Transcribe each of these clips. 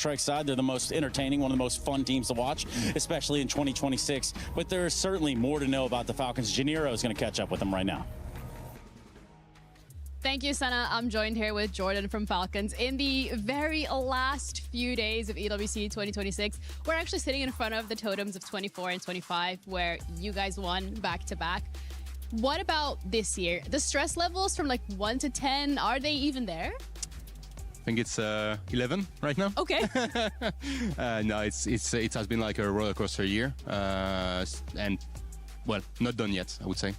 Counter-Strike side. They're the most entertaining, one of the most fun teams to watch, especially in 2026. But there's certainly more to know about the Falcons. Janiro is going to catch up with them right now. Thank you, Sana. I'm joined here with Jordan from Falcons. In the very last few days of EWC 2026, we're actually sitting in front of the totems of 24 and 25, where you guys won back-to-back. What about this year? The stress levels from like 1 to 10, are they even there? I think it's 11 right now. Okay. No, it has been like a roller coaster year, and well, not done yet, I would say.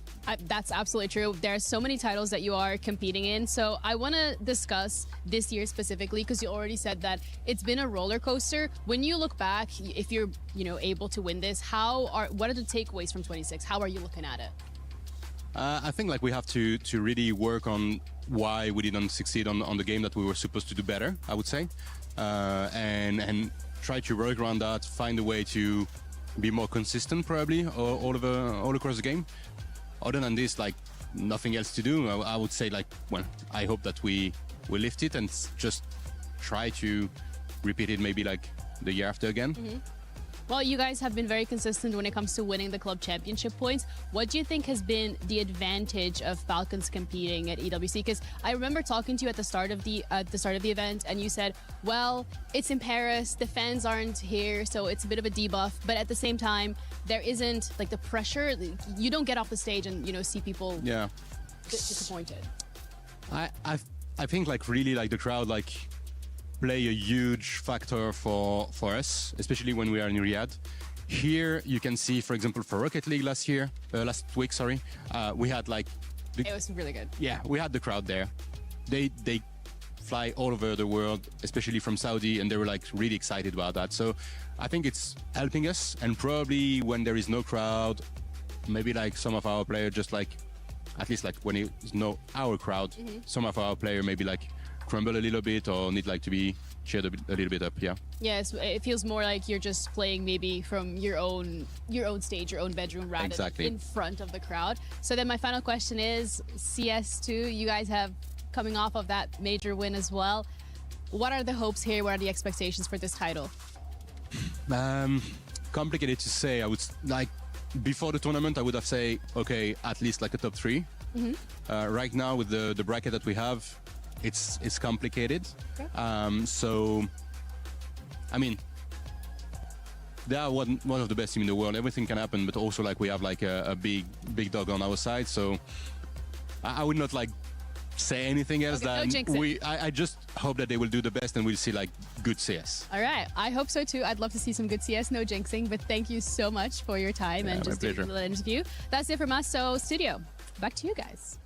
That's absolutely true. There are so many titles that you are competing in. So I want to discuss this year specifically because you already said that it's been a roller coaster. When you look back, if you're able to win this, what are the takeaways from 26? How are you looking at it? I think like we have to really work on why we didn't succeed on the game that we were supposed to do better, I would say, and try to work around that, find a way to be more consistent probably all across the game. Other than this, like nothing else to do. I would say like, well, I hope that we lift it and just try to repeat it maybe like the year after again. Mm-hmm. Well, you guys have been very consistent when it comes to winning the club championship points. What do you think has been the advantage of Falcons competing at EWC? Because I remember talking to you at the start of the event, and you said, "Well, it's in Paris. The fans aren't here, so it's a bit of a debuff. But at the same time, there isn't like the pressure. You don't get off the stage and see people disappointed." I think like really like the crowd like play a huge factor for us, especially when we are in Riyadh. Here you can see, for example, for Rocket League last week, we had like it was really good. Yeah, we had the crowd there. They fly all over the world, especially from Saudi, and they were like really excited about that. So I think it's helping us. And probably when there is no crowd, maybe like some of our players just like, at least like when it's no our crowd, some of our players maybe like crumble a little bit or need like to be cheered a little bit up. Yes, it feels more like you're just playing maybe from your own stage, your own bedroom, rather than in front of the crowd. So then my final question is, CS2, you guys have coming off of that major win as well. What are the hopes here? What are the expectations for this title? Complicated to say. I would like before the tournament I would have say okay, at least like a top 3. Right now with the bracket that we have, it's complicated. Okay. So I mean, they are one of the best team in the world. Everything can happen, but also like we have like a big dog on our side. So I would not like say anything else than I just hope that they will do the best and we'll see like good CS. All right, I hope so too. I'd love to see some good CS, no jinxing, but thank you so much for your time and just doing a little interview. That's it from us. So studio, back to you guys.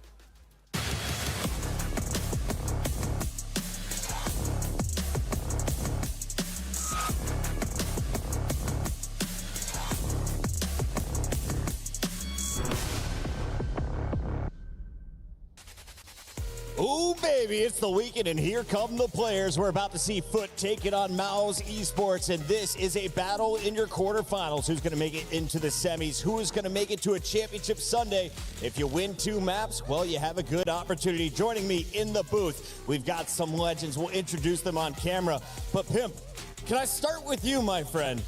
Ooh, baby, it's the weekend, and here come the players. We're about to see FUT take it on MOUZ Esports, and this is a battle in your quarterfinals. Who's going to make it into the semis? Who is going to make it to a championship Sunday? If you win 2 maps, well, you have a good opportunity. Joining me in the booth, we've got some legends. We'll introduce them on camera. But, Pimp, can I start with you, my friend?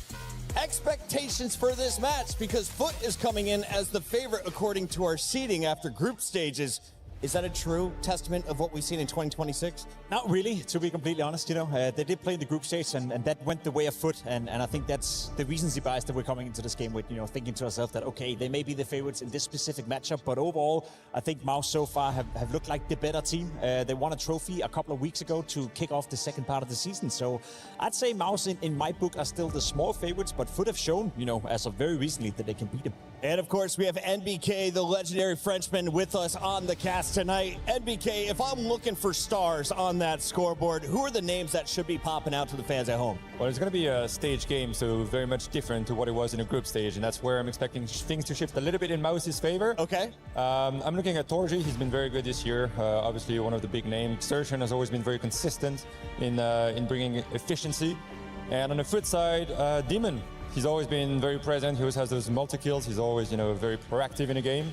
Expectations for this match, because FUT is coming in as the favorite according to our seeding after group stages. Is that a true testament of what we've seen in 2026? Not really, to be completely honest. They did play in the group stage, and that went the way of FUT. And I think that's the recency bias that we're coming into this game with, thinking to ourselves that, okay, they may be the favorites in this specific matchup, but overall, I think MOUZ so far have looked like the better team. They won a trophy a couple of weeks ago to kick off the second part of the season. So I'd say MOUZ in my book are still the small favorites, but FUT have shown, as of very recently, that they can beat them. And of course, we have NBK, the legendary Frenchman, with us on the cast tonight. NBK, if I'm looking for stars on that scoreboard, who are the names that should be popping out to the fans at home? Well, it's going to be a stage game, so very much different to what it was in a group stage, and that's where I'm expecting things to shift a little bit in MOUZ's favor. Okay. I'm looking at Torji. He's been very good this year. Obviously, one of the big names. Sershan has always been very consistent in bringing efficiency. And on the FUT side, Demon. He's always been very present. He always has those multi-kills. He's always, very proactive in a game.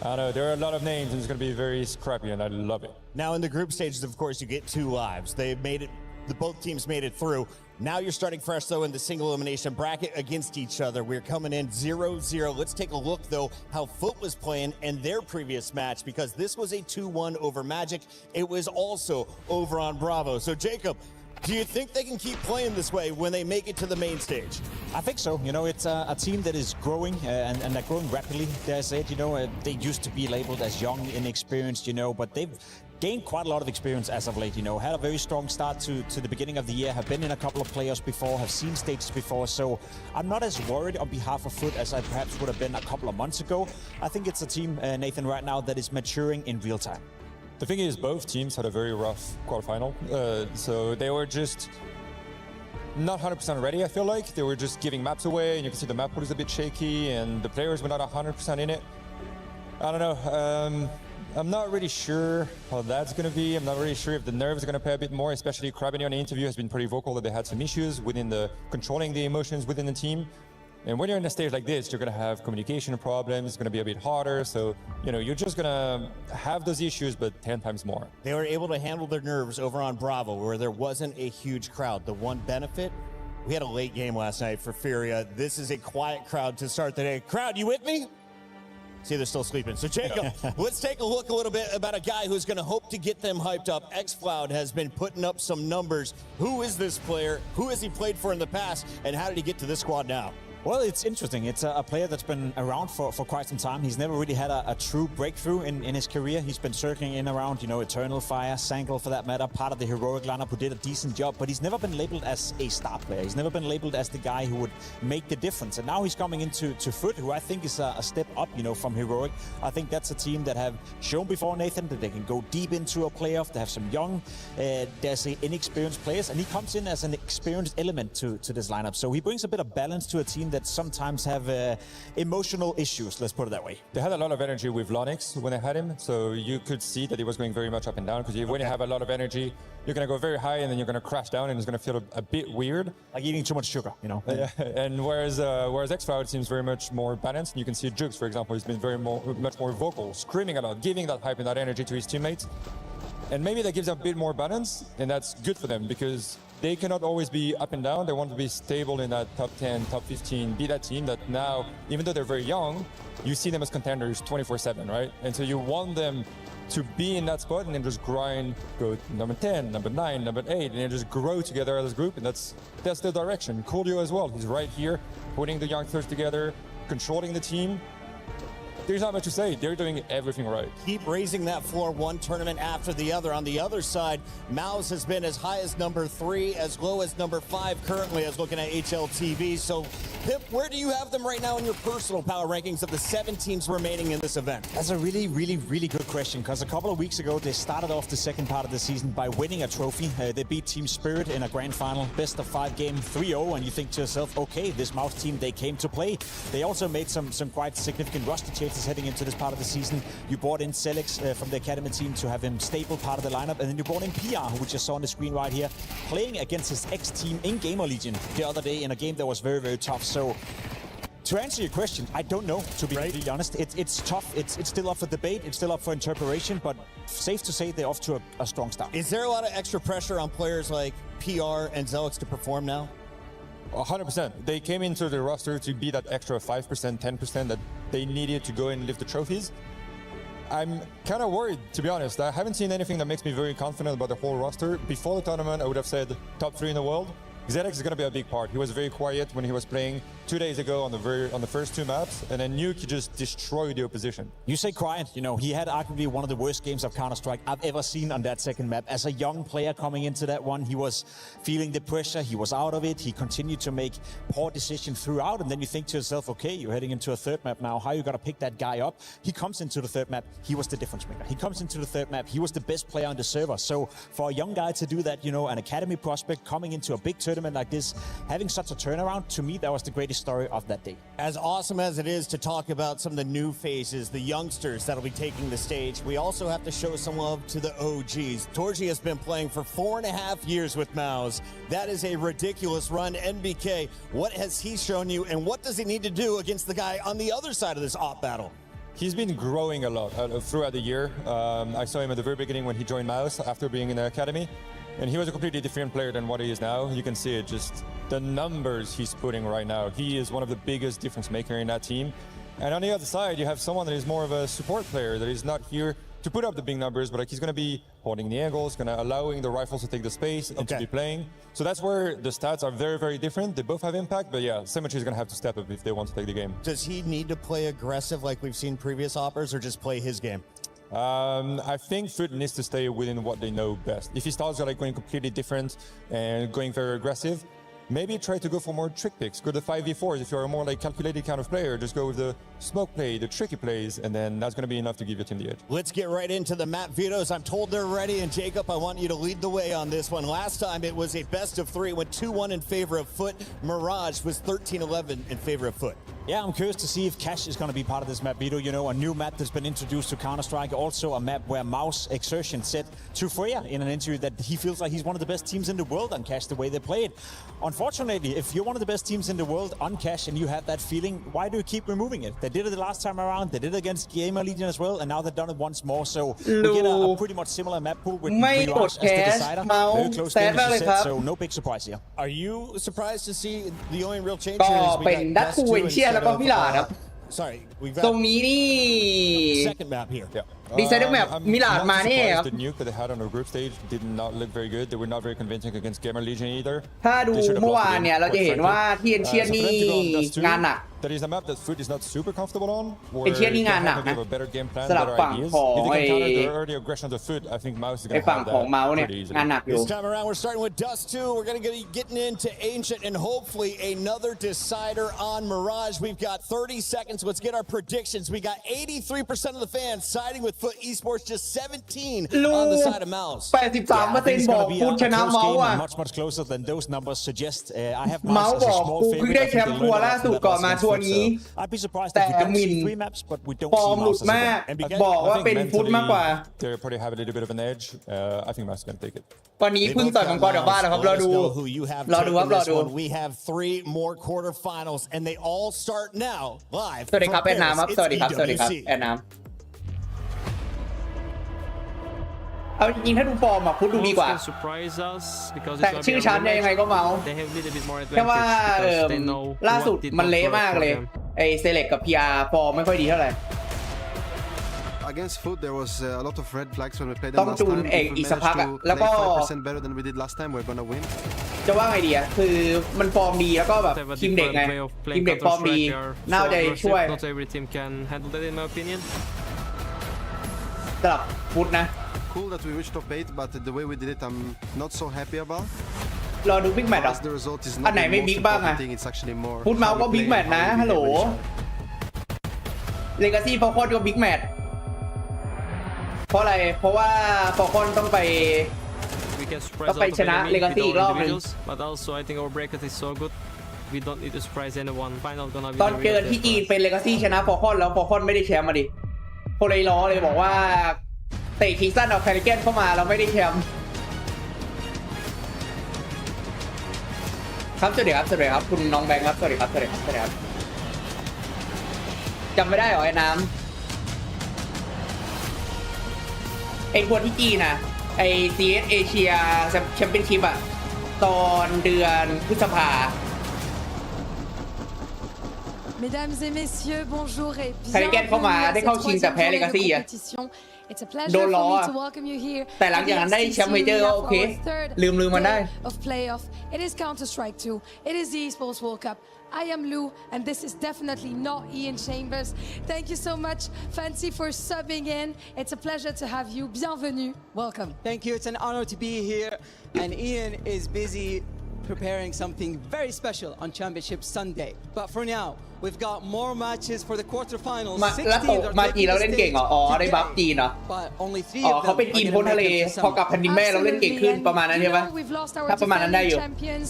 There are a lot of names, and it's going to be very scrappy, and I love it. Now, in the group stages, of course, you get 2 lives. They've made it both teams made it through. Now you're starting fresh, though, in the single elimination bracket against each other. We're coming in 0-0. Let's take a look, though, how FUT was playing in their previous match, because this was a 2-1 over Magic. It was also over on Bravo. So, Jacob, do you think they can keep playing this way when they make it to the main stage? I think so. You know, it's a team that is growing and they're growing rapidly. Dare I say it? You know, they used to be labeled as young, inexperienced, you know, but they've gained quite a lot of experience as of late, you know, had a very strong start to the beginning of the year, have been in a couple of playoffs before, have seen stages before, so I'm not as worried on behalf of FUT as I perhaps would have been a couple of months ago. I think it's a team, Nathan, right now that is maturing in real time. The thing is, both teams had a very rough quarterfinal, so they were just not 100% ready, I feel like. They were just giving maps away, and you can see the map pool is a bit shaky, and the players were not 100% in it. I don't know. I'm not really sure how that's going to be. I'm not really sure if the nerves are going to pay a bit more, especially Crabbini on the interview has been pretty vocal that they had some issues within controlling the emotions within the team. And when you're in a stage like this, you're going to have communication problems. It's going to be a bit harder. So, you know, you're just going to have those issues, but 10 times more. They were able to handle their nerves over on Bravo, where there wasn't a huge crowd. The one benefit, we had a late game last night for Furia. This is a quiet crowd to start the day. Crowd, you with me? See, they're still sleeping. So, Jacob, let's take a look a little bit about a guy who's going to hope to get them hyped up. xFloud has been putting up some numbers. Who is this player? Who has he played for in the past? And how did he get to this squad now? Well, it's interesting. It's a player that's been around for quite some time. He's never really had a true breakthrough in his career. He's been circling in around, you know, Eternal Fire, Sangle for that matter, part of the heroic lineup who did a decent job, but he's never been labeled as a star player. He's never been labeled as the guy who would make the difference. And now he's coming into FUT, who I think is a step up, you know, from heroic. I think that's a team that have shown before, Nathan, that they can go deep into a playoff. They have some young, there's inexperienced players, and he comes in as an experienced element to this lineup. So he brings a bit of balance to a team that sometimes have emotional issues, let's put it that way. They had a lot of energy with Lonix when they had him, so you could see that he was going very much up and down, because when you have a lot of energy, you're going to go very high and then you're going to crash down and it's going to feel a bit weird. Like eating too much sugar, you know? And whereas xFloud seems very much more balanced, and you can see Jukes, for example, he's been much more vocal, screaming a lot, giving that hype and that energy to his teammates. And maybe that gives them a bit more balance, and that's good for them, because they cannot always be up and down. They want to be stable in that top 10, top 15, be that team that now, even though they're very young, you see them as contenders 24/7, right? And so you want them to be in that spot and then just grind, go number 10, number 9, number 8, and then just grow together as a group, and that's the direction. Coolio as well, he's right here, putting the youngsters together, controlling the team. There's not much to say. They're doing everything right. Keep raising that floor one tournament after the other. On the other side, MOUZ has been as high as number 3, as low as number 5 currently, as looking at HLTV. So, Pip, where do you have them right now in your personal power rankings of the 7 teams remaining in this event? That's a really, really, really good question, because a couple of weeks ago, they started off the second part of the season by winning a trophy. They beat Team Spirit in a grand final, best of 5 game, 3-0, and you think to yourself, okay, this MOUZ team, they came to play. They also made some quite significant roster changes heading into this part of the season. You brought in Selix from the academy team to have him stable part of the lineup, and then you brought in PR, who we just saw on the screen right here, playing against his ex-team in Gamer Legion the other day in a game that was very, very tough. So, to answer your question, I don't know, to be completely honest. It's tough. It's still up for debate. It's still up for interpretation, but safe to say they're off to a strong start. Is there a lot of extra pressure on players like PR and Zelix to perform now? 100%. They came into the roster to be that extra 5%, 10% that they needed to go and lift the trophies. I'm kind of worried, to be honest. I haven't seen anything that makes me very confident about the whole roster. Before the tournament, I would have said top 3 in the world. Xerx is going to be a big part. He was very quiet when he was playing 2 days ago on the first 2 maps, and then Nuke just destroyed the opposition. You say quiet, you know, he had arguably one of the worst games of Counter-Strike I've ever seen on that second map. As a young player coming into that one, he was feeling the pressure, he was out of it, he continued to make poor decisions throughout, and then you think to yourself, okay, you're heading into a third map now, how are you going to pick that guy up? He comes into the third map, he was the difference maker. He comes into the third map, he was the best player on the server. So for a young guy to do that, you know, an academy prospect coming into a big tournament like this, having such a turnaround, to me, that was the greatest story of that day. As awesome as it is to talk about some of the new faces, the youngsters that'll be taking the stage, we also have to show some love to the OGs. Torji has been playing for 4.5 years with MOUZ. That is a ridiculous run. NBK, what has he shown you, and what does he need to do against the guy on the other side of this op battle? He's been growing a lot throughout the year. I saw him at the very beginning when he joined MOUZ after being in the academy. and he was a completely different player than what he is now. You can see it, just the numbers he's putting right now. He is one of the biggest difference maker in that team. And on the other side, you have someone that is more of a support player that is not here to put up the big numbers, but like he's going to be holding the angles, going to allowing the rifles to take the space and to be playing. So that's where the stats are very, very different. They both have impact, but yeah, Symmetry is going to have to step up if they want to take the game. Does he need to play aggressive like we've seen previous offers, or just play his game? I think FUT needs to stay within what they know best. If he starts like going completely different and going very aggressive, maybe try to go for more trick picks. Go to 5v4s if you're a more like calculated kind of player. Just go with the smoke play, the tricky plays, and then that's going to be enough to give your team the edge. Let's get right into the map vetoes. I'm told they're ready, and Jacob, I want you to lead the way on this one. Last time it was a best of 3. It went 2-1 in favor of FUT. Mirage was 13-11 in favor of FUT. Yeah, I'm curious to see if Cash is going to be part of this map veto. You know, a new map that's been introduced to Counter-Strike. Also a map where MOUZ Exertion said to Freya in an interview that he feels like he's one of the best teams in the world on Cash, the way they play it. Unfortunately, if you're one of the best teams in the world on Cash and you have that feeling, why do you keep removing it? They did it the last time around. They did it against Gamer Legion as well, and now they've done it once more. So we get a pretty much similar map pool with Mirage as the decider. Very close game, as you said, so no big surprise here. Are you surprised to see the only real change ก็ here is เป็น we ดั got กคู Dust เวนเชีย 2 แล้วก็ instead มิลาดครับ sorry, we've ตรง got นี้นี่ second map here.ดีไซเนอร์แมปมิลาดมาแน่ครับ The nuke that they had on the group stage did not look very good. They were not very convincing against Gamer Legion either. ถ้าดูเมื่อวานเนี่ยเราจะเห็นว่าที่เอ็นเชียนนี่งานหนัก That is a map that FUT is not super comfortable on. เอ็นเชียนนี่งานหนักนะ a better game plan, สำหรับ better ฝั่ง ideas. ของ If they ไอ้ can counter the early aggression of the FUT, I think MOUZ is ไอ้ going to ฝั่ง have ของ that เมาส์เนี่ย pretty easily. งานหนักอยู่ This time around, we're starting with Dust 2. We're going to get getting into Ancient and hopefully another decider on Mirage. We've got 30 seconds. Let's get our predictions. We got 83% of the fans siding with FUT Esports, just 17 on the side of MOUZ. 83% บอกพูดชนะเมาส์อ่ะ much closer than those numbers suggest. I have เมา MOUZ ส์ as บ a อก small กูเพิ่ง favorite. ได้ I แช think ม they ป์ทัวร์ learned ล่า a lot สุด from that ก่อน loss มา against ทัวร์ FUT, นี้ so I'd be surprised แต่ if we don't มิน see 3 maps, but we don't ฟอ see ร์มหลุด MOUZ as a มาก win. And บอกว่าเป็นฟุตมากกว่า They probably have a little bit of an edge. I think MOUZ is going to take it. วันนี้ They เพิ่ง both ต่อย got มังกรเดี๋ยวบ้าน MOUZ. นะครับ Well, รอ let's ดู know who you have รอดูครับ taking รอ this ดู one. We have 3 more quarterfinals, and they all start now live. สวัสดีครับ from แอนน้ำครับ Paris. สวัสดีครับ It's สวัสดีครับ EWC. แอนน้ำเอาจริงๆถ้าดูฟอร์มอะพุทธดูดีกว่า Can surprise us because แต่ it's gonna ชื่อ be a ชั้นเนี่ย rematch. ยังไงก็เมาส์ They have a little bit more แค่ว่า advantage because they know ล่าสุด what did มัน not เละ work มาก for เลย them. ไอ้เซเล็กกับพีอาร์ฟอร์มไม่ค่อยดีเท่าไหร่ Against FUT, there was a lot of red flags when we played ต้ them อง last จูน time. เอก If we อีกสักพัก manage อะ to แล้ว play ก็ 5% better than we did last time, we're gonna win. จะว่าไงดีอะคือมันฟอร์มดีแล้วก็แบบ Have a ทีมเด็ก different ไง way of ที playing มเด็กฟอร์มดี Counter-Strike. They are น่า so จะช่วย aggressive. Not every team can handle that, in my opinion. สำหรับฟุตนะ Cool that we reached top 8, but the way we did it, I'm not so happy about. รอดูบิ๊กแมตช์ As the result is อัน not ไหน the ไม่ most บิ๊กบ้างอะ important thing, it's actually more ฟุตเมาส์ how ก็ we บิ๊ก play แม and ตช์นะ how we ฮัลโหล behave with each other. เลกาซี่ฟอลคอนก็บิ๊กแมตช์เพราะอะไร เพราะว่าฟอลคอนต้องไป We can surpriseก็ a ไป lot of ชนะ enemy เลกา with ซี่อีก our รอบหนึง individuals, but also I think our bracket is so good. We don't need to surprise anyone. Final gonna be ตอน the เจอ real ที่ test จี for น us. เป็นเลกาซี่ชนะฟอลคอนแล้วฟอลคอนไม่ได้แชมป์มาดิโคเลยล้อเลยบอกว่าเตะคิงสันเอาแคริเกนเข้ามาเราไม่ได้แชมป์ครับสวัสดีครับสวัสดีครับคุณน้องแบงค์ครับสวัสดีครับสวัสดีครับสวัสดีครับจำไม่ได้เหรอไอ้น้ำไอ้คนที่จีนนะไอ้ CS เอเชียแชมเปี้ยนชิพอะตอนเดือนพฤษภา Mesdames et messieurs, bonjour et แคริเกนเข้ามา bienvenue à ได้ cette เข้าชิงแต่ troisième แพ้เล journée กา de ซี่อะ compétition. It's a โด pleasure นล้อ for me อะ to welcome you here แต่หลังจากนั้นได้แชมป์เมเจอร์ก็โอเค ลืมมันได้ of playoff. It is Counter-Strike 2. It is the Esports World Cup. I am Lou, and this is definitely not Ian Chambers. Thank you so much, Fancy, for subbing in. It's a pleasure to have you. Bienvenue. Welcome. Thank you. It's an honor to be here. And Ian is busy preparing something very special on Championship Sunday. But for now, we've got more matches for the quarterfinals. มา Six แล้ว teams are มาจีน taking เรา the เล่นเก่ง stage เหรออ๋อได้บัฟ today. จีนเหรอ But only 3 อ๋อ of เขา them เป็น are จีน gonna พ้นทะเล make it to พอกลับ semi. แผ่นดินแม่เราเล่นเก่งขึ้นประมาณนั้นใช่ไหม We've lost our ถ้าประมาณนั้นได้อยู่ defending champions.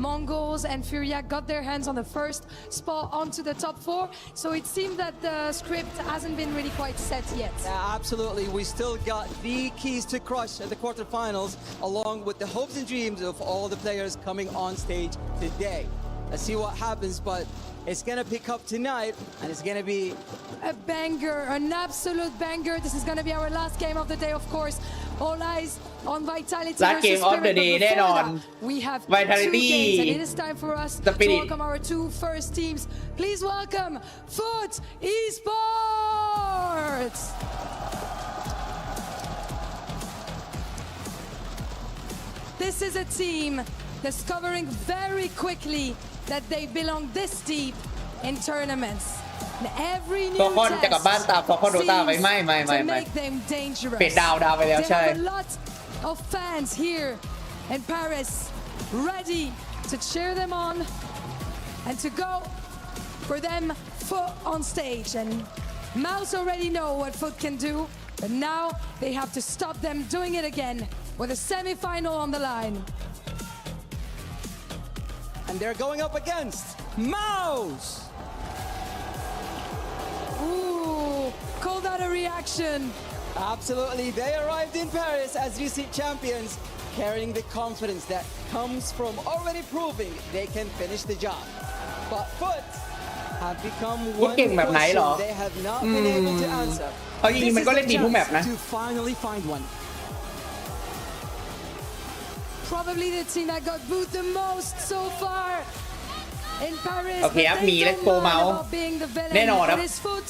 Mongols and Furia got their hands on the first spot onto the top 4. So it seemed that the script hasn't been really quite set yet. Yeah, absolutely. We still got the keys to crush at the quarterfinals, along with the hopes and dreams of all the players coming on stage today. Let's see what happens, but it's gonna pick up tonight, and it's gonna be a banger, an absolute banger. This is going to be our last game of the day, of course. All eyes on Vitality Last versus game of the Spirit, but day, before แน่นอน that, we have Vitality 2 games, and it is time for us to Spirit welcome our 2 first teams. Please welcome FUT Esports. This is a team discovering very quickly that they belong this deep in tournaments. And every new ฟอลคอนจะกลับบ้านตามฟอลคอนโดตาไปไม่ to make them dangerous. เป็ดดาวไปแล้ว They ใช่ have a lot of fans here in Paris ready to cheer them on and to go for them FUT on stage. And MOUZ already know what FUT can do, but now they have to stop them doing it again with a semi-final on the line. and they're going up against MOUZ. Ooh, call that a reaction. Absolutely, they arrived in Paris as UC champions, carrying the confidence that comes from already proving they can finish the job. But FUT have become one เก่งแบบไหนเหรอ question they have not been able to answer. เอาจริงๆมันก็เล่นดีทุกแมปนะ to finally find one. Probably the team that got booed the most so far in Paris. โอเคครับ มี Let's Go MOUZ แน่นอนครับ It is FUT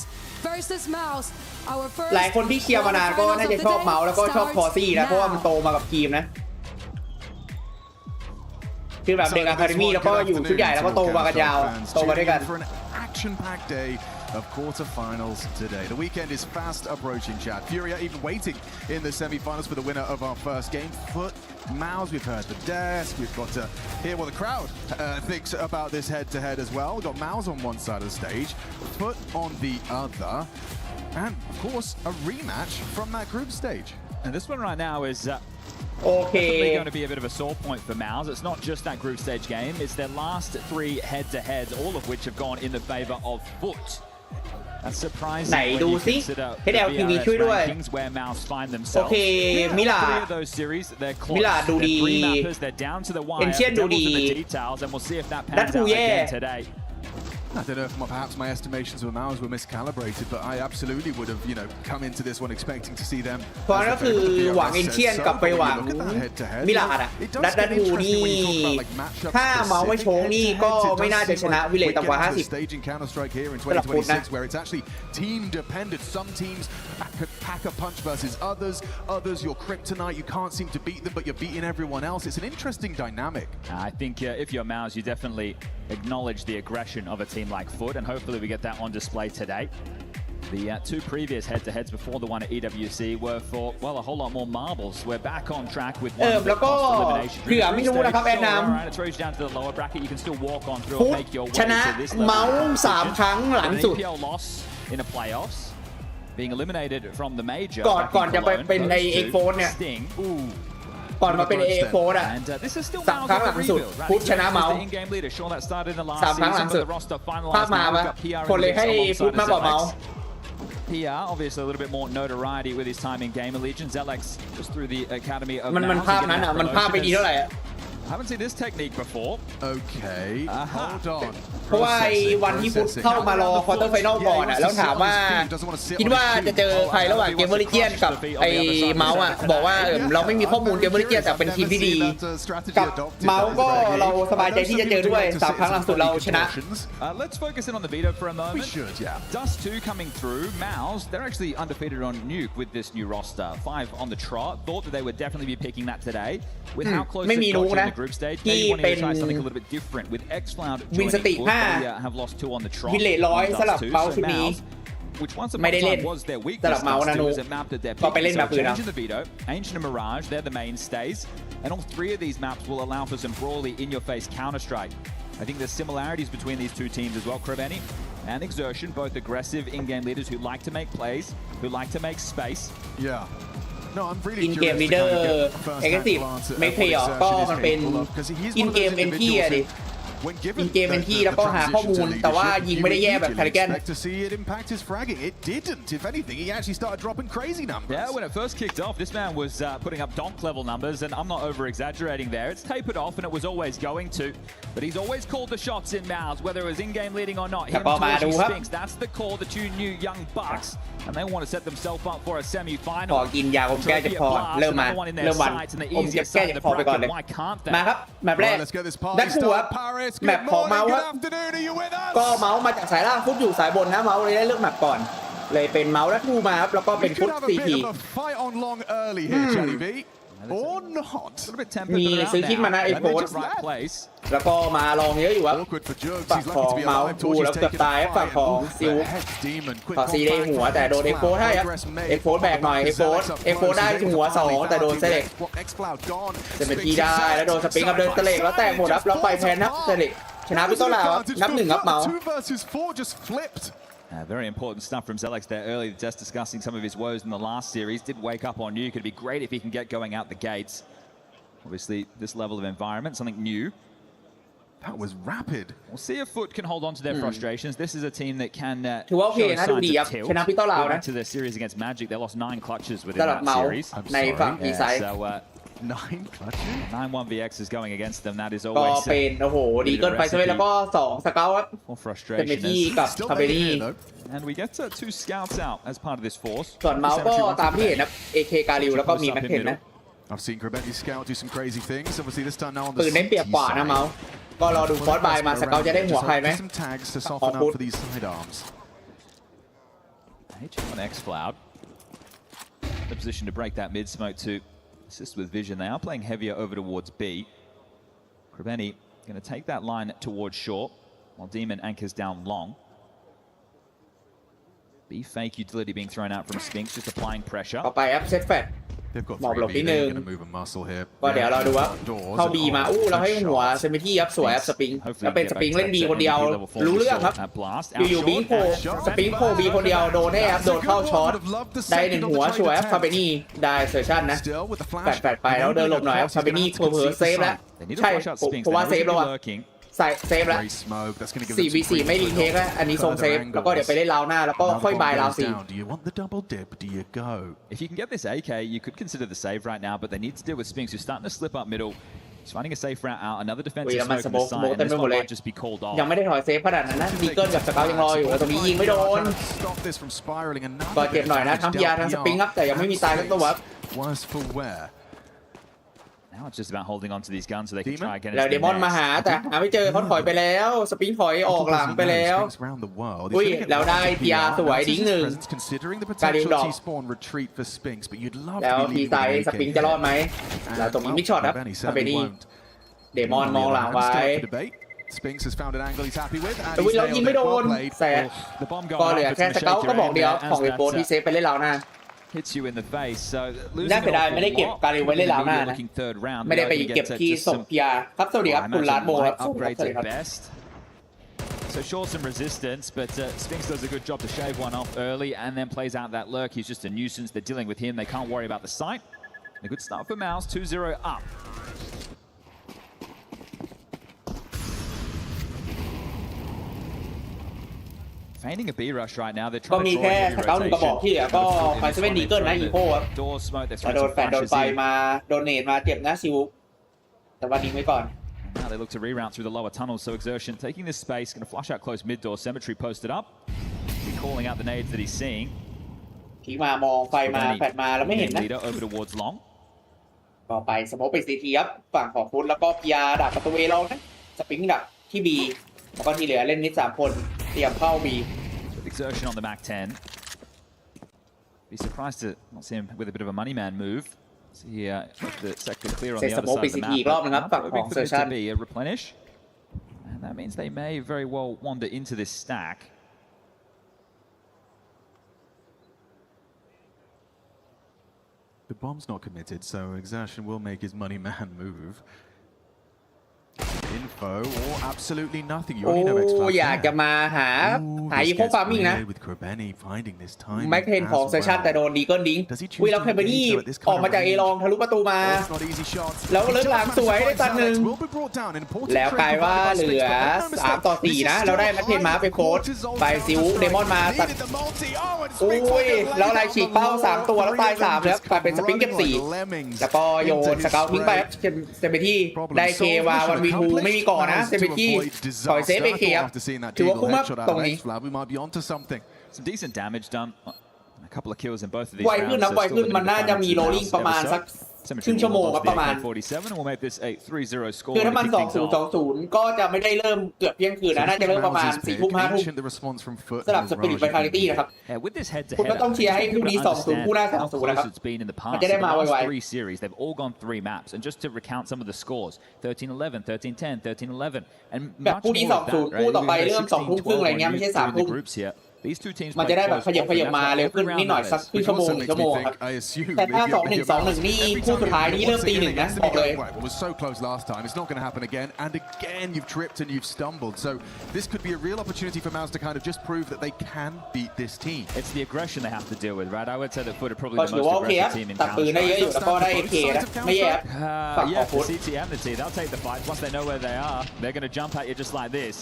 versus MOUZ. Our first หลายคนที่เชียร์มานานก็น่าจะชอบเมาส์แล้วก็ชอบคอซี่นะเพราะว่ามันโตมากับทีมนะคือแบบเด็กอะคาเดมี่แล้วก็อยู่ชุดใหญ่แล้วก็โตมากันยาวโตมาด้วยกัน Action-packed day of quarterfinals today. The weekend is fast approaching, Chad. Furia even waiting in the semi-finals for the winner of our first game. FUT, MOUZ, we've heard the desk. We've got to hear what the crowd thinks about this head-to-head as well. We've got MOUZ on one side of the stage, FUT on the other, and of course a rematch from that group stage. And this one right now is definitely going to be a bit of a sore point for MOUZ. It's not just that group stage game, it's their last 3 head-to-heads, all of which have gone in the favor of FUT. That's surprising when you consider the BRS rankings where MOUZ find themselves. Three of those series, they're close. They're 3 mappers, they're down to the wire, devils in the details, and we'll see if that pans out again today. I don't know if perhaps my estimations of MOUZ were miscalibrated, but I absolutely would have, come into this one expecting to see them. เพราะนั่นคือหวังเอ็นเชียนกลับไปหวังมิลาดอะดัตทูนี่ถ้าเมาส์ไม่โชงนี่ก็ไม่น่าจะชนะวิเลตต่ำกว่า 50 stage in Counter-Strike here in 2026 where it's actually team dependent. Some teams pack a punch versus others your kryptonite, you can't seem to beat them but you're beating everyone else. It's an interesting dynamic. I think if you're MOUZ, you definitely acknowledge the aggression of a team like FUT, and hopefully we get that on display today. The 2 previous head-to-heads before the one at EWC were for, well, a whole lot more marbles. We're back on track with one elimination. เผื่อไม่รู้นะครับแอนนำ It throws you down to the lower bracket. You can still walk on through and make your way ชนะ to this level. เมาส์3 ครั้งหลังสุด APL loss in the playoffs, being eliminated from the major. ก่อนจะไปเป็นในเอ็กโฟนเนี่ยก่อนมาเป็นเอ็กโฟนอะ3 ครั้งหลังสุดพุทชนะเมาส์3 ครั้งหลังสุดภาพมาปะคนเลยให้พุทมากกว่าเมาส์ PR, obviously a little bit more notoriety with his time in Game of Legion. Zelex just through the academy of มันภาพนั้นอะมันภาพไปดีเท่าไหร่อะ haven't seen this technique before. Okay, hold on. เพราะว่าวันที่พุทเข้ามารอควอเตอร์ไฟนอลก่อนอะแล้วถามว่าคิดว่าจะเจอใครระหว่างเกมเมอร์ลิเจียนกับไอ้เมาส์อะบอกว่าเราไม่มีข้อมูลเกมเมอร์ลิเจียนแต่เป็นทีมที่ดีกับเมาส์ก็เราสบายใจที่จะเจอด้วย3 ครั้งหลังสุดเราชนะ Let's focus in on the veto for a moment. We should, yeah. Dust2 coming through. MOUZ, they're actually undefeated on Nuke with this new roster. 5 on the trot. Thought that they would definitely be picking that today. With how close they got in the group stage, maybe wanting to try something a little bit different. With Xcloud joining FUT, they have lost 2 on the trot. วินเลท100สำหรับเมาส์ชุดนี้ which once upon ไม่ได้ a เล่น time was their สำหรับ weakness. เมาส์นะนู Dust2 is a map that they're ก็ไป picking. เล่น So แบบอื่นเอา changing the veto, Ancient and Mirage, they're the mainstays, and all 3 of these maps will allow for some brawly in-your-face Counter-Strike. I think there's similarities between these 2 teams as well, Kraveni and Exertion, both aggressive in-game leaders who like to make plays, who like to make space. Yeah. No, I'm really in-game curious to leader kind of get a first-hand aggressive glance at ไม่ what เพย์ Exertion ก็ is มันเป็น capable of, 'cause he's one of those in-game entry individuals อะดิ who when ยิ given งเกมเป็นที่แล้วก็หาข้อมูลแต่ว่ายิงไม่ได้แย่แบบคาริแกน expect to see it impact his fragging. It didn't. If anything, he actually started dropping crazy numbers. Yeah, when it first kicked off, this man was putting up donk level numbers, and I'm not over exaggerating there. It's tapered off, and it was always going to, but he's always called the shots in MOUZ, whether it was in-game leading or not. Him towards Spinks, that's the call. The two new young bucks, and they want to set themselves up for a semi-final. ขอกินยาอมแก้เจ็บคอเริ่มมาเริ่มวันอมแก้เจ็บคอไปก่อนเลยมาครับแมปแรกดักหัวแมปของเมาส์ก็เมาส์มาจากสายล่างฟุตอยู่สายบนนะเมาส์เลยได้เลือกแมปก่อนเลยเป็นเมาส์ดักทูมาครับแล้วก็เป็นฟุตซีทีมีซื้อคิดมานะไอ้โค้ดแล้วก็มาลองเยอะอยู่ครับฝั่งของเมาส์ดูแล้วเกือบตายฝั่งของซิลต่อซีได้หัวแต่โดนเอ็กโฟให้ครับเอ็กโฟแบกหน่อยเอ็กโฟได้หัว2แต่โดนเซเล็กจะเป็นทีได้แล้วโดนสปริงกับเดินเซเล็กแล้วแตกหมดครับแล้วไปแพนครับเซเล็กชนะพิโต้ลาวนับ1ครับเมาส์ Very important stuff from Zelex there early, just discussing some of his woes in the last series. Did wake up on you. Could be great if he can get going out the gates. Obviously, this level of environment, something new. That was rapid. We'll see if FUT can hold on to their frustrations. This is a team that can show signs of tilt. Going to their series against Magic, they lost 9 clutches within that series. So, 9 clutches? 9 1vx is going against them. That is ก็ always เป็นโอ้โหดีเกินไปใช่ไหมแล้วก็2สเกลครับ frustration. เป็นที่กับคาเบนี่ And we get 2 scouts out as part of this force. ส่วนเมาส์ก็ตามที่เห็นนะ AK กาลิวแล้วก็มีแม็กเทนนะ I've seen Krebeti scout do some crazy things. Obviously this time now on the ปืนได้เปรียบกว่านะเมาส์ก็รอดูฟอสบายมาสเกลจะได้หัวใครไหม some tags to soften up for these sidearms. On X Cloud. The position to break that mid smoke to assist with vision. They are playing heavier over towards B. Krebeti going to take that line towards short while Demon anchors down long. B fake utility being thrown out from Spinks, just applying pressure. ต่อไปครับเซตแฟต They've got หมอบหลบ 3B. นิด They're นึง going to move a muscle here. ก็เดี๋ยวเราดูว่าเข้าบีมาเราให้หัวเซมิที่ครับสวยครับสปริงแล้วเป็นสปริงเล่นบีคนเดียวรู้เรื่องครับอยู่บีโผล่สปริงโผล่บีคนเดียวโดนได้ครับโดนเข้าช็อตได้1หัวสวยครับคาเบนี่ได้เซอร์ชั่นนะแฟดไปแล้วเดินหลบหน่อยครับคาเบนี่เผลอเซฟแล้วใช่ผมว่าเซฟแล้วอ่ะเซฟแล้ว 4v4 ไม่รีเทคแล้วอันนี้ทรงเซฟแล้วก็เดี๋ยวไปเล่นราวหน้าแล้วก็ค่อยบายราว4 Do you want the double dip? Do you go? If you can get this AK, you could consider the save right now, but they need to deal with Spinks, who's starting to slip up middle. He's finding a safe route out. Another defensive smoke on the side, and this one might just be called off. ยังไม่ได้ถอยเซฟขนาดนั้นนะดีเกิลกับสเกลยังรออยู่ตรงนี้ยิงไม่โดนก็เจ็บหน่อยนะทั้งพีอาร์ทั้งสปริงครับแต่ยังไม่มีตายทั้งตัวครับ Worse for wear. Now it's just about holding on to these guns so they can try again. แล้วเดมอนมาหาแต่หาไม่เจอเขาถอยไปแล้วสปริงถอยออกหลังไปแล้วอุ้ยแล้วได้พีอาร์สวยดิ้งหนึ่งการดิวดอกแล้วทีไซสปริงจะรอดไหมแล้วตรงนี้มิกช็อตครับคาเบนี่เดมอนมองหลังไว้แต่วิ่งแล้วยิงไม่โดนแสบก็เหลือแค่สเกลก็บอกเดียวของเวโปที่เซฟไปเล่นเราหน้าhits you in the face. So น่าเสียดายไม่ได้เก็บการิวไว้เล่นแล้วหน้านะไม่ได้ไปเก็บที่ส่งพีอาร์ครับสวัสดีครับคุณร้านโบครับสวัสดีครับ So show some resistance, but Spinks does a good job to shave one off early and then plays out that lurk. He's just a nuisance. They're dealing with him. They can't worry about the sight. A good start for MOUZ, 2-0 up. Feigning a B rush right now. They're ก็ trying มี to แค่ draw สเกล1กระบอกที่เหลือก็ไปเซเว่นดีเกิลนะอีโคครับ door smoke. They're โดนแฟนโดนไฟมาโดนเนตมาเจ็บนะซิวแต่ว่านี้ไว้ก่อน Now they look to reroute through the lower tunnels, so Exertion taking this space, going to flush out close mid door, Cemetery posted up. He's calling out the nades that he's seeing. ทีมามองไฟมาแฟดมาแล้วไม่เห็นนะ Leader over towards long. ก็ไปสโมกไปซีทีครับฝั่งของฟุตแล้วก็พีอาร์ดักประตูเอเรานะสปริงดักที่บีแล้วก็ที่เหลือเล่นนิด3คนเตรียมเข้าบี Exertion on the Mac 10. Be surprised to not see him with a bit of a money man move. See the sector clear on the other side of the map. Hoping for this to be a replenish. And that means they may very well wander into this stack. The bomb's not committed, so Exertion will make his money man move. info or absolutely nothing. You โอ้ only know X-Cloud อยากจะมาหา This อีโค gets ฟาร์มิ่งนะ weird with Krebeni finding this time แม็กเทนของเซชันแต่โดนดีเกิลดิ้งวิลล์แคมเบอรี่ออกมาจากเอลองทะลุประตูมา It's not easy shots. แล้วเลิกหลังสวยได้ตันหนึ่ง Will be brought down. An important แล้วกลายว่าเหลือ3 ต่อ 4 นะเราได้แม็กเทนมาไปโค้ดไปซิวเดมอนมาตัดอุ้ยแล้วอะไรฉีกเป้า3 ตัวแล้วตาย3แล้วกลายเป็นสปริงเก็บ4แล้วก็โยนสเกลทิ้งไปเซเบตี้ได้เค วาวันวีทูไม่มีก่อนนะเซเบตี้ถอยเซฟไปเคครับถือว่าคุ้มมากตรงนี้ We might be onto something. Some decent damage done. A couple of kills in both of these ไวขึ้น rounds. นะ So ไว still ขึ้น gonna มันน่า be จะมีโรล balance ลิ่ง step ประมาณ us สัก up. ครึ่งชั่วโมงครับประมาณ AK-47 and we'll make this a 3-0 score. คือถ้ามัน to kick things off. 2020 ก็จะไม่ได้เริ่มเกือบเที่ยงคืนนะน่าจะเริ่มประมาณ 4 ทุ่ม 5 ทุ่ม The response from Foot สำหรับสปิริตไวทาลิตี้นะครับ Yeah, with this head to คุณ head, ก็ต้องเชียร์ให้คู่นี้ 2-0 คู่หน้า 2-0 นะครับ it's been in the มัน past. จะได้ In มา the ไว last 3 series, they've all gone 3 maps. And just to recount some of the scores, 13-11, 13-10, 13-11, and แบบ much คู่นี้ more of that, 2-0 คู่ right? ต่อไป We've เริ่ม got 2 ทุ่มครึ่ง 16-12 อะไรเงี้ย on ไม่ใช่ you through 3 ทุ่ the ม groups here. These two teams มัน play จะได้แบบ close ขยับ often. มา That's เร็ว what ขึ้น every นิดหน่อย round สัก is. ครึ่งชั่วโมง 1 ชั่วโมงครับ I assume แต่ถ้า if you're 2-1 2-1 นี่คู่สุดท้ายนี่เริ่มตี 1 นะบอกเลย Right, well, it was so close last time. It's not going to happen again. And again, you've tripped and you've stumbled. So this could be a real opportunity for MOUZ to kind of just prove that they can beat this team. It's the aggression they have to deal with, right? I would say that Foot are probably ก็ the ถือ most ว่าโอเคครับ aggressive team in ตัดปืนได้เยอะอยู่ Counter-Strike. แล้วก็ได้ AK นะไม่แย่ครับฝั่งของ Yeah, ฟุต the CT and the T, they'll take the fight. Once they know where they are, they're going to jump at you just like this.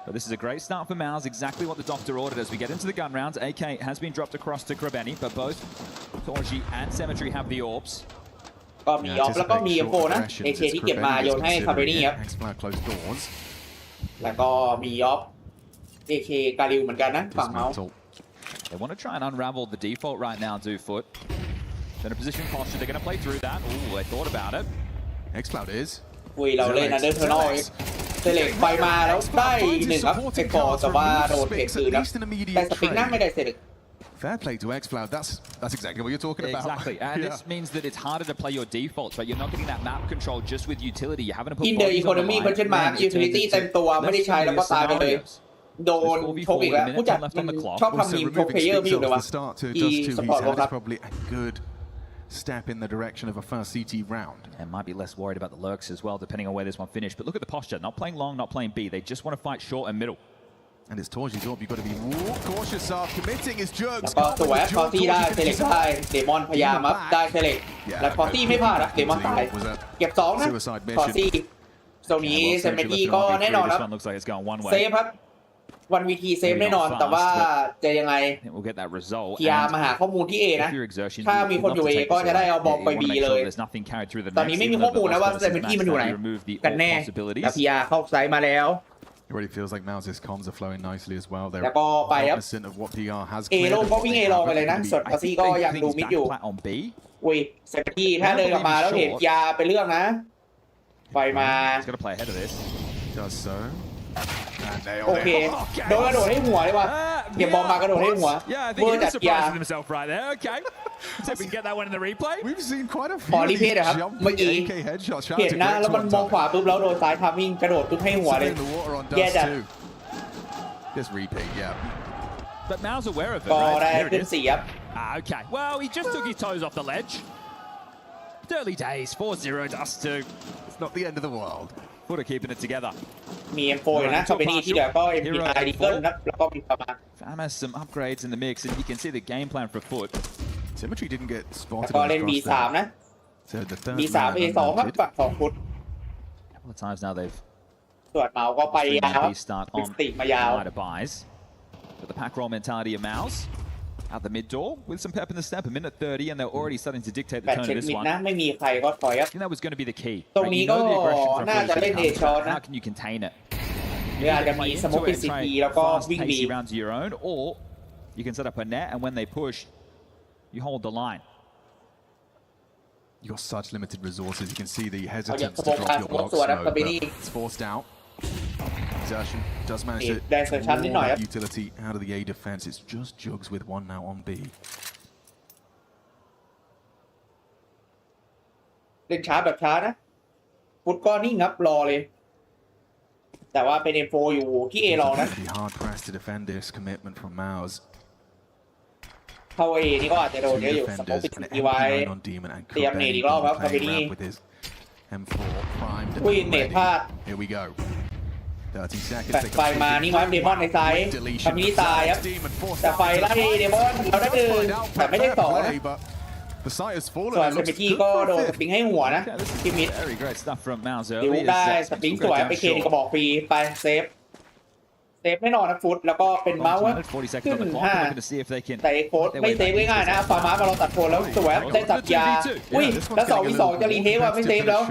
But this is a great start for MOUZ, exactly what the doctor ordered as we get into the gun rounds. AK has been dropped across to Krebeni, but both Torji and Cemetery have the orbs. ก็มีออฟแล้วก็มี M4 นะ AK ที่เก็บมาโยนให้คาเบนี่ครับ X-Cloud closed doors. แล้วก็มีออฟ AK กาลิวเหมือนกันนะฝั่งเมาส์ They want to try and unravel the default right now, do Foot. They're in a position posture, they're going to play through that. Ooh, they thought about it. X-Cloud is. คุยเราเล่นนะเดินเทอร์นอลเซเล็กไปมาแล้วได้1 ครับเอ็กฟอร์แต่ว่าโดนเทคคืนนะแต่สปิกนั่งไม่ได้เซเล็ก Fair play to X-Cloud. That's exactly what you're talking about. Exactly, and this means that it's harder to play your defaults, right? You're not getting that map control just with utility. You're having to put อินเดอร์อีโคโนมีเพราะฉะนั้นยูทิลิตี้เต็มตัวไม่ได้ใช้แล้วก็ตายไปเลยโดนชกอีกแล้วผู้จัดมันชอบทำมีมโปรเพลเยอร์ไม่อยู่เลยวะอีสปอร์ตโลครับ probably a good step in the direction of a first CT round. And might be less worried about the lurks as well, depending on where this one finished. But look at the posture. Not playing long, not playing B. They just want to fight short and middle. And it's Torji's up. You've got to be cautious of committing his jugs. แล้วก็สวยพอตี้ได้เซเล็กได้เดมอนพยายามครับได้เซเล็กและพอตี้ไม่พลาดครับเดมอนตายเก็บ2นะพอตี้โซนนี้เซมเบตี้ก็แน่นอนครับ Looks like it's going one เซ way. ฟครับวันวีทีเซฟแน่นอนแต่ว่าจะยังไง I think we'll get that result. พยายามมาหาข้อมูลที่ A นะ If your exertions, ถ้ามีคนอยู่ A ก็จะได้เอาบอมไป B เลย There's nothing carried through the ตอนนี้ไม่มีข้อมูลนะว่าเซมเบตี้มันอยู่ไหนกันแน่แต่พีอาร์เข้าไซต์มาแล้ว It already feels like MOUZ's comms are flowing nicely as well. แล้วก็ไปครับ cognizant of what PR has เอโลก็วิ่งเอลองไปเลยนะส่วนพอตี้ก็ยังดูมิดอยู่ on B. อุ้ยเซมเบตี้ถ้าเดินกลับมาแล้วเห็นพีอาร์ไปเรื่องนะไปมา He's got to play ahead of this. Does so. โอเคโดนกระโดดให้หัวเลยวะเก็บบอลมากระโดดให้หัว Yeah, I เวอ think ร์ he จั was ดพีอาร์ surprising himself right there. Okay. So we can get that one in the replay. We've seen quite a ขอ few รี of เพย์หน่อยครับ these เมื่อกี้ jumping AK headshots. เห็นนะแล้วมันมองขวาปุ๊บแล้วโดนซ้ายทามมิ่งกระโดดปุ๊บให้หัวเลย In the water on แย่ Dust จัด too. This repeat, yeah. But MOUZ aware of it, ก็ right? ได้ Here it ขึ้น is. 4ครับ Okay. Well, he just took his toes off the ledge. Early days, 4-0, Dust 2. It's not the end of the world. Foot are keeping it together. มี M4 อยู่นะคาเบนี่ที่เหลือก็ MP5 ดีเกิลนะแล้วก็มีประมาณ Fam has some upgrades in the mix, and you can see the game plan for Foot. Symmetry didn't get แล้ว spotted ก็ on เล่น the cross B3 there. นะ So the third B3 man A2 ครับ unmounted. ฝั่งของฟุต A couple of times now they've ส่วนเมาก็ไปยาว B start ปิด on สติมายาว wider buys. But the pack roll mentality of MOUZ at the mid door with some pep in the step, a minute 30, and they're already starting to dictate the แบต tone เช็ of ค this มิด one. นะไม่มีใครก็ถอยครับ I think that was going to be the key. ตรง Right? นี้ You ก็ know the aggression from น่า Foot จะ is เล่น gonna เอ come, ช็อต but นะ how can you contain it? หรืออาจจะมีสโมกปิด CT แล้วก็วิ่ง B Fast-paced rounds of your own, or you can set up a net, and when they push, you hold the line. You've got such limited resources. You can see the hesitance to smoke drop that, your smoke block sword smoke, after but Benny. it's forced out. Exertion does manage to ได้เซอร์ชันนิดหน่อยครับ draw utility out of the A defense. It's just Jugs with one now on B. เล่นช้าแบบช้านะฟุตก็นิ่งครับรอเลย แต่ว่าเป็น M4 อยู่ที่ A รอนะ Be hard pressed to defend this commitment from MOUZ. เข้า A นี่ก็อาจจะโดนเยอะอยู่สโมกปิด CT ไว้ เตรียมเนตอีกรอบครับคาเบนี่ with his M4 prime อุ้ยเน็ตพลาด Here we go. 30 seconds. แฟลชไฟมานี่ครับเดมอนในไซด์ทำนี้ตายครับแต่ไฟไล่เดมอนเราได้ดึงแต่ไม่ได้ต่อนะ The site has ส่วน fallen. เซมิกี้ก็โดนสปริงให้หัวนะที่มิด Very great stuff from MOUZ ดิว early. ได้สปริงสวยไปเคนี่กระบอกฟรีไปเซฟแน่นอนนะฟุตแล้วก็เป็นเมาส์ขึ้น5แต่โค้ดไม่เซฟง่ายๆนะฟาร์มาเราตัดโคนแล้วสวยได้จับยาอุ้ยแล้ว2v2จะรีเทคว่าไม่เซฟแล้ว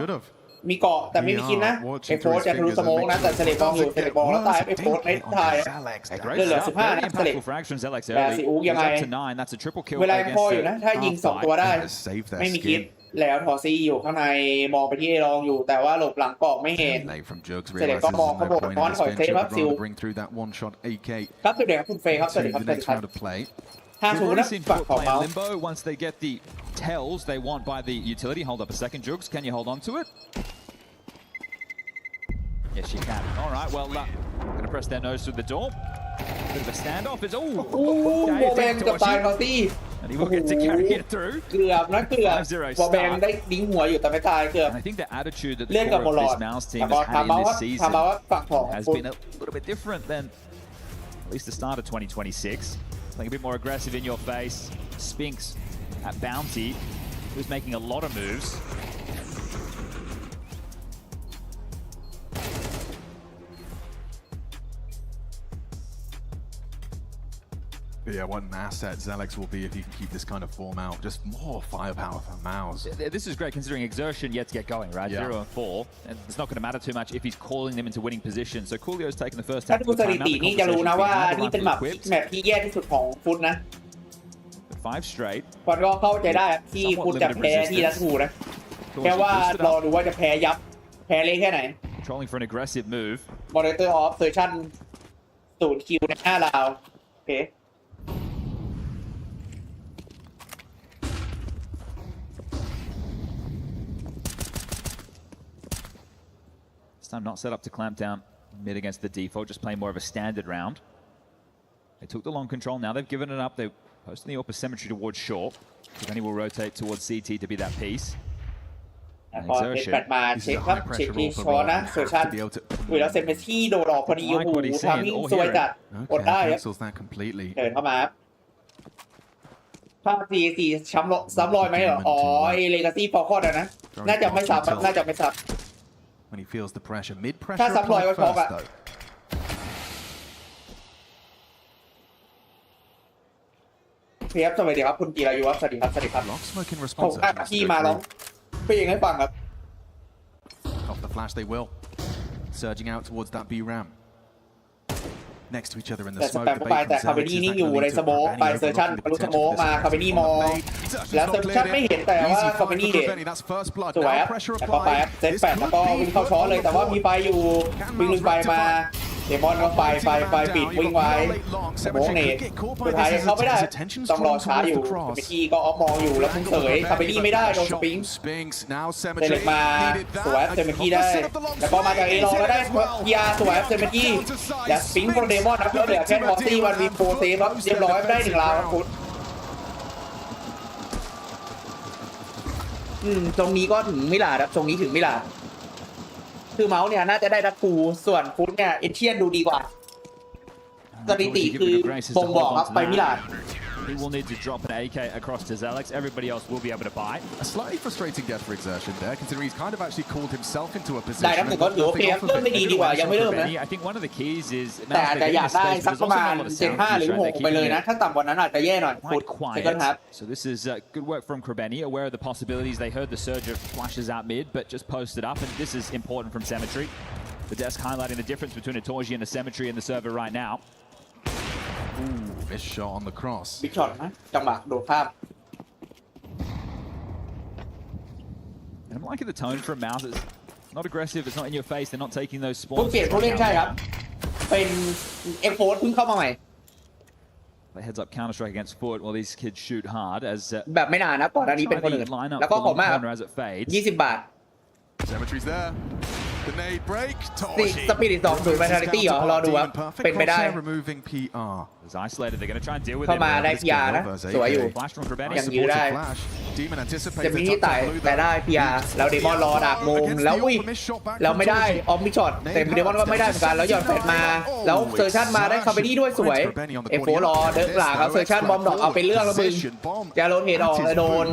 มีเกาะแต่ไม่มีกินนะไอ้โค้ดจะทะลุสโมกนะแต่เซเลบองอยู่เซเลบองแล้วตายไอ้โค้ดในทายเหลือ15นะเซเลบแต่ซีอูยังไงเวลาพออยู่นะถ้ายิง2ตัวได้ไม่มีกินแล้วทอซี่อยู่ข้างในมองไปที่เอลองอยู่แต่ว่าหลบหลังกอกไม่เห็นเสร็จก็มองเขาบอกนอนถอยเซฟครับซิลครับสุดเด็กครับคุณเฟย์ครับสวัสดีครับสวัสดีครับ50นะฝั่งของเมาส์ Limbo once they get the tells they want by the utility. Hold up a second, Jugs. Can you hold on to it? Yes, you can. All right. Well, going to press their nose through the door. Bit of a standoff. It's โบแบงกับตายทอซี่ and he will get to carry it through. เกือบนะเกือบโบแบงได้ดิ้งหัวอยู่แต่ไม่ตายเกือบ And I think the attitude that เล่น the กับโม core ล of อด this MOUZ team แต่ has ทำ had มา in ว่า this season ทำมาว่าฝั่งของ has been a little bit different than at least the start of 2026. Playing a bit more aggressive in your face. Spinks at Bounty, who's making a lot of moves. But yeah, what an asset Zelex will be if he can keep this kind of form out. Just more firepower for MOUZ. This is great considering exertion yet to get going, right? Yeah. 0 and 4. And it's not going to matter too much if he's calling them into winning position. So Coolio's taken the first ถ้า half ดู of ส the ถิ time ติ out. นี่จะรู้นะว่านี่เป็นแมปที่แย่ที่สุดของฟุตนะ 5 straight. ฟอนก็เข้าใจได้ที่ฟุตจะแพ้ที่รัสทูนะแค่ว่ารอดูว่าจะแพ้ยับแพ้เละแค่ไหน Trolling for an aggressive move. Monitor of Session 0 คิวใน5ราวโอเค This time not set up to clamp down mid against the default, just playing more of a standard round. They took the long control, now they've given it up. They're posting the upper symmetry towards short. Kavani will rotate towards CT to be that piece. พอเป็นแปดมาเช็คครับเช็คที่ช้อนนะเซอร์ชันคุยแล้วเซมเมที่โดดออกพอดีโอ้โหทำมิ่งสวยจัดกดได้ครับเดินเข้ามาภาพ CAC ซ้ำรอยไหมเหรออ๋อไอเลกาซี่ฟอลคอนนะน่าจะไม่ซ้ำน่าจะไม่ซ้ำ When he feels the pressure, mid ถ้า pressure ซ้ำรอย applied ไว้พอ first อะ though. เพียบสวัสดีครับคุณกีรายุครับสวัสดีครับสวัสดีครับ Lock smoke in ผม response. ที่มาร้องเพลงให้ฟังครับ Off the flash they will. Surging out towards that B ram. Next to each other in the แต่ส smoke. แปมเข้าไปแต่คาเบนี่นิ่งอยู่ในสโมกไปเซอร์ชันทะลุสโมกมาคาเบนี่มองแล้วเซอร์ชันไม่เห็นแต่ว่าคาเบนี่เห็นสวยครับแต่ก็ไปเซตแปดแล้วก็วิ่งเข้าช้อนเลยแต่ว่ามีไฟอยู่วิ่งลุยไฟมาเดมอนก็ไฟปิดวิ่งไว้สโมกเนตสุดท้ายเข้าไม่ได้ต้องรอช้าอยู่คาเบนี่ก็ออฟมองอยู่แล้วพุ่งเสยคาเบนี่ไม่ได้โดนสปริงเซเล็กมาสวยเซเมกี้ได้แล้วก็มาจากเอลองแล้วได้ยาสวยเซเมกี้และสปริงโปรเดมอนนะแล้วเหลือแค่ทอซี่วันวีโฟเซฟครับเรียบร้อยได้1ราวครับคุณตรงนี้ก็ถึงมิลาดครับตรงนี้ถึงมิลาดคือเมาส์เนี่ยน่าจะได้ดักฟูส่วนฟุตเนี่ยเอเชียนดูดีกว่าสถิติคือบ่งบอกครับไปมิลาด He will need to drop an AK across to Zelex. Everybody else will be able to buy. A slightly frustrating death for exertion there, considering he's kind of actually called himself into a position. ได้ครับถึงก็ถือโอเคครับเริ่มไม่ดีดีกว่ายังไม่เริ่มนะ I think one of the keys is แต่อาจจะอยากได้สักประมาณ75หรือ6ไปเลยนะถ้าต่ำกว่านั้นอาจจะแย่หน่อยฟุต second half. So this is good work from Krebeni, aware of the possibilities. They heard the surge of flashes out mid, but just posted up, and this is important from Symmetry. The desk highlighting the difference between a Torji and the Symmetry in the server right now. Ooh, missed shot on the cross. บิ๊กช็อตนะจังหวะโดดข้าม And I'm liking the tone from MOUZ. It's not aggressive, it's not in your face, they're not taking those ผู้ spawns. เปลี่ยนผู้เล่นใช่ครับเป็นเอ็กโฟร์เพิ่งเข้ามาใหม่ They heads up Counter-Strike against FUT while these kids shoot hard as แบบไม่นานนะก่อนอันนี้เป็นคนอื่นแล้วก็ขอบมากครับ20 บาท Symmetry's there. The สปิริต2 0 Vitality เหรอรอดูครับเป็นไปได้เข้ามาได้ PR นะสวยอยู่ยังยื้อได้จะมีที่แต่ได้ PR แล้วเดมอนรอดักมุมแล้วอุ้ยเราไม่ได้ออมมิช็อตแต่เดมอนก็ไม่ได้เหมือนกันแล้วหย่อนแฟดมาแล้วเซอร์ชั่นมาได้คาเบดี้ด้วยสวยเอฟโฟรอเดินหลังครับเซอร์ชั่นบอมดอกเอาไปเลือกแล้วมึงจะโรเทตออกแล้วโดน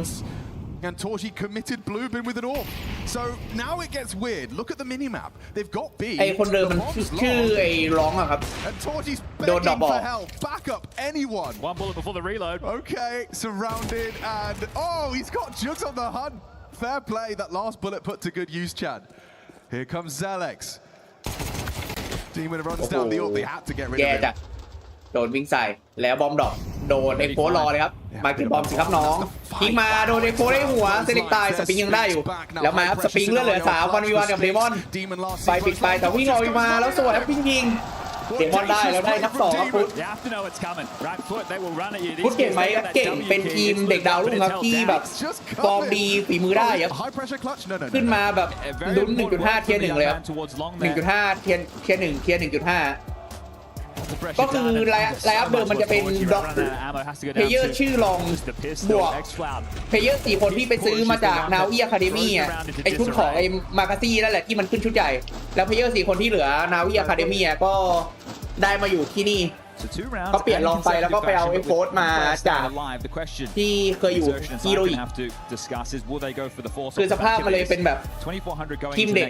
And Torji committed Bluebin with an AWP. So now it gets weird. Look at the minimap. They've got B. ไอคนเดิมมันชื่อไอร้องอะครับ And Torji's begging for help. Back up anyone. One bullet before the reload. Okay, surrounded and he's got Jugs on the hunt. Fair play. That last bullet put to good use, Chad. Here comes Zelex. Demon runs down the AWP. They had to get rid of it. โดนวิ่งใส่แล้วบอมดอกโดนเอ็กโฟรอเลยครับมาเก็บบอมสิครับน้องทิ้งมาโดนเอ็กโฟได้หัวเซลิกตายสปริงยังได้อยู่แล้วมาครับสปริงเหลือ3 วันวีวันกับเดมอนไปปิดไปแต่วิ่งออกมาแล้วสวยครับยิงเดมอนได้แล้วได้นับ2ครับฟุตฟุตเก่งไหมเก่งเป็นทีมเด็กดาวรุ่งครับที่แบบฟอร์มดีฝีมือได้ครับขึ้นมาแบบลุ้น 1.5 เทียร์ 1เลยครับ 1.5 เทียร์ 1 เทียร์ 1.5ก็คือไลน์อัพเดิมมันจะเป็นบล็อกเพลเยอร์ชื่อลองบวกเพลเยอร์4 คนที่ไปซื้อมาจากนาวอี้อะคาเดมี่อ่ะไอชุดของไอมาคาซี่นั่นแหละที่มันขึ้นชุดใหญ่แล้วเพลเยอร์4 คนที่เหลือนาวอี้อะคาเดมี่ก็ได้มาอยู่ที่นี่ก็เปลี่ยนลองไปแล้วก็ไปเอาเอฟโฟร์มาจากที่เคยอยู่ฮีโร่อีกคือสภาพมันเลยเป็นแบบทีมเด็ก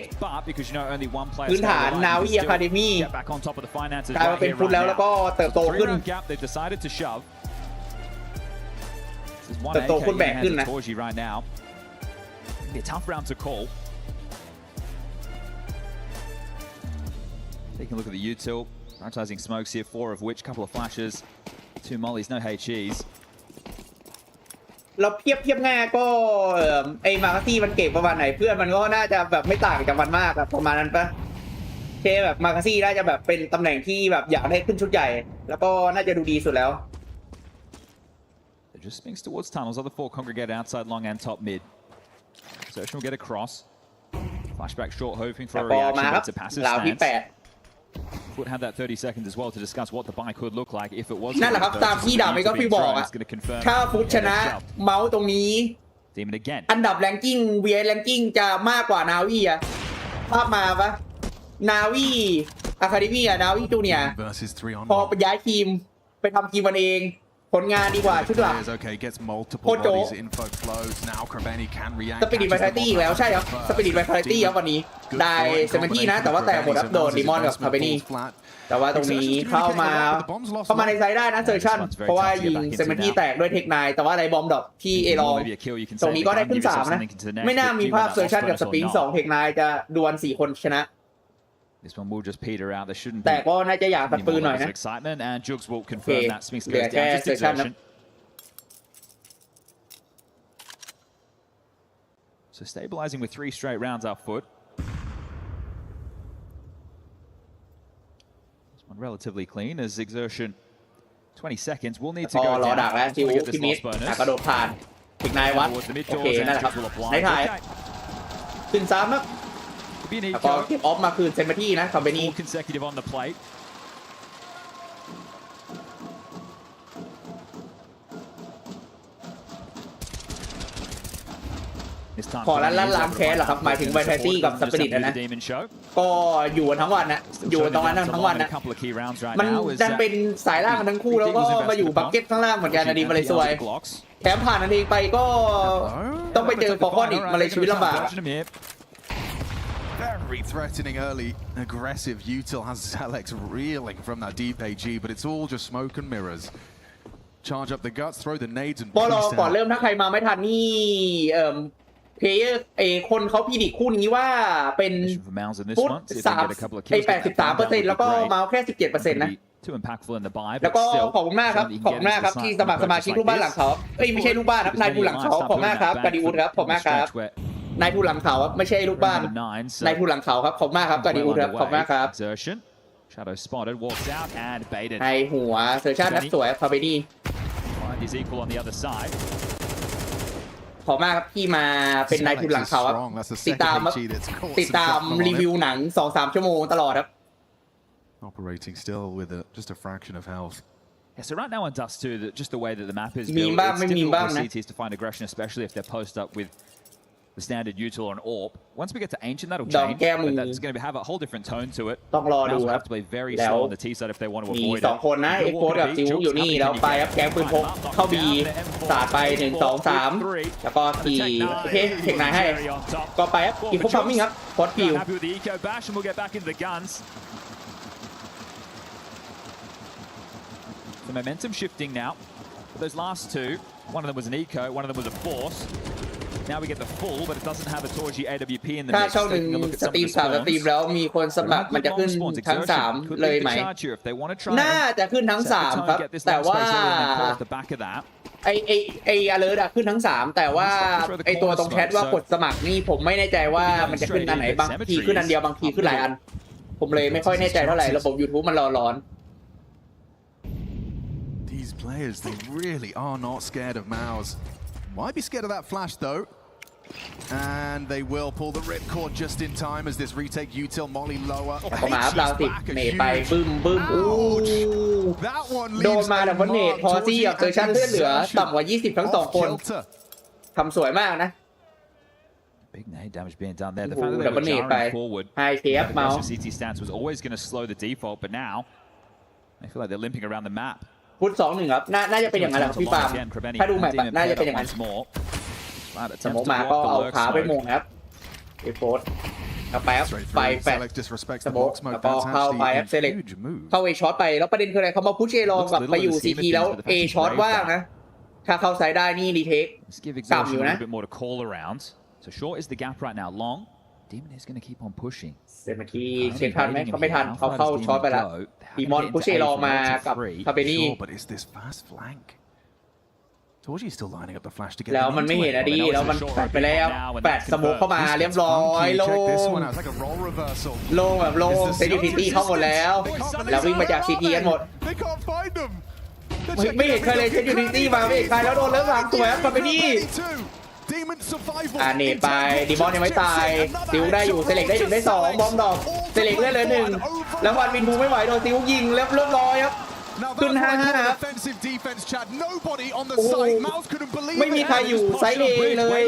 พื้นฐานนาวอี้อะคาเดมี่กลายมาเป็นฟุตแล้วก็เติบโตขึ้นแบกขึ้นนะTaking a look at the util, prioritizing smokes here, 4 of which, couple of flashes, 2 mollies, no HEs. เราเทียบง่ายก็ไอ้มาร์ซี่มันเก่งประมาณไหนเพื่อนมันก็น่าจะแบบไม่ต่างจากมันมากประมาณนั้นปะเคแบบมาร์ซี่น่าจะแบบเป็นตำแหน่งที่แบบอยากได้ขึ้นชุดใหญ่แล้วก็น่าจะดูดีสุดแล้ว Just swings towards tunnels, other 4 congregate outside long and top mid. Search will get across. Flashback short, hoping for a reaction, but it's a passive stance. Foot had that 30 seconds as well to discuss what the buy could look like if it was. นั่นแหละครับตามที่ดาบไปก็พี่บอกอะถ้าฟุตชนะเมาส์ตรงนี้อันดับแรงกิ้ง VS แรงกิ้งจะมากกว่านาวีอะภาพมาปะนาวีอะคาเดมี่อะนาวีจูเนียร์พอไปย้ายทีมไปทำทีมมันเองผลงานดีกว่าชุดหลักโคโจสปิริตไวท์ไทตี้อีกแล้วใช่ครับสปิริตไวท์ไทตี้ครับวันนี้ได้เซมที่นะแต่ว่าแตกหมดครับโดนดิมอนกับคาเบนี่แต่ว่าตรงนี้เข้ามาในไซด์ได้นะเซอร์ชั่นเพราะว่ายิงเซมที่แตกด้วยเทคไนแต่ว่าอะไรบอมดรอปที่เอลองตรงนี้ก็ได้ขึ้น3นะไม่น่ามีภาพเซอร์ชั่นกับสปริง2เทคไนจะดวล4 คนชนะThis one will just peter out. There shouldn't be แต่ก็น่าจะอยากตัดปืนหน่อยนะ excitement, and Jugs will confirm that Smith goes down. Just exertion. So stabilizing with 3 straight rounds up foot. This one relatively clean as exertion. 20 seconds. We'll need to go down. รอดักแล้วที่มิดกระโดดผ่านอีกนายวัดโอเคนั่นแหละครับในถ่ายขึ้นซ้ำครับแล้วก็เก็บออฟมาคืนเซนมาที่นะคอมเบนี่ขอล้างแค้นเหรอครับหมายถึงไวท์ไทตี้กับสปิริตนะก็อยู่ทั้งวันนะอยู่ตรงนั้นทั้งวันนะมันดันเป็นสายล่างกันทั้งคู่แล้วก็มาอยู่บักเก็ตข้างล่างเหมือนกันนะดีมาเลยสวยแถมผ่านนาทีไปก็ต้องไปเจอฟอร์คอนอีกมาเลยชีวิตลำบากVery threatening early, aggressive. Util has Alex reeling from that deep AG, but it's all just smoke and mirrors. Charge up the guts, throw the nades and ก่อนเริ่มถ้าใครมาไม่ทันนี่เพลเยอร์คนเขาพิจิตรคู่นี้ว่าเป็นฟุต83%แล้วก็เมาส์แค่ 17% นะแล้วก็ขอบคุณมากครับที่สมัครสมาชิกลูกบ้านหลังเขาไม่ใช่ลูกบ้านครับนายผู้หลังเขาขอบมากครับกาดิอุสครับขอบมากครับนายผู้หลังเขาไม่ใช่ลูกบ้านนายผู้หลังเขาครับขอบมากครับกาดิอุสครับขอบมากครับไอหัวเซอร์ชั่นนักสวยพาไปดี ขอมากครับที่มาเป็นนายทุนหลังเขาครับติดตามรีวิวหนัง 2-3 ชั่วโมงตลอดครับ Operating still with just a fraction of health. Yeah, so right now on Dust 2, just the way that the map is Meme built, bang, it's meme difficult bang, for CTs to find aggression, especially if they're post up with the standard util or an AWP. Once we get to Ancient, that'll change, but that's going to have a whole different tone to it. ต้องรอดู Mouse will ครับ have to play very slow on the T side if they want to มี avoid 2 it. คนนะเอ็กโพสกับจิวอยู่นี่แล้วไปครับแก๊งปืนพกเข้าบีสาดไป1 2 3แล้วก็ขี่โอเคเทคนายให้ก็ไปครับอีกพวกพัมมิ่งครับพอดฟิว Happy with the eco bash, and we'll get back into the guns. The momentum shifting now. Those last two, one of them was an eco, one of them was a force. Now we get the full, but it doesn't have a Torji AWP in the ถ้า mix. ช่องหนึ่ง Taking a look at ส some ตรี of ม the 3 สตรีม spawns. แล้วมีคนสมัครมันจะขึ้นทั้ง 3 เลยไหม น่าจะขึ้นทั้ง 3 ครับ แต่ว่าไอ alert อะขึ้นทั้ง 3 แต่ว่าไอตัวตรงแชทว่ากดสมัครนี่ผมไม่แน่ใจว่ามันจะขึ้นอันไหนบางทีขึ้นอันเดียวบางทีขึ้นหลายอันผมเลยไม่ค่อยแน่ใจเท่าไหร่ระบบ YouTube มันร้อน These players, they really are not scared of MOUZ. Might be scared of that flash though. And they will pull the ripcord just in time as this retake util molly lower. ก็มาครับเราติดเนตไปบึ้มโดนมาแต่ว่าเนตพอซี่กับเซอร์ชั่นเลือดเหลือต่ำกว่า20ทั้ง2คนทำสวยมากนะ Big nade damage being done there. The fact that they were jarring forward, the CT stance was always going to slow the default, but now I feel like they're limping around the map. พุท 2-1 ครับน่าจะเป็นอย่างนั้นแหละพี่ปาล์มถ้าดูแมปน่าจะเป็นอย่างนั้นสมมติมาก็เอาขาไปมงครับไอโฟสเอาไปครับไฟแฟลชสมมติแล้วก็เข้าไปครับเซเล็กเข้าเอช็อตไปแล้วประเด็นคืออะไรเขามาพุชเอลองกับไปอยู่ซีทีแล้วเอช็อตว่างนะถ้าเข้าซ้ายได้นี่รีเทคกลับอยู่นะ So short is the gap right now. Long, Demon is going to keep on pushing. เดี๋ยวเมื่อกี้เช็คทันไหมเขาไม่ทันเขาเข้าช็อตไปแล้วดีมอนพุชเอลองมากับคาเปนี่ But is this fast flank? Torji is still lining up the flash to get. แล้วมันไม่เห็นอะดีแล้วมันแปดไปแล้วแปดสโมกเข้ามาเรียบร้อยโล่งแบบโล่งเซนิฟิตี้เข้าหมดแล้วแล้ววิ่งมาจากซีทีกันหมดไม่เห็นใครเลยเซนิฟิตี้มาไม่เห็นใครแล้วโดนเลิกหลังสวยครับคาเปนี่เนตไปดีมอนยังไม่ตายซิวได้อยู่เซเล็กได้1ได้2บอมดอกเซเล็กเล่นเลย1แล้ววันวินทูไม่ไหวโดนซิวยิงเรียบร้อยครับขึ้น5-5ครับไม่มีใครอยู่ไซด์เอเลย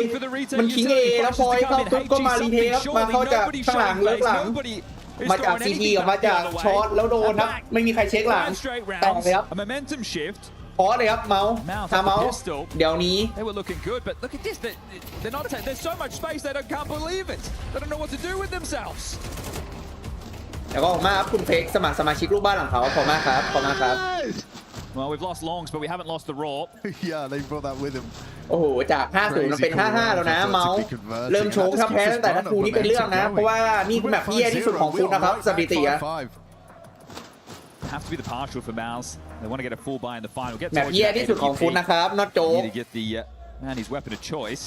มันคิงเอแล้วพอยเข้าปุ๊บก็มารีเทคมาเข้าจากข้างหลังเลิกหลังมาจากซีทีกับมาจากช็อตแล้วโดนครับไม่มีใครเช็คหลังแต่งเลยครับพอเลยครับเมาส์ทาเมาส์เดี๋ยวนี้ They were looking good, but look at this. They're not. There's so much space. They can't believe it. They don't know what to do with themselves. แล้วก็ขอบคุณมากครับคุณเพกสมัครสมาชิกลูกบ้านหลังเขาขอบคุณมากครับขอบคุณมากครับ Well, we've lost longs, but we haven't lost the raw. Yeah, they brought that with him. โอ้โหจาก5-0มันเป็น 5-5 แล้วนะเมาส์เริ่มโชว์ถ้าแพ้ตั้งแต่นัดทูนี่เป็นเรื่องนะเพราะว่านี่คือแบบที่แย่ที่สุดของฟุตนะครับสถิติอะHave to be the partial for MOUZ. They want to get a full buy in the final. แบบแย่ที่สุดของฟุตนะครับน็อตโจ๊ก Need to get the man his weapon of choice.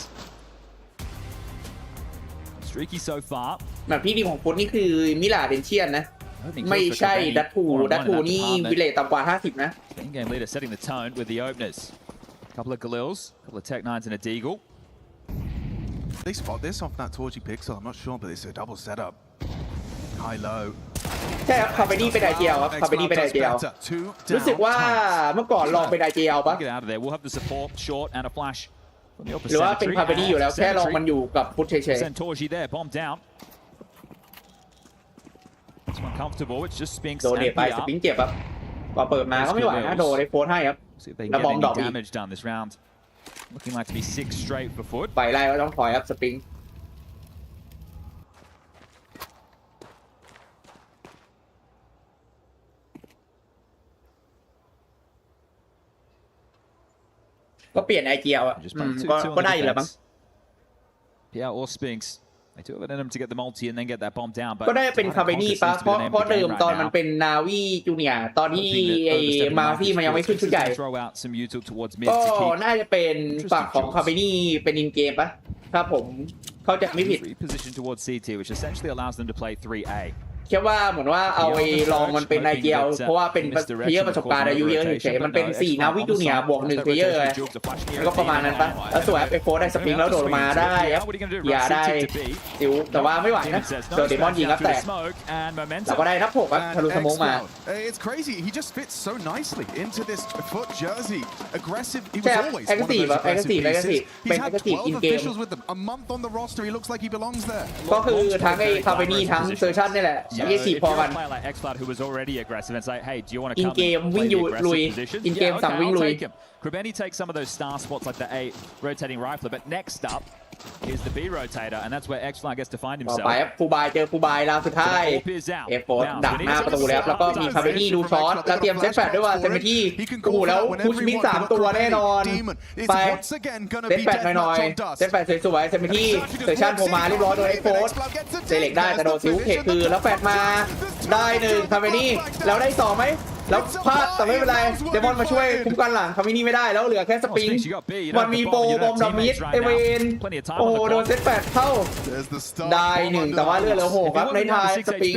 Streaky so far. แบบที่ดีของฟุตนี่คือมิลาเดนเชียนนะไม่ใช่ดัตทูนี่วิเลตต่ำกว่า50นะ In-game leader setting the tone with the openers. Couple of Galils, couple of Tech 9s and a Deagle. They spot this off that Torji pixel. I'm not sure, but it's a double setup. High low. ใช่ครับคาเปนี่เป็นไอเจียวครับคาเปนี่เป็นไอเจียวรู้สึกว่าเมื่อก่อนลองเป็นไอเจียวปะหรือว่าเป็นคาเปนี่อยู่แล้วแค่ลองมันอยู่กับฟุตเฉยๆโดนเดไปสปิงเจ็บครับพอเปิดมาก็ไม่ไหวนะโดนได้โฟร์ให้ครับแล้วบอมดอกอีกไปไล่ก็ต้องถอยครับสปิงก็เปลี่ยนไอเจียวอ่ะก็ได้อยู่แล้วมั้ง Yeah, or Spinks. They do have an enemy to get the multi and then get that bomb down. ก็ได้เป็นคาเปนี่ปะเพราะเดิมตอนมันเป็นนาวีจูเนียร์ตอนที่ไอ้มาที่มันยังไม่ขึ้นชุดใหญ่ก็น่าจะเป็นฝั่งของคาเปนี่เป็นอินเกมปะถ้าผมเข้าใจไม่ผิด Position towards CT, which essentially allows them to play 3A. แค่ว่าเหมือนว่าเอาไอ้ลองมันเป็นไอเกียวเพราะว่าเป็นเพลเยอร์ประสบการณ์อายุเยอะเฉยๆมันเป็น4นาวิจูเนียร์บวก1เพลเยอร์ก็ประมาณนั้นปะแล้วสวยไปโฟร์ได้สปริงแล้วโดดมาได้อย่าได้ซิวแต่ว่าไม่ไหวนะโดนเดมอนยิงครับแตกแล้วก็ได้นับ6ครับทะลุสโมกมา It's crazy. He just fits so nicely into this FUT jersey. Aggressive. He was ใช่ always one of those aggressive aggressive pieces. เป็ He's น had aggressive 12 in game officials with them. A month on the roster. He looks like he belongs there. ก็คือทั้งไอ้คาเฟนี่ทั้งเซอร์ชันนี่แหละ20พอกัน who was already aggressive and say, hey, do you want to อิน come เกม and วิ่ง play อยู่ the ลุย aggressive positions? อินเกม Yeah, สั่ง okay, วิ่ง I'll ลุย take him. Krabeni takes some of those star spots like the A rotating rifler, but next up is the B rotator, and that's where X-Fly gets to find ต่อ himself. ไปครับฟูบายเจอฟูบายราวสุดท้ายเอฟโฟร์ดักหน้าประตูแล้วแล้วก็มีคาเฟนี่ดูช็อตแล้วเตรียมเซตแฟดด้วยว่าเซนเมที่โอ้โหแล้วพุชมิด3ตัวแน่นอนไปเซตแฟดหน่อยๆเซตแฟดสวยๆเซนเมที่เซชั่นโผล่มาเรียบร้อยโดยเอ็กโฟร์เซเล็กได้แต่โดนซิวเทคคือแล้วแฟดมาได้1คาเฟนี่แล้วได้2ไหมแล้วพลาดแต่ไม่เป็นไรเดมอนมาช่วยคุ้มกันหลังคาเฟนี่ไม่ได้แล้วเหลือแค่สปริงมันมีโบมดอมมิดเอเวนโอ้โดนเซตแฟดเข้าได้1แต่ว่าเลือดเหลือ6ครับในท้ายสปริง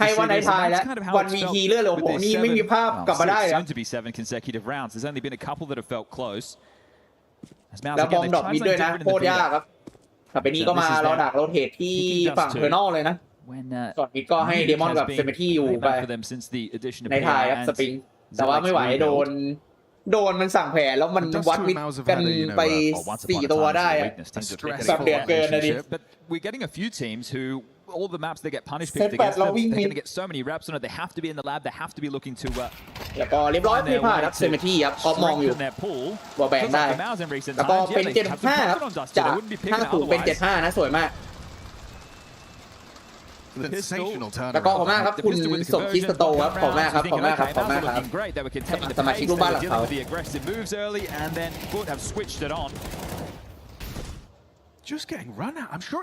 ให้วันในท้ายแล้ววันมีทีเลือดเหลือ6นี่ไม่มีภาพกลับมาได้ครับแล้วบอมดรอปมิดด้วยนะโคตรยากครับคาเฟนี่ก็มารอดักโรเทตที่ฝั่งเทอร์นอลเลยนะก่อนมิดก็ให้เดมอนกับเซมิที่อยู่ไปในท้ายครับสปริงแต่ว่าไม่ไหวโดนมันสั่งแผลแล้วมันวัดมิดกันไป4ตัวได้สับเดือดเกินนะดิ all the maps they get punished picked against them, they're going to get so many reps on it. They have to be in the lab. They have to be looking to แล้วก็เรียบร้อยไม่พลาดครับเซมิที่ครับออฟมองอยู่บอลแบ่งได้แล้วก็เป็น75ครับจาก50เป็น75นะสวยมากแล้วก็ขอบมากครับคุณสมคิดสโตครับขอบมากครับขอบมากครับขอบมากครับสมาชิกรูปบ้านหลังเขาJust getting run at. I'm sure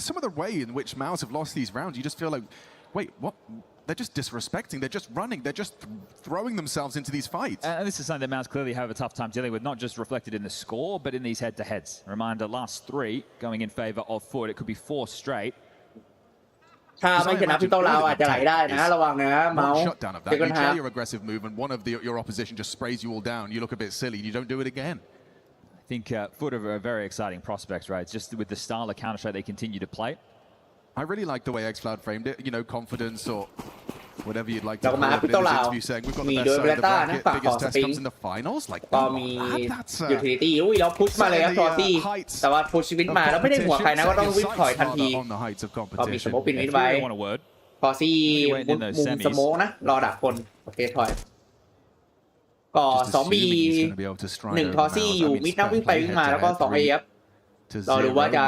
some of the way in which MOUZ have lost these rounds, you just feel like, wait, what? They're just disrespecting. They're just running. They're just throwing themselves into these fights. And this is something that MOUZ clearly have a tough time dealing with, not just reflected in the score, but in these head-to-heads. Reminder, last 3 going in favor of FUT. It could be 4 straight. ถ้าไม่ชนะพี่โตเราอาจจะไหลได้นะระวังนะเมาส์ You play your aggressive move and one of your opposition just sprays you all down. You look a bit silly. You don't do it again. I think FUT are very exciting prospects, right? It's just with the style of Counter-Strike they continue to play. I really like the way XCloud framed it. You know, confidence or whatever you'd like to call it. พี่โตเรา มีโดยเบลต้านะฝากขอสปริงก็มียูทิลิตี้อุ้ยแล้วพุชมาเลยครับทอซี่แต่ว่าพุชวินมาแล้วไม่ได้หัวใครนะก็ต้องวิ่งถอยทันทีก็มีสโมกปินวินไว้ทอซี่มุมสโมกนะรอดักคนโอเคถอยก็2B 1ทอซี่อยู่มิดนักวิ่งไปวิ่งมาแล้วก็2Aครับเราดูว่าจะ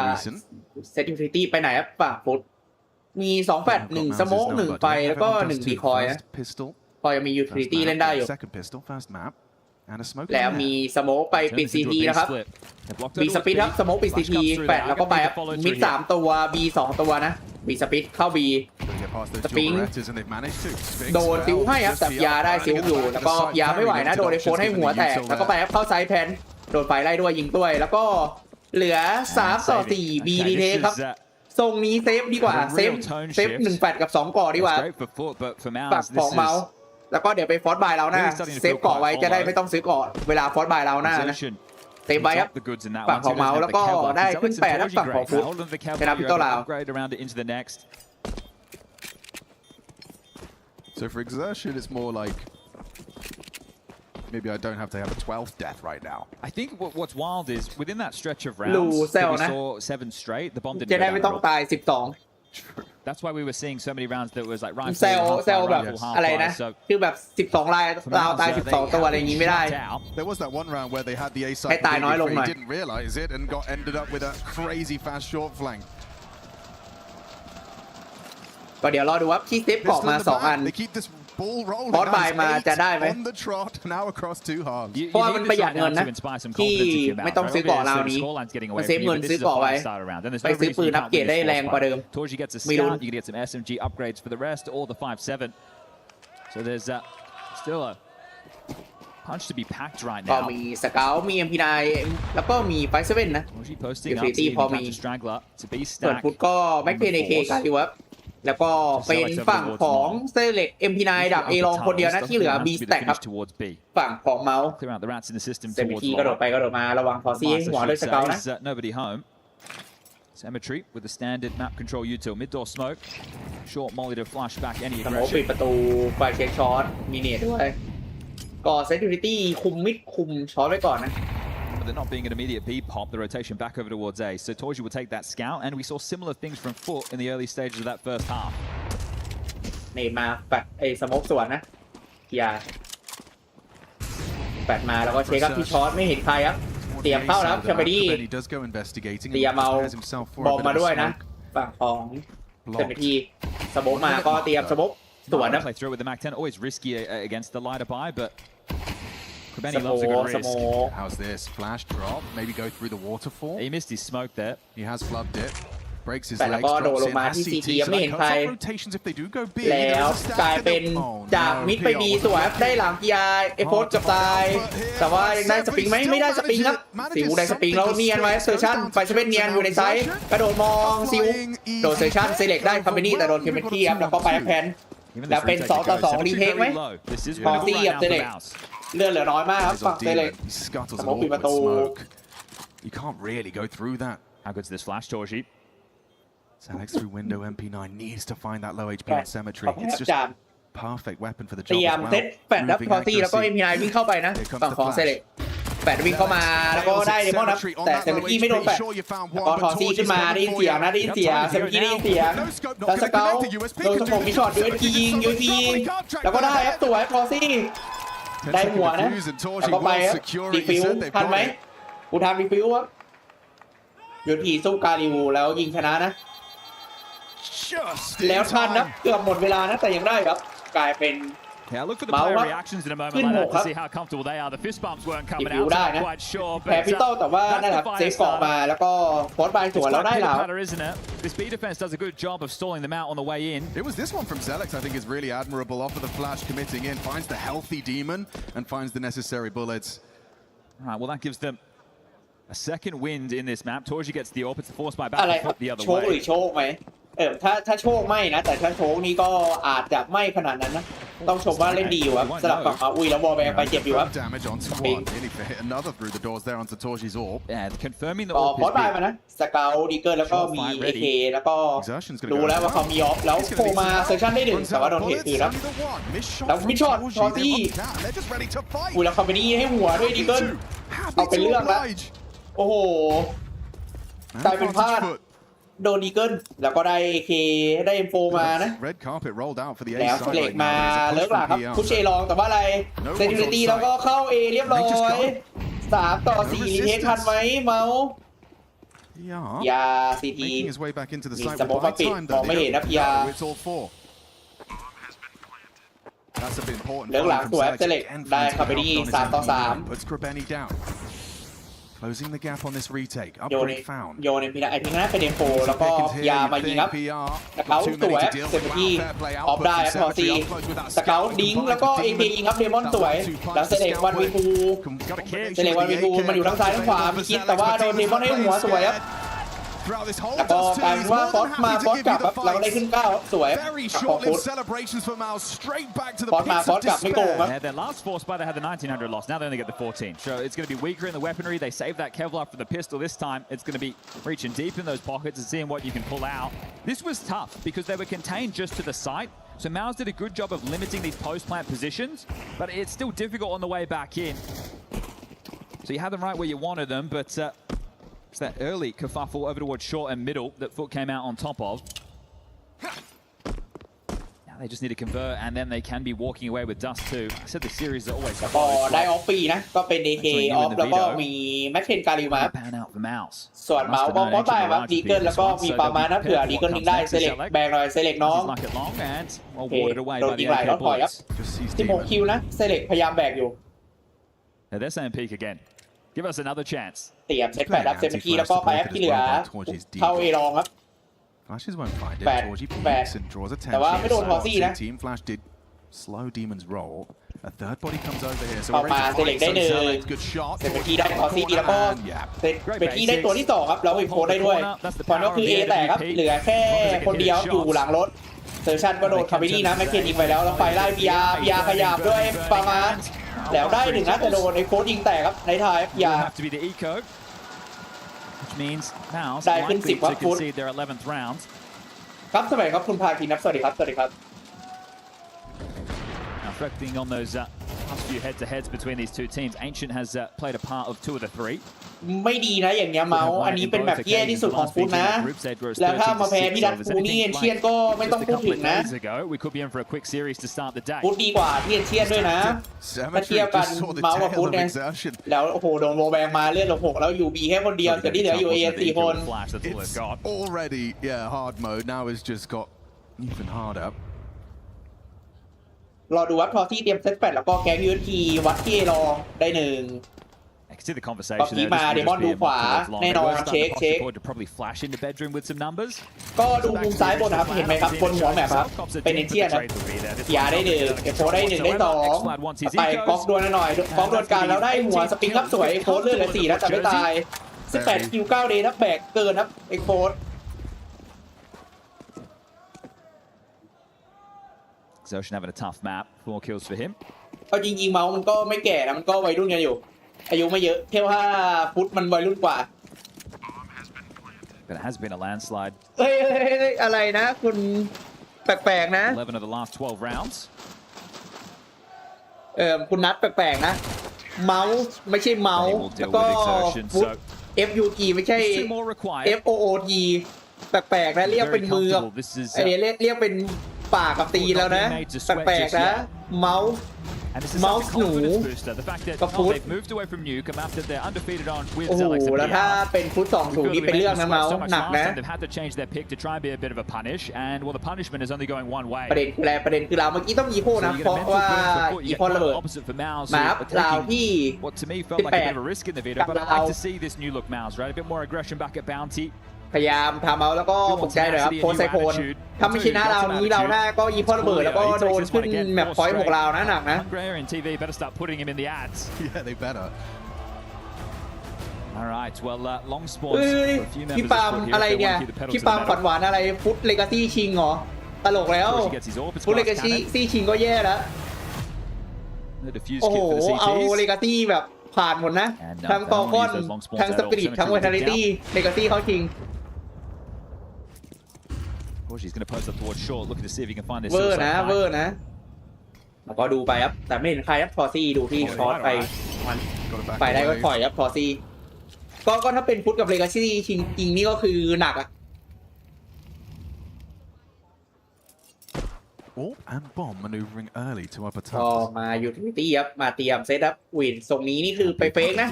เซตยูทิลิตี้ไปไหนครับฝากพุชมี2แฟลช1สโมก1ไฟแล้วก็1ดีคอยนะพอยังมียูทิลิตี้เล่นได้อยู่แล้วมีสโมกไปปิด CT นะครับบีสปิดครับสโมกปิด CT แฟลชแล้วก็ไปครับมิด3ตัว B 2ตัวนะบีสปิดเข้า B สปริงโดนซิวให้ครับแต่ยาได้ซิวอยู่แล้วก็ยาไม่ไหวนะโดนไอโฟนให้หัวแตกแล้วก็ไปครับเข้าไซด์แพนโดนไฟไล่ด้วยยิงด้วยแล้วก็เหลือ3-4 B ดีเทคครับทรงนี้เซฟดีกว่าเซฟ1แฟลชกับ2ก่อดีกว่าปักของเมาส์แล้วก็เดี๋ยวไปฟอร์สบายเราหน้าเซฟก่อไว้จะได้ไม่ต้องซื้อก่อเวลาฟอร์สบายเราหน้านะเซฟไว้ครับฝั่งของเมาส์แล้วก็ได้ขึ้น8ครับฝั่งของฟุตชนะพี่โตลาว So for exertion, it's more like maybe I don't have to have a 12th death right now. I think what's wild is within that stretch of rounds, we saw 7 straight. The bomb didn't go down at all. That's why we were seeing so many rounds that was like rifle, เซลแบบอะไรนะคือแบบ12ลายเราตาย12ตัวอะไรอย่างงี้ไม่ได้ There was that one round where they had the A side, he didn't realize it and ended up with a crazy fast short flank. ก็เดี๋ยวรอดูว่าที่เซฟเกาะมา2อันฟอสบายมาจะได้ไหมเพราะว่ามันประหยัดเงินนะที่ไม่ต้องซื้อเกาะเรานี้มันเซฟเงินซื้อเกาะไว้ไปซื้อปืนอัปเกรดได้แรงกว่าเดิมไม่รู้ You can get some SMG upgrades for the rest or the 5.7. So there's still a punch to be packed right ก็ now. มีสเกลมี MP9 แล้วก็มีไฟเซเว่นนะ Torji posting up, Infinity seeing พอ the มี counter straggler to be ส่วน stacked. ฟุตก็แม็กเทนเอเคการิวับแล้วก็เป็นฝั่งของเซเล็ก MP9 ดับเอลองคนเดียวนะที่เหลือ B stack ครับ towards B. ฝั่งของเมาส์ Clear out the rats in the system เซมิ towards ทีกระโดด long. ไปกระโดดมาระวังพอซี่ให้ Master หัวด้วย should สเกล say นะ is, nobody home. Cemetery with the standard map control util. Mid-door smoke. Short molly to flash back any สโมกปิด aggression. ประตูไฟเช็คช็อตมีเนตด้วยก็เซคิวริตี้คุมมิดคุมช็อตไว้ก่อนนะ But there not being an immediate B pop, the rotation back over towards A. So Torji will take that scout, and we saw similar things from FUT in the early stages of that first half. เนตมาแปดไอ้สโมกสวนนะอย่าแปดมาแล้วก็เช็คครับที่ช็อตไม่เห็นใครครับเตรียมเข้าแล้วแคมเบอรี่เตรียมเอาบอมมาด้วยนะฝั่งของเซมิทีสโมกมาก็เตรียมสโมกสวนนะ Play through with the Mac 10, always risky against the light up eye, but Krebeni สโม loves a ก good สโม risk. ก How's this? Flash drop. Maybe go through the waterfall. He missed his smoke there. He has flubbed it. Breaks his แต่แล้ว legs. ก็โดด Drops ลง in. มา Has ที่ CT CT. ยัง So ไม่ that เห็น cuts ใคร off rotations if they do go big. แล้ว There's a stack กลาย in เป็น the- Oh, จาก no. มิดไป B สวยได้หลังพีอาร์เอฟโฟร์กับตายแต่ว่ายังได้สปริงไหมไม่ได้สปริงครับซิวได้สปริงแล้วเนียนไว้เซอร์ชั่นไฟเซเว่นเนียนอยู่ในไซส์กระโดดมองซิวโดนเซอร์ชั่นเซเล็กได้คอมเบนี่แต่โดนเคมเบนที่ครับแล้วก็ไปแพน Even แล้ว this เป็น retake 2 ต่อ goes. 2 รี Cemetery เทคไหม very low. This is พอ winning ซี่ right กับ now เซ for เล็ก MOUZ. เลือดเหลือน้อยมากครับ Eyes ฝั่ on งเซเล็ก Demon. He scuttles Smoke all in with the door. smoke. You can't really go through that. How good's this flash, Torji? Alex through window. MP9 needs to find that low HP on Cemetery. ขอบคุณ It's ครับ just จาน perfect weapon for the เตรี job ย as ม well. เซตแปดรับ Moving พอซี่แล้วก็ accuracy. เอ็มพีไอวิ่งเข้าไปนะ Here comes ฝั่ง the ของเซ flash. เล็กแปดวิ่งเข้ามาแล้วก็ได้เดมอนครับแต่เซมิกี้ไม่โดนแปด Sure you found แล้ว one, ก็ but ทอซี่ Torji's ขึ้นมา coming ได้ยิน for เสียง you. นะได้ยินเสียงเซมิกี้ได้ยินเสียง No scope, not แล้วส gonna เกล connect. USP โดน can ส do มองมีช็อต USP ยิง USP ยิงแล้วก็ได้ครับสวยพอซี่ได้หัวนะแล้วก็ไปครับดีฟิวทันไหมกูทำดีฟิวครับUSP สู้กาลิวูแล้วยิงชนะนะ Just แล้วทันนะเกือบหมดเวลานะแต่ยังได้ครับกลายเป็น Yeah, look for the MOUZ player reactions in a moment like that to see how comfortable they are. The fist bumps weren't coming out, so not quite sure. แพ้พิโต้แต่ว่านั่นแหละเซฟเกาะมาแล้วก็โพสต์บายสวนแล้วได้แล้ว isn't it? This B defense does a good job of stalling them out on the way in. It was this one from Zelex, I think, is really admirable. Off of the flash, committing in, finds the healthy demon and finds the necessary bullets. All right, well, that gives them a second wind in this map. Torji gets the AWP. It's forced by อะไร back ครับ foot the other โชคหรือ way. โชคไหมถ้าโชคไม่นะแต่ถ้าโชคนี้ก็อาจจะไม่ขนาดนั้นนะต้องชมว่าเล่นดีอยู่ครับสลับฝั่งมาอุ้ยแล้วบอลแบงไปเจ็บอยู่ครับ Damage onto one. Nearly hit another through the doors there onto Torji's AWP. Yeah, confirming the ก็ AWP โพสต์บายมานะสเกลดีเกิลแล้วก็มี AK แล้วก็ดูแล้วว่าเขามีออฟแล้วโผล่มาเซสชั่นได้หนึ่งแต่ว่าโดนเทคืนครับแล้วมิชช็อตทอซี่อุ้ยแล้วคอมเบนี่ให้หัวด้วยดีเกิลเอาเป็นเรื่องแล้วโอ้โหกลายเป็นพลาดโดนดีเกิลแล้วก็ได้ AK ได้ M4 มานะ Red carpet rolled out for the แล้ว A เล็ side ก right มา now. เลิกหลังครับ There's a พุช push เอ from ลองแต่ว่าอะไรเซนติลิตี้แล้วก็เข้า A เรียบร้อย3 ต่อ 4 รีเทคทันไหมเมาส์ PR ยา CT making his way back into the มี site ส with โมก buy มาปิด time มอง though. ไม่เห็นนะพีอา No, it's all four. That's a bit important. เลิกหลัง From ตัวแอป Zelex เซเล็ก again ได้ finds คาเบ the นี่ help on his 3 ต่อ MP9, puts Krebeni down. Closing the gap on this retake. 3 โยน Upgrade found. โยนพีอาไอทิ้งนะเป็น M4 แล้วก็พีอามายิงครับ สเกลสวยเซนตี้ออฟได้พอซีสเกลดิ้งแล้วก็ AK ยิงครับเดมอนสวยแล้วเซเล็กวันวีฟูเซเล็กวันวีฟูมันอยู่ทั้งซ้ายทั้งขวามีคิดแต่ว่าโดนเดมอนให้หัวสวยครับแล้วก็กลายเป็นว่าฟอสมาฟอสกลับครับเราได้ขึ้น9สวยกับของฟุตฟอสมาฟอสกลับไม่โกงครับ Yeah, their last force by they had the 1900 loss. Now they only get the 14. So it's going to be weaker in the weaponry. They save that Kevlar for the pistol this time. It's going to be reaching deep in those pockets and seeing what you can pull out. This was tough because they were contained just to the site. So MOUZ did a good job of limiting these post-plant positions, but it's still difficult on the way back in. So you had them right where you wanted them, but it's that early kerfuffle over towards short and middle that FUT came out on top of. Now they just need to convert, and then they can be walking away with dust too. I said the series are always แล้วก็ได้ออฟปีนะก็เป็น AK ออฟแล้วก็มีแม็กเทนการิมา pan out for MOUZ. ส่วนเมาส์ก็ฟอสไปครับดีเกิลแล้วก็มีปามานะเผื่อดีเกิลยิงได้เซเล็กแบงหน่อยเซเล็กน้อง Like it long and well โอเค warded away โดน by ยิ the งหลายรอบ AK ถอยครับ bullets. 16 คิวนะเซเล็กพยายามแบกอยู่ Now they're saying peak again. Give us another chance. เตรียมเซตแปดรับเซมิกี้แล้วก็ไปแอปที่เหลือเข้าเอรองครับ Flashes won't find it. Bad, Torji bad. peeks and draws แต่ว่า attention. ไม่โดนพอซี่นะ Team Flash did slow Demon's roll. A third body comes over here. So ต่อ we're มา ready เซ to เล็ก fight. ได้ So หนึ่ง Select, good shot. เซเล็กได้พอซีแล้วก็ And yeah. เบทีได้ตัวที่2ครับแล้วอีโพได้ด้วยตอนนี้คือ A แตกครับเหลือแค่คนเดียวอยู่หลังรถเซอร์ชันก็โดนคาร์บินี่นะแม็กเคนยิงไปแล้วแล้วไฟไล่พีอาร์ขยับด้วยประมาณแล้วได้หนึ่งนะแต่โดนไอ้โค้ดยิงแตกครับในท้ายพีอาร์ have to be the eco, which means MOUZ ได้ขึ้น likely 10ครับ to concede their 11th round. ครับสวัสดีครับคุณพาคินครับสวัสดีครับสวัสดีครับ Now, reflecting on those past few head-to-heads between these two teams, Ancient has played a part of 2 of the 3. ไม่ดีนะอย่างเงี้ยเมาส์อันนี้เป็นแบบแย่ที่สุดของฟุตนะแล้วถ้ามาแพ้พี่ดัตฟูนี่เอนเชียนก็ไม่ต้องพูดถึงนะ We could be in for a quick series to start the day. ฟุตดีกว่าที่เอนเชียนด้วยนะถ้าเทียบกันเมาส์กับฟุตเนี่ยแล้วโอ้โหโดนโวแบงมาเลือดลง6แล้วอยู่บีแค่คนเดียวแต่ที่เหลืออยู่เอ4คน It's already hard mode. Now it's just got even harder. รอดูวัดพอที่เตรียมเซต8แล้วก็แก๊งยูทีวัดที่เอลองได้หนึ่ง I can see the conversation there. มาเดมอนดูขวาแน่นอนเช็ค to probably flash into bedroom with some numbers. ก็ดูมุมซ้ายบนนะครับเห็นไหมครับบนหัวแมปครับเป็นเอนเชียนครับยาได้หนึ่งเอโฟได้1ได้2ไปก๊อกดวลหน่อยก๊อกดวลกันแล้วได้หัวสปริงครับสวยเอโฟเลือดเหลือ4แล้วแต่ไม่ตาย18คิว9เดย์นับแบกเกินครับเอโฟExertion having a tough map. 4 kills for him. เอาจริงๆเมาส์มันก็ไม่แก่นะมันก็วัยรุ่นกันอยู่อายุไม่เยอะแค่ว่าฟุตมันวัยรุ่นกว่า But it has been a landslide. เฮ้ยอะไรนะคุณแปลกๆนะ 11 of the last 12 rounds. คุณนัดแปลกๆนะเมาส์ไม่ใช่เมาส์แล้วก็ฟุต FUT ไม่ใช่ FOOT แปลกๆนะเรียกเป็นมือเรียกเป็นปากกับตีแล้วนะแปลกๆนะเมาส์หนูกับฟุตโอ้โหแล้วถ้าเป็นฟุต2-0นี่เป็นเรื่องนะเมาส์หนักนะประเด็นคือเราเมื่อกี้ต้องอีโคนะเพราะว่าอีโคระเบิดมาอัพเราที่18กับเราพยายามทำเอาแล้วก็ปลุกใจหน่อยครับโค้ชไซโคนถ้าไม่ชนะเรานี้เราหน้าก็ยีพ่อระเบิดแล้วก็โดนขึ้นแมปพอยต์6ราวนะหนักนะ พี่ปาล์มอะไรเนี่ยพี่ปาล์มฝันหวานอะไรฟุตเลกาซี่ชิงเหรอตลกแล้วฟุตเลกาซี่ชิงก็แย่แล้วโอ้โหเอาเลกาซี่แบบผ่านหมดนะทั้งฟอลคอนทั้งสปิริตทั้งไวทาลิตี้เลกาซี่เขาชิงShe's going to post up towards short, looking to see if he can find this. เวอร์นะแล้วก็ดูไปครับแต่ไม่เห็นใครครับพอซี่ดูที่คอร์สไปได้ก็ถอยครับพอซี่ก็ถ้าเป็นฟุตกับเลกาซี่จริงนี่ก็คือหนักอ่ะ and bomb maneuvering early to upper ก็มายูทิลิตี้ครับมาเตรียมเซตอัพวินทรงนี้นี่คือไปเฟกนะ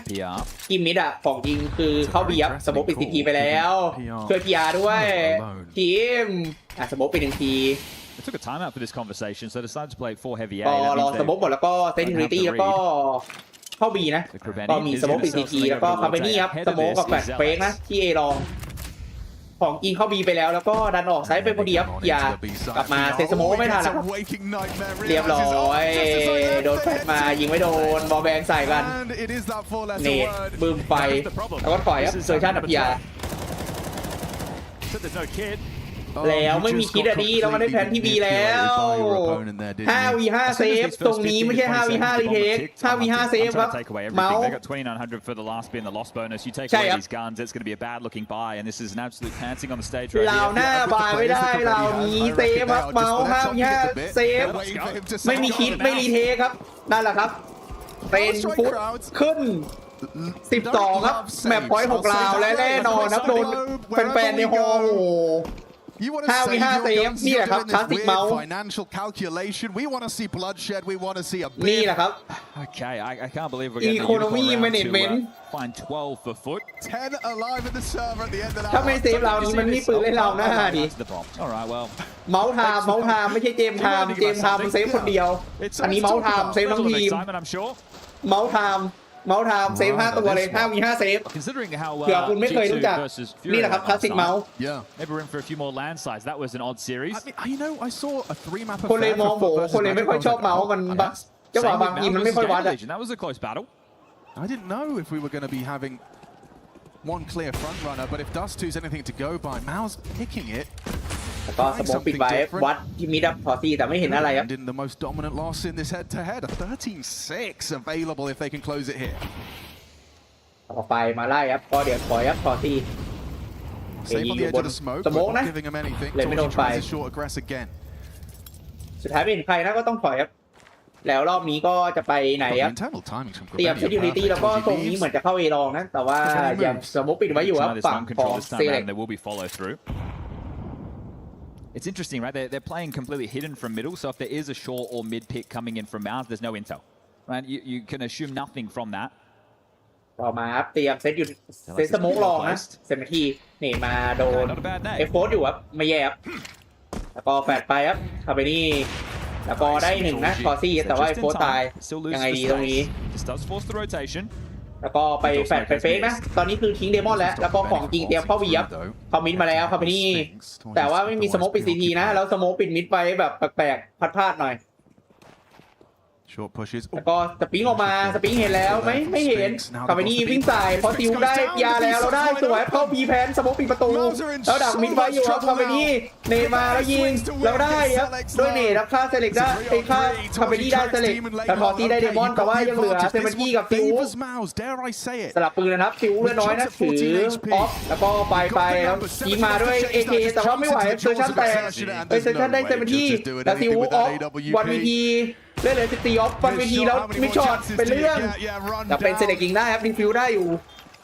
กิมมิดอ่ะของจริงคือเข้าบีครับสมมติปิดทีไปแล้วช่วยพีอาร์ด้วยทีมสมมติปิด1 ที They took a time out for this conversation, so decided to play 4 heavy A. ก็รอสมมติหมดแล้วก็เซตยูทิลิตี้แล้วก็เข้าบีนะก็มีสมมติปิดทีแล้วก็คาเฟนี่ครับสมมติกับแฟลชเฟกนะที่เอลองของจริงเข้าบีไปแล้วแล้วก็ดันออกไซด์ไปพอดีครับอย่ากลับมาเซสโมไม่ทันแล้วเรียบร้อยโดนแฟดมายิงไม่โดนบอลแบงใส่กันเนตบึ้มไปแล้วก็ถอยครับเซอร์ชันอัพยาแล้วไม่มีคิดอะดีเรามาได้แพนที่บีแล้ว5v5 เซฟตรงนี้ไม่ใช่5v5 รีเทค5v5 เซฟครับเมาส์ใช่ครับเราหน้าบายไม่ได้เรานี้เซฟครับเมาส์5v5 เซฟไม่มีคิดไม่รีเทคครับนั่นแหละครับเป็นฟุตขึ้น12ครับแมปพอยต์6ราวและแน่นอนครับโดนแฟนๆในฮอลล์5v5 เซฟนี่แหละครับคลาสสิกเมาส์นี่แหละครับ Okay, I can't believe we're getting Economy Management find 12 for foot. 10 alive in the server at the end of that. ถ้าไม่เซฟเรานี้มันไม่ปืนเล่นเราหน้าดิ Alright, well. เมาส์ไทม์ไม่ใช่เจมส์ไทม์มันเซฟคนเดียวอันนี้เมาส์ไทม์เซฟทั้งทีมเมาส์ไทม์เซฟ5ตัวเลย5v5 เซฟเผื่อคุณไม่เคยรู้จักนี่แหละครับคลาสสิกเมาส์ Maybe we're in for a few more landslides. That was an odd series. I saw a 3-map คนเลยมองโบคนเลยไม่ค่อยชอบเมาส์มัน จังหวะบางทีมันไม่ค่อยวัดอะ That was a close battle. I didn't know if we were going to be having one clear front runner, but if Dust 2's anything to go by, MOUZ picking it. แล้วก็สโมกปิดไว้วัดที่มิดอัพพอซี่แต่ไม่เห็นอะไรครับ And in the most dominant loss in this head-to-head, a 13-6 available if they can close it here. ต่อไปมาไล่ครับก็เดี๋ยวถอยครับพอซี่ Safe on the edge of the smoke, สโมก but นะ not giving him anything. เลยไม่โดน Torji ไฟ tries a short aggress again. สุดท้ายไม่เห็นใครนะก็ต้องถอยครับแล้วรอบนี้ก็จะไปไหนครับ Internal timings from เตรียม Kraveni เซ are ดิลิตี้ perfect. แล้วก็ Torji ตรงนี้ leaves. เหมือนจะเข้าเอลองนะแต่ว่ายังสโมกปิดไว้อยู่ครับ Try this ฝั่ง zone ขอ control ง this เซ time เล็ก around. There will be follow through. It's interesting, right? They're playing completely hidden from middle, so if there is a short or mid pick coming in from MOUZ, there's no intel, right? You can assume nothing from that. ต่อมาครับเตรียมเซตอยู่เซตสโมกลองนะเซมทีนี่มาโดน Not a bad เอ name. ฟโฟสอยู่ครับไม่แย่ครับแล้วก็แฟดไปครับเข้าไปนี่แล้วก็ได้หนึ่งนะคอซี่แต่ว่าเอฟโฟสตาย Still ยัง loses ไง the ดีตรงนี้ space. Just does force the rotation. แล้วก็ไปแฟดไปเฟกนะตอนนี้คือทิ้งเดมอนแล้วแล้วก็ของจริงเตรียมเข้าวีครับเขามิดมาแล้วเข้าไปนี่แต่ว่าไม่มีสโมกปิดซีทีนะแล้วสโมกปิดมิดไปแบบแปลกๆพลาดๆหน่อย Short pushes. แล้วก็สปริงออกมาสปริงเห็นแล้วไม่เห็นเข้าไปนี่วิ่งใส่พอซิวได้ยาแล้วเราได้สวยเข้าบีแพนสโมกปิดประตูแล้วดักมิดไว้อยู่ครับเข้าไปนี่เนมาแล้วยิงแล้วได้ครับด้วยเนรับค่าเซเล็กได้ค่าเข้าไปนี่ได้เซเล็กแต่ทอซี่ได้เดมอนแต่ว่ายังเหลือเซมันยี่กับซิว Favors MOUZ, dare I say it. สลับปืนนะครับซิวเลือดน้อยนะถือออฟแล้วก็ไปแล้วยิงมาด้วย AK แต่ว่าไม่ไหวเซอร์ชั่นแตกเซอร์ชั่นได้เซมันยี่แล้วซิวออฟวันวีทีเล่นเลย14ออฟวันวีทีแล้วมิดช็อตเป็นเรื่องแต่เป็นเซเล็กยิงได้ครับดีฟิวได้อยู่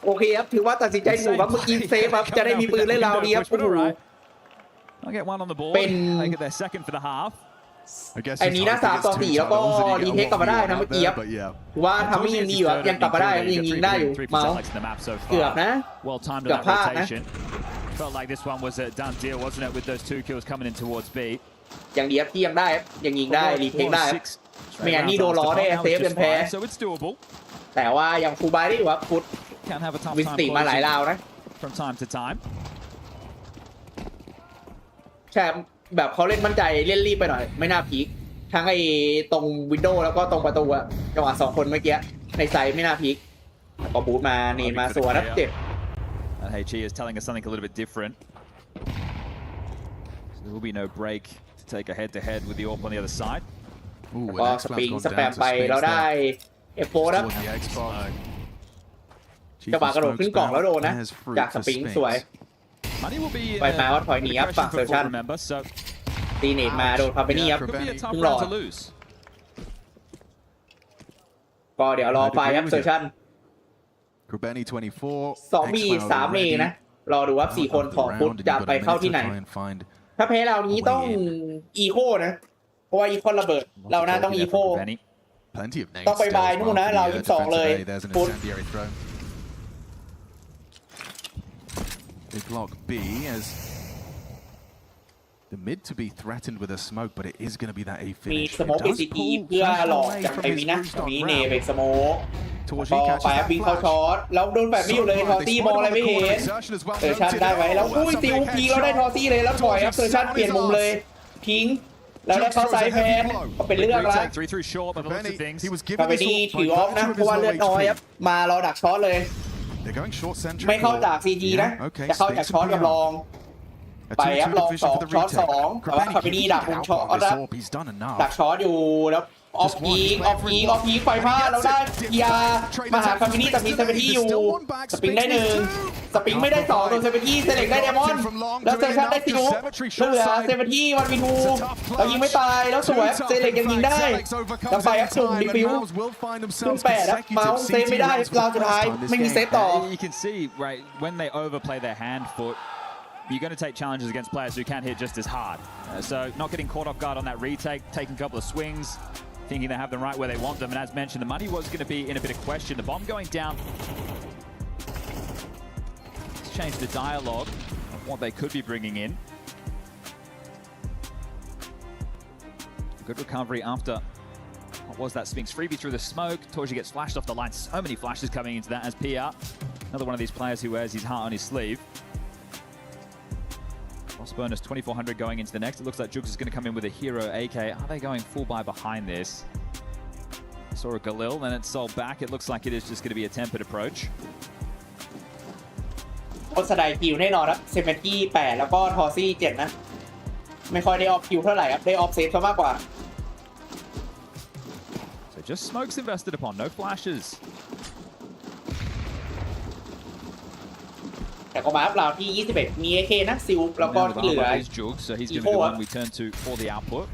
โอเคครับถือว่าตัดสินใจถูกครับเมื่อกี้เซฟครับจะได้มีปืนเล่นราวดีครับ I'll get one on the board. เป็น They get their second for the half. ไอ้นี้นะ3-4แล้วก็รีเทคกลับมาได้นะเมื่อกี้ครับถือว่าทำให้ยังดีอยู่ครับยังกลับมาได้ยังยิงได้อยู่เมาส์เกือบนะ Well timed เกือบ on พลา that ดนะ rotation. Felt like this one was a done deal, wasn't it? With those 2 kills coming in towards B. ยังดีครับที่ยังได้ครับยังยิงได้รีเทคได้ครับไม่งั้นนี่โดนล้อได้เซฟจนแพ้ So it's doable. แต่ว่ายังฟูลบายได้อยู่ครับฟุต Can have a tough วิน time สติมาหลาย closing ราวนะ from time to time. ใช่แบบเขาเล่นมั่นใจเล่นรีบไปหน่อยไม่น่าพีคทั้งไอ้ตรงวินโดว์แล้วก็ตรงประตูอะจังหวะ2คนเมื่อกี้ในไซด์ไม่น่าพีคแล้วก็บูทมานี่มาสวนนะเจ็บ HE is telling us something a little bit different. So there will be no break to take a head-to-head with the AWP on the other side. แล้วก็สปริงสแปมไปแล้วได้เอฟโฟร์ครับจังหวะกระโดดขึ้นกล่องแล้วโดนนะจากสปริงสวย Money will be ไปมาว่าถอยหนีครับฝั่งเซอร์ชั่น remember, so ตีเนตมาโดนคาเฟนี่ครับ could be a tough เพิ่งหลอ round ด to lose. ก็เดี๋ยวรอไปครับเซอร์ชั่น Kraveni 24. 2 มี3 เมนะ รอดูว่า4 คนของฟุตจะไปเข้าที่ไหน ถ้าแพ้เรานี้ต้องอีโคนะเพราะว่าอีโคระเบิดเราน่าต้องอีโค Plenty of names ต้องไปบายนู่นนะเรา22เลย There's an ฟุต incendiary throw. Big lock B as the mid to be threatened with a smoke, but it is going to be that A มี finish. สโมก ACT เพื่อหลอกจากไอวินนะตรงนี้เนเบกสโมกก็ไปวิ่งเข้าช็อตแล้วโดนแบบไม่อยู่เลยทอซี่มองอะไรไม่เห็นเซอร์ชั่นได้ไว้แล้วอุ้ยซิวพีเราได้ทอซี่เลยแล้วถอยครับเซอร์ชั่นเปลี่ยนมุมเลยทิ้งแล้วได้เข้าไซด์แพนก็เป็นเรื่องละ Three through short by the looks of things. คาเฟนี่ถือออฟนะเพราะว่าเลือดน้อยครับมารอดักช็อตเลย They're going short centric. ไม่เข้าจาก CG นะจะเข้าจากช็อตกับลองไปครับลอง2ช็อต2แต่ว่าคาเฟนี่ดักมุมช็อตนะดักช็อตอยู่แล้วออฟพีไฟพลาดแล้วได้ยามาหาคาเฟนี่แต่มีเซเวนตี้อยู่สปริงได้1สปริงไม่ได้2โดนเซเวนตี้เซเล็กได้เดมอนแล้วเซอร์ชั่นได้ซิวเหลือเซเวนตี้วันวีทูแล้วยิงไม่ตายแล้วสวยเซเล็กยังยิงได้แล้วไปครับสุ่มดิฟิวขึ้น8ครับเมาส์เซฟไม่ได้ราวสุดท้ายไม่มีเซฟต่อ You can see, right, when they overplay their hand foot, you're going to take challenges against players who can't hit just as hard. So not getting caught off guard on that retake, taking a couple of swings, thinking they have them right where they want them. And as mentioned, the money was going to be in a bit of question. The bomb going down. Let's change the dialogue of what they could be bringing in. Good recovery after, what was that? Sphinx freebie through the smoke. Torji gets flashed off the line. So many flashes coming into that as PR. Another one of these players who wears his heart on his sleeve. Loss bonus 2400 going into the next. It looks like Jugs is going to come in with a hero AK. Are they going full buy behind this? saw a Galil, then it's sold back. It looks like it is just going to be a tempered approach. โอสไดคิวแน่นอนครับเซเมนกี้8แล้วก็ทอซี่7นะไม่ค่อยได้ออฟคิวเท่าไหร่ครับได้ออฟเซฟซะมากกว่า So just smokes invested upon, no flashes. แต่ก็มาอัพราวที่21มี AK นะซิลแล้วก็ที่เหลือ So he's going to be the one we turn to for the output.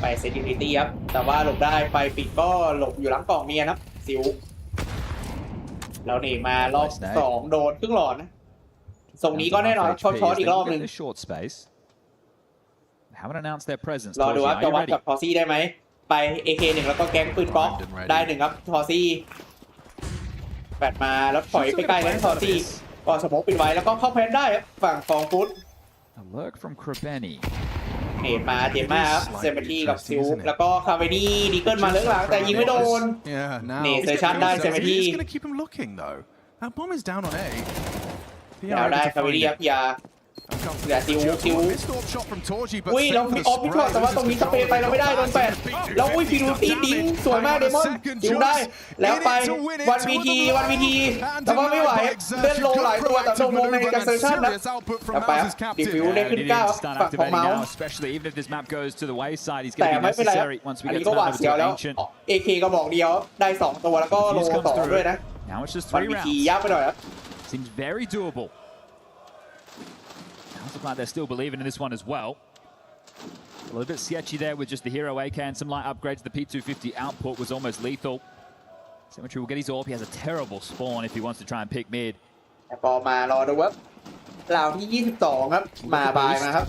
ไปเซติลิตี้ครับแต่ว่าหลบได้ไฟปิดก็หลบอยู่หลังกล่องเมียนะซิลแล้วนี่มารอบ2โดนครึ่งหลอดนะส่งนี้ก็แน่นอนช็อตอีกรอบนึง Haven't announced their presence. รอดูว่าจะวัดกับทอซี่ได้ไหมไป AK 1แล้วก็แก๊งปืนป๊อกได้1ครับทอซี่แปดมาแล้วถอยไปใกล้แล้วทอซี่ก็สโมกปิดไว้แล้วก็เข้าแพนได้ฝั่งของฟุต Alert from Krabeni. เนตมาเจมมาครับเซมตี้กับซิลแล้วก็คาเวนี่ดีเกิลมาเลือกหลังแต่ยิงไม่โดนเนตเซชั่นได้เซมตี้แล้วได้คาเวนี่ครับยาเหลือซิวอุ้ยเรามีออฟมิดช็อตแต่ว่าตรงนี้สเปรย์ไปเราไม่ได้โดนแปดแล้วอุ้ยฟิดูตี้ดิ้งสวยมากเดมอนซิวได้แล้วไปวันวีทีแต่ว่าไม่ไหวเลื่อนโลหลายตัวแต่โดนโมในการเซชั่นนะแล้วไปดิฟิวได้ขึ้น9ฝั่งของเมาส์แต่ไม่เป็นไรอันนี้ก็หวาดเสียวแล้ว AK ก็บอกเดียวได้2ตัวแล้วก็โล2ด้วยนะวันวีทียับไปหน่อยครับ Seems very doable. Looks like they're still believing in this one as well. A little bit sketchy there with just the hero AK and some light upgrades. The P250 output was almost lethal. Symmetry will get his AWP. He has a terrible spawn if he wants to try and pick mid. พอมารอดูครับราวที่22ครับมาบายมาครับ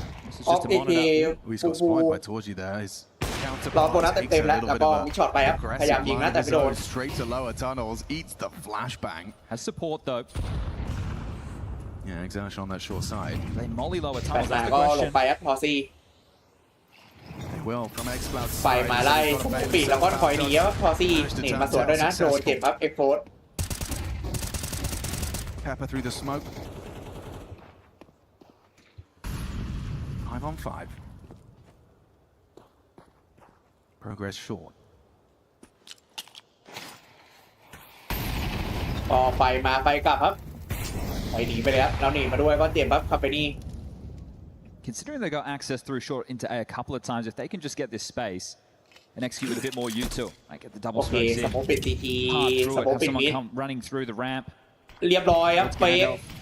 ออฟ AK ฟูรอโบนัสเต็มๆแล้วก็มีช็อตไปครับพยายามยิงนะแต่ไม่โดน Has support though. Yeah, exertion on that short side. They molly lower tunnels. แต่ก็ลงไปครับทอซี่ ไฟมาไล่ปีกแล้วก็ถอยหนีครับทอซี่หนีมาสวนด้วยนะโดนเจ็บครับเอ็กโพส Pepper through the smoke. 5 on 5. Progress short. ก็ไฟมาไฟกลับครับไฟหนีไปเลยครับแล้วหนีมาด้วยก็เจ็บครับคาเปนี่ Considering they got access through short into A a couple of times, if they can just get this space and execute with a bit more util, like get the double smokes in, hard through it, have someone come running through the ramp. เรียบร้อยครับ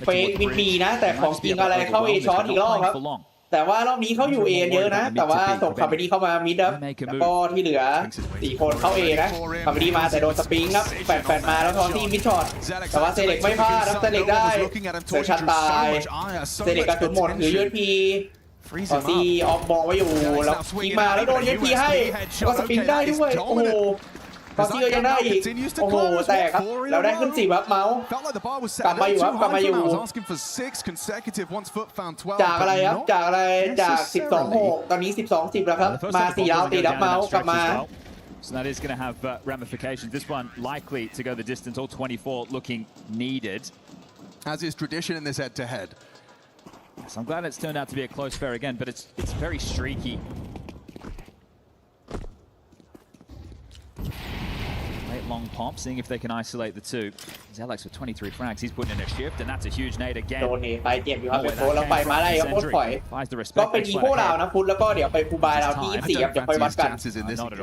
เฟกมีนะแต่ของจริงอะไรเข้าเอช็อตอีกรอบครับแต่ว่ารอบนี้เขาอยู่เอเยอะนะแต่ว่าส่งคาเปนี่เข้ามามิดครับแล้วก็ที่เหลือ4คนเข้าเอนะคาเปนี่มาแต่โดนสปริงครับแปดมาแล้วทอนที่มิดช็อตแต่ว่าเซเล็กไม่พลาดครับเซเล็กได้เซชันตายเซเล็กกระสุนหมดถือยูเอพีทอซี่ออฟบอลไว้อยู่แล้วยิงมาแล้วโดนยูเอพีให้ก็สปริงได้ด้วยโอ้โหทอซี่ก็ยังได้อีกโอ้โหแตกครับแล้วได้ขึ้น10ครับเมาส์กลับมาอยู่ครับกลับมาอยู่จากอะไรครับจาก12-6ตอนนี้12-10แล้วครับมา4ราวตีรับเมาส์กลับมา So that is going to have ramifications. This one likely to go the distance. All 24 looking needed. As is tradition in this head-to-head. So I'm glad it's turned out to be a close fair again, but it's very streaky. Late long pop, seeing if they can isolate the two. Zelex with 23 frags, he's putting in a shift, and that's a huge nade again. โดนนี่ไปเจ็บอยู่ครับเป็นโค้แล้วไปมาไล่ครับโค้ถอยก็เป็นอีโคลาวนะพุทธแล้วก็เดี๋ยวไปคูบายลาวที่24ครับเดี๋ยวไปวัดกัน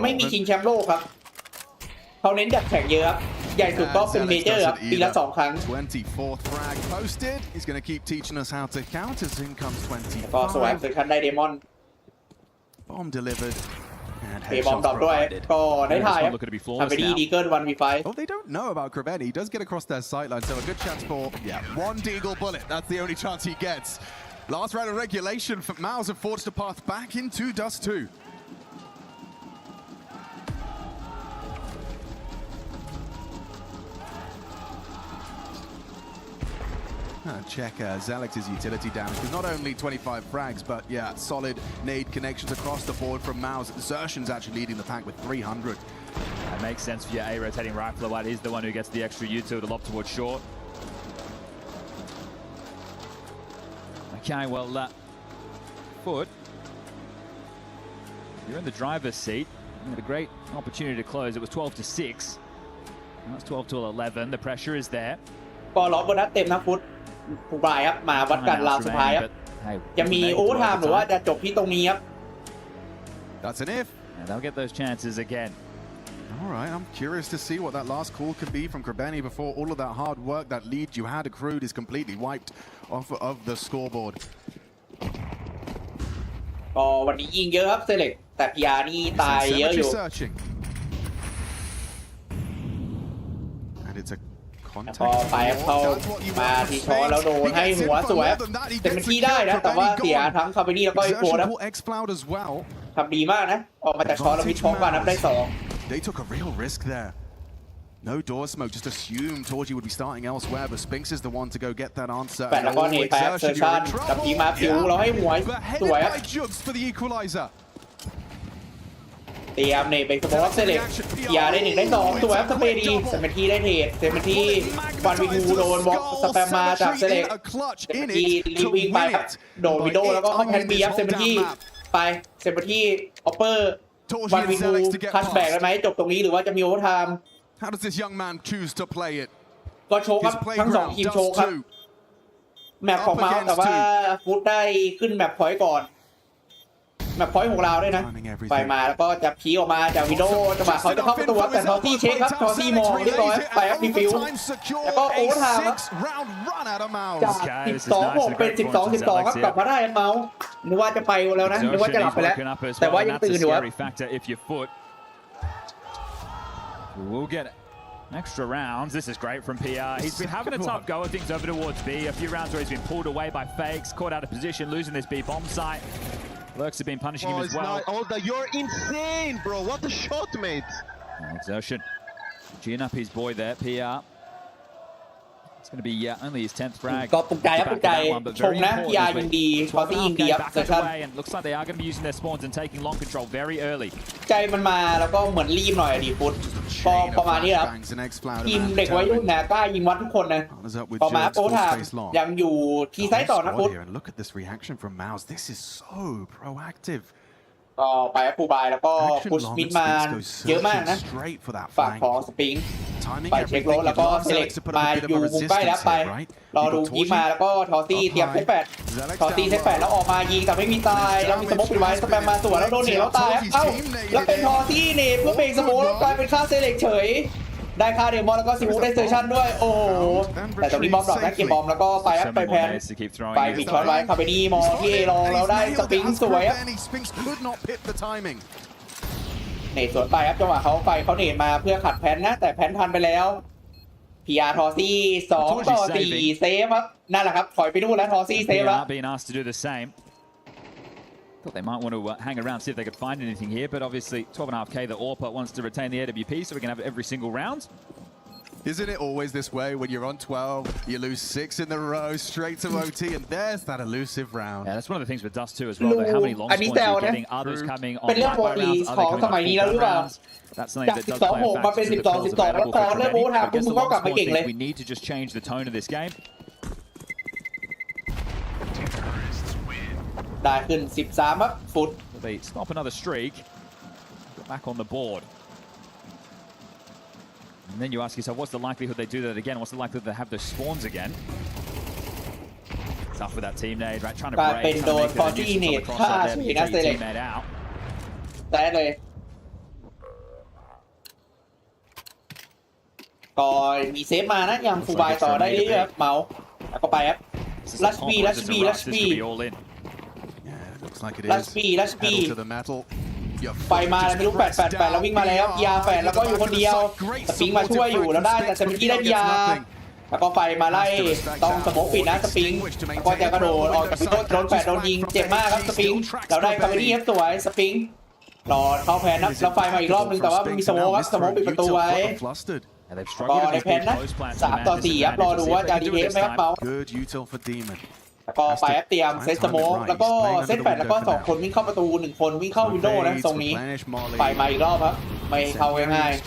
ไม่มีชิงแชมป์โลกครับเขาเน้นจัดแข่งเยอะครับใหญ่สุดก็เป็นเมเจอร์ครับปีละ2ครั้ง 24th frag posted. He's going to keep teaching us how to count as in comes 25. ก็สวยสุดคันได้เดมอน Bomb delivered. เปบอมดรอปด้วยก็ได้ถ่ายครับทำไปดีเกิน1v5 Oh, they don't know about Krabeni. He does get across their sideline, so a good chance for one deagle bullet. That's the only chance he gets. Last round of regulation for MOUZ have forged a path back into Dust 2. Check Zalex's utility damage, because not only 25 frags, but yeah, solid nade connections across the board from MOUZ. Zertion's actually leading the pack with 300. That makes sense for your A rotating rifler. White is the one who gets the extra util to lob towards short. Okay, well, FUT, you're in the driver's seat. You had a great opportunity to close. It was 12-6. Now it's 12-11. The pressure is there. ก็ล็อกโบนัสเต็มนะฟุตผู้บายครับมาวัดกันราวสุดท้ายครับจะมีโอเวอร์ไทม์หรือว่าจะจบที่ตรงนี้ครับ That's an if. And they'll get those chances again. All right, I'm curious to see what that last call can be from Krebeni before all of that hard work, that lead you had accrued is completely wiped off of the scoreboard. ก็วันนี้ยิงเยอะครับเซเล็กแต่พีอาร์นี่ตายเยอะอยู่ And it's a พอไปเข้ามาทีช้อนแล้วโดนให้หัวสวยเต็มที่ได้นะแต่ว่าเสียทั้งคาเปนี่แล้วก็ไอโฟนะทำดีมากนะออกมาจากช้อนแล้วมิดช็อคกันนับได้2 They took a real risk there. No door smoke, just assumed Torji would be starting elsewhere, but Spinks is the one to go get that answer. แปดแล้วก็เนทแปดเซอร์ชันกับทีมาฟิวเราให้หัวสวย for the equalizer. เตรียมเนทไปสปอร์ตเซเล็กยาได้1ได้2สวยสเปดีเซมที่ได้เทรดเซมที่ฟันวิทูโดนบล็อกสแปมมาจากเซเล็กเซมที่รีวิ่งไปครับโดนวิโดแล้วก็เข้าแพนบีครับเซมที่ไปเซมที่ออปเปอร์วันวิทูคัชแบกได้ไหมจบตรงนี้หรือว่าจะมีโอเวอร์ไทม์ How does this young man choose to play it? ก็โชว์ครับทั้ง2ทีมโชว์ครับแมปของเมาส์แต่ว่าฟุตได้ขึ้นแมปพอยต์ก่อนแมปพอยต์ของเราด้วยนะไปมาแล้วก็จะพีออกมาจากวิดีโอจังหวะเขาจะเข้าประตูแต่ทอซี่เช็คครับทอซี่มองเรียบร้อยไปครับรีฟิวแล้วก็โอเวอร์ไทม์ครับจาก12-6เป็น12-12ครับกลับมาได้เมาส์นึกว่าจะไปแล้วนะนึกว่าจะหลับไปแล้วแต่ว่ายังตื่นอยู่ครับ We'll get extra rounds. This is great from PR. He's been having a tough go of things over towards B. A few rounds where he's been pulled away by fakes, caught out of position, losing this B bomb site. Lurks have been punishing him as well. You're insane, bro. What a shot, mate. Exertion. Gin up his boy there, PR. It's going to be only his 10th frag. ก็ปลุกใจครับปลุกใจชมนะพีอาร์ยิงดีทอซี่ยิงดีครับเซสชั่น Looks like they are going to be using their spawns and taking long control very early. ใจมันมาแล้วก็เหมือนรีบหน่อยดีฟุตก็ประมาณนี้ครับทีมเด็กวัยรุ่นนะกล้ายิงวัดทุกคนนะต่อมาโปรทามยังอยู่ทีไซต์ต่อนะฟุต Look at this reaction from MOUZ. This is so proactive. ก็ไปปูบายแล้วก็พุชมิดมาเยอะมากนะฝากของสปริงไปเช็ครถแล้วก็เซเล็กมาอยู่มุมใกล้แล้วไปรอดูยิงมาแล้วก็ทอซี่เตรียมเซต8ทอซี่เซต8แล้วออกมายิงแต่ไม่มีตายแล้วมีสโมกปิดไว้สแปมมาสวนแล้วโดนเนตแล้วตายเอ้าแล้วเป็นทอซี่เนตเพื่อเบรกสโมกแล้วกลายเป็นค่าเซเล็กเฉยได้ค่าเดมอนแล้วก็ซิมูได้เซอร์ชั่นด้วยโอ้โหแต่ตรงนี้บอมดรอปนะเก็บบอมแล้วก็ไปไปแพนไปมีช็อตไว้คาเบนี่มองที่ลองแล้วได้สปริงสวยเนตสวนไปครับจังหวะเขาไปเขาเนตมาเพื่อขัดแพนนะแต่แพนทันไปแล้วพีอาร์ทอซี่2-4เซฟครับนั่นแหละครับถอยไปนู่นแล้วทอซี่เซฟแล้วThought they might want to hang around, see if they could find anything here, but obviously 12.5k, the AWP wants to retain the AWP so we can have it every single round. Isn't it always this way when you're on 12, you lose 6 in a row, straight to OT, and there's that elusive round. Yeah, that's one of the things with Dust 2 as well, though, how many long spawns you're getting, others coming on right rounds, others coming on rounds. That's something that does play a factor to the terms of available for I guess the long spawn thing, we need to just change the tone of this game. ได้ขึ้น13ครับฟุต They stop another streak, get back on the board. And then you ask yourself, what's the likelihood they do that again? What's the likelihood they have those spawns again? Tough with that team nade, right? Trying to break, trying to make a nuisance on the crosshair there, but you take your teammate out. แต่เลยก็มีเซฟมานะยังฟูบายต่อได้เรื่อยๆเมาส์แล้วก็ไปครับลัชบีลัชบีไปมาแล้วไม่รู้8แล้ววิ่งมาแล้วยาแฝดแล้วก็อยู่คนเดียวสปริงมาช่วยอยู่แล้วได้แต่สมิกี้ได้ยาแล้วก็ไฟมาไล่ต้องสโมกปิดนะสปริงแล้วก็จะกระโดดออกจากพิโต้โดน8โดนยิงเจ็บมากครับสปริงเราได้คาเมนี่สวยสปริงรอเข้าแพนนะแล้วไฟมาอีกรอบนึงแต่ว่ามีสโมกครับสโมกปิดประตูไว้ก็ในแพนนะ3-4ครับรอดูว่าจะดีเทสไหมครับเปาแล้วก็ไปเตรียมเซตสโมกแล้วก็เซต8แล้วก็2คนวิ่งเข้าประตู1คนวิ่งเข้าวินโดว์นะตรงนี้ไปมาอีกรอบครับไม่เข้าง่ายๆ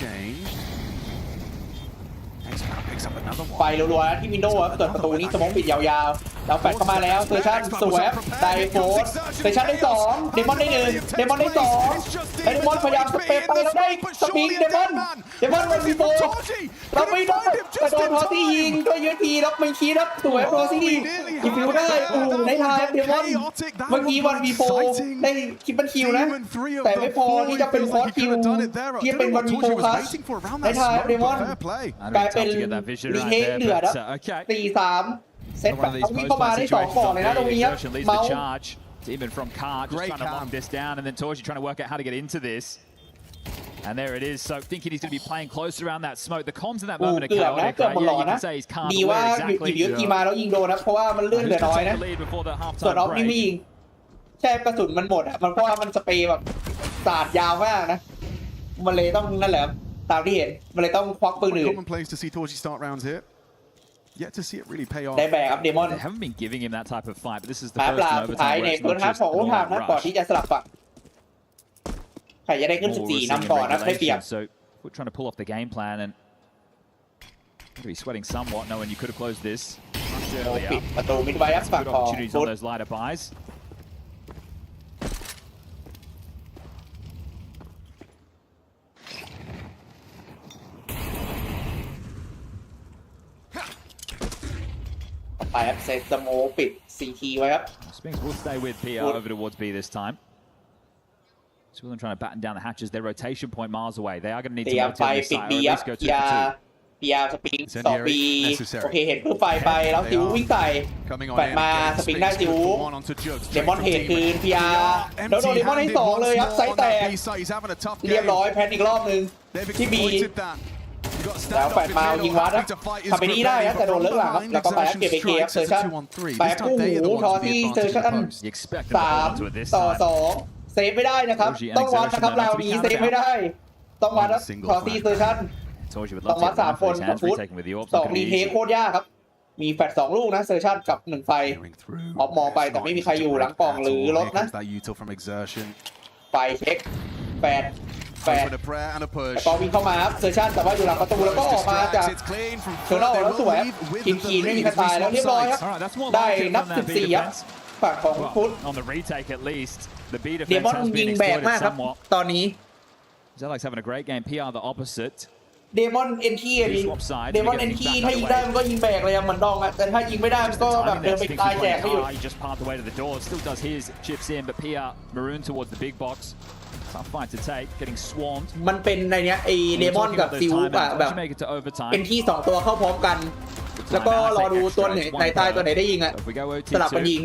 ไปรัวๆที่วินโดว์เปิดประตูนี้สโมกปิดยาว เราแฟดเข้ามาแล้วเซอร์ชั่นสวยได้โฟร์เซอร์ชั่นได้2เดมอนได้1เดมอนได้2เดมอนพยายามสเปรย์ไปแล้วได้สปริงเดมอนมันมีโฟร์เราไม่ได้แต่โดนทอซี่ยิงด้วยยูทีแล้วไม่คีรับสวยโรซี่อีฟิวได้โอ้โหได้ทายเดมอนเมื่อกี้วันวีโฟได้คิปเปิลคิวนะแต่ไม่พอที่จะเป็นฟอร์คิวที่เป็นวันวีโฟคัสได้ทายเดมอนกลายเป็นรีเฮกเดือดครับ4-3เซตแบบเอาวิ่งเข้ามาได้2ก่อนเลยนะตรงนี้ครับเมาส์ Demon from Card just trying to lock this down, and then Torji trying to work out how to get into this. And there it is. So thinking he's going to be playing close around that smoke. The comms in that moment are chaotic. Right? Yeah, you can say he's calm. ดีว่าหยิบทีมาแล้วยิงโดนนะเพราะว่ามันเลื่อนเหลือน้อยนะส่วนออฟนี่ไม่ยิงแค่กระสุนมันหมดอ่ะมันเพราะว่ามันสเปรย์แบบสาดยาวมากนะมันเลยต้องนั่นแหละตามที่เห็นมันเลยต้องควักปืนอื่น Yet to see it really pay off. ได้แบกครับเดมอน They haven't been giving him that type of fight, but this is the ปลา first สุดท้าย overtime ใน where it's เฟิร์ส not ฮาร์ just ของโอทามนะก่อน rush. ที่จะสลับฝั่งใครจะได้ขึ้น14นำก่อนนะได้เปรียบ So we're trying to pull off the game plan and going to be sweating somewhat, knowing you could have closed this much ปิด earlier. ประตูมิดไว้ครับฝั่ง Good ของ opportunities ฟุ on ต those lighter buys. ไปครับเซตสโมปิด CT ไว้ครับ Spinks will stay with PR over towards B this time. Swillen trying to batten down the hatches. Their rotation point miles away. They are going to need to rotate this side, or at least go 2 for 2. PR สปริงต่อ B โอเคเห็นเพื่อไฟไปแล้วซิววิ่งใส่แฟดมาสปริงได้ซิวเดมอนเฮดคืน PR แล้วโดนเดมอนให้2เลยครับไซส์แตกเรียบร้อยแพนอีกรอบนึงที่ B แล้วแฟดมายิงวัดนะทำไปนี้ได้นะแต่โดนเลิกหลังครับแล้วก็ไปเก็บไปเคครับเซอร์ชั่นไปคู่หูทอที่เซอร์ชั่น3-2เซฟไม่ได้นะครับต้องวัดนะครับเรานี้เซฟไม่ได้ต้องวัดนะทอที่เซอร์ชั่นต้องวัด3คนกับฟุต2รีเทคโคตรยากครับมีแฟด2ลูกนะเซอร์ชั่นกับ1ไฟออกมองไปแต่ไม่มีใครอยู่หลังกล่องหรือรถนะไฟเช็คแฟดแล้วก็วิ่งเข้ามาครับเซอร์ชั่นแต่ว่าอยู่หลังประตูแล้วก็ออกมาจากเทอร์นอลแล้วสวยคีนไม่มีกระต่ายแล้วเรียบร้อยครับได้นับ14ครับฝั่งของฟุตเดมอนยิงแบกมากครับตอนนี้ Zelix having a great game. PR the opposite. เดมอนเอ็นคีดิเดมอนเอ็นคีถ้ายิงได้มันก็ยิงแบกเลยเหมือนดองอ่ะแต่ถ้ายิงไม่ได้มันก็แบบเดินไปตายแจกไม่หยุด He just paths away to the door. Still does his chips in, but PR maroon towards the big box. Tough fight to take. Getting swarmed. มันเป็นในเนี้ยไอเดมอนกับซิวอะแบบเป็นที่2ตัวเข้าพร้อมกันแล้วก็รอดูตัวไหนตายตัวไหนได้ยิงอ่ะสลับกันยิง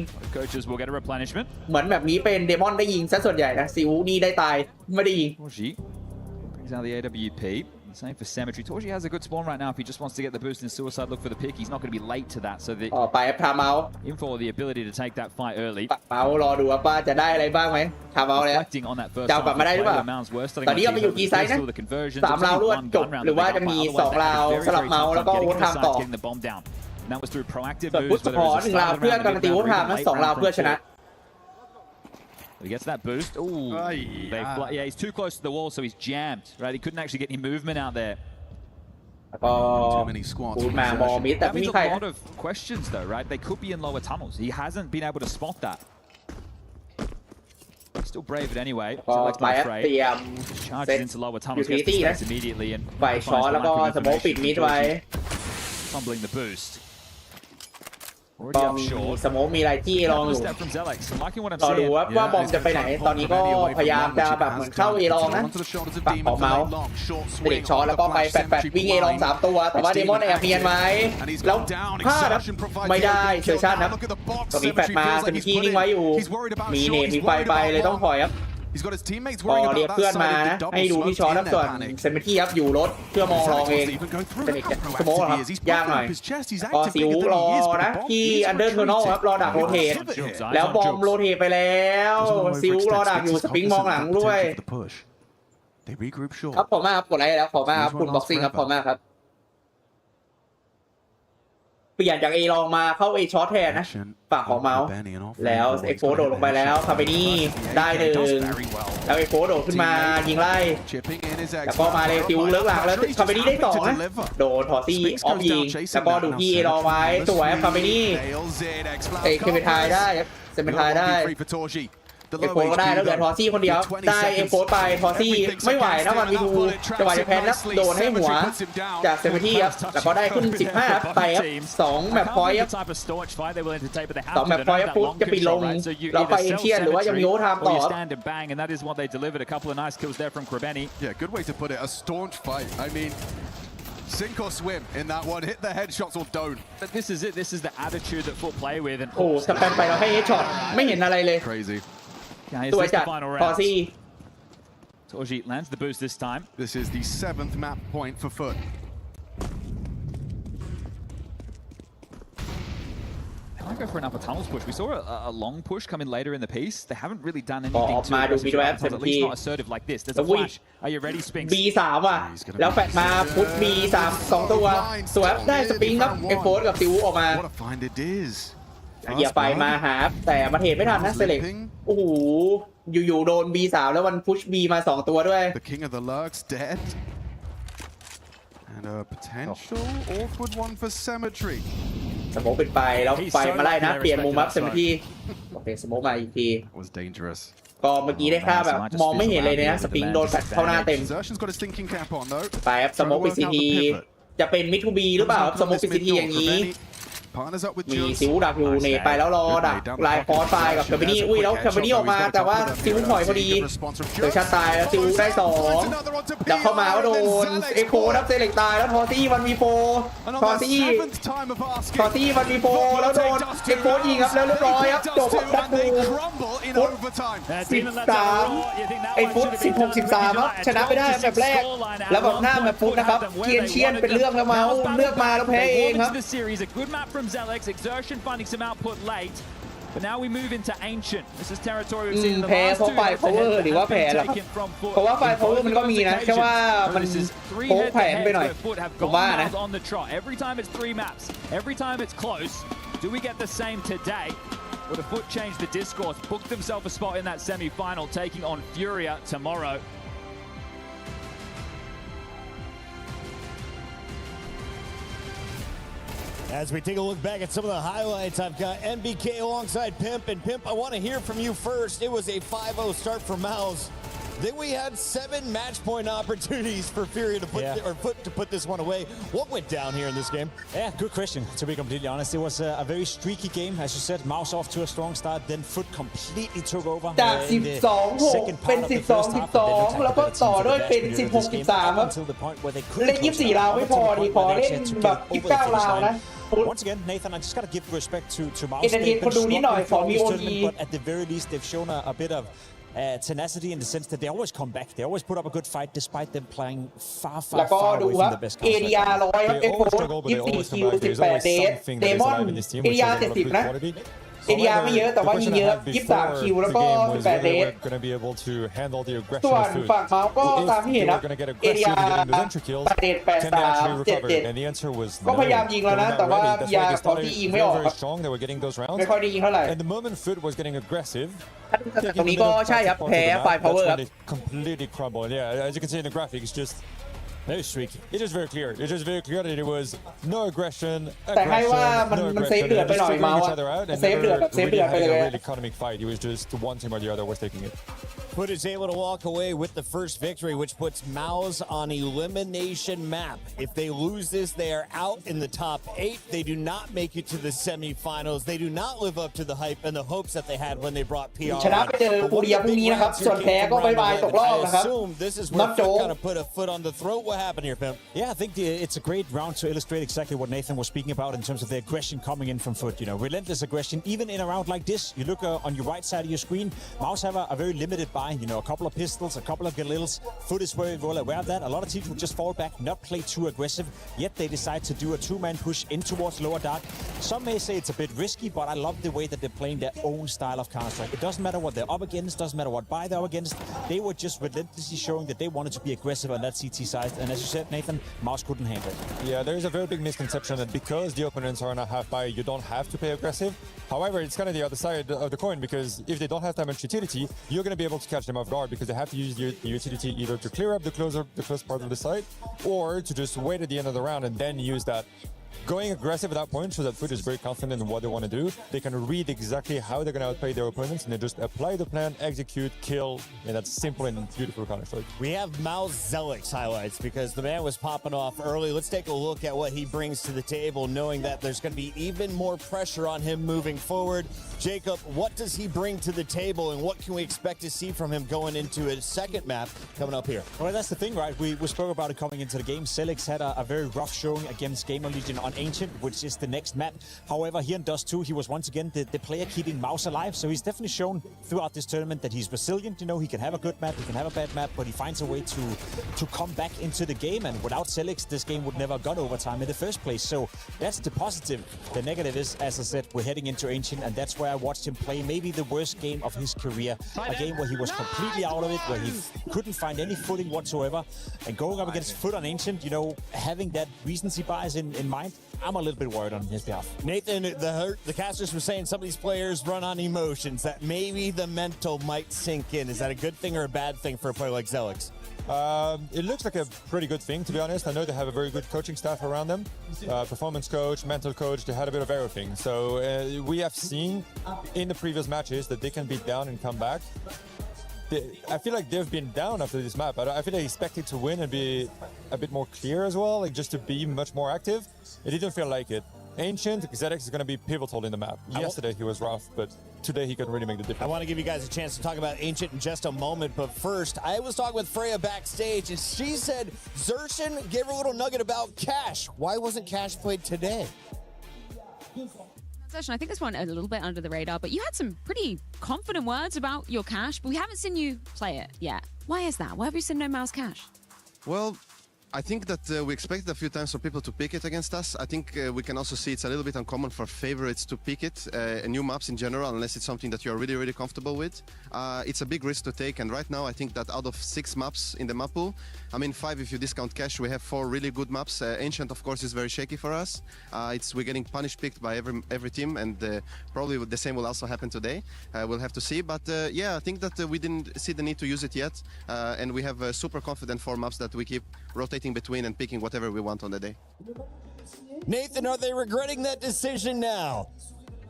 เหมือนแบบนี้เป็นเดมอนได้ยิงซะส่วนใหญ่นะซิวนี่ได้ตายไม่ได้ยิง Brings out the AWP. Same for Cemetery. Torji has a good spawn right now if he just wants to get the boost and suicide look for the pick. He's not going to be late to that. So the ไปพาเมาส์ in for the ability to take that fight early. เมาส์รอดูว่าจะได้อะไรบ้างไหมพาเมาส์เลยจะกลับมาได้หรือเปล่าตอนนี้ก็ไปอยู่กี่ไซส์นะ3 ราวรวดจบหรือว่าจะมี2 ราวสลับเมาส์แล้วก็โวตไทม์ต่อส่วนพุทธขอ1 ราวเพื่อการันตีโวตไทม์นะ2 ราวเพื่อชนะHe gets that boost. Ooh, yeah, he's too close to the wall, so he's jammed. Right, he couldn't actually get any movement out there. ก็พูดมามองมิดแต่ไม่มีใคร A lot of questions though, right? They could be in lower tunnels. He hasn't been able to spot that. Still brave it anyway. ก็ไปเตรียม Charges into lower tunnels, gets the space immediately, and ไฟช็อตแล้วก็สโมกปิดมิดไว้ fumbling the boost. ก็มีสโมกมีอะไรที่ลองอยู่รอดูว่าบอมจะไปไหนตอนนี้ก็พยายามจะแบบเหมือนเข้าเอลองนะปักของเมาส์เด็กช็อตแล้วก็ไปแฟดวิ่งเอลอง3 ตัวแต่ว่าเดมอนแอบเนียนไหมแล้วพลาดครับไม่ได้เซอร์ชั่นครับก็มีแฟดมาจะมีที่นิ่งไว้อยู่มีเนมมีไฟไปเลยต้องถอยครับพอเรียกเพื่อนมานะให้ดูที่ช็อตแล้วส่วนเซมิตี้ครับอยู่รถเพื่อมองรองเองเป็นอีกสโมกครับยากหน่อยพอซิวรอนะที่อันเดอร์เทอร์นอลครับรอดักโรเทตแล้วบอมโรเทตไปแล้วซิวรอดักอยู่สปริงมองหลังด้วยครับขอบมากครับกดไลค์แล้วขอบมากครับคุณบ็อกซิ่งครับขอบมากครับ เปลี่ยนจาก A ลองมาเข้า A ช็อตแทนนะฝั่งของเมาส์แล้วเอ็กโฟโดดลงไปแล้วคาเปนี่ได้หนึ่งแล้วเอ็กโฟโดดขึ้นมายิงไล่แล้วก็มาเลยติวเลิกหลังแล้วคาเปนี่ได้2นะโดนทอซี่ออฟยิงแล้วก็ดูที่ A รอไว้สวยคาเปนี่เคเป็นทายได้เซเป็นทายได้เอ็กโฟก็ได้แล้วเหลือทอซี่คนเดียวได้เอ็กโฟไปทอซี่ไม่ไหวนะวันวีทูจังหวะจะแพ้แล้วโดนให้หัวจากเซเว่นที่ครับแล้วก็ได้ขึ้น15ไปครับ2แมปพอยต์ครับ2แมปพอยต์ฟุตจะปิดลงเราไปเอเชียนหรือว่ายังมีโอทามต่อYeah, good way to put it. A staunch fight. I mean, sink or swim in that one. Hit the headshots or don't. But this is it. This is the attitude that FUT play with. And โอ้สแปมไปเราให้เฮดช็อตไม่เห็นอะไรเลย Crazy. ตัวจัดทอซี่ Torji lands the boost this time. This is the 7th map point for FUT. They might go for an upper tunnels push. We saw a long push come in later in the piece. They haven't really done anything to at least not assertive like this. There's a flash. Are you ready, Spinks? B3 ว่ะแล้วแฟดมาพุท B3 2ตัวสวยได้สปริงครับเอ็กโฟกับติวออกมา What a find it is. เหยียบไปมาหาแต่มาเทรดไม่ทันนะเซเล็กโอ้โหอยู่ๆโดน B3 แล้วมันพุช B มา2ตัวด้วย The king of the lurks dead. And a potential awkward one for Cemetery. สโมกเป็นไปแล้วไฟมาไล่นะเปลี่ยนมุมมัฟเซมิที่โอเคสโมกมาอีกที Was dangerous. ก็เมื่อกี้ได้ค่าแบบมองไม่เห็นเลยนะสปริงโดนแฟดเข้าหน้าเต็ม Zertion's got his thinking cap on though. ไปครับสโมกเป็นซีทีจะเป็นมิดทูบีหรือเปล่าสโมกเป็นซีทีอย่างนี้มีซิวดักอยู่เนตไปแล้วรอดักลายฟอสไฟกับแคมเปนี่อุ้ยแล้วแคมเปนี่ออกมาแต่ว่าซิวถอยพอดีเดี๋ยวชาตายแล้วซิวได้2แล้วเข้ามาก็โดนเอ็กโคนับเซเล็กตายแล้วทอซี่มันมีโฟทอซี่มันมีโฟแล้วโดนเอ็กโคยิงครับแล้วเรียบร้อยครับจบดักบูฟุต13ไอ้ฟุต16-13ครับชนะไปได้แบบแรกแล้วแบบหน้าแบบฟุตนะครับเชียนเป็นเรื่องแล้วเมาส์เลือกมาแล้วแพ้เองครับfrom Zelex, Exertion finding some output late, but now we move into Ancient. This is territory we've seen in the last two years. Power หรือว่าแพ้แล้วเพราะว่าไฟ Power มันก็มีนะแค่ว่ามันโค้งแผนไปหน่อยผมว่านะ on the trot. Every time it's 3 maps, every time it's close. Do we get the same today? Or the FUT change the discourse, book themselves a spot in that semi-final, taking on Furia tomorrow. As we take a look back at some of the highlights, I've got NBK alongside Pimp. And Pimp, I want to hear from you first. It was a 5-0 start for MOUZ. Then we had 7 match point opportunities for Furia to put this one away. What went down here in this game? Yeah, good question, to be completely honest. It was a very streaky game, as you said. MOUZ off to a strong start, then FUT completely took over จาก 12-6 เป็น 12-12 แล้วก็ต่อด้วยเป็น 16-13 ครับเล่น24 ราวไม่พอดีพอเล่นแบบ29 ราวนะ Once again, Nathan, I just got to give respect to MOUZ. คนดูนิดหน่อยขอมี OT. But at the very least, they've shown a bit of tenacity in the sense that they always come back. They always put up a good fight despite them playing far away from the best. ADR 100ครับ Echo 24 คิว 18 เดทเดมอน ADR 70 นะ ADR ไม่เยอะแต่ว่ายิงเยอะ23 คิวแล้วก็18 เดทส่วนฝั่งเมาส์ก็ตามที่เห็นนะ ADR 8 เดท 83 77 ก็พยายามยิงแล้วนะแต่ว่า ADR กับเขาที่ยิงไม่ออกครับไม่ค่อยได้ยิงเท่าไหร่ตรงนี้ก็ใช่ครับแพ้ไฟ Power ครับ completely crumbled. Yeah, as you can see in the graphics, just very streaky. It is very clear. It is very clear that it was no aggression. แต่ให้ว่ามันเซฟเดือดไปหน่อยเมาส์เซฟเดือดแบบเซฟเดือดไปเลย Really economic fight. It was just one team or the other was taking it. FUT is able to walk away with the first victory, which puts MOUZ on elimination map. If they lose this, they are out in the top 8. They do not make it to the semifinals. They do not live up to the hype and the hopes that they had when they brought PR. ชนะไปเจอปูเรียพรุ่งนี้นะครับส่วนแพ้ก็บายบายตกรอบนะครับ This is where FUT kind of put a foot on the throat. What happened here, Pimp? Yeah, I think it's a great round to illustrate exactly what Nathan was speaking about in terms of the aggression coming in from FUT. You know, relentless aggression, even in a round like this. You look on your right side of your screen, MOUZ have a very limited by. You know, a couple of pistols, a couple of Galils. FUT is very well aware of that. A lot of teams would just fall back, not play too aggressive, yet they decide to do a two-man push in towards lower dark. Some may say it's a bit risky, but I love the way that they're playing their own style of Counter-Strike. It doesn't matter what they're up against, doesn't matter what buy they're up against. They were just relentlessly showing that they wanted to be aggressive on that CT side. And as you said, Nathan, MOUZ couldn't handle it. Yeah, there is a very big misconception that because the opponents are on a half buy, you don't have to play aggressive. However, it's kind of the other side of the coin, because if they don't have that much utility, you're going to be able to catch them off guard, because they have to use the utility either to clear up the close part of the site, or to just wait at the end of the round and then use that. Going aggressive at that point shows that FUT is very confident in what they want to do. They can read exactly how they're going to outplay their opponents, and they just apply the plan, execute, kill, and that's simple and beautiful Counter-Strike. We have MOUZ Zelix highlights because the man was popping off early. Let's take a look at what he brings to the table, knowing that there's going to be even more pressure on him moving forward. Jacob, what does he bring to the table, and what can we expect to see from him going into his second map coming up here? Well, that's the thing, right? We spoke about it coming into the game. Zelix had a very rough showing against Gamer Legion on Ancient, which is the next map. However, here in Dust 2, he was once again the player keeping MOUZ alive. So he's definitely shown throughout this tournament that he's resilient. You know, he can have a good map, he can have a bad map, but he finds a way to come back into the game. And without Zelix, this game would never have gone overtime in the first place. So that's the positive. The negative is, as I said, we're heading into Ancient, and that's where I watched him play maybe the worst game of his career. A game where he was completely out of it, where he couldn't find any footing whatsoever. And going up against FUT on Ancient, you know, having that recency bias in mind, I'm a little bit worried on his behalf. Nathan, the casters were saying some of these players run on emotions, that maybe the mental might sink in. Is that a good thing or a bad thing for a player like Zelix? It looks like a pretty good thing, to be honest. I know they have a very good coaching staff around them. Performance coach, mental coach, they had a bit of everything. So we have seen in the previous matches that they can be down and come back. I feel like they've been down after this map. I feel they expected to win and be a bit more clear as well, like just to be much more active. It didn't feel like it. Ancient, Xerxes is going to be pivotal in the map. Yesterday he was rough, but today he can really make the difference. I want to give you guys a chance to talk about Ancient in just a moment, but first, I was talking with Freya backstage, and she said Xerxes gave her a little nugget about Cash. Why wasn't Cash played today? Session, I think this one a little bit under the radar, but you had some pretty confident words about your Cash, but we haven't seen you play it yet. Why is that? Why have you seen no MOUZ Cash? Well, I think that we expected a few times for people to pick it against us. I think we can also see it's a little bit uncommon for favorites to pick it, new maps in general, unless it's something that you're really, really comfortable with. It's a big risk to take, and right now I think that out of 6 maps in the map pool, I mean 5 if you discount Cash, we have 4 really good maps. Ancient, of course, is very shaky for us. We're getting punish-picked by every team, and probably the same will also happen today. We'll have to see, but yeah, I think that we didn't see the need to use it yet, and we have super confident 4 maps that we keep rotating between and picking whatever we want on the day. Nathan, are they regretting that decision now?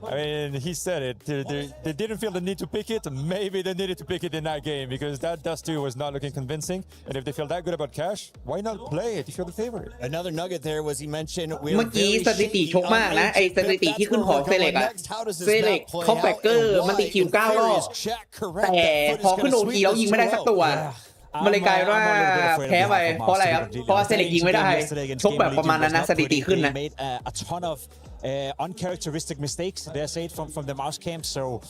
I mean, he said it. They didn't feel the need to pick it. Maybe they needed to pick it in that game because that Dust 2 was not looking convincing. And if they feel that good about Cash, why not play it if you're the favorite? Another nugget there was he mentioned เมื่อกี้สถิติชกมากนะไอ้สถิติที่ขึ้นของเซเล็กอะเซเล็กคอมแบกเกอร์มันติดคิว9 รอบแต่พอขึ้นโอทีแล้วยิงไม่ได้สักตัวมันเลยกลายว่าแพ้ไปเพราะอะไรครับเพราะว่าเซเล็กยิงไม่ได้ชกแบบประมาณนั้นนะสถิติขึ้นนะ uncharacteristic mistakes, they're said from the MOUZ camp. So,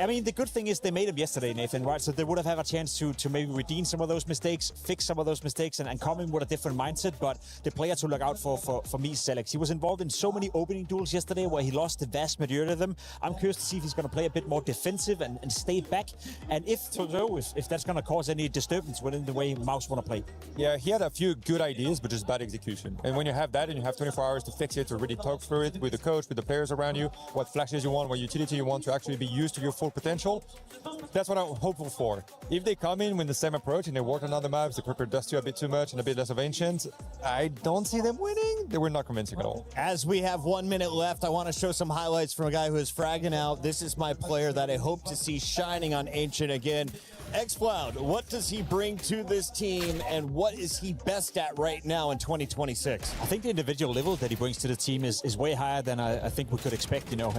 I mean, the good thing is they made them yesterday, Nathan, right? So they would have had a chance to maybe redeem some of those mistakes, fix some of those mistakes, and come in with a different mindset. But the player to look out for me is Zelix. He was involved in so many opening duels yesterday where he lost the vast majority of them. I'm curious to see if he's going to play a bit more defensive and stay back. And if that's going to cause any disturbance within the way MOUZ want to play. Yeah, he had a few good ideas, but just bad execution. And when you have that and you have 24 hours to fix it, to really talk through it with the coach, with the players around you, what flashes you want, what utility you want to actually be used to your full potential, that's what I'm hopeful for. If they come in with the same approach and they work on other maps, they prepare Dust 2 a bit too much and a bit less of Ancient, I don't see them winning. They were not convincing at all. As we have 1 minute left, I want to show some highlights from a guy who is fragging out. This is my player that I hope to see shining on Ancient again. Xcloud, what does he bring to this team, and what is he best at right now in 2026? I think the individual level that he brings to the team is way higher than I think we could expect. You know,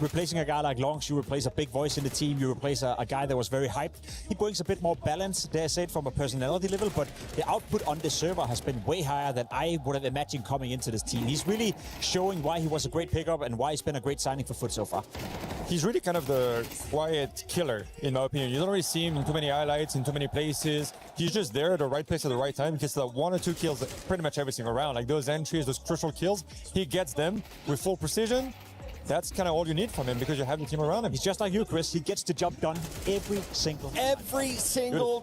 replacing a guy like Longs, you replace a big voice in the team, you replace a guy that was very hyped. He brings a bit more balance, dare I say it, from a personality level, but the output on the server has been way higher than I would have imagined coming into this team. He's really showing why he was a great pickup and why he's been a great signing for FUT so far. he's really kind of the quiet killer, in my opinion. You don't really see him in too many highlights, in too many places. He's just there at the right place at the right time. He gets like 1 or 2 kills pretty much every single round. Like those entries, those crucial kills, he gets them with full precision. That's kind of all you need from him because you have the team around him. He's just like you, Chris. He gets the job done every single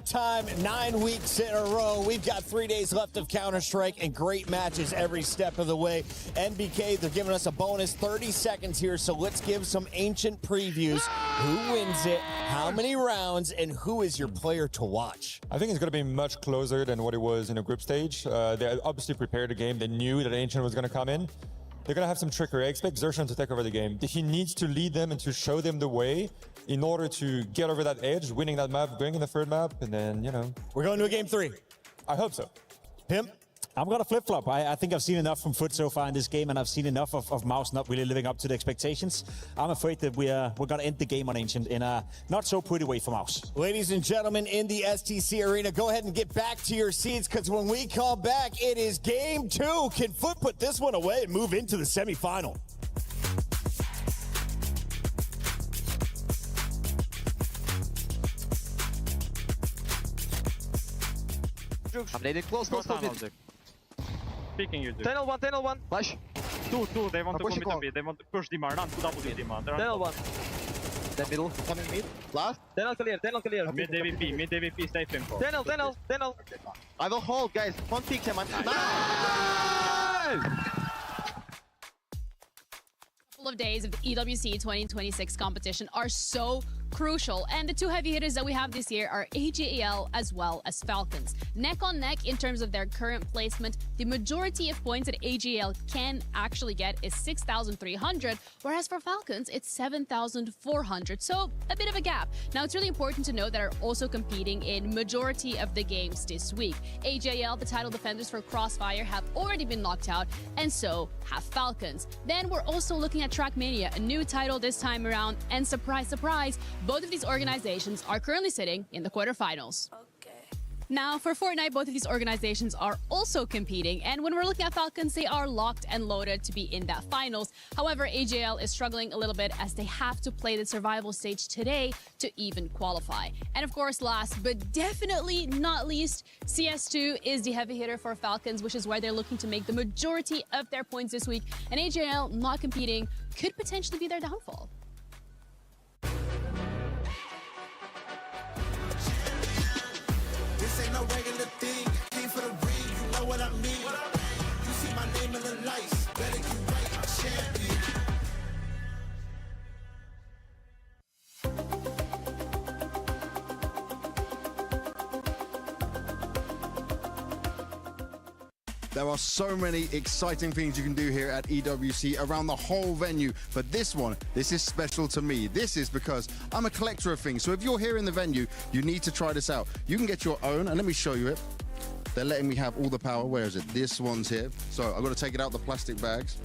time. 9 weeks in a row. We've got 3 days left of Counter-Strike and great matches every step of the way. NBK, they're giving us a bonus 30 seconds here, so let's give some ancient previews. Who wins it, how many rounds, and who is your player to watch? I think it's going to be much closer than what it was in a group stage. They obviously prepared the game. They knew that Ancient was going to come in. They're going to have some trickery. I expect Xerxon to take over the game. He needs to lead them and to show them the way in order to get over that edge, winning that map, going in the third map, and then, you know. We're going to a game 3. I hope so. Pimp? I'm going to flip-flop. I think I've seen enough from FUT so far in this game, and I've seen enough of MOUZ not really living up to the expectations. I'm afraid that we're going to end the game on Ancient in a not-so-pretty way for MOUZ. Ladies and gentlemen, in the STC arena, go ahead and get back to your seats, because when we come back, it is game 2. Can FUT put this one away and move into the semifinal? Updated close. Peeking you, dude. Tunnel one. Flash. Two, they want to commit a bit. They want to push demand, run to W demand. Tunnel one. Then middle, coming mid. Last. Tunnel clear. Mid AVP, safe info. Tunnel. I will hold, guys. One peek him. Nice! Couple of days of the EWC 2026 competition are so crucial, and the 2 heavy hitters that we have this year are AJL as well as Falcons. Neck on neck in terms of their current placement, the majority of points that AJL can actually get is 6,300, whereas for Falcons it's 7,400, so a bit of a gap. Now it's really important to note that are also competing in majority of the games this week. AJL, the title defenders for Crossfire, have already been knocked out, and so have Falcons. Then we're also looking at Trackmania, a new title this time around, and surprise, surprise, both of these organizations are currently sitting in the quarterfinals. Now, for Fortnite, both of these organizations are also competing, and when we're looking at Falcons, they are locked and loaded to be in that finals. However, AJL is struggling a little bit as they have to play the survival stage today to even qualify. And of course, last but definitely not least, CS2 is the heavy hitter for Falcons, which is why they're looking to make the majority of their points this week, and AJL not competing could potentially be their downfall. This ain't no regular thing. Came for the ring, you know what I mean. You see my name in the lights. Better get right, I'm champion. There are so many exciting things you can do here at EWC around the whole venue, but this is special to me. This is because I'm a collector of things, so if you're here in the venue, you need to try this out. You can get your own, and let me show you it. They're letting me have all the power. Where is it? This one's here. So I've got to take it out the plastic bags.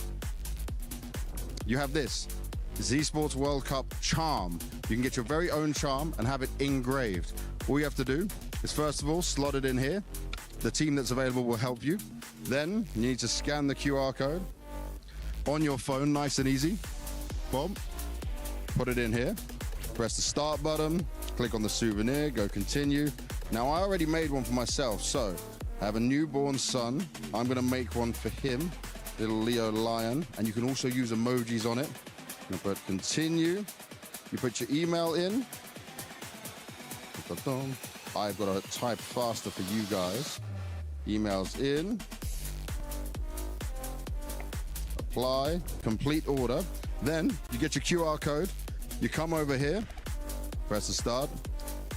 You have this, Esports World Cup charm. You can get your very own charm and have it engraved. All you have to do is, first of all, slot it in here. The team that's available will help you. Then you need to scan the QR code on your phone, nice and easy. Boom. Put it in here. Press the start button, click on the souvenir, go continue. Now I already made one for myself, so I have a newborn son. I'm gonna make one for him, little Leo lion, and you can also use emojis on it. You put continue, you put your email in. I've got to type faster for you guys. Emails in. Apply, complete order. Then you get your QR code. You come over here, press the start.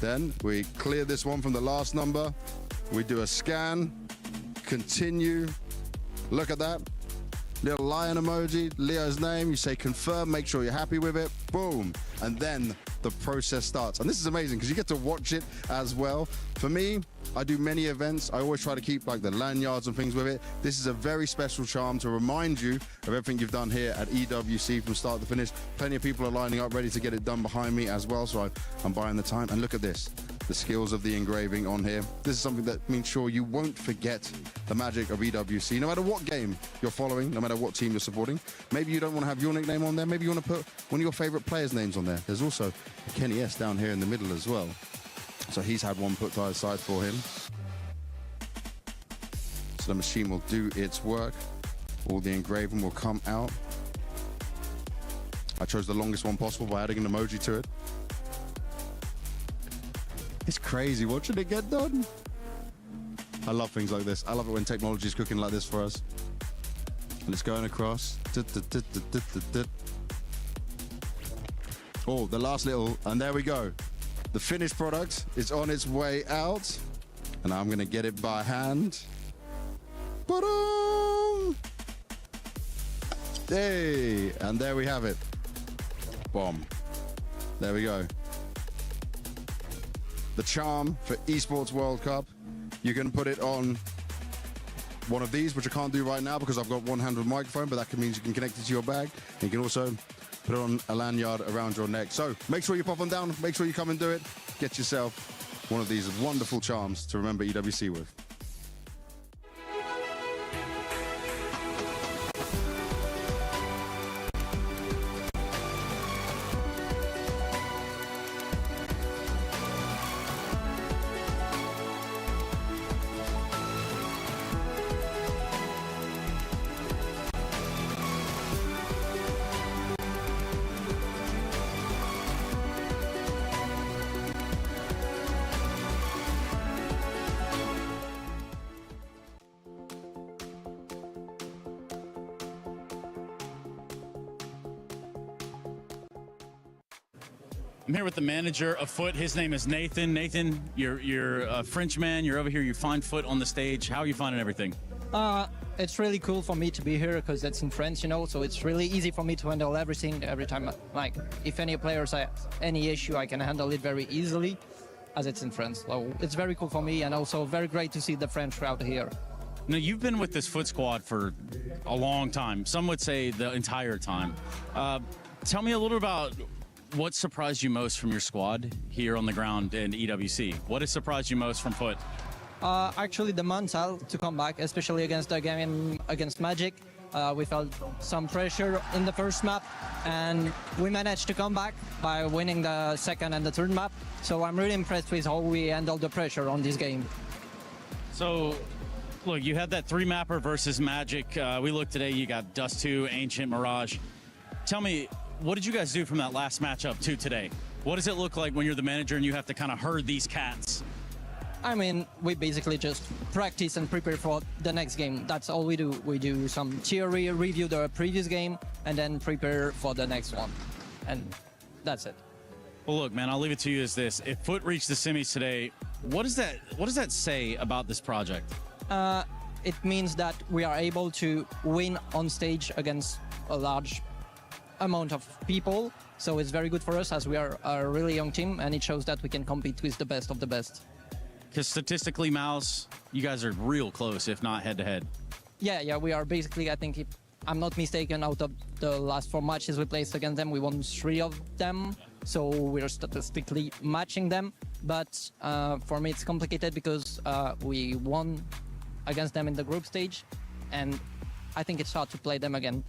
Then we clear this one from the last number. We do a scan, continue. Look at that. Little lion emoji, Leo's name. You say confirm, make sure you're happy with it. Boom. And then the process starts. And this is amazing because you get to watch it as well. For me, I do many events. I always try to keep like the lanyards and things with it. This is a very special charm to remind you of everything you've done here at EWC from start to finish. Plenty of people are lining up ready to get it done behind me as well. So I'm buying the time. And look at this. the skills of the engraving on here. This is something that means sure you won't forget the magic of EWC, no matter what game you're following, no matter what team you're supporting. Maybe you don't want to have your nickname on there. Maybe you want to put one of your favorite players' names on there. There's also Kenny S down here in the middle as well. So he's had one put to his side for him. So the machine will do its work. All the engraving will come out. I chose the longest one possible by adding an emoji to it. It's crazy watching it get done. I love things like this. I love it when technology is cooking like this for us. And it's going across. Oh, the last little, and there we go. The finished product is on its way out. And I'm going to get it by hand. Ba-dum! Hey, and there we have it. Bomb. There we go. The charm for Esports World Cup. You can put it on one of these, which I can't do right now because I've got one hand with microphone, but that means you can connect it to your bag. And you can also put it on a lanyard around your neck. So make sure you pop them down. Make sure you come and do it. Get yourself one of these wonderful charms to remember EWC with. I'm here with the manager of FUT. His name is Nathan. Nathan, you're a Frenchman. You're over here. You find FUT on the stage. How are you finding everything? It's really cool for me to be here because it's in French, you know, so it's really easy for me to handle everything every time. Like, if any players have any issue, I can handle it very easily as it's in French. So it's very cool for me and also very great to see the French crowd here. Now, you've been with this FUT squad for a long time. Some would say the entire time. Tell me a little about what surprised you most from your squad here on the ground in EWC? What has surprised you most from FUT? Actually, the mental to come back, especially against the game against Magic. We felt some pressure in the first map, and we managed to come back by winning the second and the third map. So I'm really impressed with how we handled the pressure on this game. So, look, you had that three-mapper versus Magic. We looked today, you got Dust 2, Ancient, Mirage. Tell me, what did you guys do from that last matchup to today? What does it look like when you're the manager and you have to kind of herd these cats? I mean, we basically just practice and prepare for the next game. That's all we do. We do some theory, review the previous game, and then prepare for the next one. And that's it. Well, look, man, I'll leave it to you as this. If FUT reached the semis today, what does that say about this project? It means that we are able to win on stage against a large amount of people. So it's very good for us as we are a really young team, and it shows that we can compete with the best of the best. Because statistically, MOUZ, you guys are real close, if not head-to-head. Yeah, we are basically, I think, if I'm not mistaken, out of the last 4 matches we played against them, we won 3 of them. So we're statistically matching them. But for me, it's complicated because we won against them in the group stage. And I think it's hard to play them again,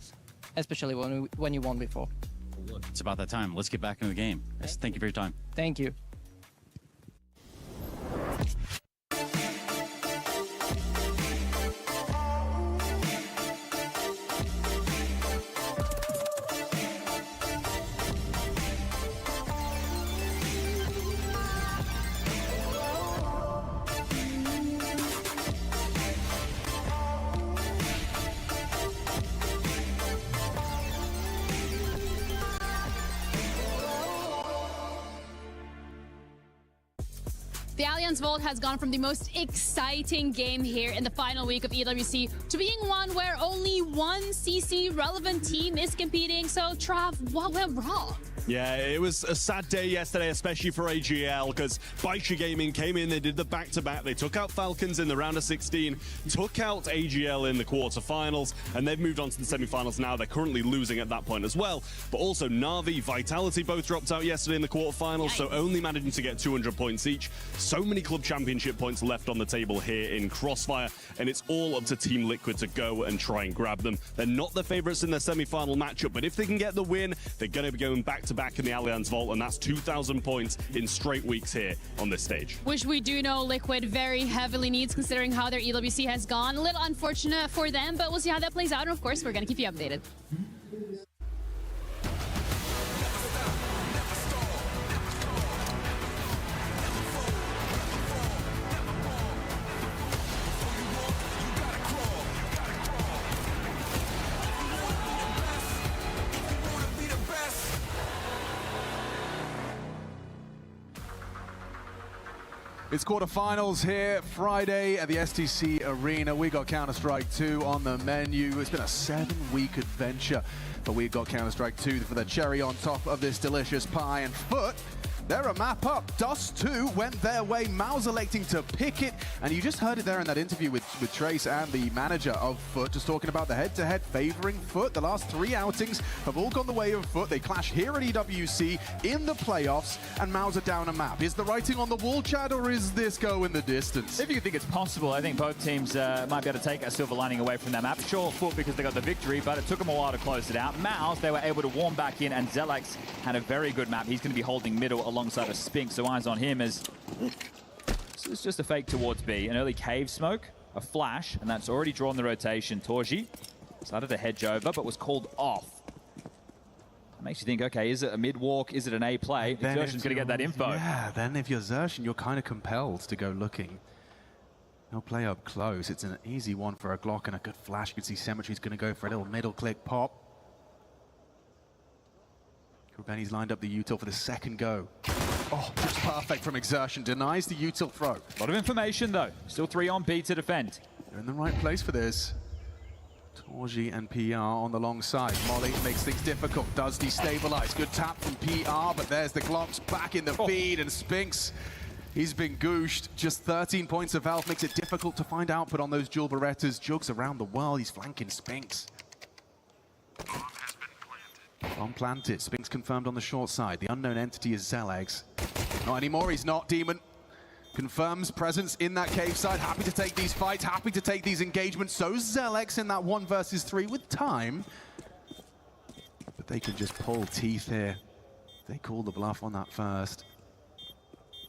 especially when you won before. Well, look, it's about that time. Let's get back into the game. Yes, thank you for your time. Thank you. The Allianz Vault has gone from the most exciting game here in the final week of EWC to being one where only one CC relevant team is competing. So, Trav, what went wrong? Yeah, it was a sad day yesterday, especially for AGL, because Baisha Gaming came in, they did the back-to-back, they took out Falcons in the round of 16, took out AGL in the quarterfinals, and they've moved on to the semi-finals now. They're currently losing at that point as well. But also Na'Vi, Vitality both dropped out yesterday in the quarterfinals, so only managing to get 200 points each. So many club championship points left on the table here in Crossfire, and it's all up to Team Liquid to go and try and grab them. They're not the favorites in their semi-final matchup, but if they can get the win, they're going to be going back-to-back in the Allianz Vault, and that's 2,000 points in straight weeks here on this stage. Which we do know Liquid very heavily needs, considering how their EWC has gone. A little unfortunate for them, but we'll see how that plays out, and of course, we're going to keep you updated. It's quarterfinals here Friday at the STC Arena. We got Counter-Strike 2 on the menu. It's been a 7-week adventure, but we got Counter-Strike 2 for the cherry on top of this delicious pie. And FUT, they're a map up. Dust 2 went their way. MOUZ electing to pick it. And you just heard it there in that interview with Trace and the manager of FUT, just talking about the head-to-head favoring FUT. The last 3 outings have all gone the way of FUT. They clash here at EWC in the playoffs, and MOUZ are down a map. Is the writing on the wall, Chad, or is this go in the distance? If you think it's possible, I think both teams might be able to take a silver lining away from that map. Sure, FUT because they got the victory, but it took them a while to close it out. MOUZ, they were able to warm back in, and Zelex had a very good map. He's going to be holding middle alongside a Spink, so eyes on him as this is just a fake towards B. An early cave smoke, a flash, and that's already drawn the rotation. Torji started to hedge over, but was called off. It makes you think, okay, is it a mid-walk? Is it an A play? Xertion's going to get that info. Yeah, then if you're Xertion, you're kind of compelled to go looking. No play up close. It's an easy one for a Glock and a good flash. You can see Symmetry's going to go for a little middle click pop. Benny's lined up the util for the second go. Oh, just perfect from Xertion. Denies the util throw. A lot of information, though. Still 3 on B to defend. They're in the right place for this. Torji and PR on the long side. Molly makes things difficult. Does destabilize. Good tap from PR, but there's the Glocks back in the feed, and Spinks, he's been gooshed. Just 13 points of health makes it difficult to find output on those dual Berettas. Jugs around the world. He's flanking Spinks. Bomb planted. Spinks confirmed on the short side. The unknown entity is Zelex. Not anymore. He's not. Demon confirms presence in that cave side. Happy to take these fights. Happy to take these engagements. So Zelex in that 1 versus 3 with time. But they can just pull teeth here. They call the bluff on that first.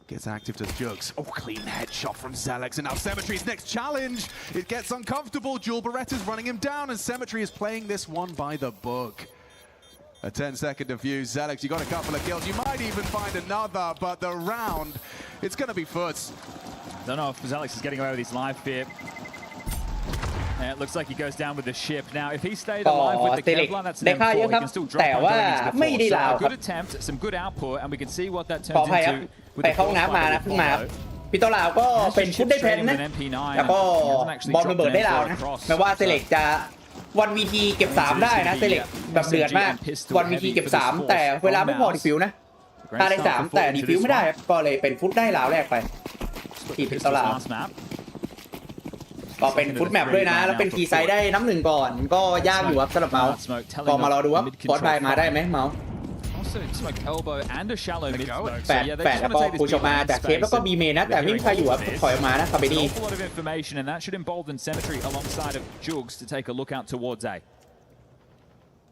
Gets active to Jugs. Oh, clean headshot from Zelex. And now Symmetry's next challenge. It gets uncomfortable. Dual Beretta's running him down, and Symmetry is playing this one by the book. A 10-second defuse. Zelex, you got a couple of kills. You might even find another, but the round, it's going to be FUT's. Don't know if Zelex is getting away with his live fear. And it looks like he goes down with the ship. Now, if he stayed alive with the Kevlar, that's an M4. He can still drop on enemies before. So a good attempt, some good output, and we can see what that turns into with the force fight with Apollo. พี่โตลาวก็เป็นชุดได้เพนนะแล้วก็บอลระเบิดได้ลาวนะไม่ว่าเซเล็กจะวันวีทีเก็บ3ได้นะเซเล็กแบบเดือดมากวันวีทีเก็บ3แต่เวลาไม่พอดีฟิวนะถ้าได้3แต่ดีฟิวไม่ได้ก็เลยเป็นฟุตได้ลาวแรกไปที่พี่โตลาวก็เป็นฟุตแมปด้วยนะแล้วเป็นคีย์ไซด์ได้น้ำ1ก่อนก็ยากอยู่ครับสำหรับเมาส์ก็มารอดูว่าฟอร์ดไบมาได้ไหมเมาส์แปดแล้วก็ปูชมาจากเคฟแล้วก็บีเมนนะแต่ไม่มีใครอยู่ครับถอยออกมานะคาเบดี้ and that should embolden Symmetry alongside of Jugs to take a look out towards A.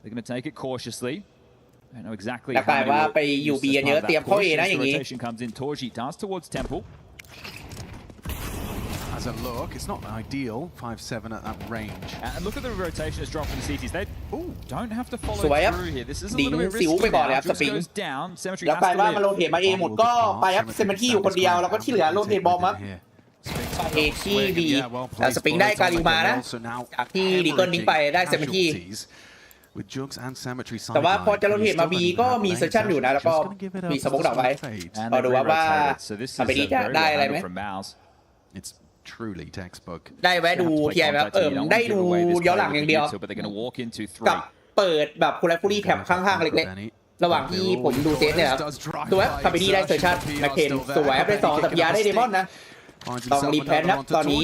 They're going to take it cautiously. I don't know exactly. แล้วกลายว่าไปอยู่บีเยอะเตรียมเข้าเอนะอย่างนี้ Rotation comes in. Torji darts towards Temple. As a look, it's not ideal. 5-7 at that range. And look at the rotation that's dropped from the CTs. They don't have to follow through here. This is a ดิ้ง little bit สิว risky ไปก่อนเลยค now. รับส Just ปริง goes down. Symmetry แล้ว has กลาย to ว่ามาโร live. เทตมาเอหมดก็ไปครับเซมที่อยู่คนเดียวแล้วก็ที่เหลือโรเทตบอมครับเอที่บีแต่สปริงได้การิวมานะจากที่ลีเกิลดิ้งไปได้เซมที่แต่ว่าพอจะโรเทตมาบีก็มีเซสชั่นอยู่นะแล้วก็มีสโมกดอกไว้เราดูว่าคาเบดี้จะได้อะไรไหมได้แวะดูทีไอแบบได้ดูย้อนหลังอย่างเดียวกับเปิดแบบคูลาฟูรี่แถบข้างๆเล็กๆ ระหว่างที่ผมดูเซตเนี่ยครับตัวแอปคาเบนี่ได้เซอร์ชันแมคเคนตัวแอปได้2สัปยาได้เดมอนนะต้องรีแพนครับตอนนี้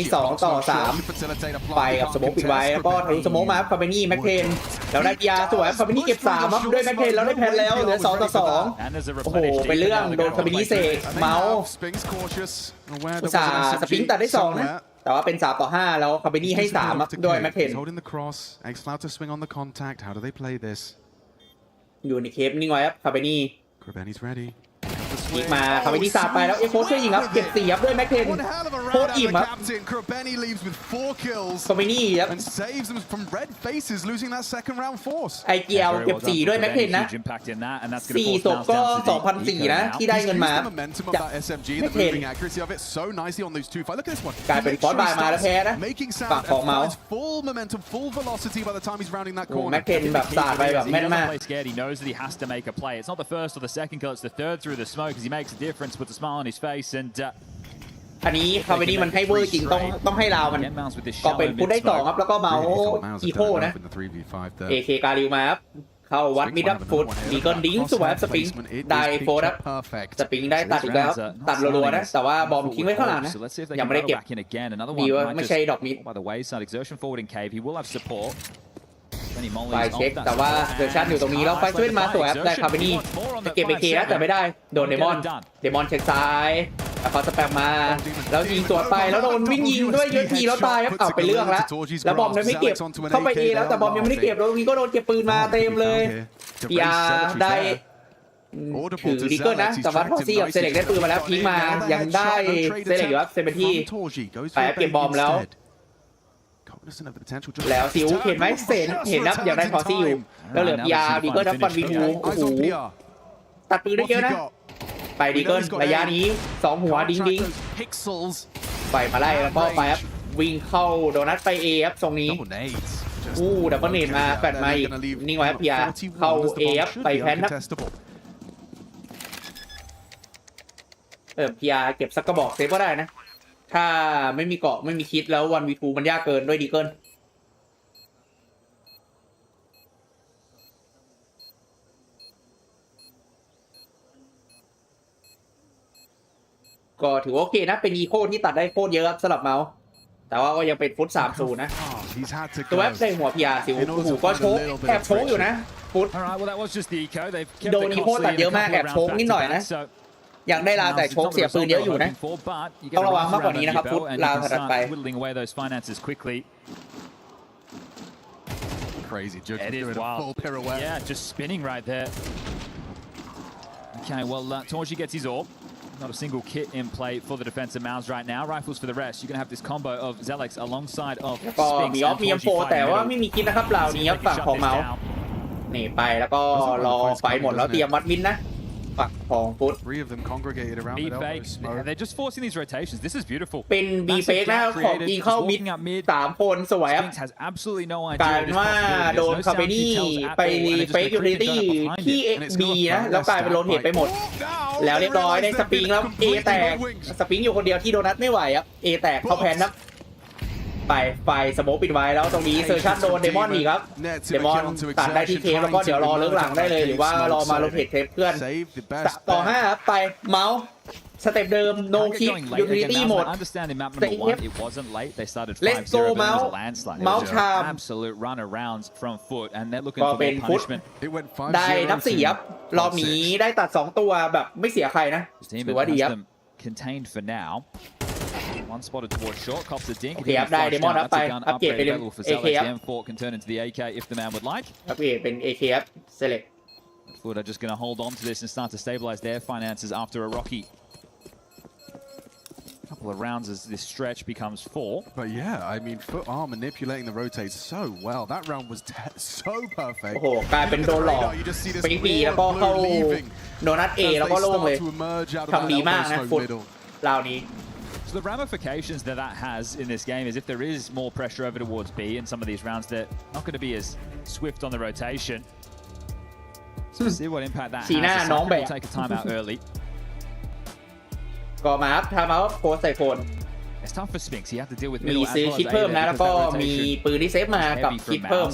2-3ไปกับสโมกปิดไว้แล้วก็ทะลุสโมกมาคาเบนี่แมคเคนแล้วได้ยาสวยคาเบนี่เก็บ3ครับด้วยแมคเคนแล้วได้แพนแล้วเหลือ2-2โอ้โหเป็นเรื่องโดนคาเบนี่เซกเมาส์อุตส่าห์สปริงตัดได้2นะแต่ว่าเป็น3-5แล้วคาเบนี่ให้3ครับด้วยแมคเคนอยู่ในเคปนิ่งไว้ครับคาเบนี่อีกมาคาเบนี่สาดไปแล้วเอ็กโคช่วยยิงครับเก็บ4ครับด้วยแม็กเทนโคตรอิ่มครับคาเบนี่ครับไอเกียวเก็บ4ด้วยแม็กเทนนะ4ศพก็ 2,400 นะที่ได้เงินมาจากแม็กเทนกลายเป็นฟอสบายมาแล้วแพ้นะฝั่งของเมาส์แม็กเทนแบบสาดไปแบบแม่นมากbecause he makes a difference, puts a smile on his face, and อันนี้คาเบนี่มันให้เวอร์จริงต้องให้ลาวมันก็เป็นพุทได้2ครับแล้วก็เมาอีโคนะ AK กาลิวมาครับเข้าวัดมิดดับฟุตดีเกิลดิ้งสวยสปริงได้โฟร์ครับสปริงได้ตัดอีกแล้วตัดรัวๆนะแต่ว่าบอมทิ้งไว้ข้างหลังนะยังไม่ได้เก็บดีว่าไม่ใช่ดอกมิดไฟเช็คแต่ว่าเซอร์ชันอยู่ตรงนี้แล้วไฟช่วยมาสวยได้คาเบนี่จะเก็บไปเคนะแต่ไม่ได้โดนเดมอนเช็คซ้ายแล้วเขาสแปมมาแล้วยิงสวนไปแล้วโดนวิ่งยิงด้วยเยอะทีแล้วตายครับเอาไปเรื่องแล้วบอมยังไม่เก็บเข้าไปเอแล้วแต่บอมยังไม่ได้เก็บแล้ววีก็โดนเก็บปืนมาเต็มเลยพีอาร์ได้ถือดิเกิลนะแต่ว่าพอซี่กับเซเล็กได้ปืนมาแล้วทิ้งมายังได้เซเล็กอยู่ครับเซเบนที่ไปเก็บบอมแล้วซิวเห็นไหมเซนเห็นนะอยากได้พอซี่อยู่แล้วเหลือยาดีเกิลทับฟันวีทูโอ้โหตัดปืนได้เยอะนะไปดีเกิลระยะนี้2หัวดิ้งไปมาไล่แล้วก็ไปครับวิ่งเข้าโดนัทไปเอครับตรงนี้ดับเบิลเนตมาแปดมาอีกนิ่งไว้ครับพีอาร์เข้าเอครับไปแพนครับพีอาร์เก็บสักกระบอกเซฟก็ได้นะถ้าไม่มีเกาะไม่มีคิดแล้ววันวีทูมันยากเกินด้วยดีเกิลก็ถือว่าโอเคนะเป็นอีโคที่ตัดได้โคตรเยอะครับสำหรับเมาส์แต่ว่าก็ยังเป็นฟุต3-0นะตัวแอปใส่หัวพีอาร์สิวหูก็โชกแอบโชกอยู่นะฟุตโดนอีโคตัดเยอะมากแอบโชกนิดหน่อยนะยังได้ลาแต่โชกเสียปืนเยอะอยู่นะต้องระวังมากกว่านี้นะครับฟุตลาถัดไป Crazy, doing a full pirouette. Yeah, just spinning right there. Okay, well, Torji gets his orb. Not a single kit in play for the defensive MOUZ right now. Rifles for the rest. You're going to have this combo of Zelex alongside of Spinks and Torji แต่ว่าไม่มีคิดนะครับเหล่านี้ครับฝั่งของเมาส์นี่ไปแล้วก็รอไฟหมดแล้วเตรียมวัดวินนะฝั่งของฟุต They're just forcing these rotations. This is beautiful. เป็นบีเฟกนะของยิงเข้ามิด3คนสวยครับการว่าโดนคาเบนี่ไปเฟกยูทิลิตี้ที่บีนะแล้วกลายเป็นโรเทตไปหมดแล้วเรียบร้อยได้สปริงแล้วเอแตกสปริงอยู่คนเดียวที่โดนัทไม่ไหวครับเอแตกเข้าแพนครับไปสโมกปิดไว้แล้วตรงนี้เซอร์ชันโดนเดมอนอีกครับเดมอนตัดได้ที่เคฟแล้วก็เดี๋ยวรอเลิกหลังได้เลยหรือว่ารอมาโรเทตเคฟเพื่อน3-5ครับไปเมาส์สเต็ปเดิมโนคิกยูทิลิตี้หมดเซฟเลสโกเมาส์ชามก็เป็นฟุตได้นับ4ครับรอบนี้ได้ตัด2ตัวแบบไม่เสียใครนะถือว่าดีครับOne spotted towards short, cops a dink. โอเคครับได้เดมอนครับไปอัปเกรดเป็น AK ครับ can turn into the AK if the man would like. อัปเกรดเป็น AK ครับ Select. FUT are just going to hold on to this and start to stabilize their finances after a rocky couple of rounds as this stretch becomes 4. But yeah, I mean, FUT are manipulating the rotates so well. That round was so perfect. โอ้โหกลายเป็นโดนหลอกไปปีแล้วก็เข้าโดนัท A แล้วก็โล่งเลยทำดีมากนะฟุตราวนี้So the ramifications that has in this game is if there is more pressure over towards B in some of these rounds, they're not going to be as swift on the rotation. So we'll see what impact that has. We'll take a timeout early. ก็มาครับทำเอาโพสใส่โฟน It's tough for Spinks. He had to deal with มีซื้อคิดเพิ่มนะแล้วก็มีปืนที่เซฟมากับคิดเพิ่ม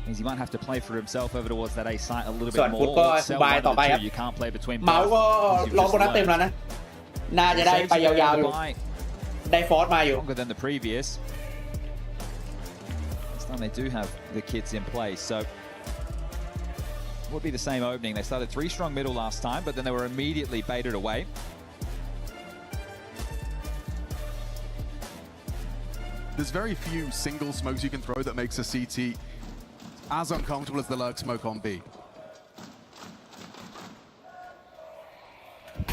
means he might have to play for himself over towards that A site a little ส่วน bit ฟุต more. ก็ Or ส sell บาย one ต่อ of ไป the ครับ two. You can't play between เมาส์ both. ก็ As you've รอ just โบนัสเต็ม learned. แล้วนะน่าจะได้ไปยาวๆอยู่ได้ฟอร์สมาอยู่ Longer than the previous. This time they do have the kits in place, so it would be the same opening. They started 3 strong middle last time, but then they were immediately baited away. There's very few single smokes you can throw that makes a CT as uncomfortable as the lurk smoke on B.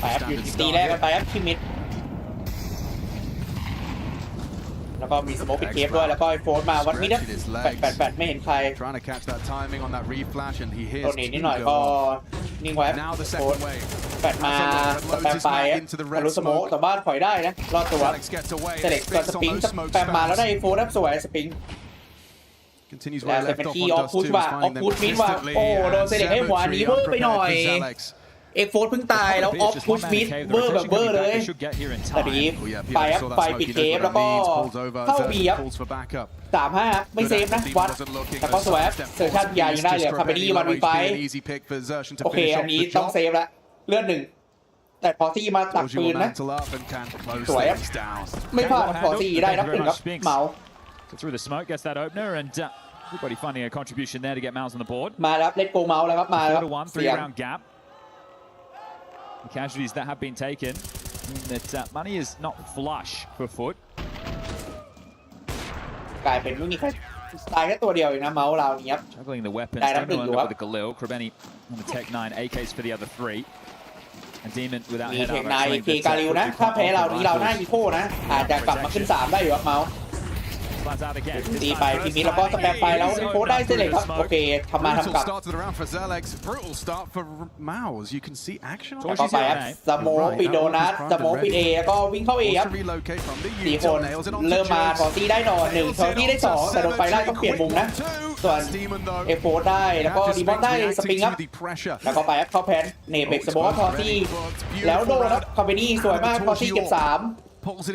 ไปครับอยู่ตีแรกกันไปครับคิมิดแล้วก็มีสโมกปิดเคปด้วยแล้วก็โฟนมาวัดมิดนะแปดไม่เห็นใคร Trying to catch that timing on that reflash and he โด hits นหนีนิดหน่อยก็นิ่งไว้โฟนแปดมาสแปมไปทะลุสโมกแต่บ้านถอยได้นะรอดตัวเซเล็กก็สปริงแปมมาแล้วได้โฟนนะสวยสปริง Continues แล้ว where แต่ left เป็น off ที่ on ออฟ Dust พุช 2 ว่า is ออฟ finding พุช them มิดว่า instantly โอ้โดนเซเล็กให้หัวหนีเวอร์ไปหน่อย เอ็กโฟนเพิ่งตายแล้วออฟพุชมิดเวอร์แบบเวอร์เลยแต่ดีไปครับไปปิดเคปแล้วก็เข้าบีครับ3-5ไม่เซฟนะวัดแต่ก็สวยเซอร์ชั่นยายังได้เลยคาเปนี่วันวีไฟโอเคอันนี้ต้องเซฟละเลือด1แต่พอซี่มาตักปืนนะสวยไม่พลาดพอซี่ได้นับ1ครับเมา Through the smoke, gets that opener, and everybody finding a contribution there to get MOUZ on the board. มาแล้วเล่นโกเมาแล้วครับมาแล้ว 4-1, 3-round gap. The casualties that have been taken mean that money is not flush for FUT. กลายเป็นไม่มีใครตายแค่ตัวเดียวเองนะเมาส์เราเนี้ย Juggling the weapons, ได้นับ Demon 1อยู่ will ค end รับ up with the Galil, Krebeni on the Tech 9, AKs for the other 3. And Demon without มี head เทค armor. ไน showing เค that, กาลิวนะ FUT ถ้า do แพ้ can't เรา offer นี้เราหน้า rifles. อีโก้นะอาจจะกลับมาขึ้น3ได้อยู่ครับเมาส์ Flat out again. ตีไปทีนี้แล้วก็สแปมไปแล้วโค้ดได้เสร็จเลยครับโอเคทำมาทำกลับ Brutal start to the round for Zelex. Brutal start for MOUZ. You can see action แล้วก็ไปครับสโมกปิดโดนัทสโมกปิดเอแล้วก็วิ่งเข้าเอครับ4 คนเริ่มมาทอซี่ได้หน่อย1ทอซี่ได้2แต่โดนไฟไล่ต้องเปลี่ยนมุมนะส่วนเอฟโฟได้แล้วก็ดีมอนได้สปริงครับแล้วก็ไปครับเข้าแพนเนเบกสโมกทอซี่แล้วโดนครับคาเปนี่สวยมากทอซี่เก็บ3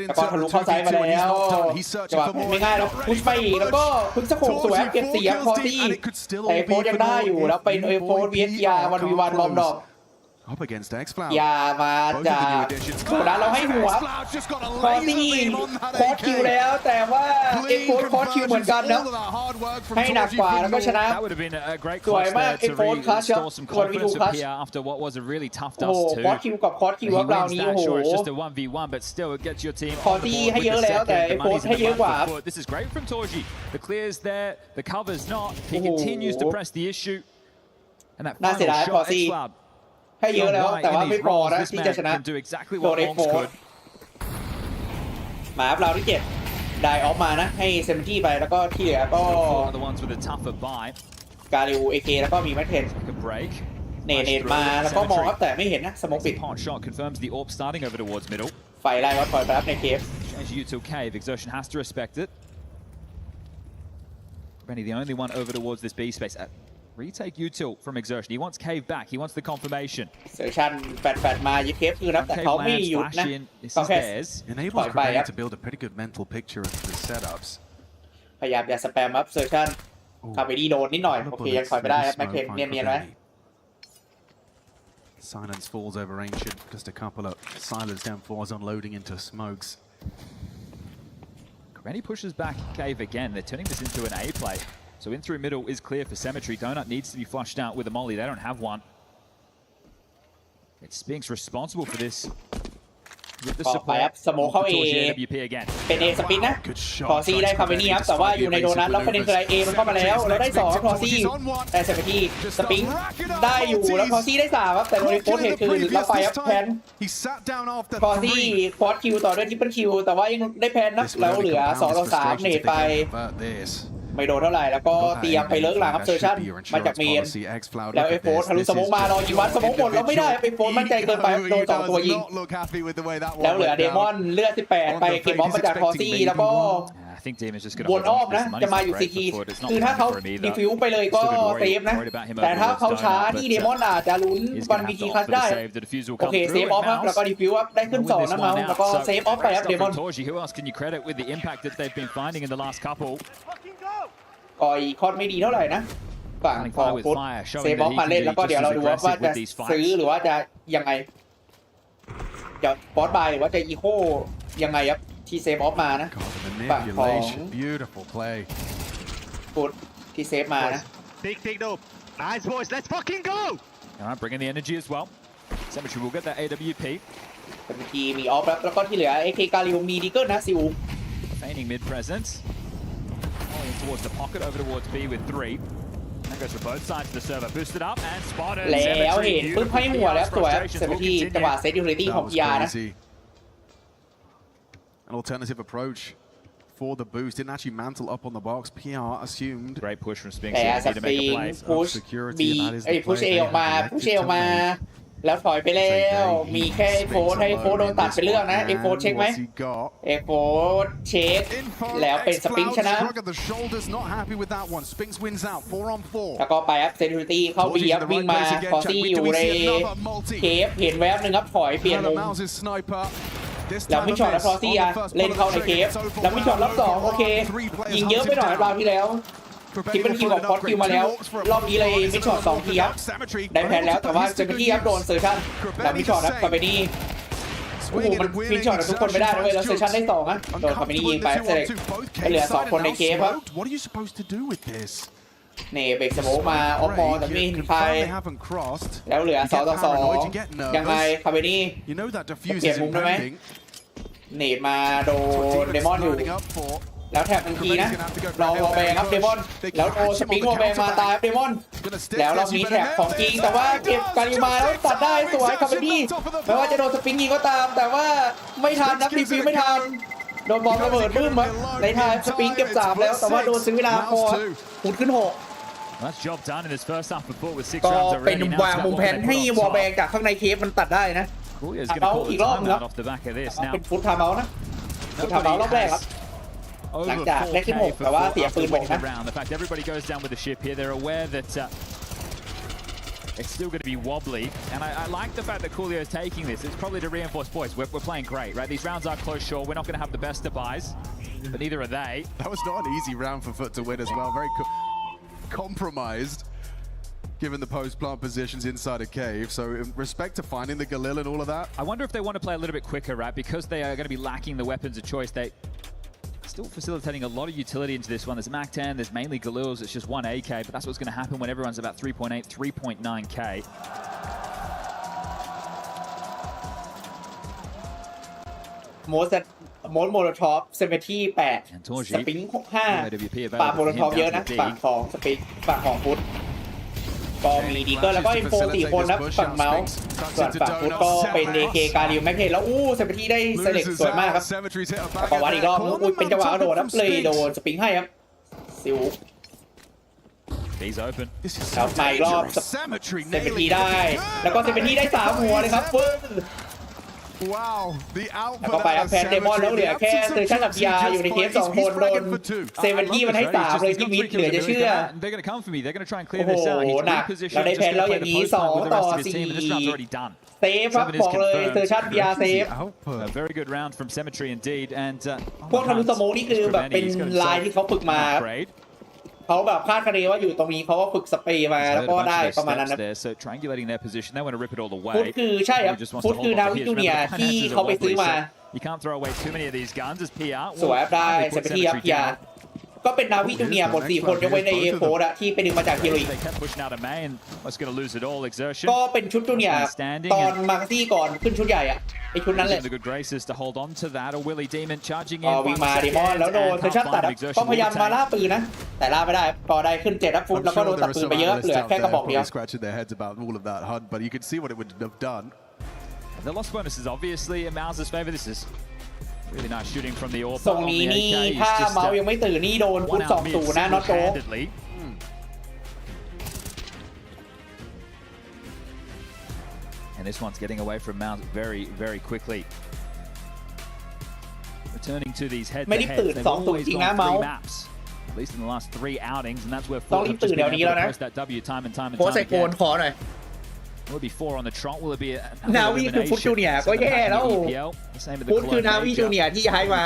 แล้วก็ทะลุเข้าซ้ายมาแล้วจังหวะไม่ง่ายแล้วพุชไปอีกแล้วก็พึ่งสโคปสวยเก็บ4ครับพอซี่แต่โฟนยังได้อยู่แล้วเป็นเอฟโฟนเวียสยาวันวีวันบอมดอก Up against Xflower. อย่ามาจากโซดาเราให้หัวคอซี่คอสคิวแล้วแต่ว่าเอ็กโฟนคอสคิวเหมือนกันนะให้หนักกว่าแล้วก็ชนะ That would have been a great สวย clutch มาก there เอ็ก to โฟนคลัชครับ restore some ส่วนวิดู confidence คลัช of PR after what was a really tough โอ้โห Dust คอส 2. คิวกับคอสคิว He ครับเรา wins นี้ that, โอ้โห sure, it's just a 1v1, but still it gets your team on the คอสซี่ board ให้ with เยอะ the แล้วแต่ second. เอ็ The กโฟน money's in ให้ the เยอะกว่า bank for FUT. This is great from Torji. The clear's there, the cover's not. He continues to press the issue. And that น่าเสีย final ดายคอ shot, ซี่ Xflab. ให้เยอะแล้วแต่ว่าไม่พอนะ This ที่ man จะชนะ can do exactly โด what นเอ็กโฟ Monks น could. มาครับเราที่7ได้ออฟมานะให้เซมตี้ไปแล้วก็ที่เหลือก็ One of the ones with a tougher buy. กาลิวเอเคแล้วก็มีแมทเทน A break. เนตมาแล้วก็มองครับแต่ไม่เห็นนะสโมกปิด Pot shot confirms the AWP starting over towards middle. ไฟไล่วัดถอยไปรับในเคฟ Change you to cave. Exertion has to respect it. Benny, the only one over towards this B space. Retake util from Exertion. He wants cave back. He wants the confirmation. เซอร์ชันแปดมายึดเคฟคือรับแต่เขาไม่หยุดนะ This ก็ is แค่ theirs. ปล่อยไปครับ to build a pretty good mental picture of the setups. พยายามอย่าสแปมครับเซอร์ชันคาเฟดีโดนนิดหน่อยโอเคยังถอยไปได้ครับแม็กเทนเนียนๆไว้ Silence falls over Ancient. Just a couple of silence down fours unloading into smokes. Krenny pushes back cave again. They're turning this into an A play. So in through middle is clear for Cemetery. Donut needs to be flushed out with a molly. They don't have one. It's Spinks responsible for this. With the ต่อไปครับ support สโมกเข้า of เอ Torji AWP again. เป็นเอสปินนะพอซีได้คาเฟนี่ครับแต่ว่าอยู่ในโดนัทแล้วประเด็นคืออะไรเอมันเข้ามาแล้วแล้วได้2พอซีแต่เซมตี้สปิงได้อยู่แล้วพอซีได้3ครับแต่โดนโค้ดเทคืนแล้วไปครับแพนพอซีควอดคิวต่อด้วยทริปเปิลคิวแต่ว่ายังได้แพนนะแล้วเหลือ2-3เนตไปไม่โดนเท่าไหร่แล้วก็เตรียมไปเลิกหลังครับเซอร์ชั่นมาจากเมนแล้วเอฟโฟทะลุสโมกมารอยิงวัดสโมกหมดแล้วไม่ได้เอฟโฟมั่นใจเกินไปโดน2ตัวยิงแล้วเหลือเดมอนเลือด18ไปเก็บบอลมาจากทอซี่แล้วก็วนอ้อมนะจะมาอยู่ซีทีคือถ้าเขาดีฟิวไปเลยก็เซฟนะแต่ถ้าเขาช้าที่เดมอนอาจจะลุ้นวันวีทีคัสได้โอเคเซฟออฟครับแล้วก็ดีฟิวได้ขึ้น2นะเมาส์แล้วก็เซฟออฟไปครับเดมอนก็อีคอนไม่ดีเท่าไหร่นะ ฝั่งของฟุตเซฟบล็อกมาเล่นแล้วก็เดี๋ยวเราดูว่าจะซื้อหรือว่าจะยังไงจะบอสบายหรือว่าจะอีโคยังไงครับที่เซฟออฟมานะฝั่งของฟุตที่เซฟมานะ Big no nice boys let's fucking go Alright bring in the energy as well Cemetery will get that AWP เป็นทีมีออฟแล้วก็ที่เหลือ AK กาลิวมีดีเกิลนะซิว feigning mid presence going towards the pocket over towards B with 3 that goes for both sides of the server boosted up and spotted แล้วเห็นปึ๊บให้หัวแล้วสวยเซฟทีจังหวะเซตยูทิลิตี้ของพีอาร์นะ An alternative approach for the boost didn't actually mantle up on the box. PR assumed. Great push from Spinks. แต่สปริงพุชบีพุชเอออกมาแล้วถอยไปแล้วมีแค่โฟร์ให้โฟร์โดนตัดเป็นเรื่องนะเอโฟร์เช็คไหมเอโฟร์เช็คแล้วเป็นสปริงชนะแล้วก็ไปครับเซนทูตี้เข้าบีครับวิ่งมาคอซี่อยู่ในเคฟเห็นแวบหนึ่งครับถอยเปลี่ยนมุมแล้วมิชช็อตและฟรอซี่เล่นเข้าในเคฟแล้วมิชช็อตรอบ2โอเคยิงเยอะไปหน่อยรอบที่แล้วคิดเป็นคิวกับพอดคิวมาแล้วรอบนี้เลยมิชช็อต2ทีครับได้แพ้แล้วแต่ว่าเซนตี้ครับโดนเซอร์ชั่นแล้วมิชช็อตครับคาเบนี่โอ้โหมันมิชช็อตทุกคนไม่ได้ด้วยแล้วเซอร์ชั่นได้2นะโดนคาเบนี่ยิงไปเสร็จเหลือ2คนในเคฟครับเนี่ยเบรกสโมกมาออฟมอร์แต่ไม่เห็นใครแล้วเหลือ2-2ยังไงคาเบนี่เปลี่ยนมุมได้ไหมเนตมาโดนเดมอนอยู่แล้วแท็บทันทีนะรอวอลแบงครับเดมอนแล้วโดนสปริงวอลแบงมาตายเดมอนแล้วเรามีแท็บของจริงแต่ว่าเก็บการิมาแล้วตัดได้สวยคาเบนี่ไม่ว่าจะโดนสปริงยิงก็ตามแต่ว่าไม่ทันนะรีฟิวไม่ทันโดนบอลระเบิดบึ้มครับในท้ายสปริงเก็บ3แล้วแต่ว่าโดนซื้อเวลาพอหุดขึ้น6ก็เป็นวางมุมแผนให้วอลแบงจากข้างในเคฟมันตัดได้นะเอาอีกรอบนึงครับเป็นฟุตทาเมานะฟุตทาเมารอบแรกครับหลังจากแรกที่6แต่ว่าเสียปืนไปนะ It's still going to be wobbly, and I like the fact that Coolio is taking this. It's probably to reinforce boys. We're playing great, right? These rounds are close, sure. We're not going to have the best of buys, but neither are they. That was not an easy round for FUT to win as well. Very compromised, given the post-plant positions inside a cave. So in respect to finding the Galil and all of that. I wonder if they want to play a little bit quicker, right? Because they are going to be lacking the weapons of choice. They still facilitating a lot of utility into this one. There's MAC-10, there's mainly Galils, it's just one AK, but that's what's going to happen when everyone's about 3.8, 3.9k. Most Molotov 78สปริง65ปาโมโลทอฟเยอะนะฝั่งของสปริงฝั่งของฟุตก็มีดีเกอร์แล้วก็อินโฟ4คนนะฝั่งเมาส์ส่วนฝั่งฟุตก็เป็น AK กาลิวแม็กเทนแล้วสปริงได้เซเล็กสวยมากครับแล้วก็วัดอีกรอบเป็นจังหวะกระโดดนะเลยโดนสปริงให้ครับซิวแล้วมาอีกรอบเซเปทีได้แล้วก็เซเปทีได้3หัวเลยครับฟึ่งแล้วก็ไปแพนเดมอนแล้วเหลือแค่เซอร์ชั่นกับยาอยู่ในเคส2คนโดนเซเวนตี้มันให้3เลยที่มิดเหลือจะเชื่อโอ้โหหนักเราได้แพนแล้วอย่างนี้2-4เซฟครับบอกเลยเซอร์ชั่นยาเซฟพวกทะลุสโมนี่คือแบบเป็นลายที่เขาฝึกมาเขาแบบคาดคะเนว่าอยู่ตรงนี้เขาก็ฝึกสเปรย์มาแล้วก็ได้ประมาณนั้นนะฟุตคือใช่ครับฟุตคือนาวิจูเนียที่เขาไปซื้อมาสวยได้เซปที่ยับยาก็เป็นนาวิจูเนียหมด4คนยกเว้นในเอโฟร์ที่ไปดึงมาจากฮิโรอิก็เป็นชุดจูเนียตอนมาร์ซี่ก่อนขึ้นชุดใหญ่อะไอชุดนั้นเลยวิ่งมาเดมอนแล้วโดนเซชั่นตัดก็พยายามมาล่าปืนนะแต่ล่าไม่ได้พอได้ขึ้น7รับฟุตแล้วก็โดนตัดปืนไปเยอะเหลือแค่กระบอกเดียว The lost bonus is obviously in MOUZ's favor. This is really nice shooting from the AWP. ทรงนี้นี่ถ้าเมาส์ยังไม่ตื่นนี่โดนฟุต2-0นะน็อตโตAnd this one's getting away from MOUZ very, very quickly. Returning to these head-to-heads, they've always gone 3 maps. At least in the last 3 outings, and that's where FUT have just been able to post that W time and time and time again. Will it be 4 on the trot? Will it be นาวีคือฟุตจูเนียร์ก็แย่แล้วฟุตคือนาวีจูเนียร์ที่ย้ายมา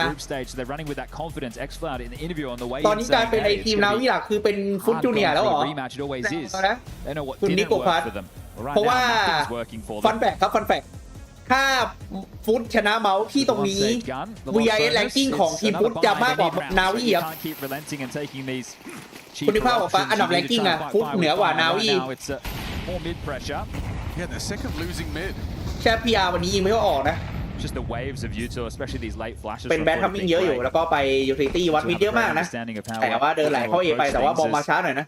They're running with that confidence. Xcloud in the interview on the way ตอนนี้กลายเป็นในทีมนาวีหลักคือเป็นฟุตจูเนียร์แล้วเหรอ Rematch it always is. They know what คุณนิ didn't โกพั work ท for them. เพราะว่า ฟันแฟกครับฟันแฟกถ้าฟุตชนะเมาส์ที่ตรงนี้ VIS ranking ของทีมฟุตจะมากกว่านาวีครับคุณนึกภาพออกปะอันดับ ranking อะฟุตเหนือกว่านาวีแค่ PR วันนี้ยิงไม่ก็ออกนะ Just the waves of Utah, especially these late flashes. เป็นแบททัมมิ่งเยอะอยู่แล้วก็ไปยูทิลิตี้วัดมิดเยอะมากนะแต่ว่าเดินไหลเข้าเอไปแต่ว่าบอลมาช้าหน่อยนะ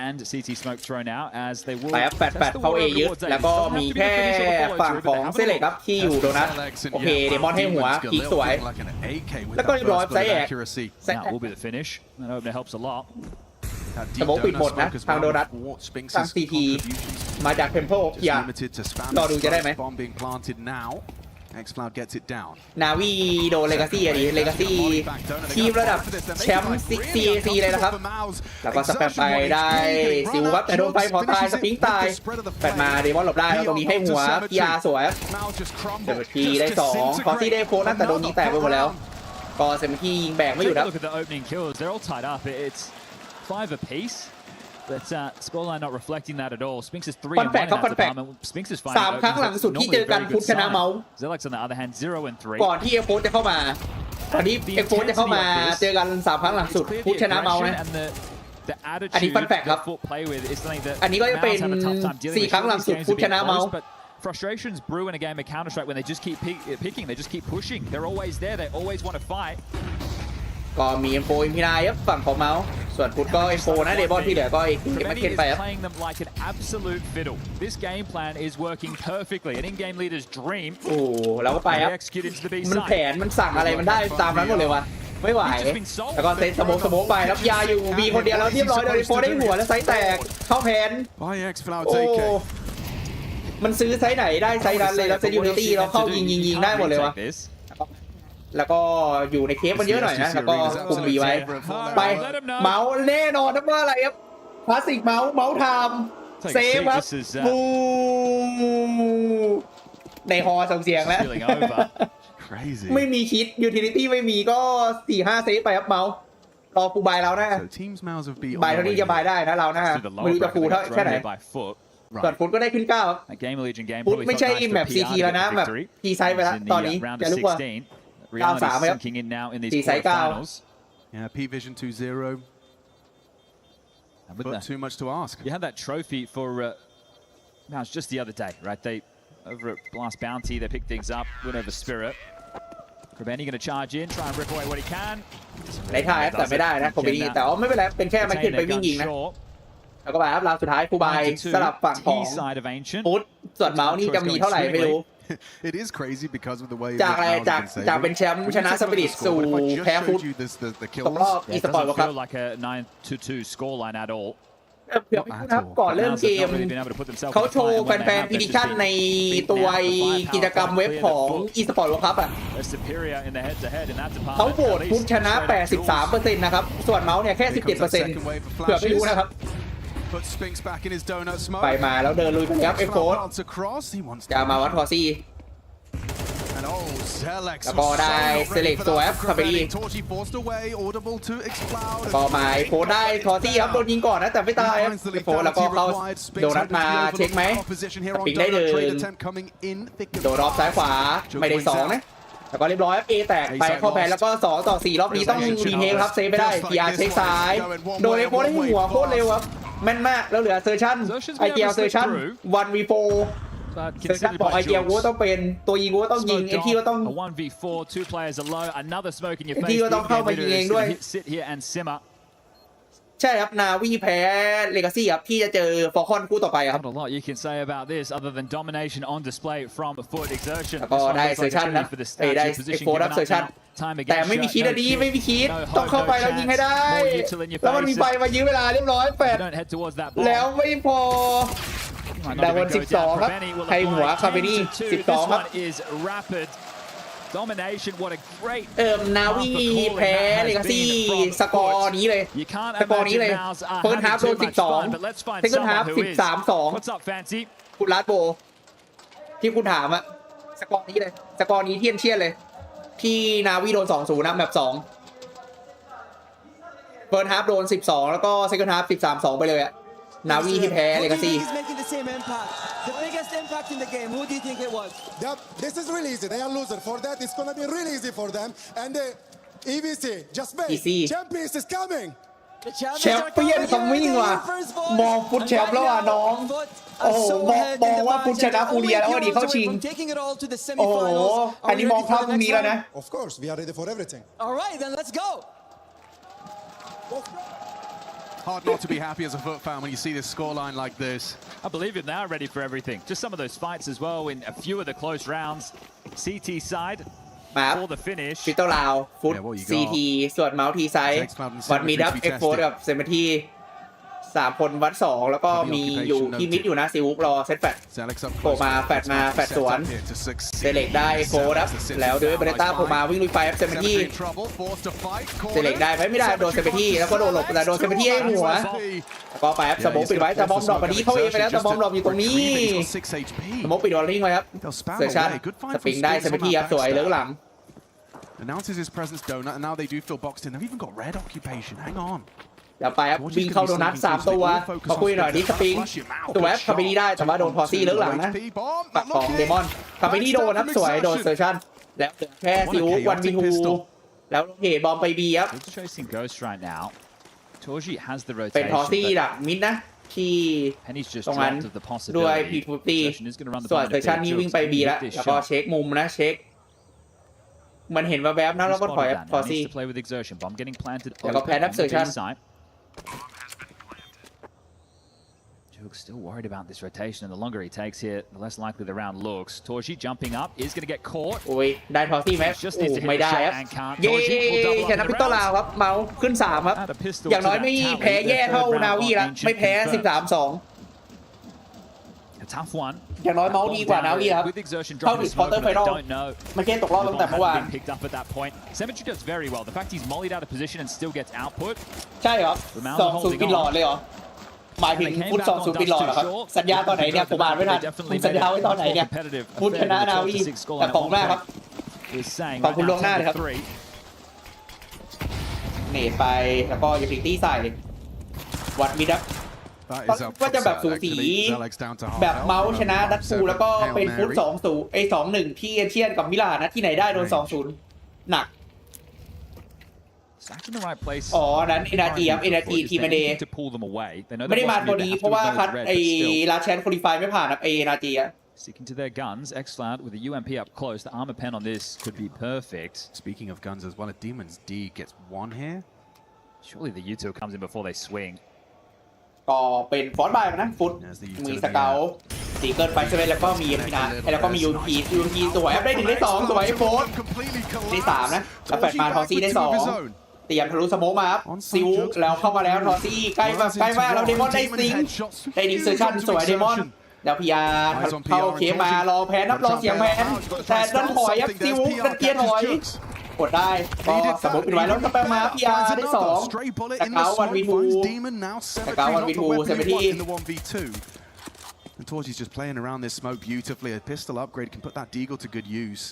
and CT smoke thrown out as they will แปดเข้าเอยึดแล้วก็มีแค่ฝั่งของเซเล็กครับที่อยู่โดนัทโอเคเดมอนให้หัวกีสวยแล้วก็เรียบร้อยไซแอก That will be the finish. That opener helps a lot. สมองปิดหมดนะทางโดนัททาง CT มาจากเทมเพลอย่ารอดูจะได้ไหมนาวีโดนเลกาซี่อะดิเลกาซี่ทีมระดับแชมป์ CAC เลยนะครับแล้วก็สแปมไปได้ซิลครับแต่โดนไฟพอตายสปริงตายแปดมาเดมอนหลบได้ตรงนี้ให้หัวพีอาสวยเซมทีได้2คอซี่ได้โค้ดนะแต่โดนยิงแตกไปหมดแล้วก็เซมทียิงแบกไม่อยู่ครับ Look at the opening kills. They're all tied up. It's 5 apiece. But scoreline not reflecting that at all. Spinks is 3 and 1 in that department. Spinks is finding 3 ครั้งหลังสุดที่เจอกันฟุตชนะเมาส์ Zelex on the other hand 0 and 3. ก่อนที่เอฟโฟจะเข้ามาเจอกัน3 ครั้งหลังสุดฟุตชนะเมาส์นะอันนี้ฟันแฟกครับอันนี้ก็จะเป็น4 ครั้งหลังสุดฟุตชนะเมาส์ Frustrations brew in a game of Counter-Strike when they just keep picking, they just keep pushing. They're always there. They always want to fight. ก็มี M4 MP9 ครับฝั่งของเมาส์ส่วนฟุตก็ M4 นะเดบอนที่เหลือก็เก็บมาเก็บไปครับ playing them like an absolute fiddle. This game plan is working perfectly. An in-game leader's dream. โอ้เราก็ไปครับมันแผนมันสั่งอะไรมันได้ตามนั้นหมดเลยวะไม่ไหวแล้วก็เซตสโมกไปแล้วยาอยู่มีคนเดียวแล้วเรียบร้อยโดยโฟได้หัวแล้วไซส์แตกเข้าแผนโอ้มันซื้อไซส์ไหนได้ไซส์นั้นเลยแล้วเซตยูนิตี้เราเข้ายิงได้หมดเลยวะแล้วก็อยู่ในเคปมันเยอะหน่อยนะแล้วก็คุมบีไว้ไปเมาส์แน่นอนนะว่าอะไรครับคลาสสิกเมาส์ไทม์เซฟครับบูในฮอส่งเสียงแล้วไม่มีคิดยูทิลิตี้ไม่มีก็ 4-5 เซฟไปครับเมาส์รอฟูบายแล้วนะบายเท่านี้จะบายได้นะเรานะไม่รู้จะฟูเท่าแค่ไหนก่อนฟุตก็ได้ขึ้น9ครับฟุตไม่ใช่แมป CT แล้วนะแบบทีไซส์ไปแล้วตอนนี้จะรู้ว่า93ครับทีไซส์9 Yeah, P Vision 2-0. But too much to ask. You had that trophy for now it's just the other day, right? They over at Blast Bounty, they picked things up, went over Spirit. Krebeni going to charge in, try and rip away what he can. ได้ท่าแต่ไม่ได้นะโคเบนีแต่ว่าไม่เป็นไรเป็นแค่มาเก็บไปวิ่งยิงนะแล้วก็ไปครับราวสุดท้ายฟูบายสลับฝั่งของฟุตส่วนเมาส์นี่จะมีเท่าไหร่ไม่รู้ It is crazy because of the way จากอะไรจากเป็นแชมป์ชนะสปิริตสู่แพ้ฟุตตกรอบอีสปอร์ตครับ like a 9-2 scoreline at all. เดี๋ยวนะครับก่อนเริ่มเกมเขาโชว์แฟนๆพิดิชั่นในตัวกิจกรรมเว็บของ Esports ครับอ่ะเขาโหวตฟุตชนะ 83% นะครับส่วนเมาส์เนี่ยแค่ 17% เผื่อไม่รู้นะครับไปมาแล้วเดินลุยไปครับเอฟโฟร์จะมาวัดทอซี่แล้วก็ได้เซเล็กสวฟคาเบรีก็มาโฟร์ได้ทอซี่ครับโดนยิงก่อนนะแต่ไม่ตายครับเอฟโฟร์แล้วก็เขาโดนัทมาเช็คไหมปิงได้เดินโดนรอบซ้ายขวาไม่ได้2นะแล้วก็เรียบร้อยเอแตกไปเข้าแพนแล้วก็2-4รอบนี้ต้องรีเทคครับเซฟไม่ได้พีอาร์เช็คซ้ายโดนเอฟโฟร์ได้หัวโคตรเร็วครับแม่นมากแล้วเหลือเซอร์ชั่นไอเกียวเซอร์ชั่น 1v4 เซอร์ชั่นบอกไอเกียวกูต้องเป็นตัวยิงกูต้องยิงเอ็นทีก็ต้อง 1v4 2 players alone another smoke in your face เอ็นทีก็ต้องเข้ามายิงเองด้วยใช่ครับนาวีแพ้เลกาซี่ครับที่จะเจอฟอลคอนคู่ต่อไปครับ Not a lot you can say about this other than domination on display from FUT exertion ก็ได้เซอร์ชั่นนะได้เอ็กโฟร์รับเซอร์ชั่นแต่ไม่มีคิดอะดีไม่มีคิดต้องเข้าไปแล้วยิงให้ได้แล้วมันมีไฟมายื้อเวลาเรียบร้อย8แล้วไม่พอดาวน์12ครับไทยหัวคาเบนี่12ครับDomination, what a great นาวีแพ้เลกาซี่สกอร์นี้เลยเฟิร์สฮาล์ฟโดน12เซคันด์ฮาล์ฟ13-2 คุณลาดโบที่คุณถามอะสกอร์นี้เลยสกอร์นี้เทียนเชียนเลยที่นาวีโดน 2-0 นะแบบ2เฟิร์สฮาล์ฟโดน 12แล้วก็เซคันด์ฮาล์ฟ 13-2 ไปเลยอะนาวีที่แพ้เลกาซี่ The biggest impact in the game. Who do you think it was? Yep, this is really easy. They are loser. For that, it's gonna be really easy for them. And the EVC, just wait. Champions is coming. แชมเปี้ยนคัมมิ่งว่ะมองฟุตแชมป์แล้วอ่ะน้องโอ้โหมองว่าฟุตชนะฟูเรียแล้ววันนี้เข้าชิงโอ้โหอันนี้มองภาพพรุ่งนี้แล้วนะ Of course, we are ready for everything. All right, then let's go. Hard not to be happy as a FUT fan when you see this scoreline like this. I believe it now, ready for everything. Just some of those fights as well in a few of the close rounds. CT side for the finish. ฟิตเตอร์ลาวฟุต CT ส่วนเมาส์ทีไซด์วัดมีดับเอ็กโฟกับเซมที่3 คนวัด 2แล้วก็มีอยู่ที่มิดอยู่นะซิวุกรอเซตแฟตโผล่มาแฟตมาแฟตสวนเซเล็กได้โฟครับแล้วด้วยเบรต้าโผล่มาวิ่งลุยไฟเซมที่เซเล็กได้ไม่ได้โดนเซมที่แล้วก็โดนหลบแต่โดนเซมที่ให้หัวแล้วก็ไปครับสมองปิดไว้แต่บอมดรอปวันนี้เข้าเองไปแล้วแต่บอมดรอปอยู่ตรงนี้สมองปิดวอลลิ่งไว้ครับเซอร์ชันสปริงได้เซมที่ครับสวยเลิกหลังAnnounces his presence, Donut, and now they do feel boxed in. They've even got red occupation. Hang on. เดี๋ยวไปครับวิ่งเข้าโดนัท3 ตัวมาคุยหน่อยดิสปริงตัวแวบคาเปนี่ได้แต่ว่าโดนพอซี่เลิกหลังนะปักของเดมอนคาเปนี่โดนนะสวยโดนเซอร์ชันแล้วแค่ซิววันวีทูแล้วเหตุบอมไปบีครับเป็นพอซี่ดักมิดนะที่ตรงนั้นด้วยพีฟูตี้ส่วนเซอร์ชันนี่วิ่งไปบีแล้วก็เช็คมุมนะเช็คมันเห็นว่าแบบนั้นแล้วก็ถอยพอซี่แล้วก็แพ้นับเซอร์ชันStill worried about this rotation, and the longer he takes here, the less likely the round looks. Torji jumping up is going to get caught. โอ้ยได้ทอซี่ไหมไม่ได้ครับเย้ชนะพิตอลาวครับเมาส์ขึ้น3ครับอย่างน้อยไม่แพ้แย่เท่านาวีละไม่แพ้ 13-2 tough one อย่างน้อยเมาส์ดีกว่านาวีครับเข้าถึงควอเตอร์ไฟนอลไม่แค่ตกรอบตั้งแต่เมื่อวาน Cemetery does very well. The fact he's mollied out of position and still gets output. ใช่ครับ2-0 ปิดหลอดเลยเหรอหมายถึงฟุต2-0 ปิดหลอดเหรอครับสัญญาตอนไหนเนี่ยผมอ่านไม่ทันคุณสัญญาไว้ตอนไหนเนี่ยฟุตชนะนาวีแต่ของแรกครับขอบคุณล่วงหน้าเลยครับเนตไปแล้วก็ยูทิลิตี้ใส่วัดมิดครับก็จะแบบสูสีแบบเมาส์ชนะดัตฟูแล้วก็เป็นฟุต2-1ที่เอเชียนกับมิลานนะที่ไหนได้โดน 2-0 หนักอ๋อนั้นเอเนจีครับเอเนจีทีมเดย์ไม่ได้มาตัวนี้เพราะว่าคัดไอ้ลาแชนคุริฟายไม่ผ่านครับเอเนจีอะ Sticking to their guns, Xcloud with the UMP up close. The armor pen on this could be perfect. Speaking of guns as well, a Demon's D gets one here. Surely the U2 comes in before they swing. ก็เป็นฟอนต์บายนะฟุตมีสเกลสีเกินไฟเซเว่นแล้วก็มีพีนาแล้วก็มียูทีสวยได้1ได้2สวยโฟร์ได้3นะแล้วแฟดมาทอซี่ได้2เตรียมทะลุสโมกมาครับซิวแล้วเข้ามาแล้วทอซี่ใกล้มากแล้วเดมอนได้ซิงได้ดิงเซอร์ชั่นสวยเดมอนแล้วพีอาร์เข้าเคมารอแพ้นับรอเสียงแพ้แต่ดันถอยครับซิวดันเกียร์ถอยกดได้ก็สมมติปิดไว้แล้วก็ไปมาพีอาร์ได้2แต่เขาวันวีทูเซมิที่ And Torchi's just playing around this smoke beautifully. A pistol upgrade can put that deagle to good use.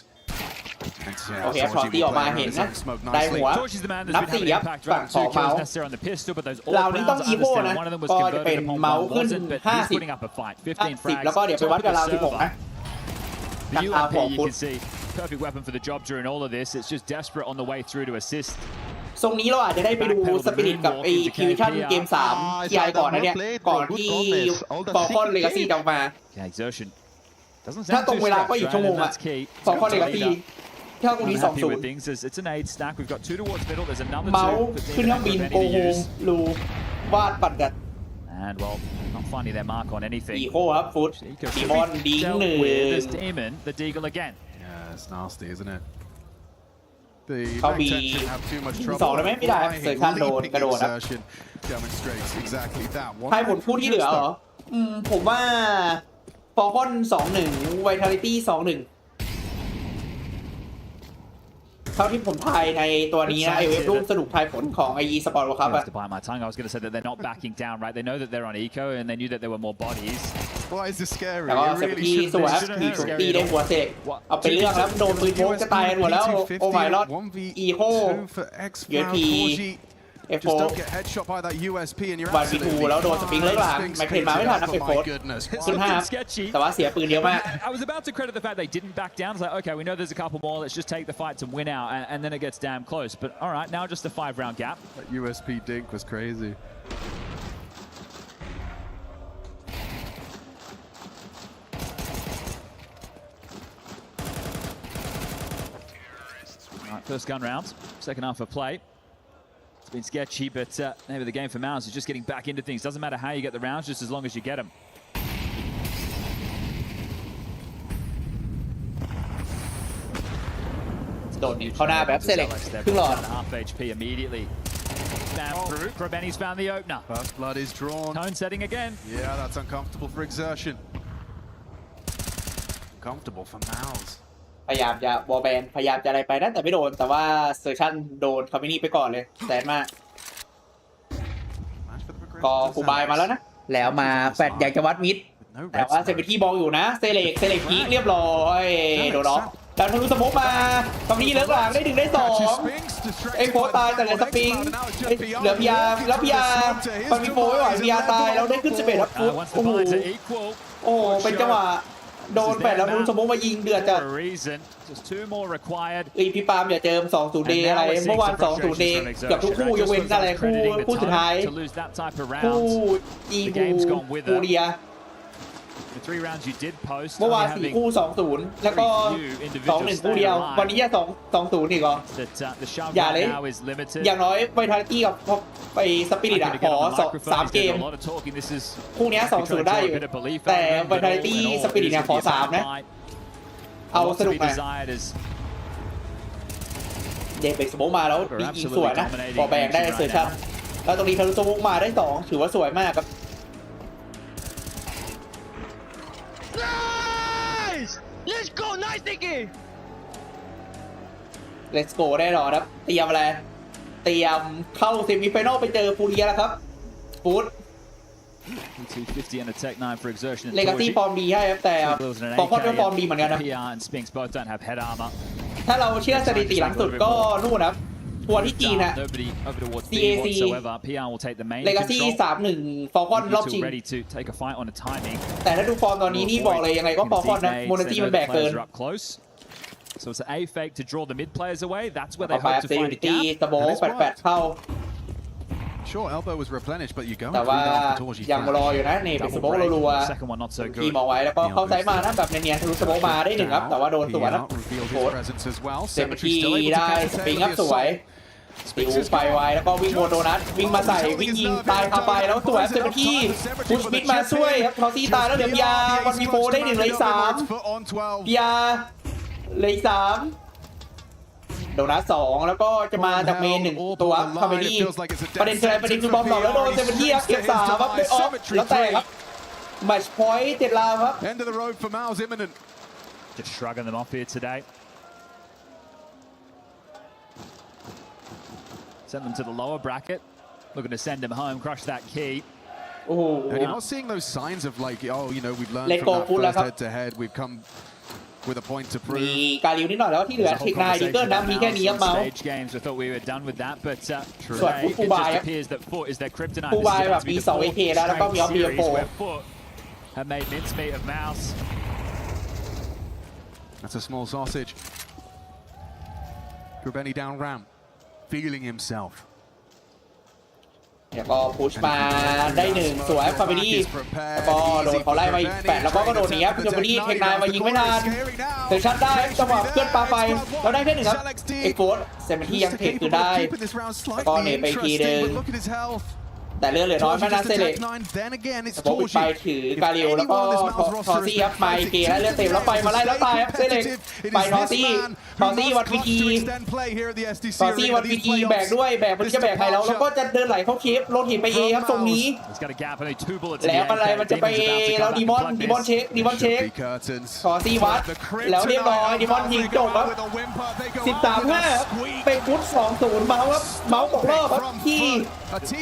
โอเคพอตีออกมาเห็นนะได้หัวนับ4ครับฝั่งของเมาส์เรานี้ต้องอีโว่นะก็จะเป็นเมาส์ขึ้น50แล้วก็เดี๋ยวไปวัดกับเรา16นะกันอาของฟุต Perfect weapon for the job during all of this. It's just desperate on the way through to assist. ทรงนี้เราอาจจะได้ไปดูสปิริตกับไอ้คิวชั่นเกม3ที่ไอก่อนนะเนี่ยก่อนที่ฟอลคอนเลกาซี่จะมาถ้าตรงเวลาก็อีกชั่วโมงอะฟอลคอนเลกาซี่เท่าตรงนี้ 2-0 เมาส์ขึ้นเครื่องบินโกงลูวาดปัดกัน And well, not finding their mark on anything. อีโคครับฟุตดีมอนดิ้ง1 Demon, the Deagle again. Yeah, it's nasty, isn't it? เขามี2ได้ไหมไม่ได้เซอร์ชันโดนกระโดดนะใครผลคู่ที่เหลือเหรอผมว่าฟอลคอน 2-1 Vitality 2-1 เท่าที่ผมทายในตัวนี้นะเวฟร่วมสนุกทายผลของไอ Esports World Cup อะ To bite my tongue, I was going to say that they're not backing down, right? They know that they're on eco, and they knew that there were more bodies. Why is this scary? แต่ก็เซฟตี้สวยครับทีตีได้หัวเสกเอาไปเรื่องแล้วโดนปืนโม้จะตายกันหมดแล้วโอ้my lord อีโคเยทีF4 Just don't get headshot by that USP and you're วันบีทูแล้วโดนสปริงเลิกหลังไม่เพนมาไม่ทันนะเป็นโฟร์ขึ้น5แต่ว่าเสียปืนเยอะมาก I was about to credit the fact they didn't back down. It's like, okay, we know there's a couple more. Let's just take the fight to win out, and then it gets damn close. But all right, now just a 5-round gap. That USP dink was crazy. All right, first gun round, second half of play. It's been sketchy, but maybe the game for MOUZ is just getting back into things. Doesn't matter how you get the rounds, just as long as you get them. โดนเข้าหน้าแบบเซเล็กครึ่งหลอด Half HP immediately. Spam through. Krabeni's found the opener. First blood is drawn. Tone setting again. Yeah, that's uncomfortable for exertion. Uncomfortable for MOUZ. พยายามจะวอลแบนพยายามจะอะไรไปนั่นแต่ไม่โดนแต่ว่าเซอร์ชั่นโดนคามินี่ไปก่อนเลยแสนมากก็ฟูบายมาแล้วนะแล้วมาแฟดอยากจะวัดมิดแต่ว่าเซเบตี้บอลอยู่นะเซเล็กพีคเรียบร้อยโดนล็อกแล้วทะลุสมบมาคามินี่เลิกหลังได้1ได้2เอ็กโฟตายแต่เหลือสปริงเหลือพียาแล้วพียาคามิโฟไม่ไหวพียาตายแล้วได้ขึ้น11ครับโอ้โหเป็นจังหวะโดนแปดแล้วมุนสมมติมายิงเดือดจัดพี่ปาล์มอย่าเจิม20 เดย์อะไรเมื่อวาน20 เดย์เกือบทุกคู่ยกเว้นอะไรคู่สุดท้ายคู่อีบูเรียเมื่อวาน4 คู่ 2-0 แล้วก็ 2-1 คู่เดียววันนี้จะ2-0 อีกเหรออย่าเลยอย่างน้อยไวทาลิตี้กับไปสปิริตขอ3 เกมคู่นี้ 2-0 ได้อยู่แต่ไวทาลิตี้สปิริตเนี่ยขอ3นะเอาสนุกมาเดฟเบกสโมกมาแล้วยิงสวยนะบอลแบงได้เซอร์ชั่นแล้วตรงนี้ทะลุสโมกมาได้2ถือว่าสวยมากครับLet's go nice Nicky Let's go แน่นอนครับเตรียมอะไรเตรียมเข้าเซมิไฟนอลไปเจอฟูเรียแล้วครับฟูดเลกาซี่ฟอร์มดีให้ครับแต่ฟอร์มก็ฟอร์มดีเหมือนกันนะถ้าเราเชื่อสถิติหลังสุดก็นู่นนะทัวร์ที่จีนนะ CAC เลกาซี่ 3-1 ฟอร์คอนรอบชิงแต่ถ้าดูฟอร์มตอนนี้นี่บอกเลยยังไงก็ฟอร์คอนนะโมนาตี้มันแบกเกินSo it's an A fake to draw the mid players away. That's where they hope to find a gap. ตะโบแปดเข้า Sure, elbow was replenished, but you go. แต่ว่ายังรออยู่นะนี่เป็นสโมกรัวๆทีมเอาไว้แล้วก็เข้าไซส์มานะแบบเนียนๆทะลุสโมกมาได้1ครับแต่ว่าโดนสวนนะโคตรเซมทีได้สปริงครับสวยติวไปไวแล้วก็วิ่งโดนโดนัทวิ่งมาใส่วิ่งยิงตายคาไปแล้วสวยเซมทีพุชมิดมาช่วยครับทอซี่ตายแล้วเหลือยาวันมีโฟได้1เลย3ยาเลย3โดนัท2แล้วก็จะมาจากเมน1ตัวคาเมดี้ประเด็นคือบอมหลอกแล้วโดนเซมทีครับเก็บ3ครับไปออฟแล้วแตกครับแมตช์พอยต์เจ็ดลาวครับ End of the road for MOUZ imminent. Just shrugging them off here today. Send them to the lower bracket. Looking to send them home, crush that key. Oh, and you're not seeing those signs of like, oh, you know, we've learned from that first head-to-head. We've come with a point to prove. มีการลิ้วนิดหน่อยแล้วที่เหลือเทคไนด์ดิเกิลนะมีแค่นี้ครับเมาส์ games I thought we were done with that but ส่วนฟูบายฟูบายแบบมี2 AK แล้วก็มีออฟเดียโฟ have made mincemeat of MOUZ. That's a small sausage. Krabeni down ramp, feeling himself. แล้วก็พุชมาได้1สวยคาเมดี้แล้วก็โดนเขาไล่มาอีก8แล้วก็โดนหนีครับคาเมดี้เทคไนด์มายิงไม่นานเซชั่นได้จังหวะเพื่อนปาไปแล้วได้แค่1ครับเอ็กโฟร์เซมที่ยังเทคคือได้แล้วก็เนไปทีนึง แต่เลือดเหลือน้อยมากนะเซเล็กโบไปถือกาลิวแล้วก็ทอซี่ครับไปเกแล้วเลือดเต็มแล้วไปมาไล่แล้วตายครับเซเล็กไปทอซี่วันพีจีแบกด้วยแบกมันจะแบกใครแล้วก็จะเดินไหลเข้าเคปลงหินไปเอครับตรงนี้แล้วอะไรมันจะไปเอแล้วดีมอนเช็คทอซี่วัดแล้วเรียบร้อยดีมอนยิงจบครับ13-5ไปฟุต2-0เมาส์ครับเมาส์ตกรอบครับที่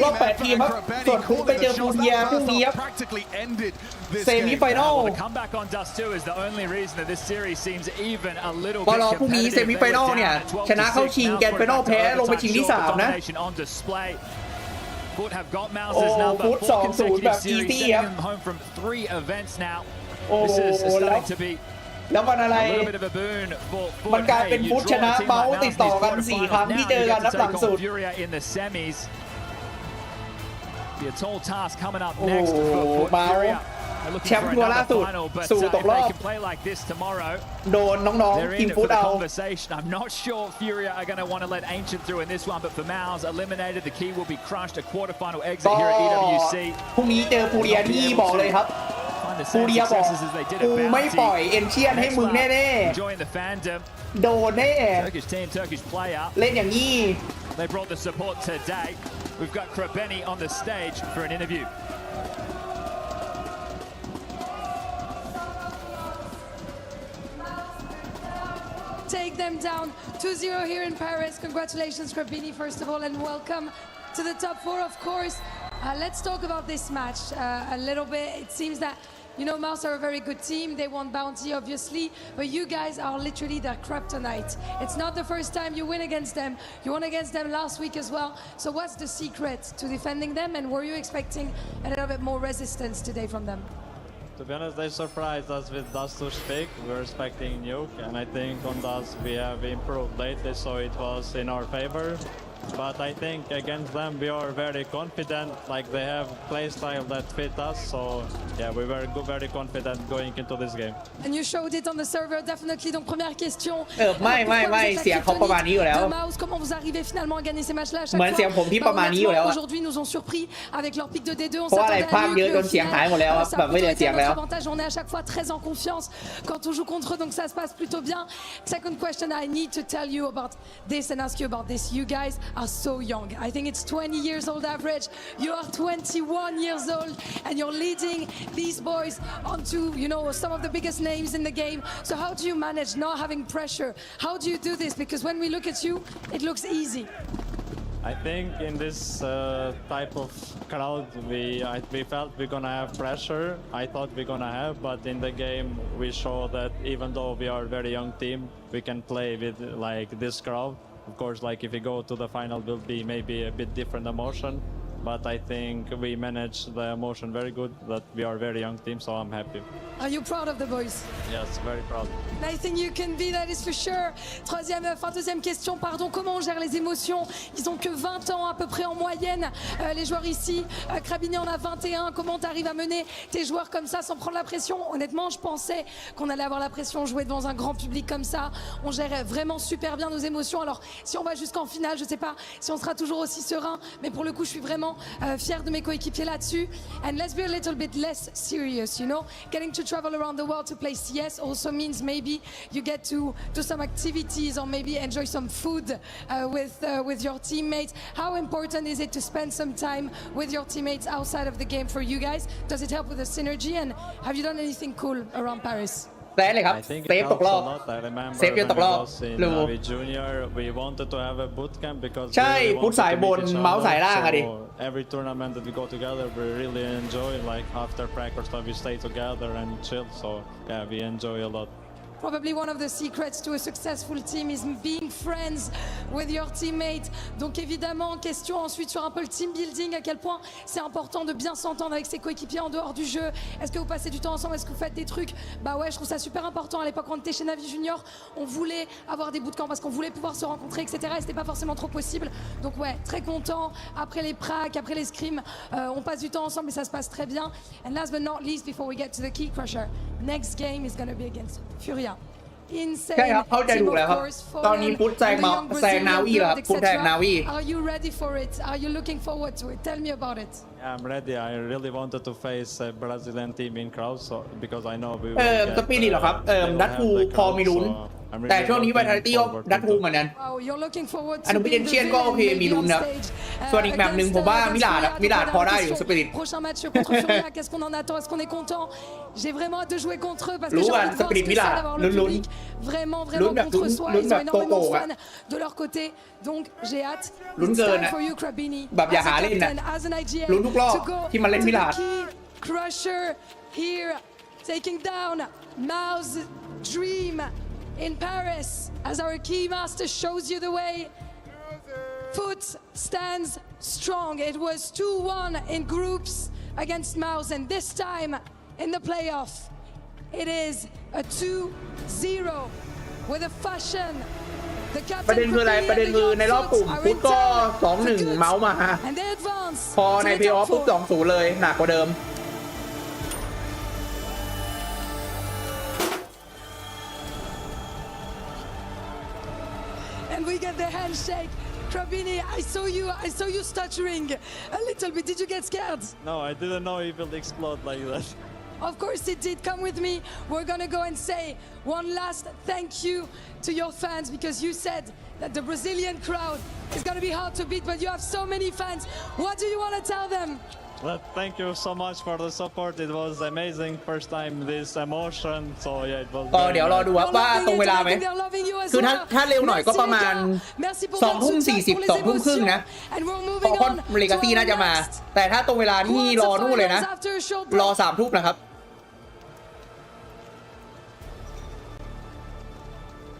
รอบ8ทีมครับส่วนคุกไปเจอฟูเยียพรุ่งนี้ครับเซมิไฟนอลพอรอพรุ่งนี้เซมิไฟนอลเนี่ยชนะเข้าชิงแกรนด์ไฟนอลแพ้ลงไปชิงที่3นะโอ้ฟุต2-0แบบอีซี่ครับโอ้แล้วมันอะไรมันกลายเป็นฟุตชนะเมาส์ติดต่อกัน4 ครั้งที่เจอกันนับหลังสุดโอ้เมาส์แชมป์ทัวร์ล่าสุดสู่ตกรอบโดนน้องๆทีมฟุตเอาพรุ่งนี้เจอฟูเรียที่บอกเลยครับฟูเรียบอกกูไม่ปล่อยเอ็นเชียนให้มึงแน่ๆโดนแน่เล่นอย่างนี้ They brought the support today. We've gotครเป on the stage for an interview. Take them down 2-0 here in Paris. Congratulations, cr epé, first of all, and welcome to the top 4, of course. Let's talk about this match a little bit. It seems that MOUZ are a very good team. They won Bounty, obviously, but you guys are literally their kryptonite. It's not the first time you win against them. You won against them last week as well. So what's the secret to defending them, and were you expecting a little bit more resistance today from them? To be honest, they surprised us with Dust to speak. We were expecting Nuke, and I think on Dust we have improved lately, so it was in our favor. But I think against them we are very confident, like they have play style that fit us, so yeah, we were very confident going into this game. And you showed it on the server, definitely. Donc première question. ไม่เสียงเขาประมาณนี้อยู่แล้ว MOUZ, comment vous arrivez finalement à gagner ces matchs-là? เหมือนเสียงผมที่ประมาณนี้อยู่แล้ว Aujourd'hui, nous ont surpris avec leur pic de D2. On เพราะอะไร s'attendait ภาพ à เยอะ mieux จนเสียงหายหมดแล้วครับแบบไม่เหลือเสียงแล้ว On est à chaque fois très en confiance quand on joue contre eux, donc ça se passe plutôt bien. Second question, I need to tell you about this and ask you about this. You guys are so young. I think it's 20 years old average. You are 21 years old, and you're leading these boys onto, some of the biggest names in the game. So how do you manage not having pressure? How do you do this? Because when we look at you, it looks easy. I think in this type of crowd, we felt we're gonna have pressure. I thought we're gonna have, but in the game we show that even though we are a very young team, we can play with like this crowd. Of course, like if we go to the final, will be maybe a bit different emotion, but I think we manage the emotion very good. That we are a very young team, so I'm happy. Are you proud of the boys? Yes, very proud. I think you can be, that is for sure. Deuxième question, pardon, comment on gère les émotions? Ils ont que 20 ans à peu près en moyenne, les joueurs ici. Krabini en a 21. Comment tu arrives à mener tes joueurs comme ça sans prendre la pression? Honnêtement, je pensais qu'on allait avoir la pression, jouer devant un grand public comme ça. On gère vraiment super bien nos émotions. Alors, si on va jusqu'en finale, je sais pas si on sera toujours aussi serein, mais pour le coup, je suis vraiment fier de mes coéquipiers là-dessus. And let's be a little bit less serious, Getting to travel around the world to play CS also means maybe you get to do some activities or maybe enjoy some food with your teammates. How important is it to spend some time with your teammates outside of the game for you guys? Does it help with the synergy? And have you done anything cool around Paris? ได้เลยครับเซฟตกรอบเซฟยังตกรอบรู้ we wanted to have a boot camp because ใช่ฟุตสายบนเมาส์สายล่างอะดิ every tournament that we go together we really enjoy, like after practice we stay together and chill, so yeah, we enjoy a lot. Probably one of the secrets to a successful team is being friends with your teammates. Donc évidemment, question ensuite sur un peu le team building, à quel point c'est important de bien s'entendre avec ses coéquipiers en dehors du jeu. Est-ce que vous passez du temps ensemble? Est-ce que vous faites des trucs? Bah ouais, je trouve ça super important. À l'époque, quand on était chez Navi Junior, on voulait avoir des bootcamps parce qu'on voulait pouvoir se rencontrer, etc. Et c'était pas forcément trop possible. Donc ouais, très content. Après les pracs, après les scrims, on passe du temps ensemble et ça se passe très bien. And last but not least, before we get to the key crusher, next game is going to be against Furia. insane ใช่ครับเข้าใจ team ถูก of แล้วครับ course ตอนนี้ Foreign พุทธแซง and the มา young แซง Brazilian นาวีเหรอครับ blood, พุทธแซง etc. นาวี Are you ready for it? Are you looking forward to it? Tell me about it. Yeah, I'm ready. I really wanted to face a Brazilian team in crowd, so because I know we will สปีดเหรอครับดัตทูพอมีลุ้นแต่ช่วงนี้ Vitality ก็ดัตทูเหมือนกัน Wow, you're looking forward อัน to นู้นเป็น being the เชียนก็โอเค villain มี maybe ลุ้น on นะ stage. ส่วนอีกแบบหนึ่งผมว่ามิลาดพอได้อยู่สปิริต Prochain match contre Furia, qu'est-ce qu'on en attend? Est-ce qu'on est content? J'ai vraiment hâte de jouer contre eux parce que รู้ j'ai กัน envie de ส voir ปิ ce ริต que มิ c'est ลาด d'avoir le ลุ้น public vraiment ลุ้นแบบ contre soi. ลุ้น Ils แบ ont บโก énormément โก้ de อะ fans de leur côté. Donc j'ai hâte. ลุ้น It's เกิน time อะ for you, Krabini. แบบอย่า As หา a เล่นนะ captain, as an IGL, ลุ้นทุกรอบ to go ที่มาเล่น to มิ the ลาด key crusher here, taking down MOUZ Dream in Paris as our key master shows you the way. FUT stands strong. It was 2-1 in groups against MOUZ, and this time in the playoff, it is a 2-0 with a fashion. The ประเด็น captain คืออะไร Krabini ประเด็น and the คือใน young รอบกลุ่ม folks are พุทธ in ก็ town 2-1 เมาส์มา and they advance พอ to ใน the เพลย์ออฟ top ปุ๊บ four. 2-0 เลยหนักกว่าเดิม And we get the handshake. Krabini, I saw you stuttering a little bit. Did you get scared? No, I didn't know it will explode like that. Of course it did. Come with me. We're gonna go and say one last thank you to your fans because you said that the Brazilian crowd is gonna be hard to beat, but you have so many fans. What do you want to tell them? Well, thank you so much for the support. It was amazing. First time this emotion. So yeah, it was. ก็เดี๋ยวรอดูครับว่าตรงเวลาไหม คือถ้าเร็วหน่อยก็ประมาณ2:40 2:30นะเพราะเลกาซี่น่าจะมา แต่ถ้าตรงเวลานี่รอนู่นเลยนะ รอ3 ทุ่มนะครับ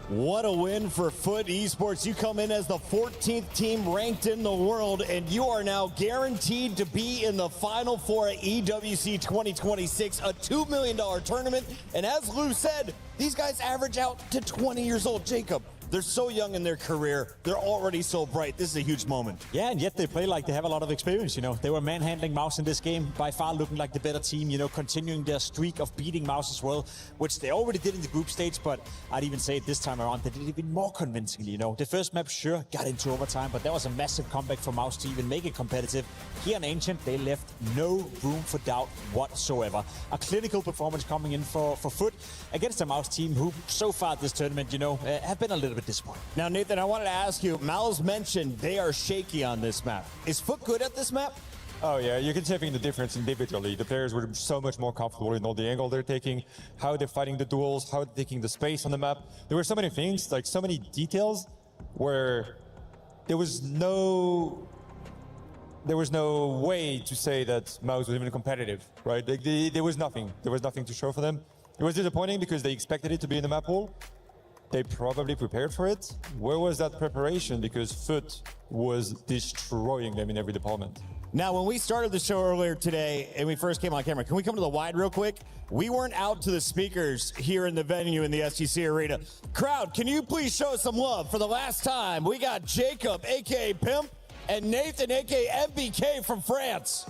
What a win for FUT Esports. You come in as the 14th team ranked in the world, and you are now guaranteed to be in the Final Four at EWC 2026, a $2 million tournament. And as Lou said, these guys average out to 20 years old. Jacob, they're so young in their career. They're already so bright. This is a huge moment. Yeah, and yet they play like they have a lot of experience, you know. They were manhandling MOUZ in this game, by far looking like the better team, you know, continuing their streak of beating MOUZ as well, which they already did in the group stage, but I'd even say this time around they did it even more convincingly, you know. The first map, sure, got into overtime, but that was a massive comeback for MOUZ to even make it competitive. Here in Ancient, they left no room for doubt whatsoever. A clinical performance coming in for FUT against a MOUZ team who, so far this tournament, you know, have been a little bit disappointed. Now, Nathan, I wanted to ask you, MOUZ mentioned they are shaky on this map. Is FUT good at this map? Oh yeah, you can see the difference individually. The players were so much more comfortable in all the angle they're taking, how they're fighting the duels, how they're taking the space on the map. There were so many things, like so many details, where there was no way to say that MOUZ was even competitive, right? Like there was nothing. There was nothing to show for them. It was disappointing because they expected it to be in the map pool. They probably prepared for it. Where was that preparation? Because FUT was destroying them in every department. Now, when we started the show earlier today and we first came on camera, can we come to the wide real quick? We weren't out to the speakers here in the venue in the SGC Arena. Crowd, can you please show some love for the last time? We got Jacob, a.k.a. Pimp, and Nathan, a.k.a. MBK from France.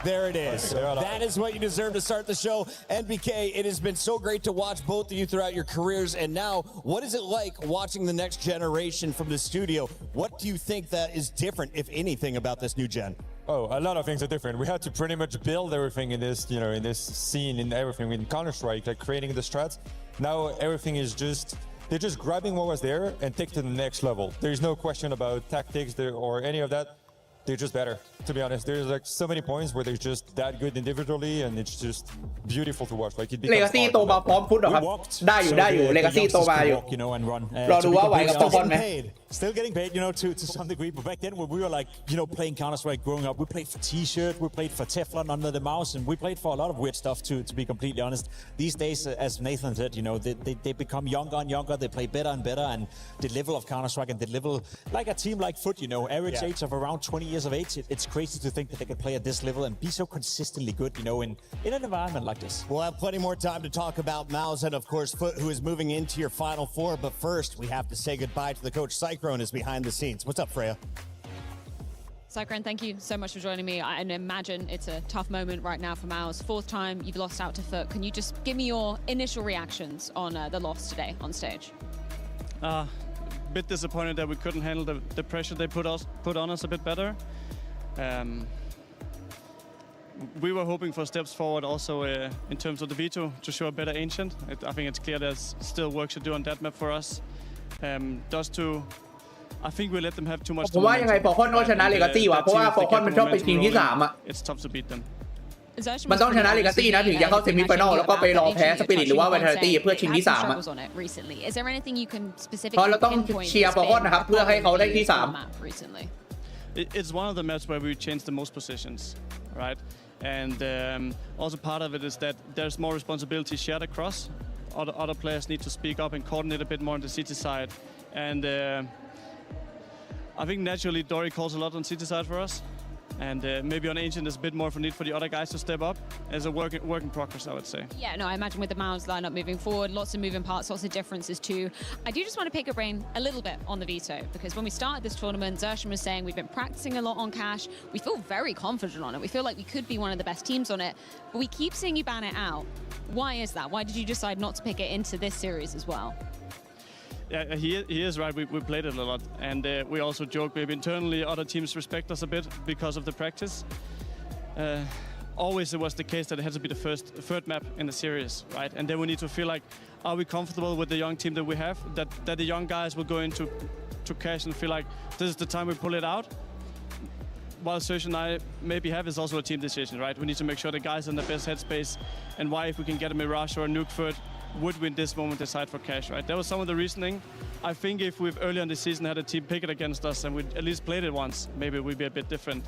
There it is. That is what you deserve to start the show. NBK, it has been so great to watch both of you throughout your careers. And now, what is it like watching the next generation from the studio? What do you think that is different, if anything, about this new gen? Oh, a lot of things are different. We had to pretty much build everything in this, you know, in this scene, in everything, in Counter-Strike, like creating the strats. Now everything is just, they're just grabbing what was there and take it to the next level. There's no question about tactics or any of that. They're just better, to be honest. There's like so many points where they're just that good individually, and it's just beautiful to watch. Like it becomes Legacy โตมาพร้อมพุทธเหรอครับได้อยู่ Legacy โตมาอยู่ you know, and run. รอดูว่าไหวกับโตบอลไหม Still getting paid, you know, to some degree. But back then, when we were like, you know, playing Counter-Strike growing up, we played for T-shirt, we played for Teflon under the mouse, and we played for a lot of weird stuff too, to be completely honest. These days, as Nathan said, you know, they become younger and younger, they play better and better, and the level of Counter-Strike and the level, like a team like FUT, you know, average age of around 20 years of age, it's crazy to think that they can play at this level and be so consistently good, you know, in an environment like this. We'll have plenty more time to talk about MOUZ and, of course, FUT, who is moving into your Final Four. But first, we have to say goodbye to the coach. Cyclone is behind the scenes. What's up, Freya? Sakran, thank you so much for joining me. I imagine it's a tough moment right now for MOUZ. Fourth time you've lost out to FUT. Can you just give me your initial reactions on the loss today on stage? Bit disappointed that we couldn't handle the pressure they put on us a bit better. We were hoping for steps forward also in terms of the veto to show a better Ancient. I think it's clear there's still work to do on that map for us. Dust 2, I think we let them have too much. ผมว่ายังไงฟอร์คอนก็ชนะเลกาซี่ว่ะเพราะว่าฟอร์คอนมันชอบไปชิงที่3อ่ะ It's tough to beat them. มันต้องชนะเลกาซี่นะถึงจะเข้าเซมิไฟแนลแล้วก็ไปรอแพ้สปิริตหรือว่าไวทาลิตี้เพื่อชิงที่3อ่ะเพราะเราต้องเชียร์ฟอร์คอนนะครับเพื่อให้เขาได้ที่3 It's one of the maps where we changed the most positions, right? And also part of it is that there's more responsibility shared across. Other players need to speak up and coordinate a bit more on the city side. And I think naturally Dory calls a lot on city side for us. And maybe on Ancient there's a bit more of a need for the other guys to step up as a work in progress, I would say. Yeah, no, I imagine with the MOUZ lineup moving forward, lots of moving parts, lots of differences too. I do just want to pick your brain a little bit on the veto, because when we started this tournament, Zershan was saying we've been practicing a lot on Cash. We feel very confident on it. We feel like we could be one of the best teams on it, but we keep seeing you ban it out. Why is that? Why did you decide not to pick it into this series as well? Yeah, he is right. We played it a lot, and we also joke maybe internally other teams respect us a bit because of the practice. Always it was the case that it had to be the third map in the series, right? And then we need to feel like, are we comfortable with the young team that we have? That the young guys will go into Cash and feel like this is the time we pull it out. While Serge and I maybe have is also a team decision, right? We need to make sure the guys are in the best headspace, and why if we can get a Mirage or a Nuke FUT, would we in this moment decide for Cash, right? That was some of the reasoning. I think if we've earlier in the season had a team pick it against us and we'd at least played it once, maybe we'd be a bit different.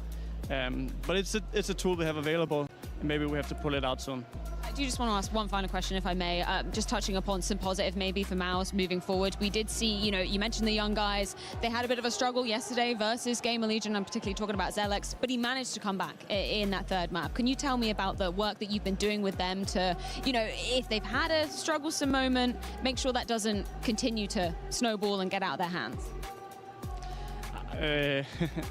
But it's a tool we have available, and maybe we have to pull it out soon. I do just want to ask one final question, if I may, just touching upon some positive maybe for MOUZ moving forward. We did see, you mentioned the young guys. They had a bit of a struggle yesterday versus Gamer Legion. I'm particularly talking about Zelex, but he managed to come back in that third map. Can you tell me about the work that you've been doing with them to, if they've had a strugglesome moment, make sure that doesn't continue to snowball and get out of their hands?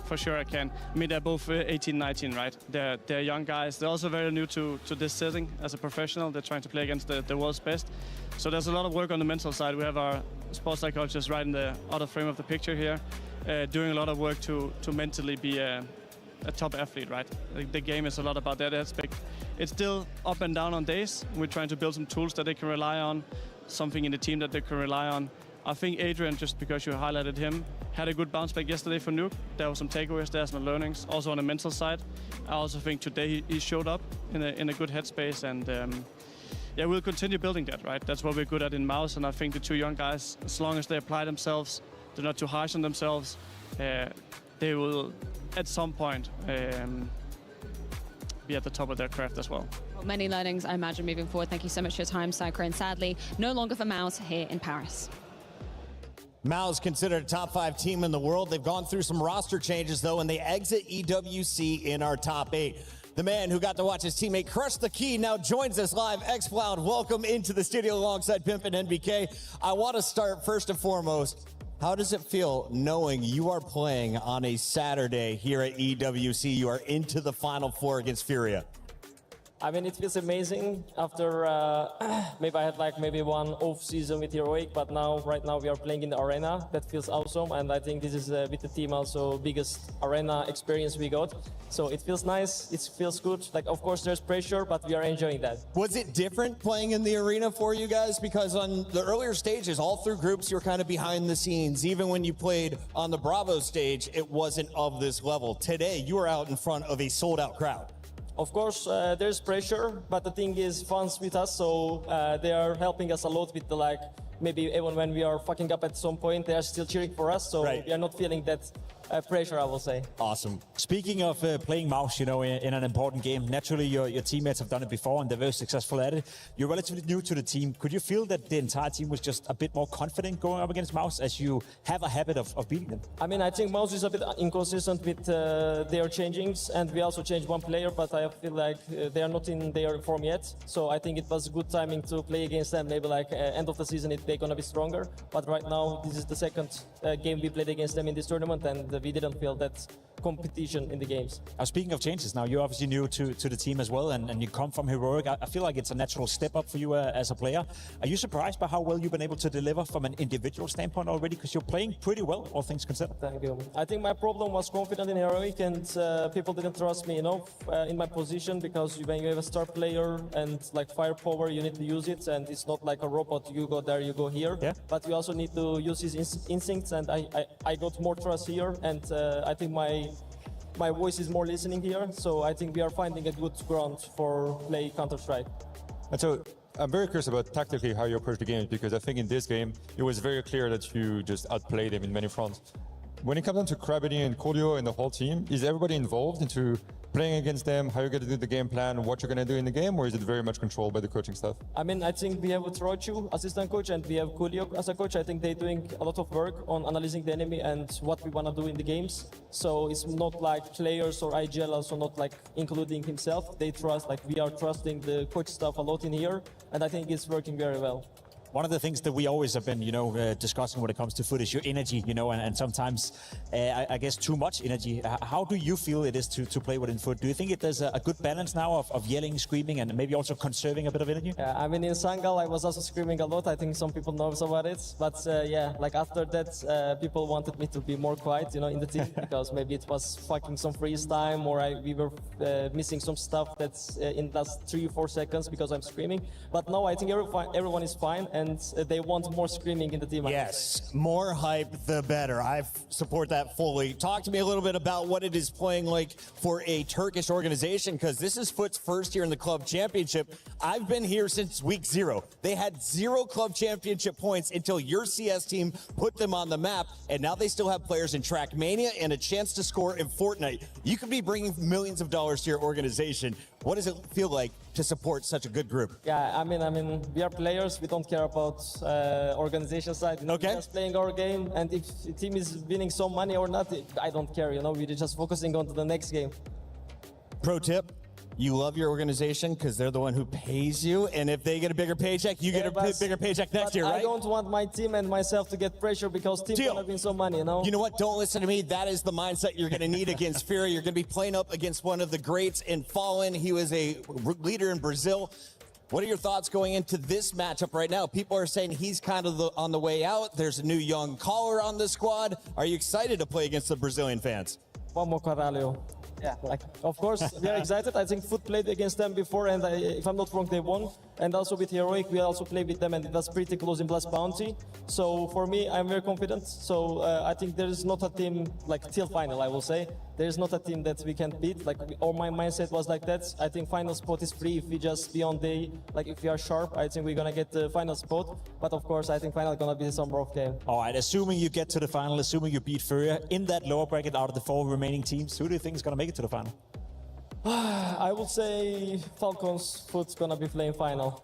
For sure I can. I mean, they're both 18, 19, right? They're young guys. They're also very new to this setting as a professional. They're trying to play against the world's best. So there's a lot of work on the mental side. We have our sports psychologist right in the other frame of the picture here, doing a lot of work to mentally be a top athlete, right? The game is a lot about that aspect. It's still up and down on days. We're trying to build some tools that they can rely on, something in the team that they can rely on. I think Adrian, just because you highlighted him, had a good bounce back yesterday for Nuke. There were some takeaways there, some learnings, also on the mental side. I also think today he showed up in a good headspace, and yeah, we'll continue building that, right? That's what we're good at in MOUZ, and I think the two young guys, as long as they apply themselves, they're not too harsh on themselves, they will, at some point, be at the top of their craft as well. Many learnings, I imagine, moving forward. Thank you so much for your time, Sakura, and sadly, no longer for MOUZ here in Paris. MOUZ considered a top 5 team in the world. They've gone through some roster changes, though, and they exit EWC in our top 8. The man who got to watch his teammate crush the key now joins us live. XCloud, welcome into the studio alongside Pimp and NBK. I want to start first and foremost. How does it feel knowing you are playing on a Saturday here at EWC? You are into the Final Four against Furia. I mean, it feels amazing after maybe I had maybe one off season with Heroic, but right now we are playing in the arena. That feels awesome, and I think this is with the team also biggest arena experience we got. So it feels nice, it feels good. Of course there's pressure, but we are enjoying that. Was it different playing in the arena for you guys? Because on the earlier stages, all through groups, you were kind of behind the scenes. Even when you played on the Bravo stage, it wasn't of this level. Today, you are out in front of a sold-out crowd. Of course, there's pressure, but the thing is, fans with us, so they are helping us a lot with the maybe even when we are fucking up at some point, they are still cheering for us, so we are not feeling that pressure, I will say. Awesome. Speaking of playing MOUZ, in an important game, naturally your teammates have done it before and they're very successful at it. You're relatively new to the team. Could you feel that the entire team was just a bit more confident going up against MOUZ as you have a habit of beating them? I mean, I think MOUZ is a bit inconsistent with their changings, and we also changed one player, but I feel like they are not in their form yet. So I think it was good timing to play against them. Maybe end of the season they're gonna be stronger. But right now, this is the second game we played against them in this tournament, and we didn't feel that competition in the games. Speaking of changes, now you're obviously new to the team as well, and you come from Heroic. I feel like it's a natural step up for you as a player. Are you surprised by how well you've been able to deliver from an individual standpoint already? Because you're playing pretty well, all things considered. Thank you. I think my problem was confident in Heroic, and people didn't trust me enough in my position, because when you have a star player and like firepower, you need to use it, and it's not like a robot. You go there, you go here. Yeah. But you also need to use his instincts, and I got more trust here, and I think my voice is more listening here, so I think we are finding a good ground for play Counter-Strike. And so I'm very curious about tactically how you approach the games, because I think in this game it was very clear that you just outplayed them in many fronts. When it comes down to Crabbity and Cordio and the whole team, is everybody involved into playing against them, how you're going to do the game plan, what you're going to do in the game, or is it very much controlled by the coaching staff? I mean, I think we have Trochu, assistant coach, and we have Coolio as a coach. I think they're doing a lot of work on analyzing the enemy and what we want to do in the games. So it's not like players or IGL also not like including himself. They trust, like we are trusting the coach staff a lot in here, and I think it's working very well. One of the things that we always have been, discussing when it comes to FUT is your energy, and sometimes, I guess, too much energy. How do you feel it is to play within FUT? Do you think there's a good balance now of yelling, screaming, and maybe also conserving a bit of energy? Yeah, I mean, in Sangal, I was also screaming a lot. I think some people know about it. But yeah, like after that, people wanted me to be more quiet, in the team, because maybe it was fucking some freeze time, or we were missing some stuff that's in the last 3 or 4 seconds because I'm screaming. But no, I think everyone is fine. And they want more screaming in the team. Yes, more hype, the better. I support that fully. Talk to me a little bit about what it is playing like for a Turkish organization, because this is FUT's first year in the club championship. I've been here since week 0. They had 0 club championship points until your CS team put them on the map, and now they still have players in Trackmania and a chance to score in Fortnite. You could be bringing millions of dollars to your organization. What does it feel like to support such a good group? Yeah, I mean, we are players. We don't care about organization side. Okay. We're just playing our game, and if the team is winning some money or not, I don't care. We're just focusing on to the next game. Pro tip: you love your organization because they're the one who pays you, and if they get a bigger paycheck, you get a bigger paycheck next year, right? I don't want my team and myself to get pressure because team gonna win some money, You know what? Don't listen to me. That is the mindset you're going to need against Fury. You're going to be playing up against one of the greats in Fallen. He was a leader in Brazil. What are your thoughts going into this matchup right now? People are saying he's kind of on the way out. There's a new young caller on the squad. Are you excited to play against the Brazilian fans? Vamos, caralho. Yeah, of course, we are excited. I think FUT played against them before, and if I'm not wrong, they won. And also with Heroic, we also played with them, and it was pretty close in Blast Bounty. So for me, I'm very confident. So I think there is not a team, like till final, I will say. There is not a team that we can beat. Or my mindset was like that. I think final spot is free if we just be on day. If we are sharp, I think we're going to get the final spot. But of course, I think final is going to be some rough game. All right, assuming you get to the final, assuming you beat Furia, in that lower bracket out of the 4 remaining teams, who do you think is going to make it to the final? I would say Falcons FUT's going to be playing final.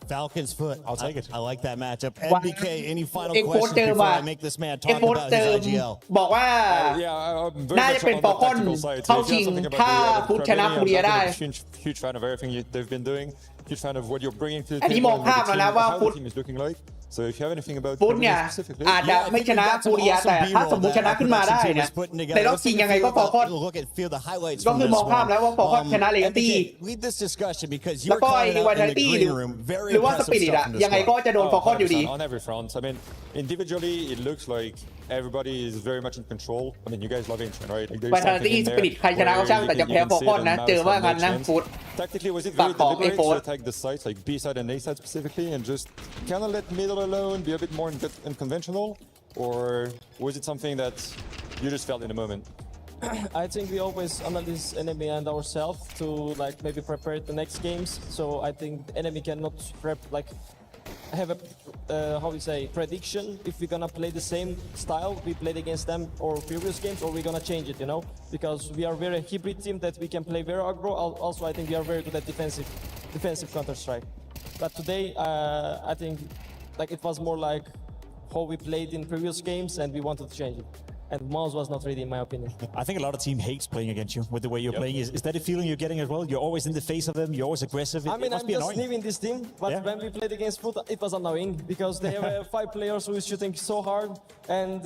Falcons FUT. I'll take it. I like that matchup. MBK, any final questions before I make this man talk about his IGL? บอกว่าน่าจะเป็นฟอลคอนเข้าชิงถ้าฟุตชนะฟูเรียได้ Huge fan of everything they've been doing. Huge fan of what you're bringing to the อันนี้ team, มองภาพแล้วนะว่า how ฟุต the team is looking like. So if you have anything about ฟุตเนี่ย specifically, อาจจะไม่ชนะฟูเรียแต่ถ้าสมมติชนะขึ้นมาได้เนี่ยในรอบชิงยังไงก็ฟอลคอนก็คือมองภาพแล้วว่าฟอลคอนชนะเลกาตี้แล้วก็ไอ้วันไทตี้หรือว่าสปิริตอะยังไงก็จะโดนฟอลคอนอยู่ดี on every front. I mean, individually it looks like everybody is very much in control. I mean, you guys love Ancient, right? Like, there's วันไท something ตี้ in ส there ปิริตใครชนะก็ช่างแต่จะแพ้ฟอลคอนนะเจอว่ากันนะฟุต Tactically, was it very deliberate to attack the sites, like B side and A side specifically, and just kind of let middle alone, be a bit more unconventional, or was it something that you just felt in the moment? I think we always analyze enemy and ourselves to maybe prepare the next games. So I think the enemy cannot have a how we say prediction if we're gonna play the same style we played against them or previous games, or we're gonna change it, because we are very hybrid team that we can play very aggro. Also, I think we are very good at defensive Counter-Strike. But today, I think it was more like how we played in previous games, and we wanted to change it. and MOUZ was not ready in my opinion. I think a lot of team hates playing against you with the way you're playing. Is that a feeling you're getting as well? You're always in the face of them. You're always aggressive. I mean, must I'm be just annoying. new in this team, but when we played against FUT, it was annoying because they have 5 players who is shooting so hard, and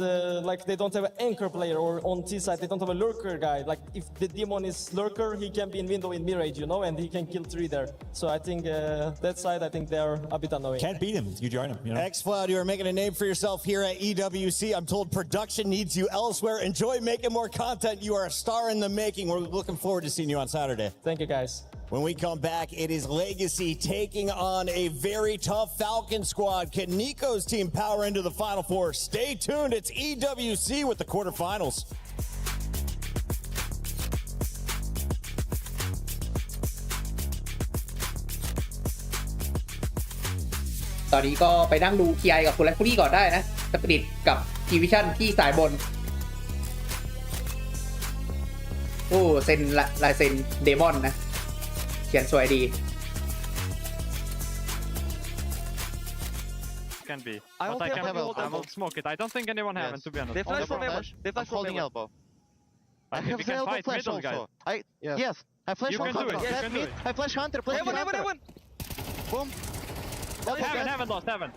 like they don't have an anchor player, or on T side they don't have a lurker guy. Like if the demon is lurker, he can be in window in mirage, you know, and he can kill 3 there. So I think that side, I think they're a bit annoying. Can't beat him. You join him. You know? X-Cloud, you are making a name for yourself here at EWC. I'm told production needs you elsewhere. Enjoy making more content. You are a star in the making. We're looking forward to seeing you on Saturday. Thank you, guys. When we come back, it is Legacy taking on a very tough Falcon squad. Can Nico's team power into the Final Four? Stay tuned. It's EWC with the quarterfinals. ตอนนี้ก็ไปนั่งดูKIกับคุณLightFuryก่อนได้นะสปิริตกับทีวิชั่นที่สายบนโอ้เซ็นลายเซ็นเดมอนนะเขียนสวยดี Can be. But I can hold and smoke it. I don't think anyone have, to be honest. They flash from elbow. They flash holding elbow. I have the elbow flash also. Yes. I flash Hunter. Yes, mid. I flash Hunter. Play Hunter. Boom. Haven't lost, haven't.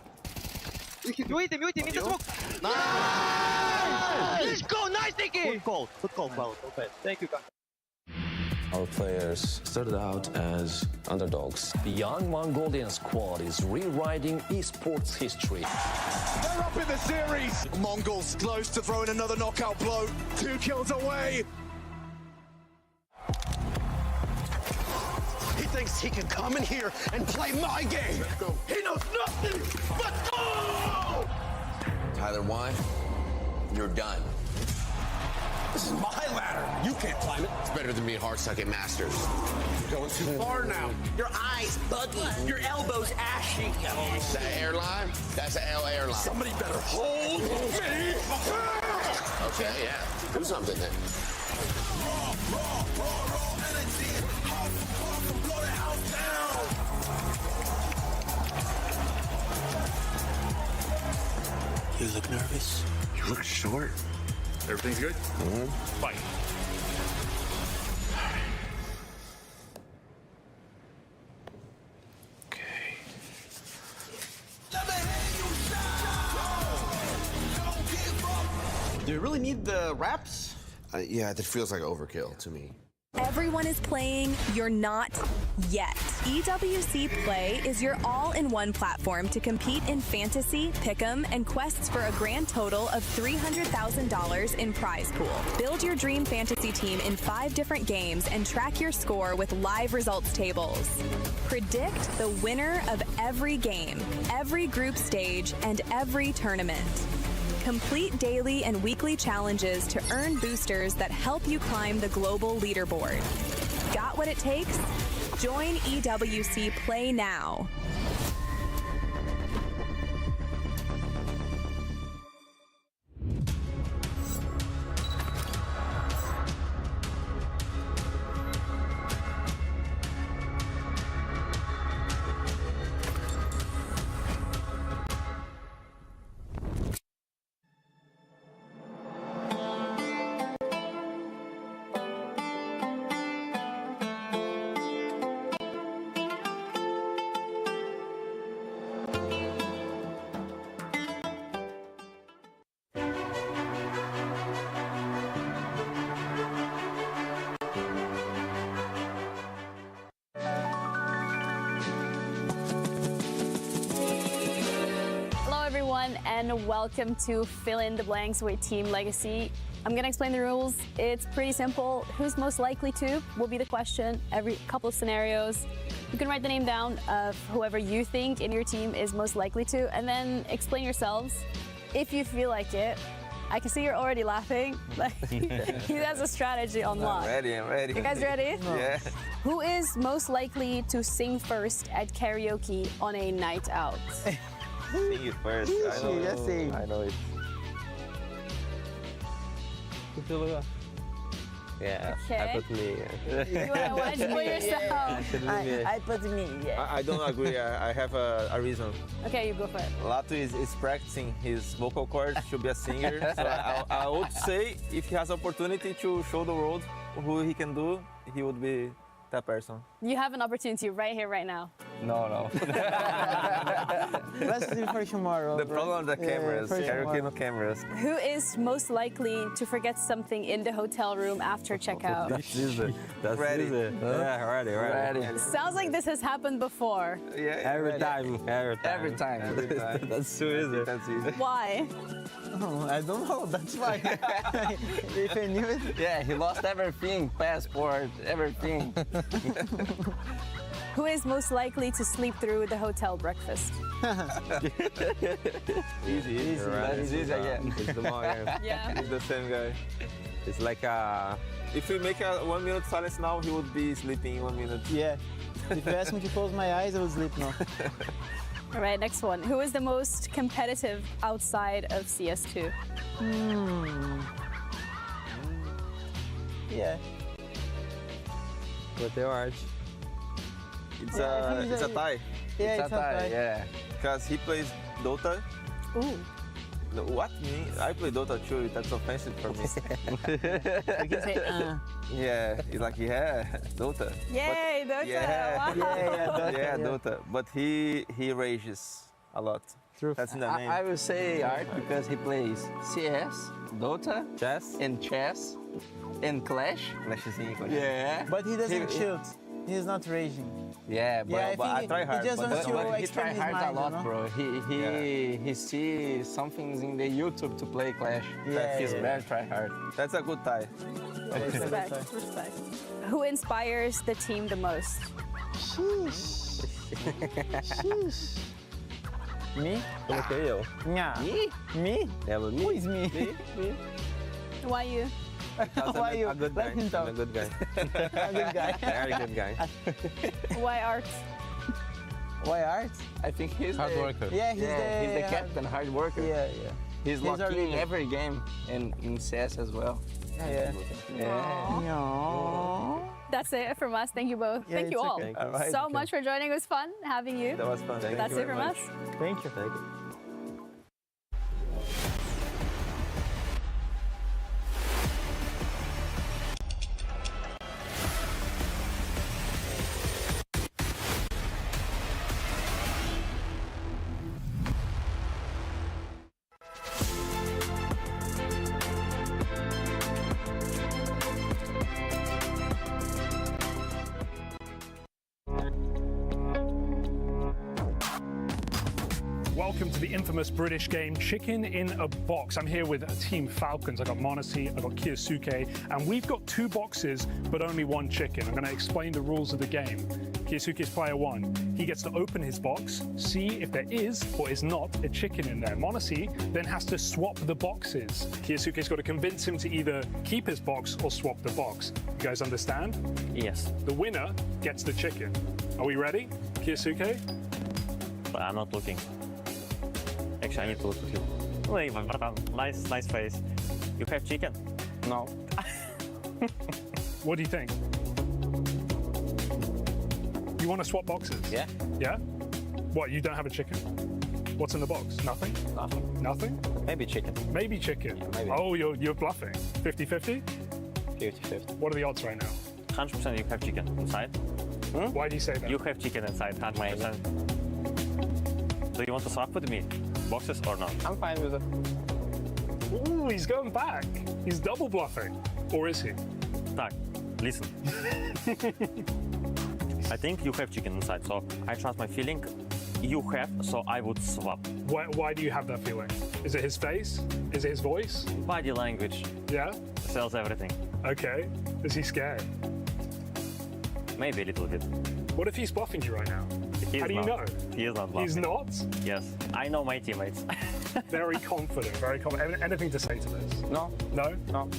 You eat him, in the smoke. Nice! Let's go, nice thinking! Good call, Cloud. Okay, thank you, guys. Our players started out as underdogs. The young Mongolian squad is rewriting esports history. They're up in the series. Mongols close to throwing another knockout blow. 2 kills away. He thinks he can come in here and play my game. He knows nothing but go! Tyler, why? You're done. This is my ladder. You can't climb it. It's better than being hard-suck at Masters. You're going too far now. Your eyes buggy. Your elbows ashy. Is that airline? That's an L airline. Somebody better hold me. Okay, yeah. Do something then. You look nervous. You look short. Everything's good? Fight. Okay. Do you really need the wraps? Yeah, that feels like overkill to me. Everyone is playing, you're not yet. EWC Play is your all-in-one platform to compete in fantasy, pick'em, and quests for a grand total of $300,000 in prize pool. Build your dream fantasy team in 5 different games and track your score with live results tables. Predict the winner of every game, every group stage, and every tournament. Complete daily and weekly challenges to earn boosters that help you climb the global leaderboard. Got what it takes? Join EWC Play now. And welcome to Fill in the Blanks with Team Legacy. I'm gonna explain the rules. It's pretty simple. Who's most likely to will be the question. Every couple of scenarios. You can write the name down of whoever you think in your team is most likely to, and then explain yourselves if you feel like it. I can see you're already laughing. He has a strategy on lock. I'm ready. You guys ready? Yeah. Who is most likely to sing first at karaoke on a night out? Sing it first. I know it. Yeah, Okay. I put me. You want to put yourself? I put me, yeah. I don't agree. I have a reason. Okay, you go for it. Latu is practicing his vocal cords to be a singer. So I would say if he has opportunity to show the world who he can do, he would be that person. You have an opportunity right here, right now. No. Let's do it for tomorrow. The problem is the cameras, karaoke no cameras. Who is most likely to forget something in the hotel room after checkout? That's easy. That's ready. Easy. Huh? Yeah, ready. Sounds like this has happened before. Yeah, every time. That's too easy. That's easy. Why? Oh, I don't know. That's why. If I knew it. Yeah, he lost everything, passport, everything. Who is most likely to sleep through the hotel breakfast? Easy. Right? That's easy again. It's the Morgan. Yeah. It's the same guy. It's like if we make a 1 minute silence now, he would be sleeping in 1 minute. Yeah. If you ask me to close my eyes, I would sleep now. All right, next one. Who is the most competitive outside of CS2? Yeah. But they are. It's a tie. Yeah, it's a tie. Yeah. Because he plays Dota. Ooh. No, what? Me? I play Dota too. That's offensive for me. You can say, Yeah, it's like, Dota. Yay, Dota. Yeah. Wow. Yeah, Dota. But he rages a lot. True. That's in the name. I will say Art because he plays CS, Dota, Chess, and chess, and Clash. Clash is in English. Yeah. But he doesn't shoot. He's not raging. Yeah, but I try hard. He just wants to But he expand try his hard mind, a lot, you know? bro. He sees some things in the YouTube to play Clash. He's very try hard. That's a good tie. Respect. Who inspires the team the most? Sheesh. Me? Okay, yo. Yeah. Me? Yeah, but me. Who is me? Me? Why you? Why you? A good guy. Let him talk. I'm a good guy. A good guy. Very good guy. Why Art? Why Art? I think he's Hard worker. Yeah, he's the captain, hard worker. Yeah. He's locking in every game and in CS as well. That's it from us. Thank you both. Yeah, Thank you it's all okay. All right. so much for joining. It was fun having you. That was fun. That's it from us. Thank you. Welcome to the infamous British game Chicken in a Box. I'm here with Team Falcons. I've got Monasi, I've got Kiyosuke, and we've got 2 boxes but only 1 chicken. I'm going to explain the rules of the game. Kiyosuke is player 1. He gets to open his box, see if there is or is not a chicken in there. Monasi then has to swap the boxes. Kiyosuke's got to convince him to either keep his box or swap the box. You guys understand? Yes. The winner gets the chicken. Are we ready? Kiyosuke? But I'm not looking. Actually, I need to look at you. Wait, nice face. You have chicken? No. What do you think? You want to swap boxes? Yeah. Yeah? What, you don't have a chicken? What's in the box? Nothing? Nothing. Nothing? Maybe chicken. Maybe chicken. Yeah, maybe. Oh, you're bluffing. 50-50? 50-50. What are the odds right now? 100% you have chicken inside. Why do you say that? You have chicken inside, 100%. Do you want to swap with me? Boxes or not? I'm fine with it. Ooh, he's going back. He's double bluffing. Or is he? Tak, listen. I think you have chicken inside, so I trust my feeling. You have, so I would swap. Why do you have that feeling? Is it his face? Is it his voice? Body language. Yeah? Sells everything. Okay. Is he scared? Maybe a little bit. What if he's bluffing you right now? How do you know? He is not bluffing. He's not? Yes. I know my teammates. Very confident, very confident. Anything to say to this? No. No? No.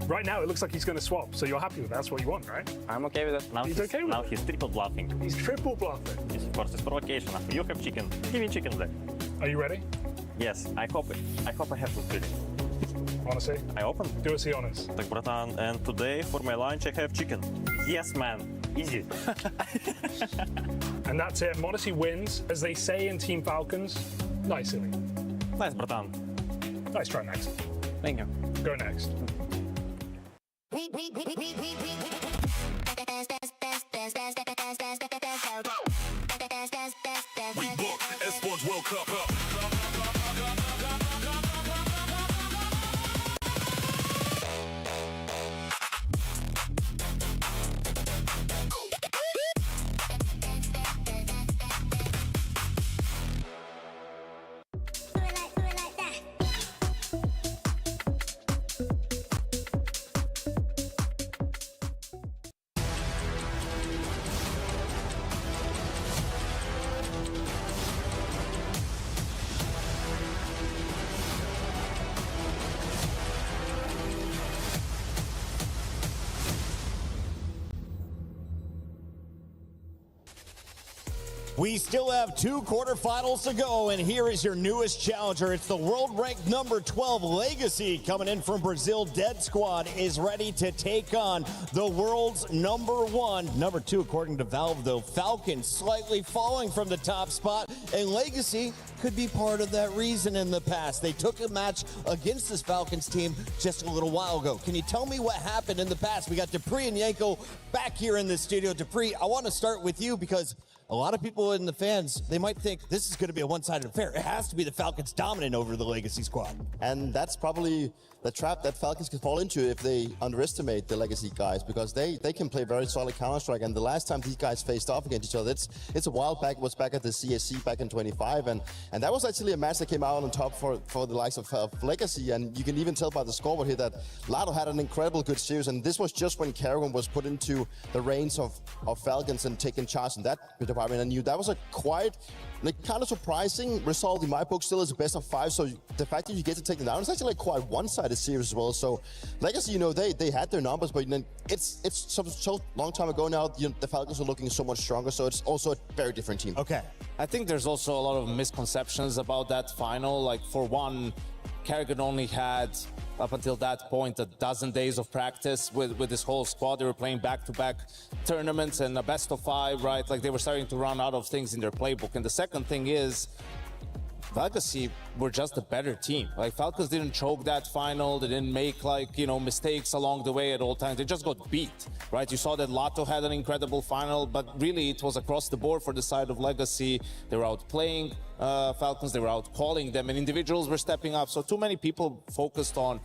Right now, it looks like he's going to swap, so you're happy with that. That's what you want, right? I'm okay with it. Now He's okay with now it? he's triple bluffing. He's triple bluffing. Yes, of course, it's provocation. You have chicken. Give me chicken there. Are you ready? Yes, I hope I have good feeling. Honestly, I open. do us the honors. Так, братан, and today for my lunch I have chicken. Yes, man. Easy. And that's it. Modesty wins, as they say in Team Falcons. Nicely. Nice, братан. Nice try, Max. Thank you. Go next. We book Esports World Cup up. We still have 2 quarterfinals to go, and here is your newest challenger. It's the world-ranked number 12 Legacy coming in from Brazil. Dead Squad is ready to take on the world's number 1. Number 2, according to Valve, though. Falcons slightly falling from the top spot, and Legacy could be part of that reason in the past. They took a match against this Falcons team just a little while ago. Can you tell me what happened in the past? We got Dupree and Yanko back here in the studio. Dupree, I want to start with you because a lot of people in the fans, they might think this is going to be a one-sided affair. It has to be the Falcons dominant over the Legacy squad. And that's probably the trap that Falcons can fall into if they underestimate the Legacy guys, because they can play very solid Counter-Strike. And the last time these guys faced off against each other, it's a while back. It was back at the CSC back in 25. And that was actually a match that came out on top for the likes of Legacy. And you can even tell by the scoreboard here that Lado had an incredible good series. And this was just when Karrigan was put into the reins of Falcons and taken charge in that department. And that was a quite kind of surprising result in my book. Still is a best of 5, so the fact that you get to take them down is actually like quite one-sided series as well. So Legacy, they had their numbers, but it's so long time ago now. The Falcons are looking so much stronger, so it's also a very different team. Okay, I think there's also a lot of misconceptions about that final. Like, for one, Karrigan only had, up until that point, a dozen days of practice with this whole squad. They were playing back-to-back tournaments and a best of 5, right? Like, they were starting to run out of things in their playbook. And the second thing is, Legacy were just a better team. Like, Falcons didn't choke that final. They didn't make, mistakes along the way at all times. They just got beat, right? You saw that Lato had an incredible final, but really it was across the board for the side of Legacy. They were outplaying Falcons. They were out-calling them, and individuals were stepping up. So too many people focused on,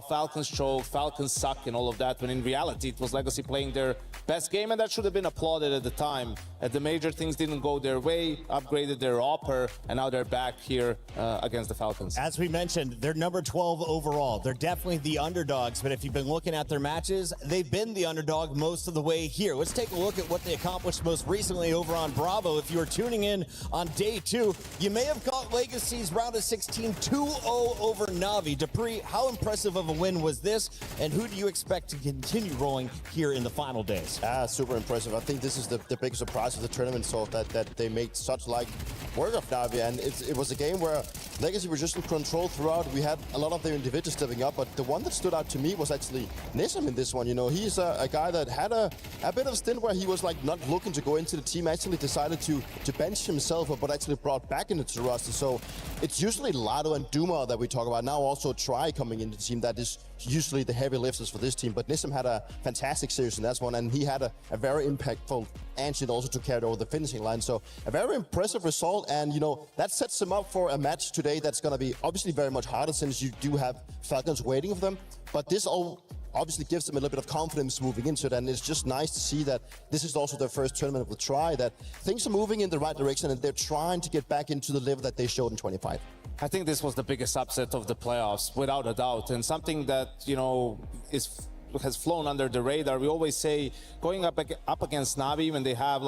Falcons choke, Falcons suck, and all of that, when in reality it was Legacy playing their best game, and that should have been applauded at the time. The major things didn't go their way, upgraded their upper, and now they're back here against the Falcons. As we mentioned, they're number 12 overall. They're definitely the underdogs, but if you've been looking at their matches, they've been the underdog most of the way here. Let's take a look at what they accomplished most recently over on Bravo. If you were tuning in on day 2, you may have caught Legacy's round of 16 2-0 over Na'Vi. Dupree, how impressive of a win was this, and who do you expect to continue rolling here in the final days? Super impressive. I think this is the biggest surprise of the tournament, so that they made such work of Na'Vi, and it was a game where Legacy were just in control throughout. We had a lot of their individuals stepping up, but the one that stood out to me was actually Nissim in this one. He's a guy that had a bit of a stint where he was not looking to go into the team, actually decided to bench himself, but actually brought back into the roster. So it's usually Lado and Duma that we talk about. Now also Try coming into the team that is usually the heavy lifters for this team, but Nissim had a fantastic series in that one, and he had a very impactful engine also to carry over the finishing line. So a very impressive result, and that sets him up for a match today that's going to be obviously very much harder, since you do have Falcons waiting for them, but this all obviously gives them a little bit of confidence moving into it, and it's just nice to see that this is also their first tournament with Try, that things are moving in the right direction and they're trying to get back into the level that they showed in 25. I think this was the biggest upset of the playoffs, without a doubt, and something that, has flown under the radar. We always say, going up against Na'Vi when they have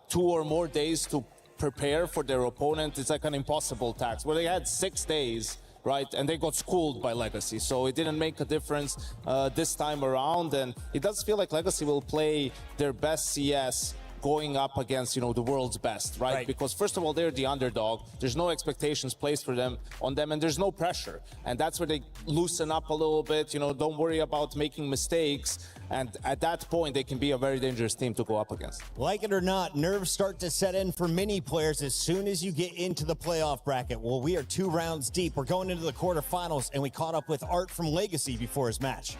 2 or more days to prepare for their opponent, it's like an impossible task. Well, they had 6 days, right? And they got schooled by Legacy. So it didn't make a difference this time around. And it does feel like Legacy will play their best CS going up against, you know, the world's best, right? Because first of all, they're the underdog. There's no expectations placed for them on them, and there's no pressure. And that's where they loosen up a little bit, you know, don't worry about making mistakes. And at that point, they can be a very dangerous team to go up against. Like it or not, nerves start to set in for many players as soon as you get into the playoff bracket. Well, we are 2 rounds deep. We're going into the quarterfinals, and we caught up with Art from Legacy before his match.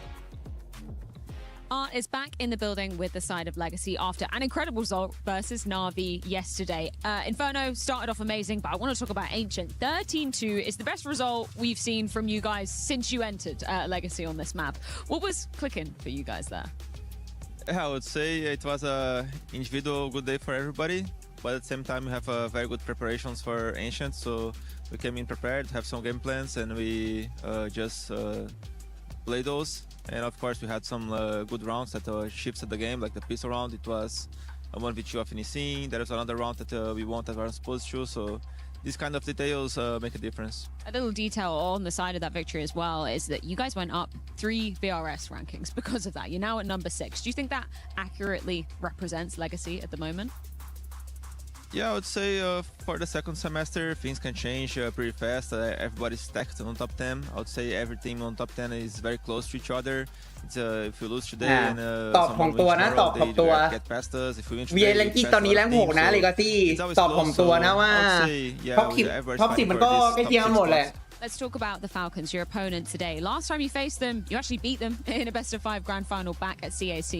Art is back in the building with the side of Legacy after an incredible result versus Na'Vi yesterday. Inferno started off amazing, but I want to talk about Ancient. 13-2 is the best result we've seen from you guys since you entered Legacy on this map. What was clicking for you guys there? I would say it was a individual good day for everybody, but at the same time we have very good preparations for Ancient, so we came in prepared, have some game plans, and we just play those. And of course we had some good rounds that shifted the game, like the pistol round. It was a 1v2 of Nissin. There was another round that we won that we weren't supposed to, so these kind of details make a difference. A little detail on the side of that victory as well is that you guys went up 3 VRS rankings because of that. You're now at number 6. Do you think that accurately represents Legacy at the moment? Yeah, I would say for the second semester, things can change pretty fast. Everybody's stacked on top 10. I would say every team on top 10 is very close to each other. It's, if you lose today and ตอบของตัวนะตอบของตัว get past us. If we win VA today, ranking ตอนนี้แรง6นะ Legacy ตอบของตัวนะว่าท็อป 10มันก็ใกล้เคียงกันหมดแหละ Let's talk about the Falcons, your opponent today. Last time you faced them, you actually beat them in a best of 5 grand final back at CAC.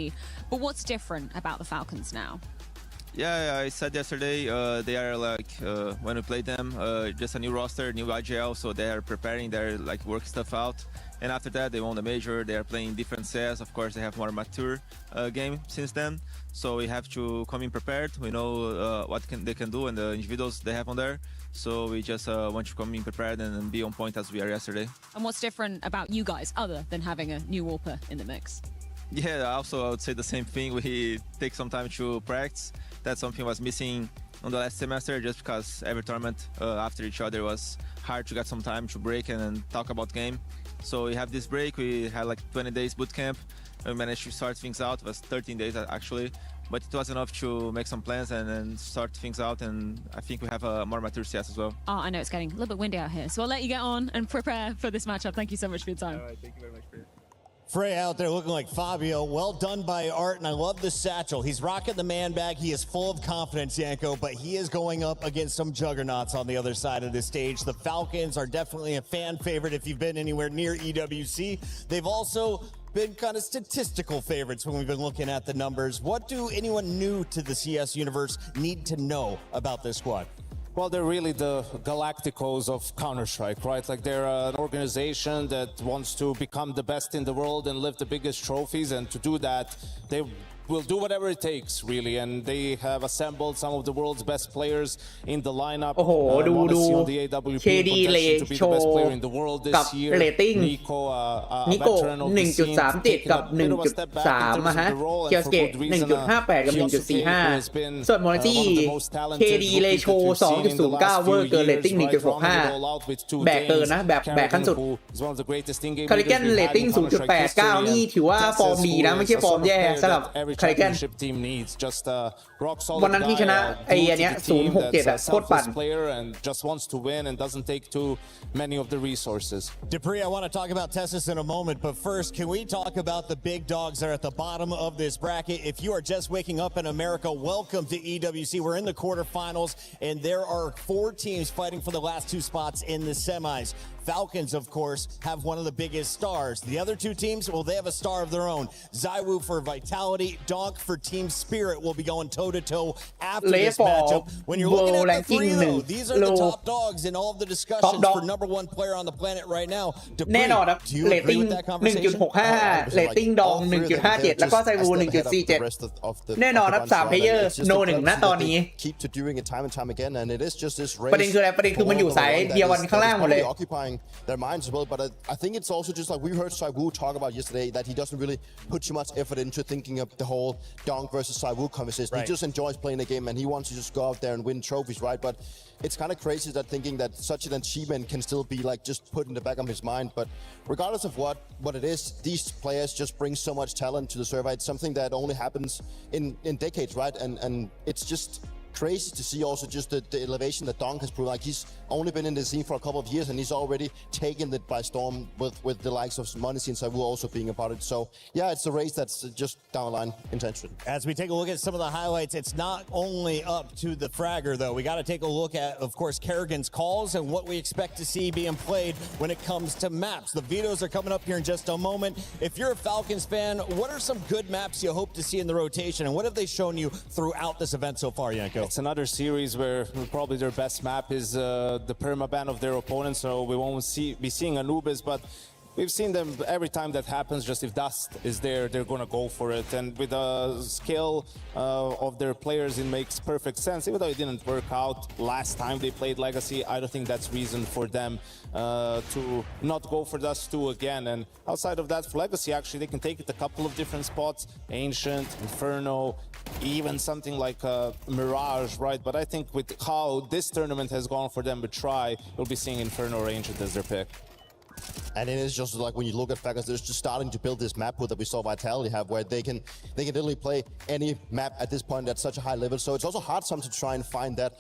But what's different about the Falcons now? Yeah, I said yesterday they are like when we played them, just a new roster, new IGL, so they are preparing their like work stuff out. And after that, they won the major. They are playing different CS. Of course, they have more mature game since then. So we have to come in prepared. We know what they can do and the individuals they have on there. So we just want to come in prepared and be on point as we are yesterday. And what's different about you guys other than having a new Warper in the mix? Yeah, also I would say the same thing. We take some time to practice. That's something was missing on the last semester just because every tournament after each other was hard to get some time to break and talk about game. So we have this break. We had like 20 days boot camp. We managed to start things out. It was 13 days actually, but it was enough to make some plans and start things out. And I think we have a more mature CS as well. Oh, I know it's getting a little bit windy out here, so I'll let you get on and prepare for this matchup. Thank you so much for your time. All right, thank you very much for it. Frey out there looking like Fabio. Well done by Art, and I love the satchel. He's rocking the man bag. He is full of confidence, Yanko, but he is going up against some juggernauts on the other side of the stage. The Falcons are definitely a fan favorite if you've been anywhere near EWC. They've also been kind of statistical favorites when we've been looking at the numbers. What do anyone new to the CS universe need to know about this squad? Well, they're really the Galacticos of Counter-Strike, right? Like they're an organization that wants to become the best in the world and lift the biggest trophies. And to do that, they will do whatever it takes, really. And they have assembled some of the world's best players in the lineup. โอ้โหดู KD เลยโชว์กับเรตติ้งนิโก้ 1.37 กับ 1.3 นะฮะเคียวสเกต 1.58 กับ 1.45 ส่วนโมนาตี้ KD เลยโชว์ 2.09 เวอร์เกินเรตติ้ง 1.65 แบกเกินนะแบบแบกขั้นสุดคาริเกนเรตติ้ง 0.89 นี่ถือว่าฟอร์มดีนะไม่ใช่ฟอร์มแย่สำหรับคาริเกนวันนั้นที่ชนะไอ้อันเนี้ย 0.67 อะโคตรปั่น just wants to win and doesn't take too many of the resources. Dupree, I want to talk about Tessus in a moment, but first, can we talk about the big dogs that are at the bottom of this bracket? If you are just waking up in America, welcome to EWC. We're in the quarterfinals, and there are 4 teams fighting for the last 2 spots in the semis. Falcons, of course, have one of the biggest stars. The other 2 teams, well, they have a star of their own. Zywoo for Vitality, Donk for Team Spirit will be going toe-to-toe after this matchup. When you're looking at the 3, though, these are the top dogs in all of the discussions for number 1 player on the planet right now. Dupree, แน่นอนครับ do you เรต agree ติ้ง with that conversation? 1.65 เรตติ้งดอง 1.57 แล้วก็ไซวู 1.47 แน่นอนครับ 3 เพลเยอร์ โน 1 นะตอนนี้ keep to doing it time and time again, and it is just this race. ประเด็นคืออะไรประเด็นคือมันอยู่สายเดียวกันข้างล่างหมดเลย occupying their minds as well. But I think it's also just like we heard Saiwu talk about yesterday, that he doesn't really put too much effort into thinking of the whole Donk versus Saiwu conversation. Right. He just enjoys playing the game and he wants to just go out there and win trophies, right? But it's kind of crazy that thinking that such an achievement can still be like just put in the back of his mind. But regardless of what it is, these players just bring so much talent to the server. It's something that only happens in decades, right? And it's just crazy to see also just the elevation that Donk has proved. Like he's only been in the scene for a couple of years and he's already taken it by storm with the likes of Monesi and Saiwu also being a part of it. So yeah, it's a race that's just down the line intention. As we take a look at some of the highlights, it's not only up to the fragger though. We got to take a look at, of course, Kerrigan's calls and what we expect to see being played when it comes to maps. The vetoes are coming up here in just a moment. If you're a Falcons fan, what are some good maps you hope to see in the rotation and what have they shown you throughout this event so far, Yanko? It's another series where probably their best map is the permaban of their opponent, so we won't be seeing Anubis, but we've seen them every time that happens. Just if Dust is there, they're gonna go for it, and with the skill of their players, it makes perfect sense. Even though it didn't work out last time they played Legacy, I don't think that's reason for them to not go for Dust 2 again. And outside of that, for Legacy, actually they can take it a couple of different spots: Ancient, Inferno, even something like Mirage, right? But I think with how this tournament has gone for them with Try, we'll be seeing Inferno or Ancient as their pick. And it is just like when you look at Falcons, they're just starting to build this map pool that we saw Vitality have, where they can literally play any map at this point at such a high level. So it's also hard sometimes to try and find that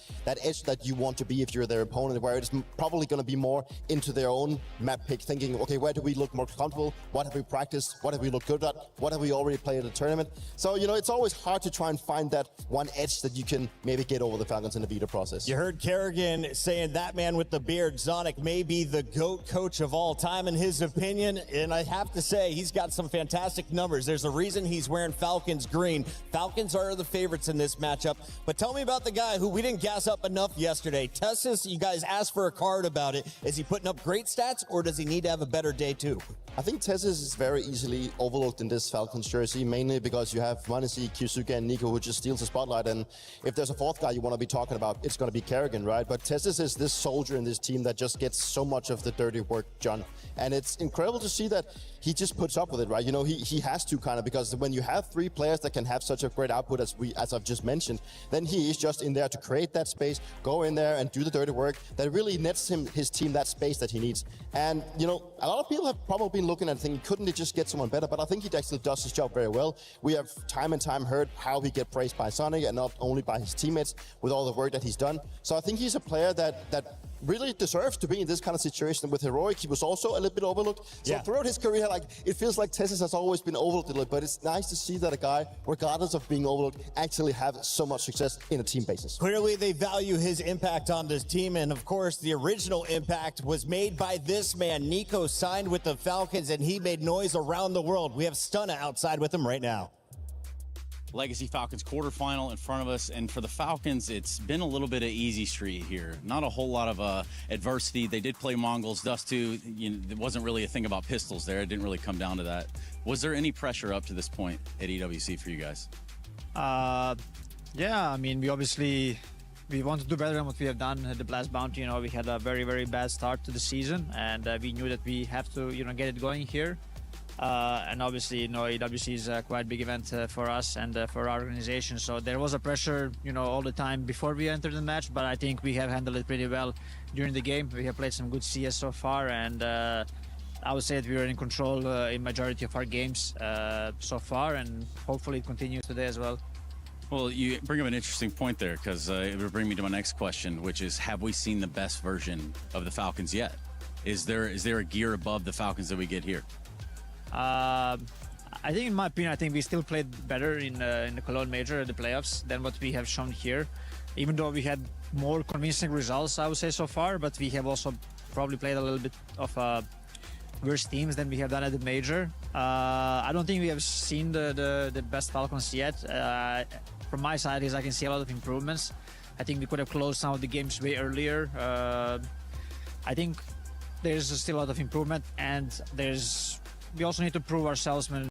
edge that you want to be if you're their opponent, where it's probably going to be more into their own map pick, thinking, okay, where do we look more comfortable? What have we practiced? What have we looked good at? What have we already played at the tournament? So, you know, it's always hard to try and find that one edge that you can maybe get over the Falcons in the beta process. You heard Kerrigan saying that man with the beard, Zonic, may be the GOAT coach of all time in his opinion, and I have to say he's got some fantastic numbers. There's a reason he's wearing Falcons green. Falcons are the favorites in this matchup, but tell me about the guy who we didn't gas up enough yesterday. Tessus, you guys asked for a card about it. Is he putting up great stats, or does he need to have a better day too? I think Tessus is very easily overlooked in this Falcons jersey, mainly because you have Monesi, Kyusuke, and Nico who just steals the spotlight, and if there's a fourth guy you want to be talking about, it's going to be Kerrigan, right? But Tessus is this soldier in this team that just gets so much of the dirty work done, and it's incredible to see that he just puts up with it, right? You know, he has to kind of, because when you have three players that can have such a great output as I've just mentioned, then he is just in there to create that space, go in there and do the dirty work that really nets his team that space that he needs. And, you know, a lot of people have probably been looking at thinking, couldn't he just get someone better? But I think he actually does his job very well. We have time and time heard how he get praised by Sonic and not only by his teammates with all the work that he's done. So I think he's a player that really deserves to be in this kind of situation. With Heroic, he was also a little bit overlooked. So throughout his career, like, it feels like Tessus has always been overlooked a little, but it's nice to see that a guy, regardless of being overlooked, actually have so much success in a team basis. Clearly, they value his impact on this team, and of course, the original impact was made by this man. Nico signed with the Falcons, and he made noise around the world. We have Stunna outside with him right now. Legacy Falcons quarterfinal in front of us, and for the Falcons, it's been a little bit of easy street here. Not a whole lot of adversity. They did play Mongols, Dust 2. There wasn't really a thing about pistols there. It didn't really come down to that. Was there any pressure up to this point at EWC for you guys? Yeah, I mean, we want to do better than what we have done at the Blast Bounty. You know, we had a very, very bad start to the season, and we knew that we have to, get it going here. And obviously, EWC is a quite big event for us and for our organization. So there was a pressure, all the time before we entered the match. But I think we have handled it pretty well during the game. We have played some good CS so far, and I would say that we were in control in majority of our games so far, and hopefully it continues today as well. Well, you bring up an interesting point there, because it will bring me to my next question, which is, have we seen the best version of the Falcons yet? Is there a gear above the Falcons that we get here? I think, in my opinion, we still played better in the Cologne Major, the playoffs, than what we have shown here. Even though we had more convincing results, I would say, so far, but we have also probably played a little bit of worse teams than we have done at the Major. I don't think we have seen the best Falcons yet. From my side, I can see a lot of improvements. I think we could have closed some of the games way earlier. I think there's still a lot of improvement, and we also need to prove ourselves when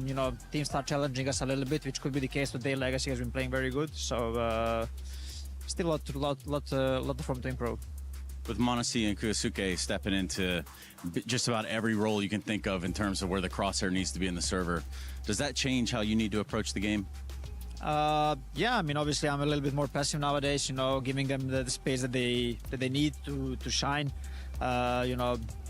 teams start challenging us a little bit, which could be the case today. Legacy has been playing very good, so still a lot of room to improve. With Monasi and Kusuke stepping into just about every role you can think of in terms of where the crosshair needs to be in the server, does that change how you need to approach the game? Yeah, I mean, obviously I'm a little bit more passive nowadays, giving them the space that they need to shine.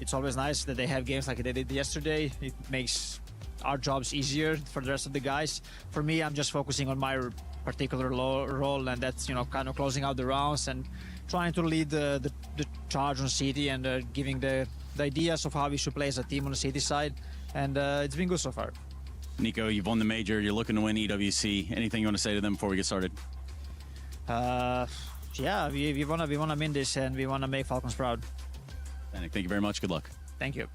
It's always nice that they have games like they did yesterday. It makes our jobs easier for the rest of the guys. For me, I'm just focusing on my particular role, and that's, kind of closing out the rounds and trying to lead the charge on City and giving the ideas of how we should play as a team on the City side. And it's been good so far. Nico, you've won the major. You're looking to win EWC. Anything you want to say to them before we get started? Yeah, we want to win this, and we want to make Falcons proud. Thank you very much. Good luck. Thank you.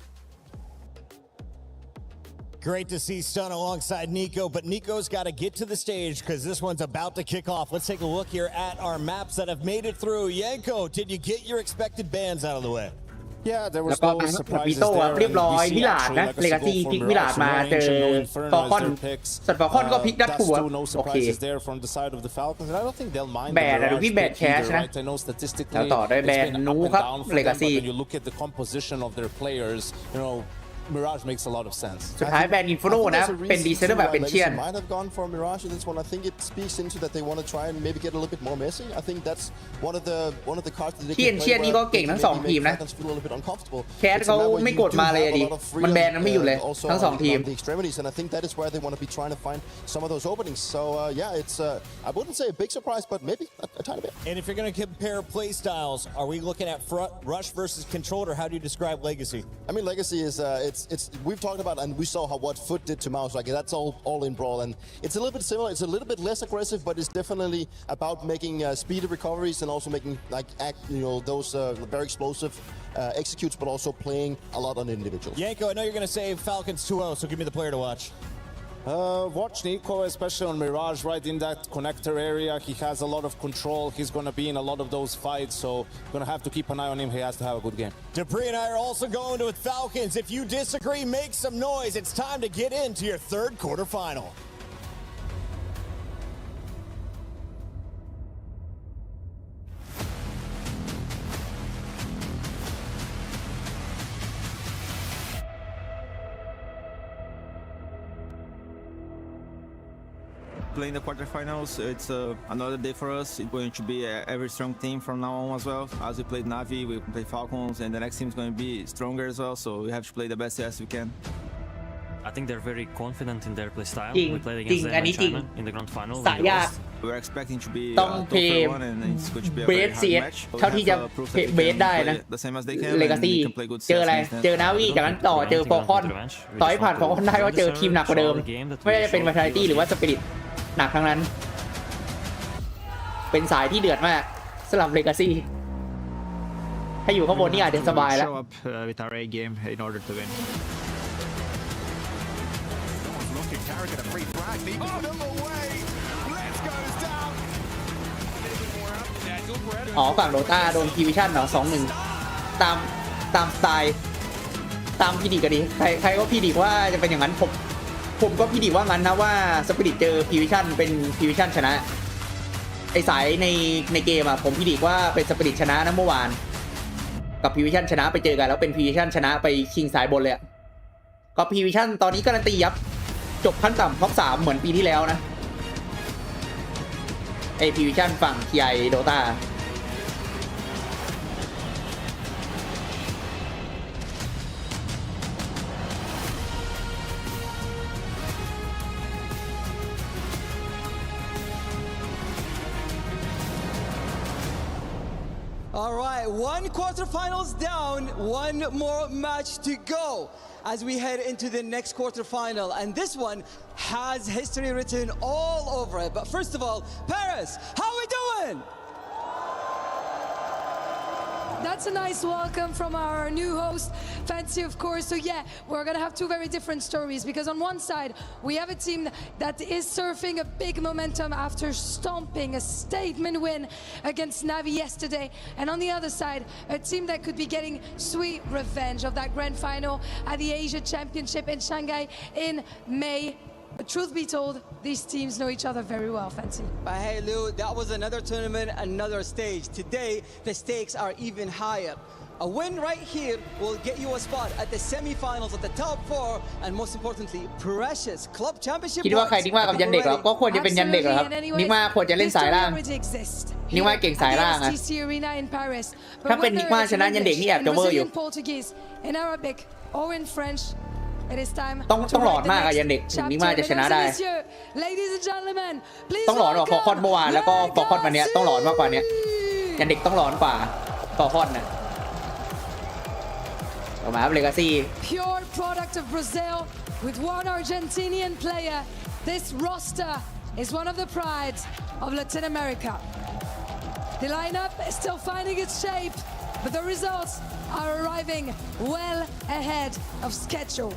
Great to see Stun alongside Nico, but Nico's got to get to the stage because this one's about to kick off. Let's take a look here at our maps that have made it through. Yanko, did you get your expected bans out of the way? Yeah, there was no surprises there. เรียบร้อยมิลาดนะเลกาซี่พิกมิลาดมาเจอฟอลคอนส่วนฟอลคอนก็พลิกดัดหัวโอเคแบนหรือพี่แบนแคชนะแล้วต่อด้วยแบนนูครับเลกาซี่ Mirage makes a lot of sense. สุดท้ายแบนอินฟิโนนะเป็นดีเซนเตอร์แบบเป็นเชียน might have gone for Mirage in this one. I think it speaks into that they want to try and maybe get a little bit more messy. I think that's one of the cards that they can play. เชียนนี่ก็เก่งทั้งสองทีมนะแคสเขาไม่กดมาเลยดิมันแบนมันไม่อยู่เลยทั้งสองทีม the extremities, and I think that is where they want to be trying to find some of those openings. So yeah, it's I wouldn't say a big surprise, but maybe a tiny bit. And if you're going to compare play styles, are we looking at rush versus controlled, or how do you describe Legacy? I mean, Legacy is it's we've talked about, and we saw what FUT did to MOUZ. Like that's all in brawl, and it's a little bit similar. It's a little bit less aggressive, but it's definitely about making speedy recoveries and also making those very explosive executes, but also playing a lot on individuals. Yanko, I know you're going to say Falcons 2-0, so give me the player to watch. Watch Nico, especially on Mirage, right in that connector area. He has a lot of control. He's going to be in a lot of those fights, so going to have to keep an eye on him. He has to have a good game. Dupree and I are also going with Falcons. If you disagree, make some noise. It's time to get into your third quarterfinal. Playing the quarterfinals, it's another day for us. It's going to be a very strong team from now on as well. As we played Navi, we play Falcons, and the next team is going to be stronger as well. So we have to play the best CS we can. I think they're very confident in their play style. We played จริง against อัน them นี้ in จริง China in the grand final. สายยาก We're expecting to be ต้องเพย์ one, and it's going to be a เบ very ส hard เสีย match. เท่าที่จะเบสได้นะ The same as they can. เลกาซี่ เจออะไรเจอนาวีจากนั้นต่อเจอฟอลคอนต่อให้ผ่านฟอลคอนได้ก็เจอทีมหนักกว่าเดิมไม่ว่าจะเป็น Vitality หรือว่าสปิริตหนักทั้งนั้นเป็นสายที่เดือดมากสำหรับเลกาซี่ถ้าอยู่ข้างบนนี่อาจจะสบายแล้ว Show up with our A game in order to win.อ๋อฝั่งโดต้าโดนพีวิชั่นเหรอ 2-1 ตามสไตล์ตามพี่ดีก็ดีใครก็พี่ดีว่าจะเป็นอย่างนั้นผมก็พี่ดีว่างั้นนะว่าสปิริตเจอพีวิชั่นเป็นพีวิชั่นชนะไอสายในเกมอ่ะผมพี่ดีว่าเป็นสปิริตชนะนะเมื่อวานกับพีวิชั่นชนะไปเจอกันแล้วเป็นพีวิชั่นชนะไปชิงสายบนเลยก็พีวิชั่นตอนนี้การันตียับจบขั้นต่ำท็อป 3เหมือนปีที่แล้วนะไอพีวิชั่นฝั่งทีไอโดต้าAll right, one quarterfinals down, one more match to go as we head into the next quarterfinal. And this one has history written all over it. But first of all, Paris, how are we doing? That's a nice welcome from our new host, Fancy, of course. So yeah, we're gonna have two very different stories because on one side, we have a team that is surfing a big momentum after stomping a statement win against Navi yesterday. And on the other side, a team that could be getting sweet revenge of that grand final at the Asia Championship in Shanghai in May But truth be told, these teams know each other very well, Fancy. But hey, Lou, that was another tournament, another stage. Today, the stakes are even higher. A win right here will get you a spot at the semi-finals of the top 4 and most importantly, precious club championship. คิดว่าใครนิกมากับยันเด็กเหรอก็ควรจะเป็นยันเด็กเหรอครับนิกมาควรจะเล่นสายล่างนิกมาเก่งสายล่างอะถ้าเป็นนิกมาชนะยันเด็กนี่แอบจะเวอร์อยู่ต้องหลอนมากอะยันเด็กถึงนิกมาจะชนะได้ต้องหลอนกว่าฟอร์คอนเมื่อวานแล้วก็ฟอร์คอนวันนี้ต้องหลอนมากกว่านี้ยันเด็กต้องหลอนกว่าฟอร์คอนนะออกมาครับเลกาซี่ Pure product of Brazil with one Argentinian player. This roster is one of the prides of Latin America. The lineup is still finding its shape, but the results are arriving well ahead of schedule.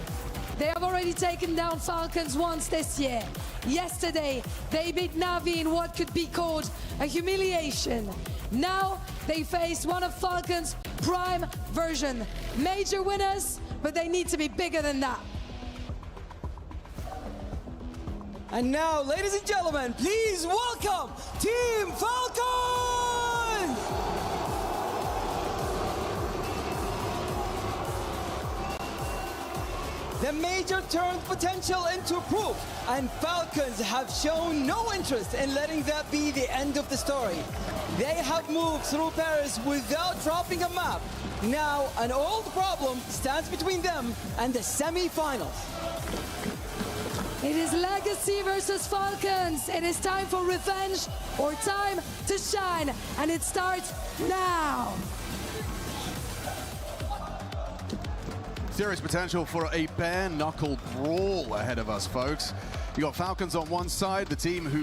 They have already taken down Falcons once this year. Yesterday, they beat Navi in what could be called a humiliation. Now, they face one of Falcons' prime version. Major winners, but they need to be bigger than that. And now, ladies and gentlemen, please welcome Team Falcons! The major turned potential into proof, and Falcons have shown no interest in letting that be the end of the story. They have moved through Paris without dropping a map. Now, an old problem stands between them and the semi-finals. It is Legacy versus Falcons. It is time for revenge or time to shine, and it starts now. Serious potential for a bare-knuckle brawl ahead of us, folks. You got Falcons on one side, the team who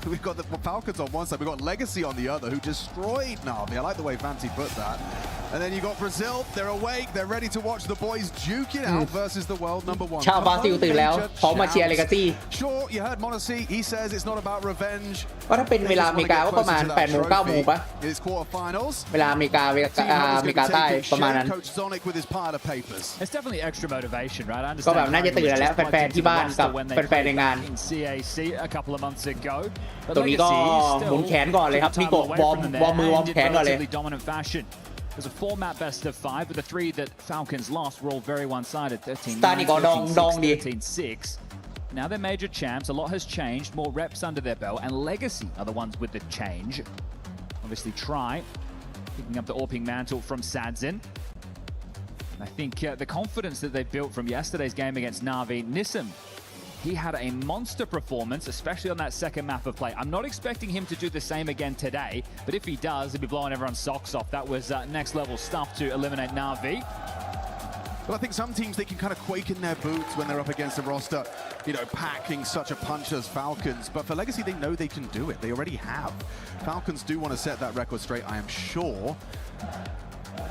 we've got the Falcons on one side, we've got Legacy on the other, who destroyed Navi. I like the way Fancy put that. And then you got Brazil, they're awake, they're ready to watch the boys duke it out versus the world number 1. ชาวบราซิลตื่นแล้วพร้อมมาเชียร์เลกาซี่ Sure, you heard Monacy, he says it's not about revenge. ก็ถ้าเป็นเวลาอเมริกาก็ประมาณ 8 โมง 9 โมงปะ It's quarterfinals. เวลาอเมริกาใต้ประมาณนั้น Coach Sonic with his pile of papers. It's definitely extra motivation, right? I ก็ understand. แบบน่าจะตื่นแล้วแฟนๆที่บ้านกับแฟนๆในงาน In CAC a couple of months ago. ตรงนี้ก็หมุนแขนก่อนเลยครับนี่ก็วอร์มมือวอร์มแขนก่อนเลย There's a 4-map best of 5, but the 3 that Falcons lost were all very one-sided. 13-9, 13-6. Now they're major champs. A lot has changed. More reps under their belt, and Legacy are the ones with the change. Obviously, Try picking up the Orping mantle from Sadzin. I think the confidence that they built from yesterday's game against Navi, Nissim. He had a monster performance, especially on that second map of play. I'm not expecting him to do the same again today, but if he does, he'll be blowing everyone's socks off. That was next level stuff to eliminate Navi. Well, I think some teams, they can kind of quake in their boots when they're up against a roster, you know, packing such a punch as Falcons. But for Legacy, they know they can do it. They already have. Falcons do want to set that record straight, I am sure.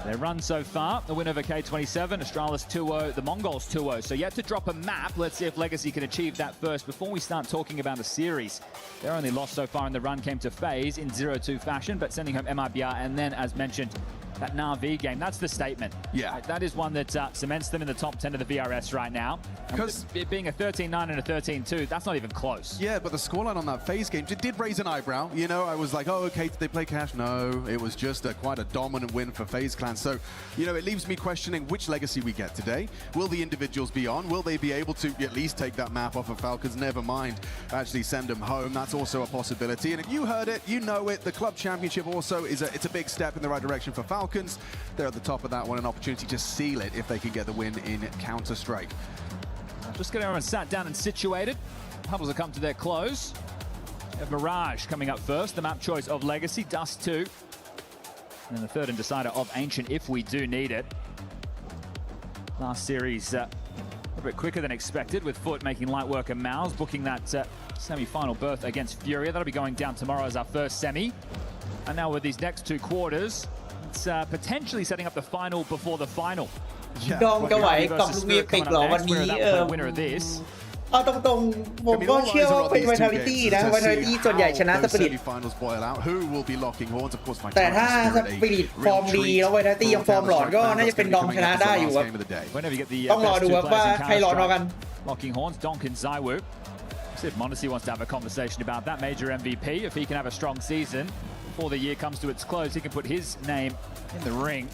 Their run so far, the win over K27, Astralis 2-0, the Mongols 2-0. So yet to drop a map. Let's see if Legacy can achieve that first before we start talking about the series. Their only loss so far in the run came to FaZe in 0-2 fashion, but sending home MIBR and then, as mentioned, that Navi game, that's the statement. Yeah. That is one that cements them in the top 10 of the VRS right now. Because it being a 13-9 and a 13-2, that's not even close. Yeah, but the scoreline on that FaZe game did raise an eyebrow. You know, I was like, oh, okay, did they play cash? No, it was just quite a dominant win for FaZe Clan. So, you know, it leaves me questioning which Legacy we get today. Will the individuals be on? Will they be able to at least take that map off of Falcons? Never mind, actually send them home. That's also a possibility. And if you heard it, you know it. The club championship also it's a big step in the right direction for Falcons. They're at the top of that one, an opportunity to seal it if they can get the win in Counter-Strike. Just getting everyone sat down and situated. Hubbles have come to their close. We have Mirage coming up first, the map choice of Legacy, Dust 2. And then the third and decider of Ancient if we do need it. Last series a bit quicker than expected, with FUT making light work of MOUZ, booking that semi-final berth against Furia. That'll be going down tomorrow as our first semi. And now with these next two quarters, it's potentially setting up the final before the final. ดองจะไหวกับลูกนี้ปิกหรอวันนี้เอาตรงๆผมก็เชื่อว่าเป็น Vitality นะ Vitality ส่วนใหญ่ชนะ Spirit แต่ถ้า Spirit ฟอร์มดีแล้ว Vitality ยังฟอร์มหลอนก็น่าจะเป็นดองชนะได้อยู่ครับต้องรอดูครับว่าใครหลอนกว่ากัน Locking horns, Donk and Zywoo. See if m0NESY wants to have a conversation about that major MVP. If he can have a strong season before the year comes to its close, he can put his name in the ring.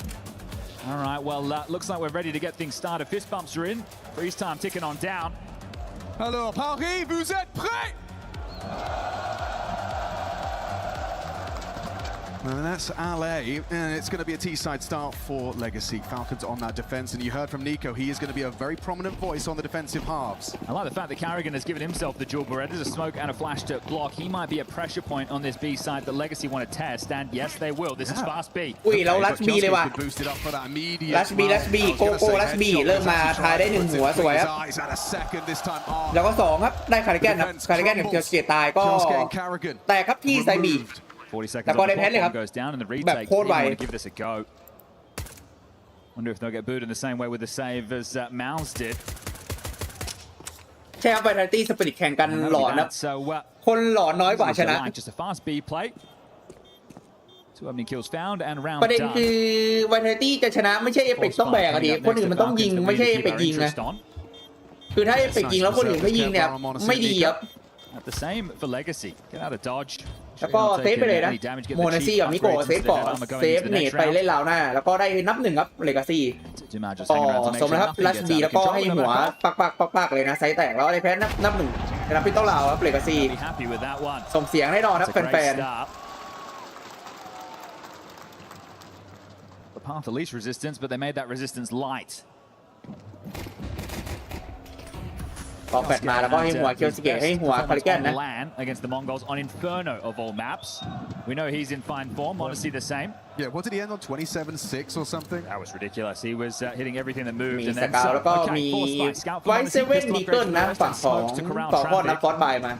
All right, well, looks like we're ready to get things started. Fist bumps are in. Freeze time ticking on down. Alors, Paris, vous êtes prêts? And that's LA, and it's going to be a T-side start for Legacy. Falcons on that defense, and you heard from Nico, he is going to be a very prominent voice on the defensive halves. I like the fact that Carrigan has given himself the dual Beretta. There's a smoke and a flash to block. He might be a pressure point on this B side that Legacy want to test, and yes, they will. This is fast B. อุ้ยเราลัชบีเลยว่ะลัชบีโกโก้ลัชบีเริ่มมาทายได้1หัวสวยครับแล้วก็2ครับได้คาริแกนครับคาริแกนกับเคียวสเกตตายก็แต่ครับที่ไซบี 40 seconds แต่ก็ได้แพ้เลยครับ goes down and the แบบ retake. โคตรไว Want to give this a go. Wonder if they'll get booed in the same way with the save as MOUZ did. ใช่ครับไวท์ไทตี้สปิริตแข่งกันหลอนนะคนหลอนน้อยกว่าชนะ Just a fast B play. 2 opening kills found and round ประเด็นคือไวท์ไทตี้จะชนะไม่ใช่เอเปกต้องแบกอะดิคนอื่นมันต้องยิงไม่ใช่เอเปกยิงนะคือถ้าเอเปกยิงแล้วคนอื่นไม่ยิงเนี่ยไม่ดีครับ The same for Legacy. Get out of dodge. แล้วก็เซฟไปเลยนะโมนาซี่กับนิโก้เซฟก่อนเซฟเนตไปเล่นราวหน้าแล้วก็ได้นับ1ครับเลกาซี่ก็สมนะครับลัชบีแล้วก็ให้หัวปักเลยนะไซส์แตกแล้วได้แพ้นับ1นะครับพี่ต้องลาวครับเลกาซี่ส่งเสียงแน่นอนครับแฟนThe path of least resistance, but they made that resistance light. ก็แฟดมาแล้วก็ให้หัวเคียวสเกตให้หัวคาริแกนนะ against the Mongols on Inferno of all maps. We know he's in fine form. Want to see the same? Yeah, what did he end on? 27-6 or something? That was ridiculous. He was hitting everything that moved. มีสกาวแล้วก็มีไวท์เซเว่นดีเกิลนะฝั่งของข้อนับฟอสบายมา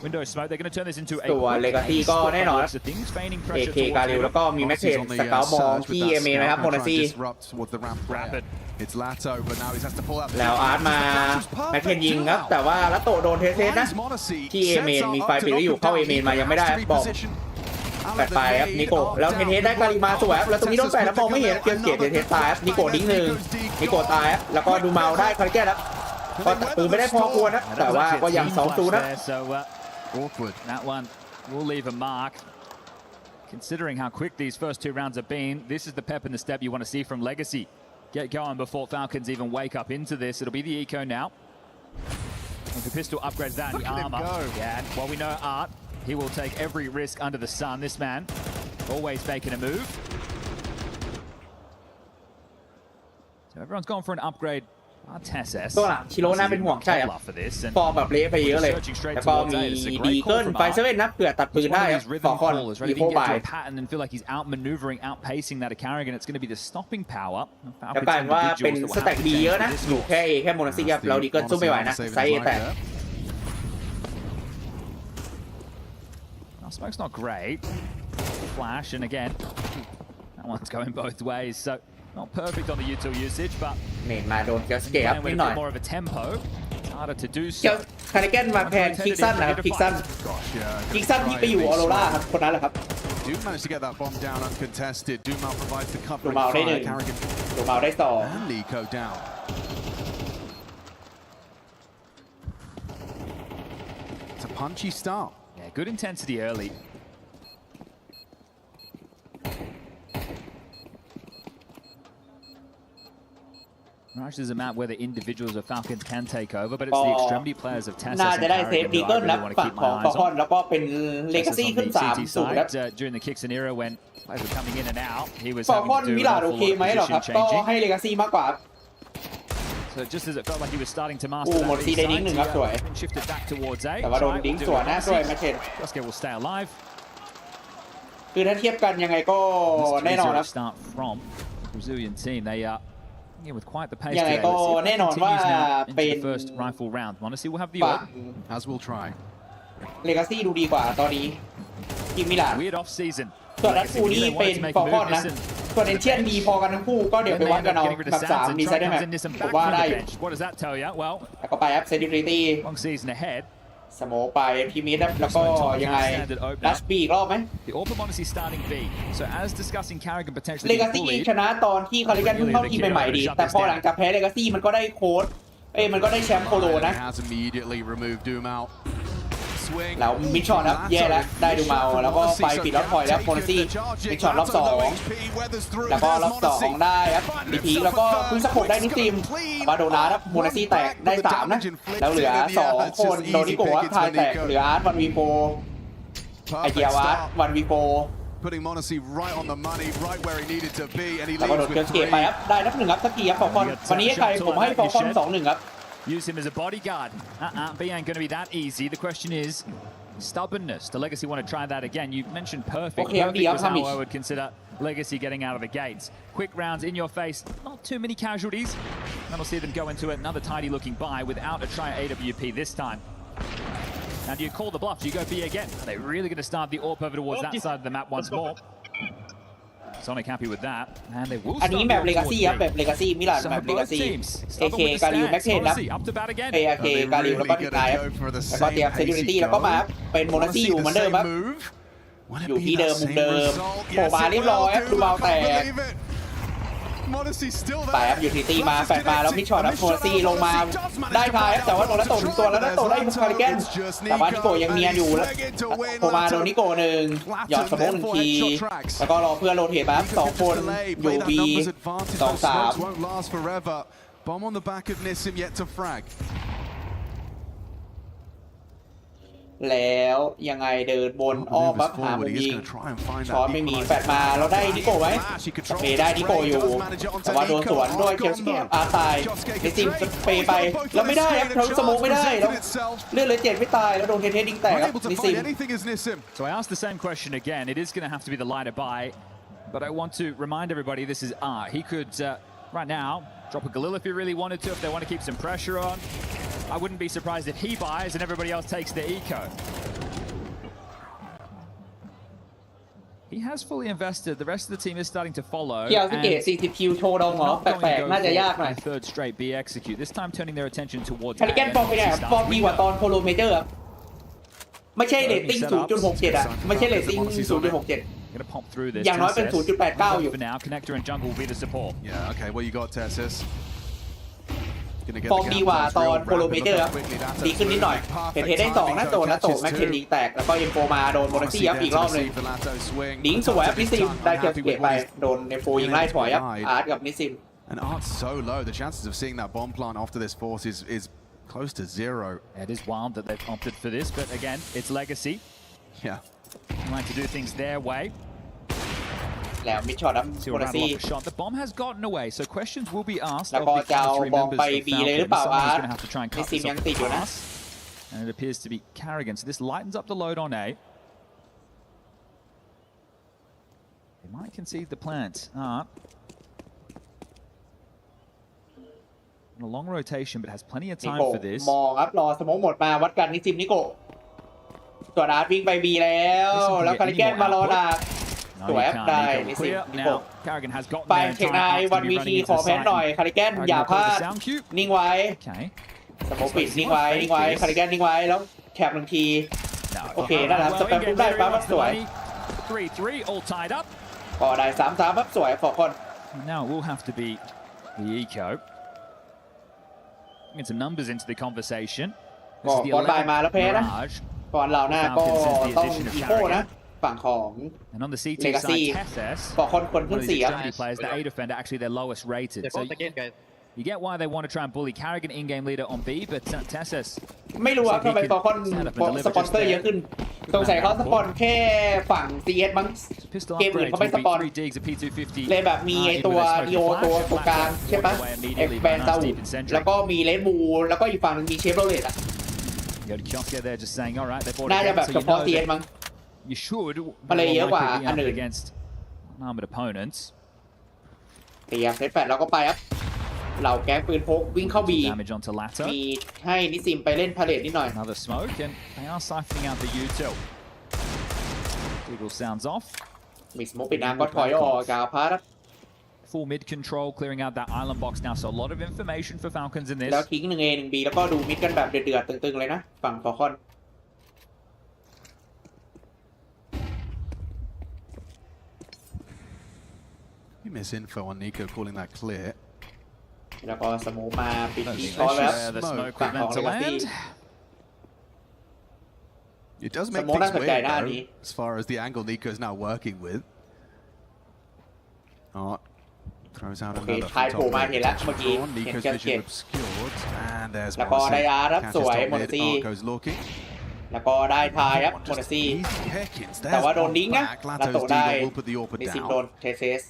Window smoke. They're going to turn this into a ตัวเลกาซี่ก็แน่นอนเอเคกาลิวแล้วก็มีแม็กเทนสกาวมองที่เอเมนะครับโมนาซี่ It's Lato, but now he has to pull out แล้วอาร์ตมาแม็กเทนยิงครับแต่ว่าลัตโตโดนเทสนะที่เอเมนมีไฟปิดอยู่เข้าเอเมนมายังไม่ได้บอกแปดไปครับนิโก้แล้วเทสได้กาลิมาสวยแล้วตรงนี้โดนแปดแล้วมองไม่เห็นเกียร์เกตเทสตายนิโก้ดิ้ง1นิโก้ตายแล้วก็ดูเมาได้คาริแกนครับก็ปืนไม่ได้พอควรนะแต่ว่าก็ยัง2-0นะAwkward. That one will leave a mark. Considering how quick these first 2 rounds have been, this is the pep and the step you want to see from Legacy. Get going before Falcons even wake up into this. It'll be the eco now. And the pistol upgrades that and the armor. Yeah, well, we know Art. He will take every risk under the sun. This man always making a move. So everyone's gone for an upgrade. ตัวหลังชิโร่น่าเป็นห่วงใช่ครับฟอร์มแบบเละไปเยอะเลยแล้วก็มีดีเกิลไฟเซเว่นนะเผื่อตัดปืนได้ครับฟอร์คอนอีโคบายแล้วกลายว่าเป็นสแต็กดีเยอะนะอยู่แค่โมนาซี่ครับเราดีเกิลสู้ไม่ไหวนะไซส์แต่ Smoke's not great. Flash and again that one's going both ways. So not perfect on the util usage, but เมนมาโดนเกียวสเกตนิดหน่อย more of a tempo. It's harder to do so. เกียวคาริแกนมาแทนคิกซันนะครับคิกซันที่ไปอยู่ออโรราครับคนนั้นแหละครับ Do manage to get that bomb down uncontested. Dumal provides the cover. ดูเมาได้1ดูเมาได้2 and Nico down. It's a punchy start. Yeah, good intensity early. Rush is a map where the individuals of Falcons can take over, but it's the extremity players of Tassus น่าจะได้เซฟดีเกิลนะฝั่งของฟอร์คอนแล้วก็เป็นเลกาซี่ขึ้น3-0ครับ During the Kixon era when players were coming in and out, he was ฟอร์คอนมิลาดโอเคไหมหรอครับก็ให้เลกาซี่มากกว่า So just as it felt like he was starting to master that หมดซีได้ดิ้ง1ครับสวย shifted back towards A. แต่ว่าโดนดิ้งสวนนะด้วยแมคเคน Josuke will stay alive. คือถ้าเทียบกันยังไงก็แน่นอนครับ Start from Brazilian team. They are with quite the pace. ยังไงก็แน่นอนว่าเป็น first rifle round. MOUZ will have the orb. As we'll try. เลกาซี่ดูดีกว่าตอนนี้ทีมมิลาน Weird off season. ส่วนรัสฟูนี่เป็นฟอร์คอนนะส่วนเอเชียนดีพอกันทั้งคู่ก็เดี๋ยวไปวัดกันเอาแบบ3ดีไซน์ได้ไหมผมว่าได้ What does that tell you? Well, แล้วก็ไปครับเซนดิริตี้ long season ahead. สโมไปทีมิดแล้วก็ยังไงดัชบีอีกรอบไหม The orb of MOUZ starting B. So as discussing Carrigan potentially. เลกาซี่ชนะตอนที่คาริแกนเพิ่งเข้าทีมใหม่ๆดีแต่พอหลังจากแพ้เลกาซี่มันก็ได้โค้ด มันก็ได้แชมป์โคโลนะ Has immediately removed Doom out. แล้วมิดช็อตครับแย่แล้วได้ดูเมาแล้วก็ไปปิดล็อตพอยแล้วโมนาซี่มิดช็อตรอบ2แล้วก็รอบ2ได้ครับดีพีแล้วก็พึ่งสะกดได้นิซิมมาโดนาครับโมนาซี่แตกได้3นะแล้วเหลือ2คนโดนิโกะทายแตกเหลืออาร์ตวันวีโฟไอเกียวอาร์ตวันวีโฟ Putting Monacy right on the money, right where he needed to be, and he แล้วก็โดน leads เก็บ with ไป 3. ครับได้นับ1ครับสักทีครับฟอลคอนวันนี้ใครผมให้ฟอลคอน 2-1 ครับ Use him as a bodyguard. But ain't going to be that easy. The question is stubbornness. The Legacy want to try that again. You mentioned perfect. Perfect was how I would consider Legacy getting out of the gates. Quick rounds in your face. Not too many casualties. That'll see them go into another tidy-looking buy without a try AWP this time. Now, do you call the bluff? Do you go B again? Are they really going to start the AWP over towards that side of the map once more? Sonic happy with that, and they will อันนี้แมปเลกาซี่ครับแบบเลกาซี่มิลานแมปเลกาซี่ AK กาลิวแม็กเทนครับ AK กาลิวแล้วก็ติดนายครับแล้วก็เตรียมเซนิตี้แล้วก็มาเป็นโมนาซี่อยู่เหมือนเดิมครับอยู่ที่เดิมมุมเดิมโผล่มาเรียบร้อยครับดูเบาแตกไปครับอยู่ที่ตีมาแฟดมาแล้วมิดช็อตครับโมนาซี่ลงมาได้ทายครับแต่ว่าโดนแล้วโตถึงตัวแล้วโตได้คาริเกนแต่ว่านิโกยังเนียนอยู่แล้วโผล่มาโดนนิโก1หยอดสมอง1ทีแล้วก็รอเพื่อนโรเทตมา2คนอยู่ B 2-3 Won't last forever. Bomb on the back of Nissim yet to frag. แล้วยังไงเดินบนอ้อมปั๊บหามุมยิงช็อตไม่มีแฟดมาเราได้นิโก้ไหมสเปย์ได้นิโก้อยู่แต่ว่าโดนสวนด้วยเคียวสเกียอาตายนิซิมสเปย์ไปแล้วไม่ได้ครับเราสโมกไม่ได้แล้วเลือดเลย7ไม่ตายแล้วโดนเทดิ้งแตกครับนิซิม So I asked the same question again. It is going to have to be the lighter buy, but I want to remind everybody this is R. He could right now drop a Galil if he really wanted to, if they want to keep some pressure on. I wouldn't be surprised if he buys and everybody else takes the eco. He has fully invested. The rest of the team is starting to follow. เคียวสเกต40คิวโชว์ดองเหรอแปลกๆน่าจะยากหน่อย Third straight B execute. This time turning their attention towards. คาริแกนฟอร์มเป็นไงฟอร์มดีกว่าตอนโคโลเมเจอร์ครับไม่ใช่เรตติ้ง 0.67 อ่ะไม่ใช่เรตติ้ง 0.67 อย่างน้อยเป็น 0.89 อยู่ For now, connector and jungle will be the support. Yeah, okay. Well, you got Tessus. ฟอร์มดีกว่าตอนโคโลเมเจอร์ครับดีขึ้นนิดหน่อยเห็นเทได้2นะโดนแล้วโตแม็กเทนยิงแตกแล้วก็เอ็มโฟมาโดนโมนาซี่ครับอีกรอบนึงดิ้งสวยครับนิซิมได้เคียวสเกตไปโดนเอ็มโฟยิงไล่ถอยครับอาร์ตกับนิซิม And Art's so low. The chances of seeing that bomb plant after this force is close to 0. It is wild that they've opted for this, but again, it's legacy. Yeah. They like to do things their way. แล้วมิดช็อตครับโมนาซี่ The bomb has gotten away, so questions will be asked แล้ว of ก็ the จะเอา three บอม members ไป of บีเลยหรือ Falcons. เปล่าอา Someone's ร์ต going to have to try and นิ cut ซิม this ยัง off ติดอยู่นะ pass. And it appears to be Carrigan, so this lightens up the load on A. They might concede the plant. A long rotation, but has plenty of นิ time โก้ for this. มองครับรอสโมกหมดมาวัดกันนิซิมนิโก้ตัวอาร์ตวิ่งไปบีแล้วคาริแกนมารอดักสวยได้นิซิมนิโก้ไปเทคนายวันวีทีขอแพ้หน่อยคาริแกนอย่าพลาดนิ่งไว้สโมกปิดนิ่งไว้คาริแกนนิ่งไว้แล้วแคป1ทีโอเคนะครับสแปมปุ๊บได้ปั๊บสวย 3-3 all tied up. ก็ได้ 3-3 ปั๊บสวยฟอร์คอน Now it will have to be the eco. Get some numbers into the conversation. ก็ก่อนบ่ายมาแล้วแพ้นะก่อนเราหน้าก็ต้องอีโก้นะฝั่งของ And on the CT Legacy side, Tessus, ฟอร์คอนคนขึ้น these 4 Germany players, the A defender, actually their lowest rated. So you get why they want to try and bully Carrigan, in-game leader on B, but Tessus. ไม่รู้ว่าทำไมฟอร์คอนสปอนเซอร์เยอะขึ้นสงสัยเขาสปอนแค่ฝั่ง CS มั้งเกมอื่นเขาไม่สปอนเลยแบบมีไอตัวดีโอตัวกลางใช่ปะเอ็กแบนซาวูแล้วก็มีเลดบูแล้วก็อีกฝั่งนึงมีเชฟโรเลตอ่ะน่าจะแบบเฉพาะ CS มั้ง You should มันเลยเยอะกว่าอันอื่น against armored opponents. เตียเซต8แล้วก็ไปครับเหล่าแก๊งปืนพกวิ่งเข้าบีมีให้นิซิมไปเล่นพาเลทนิดหน่อย Another smoke and they are siphoning out the util. Eagle sounds off. มีสโมกปิดน้ำก็ถอยออกจากพาร์ท Full mid control, clearing out that island box now. So a lot of information for Falcons in this. แล้วทิ้ง1A 1B แล้วก็ดูมิดกันแบบเดือดๆตึงๆเลยนะฝั่งฟอร์คอน You miss info on Nico calling that clear. แล้วก็สโมกมาปิดที่ช็อตแล้ว The smoke ฝั่ง was ของ meant to Legacy land. It does make Smoke things น่าสนใจ weird ด้าน though, นี้ as far as the angle Nico is now working with. Oh, throws out โอเค another ทายโผล่มาเห็นแล้ว potential เมื่อกี้ drawn. เห็น Nico's แกเก็ vision บ obscured, and there's แล้วก็ได้อาร์ครับ Catches สวย top โมเน mid. ซี่ Art goes looking. แล้วก็ได้ทายครับโมเนซี่ Pickings. แต่ There's ว่าโดน one ดิ้งนะ back. ลาโต Lato's ได้ Deagle will put the AWP ในสิบโดน down. เทเซส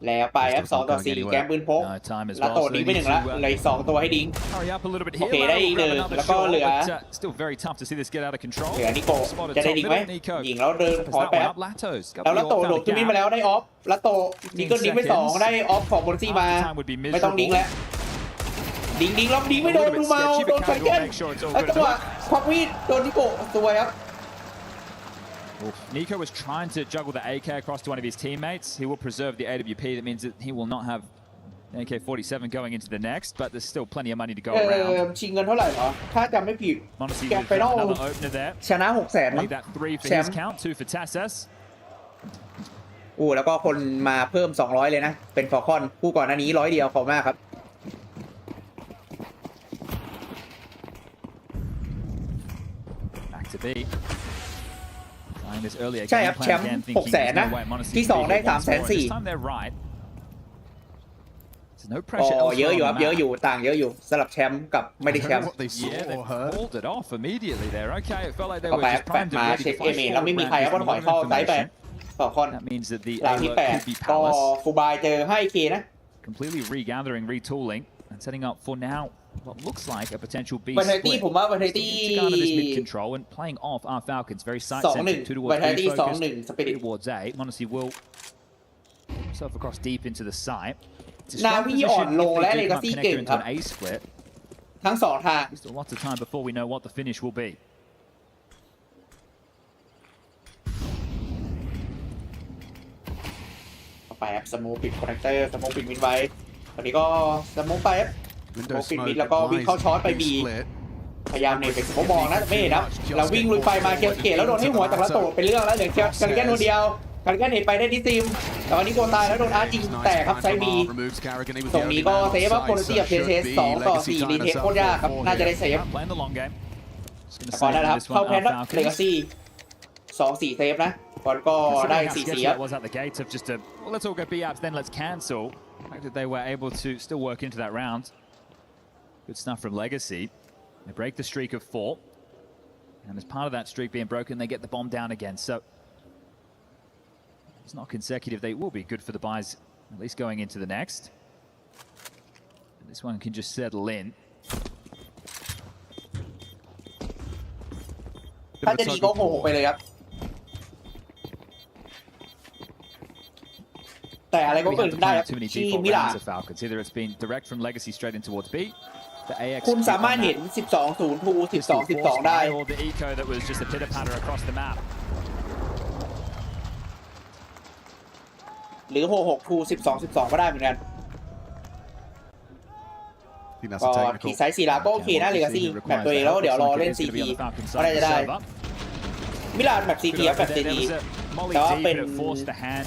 แล้วไปครับ2 ต่อ 4 แกมปืนพก No time as ลา well. โต So ดิ้ง they ไป need 1แล้ว to เหลืออีก2 ตัวให้ดิ้ง hurry up a little bit here. Okay, Lateral đây will grab được, another là có shot, lửa. but still very tough to see this get out of control. เหลือนิโก้ Spotted จะได้ top ดิ้งไหม middle, Nico. ยิงแล้วเดิน Peppers ถอย that ไป one ครับ up. Latos got แล้ว the ลาโต AWP โด found ดขึ้น the มิดมา gap. แล้วได้ออฟลาโตดิ้งก็ดิ้งไป2ได้ออฟของโมเนซี่มาไม่ต้องดิ้งแล้วดิ้งแล้วดิ้งไม่โดนดูเมาโดนไฟเจนแล้วจังหวะควักมีดโดนนิโก้สวยครับ Nico was trying to juggle the AK across to one of his teammates. He will preserve the AWP. That means that he will not have AK-47 going into the next, but there's still plenty of money to go around. ชิงเงินเท่าไหร่เหรอถ้าจำไม่ผิด Monacy แก with ไฟนอล another opener there. ชนะ 600,000 มั้ง Made that 3 for his Sam. count, 2 for Tassos. แล้วก็คนมาเพิ่ม200เลยนะเป็นฟอร์คอนคู่ก่อนหน้านี้100 เดียวขอบมากครับ Back to B. Trying this earlier. ใช่ครับแชมป์ 600,000 นะที่2ได้ 340,000 This time they're right. There's no ก็ pressure เยอะ elsewhere อยู่ on ครับ the เยอะอยู่ map. ต่างเยอะอยู่สลับแชมป์กับไม่ได้แชมป์ What they saw Yeah, they or heard. pulled it off immediately there. Okay, it felt like they ก็ were ไป just primed มา and ready เช็ค to เอ fight เมแล้วไม่มีใครครับ forward. ก็ถอยเข้าไซด์ไปฟอร์คอน That means that the หลังที่ alert could be 8ก็ Palace. ฟูบายเจอให้เคนะ Completely regathering, retooling, and setting up for now what looks like a potential B วันไทตี้ split. ผมว่าวันไทตี้ To garner this mid control and playing off our Falcons very site-centric, 2-1 two towards วันไท B ตี้ focused, 2-1 สปิริต towards A. Monacy will put himself across deep into the site. It's a นา strong วี position อ่อนลง if และ they เล do กา come ซี่ connect เก่ง into ครับ an A split. ทั้ง2 ทาง Still lots of time before we know what the finish will be. ไปครับสโมปิดคอนเนคเตอร์สโมปิดวินไว้ตอนนี้ก็สโมไปครับสโม Window ปิด smoke วินแล้วก็วิ่งเข้าช็อตไป advised บี big split. พยายามเนี่ยเป็นสโมมองนะไม่เห็นนะเราวิ่งลุยไฟมาเคียวเกตแล้วโดนให้หัวจากละโตเป็นเรื่องแล้วเหลือเคียวกันแค่คนเดียวกันแค่เห็นไปได้ที่ซิมแต่วันนี้โกตายแล้วโดนอาร์จริงแต่ครับไซบี Removes Carrigan. He was ตร the ง only นี้ก็ man เซฟว่า on โพลิ site, ซี่กับ so เท should ส be 2 ต่อ Legacy 4 ดี tying เทส us โค up ตรยากครับ for น่าจะ here. ได้เซฟ Playing the long game. Just gonna แต่ก่อน save นะครับ this เข้า one แพน our นะเลกา Falcons. ซี่2-4 เซฟนะก่อนก็ได้ Considering how 4 sketchy เสีย that was at the gate of just a, well, let's all go B apps, then let's cancel. The fact that they were able to still work into that round. Good stuff from Legacy. They break the streak of 4. And as part of that streak being broken, they get the bomb down again. So it's not consecutive. They will be good for the buys, at least going into the next. And this one can just settle in. ถ้าจะดีก็โหกไปเลยครับแต่อะไรก็ We เกิด haven't ได้ครับ too many ที่ default มิลาน rounds of Falcons. Either it's been direct from Legacy straight in towards B. The AX คุณสามารถเห็น 12-0 ทู12-12 ได้ or the eco that was just a pitter patter across the map. หรือ6-6 ทู 12-12 ก็ได้เหมือนกัน I think that's ก็ a technical. ขี่ไซส์4ลาก็โอเคนะเลกาซี่แมปตัวเองแล้วเดี๋ยวรอเล่น CT ก็น่าจะได้มิลานแบบ CT ครับแบบ CT แต่ว่าเป็น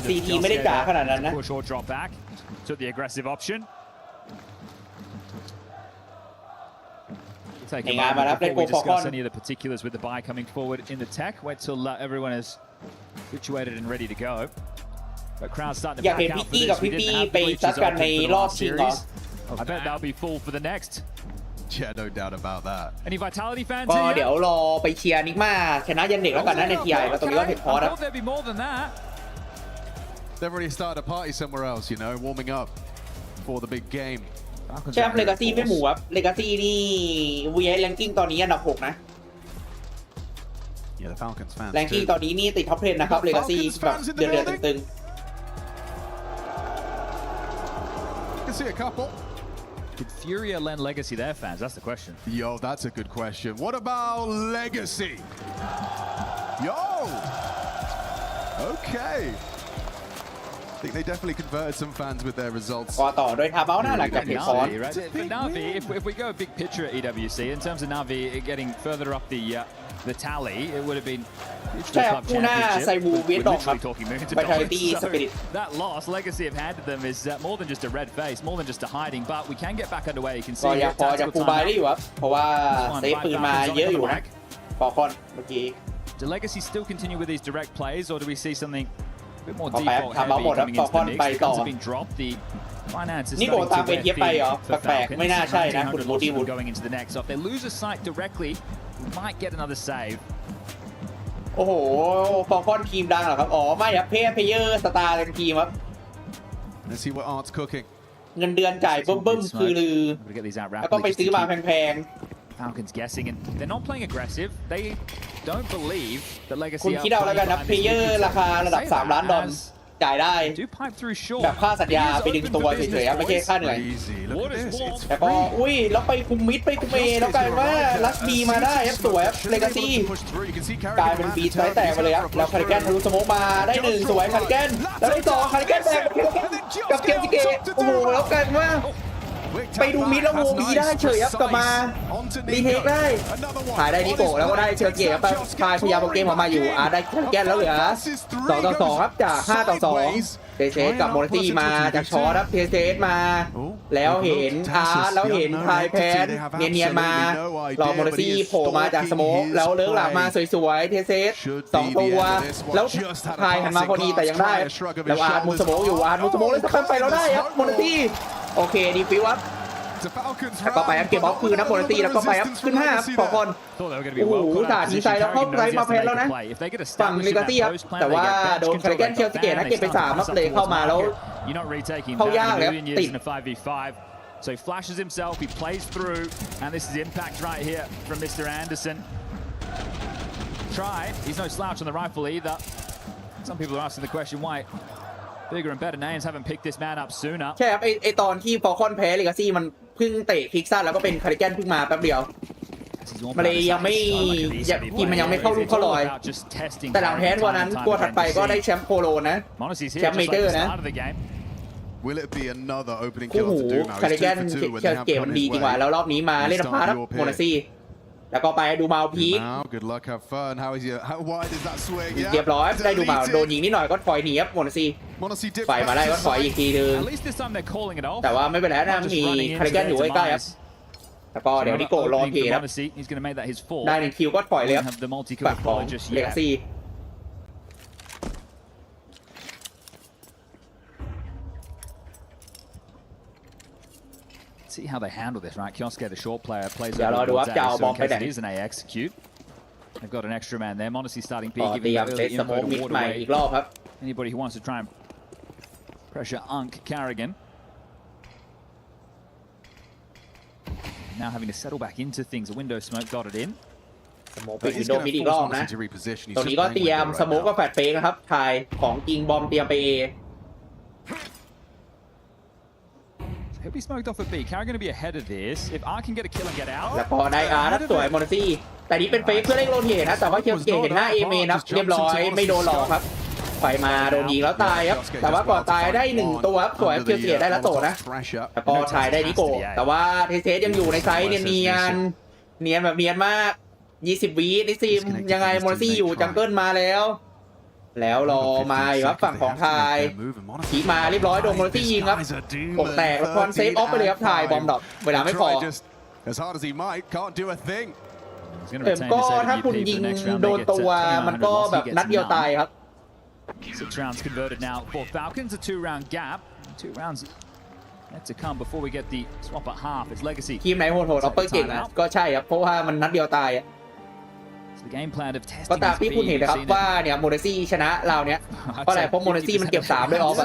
CT ไม่ได้จ๋าขนาดนั้นนะ Push or drop back. Took the aggressive option. Take a Hey, I'm moment up, before we let's go discuss Falcon. any of the particulars with the buy coming forward in the tech. Wait till everyone is situated and ready to go. But crowd's starting to อยาก back เห็น out พี่ for กี้กับ this. We พี่ didn't พี่ have ไป the ซัด breaches กัน open ใน for the รอบ last ชิงเหรอ series. I bet that'll be full for the next. Yeah, no doubt about that. Any Vitality fans ก็ here? เดี๋ยวรอไปเชียร์นิกมาชนะยันเด็กแล้วกันนะในทีไอแล้วตรงนี้ก็เห็นพอ I นะ thought there'd be more than that. They've already started a party somewhere else, you know, warming up for the big game. แชมป์เลกาซี่ไม่หมู่ครับเลกาซี่นี่ VS แรงกิ้งตอนนี้อันดับ 6 นะ Yeah, the Falcons fans แรงกิ้ง too. ตอนนี้นี่ติดท็อป10นะครับเลกาซี่แบบเดือดๆตึง You can see a couple. Did Furia lend Legacy their fans? That's the question. Yo, that's a good question. What about Legacy? Yo! Okay. I think they definitely converted some fans with their results. ๆก็ต่อด้วยทาเบ้าหน้าหลังจากเห็นฟอน Navi, right? For Navi, if we go a big picture at EWC, in terms of Navi getting further up the tally, it would have been ใช่ครับคู่หน้าไซวูเวทดอกครับไวทาลิตี้สปิริต That loss, Legacy have handed them is more than just a red face, more than just a hiding, but we can get back underway. You can see ก็ยังพอจะฟูลบายได้อยู่ครับเพราะว่าเซฟปืนมาเยอะอยู่นะฟอลคอนเมื่อกี้ Do Legacy still continue with these direct plays, or do we see something a bit more พอแป๊บ default ทำเอาหมด heavy ครับ coming ฟอล into คอน the ไป mix? ต่อ Guns have been dropped. The finances นี่โบ starting ตาม to ไป wear เทียบไปเหรอ for แปลกๆ ไม่น่า Falcons. ใช่นะ 1900 คุณโมดี้ losses วุฒ going into the next. So if they lose a site directly, we might get another save. โอ้โหฟอลคอนทีมดังเหรอครับอ๋อไม่ครับเพเยอร์สตาร์เป็นทีมครับ Let's see what Art's cooking. เงินเดือนจ่ายเบิ่มๆคือลือ Get these out แล้วก็ rapidly ไป just ซื้อ to มา keep แพง Falcons guessing, and they're not playing aggressive. They don't believe that ๆ Legacy คุณ are คิดเอาแล้วกันนะ playing เพเยอร์ราคาระดับ3 ล้านดอลจ่ายได้ do pipe through short. แบบค่าสัญญาไปดึงตัวเฉยๆไม่ใช่ค่าเหนื่อย แต่ก็อุ้ยแล้วไปคุมมิดไปคุมเอแล้วกลายเป็นว่าลักบีมาได้ครับสวยครับเลกาซี่กลายเป็นบีไซส์แตกไปเลยครับแล้วคาริแกนทะลุสโมกมาได้1สวยคาริแกนแล้วได้2คาริแกนแตกกับเกียร์จิเกะโอ้โหแล้วกลายเป็นว่าไปดูมิดแล้วโมบีได้เฉยครับกลับมารีเทคได้ถ่ายได้นิโกะแล้วก็ได้เชอร์เกะครับพายพยายามเอาเกมออกมาอยู่ได้คาริแกนแล้วเหลือ2-2ครับจาก5-2เทเซสกับโมนาตี้มาจากชอร์ครับเทเซสมาแล้วเห็นแล้วเห็นทายแพนเนียนๆมารอโมนาตี้โผล่มาจากสโมกแล้วเลิกหลังมาสวยๆเทเซส2ตัวแล้วทายหันมาพอดีแต่ยังได้แล้วอาร์ตมุสโมกอยู่อาร์ตมุสโมกเลยสแปมไปแล้วได้ครับโมนาตี้โอเคดีฟิวครับแล้วก็ไปครับเก็บบอลคืนนะโมนาตี้แล้วก็ไปครับขึ้น5ครับฟอลคอนโอ้โหด่าทีไซด์แล้วเข้าไรมาแพ้แล้วนะฝั่งเลกาซี่ครับแต่ว่าโดนคาริแกนเคียวสเกตนะเก็บไป3ครับเลยเข้ามาแล้วเข้ายากเลยติด So he flashes himself, he plays through, and this is impact right here from Mr. Anderson. Tried, he's no slouch on the rifle either. Some people are asking the question why bigger and better names haven't picked this man up sooner. ใช่ครับไอตอนที่ฟอลคอนแพ้เลกาซี่มันเพิ่งเตะคลิกสั้นแล้วก็เป็นคาริแกนเพิ่งมาแป๊บเดียวมันเลยยังไม่ทีมมันยังไม่เข้ารูปเข้ารอยแต่หลังแพ้วันนั้นตัวถัดไปก็ได้แชมป์โคโลนะแชมป์เมเจอร์นะ Will it be another opening โอ้ kill โห to do now? คาริแกนเชียร์เกมมันดีจริงว่ะแล้วรอบนี้มาเล่นพาร์ทโมนาซี่แล้วก็ไปดูมาพีค Good luck, have fun. How wide is that swing? เรียบร้อยได้ดูมาโดนยิงนิดหน่อยก็ถอยหนีครับโมนาซี่ไฟมาได้ก็ถอยอีกทีนึงแต่ว่าไม่เป็นไรนะมีคาริแกนอยู่ใกล้ๆครับแล้วก็เดี๋ยวนิโก้รอเพย์ครับได้1คิวก็ถอยเลยครับฝั่งของเลกาซี่See how they handle this, right? Kioske, the short player, plays over the board day, so in case it is an A execute. They've got an extra man there. Monacy starting B, giving the early info to ward away anybody who wants to try and pressure Unk Carrigan. Now having to settle back into things. A window smoke got it in. สโมกปิดวินโดว์มิดอีกรอบนะตรงนี้ก็เตรียมสโมกก็แฟดเฟกนะครับถ่ายของจริงบอมเตรียมไป A He'll be smoked off at B. Carrigan going to be ahead of this. If R can get a kill and get out. แล้วพอได้นะสวยโมนาซี่แต่นี้เป็นเฟกเพื่อเล่นโรเทนะแต่ว่าเคียวสเกตเห็นหน้า A เมนครับเรียบร้อยไม่โดนหลอกครับไฟมาโดนยิงแล้วตายครับแต่ว่าก่อนตายได้1ตัวครับสวยเคียวสเกตได้แล้วโตนะแล้วก็ถ่ายได้นิโก้แต่ว่าเทเซสยังอยู่ในไซส์เนียนแบบเนียนมาก20วินิซิมยังไงโมนาซี่อยู่จังเกิลมาแล้วรอมาครับฝั่งของไทยขี่มาเรียบร้อยโดนโมนาซี่ยิงครับปกแตกแล้วคอนเซฟออฟไปเลยครับไทยบอมดรอปเวลาไม่พอก็ถ้าคุณยิงโดนตัวมันก็แบบนัดเดียวตายครับ 6 rounds converted now for Falcons, a 2-round gap. 2 rounds yet to come before we get the swap at half. It's Legacy. ทีมไหนโหดออปเปอร์เก่งนะก็ใช่ครับเพราะว่ามันนัดเดียวตายก็ตามที่คุณเห็นนะครับว่าเนี่ยโมนาซี่ชนะเราเนี่ยเพราะอะไรเพราะโมนาซี่มันเก็บ3ด้วยออฟช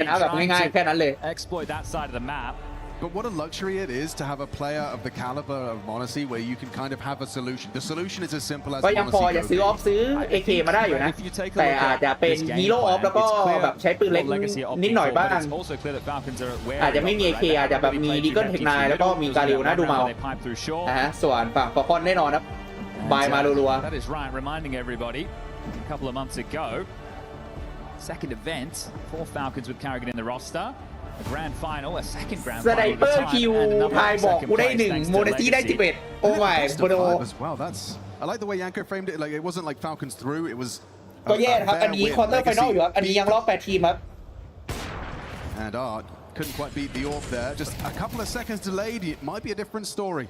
นะแบบง่ายๆแค่นั้นเลย But what a luxury it is to have a player of the caliber of Monacy where you can kind of have a solution. The solution is as simple as ก็ยังพอจะซื้อออฟซื้อ AK มาได้อยู่นะแต่อาจจะเป็นฮีโร่ออฟแล้วก็แบบใช้ปืนเล็กนิดหน่อยบ้างอาจจะไม่มี AK อาจจะแบบมีดีเกิลเทคไนแล้วก็มีกาลิวนะดูเมาส่วนฝั่งฟอลคอนแน่นอนครับบายมารัวๆ That is right, reminding everybody a couple of months ago, second event for Falcons with Carrigan in the roster, a grand final, a second grand final. สไนเปอร์คิวทายบอกกูได้1โมนาซี่ได้11โอ้ my โบโด I like the way Yanko framed it. Like it wasn't like Falcons through. It was. ก็แย่นะครับอันนี้ควอเตอร์ไฟนอลอยู่ครับอันนี้ยังรอบ8ทีมครับ And Art couldn't quite beat the AWP there. Just a couple of seconds delayed. It might be a different story.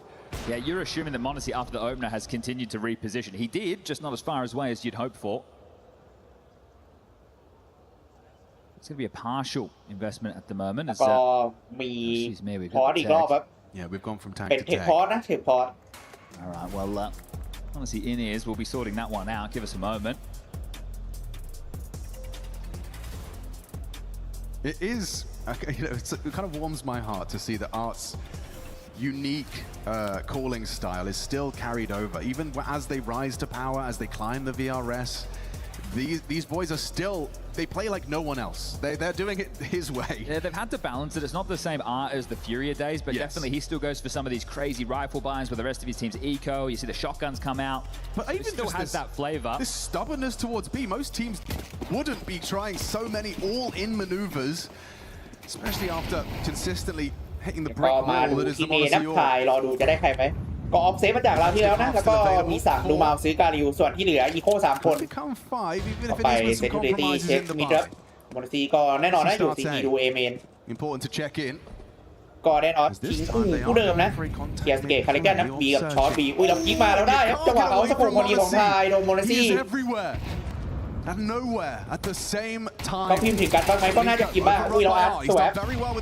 Yeah, you're assuming that m o n a c y after the opener has continued to reposition. He did, just not as far away as you'd hope for. It's going to be a partial investment at the moment. ก็มีพอร์ตอีกรอบครับ Yeah, we've gone from tag เป็น to เทค tag. พอร์ตนะเทคพอร์ต All right, well, honestly, in ears, we'll be sorting that one out. Give us a moment. It is, you know, it kind of warms my heart to see that Art's unique calling style is still carried over, even as they rise to power, as they climb the VRS. These boys are still, they play like no one else. They're doing it his way. Yeah, they've had to balance it. It's not the same art as the Furia days, but definitely he still goes for some of these crazy rifle buys where the rest of his team's eco. You see the shotguns come out. But even it still has that flavor. This stubbornness towards B. Most teams wouldn't be trying so many all-in maneuvers, especially after consistently hitting the brick ก็มา wall ดู that is ที the เมนัก Monacy ทายรอดูจะได้ใครไหมก็ออฟเซฟมาจากเราที่แล้วนะแล้วก็มีสั่งดูมาซื้อการิวส่วนที่เหลืออีโค3คนไปเซนตูดิตี้เช็คมิดรับโมนาซีก็แน่นอนนะอยู่ซีดีดูเอเมน Important to check in. ก็แน่นอนทิ้งคู่เดิมนะเกียร์สเกตคาริแกนนะบีกับช็อตบีอุ้ยเรายิงมาแล้วได้ครับจังหวะเขาสะโพกพอดีของไทยโดนโมนาซี And nowhere at the same ก็ time. พิมพ์ถึงกันบ้างไหมก็น่าจะกินบ้างอุ้ยเราอัพสวย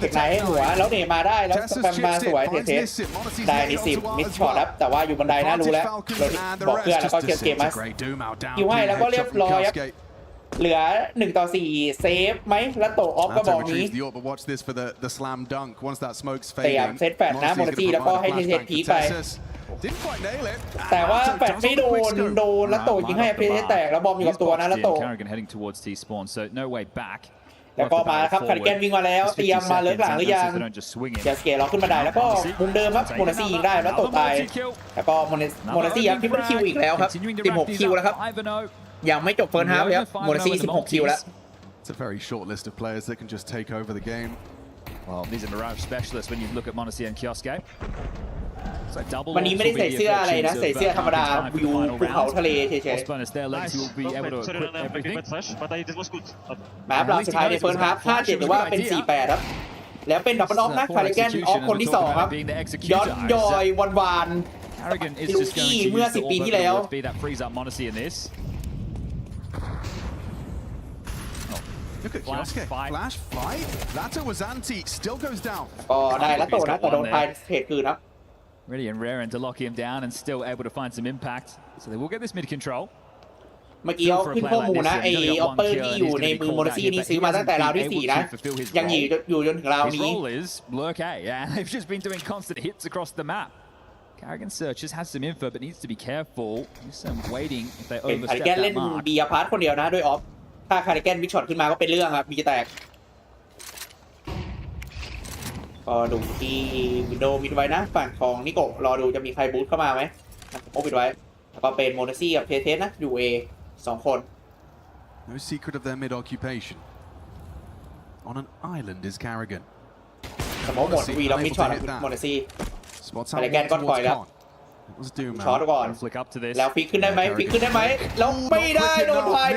เทคไหนหัวแล้วเนมาได้แล้วสแปมมาสวยเทสได้ใน10มิสช็อตครับแต่ว่าอยู่บันไดนะรู้แล้วบอกเพื่อนแล้วก็เกียร์เกมมาคิวให้แล้วก็เรียบร้อยครับเหลือ1-4เซฟไหมแล้วโตออฟก็บอกนี้ But watch this for the slam dunk. Once that smoke's เตะ fading, เซตแฟดนะโมนาซีแล้วก็ให้เทสพีไป didn't quite nail it. แต่ว่าแฟดไม่โดนแล้วโตยิงให้เพสแตกแล้วบอมอยู่กับตัวนะแล้วโต heading towards T-spawn, so no way back. แล้วก็มาครับคาริแกนวิ่งมาแล้วเตรียมมาเลิกหลังหรือยังเกียร์สเกตเราขึ้นมาได้แล้วก็มุมเดิมครับโมนาซียิงได้แล้วโตตายแล้วก็โมนาซีครับทริปเปิลคิวอีกแล้วครับ16คิวแล้วครับยังไม่จบเฟิร์สฮาล์ฟครับโมนาซี16คิวแล้ว It's a very short list of players that can just take over the game. Well, these are Mirage specialists when you look at Monacy and Kioske. วันนี้ไม่ได้ใส่เสื้ออะไรนะใส่เสื้อธรรมดาวิวภูเขาทะเลเฉยๆแบบเราสุดท้ายในเฟิร์สฮาล์ฟ5-7หรือว่าเป็น 4-8 ครับแล้วเป็นดับเบิลออฟนะคาริแกนออฟคนที่2ครับย้อนยอยหวานลูกี้เมื่อ10 ปีที่แล้วLook at Kioske. Flash fight. Lato was anti. Still goes down. ก็ได้แล้วโตนะแต่โดนทายเทรดคืนครับ Ready and raring to lock him down and still able to find some impact. So they will get this mid control. เมื่อกี้เอาขึ้นข้อมูลนะไอ้ออปเปอร์ที่อยู่ในมือโมนาซีนี่ซื้อมาตั้งแต่ราวที่4นะยังอยู่จนถึงราวนี้ His role is lurk A, yeah. They've just been doing constant hits across the map. Carrigan searches has some info but needs to be careful. There's some waiting if they เป็นคาริ overstep แกน that เล่น mark. บีอาพาร์ทคนเดียวนะด้วยออฟถ้าคาริแกนวิกช็อตขึ้นมาก็เป็นเรื่องครับบีแตกก็ดูที่วินโดว์มิดไว้นะฝั่งของนิโกรอดูจะมีใครบูทเข้ามาไหมโอ้ปิดไว้แล้วก็เป็นโมนาซี่กับเทสนะอยู่ A 2 คน No secret of their mid occupation. On an island is Carrigan. สมองหมดวีแล้วมิดช็อตโมนาซี่คาริแกนก็ถอยแล้วช็อตก่อนแล้วฟิกขึ้นได้ไหมฟิกขึ้นได้ไหมแล้วไม่ได้โดนพาย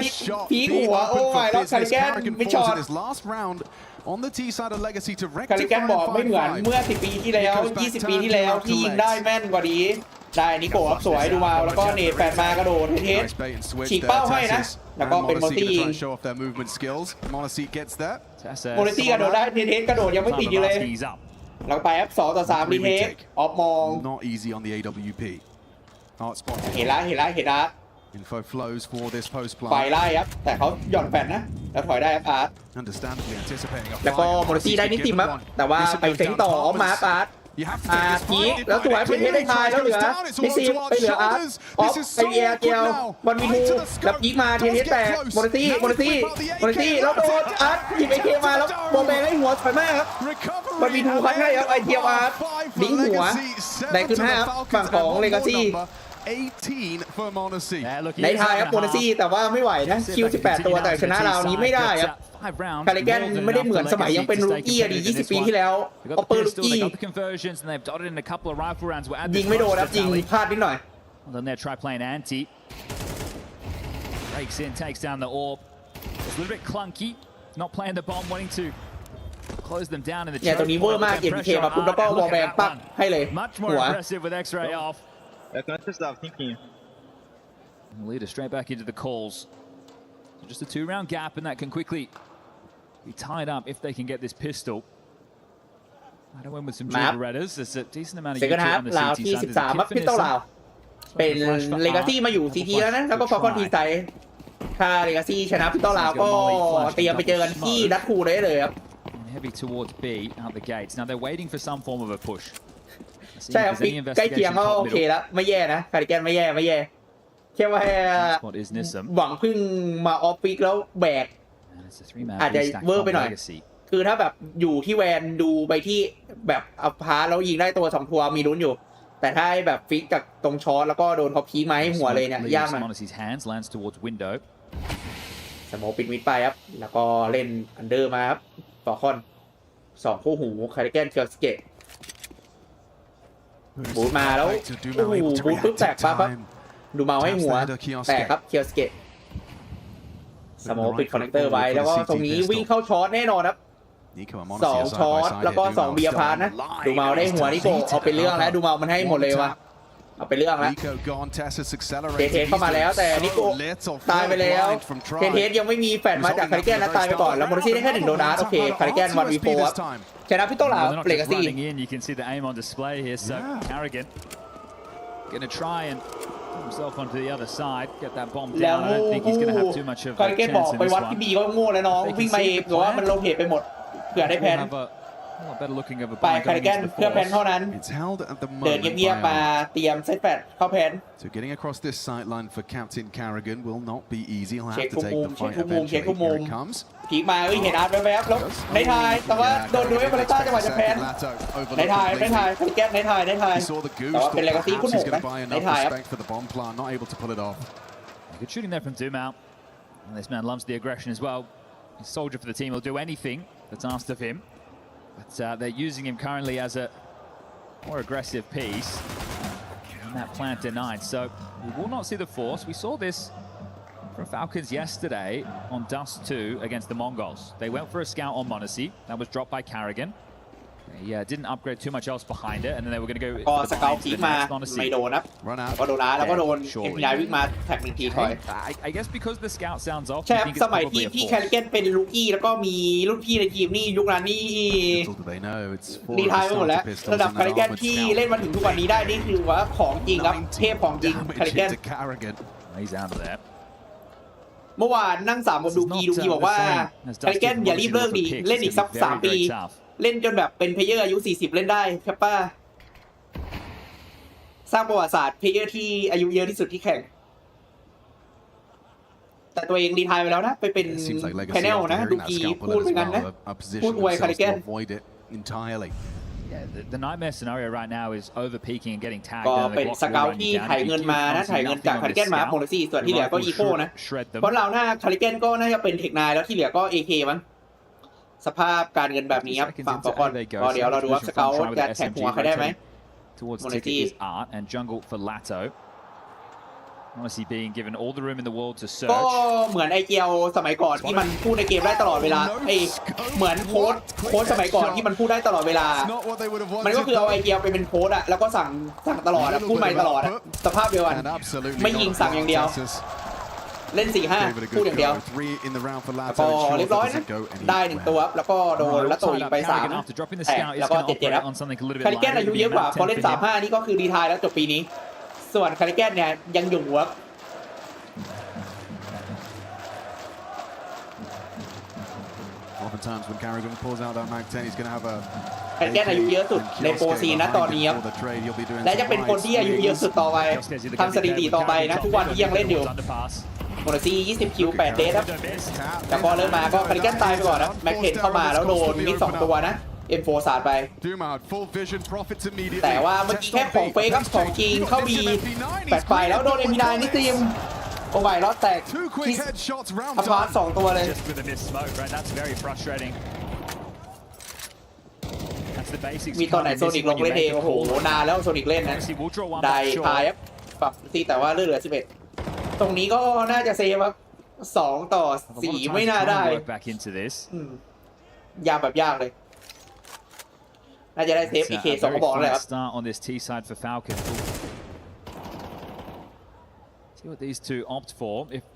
พีหัวโอ้ยแล้วคาริแกนมิดช็อตOn the T side of Legacy to คาริแกนบอกไม่เหมือนเมื่อ10 ปีที่แล้ว20 ปีที่แล้วที่ยิงได้แม่นกว่านี้ได้นิโก้สวยดูมาแล้วก็เนตแปดมากระโดดเทสฉีกเป้าให้นะแล้วก็เป็นโมนาซี่ยิงโมนาซี่กระโดดได้เทสกระโดดยังไม่ติดอยู่เลยแล้วไปครับ2-3รีเทคออฟมอง Not easy on the AWP. เห็นละInfo flows for this post plant. ไฟไล่ครับแต่เขาหย่อนแฟนนะแล้วถอยได้ครับอาร์ต Understandably anticipating a แล้วก็โมนาซี่ได้นิดติมครับแต่ว่าไปเซ็งต่อออฟมาอาร์ตพีคแล้วสวยเป็นเทสได้ทายแล้วเหลือพิซีไปเหลืออาร์ตออฟไปเอเกียววันวีทูแล้วยิงมาเทสแตกโมนาซี่แล้วโดนอาร์ตยิงไอเคมาแล้วโบแบงให้หัวถอยมากครับวันวีทูคัดให้ครับไอเทียวอาร์ตดิ้งหัวได้ขึ้น5ครับฝั่งของเลกาซี่18 for Monacy ในทายครับโมนาซี่แต่ว่าไม่ไหวนะคิว18 ตัวแต่ชนะราวนี้ไม่ได้ครับคาริแกนไม่ได้เหมือนสมัยยังเป็นรูกี้อดีต20 ปีที่แล้วออปเปอร์รูกี้ยิงไม่โดนครับยิงพลาดนิดหน่อย Then there, try playing anti. Breaks in, takes down the orb. It's a little bit clunky. Not playing the bomb, wanting to close them down in the เนี่ยตรงนี้เวอร์มาก MPK มาปุ๊บแล้วก็วอลแบงปักให้เลย Much more หัว aggressive with X-ray off. I can just stop thinking. Leader straight back into the calls. So just a 2-round gap, and that can quickly be tied up if they can get this pistol. I don't win with some jewel redders. There's a decent amount of Second YouTube half on the ลาว CT ที่ side. 13 ครับพิสตอลลาวเป็นเลกาซี่มาอยู่ CT แล้วนะแล้วก็ฟอลคอนทีไซถ้าเลกาซี่ชนะพิสตอลลาวก็เตรียมไปเจอกันที่ดัตคูได้เลยครับ Heavy towards B out the gates. Now they're waiting for some form of a push. ใช่ครับใกล้เคียงก็โอเคแล้วไม่แย่นะคาริแกนไม่แย่แค่ว่าหวังพึ่งมาออฟฟิกแล้วแบกอาจจะเวอร์ไปหน่อยคือถ้าแบบอยู่ที่แวนดูไปที่แบบอัพพาแล้วยิงได้ตัว2ตัวมีลุ้นอยู่แต่ถ้าแบบฟิกจากตรงช็อตแล้วก็โดนเขาพีไม้หัวเลยเนี่ยยากมากสโมปิดมิดไปครับแล้วก็เล่นอันเดอร์มาครับฟอลคอน2คู่หูคาริแกนเคียวสเกตบูทมาแล้วโอ้โหบูทปุ๊บแตกปั๊บครับดูเมาให้หัวแตกครับเคียวสเกตสโมปิดคอนเนคเตอร์ไว้แล้วก็ตรงนี้วิ่งเข้าช็อตแน่นอนครับ2ช็อตแล้วก็2เบียร์พาร์ทนะดูเมาได้หัวนิโก้เอาไปเรื่องแล้วดูเมามันให้หมดเลยวะเอาไปเรื่องแล้วเทเข้ามาแล้วแต่นิโก้ตายไปแล้วเทยังไม่มีแฟนมาจากคาริแกนแล้วตายไปก่อนแล้วโมโนซี่ได้แค่1โดนัทโอเคคาริแกน1v4ครับชนะพี่โต้ลาวเลกาซี่ You can see the aim on display here. So Carrigan gonna try and put himself onto the other side, get that bomb down. I don't think he's gonna have too much of a chance in this one. คาริแกนบอกไปวัดที่บีก็โง่แล้วน้องวิ่งมาเอฟหรือว่ามันโลเพไปหมดเผื่อได้แพนไปคาริแกนเพื่อแพนเท่านั้นเดินเงียบๆมาเตรียมเซตแปดเข้าแพน So getting across this sideline for Captain Carrigan will not be easy. He'll have to take the fight เช็ค eventually. ทุกมุม Here it comes. พีกมาเห็นอาร์ตแวบๆแล้วในทายแต่ว่าโดนดูไอ้บาเลต้าจังหวะจะแพนในทายคาริแกนในทายแต่ว่าเป็นเลกาซี่คุณหกนะในทายครับ Not able to pull it off. Good shooting there from Zoom out. And this man loves the aggression as well. He's a soldier for the team. He'll do anything that's asked of him. But they're using him currently as a more aggressive piece. And that plant denied. So we will not see the force. We saw this from Falcons yesterday on Dust 2 against the Mongols. They went for a scout on Monacy. That was dropped by Carrigan. They didn't upgrade too much else behind it. And then they were going to go ก็สเกลพีกมาไม่โดนนะก็โดนแล้วก็โดนเอ็มพีไนวิ่งมาแท็กหนึ่งทีถอย I guess because the scout sounds off. ใช่ครับสมัยที่พี่แคริแกนเป็นลูกี้แล้วก็มีรุ่นพี่ในทีมนี่ยุคนั้นนี่ดีทายไปหมดแล้วระดับแคริแกนที่เล่นมาถึงทุกวันนี้ได้นี่คือว่าของจริงครับเทพของจริงแคริแกนเมื่อวานนั่ง3กับดูกีบอกว่าแคริแกนอย่ารีบเลิกดีเล่นอีกสัก3 ปีเล่นจนแบบเป็นเพลเยอร์อายุ40เล่นได้ครับป้าสร้างประวัติศาสตร์เพลเยอร์ที่อายุเยอะที่สุดที่แข่งแต่ตัวเองรีไทร์ไปแล้วนะไปเป็นแพนเนลนะดูกีพูดเหมือนกันนะพูดอวยคาริแกน The nightmare scenario right now is over peaking and getting tagged. ก็เป็นสเกลที่ถ่ายเงินมานะถ่ายเงินจากคาริแกนมาโมโนซี่ส่วนที่เหลือก็อีโคนะเพราะเราหน้าคาริแกนก็น่าจะเป็นเทคนายแล้วที่เหลือก็ AK มั้งสภาพการเงินแบบนี้ครับฝั่งฟอลคอนก็เดี๋ยวเราดูว่าสเกลจะแท็กหัวใครได้ไหมโมโนซี่ and jungle for Lato. Honestly, being given all the room in the world to search. ก็เหมือนไอเกียวสมัยก่อนที่มันพูดในเกมได้ตลอดเวลาเหมือนโค้ดสมัยก่อนที่มันพูดได้ตลอดเวลามันก็คือเอาไอเกียวไปเป็นโค้ดอะแล้วก็สั่งตลอดพูดใหม่ตลอดสภาพเดียวกันไม่ยิงสั่งอย่างเดียวเล่น 4-5 พูดอย่างเดียวก็เรียบร้อยนะได้1ตัวแล้วก็โดนแล้วตัวยิงไป3แล้วก็7ครับคาริแกนอายุเยอะกว่าพอเล่น 3-5 นี่ก็คือดีทายแล้วจบปีนี้ส่วนคาริแกนเนี่ยยังอยู่ครับ Oftentimes when Carrigan pulls out that Mag 10, he's going to have a คาริแกนอายุเยอะสุดในโปรซีนะตอนนี้ครับและจะเป็นคนที่อายุเยอะสุดต่อไปทำสถิติต่อไปนะทุกวันที่ยังเล่นอยู่โมโนซี่20 คิว 8 เดทครับแต่พอเริ่มมาก็คาริแกนตายไปก่อนนะแม็กเทนเข้ามาแล้วโดนมิด2ตัวนะM4 สาดไปแต่ว่าเมื่อกี้แค่ของเฟคครับของจริงเข้าบีแปดไฟแล้วโดน MP9 นี่ทีมโอ้ยรอดแตกที่อพาร์ต2ตัวเลยมีตอนไหนโซนิกลงเล่นเองโอ้โหนานแล้วโซนิกเล่นนะได้พายครับ ปรับซีแต่ว่าเลือดเหลือ11ตรงนี้ก็น่าจะเซฟครับ2-4ไม่น่าได้ยากแบบยากเลยน่าจะได้เซฟ EK 2 กระบอกเลยครับ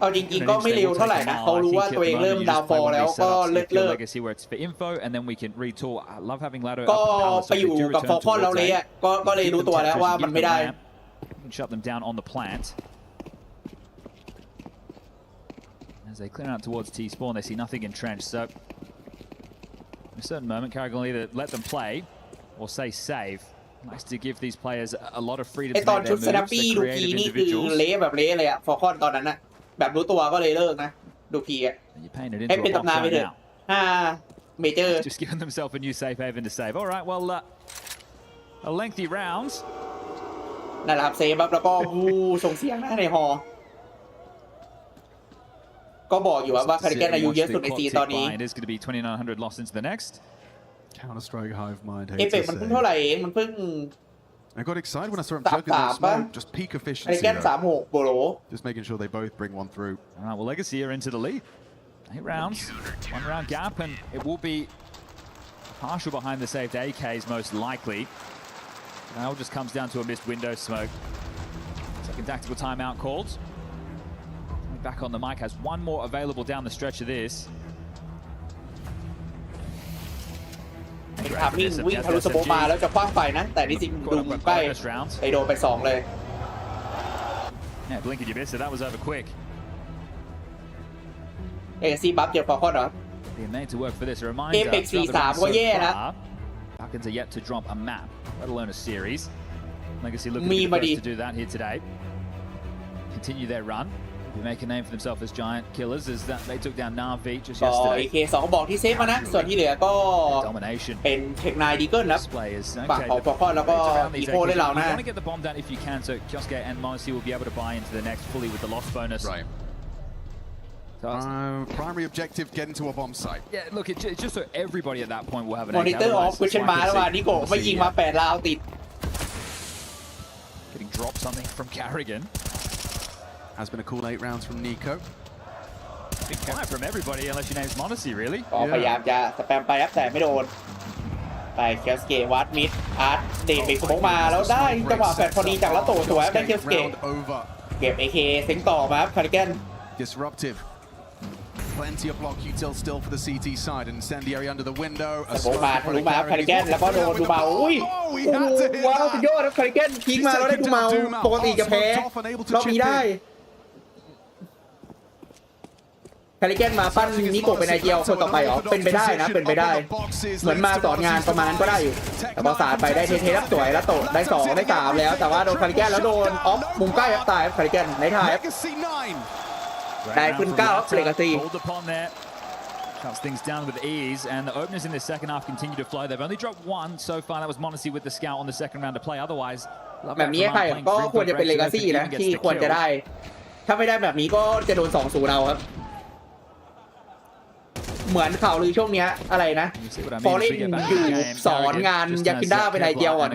เอาจริงๆก็ไม่เร็วเท่าไหร่นะเขารู้ว่าตัวเองเริ่มดาวฟอลแล้วก็เลิกก็ไปอยู่กับฟอลคอนแล้วเลยอ่ะก็เลยรู้ตัวแล้วว่ามันไม่ได้As they clear out towards T-spawn, they see nothing entrenched. So, in a certain moment, Carrigan will either let them play or say save. Nice to give these players a lot of freedom to make their moves. They're creative individuals. เละแบบเละเลยอะฟอลคอนตอนนั้นนะแบบรู้ตัวก็เลยเลิกนะดูพีอะให้เป็นตำนานไปเถอะเมเจอร์ Just giving themselves a new safe haven to save. All right, well, a lengthy round. นั่นแหละครับเซฟครับแล้วก็ส่งเสียงนะในฮอก็บอกอยู่ว่าคาริเกนอายุเยอะสุดในซีตอนนี้ It is going to be 2,900 lost into the next. Counter-strike hive mind. เอเปกมันเพิ่งเท่าไหร่เองมันเพิ่ง I got excited when I saw him joking that smoke. Just peak efficiency. Just making sure they both bring one through. All right, well, Legacy are into the lead. 8 rounds, 1 round gap, and it will be partial behind the saved AKs most likely. Now it just comes down to a missed window smoke. Second tactical timeout called. Back on the mic, has one more available down the stretch of this. ทำวิ่งทะลุสโมกมาแล้วจะคว้างไฟนะแต่นี่จริงดูใกล้ไอโดนไป2เลย Yeah, blink and you missed it. That was over quick. เอซีบัฟเจอฟอลคอนเหรอ Being made to work for this. A reminder. เอเปก4-3ก็แย่นะ Falcons are yet to drop a map, let alone a series. Legacy looking to be the first to do that here today. Continue their run. They make a name for themselves as giant killers as that they took down Navi just yesterday. AK 2 บอกที่เซฟมานะส่วนที่เหลือก็เป็นเทคไนดีเกิลนะฝั่งของฟอลคอนแล้วก็อีโคได้เรานะ Want to get the bomb down if you can, so Kioske and MOUZ will be able to buy into the next fully with the loss bonus. Right. Primary objective: get into a bomb site. Yeah, look, it's just so everybody at that point will have an. Monitor off question mark แล้วว่านิโกไม่ยิงมา8ราวติด Getting dropped something from Carrigan. Has been a cool 8 rounds from Nico. Big fight from everybody unless your name's Monacy, really. พยายามจะสแปมไปครับแต่ไม่โดนไปเคียวสเกวัดมิดอาร์ตเดทเบรกสมองมาแล้วได้จังหวะแฟดพอดีจากละโตสวยได้เคียวสเกเก็บ AK เซ็งต่อมาครับคาริเกน Disruptive. Plenty of block util still for the CT side. Incendiary under the window. สมองมาทะลุมาคาริเกนแล้วก็โดนดูเมาอุ้ยว้าวสุดยอดครับคาริเกนทิ้งมาแล้วได้ดูเมาปกติจะแพ้รอบนี้ได้คาริเกนมาปั้นนิโกเป็นไอเดียคนต่อไปเหรอเป็นไปได้นะเป็นไปได้เหมือนมาสอนงานประมาณนั้นก็ได้อยู่แต่พอสาดไปได้เทรับสวยแล้วโตได้2ได้3แล้วแต่ว่าโดนคาริเกนแล้วโดนออฟมุมใกล้ครับตายคาริเกนในท้ายได้ขึ้น9ครับเลกาซี่ Shuts things down with ease, and the openers in the second half continue to flow. They've only dropped one so far. That was Monacy with the scout on the second round to play. Otherwise, แบบนี้ใครก็ควรจะเป็นเลกาซี่นะที่ควรจะได้ถ้าไม่ได้แบบนี้ก็จะโดน2-0เอาครับเหมือนข่าวลือช่วงนี้อะไรนะฟอร์เรนอยู่สอนงานยากินด้าเป็นไอเดียก่อน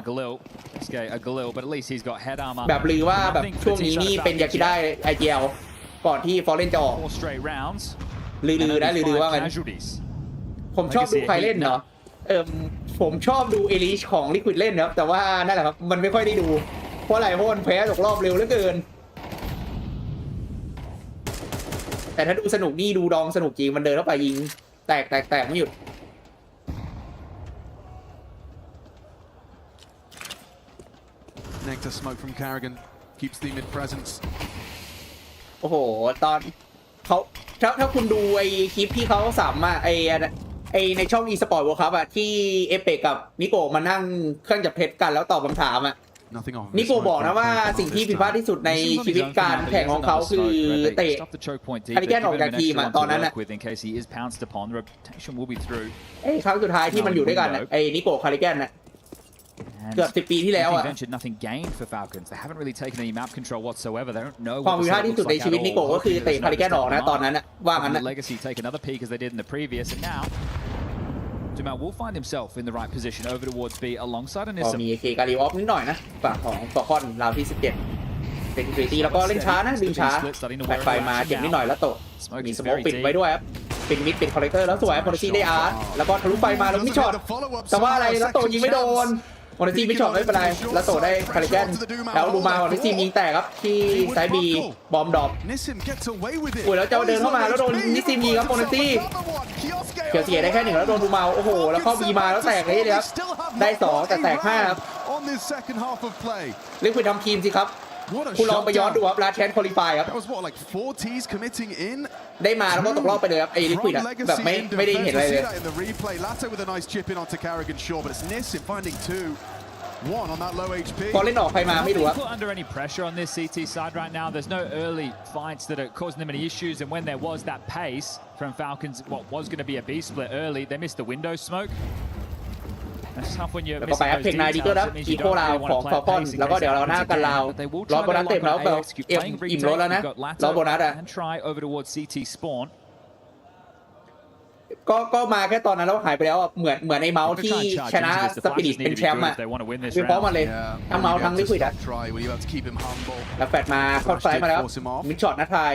แบบลือว่าแบบช่วงนี้นี่เป็นยากินด้าไอเดียก่อนที่ฟอร์เรนจะออกลือนะลือว่ากันผมชอบดูใครเล่นเนาะผมชอบดูเอลิชของลิควิดเล่นนะครับแต่ว่านั่นแหละครับมันไม่ค่อยได้ดูเพราะอะไรเพราะมันแพ้ตกรอบเร็วเหลือเกินแต่ถ้าดูสนุกนี่ดูดองสนุกจริงมันเดินเข้าไปยิงแตกไม่หยุด Nectar smoke from Carrigan keeps the mid presence. โอ้โหตอนเขาถ้าคุณดูไอคลิปที่เขาสัมอะไอในช่อง Esports World Cup อะที่เอเปกกับนิโกมานั่งเครื่องจับเท็จกันแล้วตอบคำถามอะนิโกบอกนะว่าสิ่งที่ผิดพลาดที่สุดในชีวิตการแข่งของเขาคือเตะคาริเกนออกจากทีมตอนนั้นอะครั้งสุดท้ายที่มันอยู่ด้วยกันไอ้นิโกคาริเกนอะเกือบ10 ปีที่แล้วอะความผิดพลาดที่สุดในชีวิตนิโกก็คือเตะคาริเกนออกนะตอนนั้นอะว่างั้นนะJamal will find himself in the right position over towards B alongside an มีเคการีออฟนิดหน่อยนะฝั่งของฟอร์คอนราวที่17 เป็นครีตี้แล้วก็เล่นช้านะดึงช้าแปดไฟมาเจ็บนิดหน่อยแล้วโตมีสโมกปิดไว้ด้วยครับเป็นมิดเป็นคอลเลกเตอร์แล้วสวยโมเดซี่ได้อาร์ตแล้วก็ทะลุไฟมาแล้วมิดช็อตแต่ว่าอะไรแล้วโตยิงไม่โดนโมเดซี่มิดช็อตไม่เป็นไรแล้วโตได้คาริแกนแล้วดูมาโมเดซี่ยิงแตกครับที่ไซบีบอมดรอปอุ้ยแล้วเจ้าเดินเข้ามาแล้วโดนนิซิมยิงครับโมเดซี่เขียวเสียได้แค่หนึ่งแล้วโดนดูมาโอ้โหแล้วเข้าบีมาแล้วแตกเลยครับได้2แต่แตก5ครับเรียกคุยทำทีมสิครับคุณลองไปย้อนดูครับลาแชนคอลิฟายครับได้มาแล้วก็ตกรอบไปเลยครับไอ้ลิควิดอะแบบไม่ได้เห็นอะไรเลยพอเล่นออกใครมาไม่รู้ครับ under any pressure on this CT side right now. There's no early fights that are causing them any issues, and when there was that pace from Falcons, what was going to be a B split early, they missed the window smoke. แล้วก็ไปอัพเพลงนายดีก็นะอีโคลาวของฟอลคอนแล้วก็เดี๋ยวเราหน้ากันลาวรอโบนัสเต็มแล้วแบบอิ่มรถแล้วนะรอโบนัสอ่ะก็มาแค่ตอนนั้นแล้วหายไปแล้วเหมือนไอ้เมาส์ที่ชนะสปิริตเป็นแชมป์อ่ะวิพร้อมมาเลยทั้งเมาส์ทั้งลิควิดอ่ะแล้วแฟดมาเข้าไซด์มาแล้วมิดช็อตนะทาย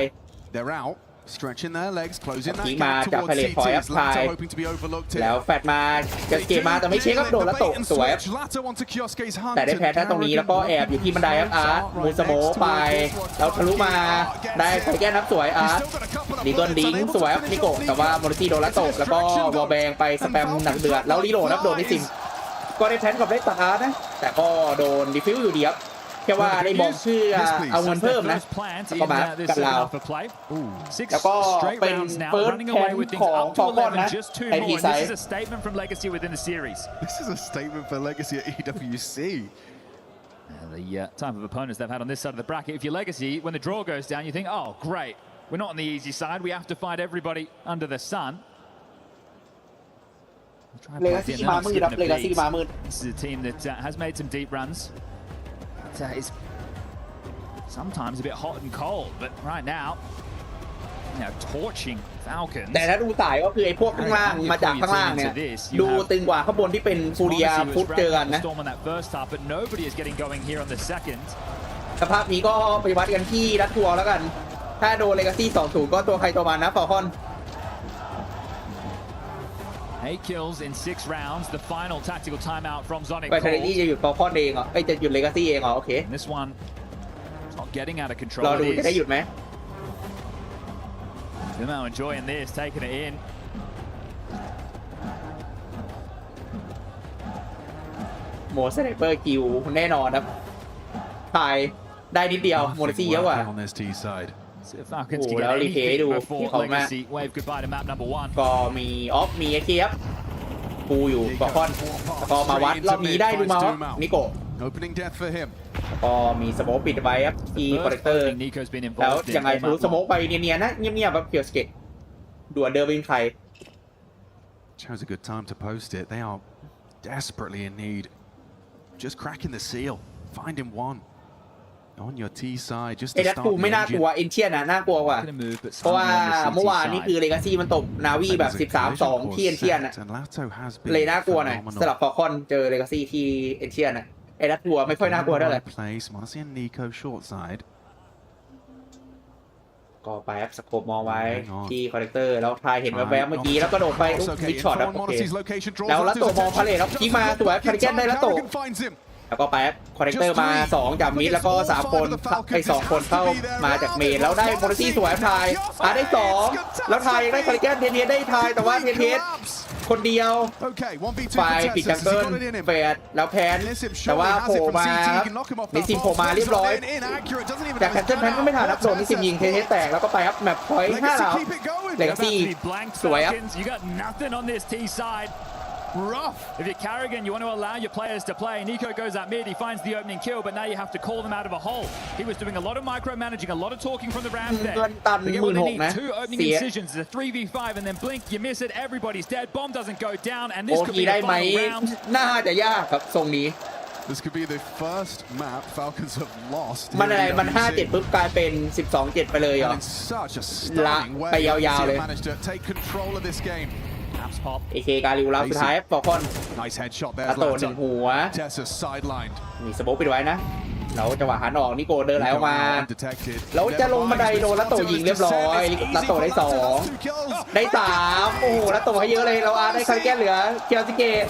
ยิงมาจากไพเรตพอยต์พายแล้วแฟดมาจะเกมมาแต่ไม่เช็คครับโดนแล้วตกสวยแต่ได้แพ้แค่ตรงนี้แล้วก็แอบอยู่ที่บันไดครับอาร์ตมูสโมไปแล้วทะลุมาได้ไคแก้นับสวยอาร์ตดีต้นดิ้งสวยครับนิโกแต่ว่าโมริซี่โดนแล้วตกแล้วก็วอลแบงไปสแปมหนักเดือดแล้วรีโหลดครับโดนนิซิมก็ได้แพ้กับได้ตัดอาร์ตนะแต่ก็โดนดิฟิวอยู่ดีครับแค่ว่าได้บอกชื่อเอาเงินเพิ่มนะก็มากันเราแล้วก็เป็นเฟิร์สแคนของฟอลคอนนะไอพีไซด์ This is a statement from Legacy within the series. This is a statement for Legacy at EWC. The type of opponents they've had on this side of the bracket. If you're Legacy, when the draw goes down, you think, oh, great. We're not on the easy side. We have to fight everybody under the sun. Legacy มามืดครับ Legacy มามืด This is a team that has made some deep runs. Is sometimes a bit hot and cold, but right now, torching Falcons. แต่ถ้าดูสายก็คือไอ้พวกข้างล่างมาจากข้างล่างเนี่ยดูตึงกว่าข้างบนที่เป็นฟูเรียฟุตเจอกันนะสภาพนี้ก็ไปวัดกันที่รัดทัวร์แล้วกันถ้าโดนเลกาซี่ 2-0 ก็ตัวใครตัวมันนะฟอลคอน8 kills in 6 rounds. The final tactical timeout from Zonic. ไปเทเลนี่จะหยุดฟอลคอนเองเหรอจะหยุดเลกาซี่เองเหรอโอเค This one not getting out of control. รอดูจะได้หยุดไหม They're now enjoying this, taking it in. โมสไนเปอร์คิวแน่นอนครับถ่ายได้นิดเดียวโมเดซี่เยอะกว่าโอ้แล้วรีเพย์ดูที่เขามาก็มีออฟมีเอเคียบปูอยู่ฟอลคอนแล้วก็มาวัดรอบนี้ได้ดูมาครับนิโก้ก็มีสโมกปิดไว้ครับที่คอลเลกเตอร์แล้วยังไงรู้สโมกไปเนียนๆนะเงียบๆแบบเพียวสเกตด่วนเดินเป็นใคร Chose a good time to post it. They are desperately in need. Just cracking the seal, finding one on your T side. Just ไอ้ดัตกูไม่น่ากลัวเอ็นเชียนน่ากลัวกว่าเพราะว่าเมื่อวานนี่คือเลกาซี่มันตบนาวีแบบ 13-2 ที่เอ็นเชียนน่ะเลยน่ากลัวหน่อยสลับฟอลคอนเจอเลกาซี่ที่เอ็นเชียนน่ะไอ้ดัตกูไม่ค่อยน่ากลัวเท่าไหร่ก็ไปสโคปมองไว้ที่คอลเลกเตอร์แล้วทายเห็นแวบๆเมื่อกี้แล้วก็โดดไปมิดช็อตแล้วโอเคแล้วลัตโตมองพาเลทแล้วยิงมาตัวคาริแกนได้ลัตโตแล้วก็ไปคอนเนคเตอร์มา2จากมิดแล้วก็3คนไอ้2คนเข้ามาจากเมนแล้วได้โมเดซี่สวยทายได้2แล้วทายได้คาริแกนเทนได้ทายแต่ว่าเทนคนเดียวฝ่ายปิดจังเกิลเฟดแล้วแพนแต่ว่าโผล่มานิซิมโผล่มาเรียบร้อยจากแคนเซิลแพนก็ไม่ทันรับโดนนิซิมยิงเทนแตกแล้วก็ไปครับแมปพอยต์5แล้วเลกาซี่สวยครับ Rough. If you're Carrigan, you want to allow your players to play. Nico goes at mid, he finds the opening kill, but now you have to call them out of a hole. He was doing a lot of micromanaging, a lot of talking from the ramp there. They get what they need, 2 opening incisions, it's a 3v5, and then blink, you miss it, everybody's dead, bomb doesn't go down, and this could be the final round. น่าจะยากครับทรงนี้ This could be the first map Falcons have lost. มันอะไรมัน 5-7 ปุ๊บกลายเป็น 12-7 ไปเลยเหรอละไปยาวๆเลยเอเคการิวแล้วสุดท้ายฟอลคอนตัดโต1หัวมีสโมกปิดไว้นะ แล้วจังหวะหันออกนิโก้เดินไหลออกมาแล้วจะลงบันไดโดนลัตโตยิงเรียบร้อยลัตโตได้2ได้3โอ้โหลัตโตให้เยอะเลยเราอาร์ได้คาร์แกนเหลือเคียวซิเกะ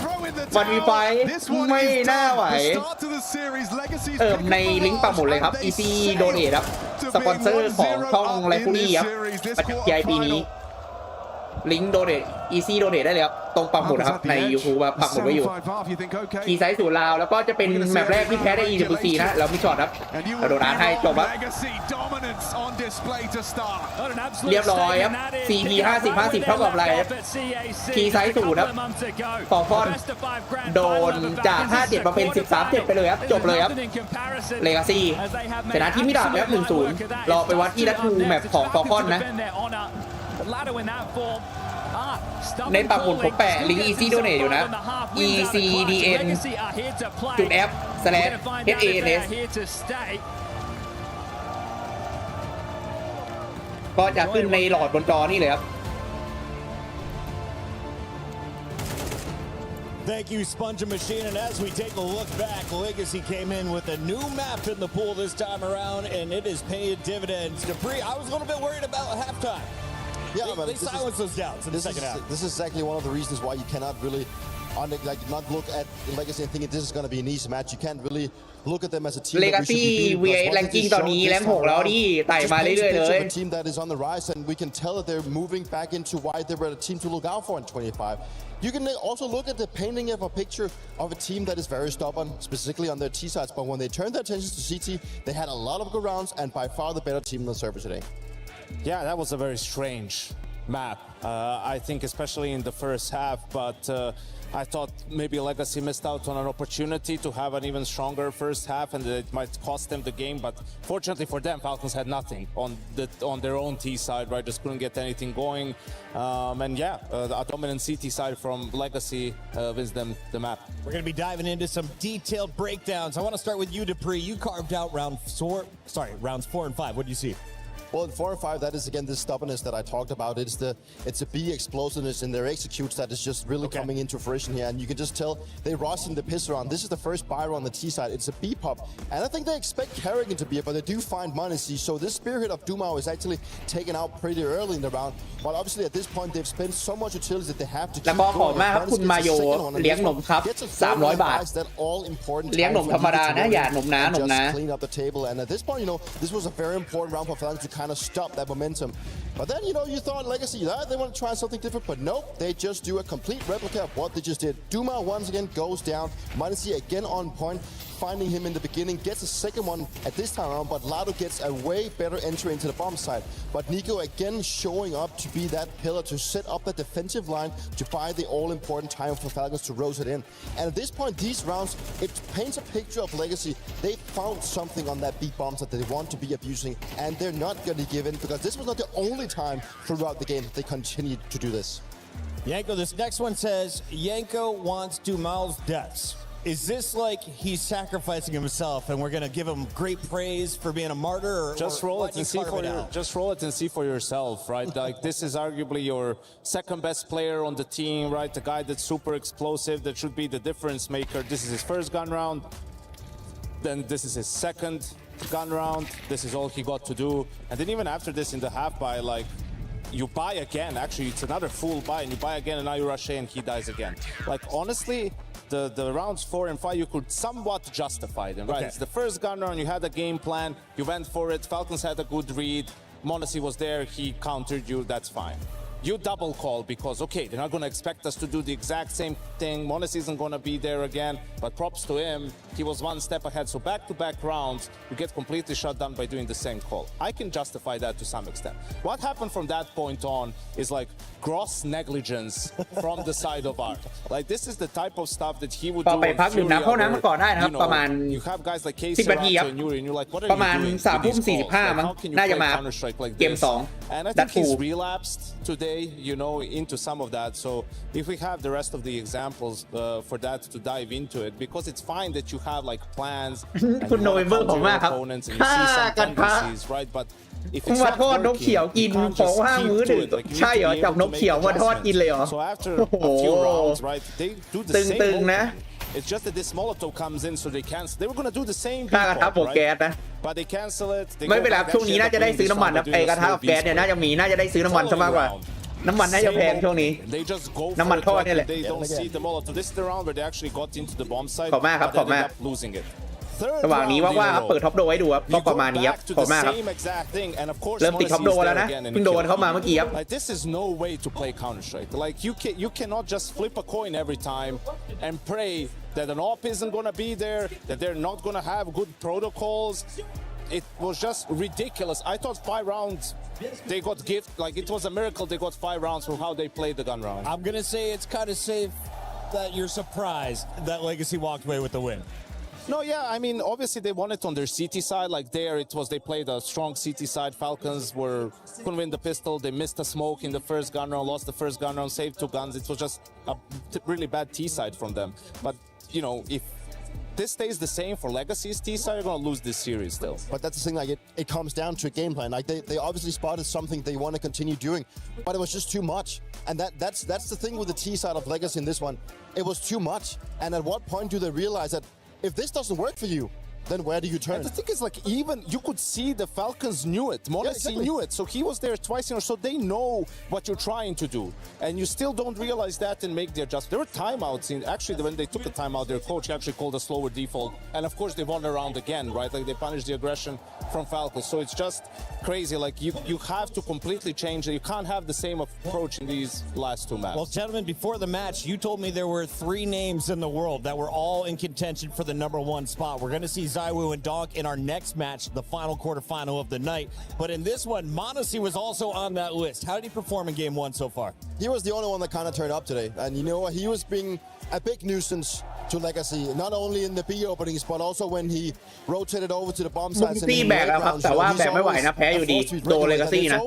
วันวีไฟไม่น่าไหวในลิงก์ปักหมุดเลยครับ Easy Donate ครับสปอนเซอร์ของช่องไลฟ์ฟูรี่ครับประจำปีปีนี้ลิงก์ Donate Easy Donate ได้เลยครับตรงปักหมุดนะครับใน YouTube ปักหมุดไว้อยู่ทีไซส์สู่ลาวแล้วก็จะเป็นแมปแรกที่แพ้ได้ EWC นะแล้วมีช็อตครับโดนให้จบครับเรียบร้อยครับ CP 50-50 เท่ากับอะไรทีไซส์สู่ครับฟอร์ฟอนโดนจาก 5-7 มาเป็น 13-7 ไปเลยครับจบเลยครับเลกาซี่ชนะที่มิดาบครับ 1-0 รอไปวัดที่ดัตทูแมปของฟอร์ฟอนนะในปักหมุดผมแปะลิงก์ Easy Donate อยู่นะ ECDN.F/HANS ก็จะขึ้นในหลอดบนจอนี่เลยครับ Thank you, Sponge Machine. And as we take a look back, Legacy came in with a new map in the pool this time around, and it is paying dividends. Dupree, I was a little bit worried about halftime. Yeah, but they silenced those doubts in the second half. This is exactly one of the reasons why you cannot really not look at Legacy and think this is going to be an easy match. You can't really look at them as a team. Legacy VA ranking ตอนนี้แรง6แล้วดิไต่มาเรื่อยๆเลย A team that is on the rise, and we can tell that they're moving back into why they were a team to look out for in 25. You can also look at the painting of a picture of a team that is very stubborn, specifically on their T sides. But when they turned their attention to CT, they had a lot of good rounds and by far the better team on the server today. Yeah, that was a very strange map, I think, especially in the first half, but I thought maybe Legacy missed out on an opportunity to have an even stronger first half, and it might cost them the game, but fortunately for them, Falcons had nothing on their own T side, right? Just couldn't get anything going, and yeah, a dominant CT side from Legacy wins them the map. We're going to be diving into some detailed breakdowns. I want to start with you, Dupree. You carved out rounds 4 and 5. What do you see? Well, in 4 and 5, that is again the stubbornness that I talked about. It's a B explosiveness in their executes that is just really coming into fruition here, and you can just tell they rossing the piss around. This is the first buyer on the T side. It's a B pop, and I think they expect Kerrigan to be it, but they do find Monacy. So this spearhead of Dumao is actually taken out pretty early in the round. But obviously at this point they've spent so much utilities that they have to keep แล้วก็ขอบมากครับคุณมาโยเลี้ยงหนมครับ300 บาทเลี้ยงหนมธรรมดานะอย่าหนมน้า clean up the table, and at this point, this was a very important round for Falcons to kind of stop that momentum. But then, you thought Legacy, they want to try something different, but nope, they just do a complete replica of what they just did. Duma once again goes down. Monacy again on point, finding him in the beginning, gets a second one at this time around, but Lado gets a way better entry into the bomb side. But Nico again showing up to be that pillar to set up the defensive line to buy the all-important time for Falcons to rose it in. And at this point, these rounds, it paints a picture of Legacy. They found something on that big bombs that they want to be abusing, and they're not going to give in, because this was not the only time throughout the game that they continued to do this. Yanko, this next one says, Yanko wants Dumal's deaths. Is this like he's sacrificing himself and we're going to give him great praise for being a martyr? Just roll it and see for yourself, right? Like, this is arguably your second best player on the team, right? The guy that's super explosive, that should be the difference maker. This is his first gun round. Then this is his second gun round. This is all he got to do. And then even after this in the half buy, like, you buy again. Actually, it's another full buy, and you buy again, and now you rush A and he dies again. Like, honestly, the rounds 4 and 5, you could somewhat justify them, right? Okay. It's the first gun round, you had a game plan, you went for it, Falcons had a good read, Monacy was there, he countered you, that's fine. You double call because, okay, they're not going to expect us to do the exact same thing. Monacy isn't going to be there again, but props to him. He was one step ahead. So back-to-back rounds, you get completely shut down by doing the same call. I can justify that to some extent. What happened from that point on is like gross negligence from the side of Art. Like, this is the type of stuff that he would do. ไปพักดื่มน้ำเข้าน้ำมาก่อนได้นะครับประมาณ 10 นาทีครับประมาณ 3:45 มั้งน่าจะมาเกม 2 And I think he's relapsed today, into some of that. So if we have the rest of the examples for that to dive into it, because it's fine that you have like plans and you want to counter your opponents and you see some tendencies, right? But if it's not working, you can't just keep to it. Like, you need to be able to make adjustments. So after a few rounds, right, they do the same movement. It's just that this Molotov comes in, so they cancel. They were gonna do the same ถ้ากระทะ default, บวกแก๊ส right? นะ But they cancel it. They ไม่ go เป็นไร back, ช่วงนี้ actually น่า end จะ up ได้ doing ซื้อ this น้ำมัน round นะ by ไอ้ doing ก a ระทะ slow กับแก๊สเนี่ยน่าจะได้ซื้อน้ำมันซะมากกว่า น้ำมันน่าจะแพงช่วงนี้ They just go for น้ำมัน it, ทอด right? นี่แหละ They don't see the Molotov. This is the round where they actually got into the bomb site, ขอบมากครับ but ขอบ ended มาก up losing it. ระหว่างนี้ว่างๆครับเปิดท็อปโดให้ดูครับก็ประมาณนี้ครับ ขอบมากครับ เริ่มติดท็อปโดแล้วนะเพิ่งโดนเข้ามาเมื่อกี้ครับ Like this is no way to play Counter Strike. Like you cannot just flip a coin every time and pray that an op isn't gonna be there, that they're not gonna have good protocols. It was just ridiculous. I thought 5 rounds they got gift. Like it was a miracle they got 5 rounds from how they played the gun round. I'm gonna say it's kind of safe that you're surprised that Legacy walked away with the win. No, yeah, I mean, obviously they won it on their CT side. Like there, it was they played a strong CT side. Falcons couldn't win the pistol. They missed a smoke in the first gun round, lost the first gun round, saved 2 guns. It was just a really bad T side from them. But you know, if this stays the same for Legacy's T side, you're gonna lose this series still. But that's the thing, like it comes down to a game plan. Like they obviously spotted something they want to continue doing, but it was just too much. And that's the thing with the T side of Legacy in this one. It was too much. And at what point do they realize that if this doesn't work for you, then where do you turn? And the thing is, like, even you could see the Falcons knew it. Monesi knew it. So he was there twice in a row. So they know what you're trying to do. And you still don't realize that and make the adjustment. There were timeouts. Actually, when they took a timeout, their coach actually called a slower default. And of course, they won the round again, right? Like, they punished the aggression from Falcons. So it's just crazy. Like, you have to completely change it. You can't have the same approach in these last 2 maps. Well, gentlemen, before the match, you told me there were 3 names in the world that were all in contention for the #1 spot. We're going to see Zywoo and Donk in our next match, the final quarterfinal of the night. But in this one, m0NESY was also on that list. How did he perform in game 1 so far? He was the only one that kind of turned up today. And you know what? He was being a big nuisance to Legacy, not only in the B openings, but also when he rotated over to the bomb sites. ตีแบกแล้วครับแต่ว่าแบกไม่ไหวนะแพ้อยู่ดีโดน Legacy นะ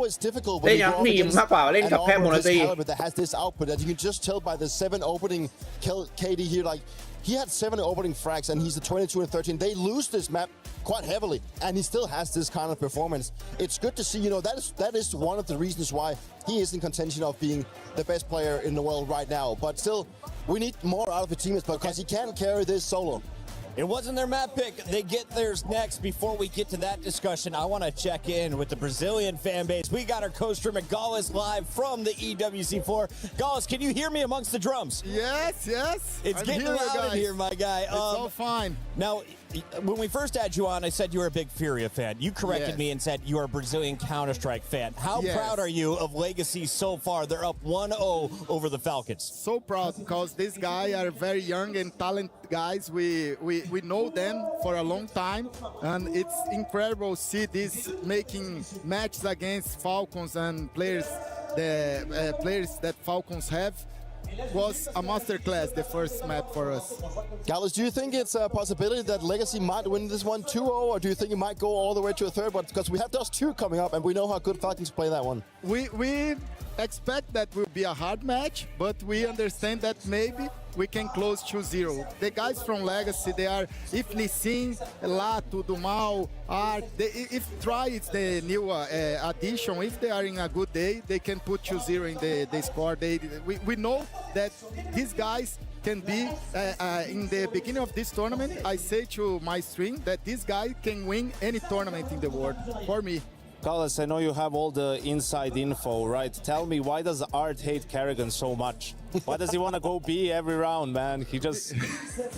เล่นอย่างทีมมากกว่าเล่นกับแค่ m0NESY that has this output that you can just tell by the 7 opening KD here. Like he had 7 opening frags and he's a 22 and 13. They lose this map quite heavily, and he still has this kind of performance. It's good to see. You know, that is one of the reasons why he is in contention of being the best player in the world right now. But still, we need more out of the teammates because he can't carry this solo. It wasn't their map pick. They get theirs next. Before we get to that discussion, I want to check in with the Brazilian fan base. We got our co-streamer Gaules live from the EWC4. Gaules, can you hear me amongst the drums? Yes. It's getting loud in here, my guy. It's all fine. Now, when we first had you on, I said you were a big Furia fan. You corrected me and said you are a Brazilian Counter-Strike fan. How proud are you of Legacy so far? They're up 1-0 over the Falcons. So proud because these guys are very young and talented guys. We know them for a long time, and it's incredible to see this making matches against Falcons and players that Falcons have. Was a masterclass, the first map for us. Gaules, do you think it's a possibility that Legacy might win this one 2-0, or do you think it might go all the way to a third? But because we have those 2 coming up, and we know how good Falcons play that one. We expect that will be a hard match, but we understand that maybe we can close 2-0. The guys from Legacy, they are, if Nissin, Lato, Dumal, Art, if Try is the new addition, if they are in a good day, they can put 2-0 in the score. We know that these guys can be, in the beginning of this tournament, I say to my stream that this guy can win any tournament in the world, for me. Gaules, I know you have all the inside info, right? Tell me, why does Art hate Kerrigan so much? Why does he want to go B every round, man? He just,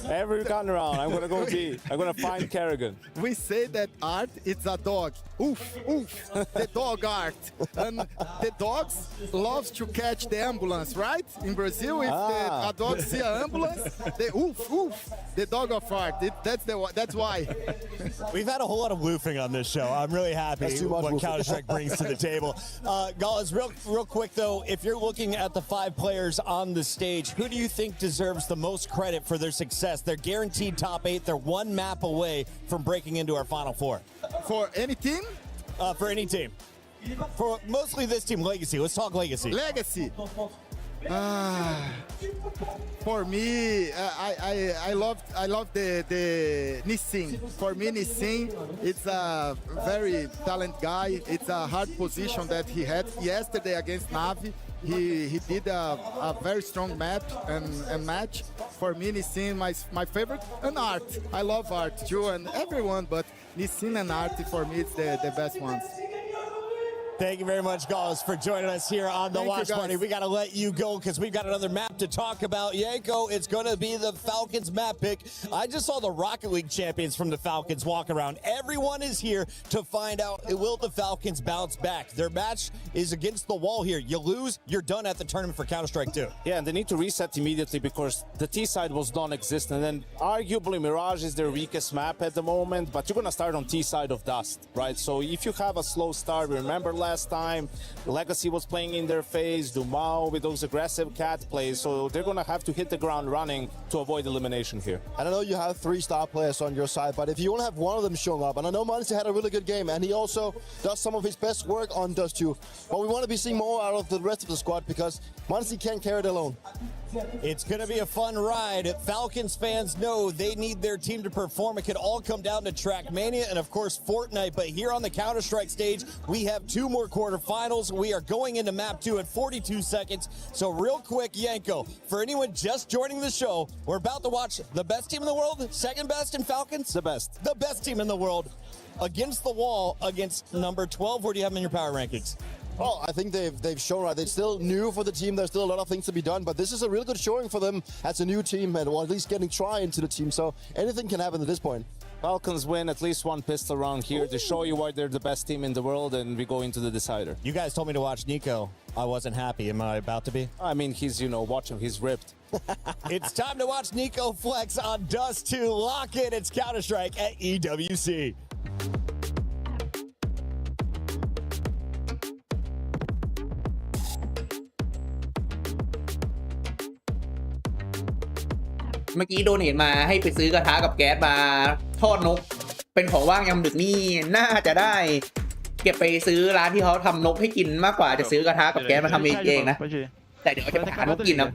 every gun round, I'm going to go B. I'm going to find Kerrigan. We say that Art is a dog. Oof, the dog Art. And the dogs loves to catch the ambulance, right? In Brazil, if a dog see an ambulance, they oof, the dog of Art. That's why. We've had a whole lot of woofing on this show. I'm really happy what Counter-Strike brings to the table. Gaules, real quick though, if you're looking at the 5 players on the stage, who do you think deserves the most credit for their success? They're guaranteed top 8. They're 1 map away from breaking into our Final Four. For any team? For any team. For mostly this team, Legacy. Let's talk Legacy. Legacy. For me, I love the Nissin. For me, Nissin, it's a very talented guy. It's a hard position that he had yesterday against Navi. he did a very strong map and match. For me, Nissin my favorite, and Art. I love Art too, and everyone, but Nissin and Art for me it's the best ones. Thank you very much, guys, for joining us here on the Watch Party. We got to let you go because we've got another map to talk about. Yanko, it's going to be the Falcons map pick. I just saw the Rocket League champions from the Falcons walk around. Everyone is here to find out, will the Falcons bounce back? Their match is against the wall here. You lose, you're done at the tournament for Counter-Strike 2. Yeah, and they need to reset immediately because the T side was non-existent. And arguably, Mirage is their weakest map at the moment, but you're going to start on T side of Dust, right? So if you have a slow start, remember last time, Legacy was playing in their phase, Dumao with those aggressive cat plays, so they're going to have to hit the ground running to avoid elimination here. And I know you have 3 star players on your side, but if you only have one of them showing up, and I know Muncie had a really good game, and he also does some of his best work on Dust 2, but we want to be seeing more out of the rest of the squad because Muncie can't carry it alone. It's going to be a fun ride. Falcons fans know they need their team to perform. It could all come down to Trackmania and, of course, Fortnite. But here on the Counter-Strike stage, we have 2 more quarterfinals. We are going into map 2 at 42 seconds. So real quick, Yanko, for anyone just joining the show, we're about to watch the best team in the world, second best in Falcons? The best. The best team in the world against the wall against number 12. Where do you have them in your power rankings? Oh, I think they've shown right. They're still new for the team. There's still a lot of things to be done, but this is a really good showing for them as a new team, and or at least getting try into the team. So anything can happen at this point. Falcons win at least 1 pistol round here to show you why they're the best team in the world, and we go into the decider. You guys told me to watch Nico. I wasn't happy. Am I about to be? I mean, he's, watch him. He's ripped. It's time to watch Nico flex on Dust 2. Lock in. It's Counter-Strike at EWC.เมื่อกี้โดเนทมาให้ไปซื้อกระทะกับแก๊สมาทอดนกเป็นของว่างยามดึกนี่น่าจะได้เก็บไปซื้อร้านที่เขาทำนกให้กินมากกว่าจะซื้อกระทะกับแก๊สมาทำเองนะแต่เดี๋ยวจะไปหานกกินนะ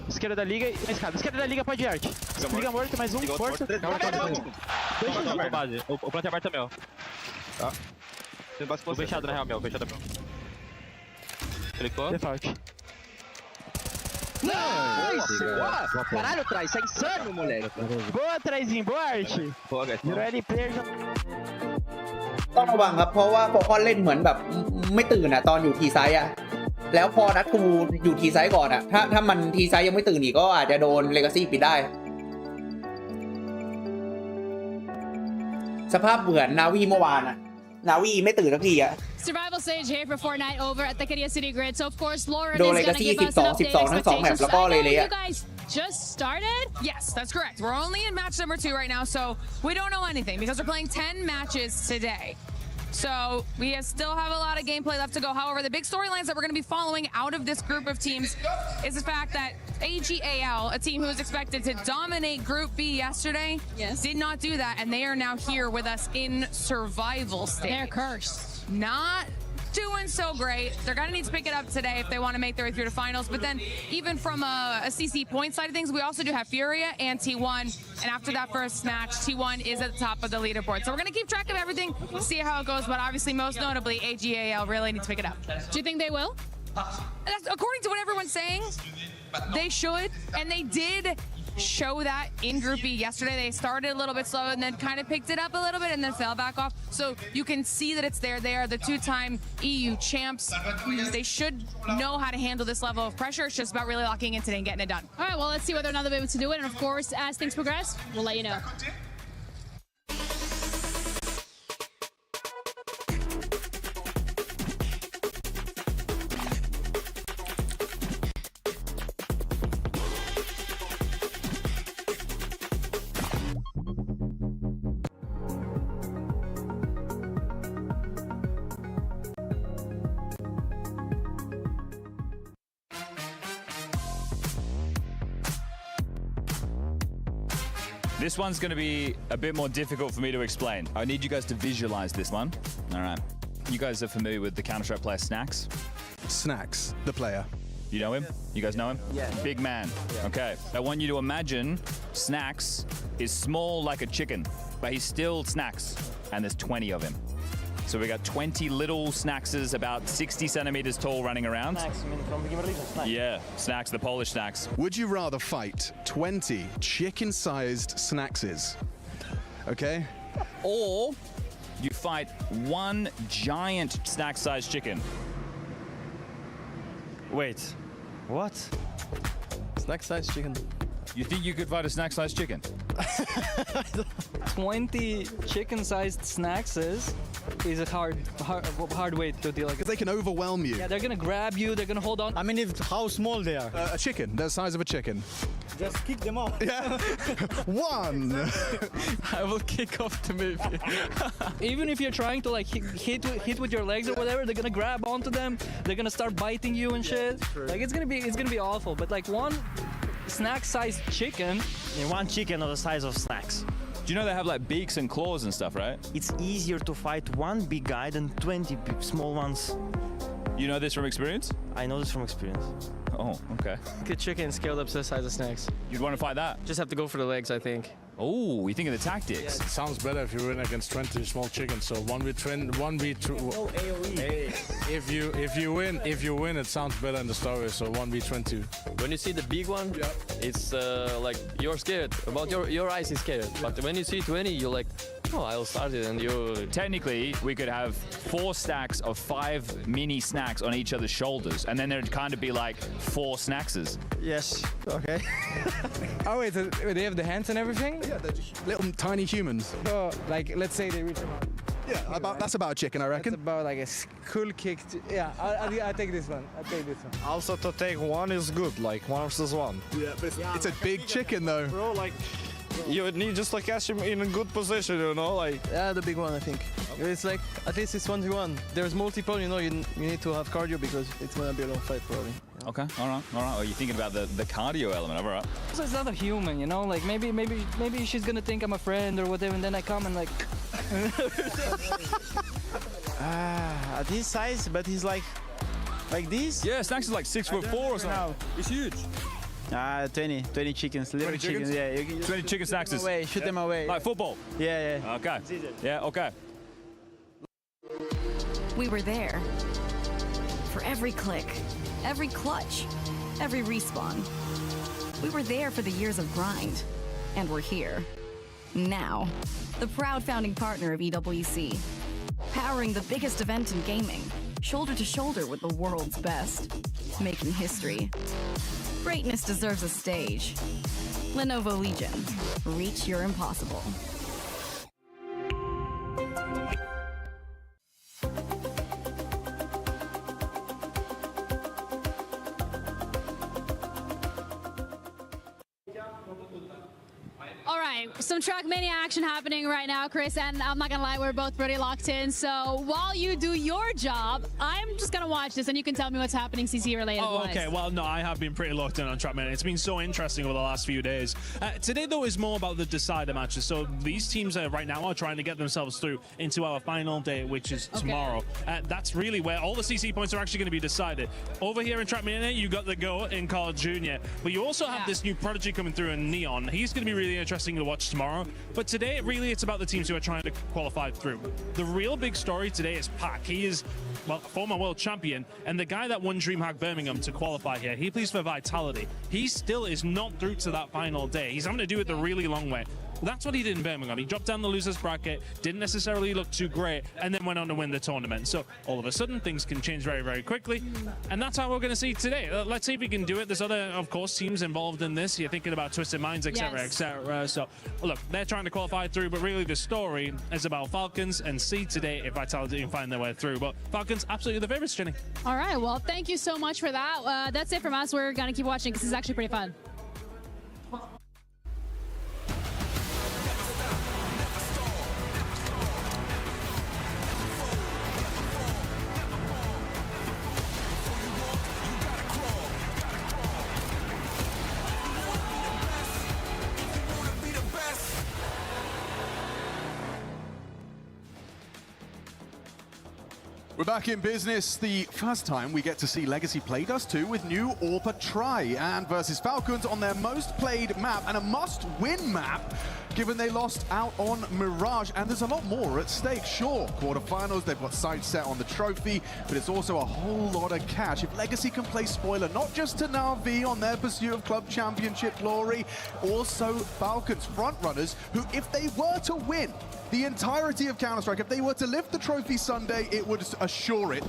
Esquerda da liga e escada. Esquerda da liga pode ir, Art. Liga morto, mais um, força. O plante aberto é meu. Tá. Tô fechado na real, meu. Fechado é meu. Clicou. Default. Nice! Caralho, Traz, isso é insano, moleque. Boa, Trazinho, boa arte. Boa, guys. Virou LP já. ต้องระวังครับเพราะว่าพอเล่นเหมือนแบบไม่ตื่นตอนอยู่ทีไซส์แล้วพอนัดกูอยู่ทีไซส์ก่อนถ้ามันทีไซส์ยังไม่ตื่นอีกก็อาจจะโดนเลกาซี่ปิดได้สภาพเหมือนนาวีเมื่อวานนาวีไม่ตื่นสักทีSurvival stage here for Fortnite over at the Korea City Grid. So of course Lauren is going to give us an update expectations. I know you guys just started? Yes, that's correct. We're only in match number 2 right now, so we don't know anything because we're playing 10 matches today. So we still have a lot of gameplay left to go. However, the big storylines that we're going to be following out of this group of teams is the fact that AGAL, a team who was expected to dominate Group B yesterday, did not do that, and they are now here with us in survival stage. They're cursed. Not doing so great. They're going to need to pick it up today if they want to make their way through to finals. But then even from a CC point side of things, we also do have Furia and T1. And after that first match, T1 is at the top of the leaderboard. So we're going to keep track of everything, see how it goes. But obviously, most notably, AGAL really needs to pick it up. Do you think they will? According to what everyone's saying, they should. And they did show that in Group B yesterday. They started a little bit slow and then kind of picked it up a little bit and then fell back off. So you can see that it's there. They are the 2-time EU champs. They should know how to handle this level of pressure. It's just about really locking in today and getting it done. All right, well, let's see whether or not they'll be able to do it. And of course, as things progress, we'll let you know. This one's going to be a bit more difficult for me to explain. I need you guys to visualize this one. All right. You guys are familiar with the Counter-Strike player Snacks? Snacks, the player. You know him? You guys know him? Yeah. Big man. Yeah. Okay. I want you to imagine Snacks is small like a chicken, but he's still Snacks, and there's 20 of him. So we got 20 little snackses about 60 centimeters tall running around. Snacks, you mean from Game Religion? Snacks. Yeah, snacks, the Polish snacks. Would you rather fight 20 chicken-sized snackses? Okay. Or you fight one giant snack-sized chicken. Wait, what? Snack-sized chicken. You think you could fight a snack-sized chicken? 20 chicken-sized snacks is a hard way to deal with it. They can overwhelm you. Yeah, they're gonna grab you, they're gonna hold on. I mean, how small they are. A chicken, the size of a chicken. Just kick them off. Yeah. One. I will kick off the movie. Even if you're trying to like hit with your legs or whatever, they're gonna grab onto them. They're gonna start biting you and shit. Like it's gonna be awful. But like one snack-sized chicken. Yeah, one chicken of the size of snacks. Do you know they have like beaks and claws and stuff, right? It's easier to fight one big guy than 20 small ones. You know this from experience? I know this from experience. Oh, okay. Good chicken scaled up to the size of snacks. You'd want to fight that? Just have to go for the legs, I think. Oh, you think of the tactics? It sounds better if you win against 20 small chickens. So 1v2. No AOE. Hey, if you win, it sounds better in the story. So 1v20. When you see the big one, it's like you're scared. About your eyes is scared. But when you see 20, you're like, oh, I'll start it, and you. Technically, we could have 4 stacks of 5 mini snacks on each other's shoulders, and then there'd kind of be like 4 snackses. Yes. Okay. Oh wait, they have the hands and everything? Yeah, they're just little tiny humans. Oh, like let's say they reach. Yeah, that's about a chicken, I reckon. That's about like a cool kick. Yeah, I take this one. I take this one. Also, to take one is good, like 1 versus 1. Yeah, but it's a big chicken though. Bro, like you need just to catch him in a good position, you know, like. Yeah, the big one, I think. Okay. It's like at least it's 1v1. There's multiple, you know. You need to have cardio because it's gonna be a long fight probably. Okay, all right. Oh, you're thinking about the cardio element, all right. So it's not a human, you know. Like maybe she's gonna think I'm a friend or whatever, and then I come and like. At his size, but he's like this. Yeah, Snacks is like 6'4" or something. No, It's huge. 20 chickens, little 20 chickens? Yeah, you 20 chicken snacks. Shoot them away. Like football. Yeah. Okay. Yeah. Okay. We were there for every click, every clutch, every respawn. We were there for the years of grind, and we're here now. The proud founding partner of EWC, powering the biggest event in gaming, shoulder to shoulder with the world's best, making history. Greatness deserves a stage. Lenovo Legion, reach your impossible. All right, some Trackmania action happening right now, Chris, and I'm not gonna lie, we're both pretty locked in. So while you do your job, I'm just gonna watch this and you can tell me what's happening CC related. Oh, okay. Well, no, I have been pretty locked in on Trackmania. It's been so interesting over the last few days. Today, though, is more about the decider matches. So these teams right now are trying to get themselves through into our final day, which is tomorrow. That's really where all the CC points are actually going to be decided. Over here in Trackmania, you got the go in Carl Jr., but you also have this new prodigy coming through in Neon. He's going to be really interesting to watch tomorrow. But today, really, it's about the teams who are trying to qualify through. The real big story today is Pac. He is, well, former world champion, and the guy that won DreamHack Birmingham to qualify here. He plays for Vitality. He still is not through to that final day. He's having to do it the really long way. That's what he did in Birmingham. He dropped down the losers bracket, didn't necessarily look too great, and then went on to win the tournament. So all of a sudden, things can change very, very quickly, and that's how we're going to see today. Let's see if we can do it. There's other, of course, teams involved in this. You're thinking about Twisted Minds, etc., etc. So, look, they're trying to qualify through, but really the story is about Falcons, and see today if Vitality can find their way through. But Falcons, absolutely the favorites, Jenny. All right, well, thank you so much for that. That's it from us. We're going to keep watching because this is actually pretty fun. We're back in business. The first time we get to see Legacy play Dust2 with new AWPA Try and versus Falcons on their most played map and a must-win map, given they lost out on Mirage. And there's a lot more at stake. Sure, quarterfinals, they've got sights set on the trophy, but it's also a whole lot of cash. If Legacy can play spoiler, not just to Na'Vi on their pursuit of club championship glory, also Falcons frontrunners who, if they were to win the entirety of Counter-Strike, if they were to lift the trophy Sunday, it would assure it.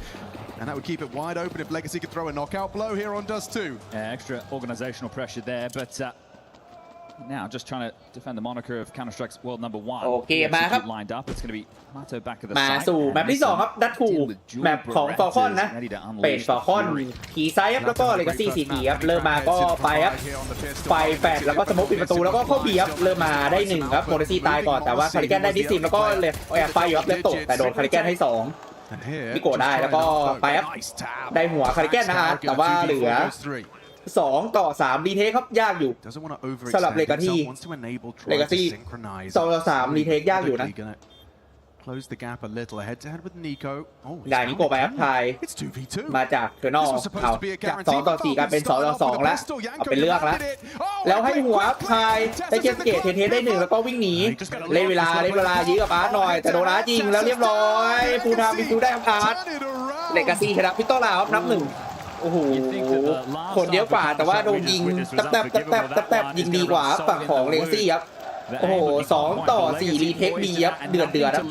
And that would keep it wide open if Legacy could throw a knockout blow here on Dust2. Yeah, extra organizational pressure there, but now just trying to defend the moniker of Counter-Strike's world number 1. โอเคมาครับ lined up. It's going to be Mato back of the มา side. สู่แมปที่2ครับดัตทูแมปของฟอลคอนนะเป็นฟอลคอนขี่ซ้ายครับแล้วก็เลกาซี่ซีทีครับเริ่มมาก็ไปครับไฟแฟดแล้วก็สโมกปิดประตูแล้วก็เข้าบีครับเริ่มมาได้1ครับโมเดซี่ตายก่อนแต่ว่าคาริแกนได้ดิซิมแล้วก็เลยแอบไฟอยู่ครับเลฟโตแต่โดนคาริแกนให้2มิโกะได้แล้วก็ไปครับได้หัวคาริแกนนะฮะแต่ว่าเหลือ2 ต่อ 3รีเทคครับยากอยู่สำหรับเลกาซี่2 ต่อ 3รีเทคยากอยู่นะ Close the gap a little ahead to head with Nico. ได้นิโกะไปครับไทยมาจากเทอร์นอลเอาจาก2 ต่อ 4กลายเป็น2 ต่อ 2แล้วเอาเป็นเลือกแล้วให้หัวไทยได้เกมเกตเทได้1แล้วก็วิ่งหนีเล่นเวลายื้อกับอาร์ตหน่อยแต่โดนอาร์ตยิงแล้วเรียบร้อยฟูทามิฟูได้อาร์ตเลกาซี่ชนะพิโตลาครับนับ1โอ้โหคนเดียวกว่าแต่ว่าโดนยิงแตบยิงดีกว่าฝั่งของเลกาซี่ครับโอ้โห2 ต่อ 4รีเทคบีครับเดือดครับ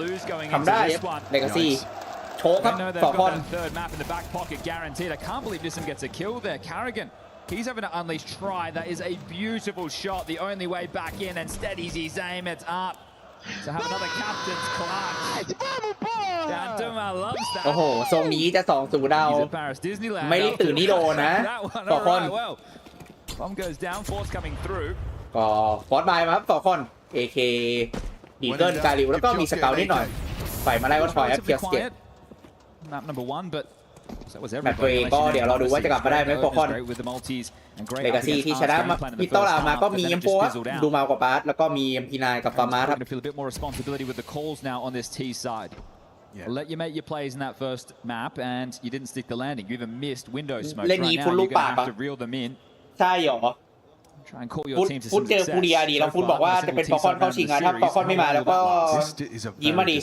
ทำได้ครับเลกาซี่โชว์ครับฟอลคอน He's having to unleash try. That is a beautiful shot. The only way back in and steadies his aim. It's up to have another captain's clutch. Dantuma loves that. โอ้โหทรงนี้จะ2-0ดาวไม่รีบตื่นนี่โดนนะฟอลคอน Bomb goes down. Force coming through. ก็ฟอร์สบายมาครับฟอลคอน AK ดีเกิลกาลิวแล้วก็มีสเกลนิดหน่อยไฟมาไล่ก็ถอยครับเคียร์สเก็ตแมปตัวเองก็เดี๋ยวเราดูว่าจะกลับมาได้ไหมฟอลคอนเลกาซี่ที่ชนะพิโตลามาก็มีเอ็มโฟดูมากว่าบาสแล้วก็มี MP9 กับฟาร์มาครับ Let you make your plays in that first map and you didn't stick the landing. You even missed window smoke. เล่นนี้คุณลูกปาก to reel them in. ใช่หรอฟุตเจอฟูเดียดีแล้วฟุตบอกว่าจะเป็นฟอลคอนเข้าชิงถ้าฟอลคอนไม่มาแล้วก็ยิ้มมาดี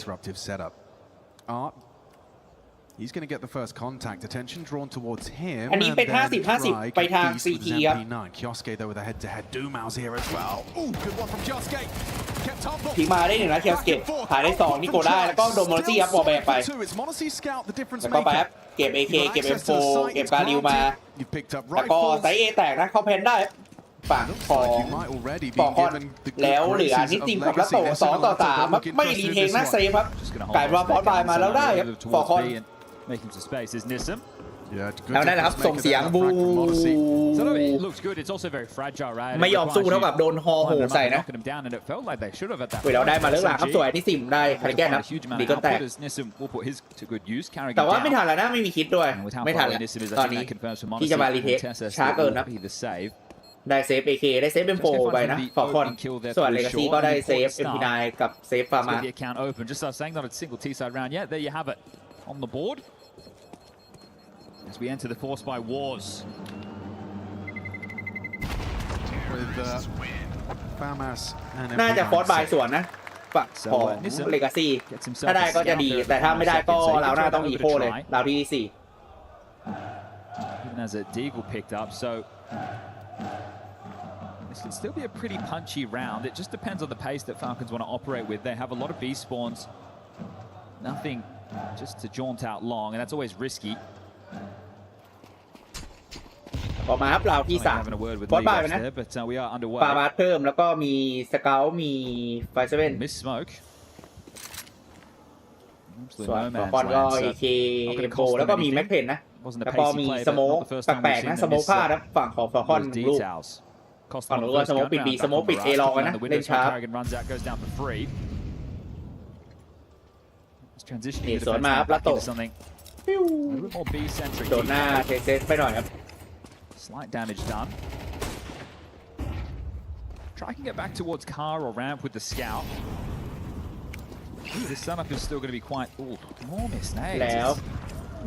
He's going to get the first contact. Attention drawn towards him. อันนี้เป็น50-50ไปทาง CT ครับ Kioske though with a head-to-head. MOUZ here as well. Ooh, good one from Kioske. ทิ้งมาได้1นะเคียวสเก็ตหายได้2นิโกได้แล้วก็โดนโมซี่ครับวอลแบกไปแล้วก็แบบเก็บ AK เก็บ M4 เก็บกาลิวมาแล้วก็ไซเอแตกนะเข้าเพนได้ฝั่งของฟอลคอนแล้วเหลือนิติมกับละโต2 ต่อ 3ไม่รีเทคนะเซฟครับกลายว่าฟอสบายมาแล้วได้ครับฟอลคอนแล้วนั่นแหละครับส่งเสียงบูไม่ยอมสู้เท่ากับโดนฮอโหใส่นะเราได้มาเรื่องหลังครับสวยที่ซิมได้คาริแกนนะดีก็แตกแต่ว่าไม่ทันแล้วนะไม่มีคิดด้วยไม่ทันแล้วตอนนี้ที่จะมารีเทคช้าเกินนะได้เซฟ AK ได้เซฟ M4 ไปนะฟอลคอนส่วนเลกาซี่ก็ได้เซฟ MP9 กับเซฟฟาร์มาAs we enter the Force by Wars. FAMAS น่าจะฟอร์สบายส่วนนะฝั่งของเลกาซี่ถ้าได้ก็จะดีแต่ถ้าไม่ได้ก็เราหน้าต้องอีโคเลยเราที่4 Even as a Deagle picked up, so this can still be a pretty punchy round. It just depends on the pace that Falcons want to operate with. They have a lot of B spawns, nothing just to jaunt out long, and that's always risky. ออกมาครับเราที่3ฟอร์สบายไปนะฟาร์มาเพิ่มแล้วก็มีสเกลมีไฟเซเว่นส่วนฟอลคอนก็ AK เอ็มโฟแล้วก็มีแม็กเพนนะแล้วก็มีสโมกแปลกๆนะสโมกพลาดนะฝั่งของฟอลคอนลูกฝั่งนู้นก็สโมกปิด B สโมกปิด A รอกันนะเล่นช้าสวนมาครับลัตโตโดนหน้าเทเซสไปหน่อยครับ Slight damage done. Try and get back towards car or ramp with the scout. This setup is still going to be quite more misnamed.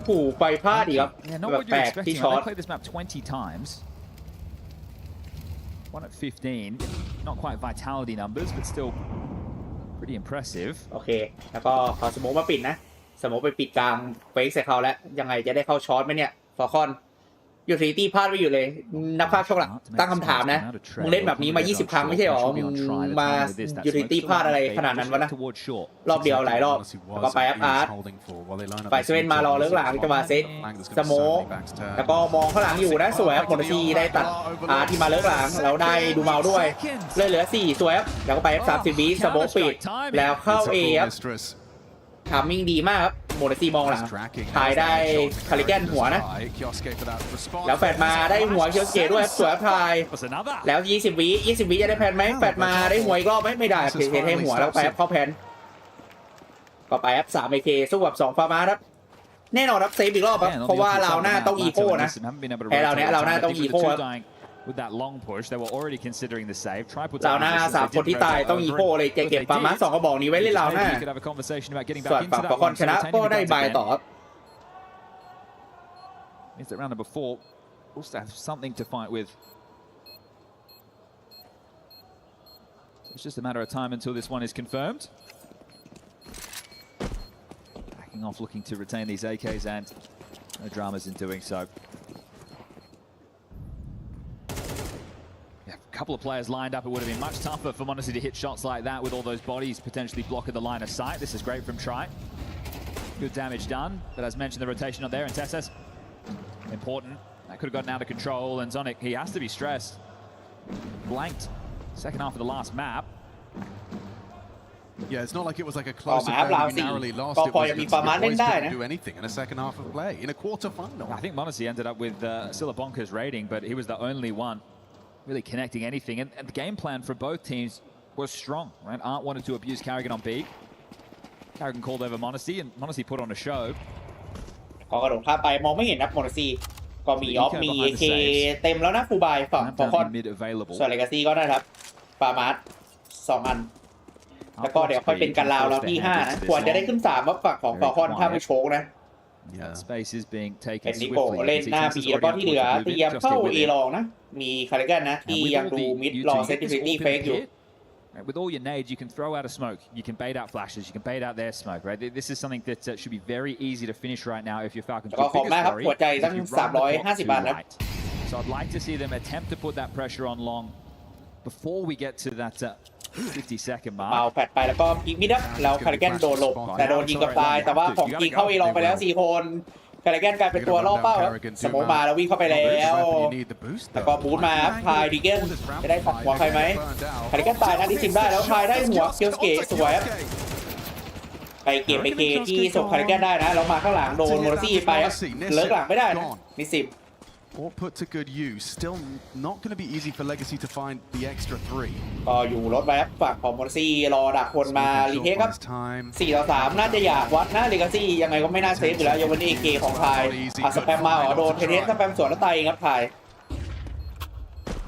ผูกไปพลาดอีกครับ Yeah, not แบบ what แปล you're กที่ expecting. ช็อต They played this map 20 times. One at 15. Not quite vitality numbers, but still pretty impressive. โอเคแล้วก็ขอสโมกมาปิดนะสโมกไปปิดกลางเฟกใส่เขาแล้วยังไงจะได้เข้าช็อตไหมเนี่ยฟอร์คอนยูทิลิตี้พลาดไปอยู่เลยนักภาคช่วงหลังตั้งคำถามนะมึงเล่นแบบนี้มา20ครั้งไม่ใช่หรอมึงมายูทิลิตี้พลาดอะไรขนาดนั้นวะนะรอบเดียวหลายรอบแล้วก็ไปอัพอาร์ตไปเซเว่นมารอเลิกหลังจังหวะเซตสโมกแล้วก็มองข้างหลังอยู่นะสวยครับผลทีได้ตัดอาร์ตที่มาเลิกหลังแล้วได้ดูเมาด้วยเลยเหลือ4สวยครับแล้วก็ไป F30 วิสโมกปิดแล้วเข้า A ครับทามมิ่งดีมากครับโมเดซีมองหลังทายได้คาริแกนหัวนะแล้วแฟดมาได้หัวเคียวสเกตด้วยสวยทายแล้ว20 วิจะได้แพนไหมแฟดมาได้หัวอีกรอบไหมไม่ได้เพจให้หัวแล้วไปแอปเข้าแพนก็ไปแอป3 AK สู้กับ2ฟาร์มาครับแน่นอนครับเซฟอีกรอบครับเพราะว่าเราหน้าต้องอีโก้นะแพ้เราเนี้ยเราหน้าต้องอีโก้ครับWith that long push, they were already considering the save. Try put เราหน้า3 คนที่ตายต้องอีโก้เลยเก็บฟาร์มา2กระบอกนี้ไว้เล่นเราหน้าส่วนฝั่งฟอร์คอนชนะก็ได้บายต่อ Means that round number 4 will have something to fight with. So it's just a matter of time until this one is confirmed. Backing off, looking to retain these AKs, and no dramas in doing so. A couple of players lined up, it would have been much tougher for m o n a c y to hit shots like that with all those bodies potentially blocking the line of sight. This is great from Try. Good damage done, but as mentioned, the rotation not there, and Tesses, important. That could have gotten out of control, and Zonic, he has to be stressed. Blanked. Second half of the last map. Yeah, it's not like it was like a close affair we narrowly lost. It was didn't do anything in a second half of play, in a quarter-final. I think m o n a c y ended up with Silabonka's rating, but he was the only one really connecting anything, and the game plan for both teams was strong, right? Art wanted to abuse Carrigan on B. Carrigan called over m o n a c y, and m o n a c y put on a show. ก็กระโดดข้ามไปมองไม่เห็นนะโมนาซีก็มีออฟมี AK เต็มแล้วนะฟูลบายฝั่งฟอร์คอนส่วนเลกาซี่ก็นะครับฟาร์มาร์2 อันแล้วก็เดี๋ยวค่อยเป็นกันลาวเราที่5นะควรจะได้ขึ้น3ว่าฝั่งของฟอร์คอนถ้าไม่โชกนะเป็นนิโก้เล่นหน้าบีแล้วก็ที่เหลือเตรียมเข้าเอลองนะมีคาริแกนนะที่ยังดูมิดรอเซตติฟิตี้เฟกอยู่ With all your nades, you can throw out a smoke, you can bait out flashes, you can bait out their smoke, right? This is something that should be very easy to finish right now if you're Falcons. ก็ขอบมากครับหัวใจตั้ง350 บาทนะ So I'd like to see them attempt to put that pressure on long before we get to that 50-second mark. เมาแฟดไปแล้วก็ยิงมิดครับแล้วคาริแกนโดนหลบแต่โดนยิงกับตายแต่ว่าของจริงเข้าเอลองไปแล้ว4 คนคาริแกนกลายเป็นตัวล่อเป้าครับสโมมาแล้ววิ่งเข้าไปแล้วแล้วก็บูทมาพายดิเกนจะได้หัวใครไหมคาริแกนตายนะที่ซิมได้แล้วพายได้หัวเคียวสเกตสวยไปเก็บไปเกที่ส่งคาริแกนได้นะแล้วมาข้างหลังโดนโมรซี่ไปเลิกหลังไม่ได้นะมี10 Or put to good use. Still not going to be easy for Legacy to find the extra 3. ก็อยู่รถไปครับฝั่งของโมรซี่รอดักคนมารีเทคครับ4-3น่าจะอยากวัดนะเลกาซี่ยังไงก็ไม่น่าเซฟอยู่แล้วยกเว้นเอเคของพายสแปมมาโดนเทเนสสแปมสวนแล้วตายครับพาย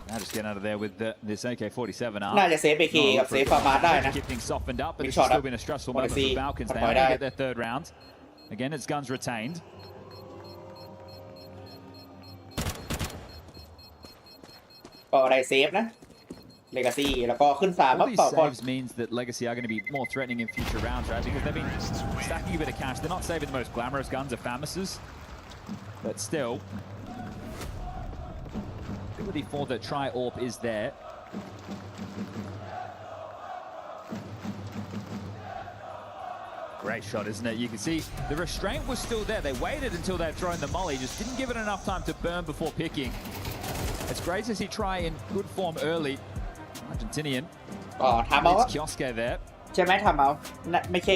Now just get out of there with this AK-47 arm. น่าจะเซฟเอเคกับเซฟฟาร์มาได้นะ Keep things softened up, but it's still been a stressful moment for the Falcons. They only get their 3rd round. Again, it's guns retained. ก็ได้เซฟนะเลกาซี่แล้วก็ขึ้น3ครับ These saves means that Legacy are going to be more threatening in future rounds, right? Because they've been stacking a bit of cash. They're not saving the most glamorous guns of Famis's, but still, ability for the Tri-Orp is there. Great shot, isn't it? You can see the restraint was still there. They waited until they'd thrown the molly, just didn't give it enough time to burn before picking. It's great to see Try in good form early. Argentinian. ก็ทำเอา Kioske there. ใช่ไหมทำเอาไม่ใช่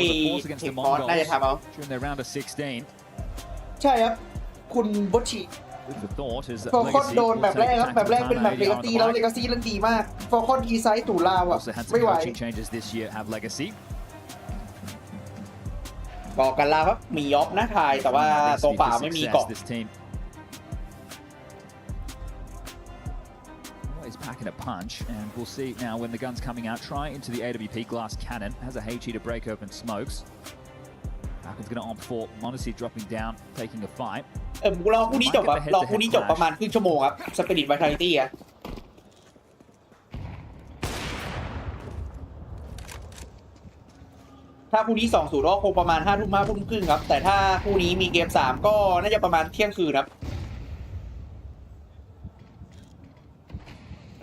เทคฟอร์น่าจะทำเอา during their round of 16 ใช่ครับคุณบอชิ The thought is that ฟอร์คอนโดนแบบแรกครับแบบแรกเป็นแบบเลกาซี่แล้วเลกาซี่เล่นดีมากฟอร์คอนทีไซส์ถูลาวอ่ะไม่ไหว changes this year have Legacy. บอกกันลาวครับมียอฟนะทายแต่ว่าตัวเปล่าไม่มีเกาะPacking a punch, and we'll see now when the gun's coming out. Try into the AWP glass cannon. Has a HE to break open smokes. Falcons going to opt for Monacy dropping down, taking a fight. รอคู่นี้จบครับรอคู่นี้จบประมาณครึ่งชั่วโมงครับ Spirit Vitality อะถ้าคู่นี้2-0ก็คงประมาณ5 ทุ่ม5 ทุ่มครึ่งครับแต่ถ้าคู่นี้มีเกม3ก็น่าจะประมาณเที่ยงคืนครับ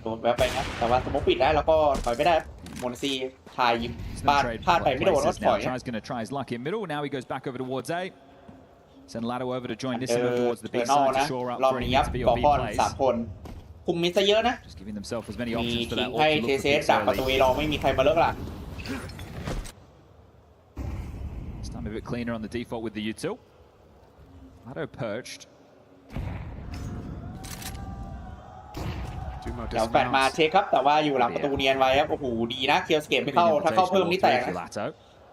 โดนแบบไปนะแต่ว่าสมมติปิดได้แล้วก็ถอยไม่ได้โมนาซีทายยิงพลาดไปไม่โดนก็ถอย Tries going to try his luck in middle. Now he goes back over towards A. Send Lado over to join Nissim towards the big side to shore up for any need to be or B plays. 3 คนคุมมิดซะเยอะนะ Just giving themselves as many มี options for ทิ้ that ง ult ให้ to เท look เซ for ส picks ดักประตู early. เอรอไม่มีใครมาเลิกหลัก This time a bit cleaner on the default with the util. Lado perched. แล้วแฟดมาเช็คครับแต่ว่าอยู่หลังประตูเนียนไว้ครับโอ้โหดีนะเคียวสเกตไม่เข้าถ้าเข้าเพิ่มนี่แตก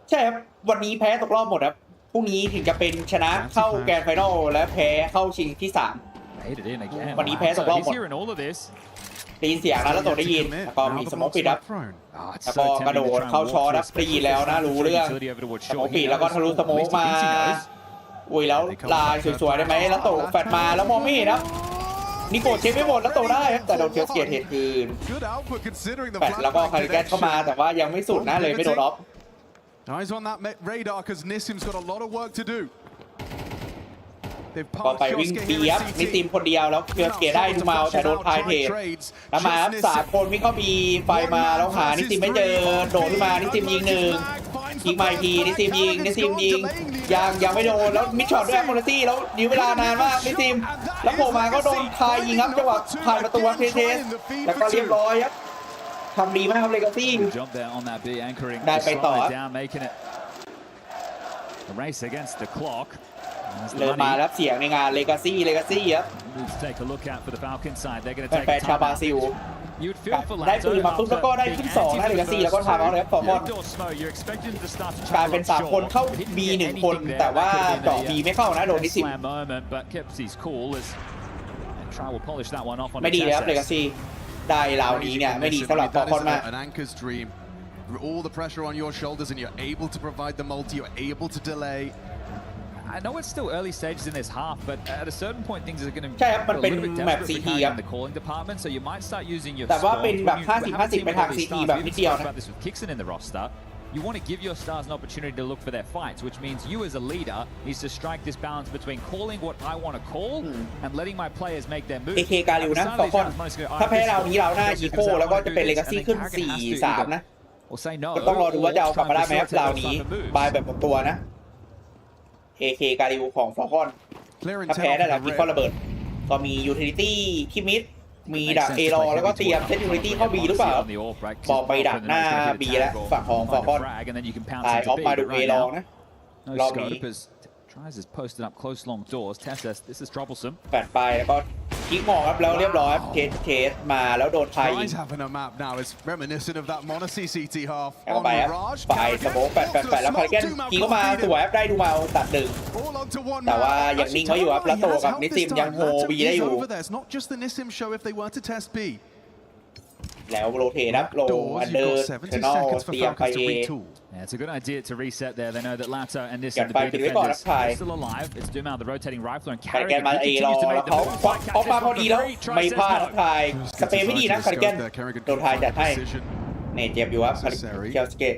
ใช่ครับวันนี้แพ้ตกรอบหมดครับพรุ่งนี้ถึงจะเป็นชนะเข้าแกรนด์ไฟนอลและแพ้เข้าชิงที่3วันนี้แพ้ตกรอบหมดได้ยินเสียงนะแล้วตัวได้ยินแล้วก็มีสมองปิดครับแล้วก็กระโดดเข้าช็อตครับได้ยินแล้วนะรู้เรื่องสมองปิดแล้วก็ทะลุสมองมาอุ้ยแล้วลายสวยๆได้ไหมแล้วโตแฟดมาแล้วมองไม่เห็นครับนิโก้เช็คไม่หมดแล้วโตได้ครับแต่โดนเคียวสเกตเหตุคืนแฟดแล้วก็คาริแกนเข้ามาแต่ว่ายังไม่สุดนะเลยไม่โดนออฟEyes on that radar because Nissim's got a lot of work to do. ก็ไปวิ่งเปียบนิติมคนเดียวแล้วเคียวสเกตได้ดูมาแต่โดนพายเทรดแล้วมา3 คนวิ่งเข้าบีไฟมาแล้วหานิติมไม่เจอโดดขึ้นมานิติมยิง1ยิงมาอีกทีนิติมยิงยังไม่โดนแล้วมิดช็อตด้วยโมนาซี่แล้วยื้อเวลานานมากนิติมแล้วโผล่มาก็โดนพายยิงครับจังหวะพายประตูเทสแล้วก็เรียบร้อยครับทำดีมากครับเลกาซี่ได้ไปต่อเริ่มมาแล้วเสียงในงานเลกาซี่ครับแฟนชาวบราซิลได้ปืนมาปุ๊บแล้วก็ได้ขึ้น2นะเลกาซี่แล้วก็ทำเอาเลยครับฟอร์มอนกลายเป็น3 คนเข้า B 1 คนแต่ว่าเจาะ B ไม่เข้านะโดนนิสิตไม่ดีเลยครับเลกาซี่ได้ราวนี้เนี่ยไม่ดีสำหรับฟอร์คอนมาก All the pressure on your shoulders and you're able to provide the multi, you're able to delay. I know it's still early stages in this half, but at a certain point things are going to be ใช่ครับมันเป็นแมป CT ครับ in the calling department, so you might start using your แต่ว่าเป็นแบบ50-50 ไปทาง CT แบบนิดเดียวนะ this with Kixon in the roster. You want to give your stars an opportunity to look for their fights, which means you as a leader needs to strike this balance between calling what I want to call and letting my players make their moves. AK กาลิวนะฟอร์คอนถ้าแพ้เรานี้เราหน้าอีโคแล้วก็จะเป็นเลกาซี่ขึ้น 4-3 นะก็ต้องรอดูว่าจะเอากลับมาได้ไหมครับเรานี้บายแบบหมดตัวนะ AK กาลิวของฟอร์คอนถ้าแพ้ได้แล้วกินข้อระเบิดก็มียูทิลิตี้ที่มิดมีดักเอรอแล้วก็เตรียมเซตยูนิตี้เข้าบีหรือเปล่าบอกไปดักหน้าบีแล้วฝั่งของฟอร์คอนตายออฟมาดูเอรอนะรอบนี้ Tries is posted up close long doors. Tessus, this is troublesome. แปดไปแล้วก็คิกมองครับแล้วเรียบร้อยเทสมาแล้วโดนไทยยิง having a map now is reminiscent of that Monacy CT half. แล้วไปครับไปสโมกแปดแล้วคาร์เกนคิกเข้ามาสวยครับได้ดูมาตัดหนึ่งแต่ว่ายังนิ่งเขาอยู่ครับแล้วโตกับนิซิมยังโฮบีได้อยู่ It's not just the Nissim show if they were to test B. แล้วโรเทครับโลอันเดอร์เทอร์นอลเตรียมไปเอ Yeah, it's a good idea to reset there. They know that Lato and this and the big defenders are still alive. It's Doom out the rotating rifle and carrying it. He continues to make the move. ออกมาพอดีแล้วไม่พลาดทายสเปรย์ไม่ดีนะคาร์เกนโดนทายจัดให้เนตเจ็บอยู่ครับเคียวสเกต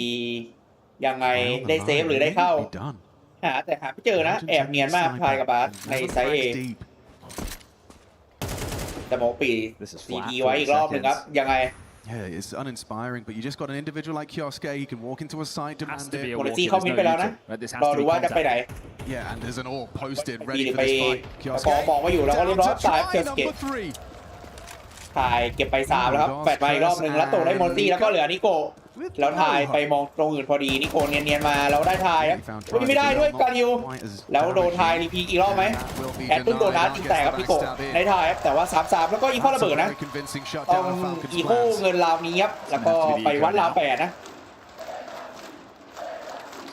3-4ยังไงได้เซฟหรือได้เข้าแต่หาไม่เจอนะแอบเนียนมากทายกับบาสในไซส์ A แต่โมปีCT ไว้อีกรอบหนึ่งครับยังไง Yeah, it's uninspiring, but you just got an individual like Kioske. He can walk into a site, demand it. โมเลซี่เข้ามิดไปแล้วนะรอดูว่าจะไปไหน Yeah, and there's an all posted ready for this fight. กองบอกว่าอยู่แล้วก็เรียบร้อยสายเคียวสเกตถ่ายเก็บไป3แล้วครับแปดไปอีกรอบหนึ่งแล้วโตได้โมเลซี่แล้วก็เหลือนิโก้แล้วถ่ายไปมองตรงอื่นพอดีนิโก้เนียนๆมาแล้วได้ถ่ายครับไม่ได้ด้วยการยูแล้วโดนถ่ายรีพีอีกรอบไหมแอดตุ้นโดนนัดยิงแตกครับนิโก้ได้ถ่ายครับแต่ว่า3-3แล้วก็อีโคระเบิดนะต้องอีโคเงินราวนี้ครับแล้วก็ไปวัดราว8นะ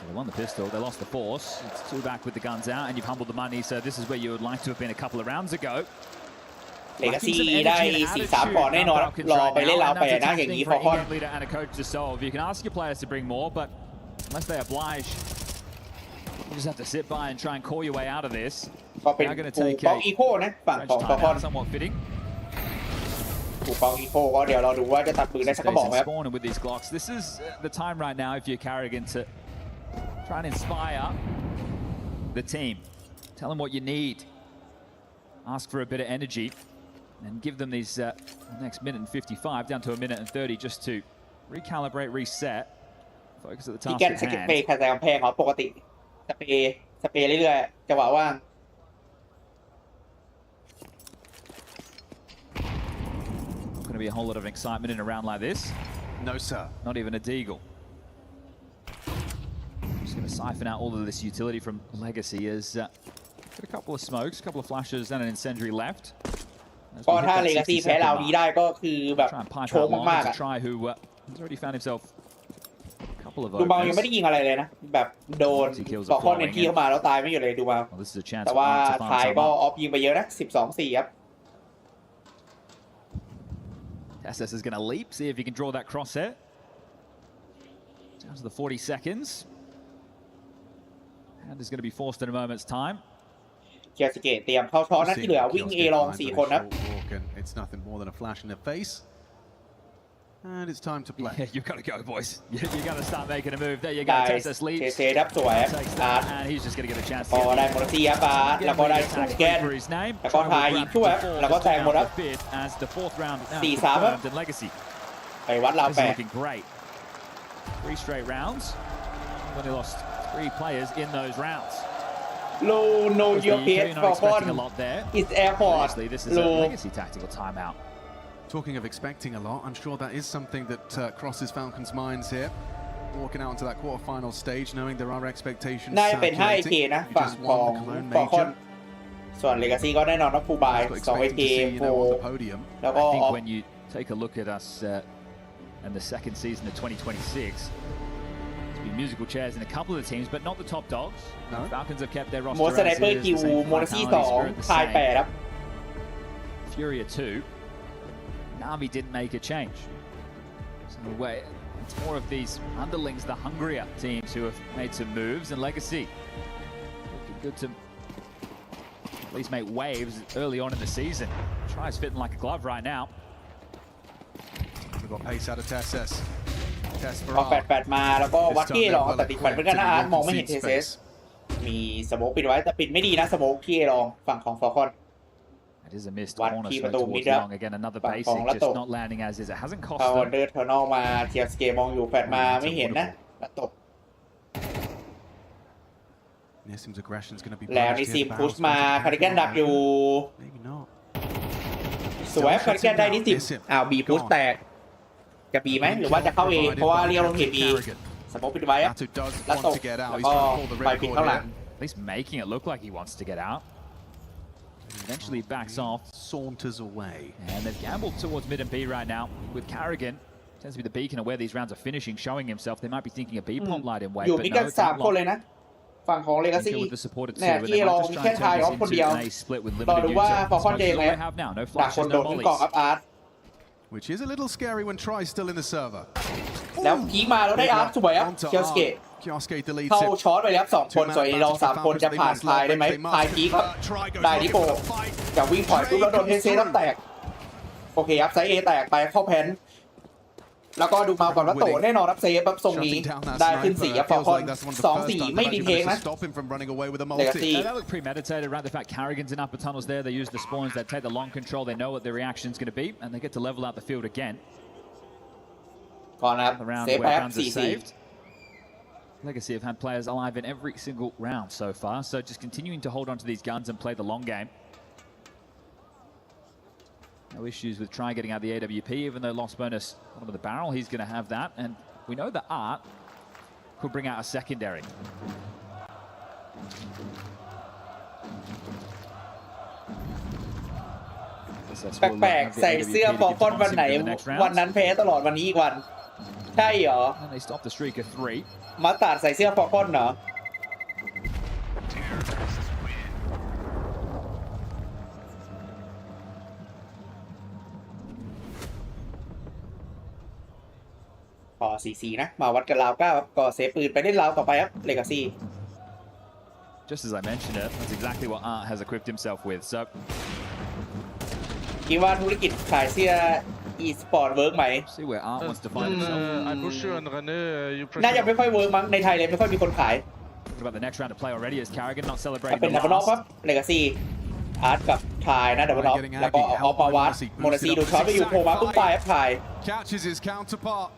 They won the pistol, they lost the force. It's 2 back with the guns out and you've humbled the money, so this is where you would like to have been a couple of rounds ago. เลกาซี่ได้ 4-3 ก่อนแน่นอนรอไปเล่นราว8นะอย่างนี้ฟอร์คอน You can ask your players to bring more, but unless they oblige, you just have to sit by and try and call your way out of this. ก็เป็น Now going to ถูก take ป้อง a อีโคนะฝั่งของ French ฟอร์คอน timeout, somewhat fitting. ถูกป้องอีโคก็เดี๋ยวเราดูว่าจะตัดปืนได้สักกระบอกไหมครับ Spawn with these Glocks. This is the time right now if you're Carrigan to try and inspire the team. Tell them what you need. Ask for a bit of energy and give them these next minute and 55 down to a minute and 30 just to recalibrate, reset, focus at the ที่ task แกน at สกิป hand. เปย์ขัดใส่กำแพงเขาปกติสเปย์เรื่อยๆจังหวะว่าง Going to be a whole lot of excitement in a round like this. No, sir. Not even a deagle. Just going to siphon out all of this utility from Legacy as got a couple of smokes, a couple of flashes and an incendiary left. ก็ถ้าเลกาซี่แพ้เรานี้ได้ก็คือแบบโชว์มากๆอ่ะ Try who has already found himself a couple of ดูเบายังไม่ได้ยิงอะไรเลยนะแบบโดนฟอร์คอนเอนที่เข้ามาแล้วตายไม่อยู่เลยดูเบาแต่ว่าไทยก็ออฟยิงไปเยอะนะ 12-4 ครับ SS is going to leap, see if he can draw that crosshair. Down to the 40 seconds. And is going to be forced in a moment's time. เคียร์สเกตเตรียมเข้าช้อนนะที่เหลือวิ่งเอลอง4คนครับ It's nothing more than a flash in the face. And it's time to play. Yeah, you've got to go, boys. You've got to start making a move. There you go. ได้ SS leaps. เซครับสวยอาร์ต And he's just going to get a chance พ to อ get ได้โมนาซี่ครับอาร์ตแล้วก็ได้ถูกแกน for his name. แล้วก็ทายยิงช่วยแล้วก็แทงหมดครับ As the fourth round now 4-3 ครับ confirmed in Legacy. ไปวัดราว This is 8 looking great. 3 straight rounds. Only lost 3 players in those rounds. Low no your pace for fun a lot there. It's airport Obviously, this is a low Legacy tactical timeout. Talking of expecting a lot, I'm sure that is something that crosses Falcons' minds here. Walking out into that quarterfinal stage, knowing there are expectations. น่าจะเป็น 5AK นะฝั่งของฟอร์คอนส่วนเลกาซี่ก็แน่นอนว่าฟูลบาย 2AK 4แล้วก็ I อ think อฟ when you take a look at us in the second season of 2026, there's been musical chairs in a couple of the teams, but not the top dogs. No. Falcons have kept their โม roster สไน as เปอร์ is, คิว the same โมนาซี่ vitality, spirit 2 the ทาย same. 8ครับ Furia 2, Na'Vi didn't make a change. So it's more of these underlings, the hungrier teams who have made some moves, and Legacy looking good to at least make waves early on in the season. Tries fitting like a glove right now. We've got pace out of TSS. ออก8-8 มาแล้วก็วัดที่ลองแต่ติดแขวนเหมือนกันนะอาร์ตมองไม่เห็นเทเซสมีสโมกปิดไว้แต่ปิดไม่ดีนะสโมกที่ลองฝั่งของฟอร์คอน It is a missed One corner key throwประตู towards มิดครับ long. Again, another ฝั่งของ basic, ละต just ก not landing as is. It hasn't เข้า อั อัน cost เดอ them. ร์เทอร์นอลมาเทียร์สเกมองอยู่แฟดมาไม่เห็นนะละตก Nissim's aggression is going to be แล้วนิซิมพุชมาคาริแกนดักอยู่ Maybe not. สวยคาริแกนได้นิซิมบีพุชแตกจะบีไหมหรือว่าจะเข้าเองเพราะว่าเรียวลงเห็นบีสโมกปิดไว้แล้วตกแล้วก็ไปปิดข้างหลัง At least making it look like he wants to get out. Eventually backs off. Saunters away. And they've gambled towards mid and B right now with Carrigan. Tends to be the beacon of where these rounds are finishing, showing himself. They might be thinking a B pop light in wait, อยู่ but นี่ no, กัน it's 3 not คน long. เลยนะฝั่งของเลกาซี่ With the supported เนี่ย two, but ที่ they ล might อง just มี try แค่ and ทาย turn ออฟ this คนเดียว into a split with รอ limited ดูว่า users. ฟอร์คอน So เจ that's งไหม all they have now. No ดัก flashes, คนโด no นขึ้นเกาะ mollies. ครับอาร์ต Which is a little scary when Try's still in the server. แล้วพีคมาแล้วได้อาร์ตสวยครับ Onto เคียวสเกต Kioske deletes เข้า it. ช็อตไปแล้ว2 คนส่วนเรา3 คนจะผ่านทายได้ไหมทายพีคครับได้ดิโกจะวิ่งถอยปุ๊บแล้วโดนเทเซต้องแตกโอเคครับไซเอแตกไปเข้าแพนแล้วก็ดูมาก่อนว่าโตแน่นอนรับเซฟแบบทรงนี้ได้ขึ้น4ครับฟอร์คอน 2-4 ไม่ดีเทคนะ Stop him from running away with a Legacy. multi. That looked premeditated, right? The fact Carrigan's in upper tunnels there. They use the spawns, they take the long control, they know what their reaction's going to be, and they get to level out the field again. ก่อนนะครับ The round เซฟ where แป๊บ rounds are 4-4 saved. Legacy have had players alive in every single round so far, so just continuing to hold on to these guns and play the long game. No issues with Try getting out the AWP, even though lost bonus bottom of the barrel, he's going to have that, and we know that Art could bring out a secondary. แปลกๆใส่เสื้อฟอร์คอนวันไหนวันนั้นแพ้ตลอดวันนี้อีกวันใช่เหรอ And they stop the streak of 3. มาตัดใส่เสื้อฟอร์คอนเหรอฟ ก่อ4-4นะมาวัดกันราว9ครับก่อเซฟปืนไปเล่นราวต่อไปครับเลกาซี่ Just as I mentioned it, that's exactly what Art has equipped himself with. So คิดว่าธุรกิจขายเสื้อ e-sport เวิร์กไหม see where Art wants to find himself. I push you and René, you press. น่าจะไม่ค่อยเวิร์กมั้งในไทยเลยไม่ค่อยมีคนขาย What about the next round to play already? Is Carrigan not ก็ celebrating เป็น the ดับเบิลน็อกครับ last? เลกาซี่อาร์ตกับทายนะดับเบิลน็อกแล้วก็ออฟมาวัดโมนาซีดูช็อตไปอยู่โผล่มาปุ๊บไปครับทาย Catches his counterpart.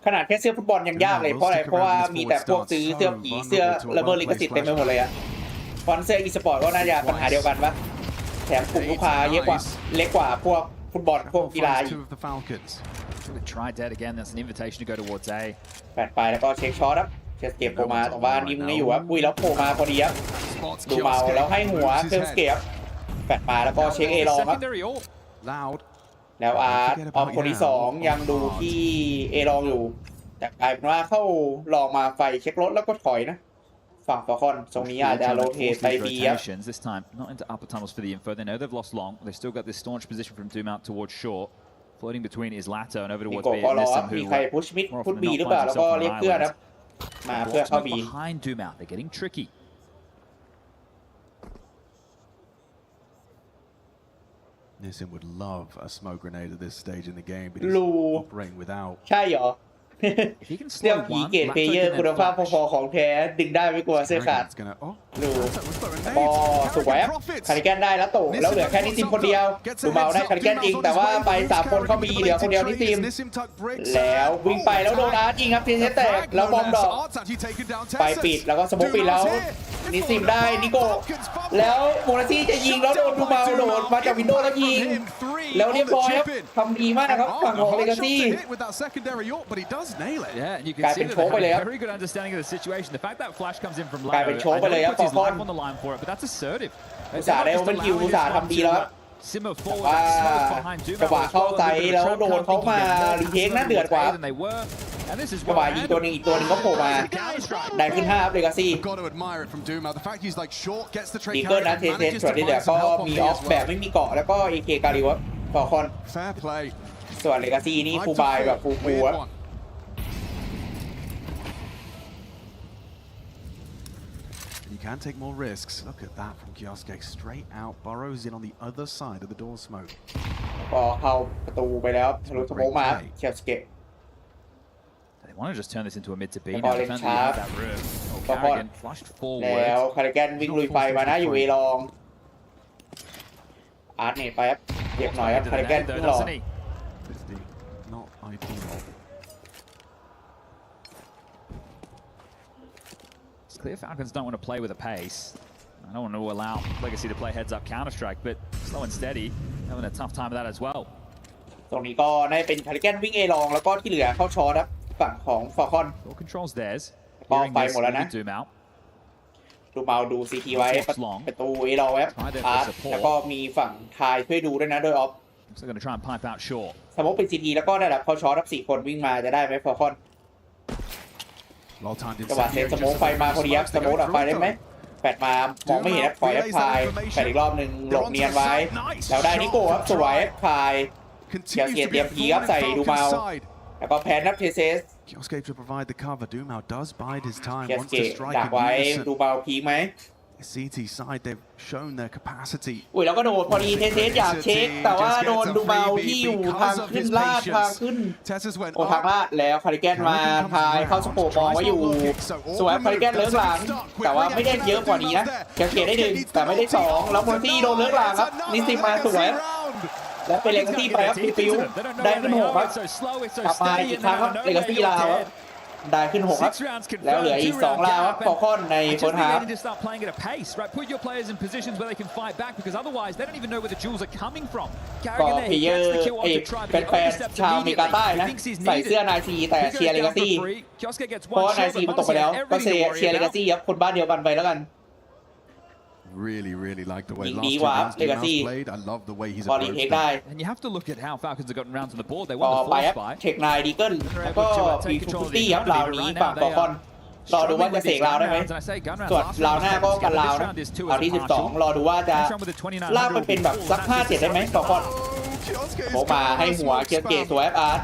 ขนาดแค่เสื้อฟุตบอลยังยากเลยเพราะอะไรเพราะว่ามีแต่พวกซื้อเสื้อผีเสื้อระเบิดลิขสิทธิ์เต็มไปหมดเลยอะฟอนเสื้อ e-sport ก็น่าจะปัญหาเดียวกันปะแถมกลุ่มลูกค้าเยอะกว่าเล็กกว่าพวกฟุตบอลพวกกีฬาอีก Try dead again. That's an invitation to go towards A. แปดไปแล้วก็เช็คช็อตครับเช็คเก็บโผล่มาแต่ว่านี่มึงไม่อยู่ครับปุ้ยแล้วโผล่มาพอดีครับดูเมาแล้วให้หัวเครื่องสเก็บแปดมาแล้วก็เช็คเอลองครับแล้วอาร์ตออมคนที่2ยังดูที่เอลองอยู่แต่กลายเป็นว่าเข้าลองมาไฟเช็ครถแล้วก็ถอยนะฝั่งฟอร์คอนตรงนี้อาจจะโรเทตไปบีครับ This time not into upper tunnels for the info. They know they've lost long. They still got this staunch position from Doom out towards short. Floating between is Lato and over มี towards โก B. ก็รอ Nissan มี who ใครพุชมิด more พุช often บี than หรือ not เปล่า finds แล้วก็ himself เรียก on เพื่อนครับ island. มาเพื่อเข้าบี Behind Doom out. They're getting tricky. Nissan would love a smoke grenade at this stage in the game, but ลู he's operating without. ใช่เหรอ If he can เสื้อ slow ผี one, เกรด Lato เพลเยอร์ can คุณ then ภาพ flash. พอๆของแท้ดึงได้ไม่กลัวเสื้อขาด Carrigan's gonna. Oh, ดู Lato was throwing ก็ nades. สวยครับคาริแกนได้แล้วโตแล้วเหลือแค่นิซิมคนเดียวดูเบาได้คาริแกนจริงแต่ว่าไป3คนเข้าบีเหลือคนเดียวนิซิมแล้ววิ่งไปแล้วโดนอาร์ตยิงครับทีเซตแตกแล้วบอมดอกไปปิดแล้วก็สโมกปิดแล้วนิซิมได้นิโก้แล้วโมนาซี่จะยิงแล้วโดนดูเบาโดดมาจากวินโดว์แล้วยิงแล้วเรียบร้อยครับทำดีมากนะครับฝั่งของเลกาซี่ Yeah, and you can กลาย see เป็น that โชว์ they ไป have เลย a ครับ very good understanding of the situation. The fact that flash comes in from กลาย Lato, เป็น I โชว์ไป know เลย he ครับ puts ฟอ his ร์คอน life on the line for it, but that's assertive. อุตส่าห์ได้โอเปนคิวอุตส่าห์ทำดีแล้ว Simmer แต่ forward, ว่า smoke behind Doom จังหวะ out. เข้าไซด์แล้วโดนเขามารีเทคน่าเดือดกว่า than they were. And this is จังหวะยิงตัวหนึงอีกตัวหนึงก็โผล่มาได้ขึ้น5ครับเลกาซี่ Got to admire it from Doom. The fact he's like short, gets the trade. ดีเกิลนะเทเทสส่วนที่เหลือก็มีออฟแบบไม่มีเกาะแล้วก็เอเคการิวฟอร์คอน Fair play. ส่วนเลกาซี่นี่ฟูลบายแบบฟูลฟูครับ You can take more risks. Look at that from Kioske. Straight out. Burrows in on the other side of the door smoke. ก็เข้าประตูไปแล้วทะลุสโมกมาเชียร์สเกต They want to just turn this into a mid to B. They've Now got it defend sharp. that room. Oh, Got Carrigan one. flushed แล้ว forward. คาริแกนวิ่งลุยไฟมานะอยู่เอลองอาร์ตเนตไปครับเรียบหน่อยครับ Into คา the ริแกน net ขึ้ though, นหลอก doesn't he? 50. Not ideal. It's clear Falcons don't want to play with a pace. I don't want to allow Legacy to play heads up Counter-Strike, but slow and steady, having a tough time of that as well. ตรงนี้ก็ได้เป็นคาริแกนวิ่งเอลองแล้วก็ที่เหลือเข้าช็อตครับฝั่งของฟอร์คอน Ball controls theirs. ก็ Hearing ไฟ this, หมดแล้วนะ Doom out. ดูเมาดูซีทีไว้ประตูเอลองครับอาร์ตแล้วก็มีฝั่งทายช่วยดูด้วยนะโดยออฟ So going to try and pipe out short. สมมติเป็นซีทีแล้วก็ได้แบบเข้าช็อตครับ4คนวิ่งมาจะได้ไหมฟอร์คอน Well timed จังหวะเซตสโมกไฟมาพอดีครับสโมกดับไฟได้ไหมแปดมามองไม่เห็นครับปล่อยแอปพลายแปดอีกรอบหนึ่งหลบเนียนไว้แล้วได้นิโก้ครับสวยแอปพลายเกียร์เกียร์เตรียมผีครับใส่ดูเมาแล้วก็แพนนับเทเซส Kioske to provide the cover. Doom out does bide his time. เกียร์ Wants เก to ต strike ดัก in ไว้ unison. ดูเมาพีไหม CT side, they've shown their capacity. อุ้ยแล้วก็โดนพอดีเทเซสอยากเช็คแต่ว่าโดนดูเมาที่อยู่ทางขึ้นลาดทางขึ้นโอทางลาดแล้วคาริแกนมาทายเข้าสโปมองไว้อยู่สวยคาริแกนเลิกหลังแต่ว่าไม่ได้เยอะกว่านี้นะเกียร์เกตได้1แต่ไม่ได้2แล้วโมซี่โดนเลิกหลังครับนิซิมมาสวยแล้วเป็นเลกาซี่ไปครับฟิวได้ขึ้น6ครับกลับมาอีกครั้งครับเลกาซี่ลาวได้ขึ้น6ครับแล้วเหลืออีก2ลาวครับฟอร์คอนในเฟิร์สฮาล์ฟ to start playing at a pace, right? Put your players in positions where they can fight back, because otherwise they don't even know where the jewels are coming from. ก็เพลเยอร์เป็นแฟนชาวอเมริกาใต้นะใส่เสื้อนายซีแต่เชียร์เลกาซี่เพราะนายซีมันตกไปแล้วก็เชียร์เลกาซี่ครับคนบ้านเดียวกันไปแล้วกัน Really like the wayยิง last ดี two กว่า rounds Doom Legacy Out's played. I love the way he's พอรีเทค approached ได้ them. And you have to look at how Falcons have gotten rounds on the board. They ต่อ won the ไป fourth ครับ spy. เทคไนดีเกิลแล้วก็มีฟูฟูตี้ครับลาวนี้ฝั่งฟอร์คอนรอดูว่าจะเสกลาวได้ไหมส่วนลาวหน้าก็กันลาวนะลาวที่12รอดูว่าจะลากไปเป็นแบบสัก5-7ได้ไหมฟอร์คอนโผล่มาให้หัวเกียร์เกตสวยอาร์ต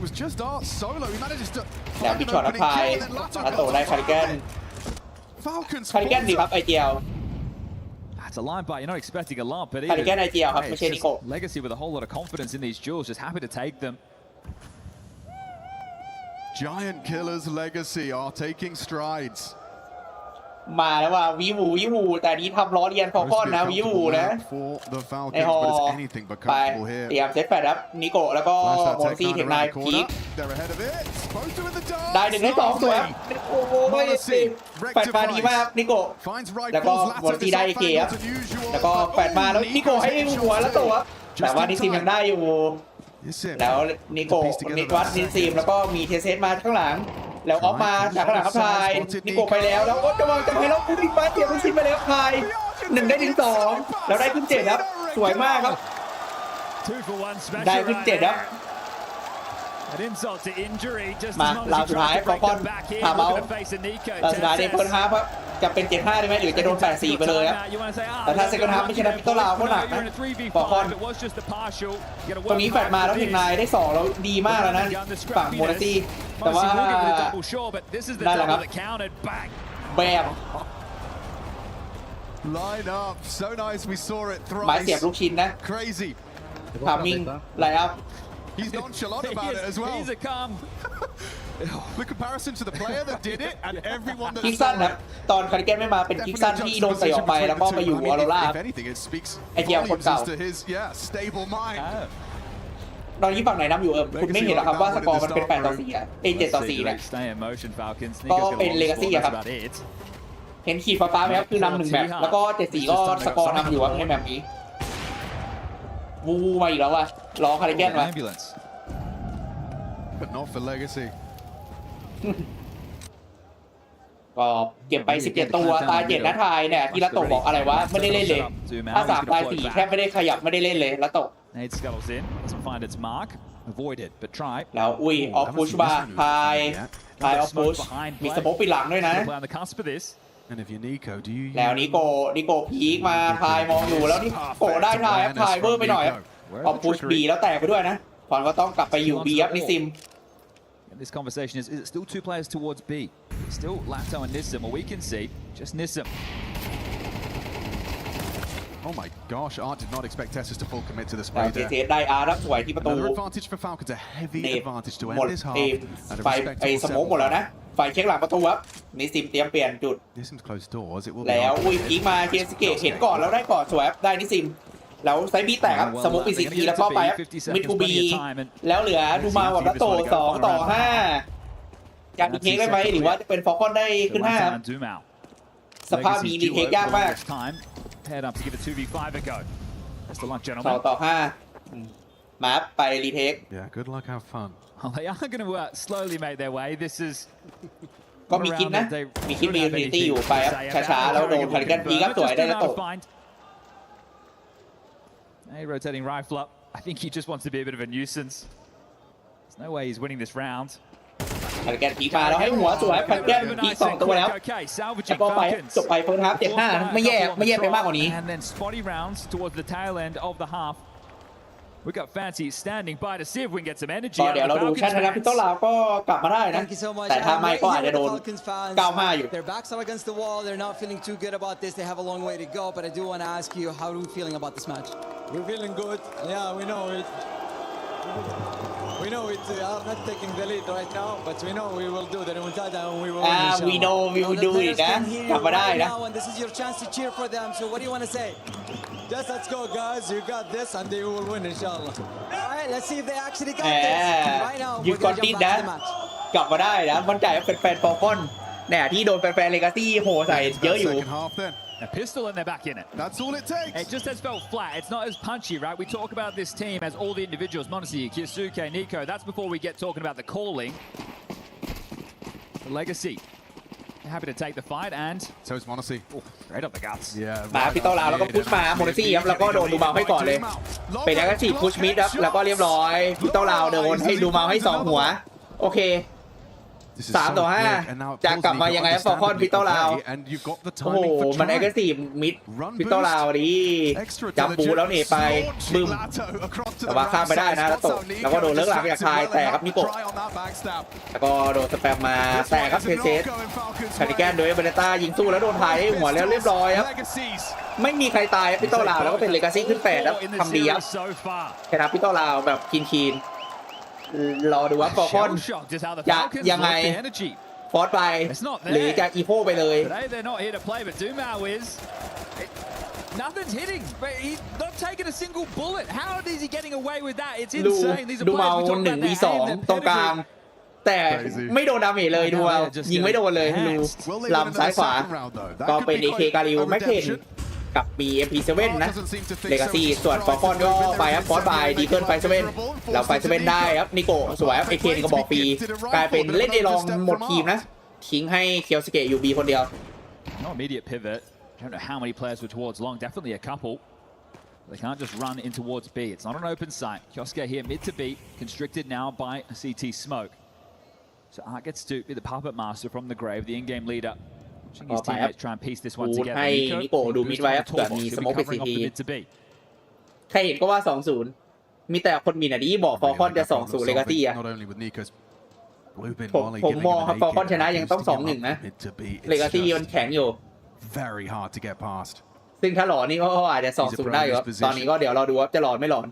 It was just Art solo. He manages to แล้วมีช็อตอัพไพล์แล้วโตได้คาริแกน Falcons คาริแกนดีครับไอเจียว That's a line, but you're not expecting a lot. But คาริแกนไอเจียวครับไม่ใช่นิโก้ Legacy with a whole lot of confidence in these duels, just happy to take them. Giant Killers Legacy are taking strides. มาแล้วว่าวิวูแต่นี้ทำล้อเลียนฟอลคอนนะวิวูนะในฮอไปเตรียมเซตแฟร์ครับนิโก้แล้วก็โมซีเทคนายพีคได้1 ได้ 2ตัวโอ้โหแฟร์มาดีมากนิโก้แล้วก็โมซีได้เกครับแล้วก็แฟร์มาแล้วนิโก้ให้หัวแล้วตัวแต่ว่านิซิมยังได้อยู่แล้วนิโก้นิวัตนิซิมแล้วก็มีเทเซสมาข้างหลังแล้วออกมาจากข้างหลังครับพายนิโก้ไปแล้วแล้วก็จะวางจะไปแล้วกูบิ๊กบ้าเจียบซิมไปแล้วพาย1 ได้ถึง 2แล้วได้ขึ้น 7ครับสวยมากครับได้ขึ้น 7ครับมาเราสุดท้ายฟอลคอนพาเมาส์เราสุดท้ายในเฟิร์สฮาล์ฟครับจะเป็น 7-5 ได้ไหมหรือจะโดน 8-4 ไปเลยครับแต่ถ้าเซคันด์ฮาล์ฟไม่ชนะพิโตลาวก็หนักนะฟอลคอนตรงนี้แฟดมาแล้วเทคนายได้2แล้วดีมากแล้วนะฝั่งโมนาซี่แต่ว่าได้แล้วครับแบม Line up, so nice. We saw it thrice. หมายเสียบลูกชิ้นนะ Crazy. ทามมิ่งไลน์อัพ He's nonchalant about it as well. He's a calm. The comparison to the player that did it and everyone that คิกสั้นครับตอนคาริแกนไม่มาเป็นคิกสั้นที่โดนใส่ออกไปแล้วก็มาอยู่ออโรราไอเจียวคนเก่าตอนนี้ฝั่งไหนนำอยู่คุณไม่เห็นหรอครับว่าสกอร์มันเป็น8-4อ่ะ7-4เนี่ยก็เป็นเลกาซี่ครับเห็นขีดฟ้าไหมครับคือนำ1 แบบแล้วก็7-4ก็สกอร์นำอยู่ครับในแบบนี้วูมาอีกแล้วว่ะรอคาริแกนมาBut not for Legacy. ก็เก็บไป17 ตัวตาย7นะทายเนี่ยที่ละตกบอกอะไรวะไม่ได้เล่นเลยถ้า3ตาย4แทบไม่ได้ขยับไม่ได้เล่นเลยละตกแล้วอุ้ยออฟพุชมาทายออฟพุชมีสโมกปิดหลังด้วยนะแล้วนิโก้พีคมาทายมองอยู่แล้วนี่โกได้ทายทายเวอร์ไปหน่อยออฟพุชบีแล้วแตกไปด้วยนะพอนก็ต้องกลับไปอยู่บีครับนิซิมThis conversation is it still 2 players towards B? Still Lato and Nissim, or we can see just Nissim. Oh my gosh, Art did not expect Tessus to full commit to the spray there. ได้อาร์รับสวยที่ประตู Another advantage for Falcons, a heavy advantage to end this half. ไฟสโมกหมดแล้วนะไฟเช็คหลังประตูครับนิซิมเตรียมเปลี่ยนจุด Nissim's closed doors. It will be แล้วอุ้ยพีคมาเคียนสเกตเห็นก่อนแล้วได้ก่อนสวยได้นิซิมแล้วไซบีแตกครับสโมกปีซีทีแล้วก็ไปมิดคูบีแล้วเหลือดูมากับรัตโต2-5การดีเทคได้ไหมหรือว่าจะเป็นฟอลคอนได้ขึ้น5สภาพมีดีเทคยากมาก2-5มาไปรีเทค Yeah, good luck, have fun. They are going to slowly make their way. This is ก็มีคิดนะมีคิดมียูนิตี้อยู่ไปครับช้าๆแล้วโดนคาริแกนพีครับสวยได้รัตโตHey, rotating rifle up. I think he just wants to be a bit of a nuisance. There's no way he's winning this round. คาริแกนพีมาแล้วให้หัวสวยคาริแกนพี2 ตัวแล้วแล้วก็ไปจบไปเฟิร์สฮาล์ฟ7-5ไม่แย่ไปมากกว่านี้ And then spotty rounds towards the tail end of the half. We got Fancy standing by to see if we can get some energy. ก็เดี๋ยวเราดูชาตินะพิโตลาวก็กลับมาได้นะแต่ถ้าไม่ก็อาจจะโดน 9-5 อยู่ Their backs are against the wall. They're not feeling too good about this. They have a long way to go. But I do want to ask you, how are we feeling about this match? We're feeling good. Yeah, we know it. We know it. We are not taking the lead right now, but we know we will do the remontada and we will. We know we will do it นะกลับมาได้นะ And this is your chance to cheer for them. So what do you want to say? Just let's go, guys. You got this, and they will win, inshallah. All right, let's see if they actually got this. Right now, you got it นะกลับมาได้นะมั่นใจว่าเป็นแฟนฟอลคอนเนี่ยที่โดนแฟนเลกาซี่โหใส่เยอะอยู่ A pistol and they're back in it. That's all it takes. It just has felt flat. It's not as punchy, right? We talk about this team as all the individuals, Monasi, Kyosuke, Nico. That's before we get talking about the calling. The legacy. They're happy to take the fight and... So is Monasi. Oh, right up the guts. Yeah. มาพิโตลาวแล้วก็พุชมาโมนาซี่ครับแล้วก็โดนดูมาให้ก่อนเลยเป็นแล้วก็ฉีกพุชมิดครับแล้วก็เรียบร้อยพิโตลาวโดนให้ดูมาให้2 หัวโอเค 3-5 จะกลับมายังไงฟอลคอนพิโตลาวโอ้โหมันแอคทีฟมิดพิโตลาวดิจับปูแล้วหนีไปบึ้มแต่ว่าข้ามไปได้นะแล้วตกแล้วก็โดนเลิกหลังจากทายแต่ครับนิโกแล้วก็โดนสแปมมาแต่ครับเพเซสคาริแกนโดยเบเนต้ายิงสู้แล้วโดนทายหัวแล้วเรียบร้อยครับไม่มีใครตายพิโตลาวแล้วก็เป็นเลกาซี่ขึ้น8แล้วทำดีครับชนะพิโตลาวแบบคีนรอดูว่าฟอลคอนจะยังไงฟอร์สไปหรือจะอีโพไปเลย Nothing's hitting, but he's not taking a single bullet. How is he getting away with that? It's insane. These are ดู players เมา we talked about 1v2 ตรงกลางแต่ไม่โดนดาเมจเลยดูเอายิงไม่โดนเลยดูลำซ้ายขวาก็เป็น AK กาลิวแม็กเทนกับ MP7 นะเลกาซี่ส่วนฟอลคอนก็ไปครับฟอร์สบายดีเกินไฟ7เราไฟ7ได้ครับนิโกสวยครับ AK นี่ก็บอกปีกลายเป็นเล่นเอลองหมดทีมนะทิ้งให้เคียวสเกะอยู่ B คนเดียว Not immediate pivot. I don't know how many players were towards long. Definitely a couple. They can't just run in towards B. It's not an open site. Kioske here mid to B, constricted now by a CT smoke. So Art gets to be the puppet master from the grave, the in-game leader. Watching his teammates try and piece this one together. ให้นิโกดูมิดไว้ครับเผื่อมีสโมกเป็น CT ใครเห็นก็ว่า 2-0 มีแต่คนมีนะดีบอกฟอลคอนจะ 2-0 เลกาซี่อะผมมองครับฟอลคอนชนะยังต้อง 2-1 นะเลกาซี่มันแข็งอยู่Very hard to get past. ซึ่งถ้าหลอนนี่ก็อาจจะ 2-0 ได้อยู่ครับตอนนี้ก็เดี๋ยวเราดูว่าจะหลอนไม่หลอน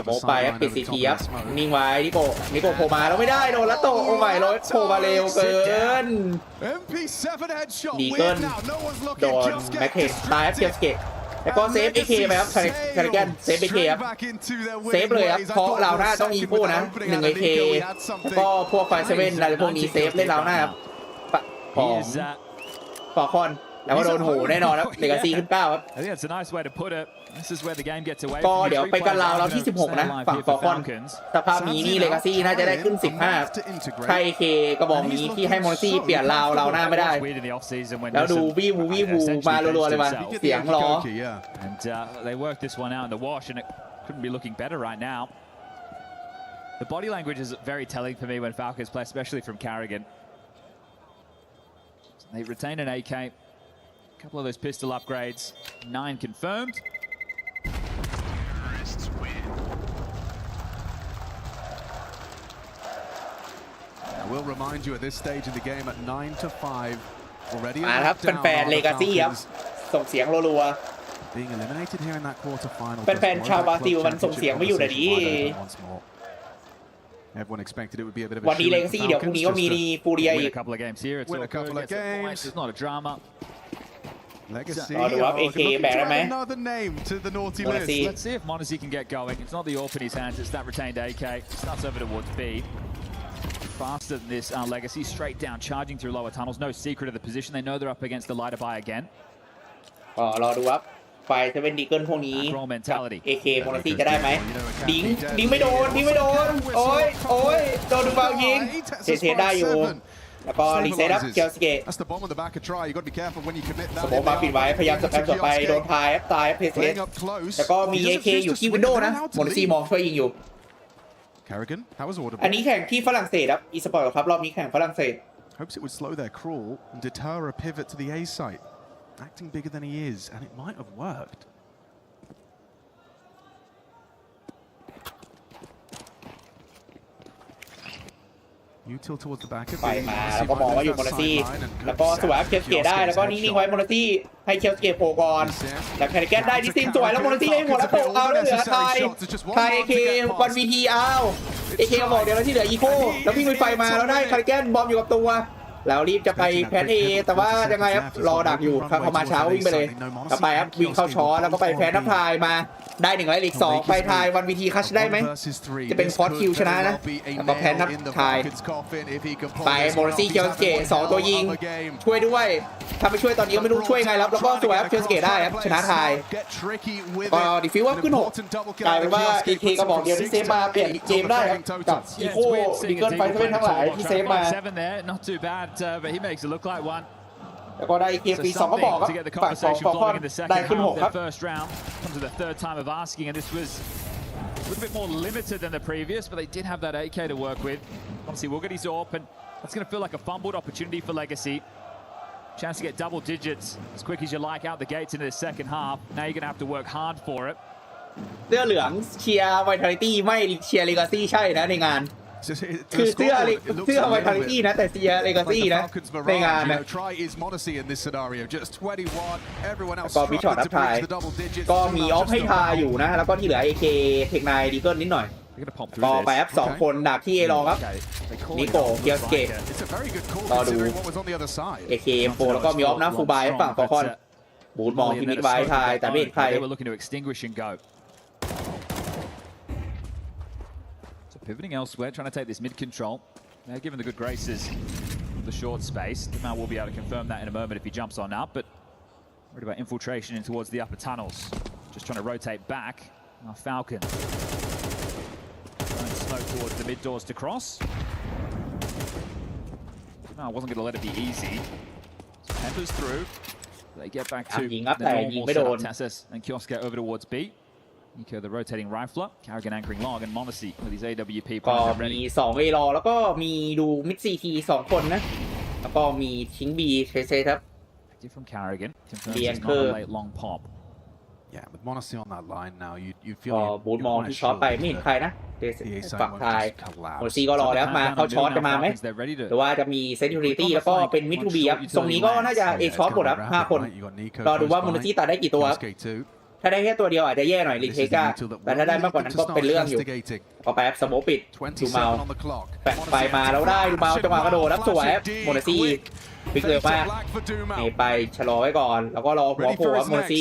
โผล่ไปครับปิด CT ครับนิ่งไว้นิโกโผล่มาแล้วไม่ได้โดนแล้วโตโอ้ไม่รถโผล่มาเร็วเกินดีเกินโดนแม็กเทนตายครับเทียบสเกตแล้วก็เซฟ AK ไปครับคาริแกนเซฟ AK ครับเซฟเลยครับเพราะเราหน้าต้องอีโก้นะ1 AK แล้วก็พวกไฟเซเว่นอะไรพวกนี้เซฟเล่นเราหน้าครับของฟอลคอนแล้วก็โดนโหแน่นอนครับเลกาซี่ขึ้น9ครับก็เดี๋ยวไปกันลาวเราที่16นะฝั่งฟอลคอนสภาพนี้นี่เลกาซี่น่าจะได้ขึ้น15ใครเคก็บอกนี้ที่ให้มอนซี่เปลี่ยนลาวเราหน้าไม่ได้แล้วดูวีวูมารัวๆเลยมาเสียงล้อ couldn't be looking better right now. The body language is very telling for me when Falcons play, especially from Carrigan. They retain an AK. A couple of those pistol upgrades. 9 confirmed. I will remind you at this stage in the game at 9-5 already. มาครับแฟนๆเลกาซี่ครับส่งเสียงรัวๆ Being eliminated here in that quarterfinal. แฟนๆชาวบราซิลมันส่งเสียงไม่อยู่นะดิ Everyone expected it would be a bit of a วันนี้เลกาซี่เดี๋ยวพรุ่งนี้ก็มีฟูเรียอีก A couple of games here. It's all good. It's not a drama. Legacy. Another name to the naughty list. Let's see if MOUZ can get going. It's not the AWP in his hands. It's that retained AK. Starts over towards B. Faster than this Legacy. Straight down, charging through lower tunnels. No secret of the position. They know they're up against the lighter buy again. รอดูครับไฟเซเว่นดีเกิลพวกนี้ AK โมนาซี่จะได้ไหมดิ้งไม่โดนโอ้ยโดนดูเบายิงเทได้อยู่แล้วก็รีเซ็ตครับเคียวสเกตสมองมาปิดไว้พยายามจะแปมต่อไปโดนพายตายเพเซสแล้วก็มี AK อยู่ที่วินโดว์นะโมนาซี่มองช่วยยิงอยู่อันนี้แข่งที่ฝรั่งเศสครับอีสปอร์ตครับรอบนี้แข่งฝรั่งเศส Hopes it would slow their crawl and deter a pivot to the A site. Acting bigger than he is, and it might have worked. You tilt towards the back of ไปมาแล้วก็มองว่าอยู่โมนาซี่แล้วก็สวยเคียวสเกตได้แล้วก็นิ่งๆไว้โมนาซี่ให้เคียวสเกตโผล่ก่อนแล้วแคริแกนได้ดิซินสวยแล้วโมนาซี่ให้หัวแล้วโผล่เอาแล้วเหลือใคร AK วัน VT เอา AK ก็บอกเดี๋ยวแล้วที่เหลืออีโก้แล้ววิ่งไฟมาแล้วได้แคริแกนบอมอยู่กับตัวแล้วรีบจะไปแพนเอแต่ว่ายังไงครับรอดักอยู่เขามาเช้าวิ่งไปเลยกลับไปครับวิ่งเข้าช้อแล้วก็ไปแพนน้ำพายมาได้1ไลท์ลีก2ไปทายวันวีทีคัชได้ไหมจะเป็นฟอร์สคิวชนะนะแล้วก็แพนน้ำพายไปโมนาซี่เคียวสเกต2ตัวยิงช่วยด้วยถ้าไม่ช่วยตอนนี้ก็ไม่รู้ช่วยไงแล้วก็สวยครับเคียวสเกตได้ครับชนะทายก็ดิฟิวว่าขึ้น6กลายเป็นว่า AK ก็บอกเดียวที่เซฟมาเปลี่ยนเกมได้ครับกับอีโก้ดิเกิลไฟเซเว่นทั้งหลายที่เซฟมาbut he makes it look like one. แล้วก็ได้เกมฟรี2ก็บอกครับฝั่งของฟอลคอนได้ขึ้น6ครับ First round comes to the third time of asking and this was little bit more limited than the previous, but they did have that 8K to work with. Obviously, we'll get his AWP, and that's going to feel like a fumbled opportunity for Legacy. Chance to get double digits as quick as you like out the gates into the second half. Now you're going to have to work hard for it. เสื้อเหลืองเชียร์ Vitality ไม่เชียร์ Legacy ใช่นะในงานคือเสื้อ Vitality นะแต่เชียร์ Legacy นะในงานนะก็มีช็อตอัพไทยก็มีออฟให้ทายอยู่นะแล้วก็ที่เหลือ AK เทคไนดีเกิลนิดหน่อยก็ไปแอป2คนดักที่เอรอครับนิโก้เกียร์สเกตรอดู AK M4 แล้วก็มีออฟนะฟูบายฝั่งฟอร์คอนบูทมองพิมิตไว้ทายแต่ไม่เห็นใครPivoting elsewhere, trying to take this mid control. Now, given the good graces of the short space, Mal will be able to confirm that in a moment if he jumps on up. But worried about infiltration in towards the upper tunnels. Just trying to rotate back. Now Falcons trying to smoke towards the mid doors to cross. No, I wasn't going to let it be easy. So Peppers through. They get back to the normal setup. Tassis and Kioska over towards B. Nico, the rotating rifler, Carrigan anchoring long, and Monacy with his AWP ก็มี2 A รอแล้วก็มีดูมิด CT 2 คนนะแล้วก็มีทิ้ง B เซครับ From Carrigan, confirms it's not a late long pop. Yeah, with Monacy on that line now, you feel ก็บูทมองที่ช็อตไปไม่เห็นใครนะฝั่งทายโมซีก็รอแล้วมาเขาช็อตจะมาไหมหรือว่าจะมีเซนติริตี้แล้วก็เป็นมิดทูบีครับตรงนี้ก็น่าจะเอช็อตหมดครับ5 คนรอดูว่าโมนาซีตัดได้กี่ตัวถ้าได้แค่ตัวเดียวอาจจะแย่หน่อยลิเทก้าแต่ถ้าได้มากกว่านั้นก็เป็นเรื่องอยู่ก็แป๊บสโมปิดดูเมาแปะไปมาแล้วได้ดูเมาจังหวะกระโดดรับสวยโมนาซีบิ๊กเลยมากนี่ไปชะลอไว้ก่อนแล้วก็รอหัวโผล่โมนาซี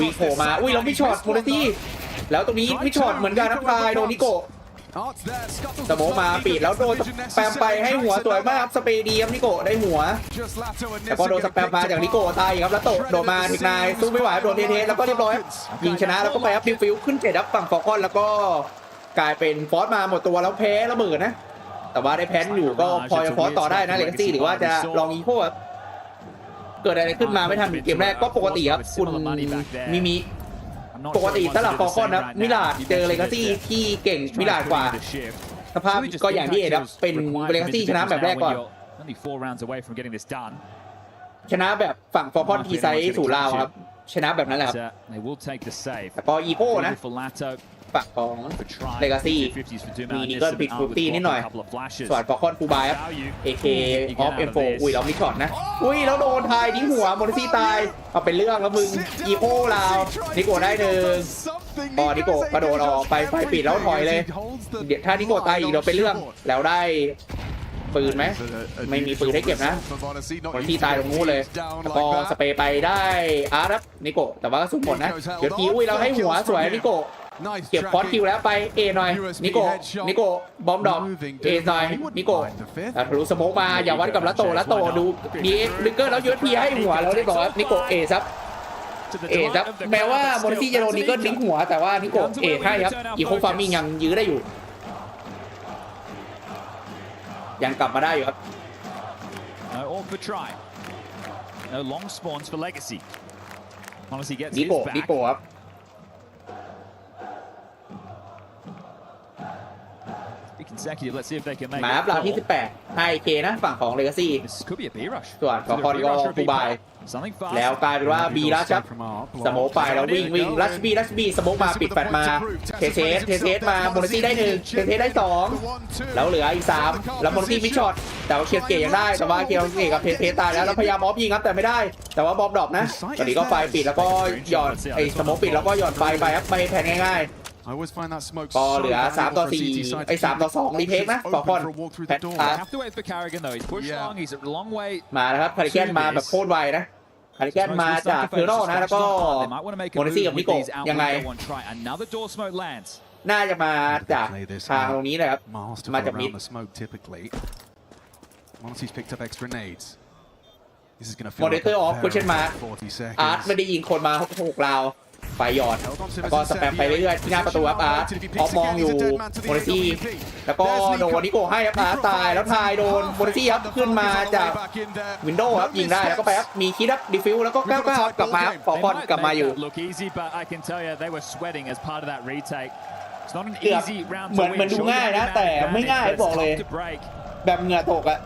วิ่งโผล่มาอุ้ยเราไม่ช็อตโมนาซีแล้วตรงนี้ไม่ช็อตเหมือนกันนะพายโดนิโกสโมมาปิดแล้วโดนสแปมไปให้หัวสวยมากสเปดีครับนิโกได้หัวแต่พอโดนสแปมมาจากนิโกตายครับแล้วโดนมาถึงนายสู้ไม่ไหวโดนเทแล้วก็เรียบร้อยยิงชนะแล้วก็ไปอัพดิฟิวขึ้น7อัพฝั่งฟอร์คอนแล้วก็กลายเป็นฟอสมาหมดตัวแล้วแพ้ระเบิดนะแต่ว่าได้แพ้อยู่ก็พอจะฟอสต่อได้นะเลกาซี่หรือว่าจะลองอีโคเกิดอะไรขึ้นมาไม่ทันเกมแรกก็ปกติครับคุณมีปกติสำหรับฟอร์คอนนะมิลาดเจอเลกาซี่ที่เก่งมิลาดกว่าสภาพก็อย่างที่เอ็ดเป็นเลกาซี่ชนะแบบแรกก่อนชนะแบบฝั่งฟอร์คอนทีไซส์สู่ลาวครับชนะแบบนั้นแหละครับแต่พออีโก้นะฝั่งของเลกาซี่มีนิเกิลปิดฟูตี้นิดหน่อยส่วนฟอร์คอนฟูบายครับ AK ออฟ M4 อุ้ยเรามีช็อตนะอุ้ยแล้วโดนทายทิ้งหัวโมนาซี่ตายเอาเป็นเรื่องแล้วมึงอีโก้ลาวนิโก้ได้1พอนิโก้กระโดดออกไปไฟปิดแล้วถอยเลยเดี๋ยวถ้านิโก้ตายอีกเราเป็นเรื่องแล้วได้ปืนไหมไม่มีปืนให้เก็บนะโมนาซี่ตายตรงนู้นเลยแล้วก็สเปรย์ไปได้อาร์ตนิโก้แต่ว่าก็สุ่มหมดนะเดี๋ยวทีอุ้ยเราให้หัวสวยนิโก้เก็บพอดคิวแล้วไปเอหน่อยนิโก้บอมดอมเอหน่อยนิโก้ทะลุสโมกมาอย่าวัดกับละโตดูดีลิเกอร์แล้วยูเอสพีให้หัวแล้วเรียบร้อยนิโก้เอซับแม้ว่าโมนาซี่จะโดนนิเกิลลิงหัวแต่ว่านิโก้เอให้ครับอีโคฟาร์มิงยังยื้อได้อยู่ยังกลับมาได้อยู่ครับ นิโก้ครับหมาปลาที่18ให้เคนะฝั่งของเลกาซี่ส่วนของคอนก็ฟูบายแล้วกลายเป็นว่าบีรัชครับสโมกไปแล้ววิ่งรัชบีสโมกมาปิดแฟลชมาเทเทสมาโมนาซี่ได้1เทได้2แล้วเหลืออีก3แล้วโมนาซี่มิชช็อตแต่ว่าเคียร์เกยังได้แต่ว่าเคียร์เกกับเทตายแล้วพยายามออฟยิงครับแต่ไม่ได้แต่ว่าบอมดรอปนะตอนนี้ก็ไฟปิดแล้วก็หย่อนไอ้สโมกปิดแล้วก็หย่อนไฟไปครับไม่แพนง่ายก็เหลือ3-4ไอ้3-2รีเทคนะฟอร์คอนแพทมาแล้วครับคาริแกนมาแบบโคตรไวนะคาริแกนมาจากเทอร์นอลนะแล้วก็โมนาซี่กับนิโก้ยังไงน่าจะมาจากทางตรงนี้นะครับมาจากมิดโมเดเตอร์ออฟคุชเช่นมาอาร์ตไม่ได้ยิงคนมา6 ราว ไฟหยอดแล้วก็สแปมไปเรื่อยๆที่หน้าประตูครับอาร์ตออฟมองอยู่โมเรซี่แล้วก็โดนนิโก้ให้ครับอาร์ตตายแล้วทายโดนโมเรซี่ครับขึ้นมาจากวินโดว์ครับยิงได้แล้วก็ไปครับมีคิดครับดิฟิวแล้วก็ก้าวกลับมาฟอร์คอนกลับมาอยู่เกือบเหมือนดูง่ายนะแต่ไม่ง่ายบอกเลยแบบเหงื่อตกอะ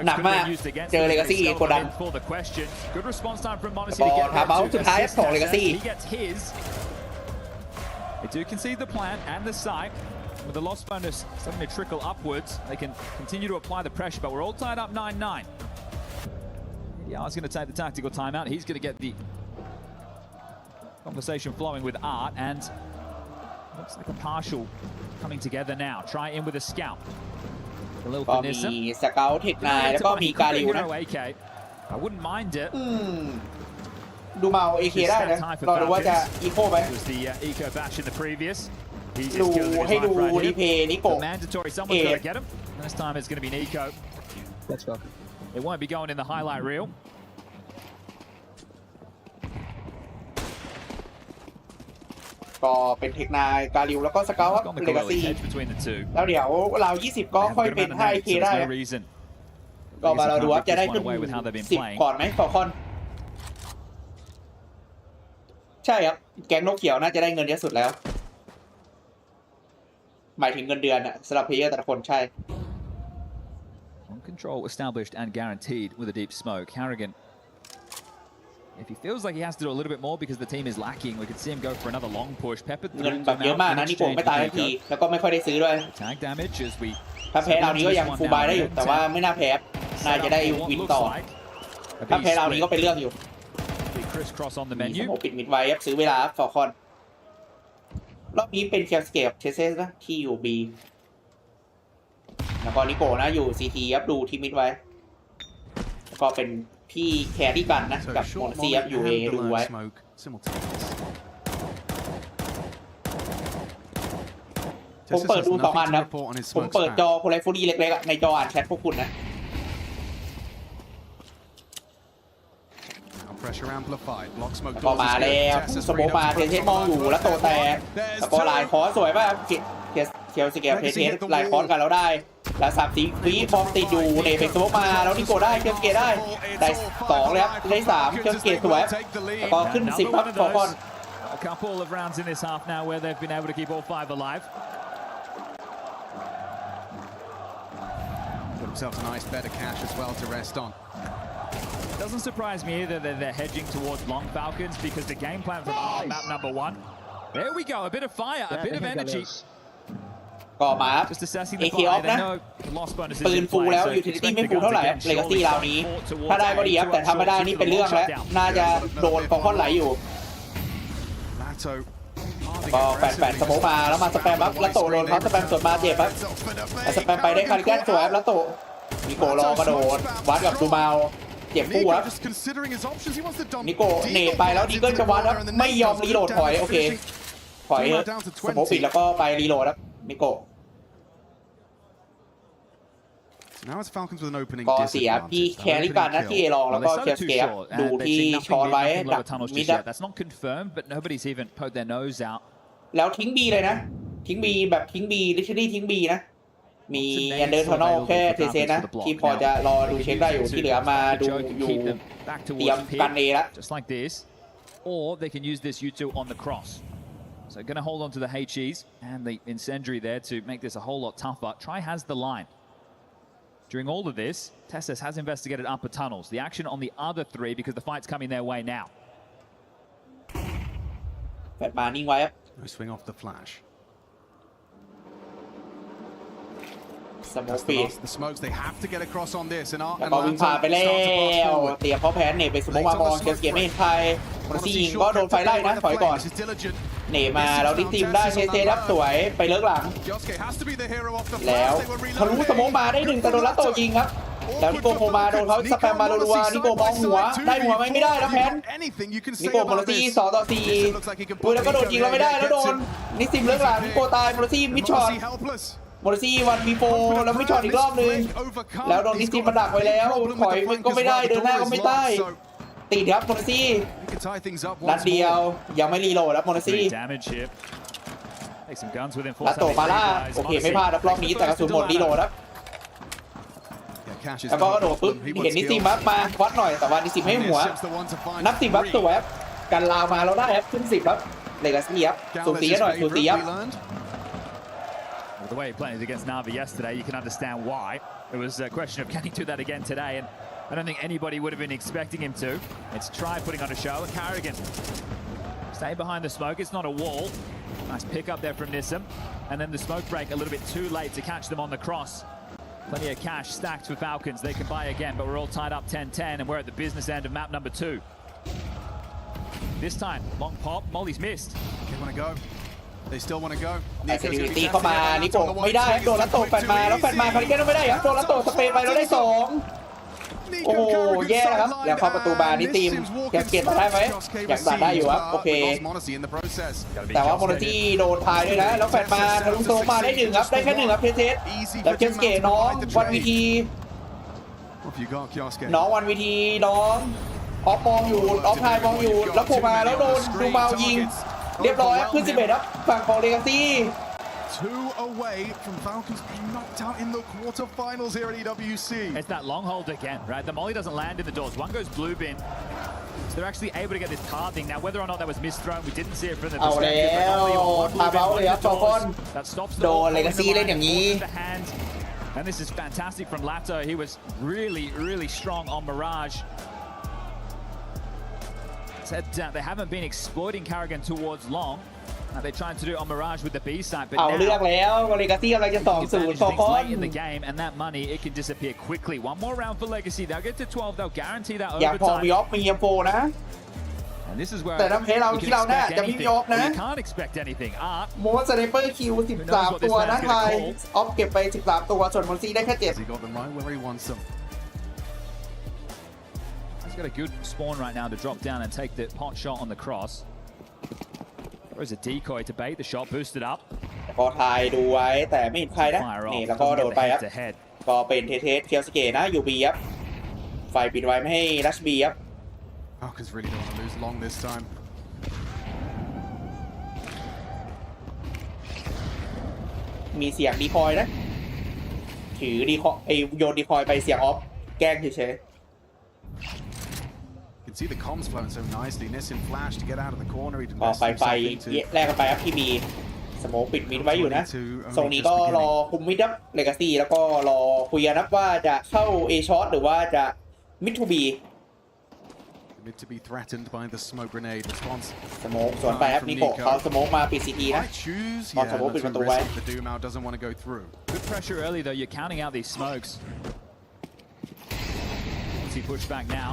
หนักมากเจอเลกาซี่กดดันบอลทาเบลสุดท้ายของเลกาซี่ They do concede the plant and the site. With the loss bonus starting to trickle upwards, they can continue to apply the pressure, but we're all tied up 9-9. Yeah, I was going to take the tactical timeout. He's going to get the conversation flowing with Art, and looks like a partial coming together now. Try in with a scout. A little ก็มีสเกลเทคนายแล้วก็มีกาลิวนะ I wouldn't mind it. ดูเมาเอเคได้นะรอดูว่าจะอีโคไหมดูให้ดูรีเพย์นิโก้เอ This time it's going to be Nico. Let's go. It won't be going in the highlight reel. ก็เป็นเทคนายกาลิวแล้วก็สเกลครับเลกาซี่แล้วเดี๋ยวเรา20ก็ค่อยเป็นให้เคได้ก็มาเราดูว่าจะได้ขึ้น10ก่อนไหมฟอร์คอนใช่ครับแก๊งนกเขียวน่าจะได้เงินเยอะสุดแล้วหมายถึงเงินเดือนอะสำหรับเพลเยอร์แต่ละคนใช่ Control established and guaranteed with a deep smoke. Harrigan, if he feels like he has to do a little bit more because the team is lacking, we could see him go for another long push. Pepper เงินแบบเยอะมากนะนี่โกงไม่ตายทันทีแล้วก็ไม่ค่อยได้ซื้อด้วย Tag damage as we ถ้าแพ้เรานี้ก็ยังฟูลบายได้อยู่แต่ว่าไม่น่าแพ้น่าจะได้วินต่อถ้าแพ้เรานี้ก็เป็นเรื่องอยู่มีสโมปิดมิดไว้ซื้อเวลาฟอร์คอนรอบนี้เป็นเคียร์สเกปเชสเซสนะที่อยู่ B แล้วก็นิโก้นะอยู่ CT ครับดูทีมิดไว้แล้วก็เป็นพี่แครี่กันนะกับโมนซีครับอยู่ A ดูไว้ผมเปิดดู2 อันนะผมเปิดจอโพลาฟูดี้เล็กๆในจออ่านแชทพวกคุณนะก็มาแล้วสโมมาเทสมองอยู่แล้วโตแตกแล้วก็ลายคอสวยป่ะเคียวสเกลเทสลายคอสกันแล้วได้แล้ว3 ฟีฟอร์มติดอยู่เนเฟกสโมมาแล้วนิโก้ได้เคียวสเกลได้2เลยครับได้3เคียวสเกลสวยแล้วก็ขึ้น10ครับฟอร์คอน A couple of rounds in this half now where they've been able to keep all 5 alive. Got himself a nice bed of cash as well to rest on. Doesn't surprise me either that they're hedging towards long Falcons because the game plan from map number 1. There we go, a bit of fire, a bit of energy. ก็มาครับ AK off นะปืนฟูแล้วยูทิลิตี้ไม่ฟูเท่าไหร่เลกาซี่ราวนี้ถ้าได้ก็ดีครับแต่ถ้าไม่ได้นี่เป็นเรื่องแล้วน่าจะโดนฟอร์คอนไหลอยู่ก็แปดสโมมาแล้วมาสแปมครับแล้วโตโดนเขาสแปมสวนมาเจ็บครับสแปมไปได้คาริแกนสวยแล้วโตนิโก้รอกระโดดวัดกับดูมาเจ็บคู่ครับนิโก้เนตไปแล้วดีเกิลจะวัดครับไม่ยอมรีโหลดถอยโอเคถอยสโมปิดแล้วก็ไปรีโหลดครับนิโก้ก็เสียพี่แครี่กันนะที่เอลองแล้วก็เคียร์สเกปดูที่ช้อนไว้ดักมิดแล้วทิ้งบีเลยนะทิ้งบีแบบทิ้งบีลิชลี่ทิ้งบีนะมีอันเดอร์ทอนอลแค่เทเซนะที่พอจะรอดูเช็คได้อยู่ที่เหลือมาดูอยู่เตรียมกันเอแล้ว or they can use this U2 on the cross. So going to hold on to the HEs and the incendiary there to make this a whole lot tougher. Try has the line. During all of this, Tessus has investigated upper tunnels. The action on the other 3 because the fight's coming their way now. แปดมานิ่งไว้ครับ swing off the flash. สโมกปีด The smokes they have to get across on this and แล้วก็วิ่งผ่านไปแล้วเตรียมเขาแพ้เนไปสโมกมามองเคียร์สเกปไม่เห็นใครคนที่ยิงก็โดนไฟไล่นะถอยก่อนเนมาแล้วดิทีมได้เชสเซดับสวยไปเลิกหลังแล้วทะลุสโมกมาได้1แต่โดนลัตโตยิงครับแล้วนิโก้โคมาโดนเขาสแปมมารัวๆนิโก้มองหัวได้หัวไหมไม่ได้แล้วแพนนิโก้โมโรซี่2-4แล้วก็โดนยิงแล้วไม่ได้แล้วโดนนิซิมเลิกหลังนิโก้ตายโมโรซี่มิดช็อตโมโรซี่วันบีโฟแล้วมิดช็อตอีกรอบนึงแล้วโดนนิซิมมาดักไว้แล้วถอยมึงก็ไม่ได้เดินหน้าก็ไม่ได้ ตีครับโมนาซี่นัดเดียวยังไม่รีโหลดแล้วโมนาซี่ลัตโตปาร่าโอเคไม่พลาดรอบนี้แต่กระสุนหมดรีโหลดครับแล้วก็กระโดดปุ๊บเห็นนิซิมบัฟมาวัดหน่อยแต่ว่านิซิมให้หัวนับ10บัฟตัวครับกันลาวมาเราได้ครับขึ้น10ครับเลกาซี่ครับสูสีหน่อยสูสีครับ The way he played against Navi yesterday, you can understand why. It was a question of can he do that again today, and I don't think anybody would have been expecting him to. It's try putting on a show. Carrigan stay behind the smoke. It's not a wall. Nice pick up there from Nissim, and then the smoke break a little bit too late to catch them on the cross. Plenty of cash stacked for Falcons. They can buy again, but we're all tied up 10-10, and we're at the business end of map number 2. This time, long pop. Molly's missed. They want to go. They still want to go. ไอเซนิตีเข้ามานิโก้ไม่ได้โดนลัตโตแฟนมาแล้วแฟนมาคาริเกนไม่ได้ครับโดนลัตโตสเปรย์ไปแล้วได้2โอ้แย่ครับแล้วเข้าประตูบาร์นี่ทีมแกสเกตได้ไหมอยากตัดได้อยู่ครับโอเคแต่ว่าโมนาตี้โดนทายด้วยนะแล้วแฟนมาทะลุโซมาได้1ครับได้แค่1ครับเทสแล้วแกสเกตน้องวันวีทีน้องวันวีทีน้องออฟมองอยู่ออฟไทยมองอยู่แล้วโผล่มาแล้วโดนดูเมายิงเรียบร้อยขึ้น11ครับฝั่งของเลกาซี่ 2 away from Falcons being knocked out in the quarterfinals here at EWC. It's that long hold again, right? The molly doesn't land in the doors. One goes blue bin. So they're actually able to get this car thing. Now, whether or not that was misthrown, we didn't see it from the perspective. That stops the ball. And this is fantastic from Lato. He was really, really strong on Mirage. They haven't been exploiting Carrigan towards long. They're trying to do it on Mirage with the B side, but now Legacy late in the game, and that money it can disappear quickly. One more round for Legacy. They'll get to 12. They'll guarantee that overtime. And this is where you can't expect anything. โมสเนเปอร์คิว13ตัวนะไทยออฟเก็บไป13ตัวส่วนมอนซีได้แค่7 He got them right where he wants them. He's got a good spawn right now to drop down and take the pot shot on the cross. There's a decoy to bait the shot, boosted up. ก็ทายดูไว้แต่ไม่เห็นใครนะนี่แล้วก็โดดไปครับก็เป็นเทสเคียวสเกนะอยู่บีครับไฟปิดไว้ไม่ให้รัชบีครับ Falcons really don't want to lose long this time. มีเสียงดีคอยนะถือดีคอยโยนดีคอยไปเสียงออฟแกล้งเฉย You can see the comms flowing so nicely. Nissim flash to get out of the corner. He didn't ไปแลกกันไปครับที่บีสโมกปิดมิดไว้อยู่นะทรงนี้ก็รอคุมมิดครับเลกาซี่แล้วก็รอคุยกันนะว่าจะเข้า A shot หรือว่าจะมิดทูบี Mid to be threatened by the smoke grenade response. สโมกส่วนไปครับนิโก้เขาสโมกมาปิด CT นะตอนสโมกปิดประตูไว้ The Doomau doesn't want to go through. Good pressure early though. You're counting out these smokes. See push back now.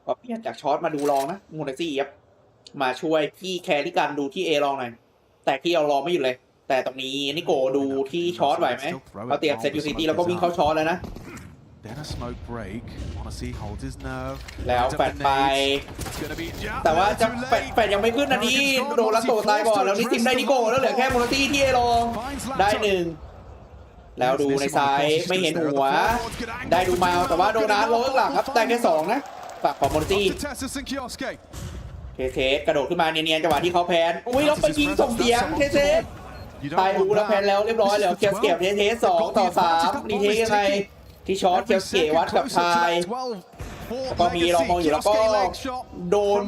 ก็เปลี่ยนจากช็อตมาดูลองนะมูนซี่ครับมาช่วยพี่แคริกันดูที่ A ลองหน่อยแต่ที่เอาลองไม่อยู่เลยแต่ตรงนี้นิโก้ดูที่ช็อตไหวไหมเขาเตรียมเซตยูซิตี้แล้วก็วิ่งเข้าช็อตแล้วนะแล้วแฟนไปแต่ว่าจะแฟนยังไม่ขึ้นนะนี่โดนลัตโตตายก่อนแล้วนิซิมได้นิโก้แล้วเหลือแค่มูนซี่ที่ A ลองได้1แล้วดูในซ้ายไม่เห็นหัวได้ดูมาแต่ว่าโดนัทโลข้างหลังครับได้แค่2นะฝั่งของมอนตี้เทสกระโดดขึ้นมาเนียนๆจังหวะที่เขาแพนอุ้ยแล้วไปยิงส่งเสียงเทสตายรู้แล้วแพนแล้วเรียบร้อยแล้วเคียวสเก็บเทส2-3รีเทสยังไงที่ช็อตเคียวสเก็บวัดกับทายก็มีลองมองอยู่แล้วก็โดน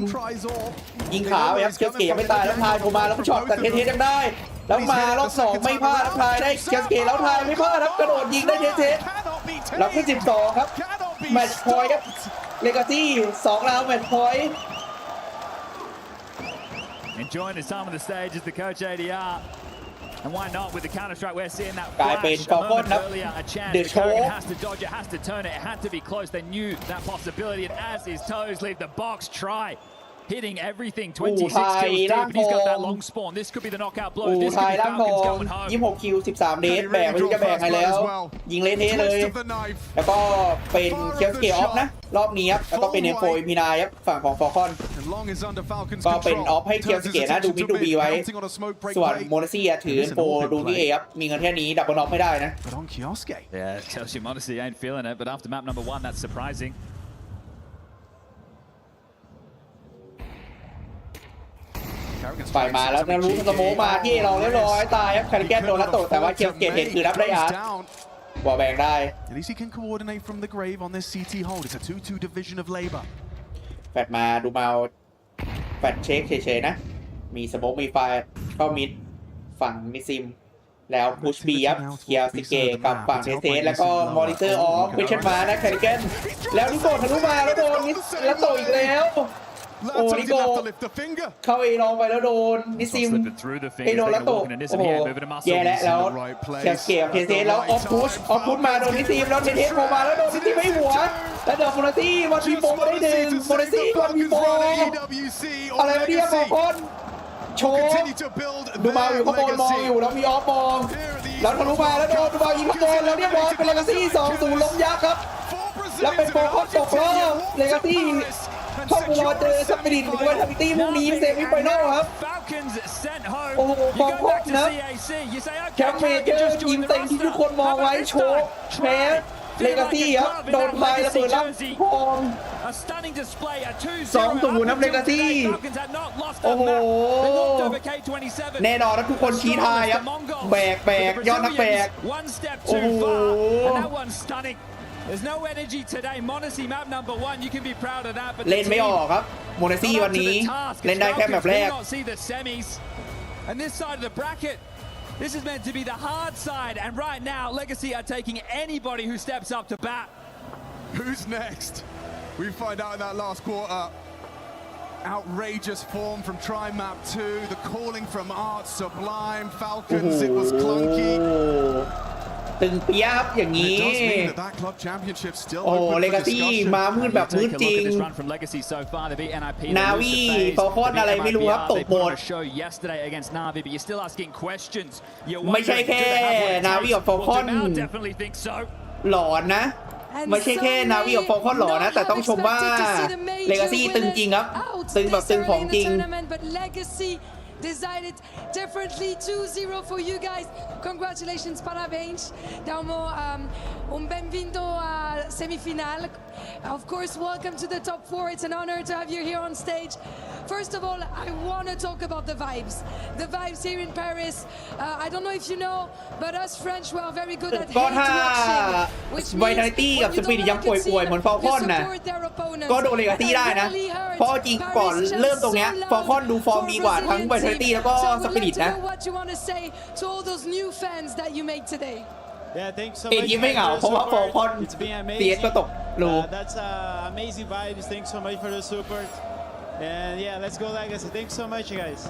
ยิงขาไปครับเคียวสเก็บไม่ตายแล้วทายผมมาแล้วช็อตแต่เทสยังได้แล้วมารอบ2ไม่พลาดทายได้เคียวสเก็บแล้วทายไม่พลาดครับกระโดดยิงได้เทสแล้วขึ้น12ครับแมตช์พอยต์ครับเลกาซี่2แล้วแมตช์พอยต์ Enjoying his time on the stage is the coach ADR. And why not with the counter-strike we're seeing that กลายเป็น Falcons earlier a chance. The Carrigan has to dodge it, has to turn it. It had to be close. They knew that possibility. And as his toes leave the box, try hitting everything. 26 kills deep. And he's got that long spawn. This could be the knockout blow. This could be Falcons going home. 26คิว13เดทแบกไม่รู้จะแบกไงแล้วยิงเละเทะเลยแล้วก็เป็นเคียวสเกออฟนะรอบนี้ครับแล้วก็เป็นเอ็มโฟอีพีนายครับฝั่งของฟอลคอน long is under Falcons ก็เป็น control. ออฟให้เคียวสเกตนะดูมิดดูบีไว้ ส่วนโมนาซี่ถือโปรดูที่เอครับมีเงินแค่นี้ดับเบิลน็อกไม่ได้นะ But on Kioske. Yeah, tells you Monacy ain't feeling it, but after map number 1, that's surprising. ไฟมาแล้วนะรู้สโมกมาที่เราเรียบร้อยตายครับคาริแกนโดนแล้วตกแต่ว่าเคียวสเกตเห็นคือรับได้อาร์บอลแบงได้ At least he can coordinate from the grave on this CT hold. It's a 2-2 division of labor. แฟดมาดูมาแฟดเช็คเฉยๆนะมีสโมกมีไฟเข้ามิดฝั่งนิซิมแล้วพุชบีครับเคียวสเกตกับฝั่งเทเซแล้วก็มอนิเตอร์ออฟเวชมานะคาริแกนแล้วนิโก้ทะลุมาแล้วโดนนิสแล้วตกอีกแล้วโอ้นิโก้เข้าเอลองไปแล้วโดนนิซิมเอโดนแล้วตกโอ้โหแย่แล้วเคียวสเกตเทเซแล้วออฟพุชมาโดนนิซิมแล้วเทเซโผล่มาแล้วโดนนิซิมไม่หัวแล้วเดอะโมนาซี่วันพีโฟมาได้หนึ่งโมนาซี่วันพีโฟอะไรวะเนี่ยบอกคนโชว์ดูมาอยู่ข้างบนมองอยู่แล้วมีออฟมองแล้วทะลุมาแล้วโดนดูมายิงข้างบนแล้วเรียบร้อยเป็นเลกาซี่ 2-0 ล้มยักษ์ครับแล้วเป็นโฟคอนตกรอบเลกาซี่เข้าบัวเจอสปิริตด้วยทามิตี้พรุ่งนี้เซมิไฟนอลครับโอ้โหโฟคอนนะแคมเมเจอร์ยิงเต็มที่ทุกคนมองไว้โชว์แพ้เลกาซี่ครับโดนพายระเบิดล่ำพอง2-0นับเลกาซี่โอ้โหแน่นอนนะทุกคนชี้ทายครับแบกยอดนักแบกโอ้โหเล่นไม่ออกครับโมนาซี่วันนี้เล่นได้แค่แบบแรกThis is meant to be the hard side, and right now, Legacy are taking anybody who steps up to bat. Who's next? We find out in that last quarter. Outrageous form from Try Map 2, the calling from Art Sublime, Falcons, it was clunky. ตึงเปียบอย่างนี้โอ้เลกาซี่มามืดแบบมืดจริงนาวีฟอลคอนอะไรไม่รู้ครับตกหมดไม่ใช่แค่นาวีกับฟอลคอนหลอนนะไม่ใช่แค่นาวีกับฟอลคอนหลอนนะแต่ต้องชมว่าเลกาซี่ตึงจริงครับตึงแบบตึงของจริงDecided differently 2-0 for you guys. Congratulations, parabéns. Damo, bem-vindo à semifinal. Of course, welcome to the top 4. It's an honor to have you here on stage. First of all, I want to talk about the vibes. The vibes here in Paris. I don't know if you know, but us French we are very good at hate watching, which means when you don't support their opponents. ก็โดนเลกาซี่ได้นะเพราะจริงก่อนเริ่มตรงเนี้ยฟอลคอนดูฟอร์มดีกว่าทั้งไวท์ไทตี้แล้วก็สปิริตนะ What you want to say to all those new fans that you made today? Yeah, thanks so เอ็น much. ยิ้มไม่เหงาเพราะว่าฟอลคอน It's been เสีย amazing. ก็ตกรู That's amazing vibes. Thanks so much for the support. And yeah, let's go Legacy. Thanks so much, guys.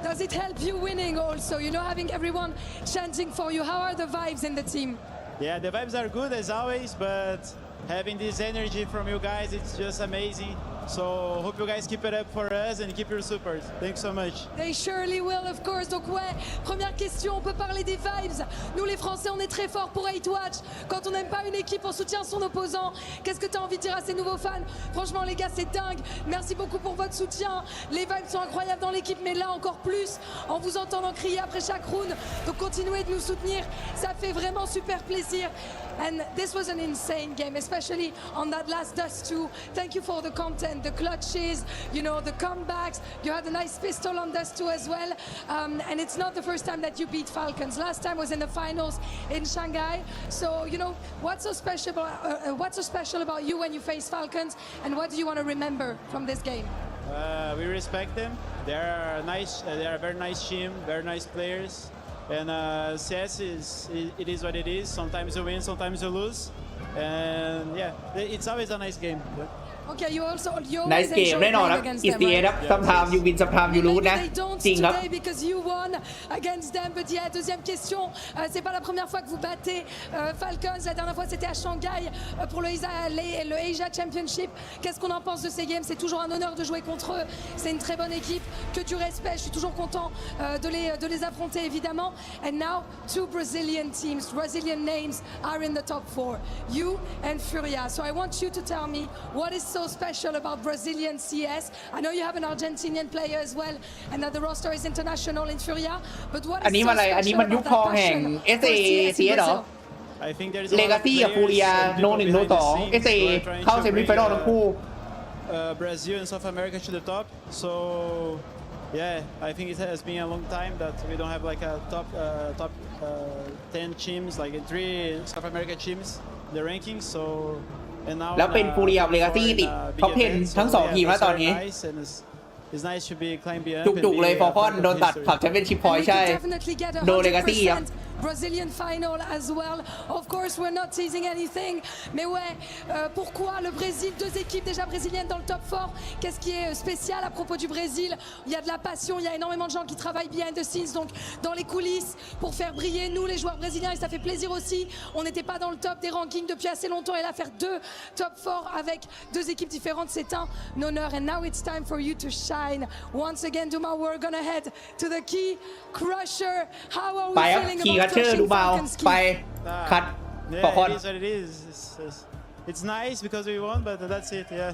Does it help you winning also? You know, having everyone chanting for you. How are the vibes in the team? Yeah, the vibes are good as always, but having this energy from you guys, it's just amazing. So hope you guys keep it up for us and keep your support. Thanks so much. They surely will, of course. Donc ouais, première question, on peut parler des vibes. Nous les Français, on est très forts pour hate watch. Quand on n'aime pas une équipe, on soutient son opposant. Qu'est-ce que tu as envie de dire à ces nouveaux fans? Franchement les gars, c'est dingue. Merci beaucoup pour votre soutien. Les vibes sont incroyables dans l'équipe, mais là encore plus, en vous entendant crier après chaque round. Donc continuez de nous soutenir, ça fait vraiment super plaisir. And this was an insane game, especially on that last Dust 2. Thank you for the content, the clutches, you know, the comebacks. You had a nice pistol on Dust 2 as well. And it's not the first time that you beat Falcons. Last time was in the finals in Shanghai. So, you know, what's so special about you when you face Falcons? And what do you want to remember from this game? We respect them. They're nice. They're a very nice team, very nice players. And CS it is what it is. Sometimes you win, sometimes you lose. And yeah, it's always a nice game. Okay, you also nice game แน่นอนครับ ECA ครับ sometimes you win sometimes you lose นะจริงครับ because you won against them. But yeah, deuxième question, c'est pas la première fois que vous battez Falcons. La dernière fois c'était à Shanghai pour le Asia Championship. Qu'est-ce qu'on en pense de ces games? C'est toujours un honneur de jouer contre eux. C'est une très bonne équipe. Que du respect. Je suis toujours content de les affronter évidemment. And now two Brazilian teams, Brazilian names are in the top 4. You and Furia. So I want you to tell me what is so so special about Brazilian CS? I know you have an Argentinian player as well, and that the roster is international in Furia. But what อัน is นี้ so มันอะไรอันนี้ special มันยุค about ทอง that แห่ง passion for SA CS in CS เหรอ Brazil? I think there's เล a กา lot of ซี่กับฟูเรีย players โน and หนึ่ง people โน behind สอง the SA scenes who are trying เข้า to เซมิ bring, ไฟนอลทั้งคู่ Brazil and South America to the top. So yeah, I think it has been a long time that we don't have like a top 10 teams, like 3 South America teams, the rankings. So and now แล้วเป็นฟูเรียกับเลกาซี่ติดท็อป 10 ทั้ง 2 ทีมแล้วตอนนี้ It's nice to be climbing up. จุกๆเลยฟอลคอนโดนตัดขับแชมเปี้ยนชิพพอยต์ใช่ โดนเลกาซี่ครับ Brazilian final as well. Of course, we're not teasing anything. Mais ouais, pourquoi le Brésil, 2 équipes déjà brésiliennes dans le top 4? Qu'est-ce qui est spécial à propos du Brésil? Il y a de la passion, il y a énormément de gens qui travaillent behind the scenes, donc dans les coulisses, pour faire briller nous, les joueurs brésiliens, et ça fait plaisir aussi. On n'était pas dans le top des rankings depuis assez longtemps, et là, faire 2 top 4 avec 2 équipes différentes, c'est un honneur. And now it's time for you to shine. Once again, Duma, we're gonna head to the key crusher. How are we ไปครับ feeling คี about คัชเชอร์ crushing ดูเบา Falcons ไป key? คัดฟอลคอน It is what it is. It's nice because we won, but that's it. Yeah.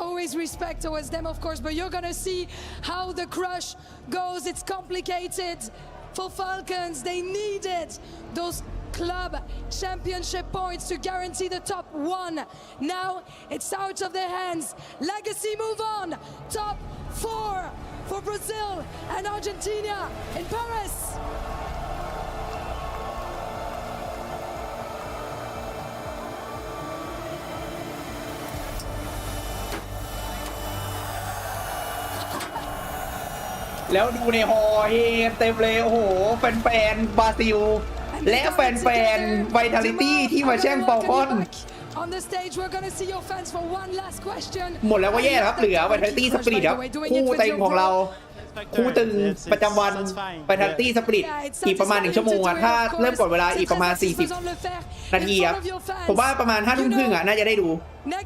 Always respect towards them, of course, but you're gonna see how the crush goes. It's complicated for Falcons. They needed those club championship points to guarantee the top 1. Now it's out of their hands. Legacy move on. Top 4 for Brazil and Argentina in Paris.แล้วดูในฮอเฮเต็มเลยโอ้โหแฟนๆบราซิลและแฟนๆไวทาลิตี้ที่มาแช่งฟอลคอน On the stage, we're gonna see your fans for one last question. หมดแล้วก็แย่ครับเหลือไวทาลิตี้สปิริตครับคู่เต็งของเราคู่ตึงประจำวันไวทาลิตี้สปิริตอีกประมาณ1 ชั่วโมงถ้าเริ่มกดเวลาอีกประมาณ40 นาทีครับผมว่าประมาณ5 ทุ่มครึ่งน่าจะได้ดู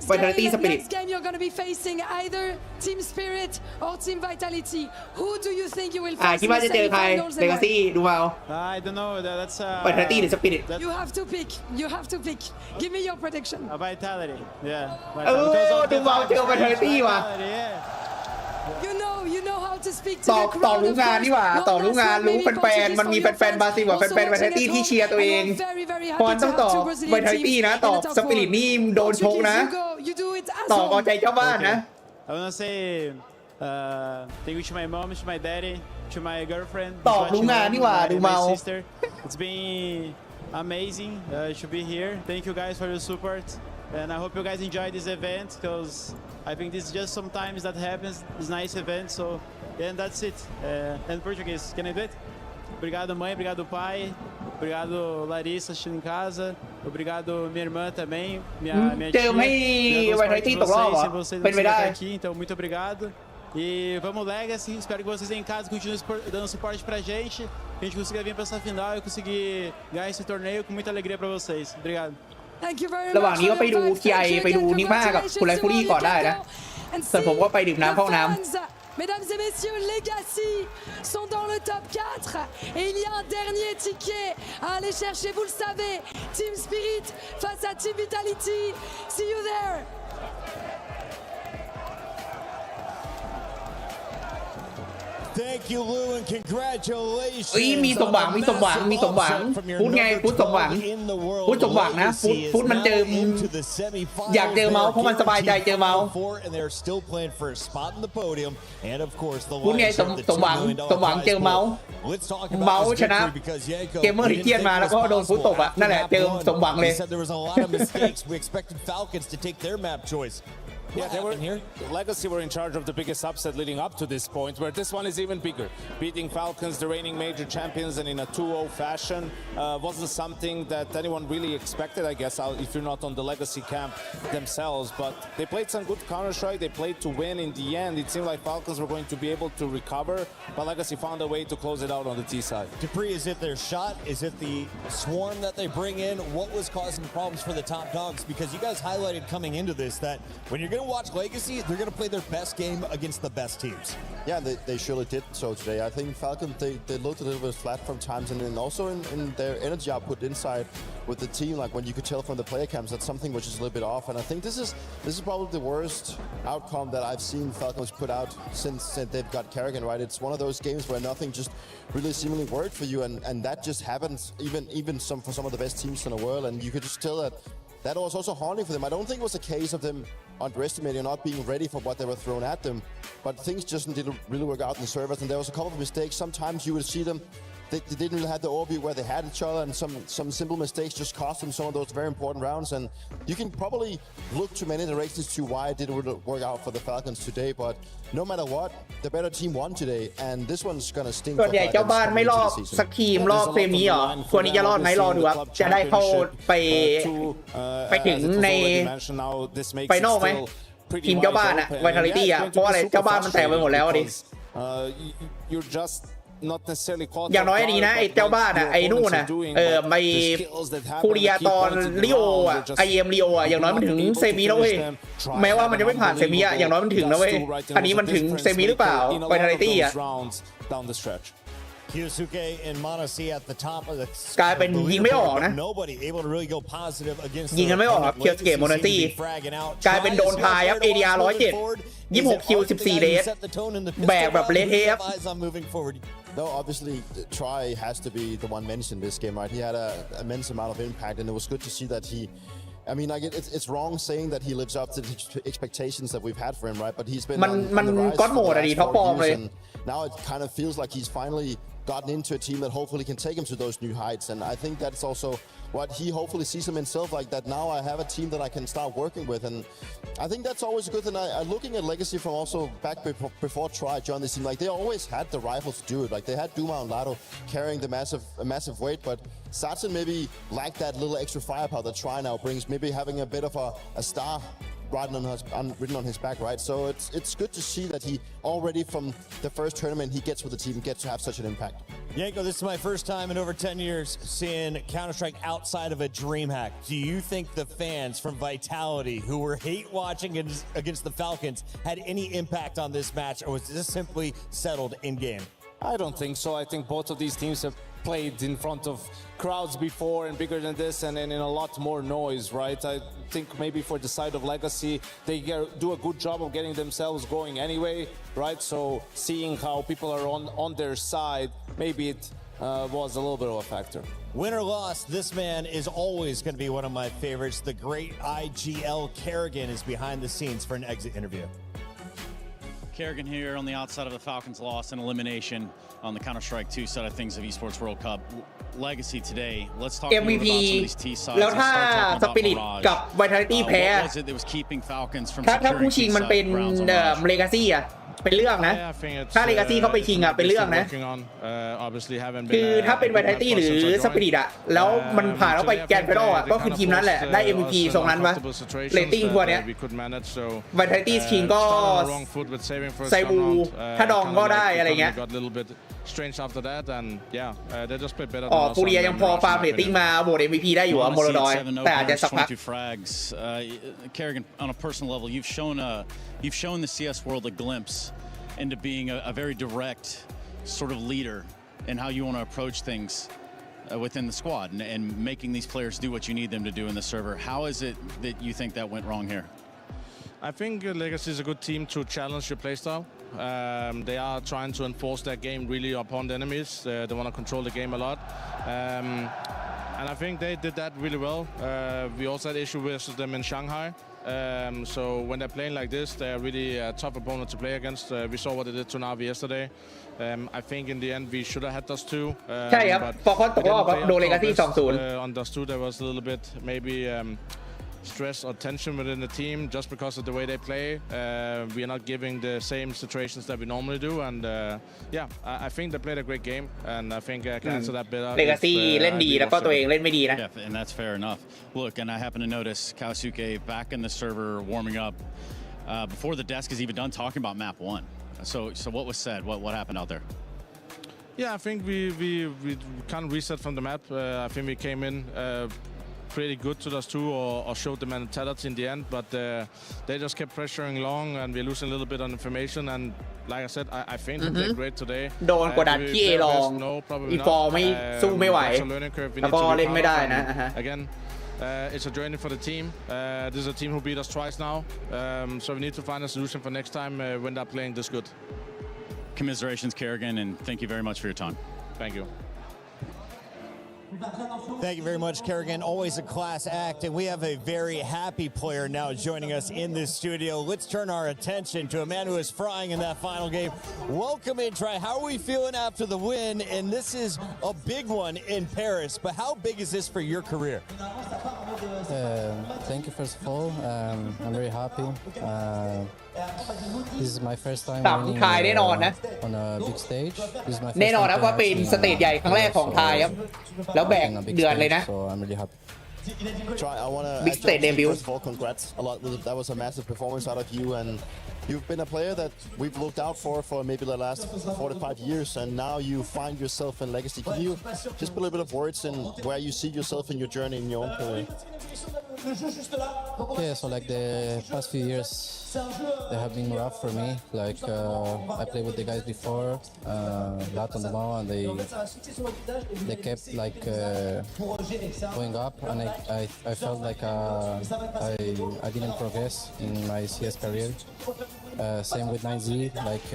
ไวทาลิตี้สปิริต Next game, you're gonna be facing either Team Spirit or Team Vitality. Who do you think you will face? คิดว่าจะเจอใครเลกาซี่ดูเอา I don't know. That's ไวทาลิตี้หรือสปิริต You have to pick. You have to pick. Give me your prediction. Vitality. Yeah. ดูเอาเจอไวทาลิตี้ว่ะ You know how to speak to ต่อ the crowd. รู้งานนี่หว่าต่อรู้งานรู้แฟนๆมันมีแฟนๆบราซิลกับแฟนๆไวทาลิตี้ที่เชียร์ตัวเองพรต้องต่อไวทาลิตี้นะต่อสปิริตนี่โดนชกนะต่อเอาใจเจ้าบ้านนะ I wanna say thank you to my mom, to my daddy, to my girlfriend. ต่อรู้งานนี่หว่าดูเมา my sister. It's been amazing to be here. Thank you guys for your support, and I hope you guys enjoy this event because I think this is just sometimes that happens. This nice event, so and that's it. And Portuguese, can I do it? Obrigado mãe, obrigado pai, obrigado Larissa assistindo em casa, obrigado minha irmã também, minha tia. เจอไม่ไวทาลิตี้ตกรอบเหรอเป็นไปได้ aqui, então muito obrigado. E vamos Legacy, espero que vocês em casa continuem dando suporte pra gente, que a gente consiga vir pra essa final e conseguir ganhar esse torneio com muita alegria pra vocês. Obrigado. ระหว่างนี้ก็ไปดูทีไอไปดูนิม่ากับคุณไลฟูรี่ก่อนได้นะส่วนผมก็ไปดื่มน้ำเข้าห้องน้ำ Mesdames et messieurs, Legacy sont dans le top 4 et il y a un dernier ticket à aller chercher, vous le savez. Team Spirit face à Team Vitality. See you there. Thank you, Lou, and congratulations. มีสมหวังฟุตไงฟุตสมหวังฟุตสมหวังนะฟุตมันเจออยากเจอเมาส์เพราะมันสบายใจเจอเมาส์ฟุตไงสมหวังเจอเมาส์ชนะเกมเมอร์ที่เกียนมาแล้วก็โดนฟุตตบอ่ะนั่นแหละเจอสมหวังเลย Yeah, they were here. Legacy were in charge of the biggest upset leading up to this point, where this one is even bigger. Beating Falcons, the reigning major champions, and in a 2-0 fashion wasn't something that anyone really expected, I guess, if you're not on the Legacy camp themselves. But they played some good Counter-Strike. They played to win. In the end, it seemed like Falcons were going to be able to recover, but Legacy found a way to close it out on the T side. Dupree, is it their shot? Is it the swarm that they bring in? What was causing problems for the top dogs? Because you guys highlighted coming into this that when you're going to watch Legacy, they're going to play their best game against the best teams. Yeah, they surely did so today. I think Falcon, they looked a little bit flat from times, and then also in their energy output inside. with the team, like when you could tell from the player cams that something was just a little bit off. And I think this is probably the worst outcome that I've seen Falcons put out since they've got Kerrigan, right? It's one of those games where nothing just really seemingly worked for you, and that just happens even for some of the best teams in the world. And you could just tell that was also haunting for them. I don't think it was a case of them underestimating or not being ready for what they were thrown at them, but things just didn't really work out in the servers, and there was a couple of mistakes. Sometimes you would see them, they didn't really have the overview where they had each other, and some simple mistakes just cost them some of those very important rounds. And you can probably look to many directions to why it didn't work out for the Falcons today, but no matter what, the better team won today, and this one's gonna sting. ส่วนใหญ่เจ้าบ้านไม่รอบสักทีมรอบเซมิเหรอควรนี้จะรอดไหมรอดูครับจะได้เข้าไปถึงในไฟนอลไหมทีมเจ้าบ้านอะ Vitality อะเพราะอะไรเจ้าบ้านมันแตกไปหมดแล้วดิอย่างน้อยดีนะไอ้เจ้าบ้านอ่ะไอ้นู่นน่ะไอ้คูเรียตอนลิโออ่ะไอเอ็มลิโออ่ะอย่างน้อยมันถึงเซมิแล้วเว้ยแม้ว่ามันจะไม่ผ่านเซมิอ่ะอย่างน้อยมันถึงแล้วเว้ยอันนี้มันถึงเซมิหรือเปล่าไวทาลิตี้อ่ะกลายเป็นยิงไม่ออกนะยิงกันไม่ออกครับเคียวสเกตโมนาตี้กลายเป็นโดนทายครับ ADR 107 26 คิว 14 เดสแบกแบบเละเทะ No, obviously, Try has to be the one mentioned in this game, right? He had an immense amount of impact, and it was good to see that he. I mean, like it's wrong saying that he lives up to the expectations that we've had for him, right? But he's been on the rise for the last 4 years, and now it kind of feels like he's finally gotten into a team that hopefully can take him to those new heights. And I think that's also what he hopefully sees himself like, that now I have a team that I can start working with. And I think that's always good. And I'm looking at Legacy from also back before Try joined this team, like they always had the rifles to do it. Like they had Duma and Lado carrying the massive weight, but Satsun maybe lacked that little extra firepower that Try now brings, maybe having a bit of a star written on his back, right? So it's good to see that he already from the first tournament he gets with the team gets to have such an impact. Yanko, this is my first time in over 10 years seeing Counter-Strike outside of a DreamHack. Do you think the fans from Vitality who were hate watching against the Falcons had any impact on this match, or was this simply settled in game? I don't think so. I think both of these teams have played in front of crowds before and bigger than this, and in a lot more noise, right? I think maybe for the side of Legacy, they do a good job of getting themselves going anyway, right? So seeing how people are on their side, maybe it was a little bit of a factor. Win or loss, this man is always going to be one of my favorites. The great IGL Kerrigan is behind the scenes for an exit interview. Kerrigan here on the outside of the Falcons' loss and elimination on the Counter-Strike 2 side of things of Esports World Cup. Legacy today. Let's talk about some of these T sides. แล้วถ้าสปิริตกับ Vitality แพ้ถ้าผู้ชิงมันเป็นLegacy อ่ะเป็นเรื่องนะถ้า Legacy เขาไปชิงอ่ะเป็นเรื่องนะคือถ้าเป็น Vitality หรือ Spirit อ่ะแล้วมันผ่านเข้าไปแกรนด์ไฟนอลอ่ะก็คือทีมนั้นแหละได้ MVP ทรงนั้นวะเรตติ้งทัวร์เนี้ย Vitality ชิงก็ไซบูถ้าดองก็ได้อะไรเงี้ยอ๋อปูเรียยังพอฟาร์มเรตติ้งมาโหวต MVP ได้อยู่อ่ะโมโลดอยแต่อาจจะสักพัก Kerrigan, on a personal level, you've shown the CS world a glimpse into being a very direct sort of leader and how you want to approach things within the squad and making these players do what you need them to do in the server. How is it that you think that went wrong here? I think Legacy is a good team to challenge your playstyle. They are trying to enforce their game really upon the enemies. They want to control the game a lot. And I think they did that really well. We also had issue with them in Shanghai. So when they're playing like this, they're really a tough opponent to play against. We saw what they did to Navi yesterday. I think in the end we should have had those two. ใช่ครับพอเขาตกรอบโดน Legacy 2-0 understood there was a little bit maybe stress or tension within the team just because of the way they play. We are not giving the same situations that we normally do, and yeah, I think they played a great game, and I think I can answer that better. Legacy เล่นดีแล้วก็ตัวเองเล่นไม่ดีนะ Yeah, and that's fair enough. Look, and I happen to notice Kaosuke back in the server warming up before the desk is even done talking about map 1. So what was said? What happened out there? Yeah, I think we kind of reset from the map. I think we came in pretty good to us too, or showed the mentality in the end. But they just kept pressuring long, and we're losing a little bit on information. And like I said, I think they played great today. โดนกดดันที่เอลองอีฟอร์ไม่สู้ไม่ไหวแล้วก็เล่นไม่ได้นะ Again, it's a journey for the team. This is a team who beat us twice now, so we need to find a solution for next time when they're playing this good. Commiserations, Kerrigan, and thank you very much for your time. Thank you. Thank you very much, Kerrigan. Always a class act, and we have a very happy player now joining us in this studio. Let's turn our attention to a man who is frying in that final game. Welcome in, Try. How are we feeling after the win? And this is a big one in Paris, but how big is this for your career? Thank you, first of all. I'm very happy. This is my first time winning on a big stage. This is my first แน่นอนนะว่าเป็นสเตจใหญ่ครั้งแรกของไทยครับแล้วแบกเดือนเลยนะ So I'm really happy. Try, I want to Big stage debut. First of all, congrats a lot. That was a massive performance out of you, and you've been a player that we've looked out for maybe the last 4 to 5 years, and now you find yourself in Legacy. Can you just put a little bit of words in where you see yourself in your journey in your own career? Yeah, so like the past few years, they have been rough for me. Like I played with the guys before, lot on the MOUZ, and they kept like going up, and I felt like I didn't progress in my CS career. Same with 9Z, like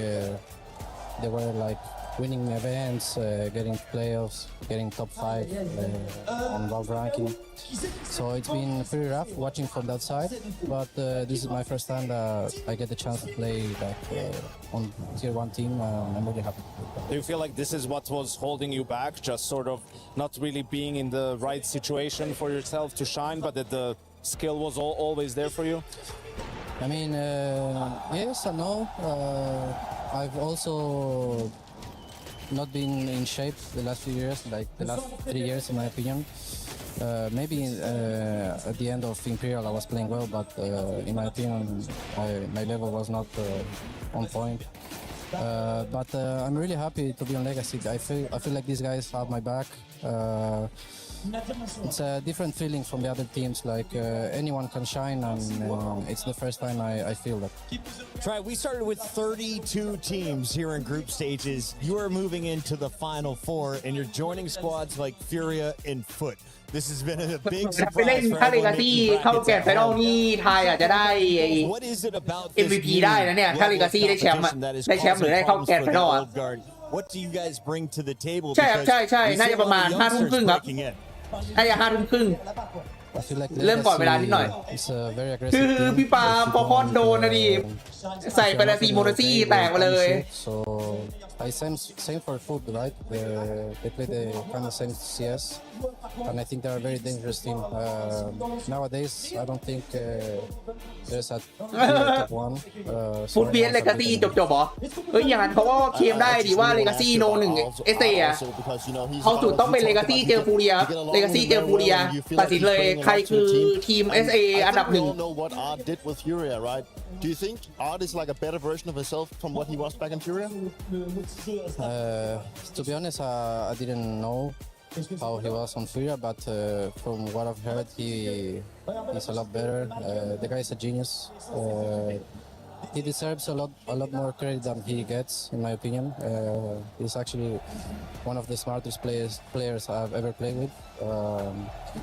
they were like winning events, getting playoffs, getting top 5 on world ranking. So it's been pretty rough watching from that side, but this is my first time that I get the chance to play like on tier 1 team. I'm really happy. Do you feel like this is what was holding you back, just sort of not really being in the right situation for yourself to shine, but that the skill was always there for you? I mean, yes and no. I've also not been in shape the last few years, like the last 3 years in my opinion. Maybe at the end of Imperial I was playing well, but in my opinion my level was not on point. But I'm really happy to be on Legacy. I feel like these guys have my back. It's a different feeling from the other teams, like anyone can shine, and it's the first time I feel that. Try, we started with 32 teams here in group stages. You are moving into the final 4, and you're joining squads like Furia and FUT. This has been a big surprise for everyone making brackets at home. What is it about this MVP new ได้นะเนี่ยถ้า Legacy ได้แชมป์ that is ได้แชมป์หรือได้เข้า causing แกน problems ไฟ for นอล the อ่ะ old guard? What do you guys bring to the table? ใช่ครับ Because ใช่ we น่า see จะ a ประ lot มาณ of 5 ทุ่ม youngsters ครึ่งครับ breaking in. น่าจะ5 ทุ่มครึ่ง I feel like เริ่มก่อนเวลานิดหน่อย it's a very คือ aggressive team. พี่ปาพอพอนโดนนะดิใส่ไปละ4 โมโนซี่แตกมาเลย So I same for FUT, right? They play the kind of same CS, and I think they're a very dangerous team. Nowadays, I don't think there's a top 1. ฟุตเบียนเลกาซี่จบๆเหรอเฮ้ยอย่างนั้นเขาก็เคลมได้ดิว่าเลกาซี่โน1เอสเออะเขาสุดต้องเป็นเลกาซี่เจอฟูเรียเลกาซี่เจอฟูเรียตัดสินเลยใครคือทีม SA อันดับ 1 Do you think Art is like a better version of himself from what he was back in Furia? To be honest, I didn't know how he was on Furia, but from what I've heard, he's a lot better. The guy is a genius. He deserves a lot more credit than he gets, in my opinion. He's actually one of the smartest players I've ever played with.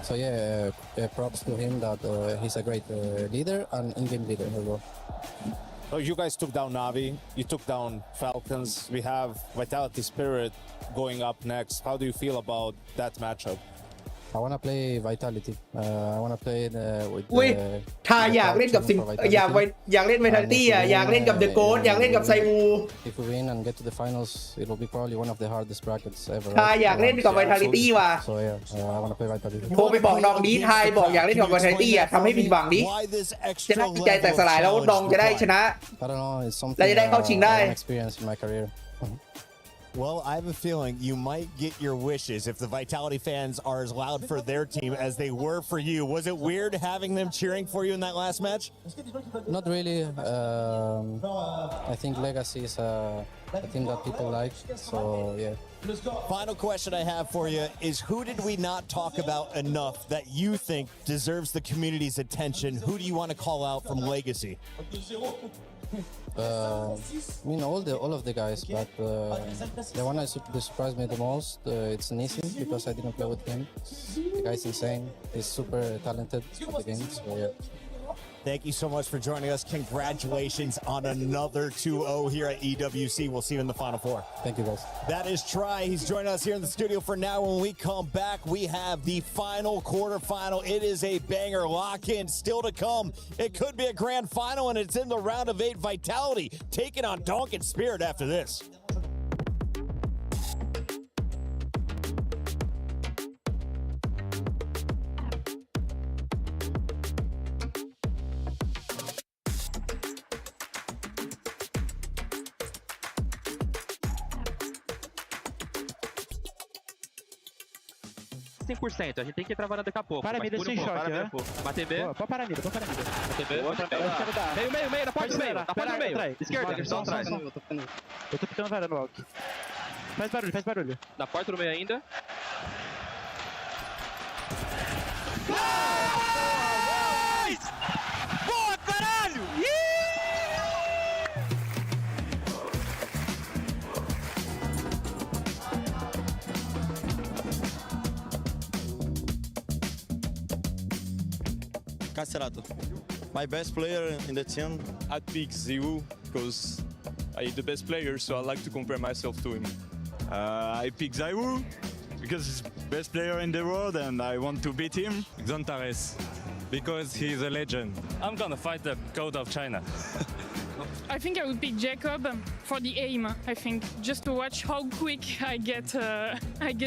So yeah, props to him that he's a great leader and in-game leader as well. So you guys took down Navi, you took down Falcons. We have Vitality Spirit going up next. How do you feel about that matchup? I want to play Vitality. I want to play with อุ้ยทายอยากเล่นกับอยากเล่น Vitality อ่ะอยากเล่นกับ The Ghost อยากเล่นกับไซวู If we win and get to the finals, it will be probably one of the hardest brackets ever. ทายอยากเล่นกับ Vitality ว่ะ So yeah, I want to play Vitality. โทรไปบอกน้องดีทายบอกอยากเล่นกับ Vitality อ่ะทำให้ผิดหวังดิจะน่าจิตใจแตกสลายแล้วน้องจะได้ชนะ I don't know. It's something เราจะได้เข้าชิงได้ experience in my career. Well, I have a feeling you might get your wishes if the Vitality fans are as loud for their team as they were for you. Was it weird having them cheering for you in that last match? Not really. I think Legacy is a team that people like, so yeah. Final question I have for you is who did we not talk about enough that you think deserves the community's attention? Who do you want to call out from Legacy? I mean all of the guys, but the one that surprised me the most, it's Nissim, because I didn't play with him. The guy's insane. He's super talented at the game, so yeah. Thank you so much for joining us. Congratulations on another 2-0 here at EWC. We'll see you in the Final Four. Thank you, guys. That is Try. He's joining us here in the studio for now. When we come back, we have the final quarterfinal. It is a banger lock-in still to come. It could be a grand final, and it's in the round of 8. Vitality taking on Donkin Spirit after this. A gente tem que ir pra varanda daqui a pouco. Para a mira sem choque, né? Bater B. Pode parar a mira, pode parar a mira. Bater B. Meio, na porta do meio. Na porta do meio. Esquerda, só atrás. Eu tô ficando varanda, Walk. Faz barulho. Na porta do meio ainda. Boa, caralho! Cacerato. My best player in the team. I'd pick Ziwu because he's the best player, so I like to compare myself to him. I pick Ziwu because he's best player in the world and I want to beat him. Xantares because he's a legend. I'm gonna fight the code of China. I think I would pick Jacob for the aim. I think just to watch how quick I get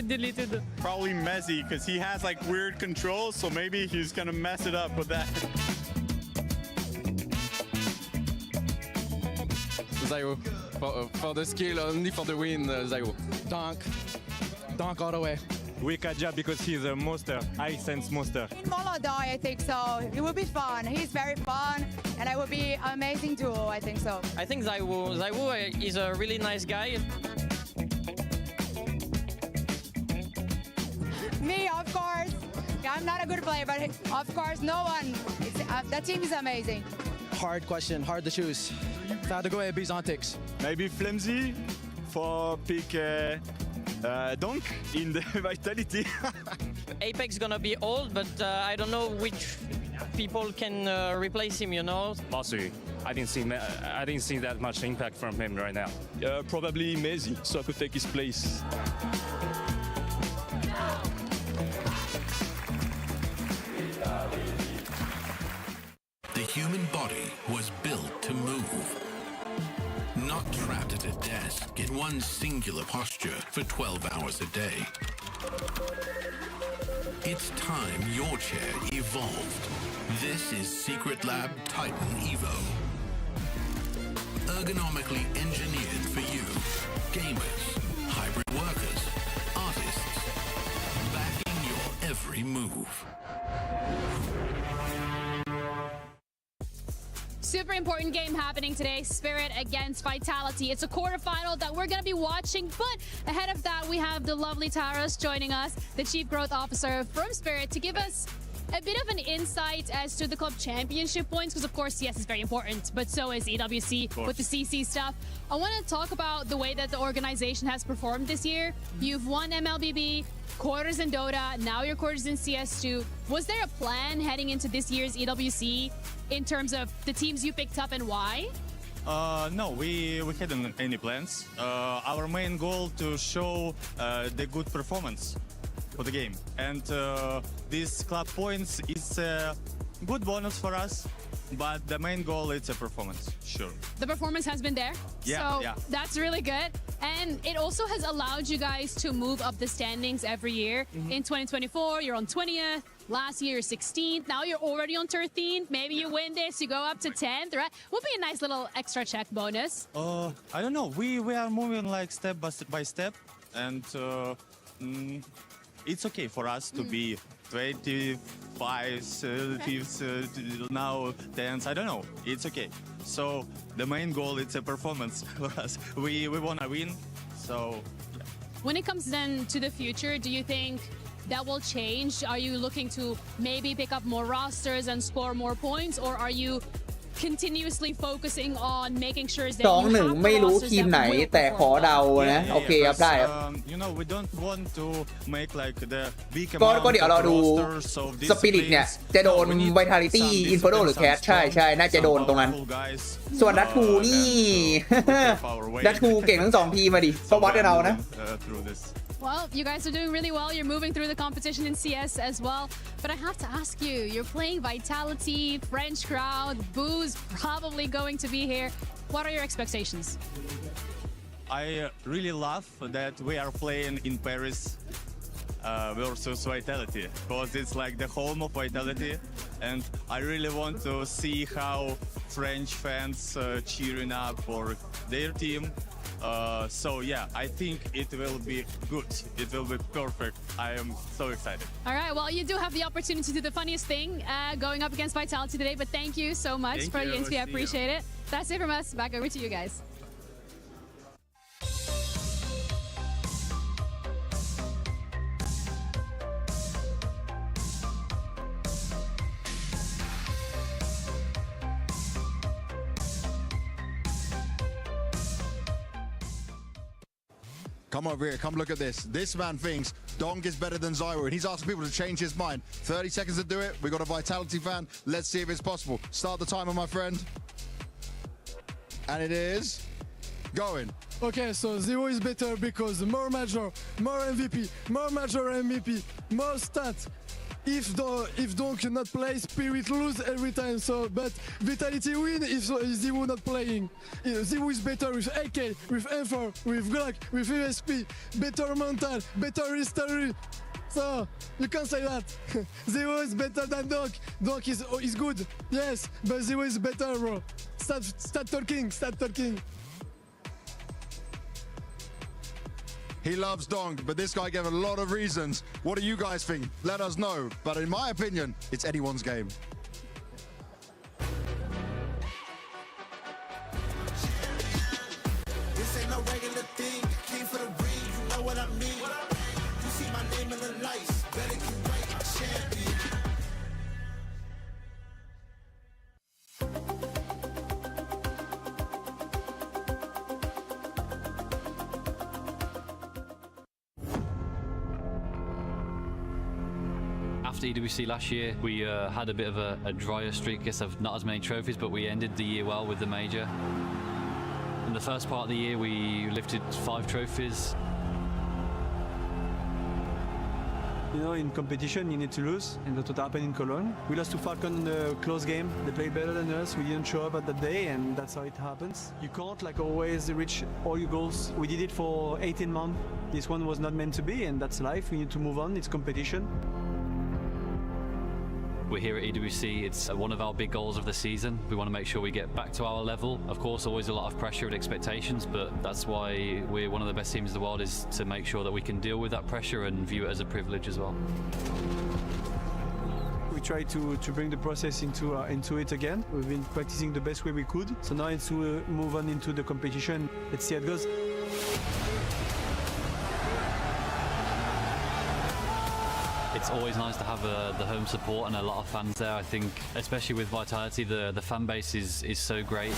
deleted. Probably Messi because he has like weird controls, so maybe he's gonna mess it up with that. Zayo. For the skill, only for the win, Zayo. Dunk all the way. Wikaja because he's a monster, high sense monster. Molodai, I think so. It will be fun. He's very fun, and it will be an amazing duo, I think so. I think Zayu is a really nice guy. Me, of course. I'm not a good player, but of course, no one. That team is amazing. Hard question, hard to choose. If I had to go with Byzantix. Maybe Flimsy for pick Dunk in the Vitality. Apex gonna be old, but I don't know which people can replace him, you know? Bo3. I didn't see that much impact from him right now. Probably Messi, so I could take his place. The human body was built to move. Not trapped at a desk in one singular posture for 12 hours a day. It's time your chair evolved. This is Secret Lab Titan Evo. Ergonomically engineered for you, gamers, hybrid workers, artists, backing your every move. Super important game happening today, Spirit against Vitality. It's a quarterfinal that we're going to be watching, but ahead of that, we have the lovely Taras joining us, the Chief Growth Officer from Spirit, to give us a bit of an insight as to the club championship points, because of course CS is very important, but so is EWC with the CC stuff. I want to talk about the way that the organization has performed this year. You've won MLBB, quarters in Dota, now your quarters in CS2. Was there a plan heading into this year's EWC in terms of the teams you picked up and why? No, we hadn't any plans. Our main goal to show the good performance for the game, and these club points is a good bonus for us. But the main goal is a performance, sure. The performance has been there, yeah, so that's really good. And it also has allowed you guys to move up the standings every year. In 2024, you're on 20th. Last year, 16th. Now you're already on 13th. Maybe you win this, you go up to 10th, right? Would be a nice little extra check bonus. I don't know. We are moving like step by step, and it's okay for us to be 25, 5th, now 10th. I don't know. It's okay. So the main goal it's a performance for us. We wanna win. So yeah. When it comes then to the future, do you think that will change? Are you looking to maybe pick up more rosters and score more points, or are you continuously focusing on making sure that 2-1 ไม่รู้ทีมไหนแต่ขอเดานะโอเคครับได้ครับ You know, we don't want to make like the big ก็เดี๋ยวเราดูสปิริตเนี่ยจะโดน Vitality Inferno หรือ Cat ใช่น่าจะโดนตรงนั้นส่วนดัตทูนี่ ดัตทูเก่งทั้ง2ทีมมาดิก็วัดกันเอานะ Well, you guys are doing really well. You're moving through the competition in CS as well. But I have to ask you, you're playing Vitality, French crowd, MOUZ probably going to be here. What are your expectations? I really love that we are playing in Paris versus Vitality, because it's like the home of Vitality, and I really want to see how French fans cheering up for their team. So yeah, I think it will be good. It will be perfect. I am so excited. All right, well, you do have the opportunity to do the funniest thing going up against Vitality today, but thank you so much for the interview. I appreciate it. That's it from us. Back over to you guys. Come over here, come look at this. This man thinks Dong is better than Zyro, and he's asking people to change his mind. 30 seconds to do it. We got a Vitality fan. Let's see if it's possible. Start the timer, my friend. And it is going. Okay, so Zero is better because more major, more MVP, more major MVP, more stats. If Donk not play, Spirit lose every time. So, but Vitality win if Zero not playing. Zero is better with AK, with M4, with Glock, with USP, better mental, better history. So you can't say that. Zero is better than Donk. Donk is good, yes, but Zero is better, bro. Start talking. He loves Dong, but this guy gave a lot of reasons. What do you guys think? Let us know. But in my opinion, it's anyone's game. This ain't no regular thing. Came for the ring, you know what I mean. You see my name in the lights. Better get right, champion. After EWC last year, we had a bit of a drier streak, I guess, of not as many trophies, but we ended the year well with the major. In the first part of the year, we lifted 5 trophies. You know, in competition, you need to lose, and that's what happened in Cologne. We lost to Falcons in a close game. They played better than us. We didn't show up at that day, and that's how it happens. You can't, like, always reach all your goals. We did it for 18 months. This one was not meant to be, and that's life. We need to move on. It's competition. We're here at EWC, it's one of our big goals of the season. We want to make sure we get back to our level. Of course, always a lot of pressure and expectations, but that's why we're one of the best teams in the world, is to make sure that we can deal with that pressure and view it as a privilege as well. We try to bring the process into it again. We've been practicing the best way we could. So now it's to move on into the competition. Let's see how it goes. It's always nice to have the home support and a lot of fans there. I think, especially with Vitality, the fan base is so great.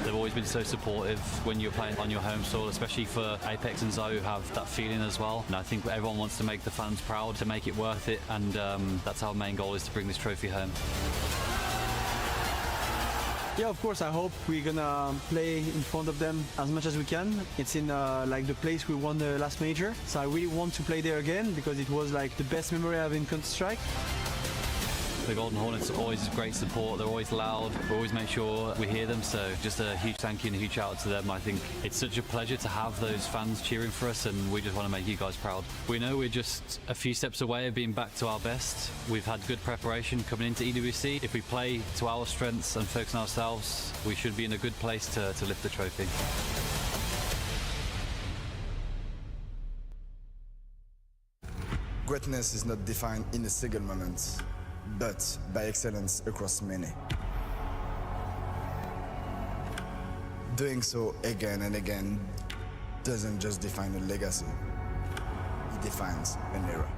They've always been so supportive when you're playing on your home soil, especially for Apex and Zo, who have that feeling as well. And I think everyone wants to make the fans proud, to make it worth it, and that's our main goal, is to bring this trophy home. Yeah, of course, I hope we're gonna play in front of them as much as we can. It's in like the place we won the last major. So I really want to play there again, because it was like the best memory I have in Counter-Strike. the Golden Hornets are always great support. They're always loud. We always make sure we hear them. So just a huge thank you and a huge shout out to them. I think it's such a pleasure to have those fans cheering for us, and we just want to make you guys proud. We know we're just a few steps away of being back to our best. We've had good preparation coming into EWC. If we play to our strengths and focus on ourselves, we should be in a good place to lift the trophy. Greatness is not defined in a single moment, but by excellence across many. Doing so again and again doesn't just define a legacy, it defines an era.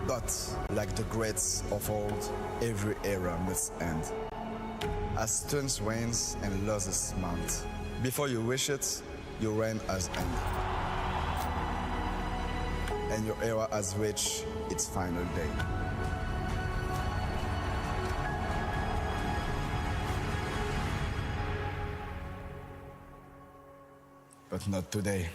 But like the greats of old, every era must end. As strength wanes and losses mount, before you wish it, your reign has ended. And your era has reached its final day. But not today.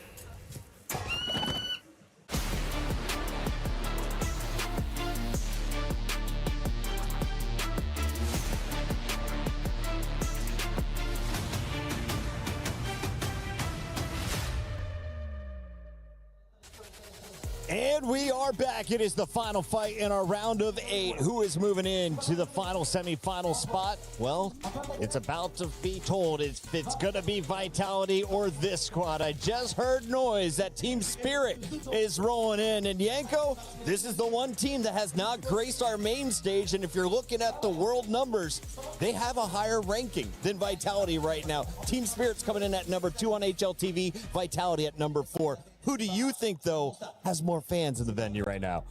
And we are back. It is the final fight in our round of 8. Who is moving in to the final semifinal spot? Well, it's about to be told if it's going to be Vitality or this squad. I just heard noise that Team Spirit is rolling in. And Yanko, this is the one team that has not graced our main stage. And if you're looking at the world numbers, they have a higher ranking than Vitality right now. Team Spirit's coming in at number 2 on HLTV, Vitality at number 4. Who do you think, though, has more fans in the venue right now?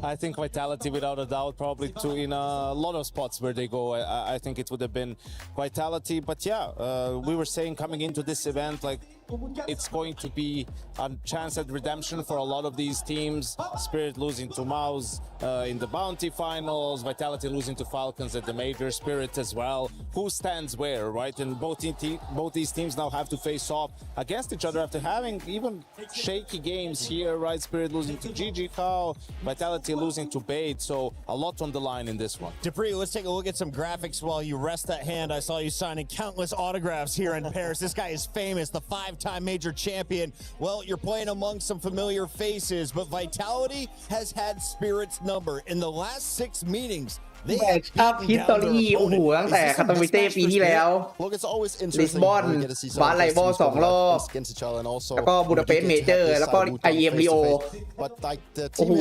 I think Vitality, without a doubt, probably in a lot of spots where they go. I think it would have been Vitality. But yeah, we were saying coming into this event, like, it's going to be a chance at redemption for a lot of these teams. Spirit losing to MOUZ in the Bounty Finals, Vitality losing to Falcons at the Major, Spirit as well. Who stands where, right? And both these teams now have to face off against each other after having even shaky games here, right? Spirit losing to GG Cow, Vitality losing to Day8. So a lot on the line in this one. Dupree, let's take a look at some graphics while you rest that hand. I saw you signing countless autographs here in Paris. This guy is famous, the 5-time major champion. Well, you're playing among some familiar faces, but Vitality has had Spirit's number in the last 6 meetings. ภาพฮิสตอรี่โอ้โหตั้งแต่คาตามิเต้ปีที่แล้วลิสบอนบาสไลบอล2 รอบแล้วก็บูดาเปสต์เมเจอร์แล้วก็ไอเอ็มริโอโอ้โห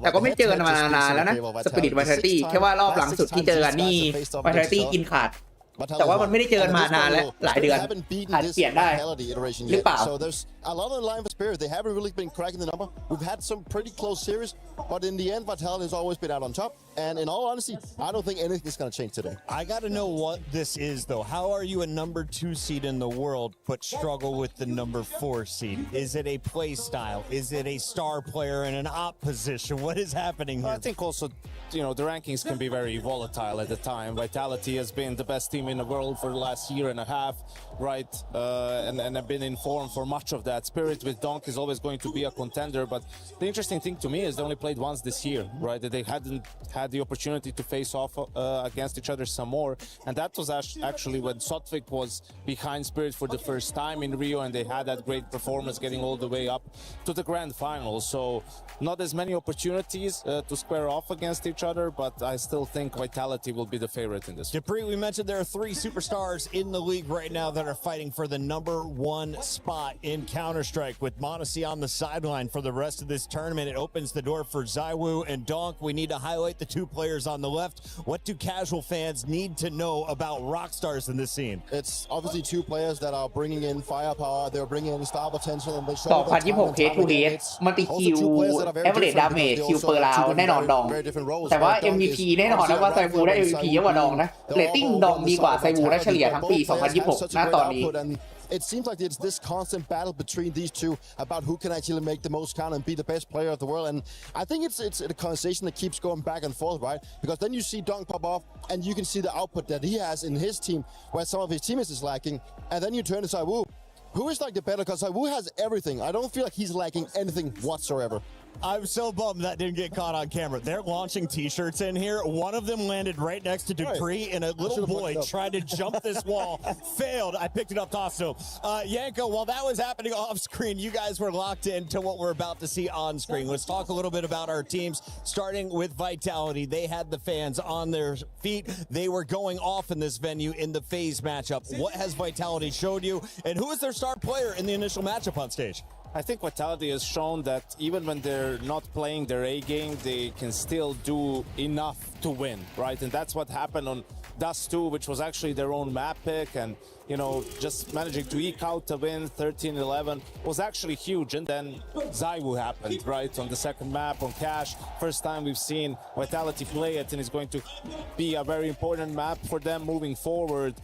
แต่ก็ไม่เจอกันมานานแล้วนะสปิริตไวท์ตี้แค่ว่ารอบหลังสุดที่เจอกันนี่ไวท์ตี้กินขาดแต่ว่ามันไม่ได้เจอกันมานานแล้วหลายเดือนอาจจะเปลี่ยนได้หรือเปล่า A lot of the line for Spirit, they haven't really been cracking the number. We've had some pretty close series, but in the end, Vitality has always been out on top. And in all honesty, I don't think anything's going to change today. I got to know what this is, though. How are you a number 2 seed in the world, but struggle with the number 4 seed? Is it a play style? Is it a star player in an op position? What is happening here? I think also, you know, the rankings can be very volatile at the time. Vitality has been the best team in the world for the last year and a half, right? And have been in form for much of that. Spirit with Donk is always going to be a contender, but the interesting thing to me is they only played once this year, right? That they hadn't had the opportunity to face off against each other some more, and that was actually when Sotvik was behind Spirit for the first time in Rio, and they had that great performance getting all the way up to the grand final. So not as many opportunities to square off against each other, but I still think Vitality will be the favorite in this. Dupree, we mentioned there are 3 superstars in the league right now that are fighting for the number 1 spot in Counter-Strike. With m0NESY on the sideline for the rest of this tournament, it opens the door for ZywOo and Donk. We need to highlight the 2 players on the left. What do casual fans need to know about Rockstars in this scene? It's obviously 2 players that are bringing in firepower, they're bringing in star potential, and they show 2026 Head to Head มัลติคิว Average Damage คิวเปอร์ราวแน่นอนดองแต่ว่า MVP แน่นอนนะว่าไซวูได้ MVP เยอะกว่าดองนะเรตติ้งดองดีกว่าไซวูได้เฉลี่ยทั้งปี 2026 ณ ตอนนี้ It seems like it's this constant battle between these 2 about who can actually make the most count and be the best player of the world. And I think it's a conversation that keeps going back and forth, right? Because then you see Donk pop off and you can see the output that he has in his team where some of his teammates is lacking. And then you turn to ZywOo, who is like the better, because ZywOo has everything. I don't feel like he's lacking anything whatsoever. I'm so bummed that didn't get caught on camera. They're launching T-shirts in here. One of them landed right next to Dupree, and a little boy tried to jump this wall. Failed. I picked it up, tossed it. Yanko, while that was happening off screen, you guys were locked into what we're about to see on screen. Let's talk a little bit about our teams, starting with Vitality. They had the fans on their feet. They were going off in this venue in the phase matchup. What has Vitality showed you, and who is their star player in the initial matchup on stage? I think Vitality has shown that even when they're not playing their A game, they can still do enough to win, right? And that's what happened on Dust 2, which was actually their own map pick, and you know, just managing to eke out the win 13-11 was actually huge. And then ZywOo happened, right, on the second map on Cash. First time we've seen Vitality play it, and it's going to be a very important map for them moving forward.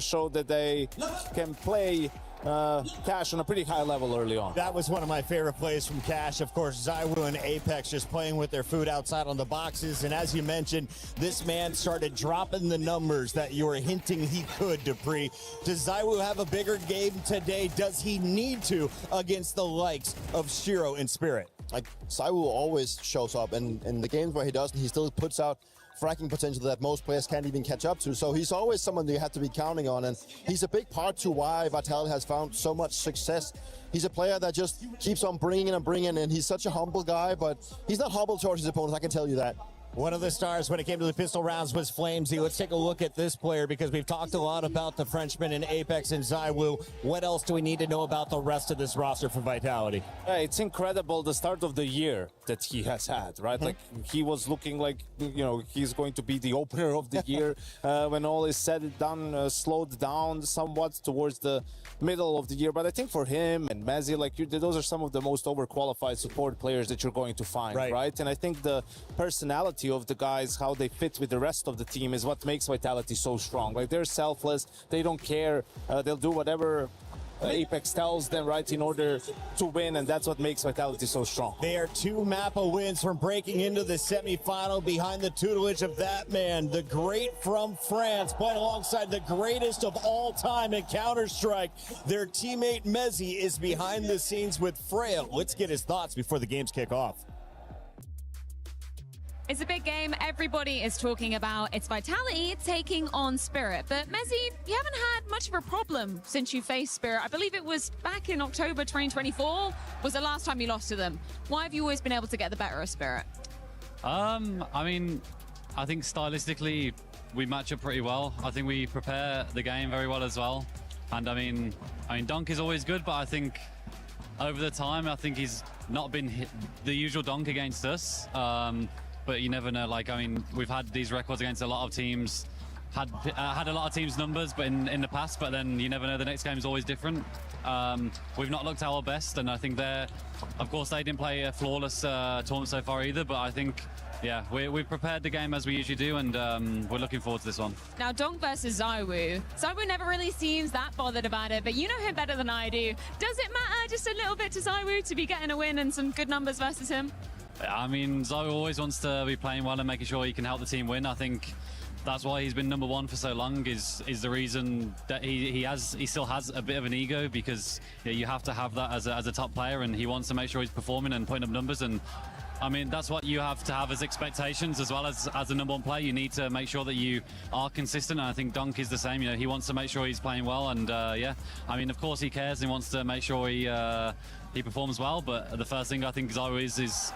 Show that they can play Cash on a pretty high level early on. That was one of my favorite plays from Cash. Of course, ZywOo and Apex just playing with their food outside on the boxes. And as you mentioned, this man started dropping the numbers that you were hinting he could, Dupree. Does ZywOo have a bigger game today? Does he need to against the likes of Shiro and Spirit? Like, ZywOo always shows up, and in the games where he doesn't, he still puts out fracking potential that most players can't even catch up to. So he's always someone you have to be counting on, and he's a big part to why Vitality has found so much success. He's a player that just keeps on bringing in, and he's such a humble guy, but he's not humble towards his opponents, I can tell you that. One of the stars when it came to the pistol rounds was Flamesy. Let's take a look at this player because we've talked a lot about the Frenchman in Apex and ZywOo. What else do we need to know about the rest of this roster for Vitality? Yeah, it's incredible the start of the year that he has had, right? Like, he was looking like, you know, he's going to be the opener of the year. When all is said and done, slowed down somewhat towards the middle of the year. But I think for him and Mezzi, like, those are some of the most overqualified support players that you're going to find, right? And I think the personality of the guys, how they fit with the rest of the team, is what makes Vitality so strong. Like, they're selfless, they don't care, they'll do whatever Apex tells them, right, in order to win, and that's what makes Vitality so strong. They are 2 Mappa wins from breaking into the semifinal behind the tutelage of that man, the great from France, playing alongside the greatest of all time in Counter-Strike. Their teammate Mezzi is behind the scenes with Freya. Let's get his thoughts before the games kick off. It's a big game. Everybody is talking about it's Vitality taking on Spirit. But Mezzi, you haven't had much of a problem since you faced Spirit. I believe it was back in October 2024 was the last time you lost to them. Why have you always been able to get the better of Spirit? I mean, I think stylistically we match up pretty well. I think we prepare the game very well as well. And I mean, Donk is always good, but I think over the time, I think he's not been the usual Donk against us. But you never know. Like, I mean, we've had these records against a lot of teams, had a lot of teams' numbers, but in the past. But then you never know. The next game is always different. We've not looked our best, and I think of course, they didn't play a flawless tournament so far either. But I think, yeah, we've prepared the game as we usually do, and we're looking forward to this one. Now, Donk versus ZywOo. ZywOo never really seems that bothered about it, but you know him better than I do. Does it matter just a little bit to ZywOo to be getting a win and some good numbers versus him? I mean, ZywOo always wants to be playing well and making sure he can help the team win. I think that's why he's been #1 for so long, is the reason that he still has a bit of an ego, because you have to have that as a top player, and he wants to make sure he's performing and putting up numbers. And I mean, that's what you have to have as expectations as well as a #1 player. You need to make sure that you are consistent, and I think Donk is the same. You know, he wants to make sure he's playing well, and yeah, I mean, of course he cares and wants to make sure he performs well, but the first thing I think ZywOo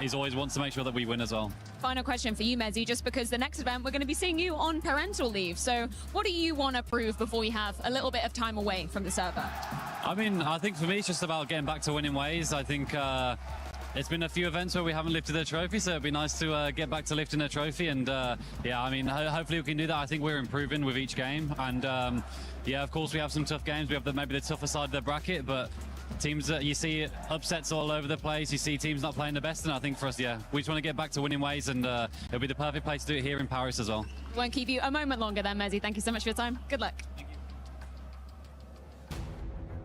is always wants to make sure that we win as well. Final question for you, Mezzi, just because the next event we're going to be seeing you on parental leave. So what do you want to prove before we have a little bit of time away from the server? I mean, I think for me it's just about getting back to winning ways. I think it's been a few events where we haven't lifted a trophy, so it'd be nice to get back to lifting a trophy. And yeah, I mean, hopefully we can do that. I think we're improving with each game, and yeah, of course we have some tough games. We have maybe the tougher side of the bracket, but teams that you see upsets all over the place, you see teams not playing the best, and I think for us, yeah, we just want to get back to winning ways, and it'll be the perfect place to do it here in Paris as well. Won't keep you a moment longer then, Mezzi. Thank you so much for your time. Good luck.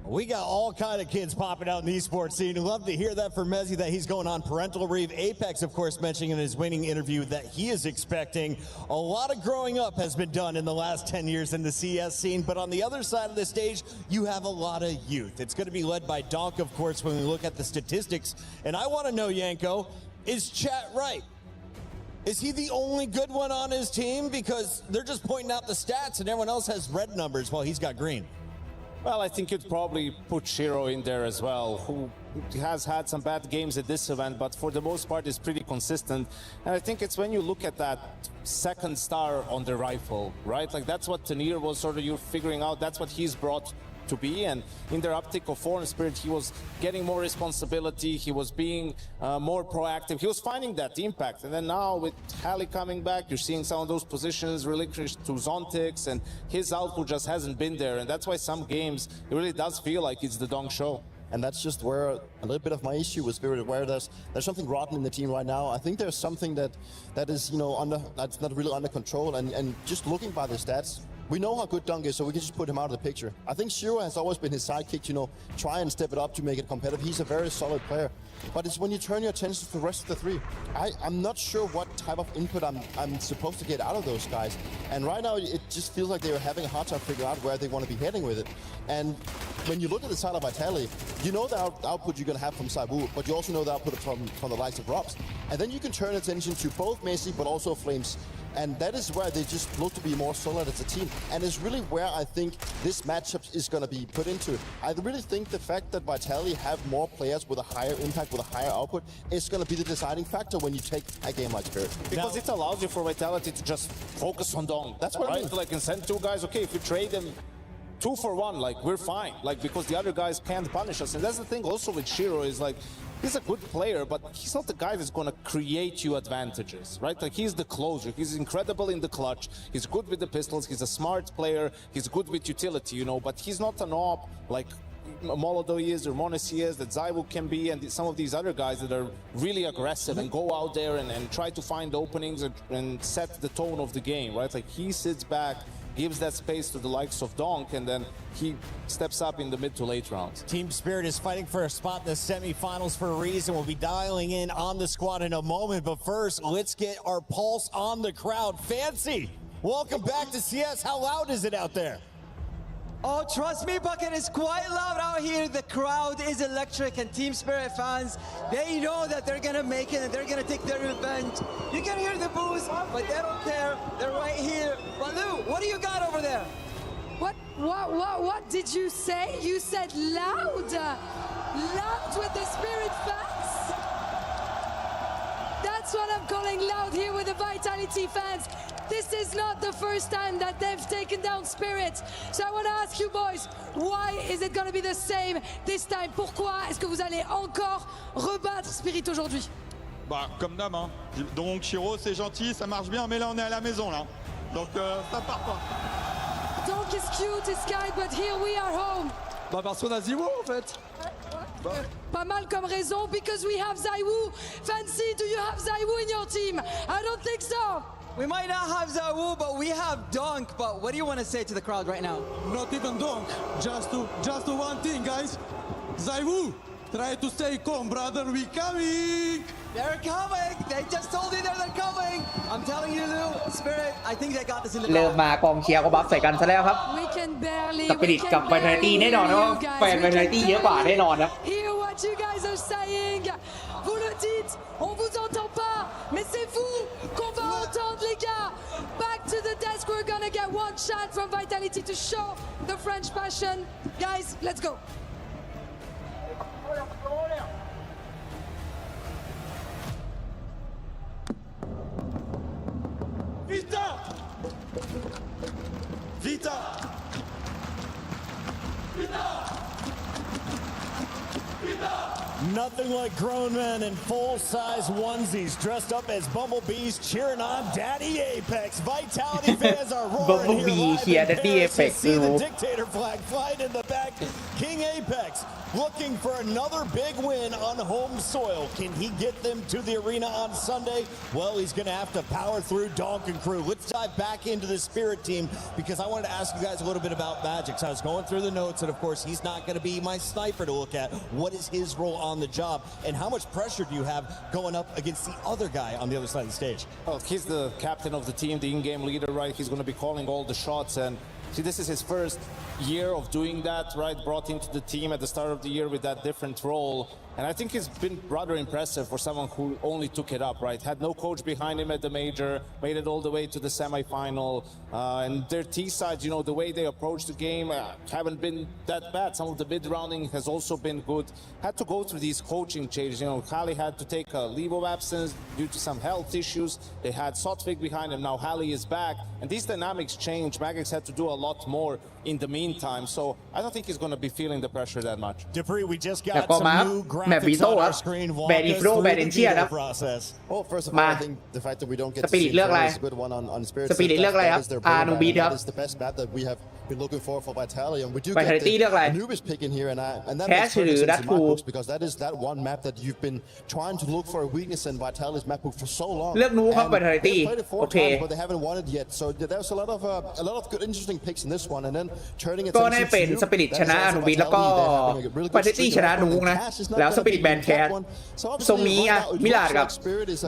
We got all kind of kids popping out in the esports scene. Love to hear that from Mezzi, that he's going on parental leave. Apex, of course, mentioning in his winning interview that he is expecting a lot of growing up has been done in the last 10 years in the CS scene. But on the other side of the stage, you have a lot of youth. It's going to be led by Donk, of course, when we look at the statistics. And I want to know, Yanko, Is chat right? Is he the only good one on his team? Because they're just pointing out the stats and everyone else has red numbers while he's got green. Well, I think you'd probably put Shiro in there as well, who has had some bad games at this event, but for the most part is pretty consistent. And I think it's when you look at that second star on the rifle, right? Like that's what Tanir was sort of you figuring out. That's what he's brought to be, and in their uptick of form spirit, he was getting more responsibility, he was being more proactive, he was finding that impact. And then now with Halley coming back, you're seeing some of those positions relinquished to Zontix, and his output just hasn't been there. And that's why some games, it really does feel like it's the Dong show. And that's just where a little bit of my issue with Spirit, where there's something rotten in the team right now. I think there's something that is, you know, that's not really under control. And just looking by the stats, we know how good Dunk is, so we can just put him out of the picture. I think Shiro has always been his sidekick, you know, try and step it up to make it competitive. He's a very solid player. But it's when you turn your attention to the rest of the three. I'm not sure what type of input I'm supposed to get out of those guys. And right now, it just feels like they're having a hard time figuring out where they want to be heading with it. And when you look at the side of Vitality, you know the output you're going to have from ZywOo, but you also know the output from the likes of Robs. And then you can turn attention to both Messi, but also Flames. And that is where they just look to be more solid as a team. And it's really where I think this matchup is going to be put into. I really think the fact that Vitality have more players with a higher impact, with a higher output, is going to be the deciding factor when you take a game like Spirit. Because it allows you for Vitality to just focus on Dong. That's what I mean. Like, and send two guys, okay, if you trade them 2 for 1, like, we're fine. Like, because the other guys can't punish us. And that's the thing also with Shiro is, like, he's a good player, but he's not the guy that's going to create you advantages, right? Like, he's the closer. He's incredible in the clutch. He's good with the pistols. He's a smart player. He's good with utility, you know, but he's not an op like Molotov is or Monacy is, that ZywOo can be, and some of these other guys that are really aggressive and go out there and try to find openings and set the tone of the game, right? Like, he sits back, gives that space to the likes of Donk, and then he steps up in the mid to late rounds. Team Spirit is fighting for a spot in the semifinals for a reason. We'll be dialing in on the squad in a moment, but first, let's get our pulse on the crowd. Fancy, welcome back to CS. How loud is it out there? Oh, trust me, Bucket, it's quite loud out here. The crowd is electric, and Team Spirit fans, they know that they're gonna make it and they're gonna take their revenge. You can hear the boos, but they don't care. They're right here. Balu, what do you got over there? What did you say? You said loud. Loud with the Spirit fans. That's what I'm calling loud here with the Vitality fans. This is not the first time that they've taken down Spirit. So I want to ask you boys, why is it going to be the same this time? Pourquoi est-ce que vous allez encore rebattre Spirit aujourd'hui? Bah, comme d'hab, hein. Donc Shiro, c'est gentil, ça marche bien, mais là on est à la maison là. Donc ça part pas. Donk is cute, is kind, but here we are home. Bah parce qu'on a ZywOo en fait. Pas mal comme raison, because we have ZywOo. Fancy, do you have ZywOo in your team? I don't think so. We might not have ZywOo, but we have Donk. But what do you want to say to the crowd right now? Not even Donk. Just to one thing, guys. ZywOo, try to stay calm, brother. We coming. They're coming. They just told you they're coming. I'm telling you, Lou, Spirit, I think they got this in the เริ่มมากองเชียร์ก็บัฟใส่กันซะแล้วครับ We can barely. สปิริตกับไวท์ไนตี้แน่นอนนะว่าแฟนไวท์ไนตี้เยอะกว่าแน่นอนนะ Hear what you guys are saying. Vous le dites, on vous entend pas, mais c'est vous qu'on va entendre, les gars. Back to the desk, we're gonna get one shot from Vitality to show the French passion. Guys, let's go. Vita! Vita! Vita! Vita! Nothing like grown men in full-size onesies dressed up as bumblebees cheering on Daddy Apex. Vitality fans are roaring here live in Paris to see the dictator flag flying in the back. King Apex looking for another big win on home soil. Can he get them to the arena on Sunday? Well, he's going to have to power through Donk and crew. Let's dive back into the Spirit team because I wanted to ask you guys a little bit about Magic. So I was going through the notes, and of course, he's not going to be my sniper to look at. What is his role on the job, and how much pressure do you have going up against the other guy on the other side of the stage? Well, he's the captain of the team, the in-game leader, right? He's going to be calling all the shots, and see, this is his first year of doing that, right? Brought into the team at the start of the year with that different role. And I think it's been rather impressive for someone who only took it up, right? Had no coach behind him at the major, made it all the way to the semi-final. And their T-sides, you know, the way they approach the game haven't been that bad. Some of the mid-rounding has also been good. Had to go through these coaching changes. You know, Halley had to take a leave of absence due to some health issues. They had Sotvik behind him. Now Halley is back. And these dynamics change. Magix had to do a lot more in the meantime. So I don't think he's going to be feeling the pressure that much. Dupree, we just แล้ว got ก็ some มา new แมปวี graphics โต้ on ครั our บ screen. แบ Walk นอิน us โฟ through แบน the อินเชีย veto ครับ process. Well, first of all, มา I think the fact that we don't get to Spirit see เลือกอะไร is a good one on Spirit. Spirit เลือกอะไรครับ That is their นูบี big ครับ map. That is the best map that we have been looking for Vitality, and we do Vitality get เลือกอะไร the Anubis pick in here, and that Cash makes perfect หรือ sense in my Datku books because that is that one map that you've been trying to look for a weakness in Vitality's map book for so long. เลือกนูครับ And Vitality they've played it 4 โอเค times, but they haven't won it yet. So there's a lot of good, interesting picks in this one, and then turning it ก็ได้เป็นสปิริตชนะนูบีแล้วก็ปาเทตี้ชนะนูนะแล้วสปิริตแบนแคสทรงนี้อะมิลาดกับ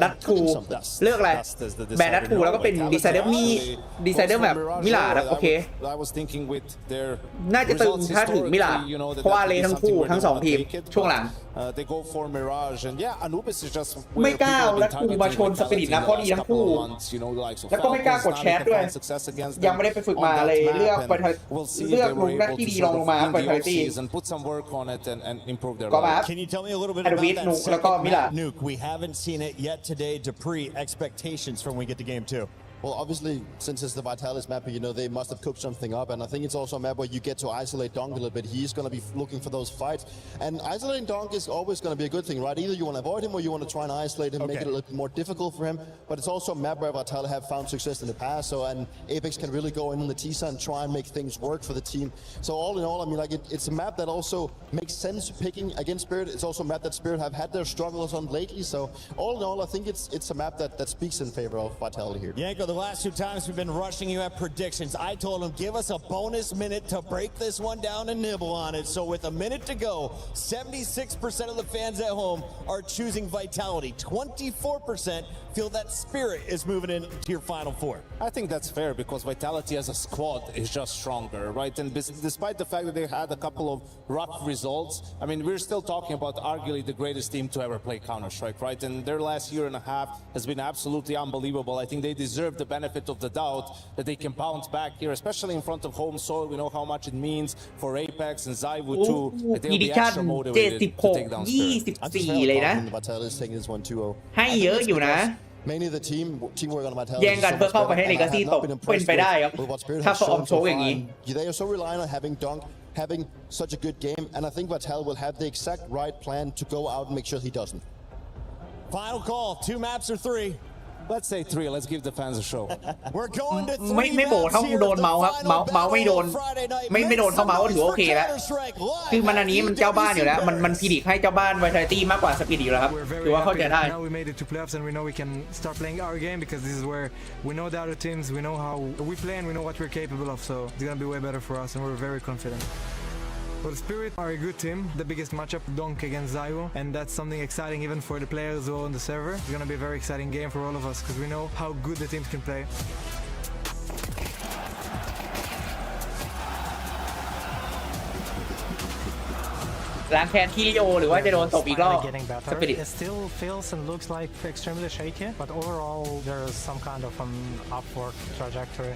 ดัตทูเลือกอะไรแบนดัตทูแล้วก็เป็นดีไซเดอร์แบบมิลาดโอเค I was thinking with their น่าจะตึงถ้าถึงมิลาดเพราะว่าเลทั้งคู่ทั้ง2ทีมช่วงหลัง they go for Mirage and yeah Anubis is just ไม่กล้าดัตทูมาชนสปิริตนะเพราะดีทั้งคู่แล้วก็ไม่กล้ากดแชทด้วยยังไม่ได้ไปฝึกมาเลยเลือกไปเลือกลงนักที่ดีลงมาไปไทตี้ put some work on it and improve their ก็มา Can you tell me a little bit Had a about beat that Nuke แล้วก็ second Mila. map, Nuke? We haven't seen it yet today. Dupree, expectations from when we get to game 2. Well, obviously, since it's the Vitalis map, you know, they must have cooked something up. And I think it's also a map where you get to isolate Donk a little bit. He's going to be looking for those fights. And isolating Donk is always going to be a good thing, right? Either you want to avoid him or you want to try and isolate him, make it a little bit more difficult for him. But it's also a map where Vitalis have found success in the past. So, and Apex can really go in the TSA and try and make things work for the team. So all in all, I mean, like it's a map that also makes sense picking against Spirit. It's also a map that Spirit have had their struggles on lately. So all in all, I think it's a map that speaks in favor of Vitality here. Yanko, the last 2 times we've been rushing you at predictions. I told him, give us a bonus minute to break this one down and nibble on it. So with a minute to go, 76% of the fans at home are choosing Vitality. 24% feel that Spirit is moving into your final 4. I think that's fair because Vitality as a squad is just stronger, right? And despite the fact that they had a couple of rough results, I mean, we're still talking about arguably the greatest team to ever play Counter-Strike, right? And their last year and a half has been absolutely unbelievable. I think they deserve the benefit of the doubt that they can bounce back here, especially in front of home soil. We know how much it means for Apex and Zaiwu too. That they'll be extra motivated to take down Spirit. 24เลยนะ Vitalis taking this one 2-0. ให้เยอะอยู่นะ Mainly the teamwork on Vitality. แย่งกันเพื่อเข้าไปให้เลกาซี่ตกเป็นไปได้ครับถ้าเขาออกโชว์อย่างนี้ They are so reliant on having Dunk having such a good game, and I think Vital will have the exact right plan to go out and make sure he doesn't. Final call, 2 maps or 3? Let's say 3. Let's give the fans a show. We're going to 3 ไม่โบ maps เท่า here โด at น the เมาส์ครับ final เมาส์ไม่โดน battle Friday night. ไม่โดนเท่าเมาส์ก็ถือโอเคแล้ว คือมันอันนี้มันเจ้าบ้านอยู่แล้วมันพิดิกให้เจ้าบ้านไวท์ไทตี้มากกว่าสปิริตอยู่แล้วครับถือว่าเข้าใจได้ Now we made it to playoffs and we know we can start playing our game because this is where we know the other teams, we know how we play and we know what we're capable of. So it's gonna be way better for us and we're very confident. Well, Spirit are a good team. The biggest matchup, Donk against Zaiwu, and that's something exciting even for the players who are on the server. It's gonna be a very exciting game for all of us because we know how good the teams can play. ล้างแค้นที่ลิโอหรือว่าจะโดนตบอีกรอบสปิริต It still feels and looks like extremely shaky, but overall there is some kind of an upward trajectory.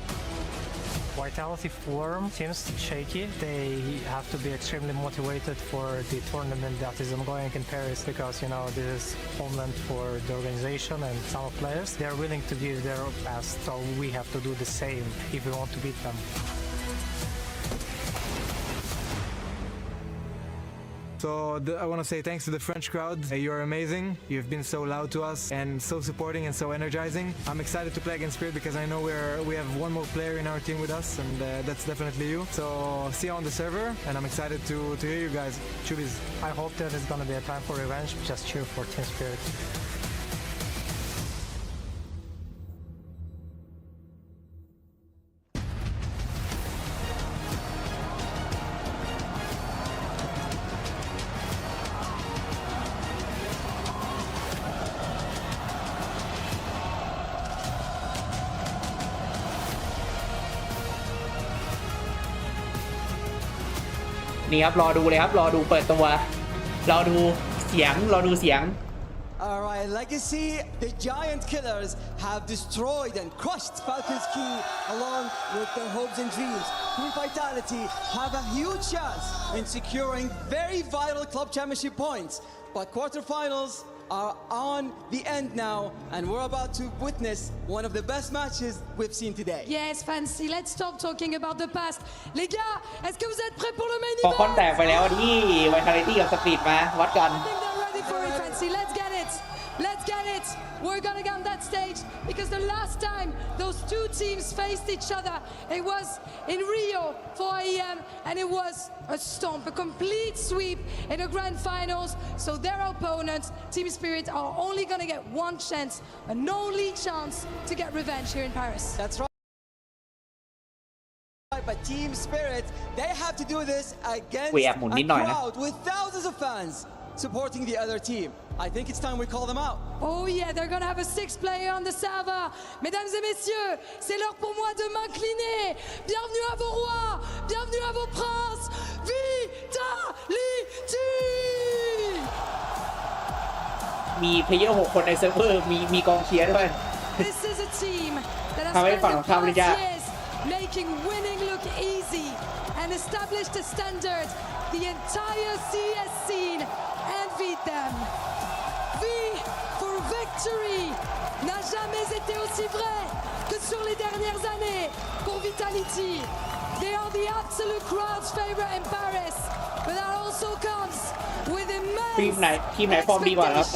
Vitality form seems shaky. They have to be extremely motivated for the tournament that is ongoing in Paris because, you know, this is homeland for the organization and some players. They are willing to give their best, so we have to do the same if we want to beat them. So I want to say thanks to the French crowd. You're amazing. You've been so loud to us and so supporting and so energizing. I'm excited to play against Spirit because I know we have one more player in our team with us, and that's definitely you. So see you on the server, and I'm excited to hear you guys. Chubis. I hope that it's gonna be a time for revenge. Just cheer for Team Spirit.นี่ครับรอดูเลยครับรอดูเปิดตัวรอดู เสียงรอดูเสียง All right, Legacy, the Giant Killers have destroyed and crushed Falcons Key along with their hopes and dreams. Team Vitality have a huge chance in securing very vital club championship points, but quarterfinals are on the end now, and we're about to witness one of the best matches we've seen today. Yes, Fancy, let's stop talking about the past. Les gars, est-ce que vous êtes prêts pour le main พอ event? คอนแตกไปแล้วที่ Vitality กับ Speed มาวัดกัน I think they're ready for it, Fancy. Let's get it. Let's get it. We're gonna get on that stage because the last time those two teams faced each other, it was in Rio for IEM, and it was a stomp, a complete sweep in the grand finals. So their opponents, Team Spirit, are only gonna get one chance, an only chance to get revenge here in Paris. That's right. But Team Spirit, they have to do this against a crowd with thousands of fans supporting the other team. I think it's time we call them out. Oh yeah, they're gonna have a 6-player on the server. Mesdames et messieurs, c'est l'heure pour moi de m'incliner. Bienvenue à vos rois, bienvenue à vos princes. Vitality! มีเพลเยอร์6 คนในเซิร์ฟเวอร์มีกองเชียร์ด้วย This is a team that has ทำให้ spent ฝั่ง the ของข้ามเลย past ยาก years making winning look easy and established a standard. The entire CS scene envied them. V for victory n'a jamais été aussi vrai que sur les dernières années pour Vitality. They are the absolute crowd's favorite in Paris, but that also comes with ทีม immense ไหนฟอร์มดีกว่าครับ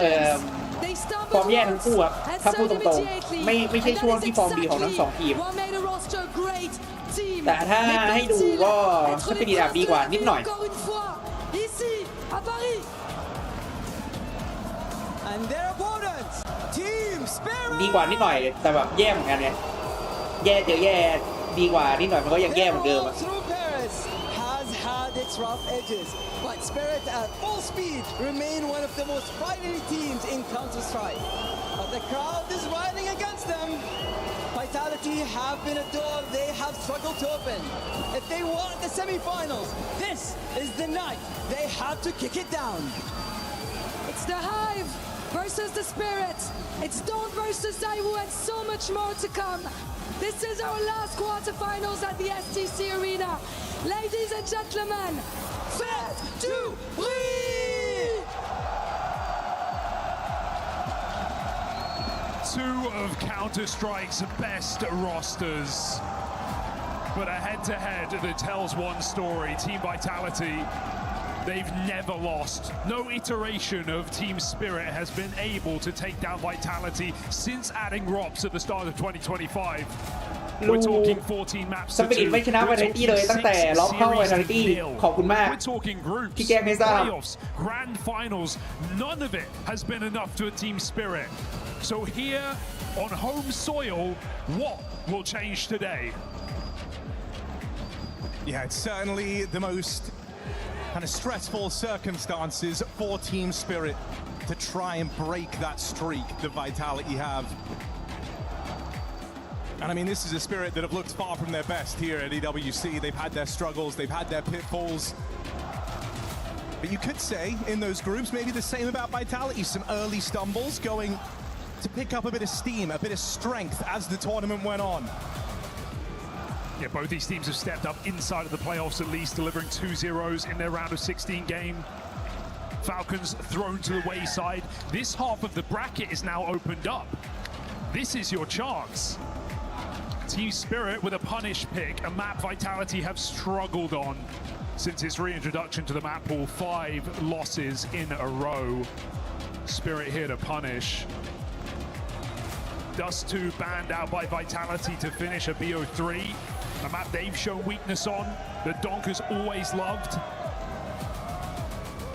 They ฟอร์ม stumbled แย่ทั้งคู่ครับ once and ถ้าพูด so ตรง immediately. ๆไม่ใช่ And ช่วง that is ที่ฟอร์มดีของทั้ง exactly 2 ทีม what made a roster a great team. แต่ถ้าให้ดูก็สปิริตดีกว่านิดหน่อย Encore une fois, ici à Paris. And their opponents, Team Spirit. ดีกว่านิดหน่อยแต่แบบแย่เหมือนกันเนี่ยแย่เจอแย่ดีกว่านิดหน่อยมันก็ยังแย่เหมือนเดิมอะ Through Paris has had its rough edges, but Spirit at full speed remain one of the most fighting teams in Counter-Strike. But the crowd is riding against them. Vitality have been a door they have struggled to open. If they want the semi-finals, this is the night they have to kick it down. It's the Hive versus the Spirit. It's Dawn versus Zaiwu and so much more to come. This is our last quarterfinals at the STC Arena. Ladies and gentlemen, faites du bruit! Two of Counter-Strike's best rosters. But a head-to-head that tells one story. Team Vitality, they've never lost. No iteration of Team Spirit has been able to take down Vitality since adding ROPS at the start of 2025. We're talking 14 maps สปิริตไม่ชนะ Vitality เลยตั้งแต่ล็อกเข้า Vitality ขอบคุณมาก We're talking groups, ที่แก้ไม่ทราบ playoffs, grand finals. None of it has been enough to a Team Spirit. So here on home soil, what will change today? Yeah, it's certainly the most kind of stressful circumstances for Team Spirit to try and break that streak that Vitality have. And I mean, this is a Spirit that have looked far from their best here at EWC. They've had their struggles, they've had their pitfalls. But you could say in those groups, maybe the same about Vitality. Some early stumbles going to pick up a bit of steam, a bit of strength as the tournament went on. Yeah, both these teams have stepped up inside of the playoffs at least, delivering 2-0s in their round of 16 game. Falcons thrown to the wayside. This half of the bracket is now opened up. This is your chance. Team Spirit with a punish pick, a map Vitality have struggled on since its reintroduction to the map pool. 5 losses in a row. Spirit here to punish. Dust 2 banned out by Vitality to finish a BO3. A map they've shown weakness on, that Donk has always loved.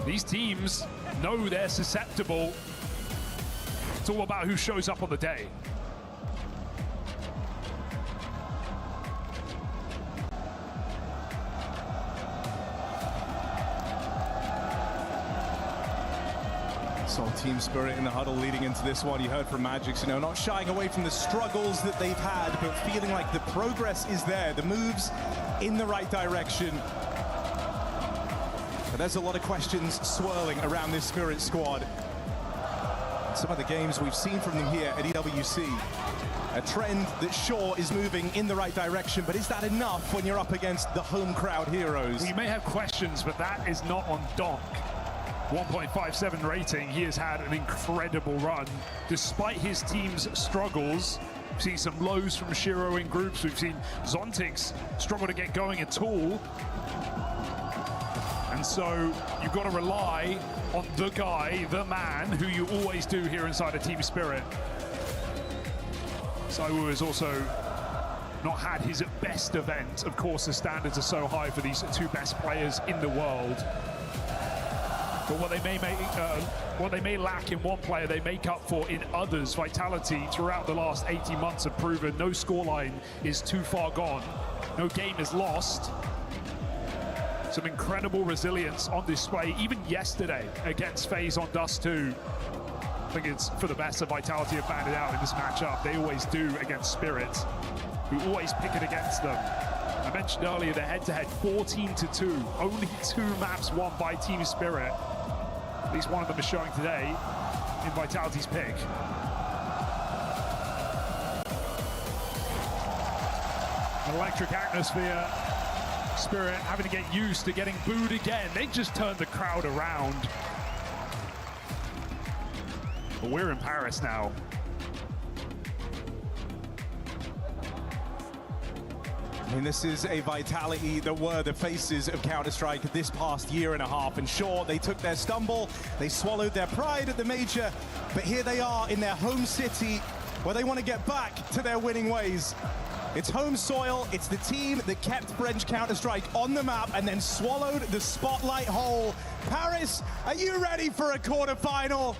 These teams know they're susceptible. It's all about who shows up on the day. So Team Spirit in the huddle leading into this one. You heard from Magix, not shying away from the struggles that they've had, but feeling like the progress is there, the moves in the right direction. But there's a lot of questions swirling around this Spirit squad. Some of the games we've seen from them here at EWC. A trend that sure is moving in the right direction, but is that enough when you're up against the home crowd heroes? We may have questions, but that is not on Donk. 1.57 rating. He has had an incredible run. Despite his team's struggles, we've seen some lows from Shiro in groups. We've seen Zontix struggle to get going at all. And so you've got to rely on the guy, the man, who you always do here inside of Team Spirit. Saiwu has also not had his best event. Of course, the standards are so high for these two best players in the world. But what they may lack in one player, they make up for in others. Vitality throughout the last 18 months have proven no scoreline is too far gone. No game is lost. Some incredible resilience on display, even yesterday against FaZe on Dust 2. I think it's for the best that Vitality have banded out in this matchup. They always do against Spirit, who always pick it against them. I mentioned earlier the head-to-head 14-2. Only 2 maps won by Team Spirit. At least one of them is showing today in Vitality's pick. An electric atmosphere. Spirit having to get used to getting booed again. They just turned the crowd around. But we're in Paris now. I mean, this is a Vitality that were the faces of Counter-Strike this past year and a half. And sure, they took their stumble, they swallowed their pride at the major, but here they are in their home city where they want to get back to their winning ways. It's home soil, it's the team that kept French Counter-Strike on the map and then swallowed the spotlight whole. Paris, are you ready for a quarterfinal?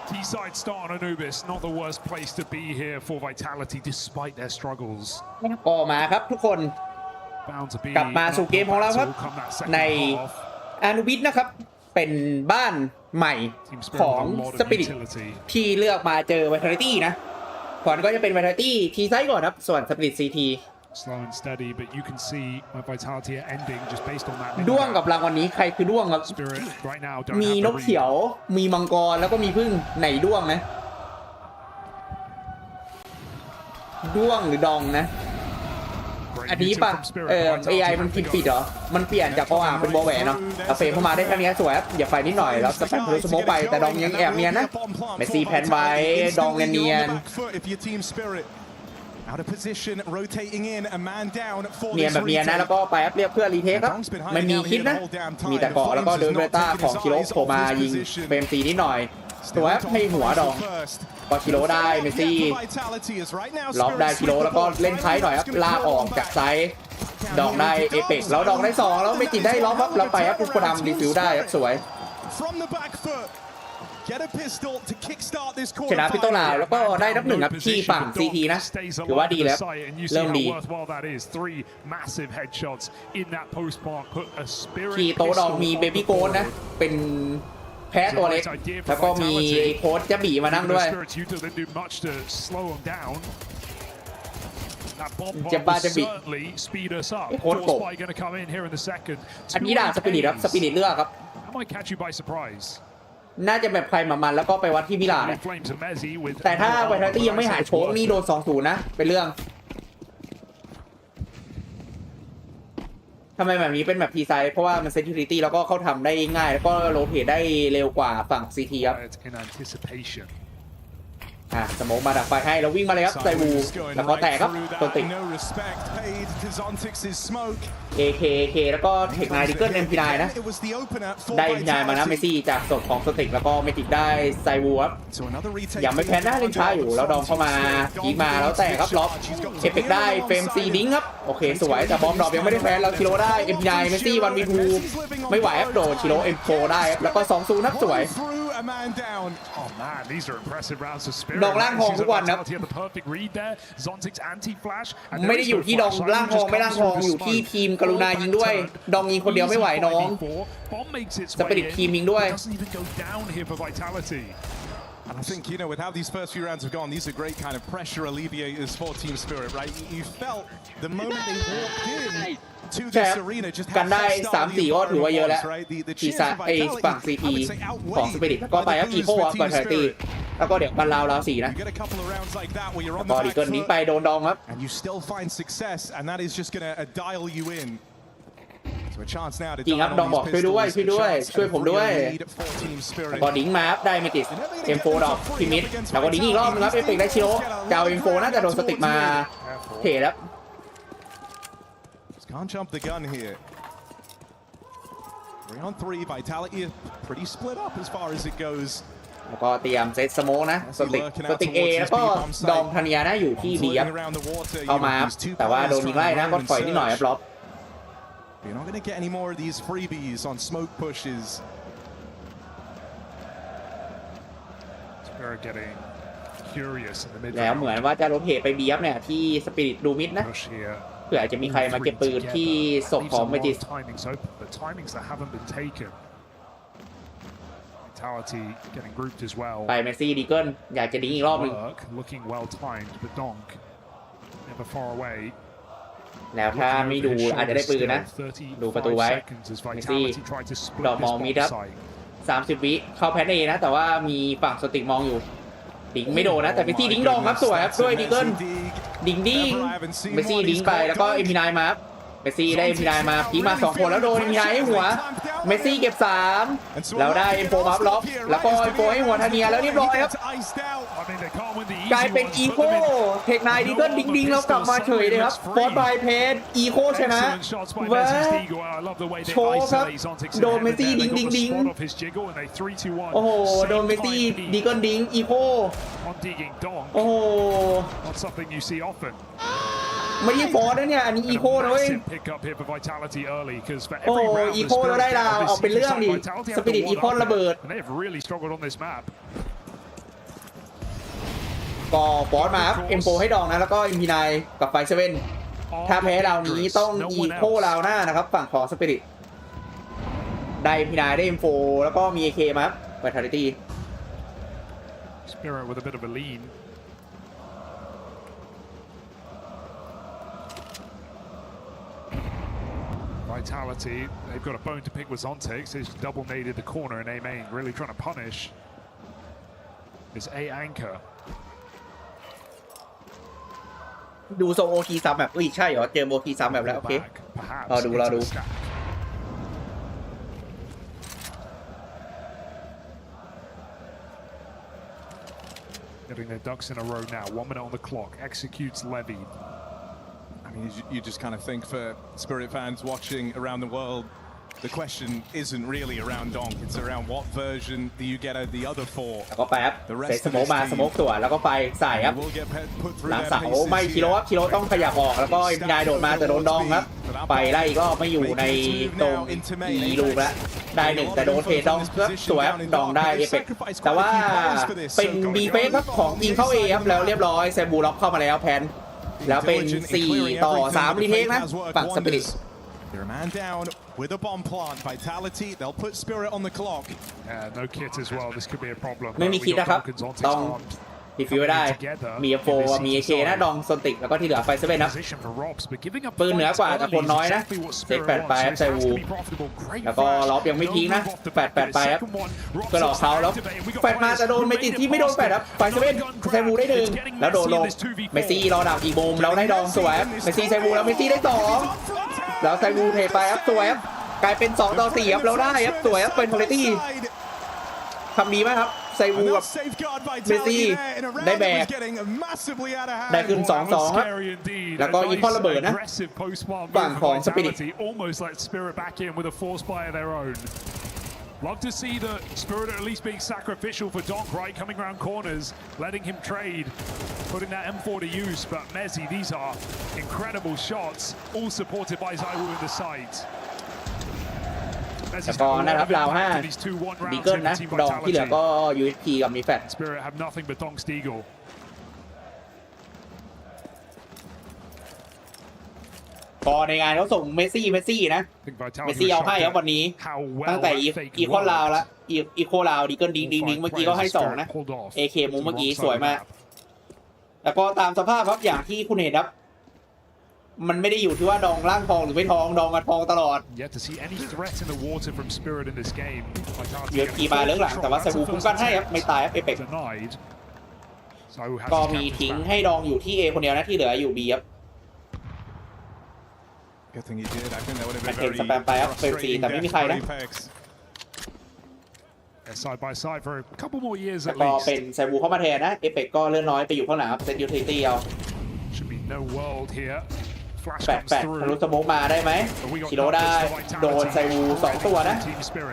T-side start on Anubis, not the worst place to be here for Vitality despite their struggles. ก็มาครับทุกคนกลับมาสู่เกมของเราครับในอานูบิสนะครับเป็นบ้านใหม่ของสปิริตที่เลือกมาเจอ Vitality นะก่อนก็จะเป็น Vitality ทีไซส์ก่อนครับส่วนสปิริต CT Slow and steady, but you can see Vitality are ending just based on that. ด้วงกับรางวัลนี้ใครคือด้วงครับมีนกเขียวมีมังกรแล้วก็มีผึ้งไหนด้วงนะด้วงหรือดองนะอันนี้ป่ะAI มันผิดเหรอมันเปลี่ยนจากปออ่างเป็นบอแหวนเนาะเอาเฟรมเข้ามาได้แค่นี้สวยครับอย่าไฟนิดหน่อยแล้วสแปมสโมกไปแต่ดองยังแอบเนียนนะเมสซี่แพนไว้ดองเนียนเนียนแบบเนียนนะแล้วก็ไปอัพเรียกเพื่อรีเทคครับมันมีคิดนะมีแต่เกาะแล้วก็เดินเบต้าของคิโร่โผล่มายิงเฟรมตีนิดหน่อยตัวแอปให้หัวดองพอคิโร่ได้เมสซี่ล็อบได้คิโร่แล้วก็เล่นไซส์หน่อยครับลากออกจากไซส์ดองได้เอเปกแล้วดองได้2แล้วไม่ติดได้ล็อบครับแล้วไปครับผู้ทำรีฟิลได้ครับสวยชนะพิโตลาแล้วก็ได้นับ1ครับที่ฝั่ง CT นะถือว่าดีแล้วเริ่มดีที่โตดองมีเบบี้โกนนะเป็นแพ้ตัวเล็กแล้วก็มีโค้ชจะบีมานั่งด้วยจะบาจะบีโค้ชกบอันนี้ด่าสปิริตครับสปิริตเลือกครับน่าจะแบบใครมามันแล้วก็ไปวัดที่มิลานแต่ถ้าไวท์ตี้ยังไม่หายโชคนี่โดน 2-0 นะเป็นเรื่องทำไมแบบนี้เป็นแบบพีไซด์เพราะว่ามันเซนซิทิวิตี้แล้วก็เข้าทำได้ง่ายแล้วก็โรเทตได้เร็วกว่าฝั่ง CT ครับสโมกมาดักไฟให้แล้ววิ่งมาเลยครับไซวูแล้วก็แตกครับตัวติดAK แล้วก็เทคนายดิเกิล MP9 นะได้ MP9 มานะเมซี่จากศพของสติกแล้วก็เมจิกได้ไซวูครับยังไม่แพ้หน้าเล่นช้าอยู่แล้วดองเข้ามายิงมาแล้วแตกครับล็อกเอเปกได้เฟรมซีดิ้งครับโอเคสวยแต่บอมดรอปยังไม่ได้แพ้แล้วคิโร่ได้ MP9 เมซี่1v2ไม่ไหวครับโดดคิโร่ M4 ได้แล้วก็2-0นับสวยดองล่างทองทุกวันครับไม่ได้อยู่ที่ดองล่างทองไม่ล่างทองอยู่ที่ทีมกรุณายิงด้วยดองยิงคนเดียวไม่ไหวน้องสปิริตทีมยิงด้วย And I think, with how these first few rounds have gone, these are great kind of pressure alleviators for Team Spirit, right? You felt the moment they walked in to this arena just กันได้ 3-4 ก็ถือว่าเยอะแล้วทีซ่าฝั่ง CP ของ Spirit ก็ไปครับ Eco ครับก่อน Charity แล้วก็เดี๋ยวกันราว4นะก็ดีเกินนี้ไปโดนดองครับ And you still find success and that is just going to dial you in จริงครับดองบอกช่วยด้วยช่วยผมด้วยก็ดิ้งมาครับได้เมติส M4 ดอกพิมิดแล้วก็ดิ้งอีกรอบนึงครับเอฟเฟกต์ได้ชิโร่จะเอา M4 น่าจะโดนสติกมาเทแล้ว Can't jump the gun here. 3 on 3, Vitality is pretty split up as far as it goes. แล้วก็เตรียมเซตสโมกนะสติก A แล้วก็ดองธานียนะอยู่ที่ B ครับเข้ามาแต่ว่าโดนยิงไล่นะก็ถอยนิดหน่อยครับล็อบ You're not going to get any more of these freebies on smoke pushes. Spirit getting curious in the mid. แล้วเหมือนว่าจะโรเทตไป B ครับเนี่ยที่สปิริตดูมิดนะเผื่อจะมีใครมาเก็บปืนที่ศพของเมจิส ไปเมสซี่ดีเกิลอยากจะดิ้งอีกรอบนึงแล้วถ้าไม่ดูอาจจะได้ปืนนะดูประตูไว้เมสซี่ดอกมองมิดครับ30 วิเข้าแพนเอนะแต่ว่ามีฝั่งสติกมองอยู่ดิ้งไม่โดนนะแต่เมสซี่ดิ้งดองครับสวยครับด้วยดีเกิลดิ้งเมสซี่ดิ้งไปแล้วก็เอ็มพีไนมาเมสซี่ได้เอ็มพีไนมาพีมา2 คนแล้วโดนเอ็มพีไนให้หัวเมสซี่เก็บ3แล้วได้เอ็มโฟมาล็อกแล้วก็เอ็มโฟให้หัวธานียแล้วเรียบร้อยครับกลายเป็นอีโคเทคไนดีเกิลดิ้งแล้วกลับมาเฉยเลยครับฟอร์ดไบเพสอีโคชนะเว้ยโชว์ครับโดนเมสซี่ดิ้งโอ้โหโดนเมสซี่ดีเกิลดิ้งอีโคโอ้โหไม่ใช่ฟอร์ดนะเนี่ยอันนี้อีโคนะเว้ยโอ้อีโคเราได้ดาวเอาเป็นเรื่องดิสปิริตอีโคระเบิดก็ฟอร์ดมาครับเอ็มโฟให้ดองนะแล้วก็เอ็มพีไนกับไฟเซเว่นถ้าแพ้ดาวนี้ต้องอีโคดาวหน้านะครับฝั่งของสปิริตได้เอ็มพีไนได้เอ็มโฟแล้วก็มีเอเคมาครับไวทาลิตี้ Spirit with a bit of a lean. Vitality, they've got a bone to pick with Zontex. He's double naded the corner in A main, really trying to punish this A anchor. ดูโซโอทีซ้ำแบบใช่เหรอเจอโอทีซ้ำแบบแล้วโอเครอดูGetting their ducks in a row now. 1 minute on the clock. Executes Levy. I mean, you just kind of think for Spirit fans watching around the world, the question isn't really around Donk. It's around what version do you get of the other 4. แล้วก็ไปครับเซตสโมกมาสโมกตัวแล้วก็ไฟใส่ครับหลังเสาไม่คิโร่ครับคิโร่ต้องขยับออกแล้วก็เอ็มพีไนโดดมาแต่โดนดองครับไปไล่ก็ไม่อยู่ในตรงอีลูกแล้วได้1แต่โดนเทดองครับสวยครับดองได้เอฟเฟกต์แต่ว่าเป็นบีเฟสครับของยิงเข้าเอครับแล้วเรียบร้อยแซมบูล็อกเข้ามาแล้วแพนแล้วเป็น4-3รีเทคนะฝั่งสปิริต They're a man down with a bomb plant. Vitality, they'll put Spirit on the clock. No kit as well. This could be a problem. ไม่มีคิดนะครับต้องดีฟิวได้มีโฟมีเคนะดองซนติกแล้วก็ที่เหลือไฟเซเว่นนะปืนเหนือกว่าแต่คนน้อยนะเซต8ไปครับไซวูแล้วก็ล็อบยังไม่ทิ้งนะ8ไปครับก็หลอกเขาแล้ว8มาจะโดนเมจิที่ไม่โดน8ครับไฟเซเว่นไซวูได้1แล้วโดนลงเมสซี่รอดักอีกมุมแล้วได้ดองสวยเมสซี่ไซวูแล้วเมสซี่ได้2แล้วไซวูเทไปครับสวยครับกลายเป็น2-4ครับแล้วได้ครับสวยครับเป็นพาริตี้ทำดีมากครับไซวูกับเมสซี่ได้แบกได้ขึ้น 2-2 ครับแล้วก็อีกข้อระเบิดนะฝั่งของสปิริต Love to see the Spirit at least being sacrificial for Donk, right? Coming around corners, letting him trade, putting that M4 to use. But Mezzi, these are incredible shots, all supported by Zaiwu in the sight. แล้วก็นะครับราว5ดีเกิลนะดองที่เหลือก็ USP กับมีแฟต Spirit have nothing but Donk's Deagle. ก็ในงานเขาส่งเมสซี่นะเมสซี่เอาให้ครับวันนี้ตั้งแต่อีโคลาวแล้วอีโคลาวดีเกิลดิ้งเมื่อกี้ก็ให้2นะ AK มุมเมื่อกี้สวยมากแล้วก็ตามสภาพครับอย่างที่คุณเห็นครับมันไม่ได้อยู่ที่ว่าดองล่างทองหรือไม่ทองดองกับทองตลอดเยอะกีมาเรื่องหลังแต่ว่าไซบูคุ้มกันให้ครับไม่ตายครับเอเปกก็มีทิ้งให้ดองอยู่ที่ A คนเดียวนะที่เหลืออยู่ B ครับมันเห็นสแปมไปครับเฟลซีแต่ไม่มีใครนะแล้วก็เป็นไซบูเข้ามาแทนนะเอเปกก็เลื่อนน้อยไปอยู่ข้างหลังครับเซตยูทิลิตี้เอาแปะทะลุสโมกมาได้ไหมชิโร่ได้โดนไซบู2ตัวนะ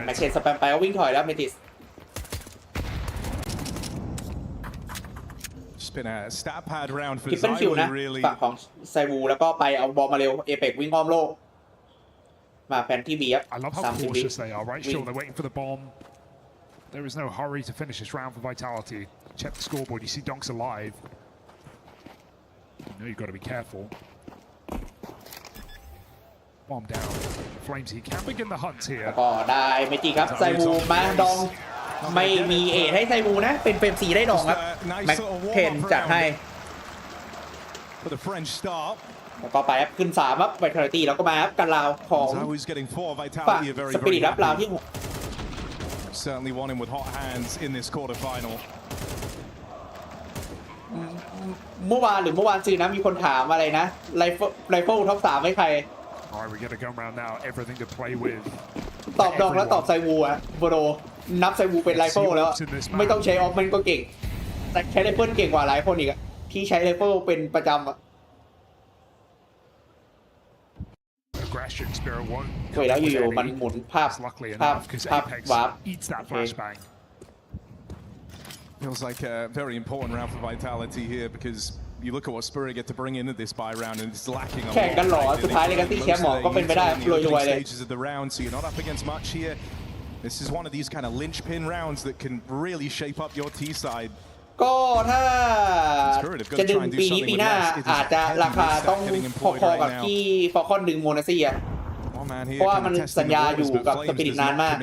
แม็กเคนสแปมไปก็วิ่งถอยแล้วเมติสคิปเปิลคิวนะฝั่งของไซบูแล้วก็ไปเอาบอลมาเร็วเอเปกวิ่งอ้อมโลกมาแฟนที่บีครับ30 วิ There is no hurry to finish this round for Vitality. Check the scoreboard. You see Donk's alive. You know you've got to be careful. Bomb down. Flames, he can begin the hunt here. ก็ได้เมจิครับไซบูมาดองไม่มีเอให้ไซบูนะเป็นเฟรม4ได้ดองครับแม็กเคนจัดให้แล้วก็ไปครับขึ้น3ครับไวท์เทอร์ตี้แล้วก็มาครับกันราวของฝั่งสปิริตรับราวที่Certainly want him with hot hands in this quarterfinal. เมื่อวานซื้อนะมีคนถามอะไรนะไลเฟิลท็อป3ให้ใครตอบดองแล้วตอบไซวูอะโบโดนับไซวูเป็นไลเฟิลแล้วไม่ต้องใช้ออฟมันก็เก่งแต่ใช้ไลเฟิลเก่งกว่าหลายคนอีกที่ใช้ไลเฟิลเป็นประจำอะสวยแล้วอยู่ๆมันหมุนภาพวาร์ป Feels like a very important round for Vitality here because you look at what Spirit get to bring into this buy round and it's lacking a lot. แข่งกันหรอสุดท้ายเลยกันที่แชมป์หมอก็เป็นไปได้รวยๆเลย stages of the round, so you're not up against much here. This is one of these kind of linchpin rounds that can really shape up your T side. ก็ถ้าจะดึงปีหน้าอาจจะราคาต้องพอๆกับที่ฟอลคอนดึงโมนาซี่เพราะว่ามันสัญญาอยู่กับสปิริตนานมาก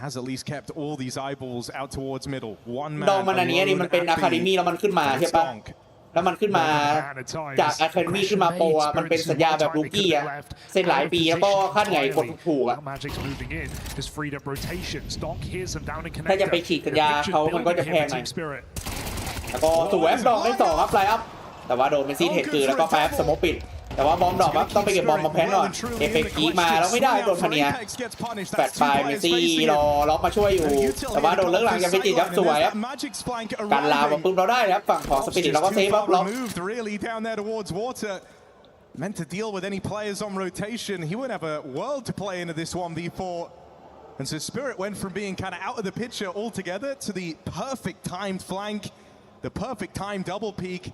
has at least kept all these eyeballs out towards middle. One man ดองมันอันนี้มันเป็นอะคาเดมี่แล้วมันขึ้นมาใช่ปะแล้วมันขึ้นมาจากอะคาเดมี่ขึ้นมาโปรอะมันเป็นสัญญาแบบลูกี้อะเซ็นหลายปีแล้วก็ค่าเหนื่อยกดถูกอะถ้าจะไปฉีกสัญญาเขามันก็จะแพงหน่อยแล้วก็สวยดองได้2ครับไลน์อัพแต่ว่าโดนเมสซี่เทคคือแล้วก็แป๊บสโมปิดแต่ว่าบอมดรอปครับต้องไปเก็บบอมมาแพนก่อนเอเปกกีมาแล้วไม่ได้โดนพเนียแฟดไฟเมสซี่รอล็อกมาช่วยอยู่แต่ว่าโดนเลิกหลังยังไม่ติดครับสวยครับการลาวมาปุ๊บเราได้ครับฝั่งของสปิริตเราก็เซฟครับล็อก Meant to deal with any players on rotation. He wouldn't have a world to play into this 1v4. And so Spirit went from being kind of out of the picture altogether to the perfect timed flank, the perfect timed double peek.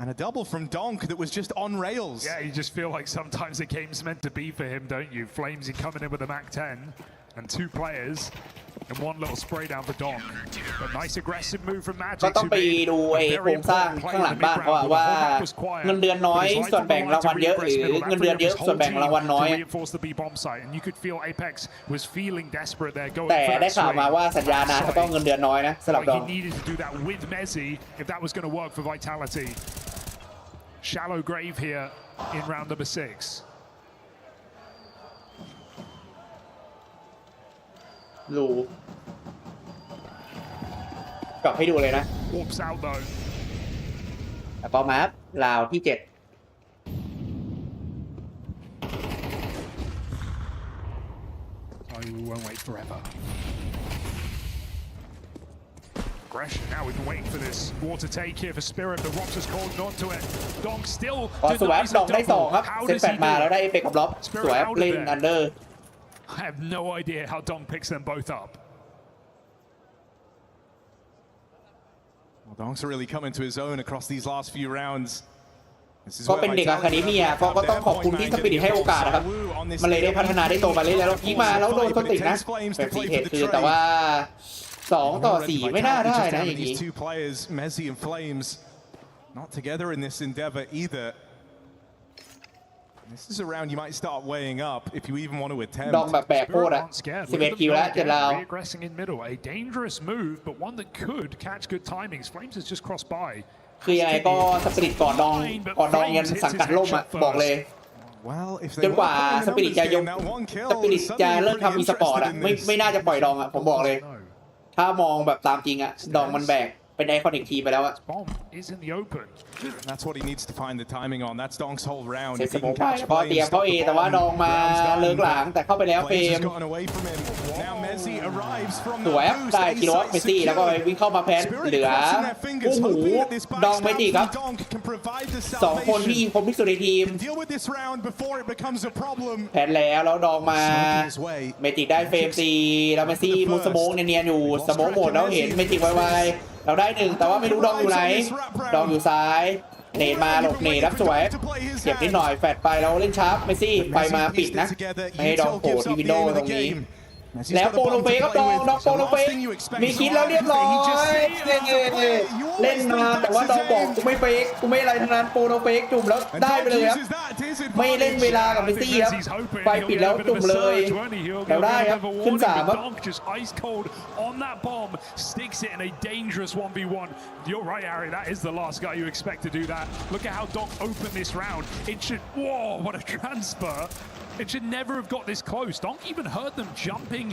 And a double from Donk that was just on rails. Yeah, you just feel like sometimes the game's meant to be for him, don't you? Flamesy coming in with a Mac 10 and 2 players and one little spray down for Donk. A nice aggressive move from Magic. ก็ต้องไปดูไอ้โครงสร้างข้างหลังบ้านเขาว่าเงินเดือนน้อยส่วนแบ่งรางวัลเยอะหรือเงินเดือนเยอะส่วนแบ่งรางวัลน้อยแต่ได้ข่าวมาว่าสัญญานานเขาต้องเงินเดือนน้อยนะสำหรับดอง Shallow grave here in round number 6. รูกลับให้ดูเลยนะ Walks out though. แล้วก็มาลาวที่7 Oh, we won't wait forever. Aggression. Now we've been waiting for this water take here for Spirit. The Rocks has called onto it. Donk still. ก็สวยดองได้2ครับเซตแฟดมาแล้วได้เอเปกกับล็อบสวยเล่นอันเดอร์ I have no idea how Donk picks them both up. Well, Donk's really coming to his own across these last few rounds. ก็เป็นเด็กอะคาเดมี่อะก็ต้องขอบคุณที่สปิริตให้โอกาสนะครับมันเลยได้พัฒนาได้โตมาเรื่อยๆแล้วพีมาแล้วโดนต้นติดนะแบบสีเทคคือแต่ว่า2-4ไม่น่าได้นะอย่างนี้ Two players, Messi and Flames, not together in this endeavor either. This is a round you might start weighing up if you even want to attempt. ดองแบบแบกโคตรอะ11 คิวแล้ว7 ราว Aggressing in middle, a dangerous move, but one that could catch good timings. Flames has just crossed by. คือยังไงก็สปิริตก่อนดองยันสังกัดล่มอะบอกเลยจนกว่าสปิริตจะเลิกทำอีสปอร์ตอะไม่น่าจะปล่อยดองอะผมบอกเลยถ้ามองแบบตามจริงอะดองมันแบกเป็นไอคอนิกทีไปแล้วอะ That's what he needs to find the timing on. That's Dong's whole round. เซตสมองไปแล้วก็เตรียมเข้าเอแต่ว่าดองมาเลิกหลังแต่เข้าไปแล้วเฟรมสวยได้กิโลเมซี่แล้วก็วิ่งเข้ามาแพนเหลือโอ้โหดองไม่ตีครับ2 คนที่ยิงคมที่สุดในทีมแพนแล้วดองมาเมติได้เฟรมซีแล้วเมซี่มุสโมกเนียนอยู่สโมกหมดแล้วเห็นเมติไวๆเราได้1แต่ว่าไม่รู้ดองอยู่ไหนดองอยู่ซ้ายเนตมาหลบเนตรับสวยเก็บนิดหน่อยแฟดไปแล้วเล่นชาร์ปเมซี่ไปมาปิดนะไม่ให้ดองโผล่ที่วินโดว์ตรงนี้แล้วโปรโลเฟก็ดองโปรโลเฟมีคิดแล้วเรียบร้อยเล่นมาแต่ว่าดองบอกกูไม่เฟกกูไม่อะไรทั้งนั้นโปรโลเฟกจุ่มแล้วได้ไปเลยครับไม่เล่นเวลากับเมซี่ครับไฟปิดแล้วจุ่มเลยแล้วได้ครับขึ้น3ครับ on that bomb sticks it in a dangerous 1v1. You're right, Harry, that is the last guy you expect to do that. Look at how Donk opened this round. It should, whoa, what a transfer. It should never have got this close. Donk even heard them jumping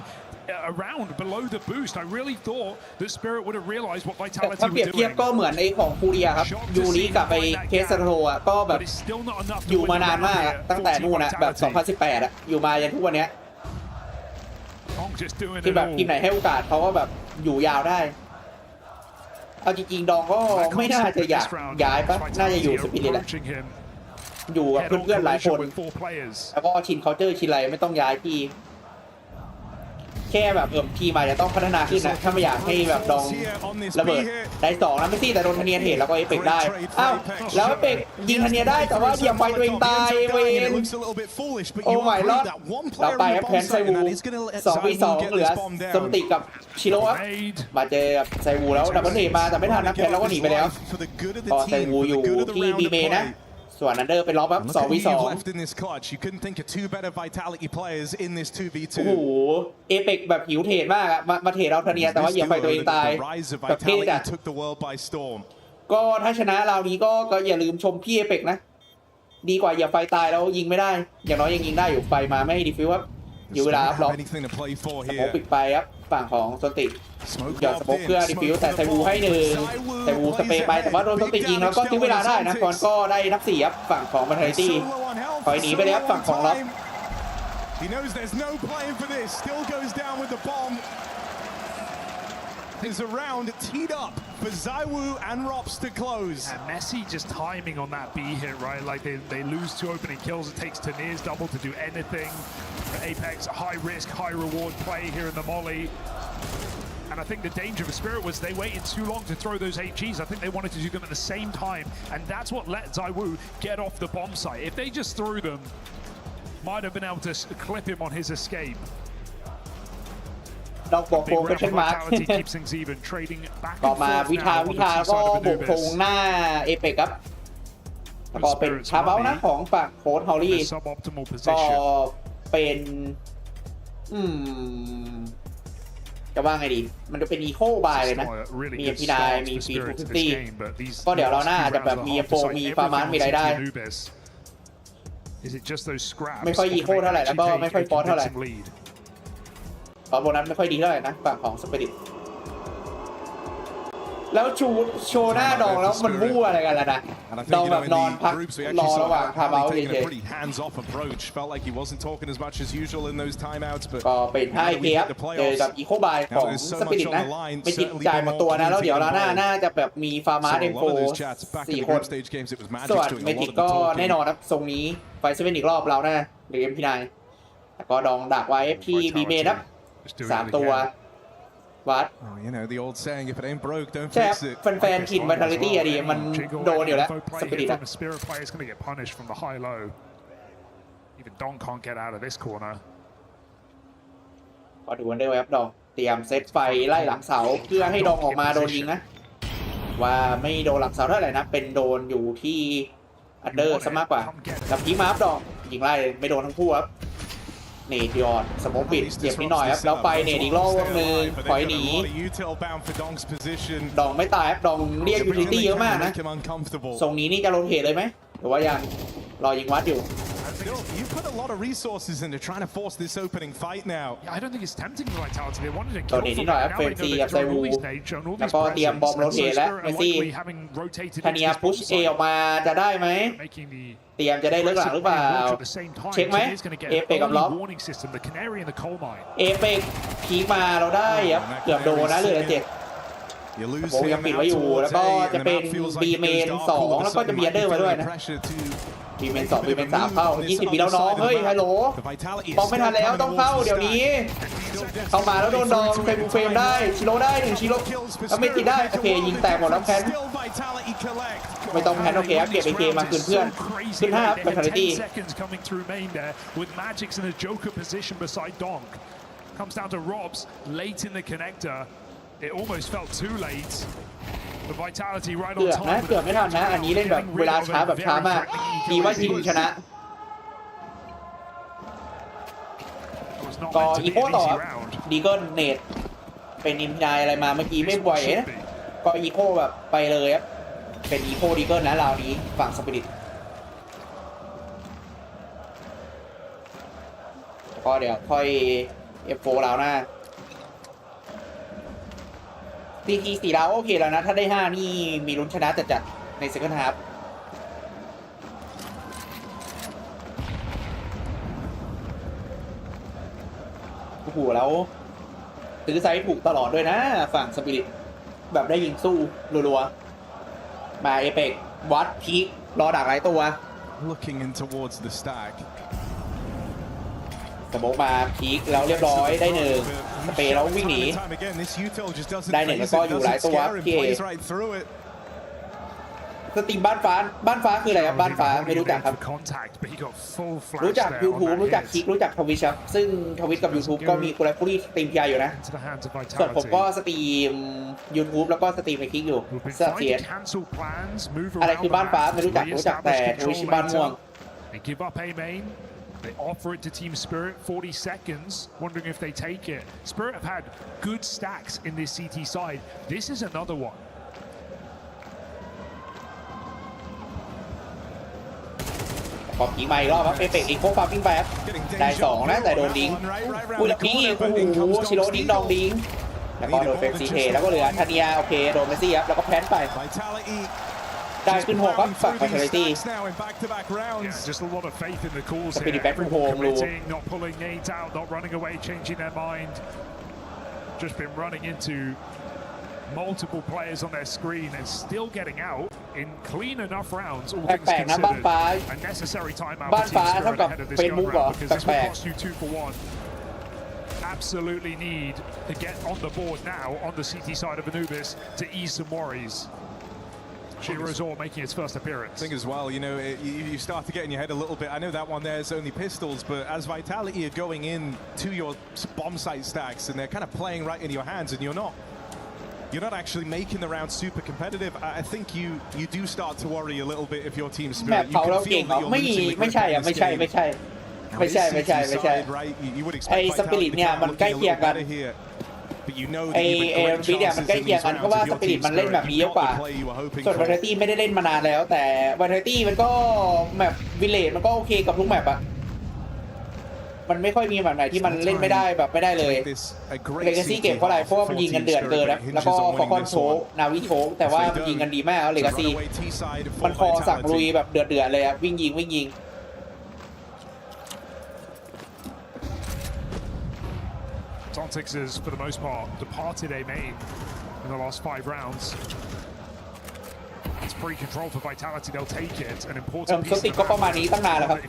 around below the boost. I really thought that Spirit would have realized what Vitality ถ้าเปรียบเทียบก็เหมือนไอ้ของฟูเรียครับยูริกับไอ้เคสโทอ่ะก็แบบอยู่มานานมากตั้งแต่นู่นนะแบบ2018อ่ะอยู่มาจนทุกวันนี้ที่แบบทีมไหนให้โอกาสเขาก็แบบอยู่ยาวได้เอาจริงๆดองก็ไม่น่าจะอยากย้ายปะน่าจะอยู่สปิริตแหละอยู่กับเพื่อนๆหลายคนแล้วก็ชินเคาน์เตอร์ชินอะไรไม่ต้องย้ายที่แค่แบบทีมอาจจะต้องพัฒนาขึ้นนะถ้าไม่อยากให้แบบดองระเบิดได้2นะไม่ซี่แต่โดนธเนียเหตุแล้วก็เอเปกได้อ้าวแล้วเอเปกยิงธเนียได้แต่ว่าเหยียบไฟตัวเองตายเวนโอ้ไม่รอดเราไปแพนไซวู2v2เหลือสมติกับชิโร่มาเจอกับไซวูแล้วดับเบิลเทมาแต่ไม่ทันนะแพนแล้วก็หนีไปแล้วก็ไซวูอยู่ที่บีเมนะส่วนอันเดอร์เป็นล็อกครับ 2v2 โอ้โหเอเปกแบบหิวเทรดมากอะมาเทรดเอาธเนียแต่ว่าเหยียบไฟตัวเองตายแบบเทศอะก็ถ้าชนะเรานี้ก็อย่าลืมชมพี่เอเปกนะดีกว่าเหยียบไฟตายแล้วยิงไม่ได้อย่างน้อยยังยิงได้อยู่ไฟมาไม่ให้ดิฟิวครับอยู่เวลาครับล็อกสโมกปิดไปครับฝั่งของโซติหยอดสโมกเพื่อดิฟิวแต่ไซวูให้1ไซวูสเปย์ไปแต่ว่าโดนโซติยิงแล้วก็ทิ้งเวลาได้นะก่อนก็ได้นับ4ครับฝั่งของบันเทอร์ตี้ถอยหนีไปเลยครับฝั่งของล็อกis around teed up for Zaiwu and Rops to close. And Messi just timing on that B hit, right? Like they lose 2 opening kills. It takes Tanir's double to do anything. For Apex, a high risk, high reward play here in the Molly. And I think the danger of Spirit was they waited too long to throw those HGs. I think they wanted to do them at the same time. And that's what let Zaiwu get off the bomb site. If they just threw them, might have been able to clip him on his escape. ดอกบอกโฟก็เช่นมาร์คต่อมาวิทาก็บุกธงหน้าเอเปกครับแล้วก็เป็นชาเบ้านะของฝั่งโค้ชฮอลลี่ก็เป็นจะว่าไงดีมันจะเป็นอีโคบายเลยนะมีเอพีไนมีฟีทูฟิฟตี้ก็เดี๋ยวเราหน้าจะแบบมีโฟมีฟาร์มานมีรายได้ไม่ค่อยอีโคเท่าไหร่แล้วก็ไม่ค่อยฟอสเท่าไหร่โบนัสไม่ค่อยดีเท่าไหร่นะฝั่งของสเปริตแล้วโชว์หน้าดองแล้วมันบู้อะไรกันล่ะนะดองแบบนอนพักรอระหว่างทาเบาเฉยๆก็เป็นไพ่เพียบเจอกับอีโคบายของสปิริตนะไม่ติดจ่ายหมดตัวนะแล้วเดี๋ยวเราน่าจะแบบมีฟาร์มาเดมโฟ4 คนส่วนเมจิกก็แน่นอนครับทรงนี้ไฟเซเว่นอีกรอบเรานะหรือ MP9 แต่ก็ดองดักไว้ที่บีเมนะ3 ตัววัดใช่แฟนๆคินบัตเทอร์ตี้อะดีมันโดนอยู่แล้วสปิริตก็ดูกันได้ไว้ครับดองเตรียมเซตไฟไล่หลังเสาเพื่อให้ดองออกมาโดนยิงนะว่าไม่โดนหลังเสาเท่าไหร่นะเป็นโดนอยู่ที่อันเดอร์ซะมากกว่ากับพีมาร์ฟดอง ยิงไล่ไม่โดนทั้งคู่ครับเนตยอนสโมกปิดเจ็บนิดหน่อยครับแล้วไปเนตอีกรอบนึงถอยหนีดองไม่ตายครับดองเรียกยูทิลิตี้เยอะมากนะทรงนี้นี่จะโรเทตเลยไหมหรือว่ายังรอยิงวัดอยู่ You put a lot of resources into trying to force this opening fight now. Yeah, I don't think it's tempting the Vitality. They wanted to ตอนนี้นิดหน่อยครับเฟรนซีกับไซวูแล้วก็เตรียมบอมโรเทตแล้วเมสซี่ธานียาพุชเอออกมาจะได้ไหมเตรียมจะได้เลิกหลังหรือเปล่าเช็คไหมเอเปกกับล็อกเอเปกพีมาเราได้ครับเกือบโดนนะเหลือ7โบยังปิดไว้อยู่แล้วก็จะเป็นบีเมน2แล้วก็จะมีอันเดอร์มาด้วยนะบีเมน2บีเมน3เข้า20ปีแล้วน้องเฮ้ยฮัลโหลป้องไม่ทันแล้วต้องเข้าเดี๋ยวนี้เข้ามาแล้วโดนดองเฟรมได้ชิโร่ได้1ชิโร่แล้วไม่ติดได้โอเคยิงแตกหมดแล้วแพนไม่ต้องแพนโอเคครับเก็บไอเกมมาคืนเพื่อนขึ้น5ครับเป็นคาริตี้ Comes down to Robs late in the connector. It almost felt too late. The Vitality right on time. เกือบไม่ทันนะอันนี้เล่นแบบเวลาช้าแบบช้ามากดีว่าทีมชนะก็อีโก้ต่อดีเกิลเนตเป็นอิมนายอะไรมาเมื่อกี้ไม่บ่อยนะก็อีโก้แบบไปเลยครับเป็นอีโก้ดีเกิลนะราวนี้ฝั่งสปิริตก็เดี๋ยวค่อยF4ราวหน้าที4ราวโอเคแล้วนะถ้าได้5นี่มีลุ้นชนะจัดในเซคันด์ฮาล์ฟโอ้โหแล้วซื้อไซส์ถูกตลอดด้วยนะฝั่งสปิริตแบบได้ยิงสู้รัวๆมาเอเปกวัดพีครอดักหลายตัว Looking in towards the stackสโมกมาพีคแล้วเรียบร้อยได้1สเปรย์แล้ววิ่งหนีได้1แล้วก็อยู่หลายตัวพี่สตรีมบ้านฟ้าคืออะไรครับบ้านฟ้าไม่รู้จักครับรู้จัก YouTube รู้จักคลิกรู้จักทวิชครับซึ่งทวิชกับ YouTube ก็มีคนละผู้ที่สตรีมพีอาร์อยู่นะส่วนผมก็สตรีม YouTube แล้วก็สตรีมในคลิกอยู่เสียอะไรคือบ้านฟ้าไม่รู้จักแต่ทวิชบ้านม่วงThey offer it to Team Spirit, 40 seconds, wondering if they take it. Spirit have had good stacks in this CT side. This is another one. พอผีมาอีกรอบครับเอเปกอีกโค้งฟาปิ้งไปครับได้2นะแต่โดนดิ้งอุ้ยแล้วดิ้งอีกโอ้โหชิโร่ดิ้งดองดิ้งแล้วก็โดนเฟรมซีเทแล้วก็เหลือธานียาโอเคโดนเมสซี่ครับแล้วก็แพนไปได้ขึ้น6ครับฝั่ง Vitality Just a lot of faith in the calls here. Committing, not pulling nades out, not running away, changing their mind. Just been running into multiple players on their screen and still getting out in clean enough rounds. All things considered, a necessary timeout for Team Spirit ahead of this go round because this will cost you 2 for 1. Absolutely need to get on the board now on the CT side of Anubis to ease some worries. Shirazor making its first appearance. I think as well, you know, you start to get in your head a little bit. I know that one there is only pistols, but as Vitality are going in to your bomb site stacks and they're kind of playing right into your hands and you're not actually making the round super competitive, I think you do start to worry a little bit if your team's spirit. You can feel that you're losing with the ไอ้สปิริตเนี่ยมันใกล้เคียงกันไอเอ็มบีเนี่ยมันใกล้เคียงกันเพราะว่าสปิริตมันเล่นแบบนี้เยอะกว่าส่วนวาเทอร์ตี้ไม่ได้เล่นมานานแล้วแต่วาเทอร์ตี้มันก็แมปวิลเลจมันก็โอเคกับทุกแมปอะมันไม่ค่อยมีแบบไหนที่มันเล่นไม่ได้แบบไม่ได้เลยเลกาซี่เก็บเพราะอะไรเพราะว่ามันยิงกันเดือดเกินนะแล้วก็ฟอลคอนโชว์นาวิโชว์แต่ว่ามันยิงกันดีมากเลกาซี่มันคอสั่งลุยแบบเดือดเลยอะวิ่งยิงSontics has, for the most part, departed A main in the last 5 rounds. It's free control for Vitality. They'll take it. An important piece. ก็ประมาณนี้ตั้งนานแล้วครับ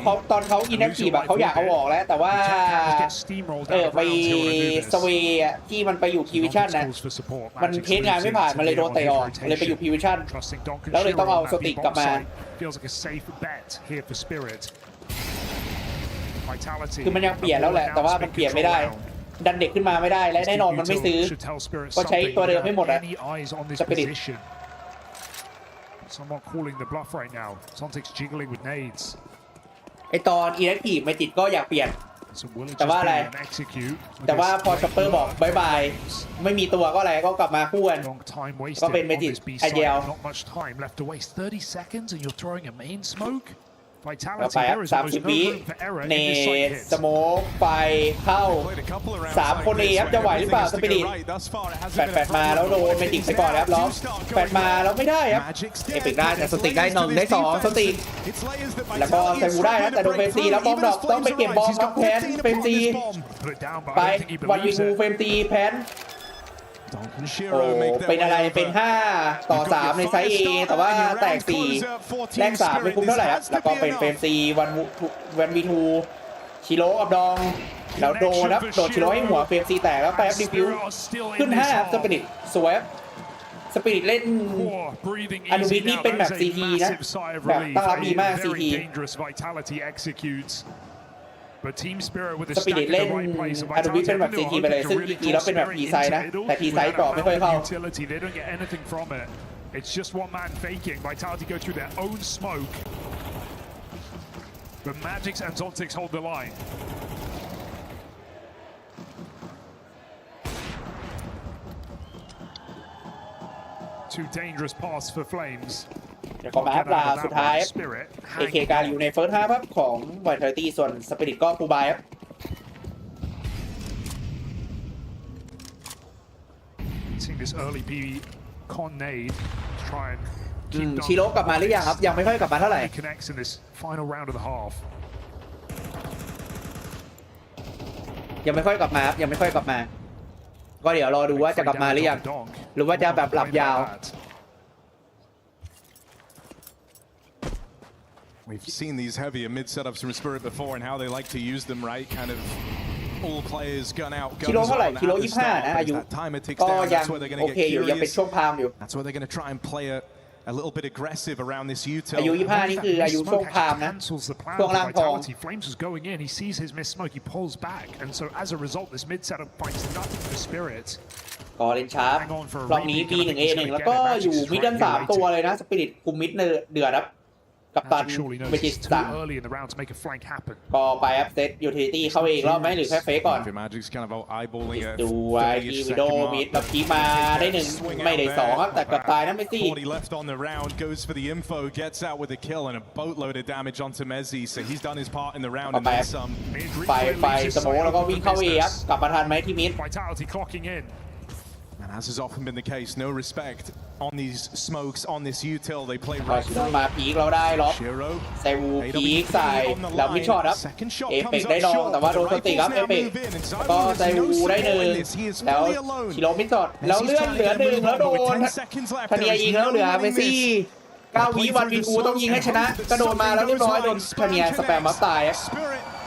เขาตอนเขาอินแอคทีฟเขาอยากเอาออกแล้วแต่ว่าไปสเวย์ที่มันไปอยู่พีวิชั่นนะมันเทสงานไม่ผ่านมันเลยโดนเตะออกเลยไปอยู่พีวิชั่นแล้วเลยต้องเอาสติกกลับมา คือมันยังเปลี่ยนแล้วแหละแต่ว่ามันเปลี่ยนไม่ได้ดันเด็กขึ้นมาไม่ได้และแน่นอนมันไม่ซื้อก็ใช้ตัวเดิมให้หมดอะสปิริต Someone calling the bluff right now. Sontics jiggling with nades. ไอตอนอีเล็กทีฟเมจิกก็อยากเปลี่ยนแต่ว่าอะไรแต่ว่าพอช็อปเปอร์บอกบายบายไม่มีตัวก็อะไรก็กลับมาคู่กันก็เป็นเมจิกไอเจลเราไปครับ30 วิเนตสโมกไฟเข้า3 คนเอครับจะไหวหรือเปล่าสปิริตแฟดมาแล้วโดนเมจิกไปก่อนครับล็อกแฟดมาแล้วไม่ได้ครับเอปิกได้แต่สติกได้1ได้2สติกแล้วก็ไซบูได้นะแต่โดนเฟรมซีแล้วบอมดอกต้องไปเก็บบอมครับแพนเฟรมซีไปวันวีทูเฟรมซีแพนโอ้เป็นอะไรเป็น5 ต่อ 3ในไซส์ A แต่ว่าแตก4แลก3ไม่คุ้มเท่าไหร่ครับแล้วก็เป็นเฟรมซีวันวีทูชิโร่กับดองแล้วโดนครับโดดชิโร่ให้หัวเฟรมซีแตกแล้วแป๊บดิฟิวขึ้น5สปิริตสวยสปิริตเล่นอนุวิทนี่เป็นแบบ CT นะแบบตั้งรับดีมาก CTสปิริตเล่นอนุวิทเป็นแบบ CT ไปเลยซึ่ง EG แล้วเป็นแบบ P ไซด์นะแต่ P ไซด์กรอบไม่ค่อยเข้าIt's just one man faking. Vitality go through their own smoke. But Magix and Zontics hold the line. Two dangerous pass for Flames. เดี๋ยวก็มาครับลาสุดท้าย AK การอยู่ในเฟิร์สฮาล์ฟของ Vitality ส่วนสปิริตก็ฟูลบายครับSeeing this early B con nade try and ชิโร่กลับมาหรือยังครับยังไม่ค่อยกลับมาเท่าไหร่ connects in this final round of the half ยังไม่ค่อยกลับมาครับยังไม่ค่อยกลับมาก็เดี๋ยวรอดูว่าจะกลับมาหรือยังหรือว่าจะแบบหลับยาว We've seen these heavier mid setups from Spirit before and how they like to use them, right? Kind of all players gun out, guns กิโลเท่าไหร่ on กิโล at the start. 25 นะอายุ That time it takes ก็ down. ยัง That's where they're โอ going to เค get อยู่ยังเป็น curious. ช่วงพามอยู่ That's where they're going to try and play a little bit aggressive around this util. อายุ 25 นี่คืออายุช่วงพามนะช่วงล่างทอง Flames was going in, he sees his miss smoke, he pulls back, and so as a result, this mid setup finds nothing for Spirit. ก็เล่นชาร์ปรอบนี้ B1A1 แล้วก็อยู่มิดกัน3 ตัวเลยนะสปิริตคุมมิดเดือดครับกับตันเมจิกสั่งก็ไปอัพเซตยูทิลิตี้เข้าเองรอบไหมหรือแค่เฟกก่อนดูไอ้ทีวิโดมิดแบบคีมาได้1ไม่ได้2ครับแต่กับตายนะไม่ซี่ไปสโมแล้วก็วิ่งเข้าเอครับกลับมาทันไหมที่มิดAnd as has often been the case, no respect on these smokes, on this util. They play ชิ right โร่มาพีคเราได้ล็อกไซวูพีคใส่แล้วมิดช็อตครับเอเปกได้ดองแต่ว่าโดนสติครับเอเปกก็ไซวูได้1แล้วชิโร่มิดช็อตแล้วเลื่อนเหลือ1แล้วโดนทเนียยิงแล้วเหลือเมซี่9 วิวันวีทูต้องยิงให้ชนะก็โดนมาแล้วเรียบร้อยโดนทเนียสแปมมัฟตาย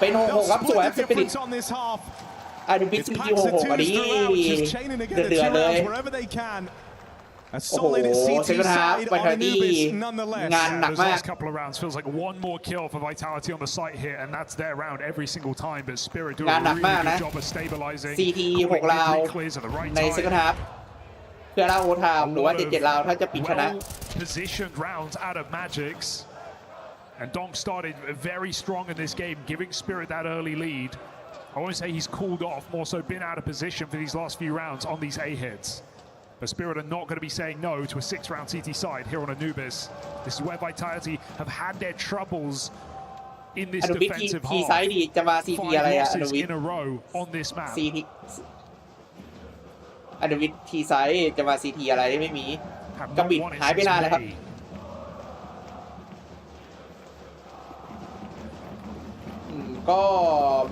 เป็น6-6ครับสวยสปิริตอาดูบิสกิโ6อันนี้เดือดเลยโอ้โหเซคันด์ฮาล์ฟไวท์ไทตี้งานหนักมาก couple of rounds feels like one more kill for Vitality on the site here and that's their round every single time but Spirit do a really good job of stabilizing CT 6 ราวในเซคันด์ฮาล์ฟเพื่อเล่าโอทามหรือว่า7 ราวถ้าจะปิดชนะ positioned rounds out of Magix and Donk started very strong in this game giving Spirit that early lead I won't say he's cooled off, more so been out of position for these last few rounds on these A hits. But Spirit are not going to be saying no to a 6-round CT side here on Anubis. This is where Vitality have had their troubles in this defensive half. 5 losses in a row on this map. อนุวิททีไซด์จะมา CT อะไรไม่มีกระบิดหายไปนานเลยครับก็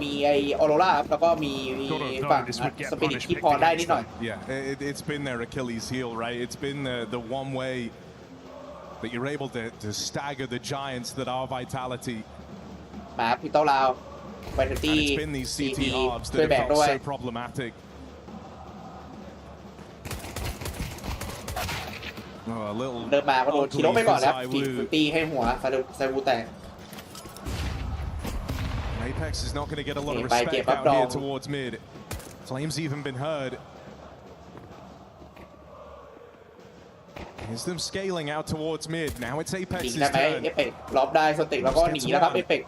มีไอออโรราแล้วก็มีฝั่งสปิริตที่พอได้นิดหน่อย Yeah, it's been their Achilles heel, right? It's been the one way that you're able to stagger the giants that are Vitality. มาพี่เต้าลาวไวท์ไทตี้ It's been these CT halves that have felt so problematic. Oh, a little. เดินมาก็โดนชิโร่ไปก่อนแล้วตีให้หัวไซวูแตกApex is not going to get a lot of respect out here towards mid. Flames even been heard. Here's them scaling out towards mid. Now it's Apex's turn. เอเปกล็อบได้สติแล้วก็หนีแล้วครับเอเปก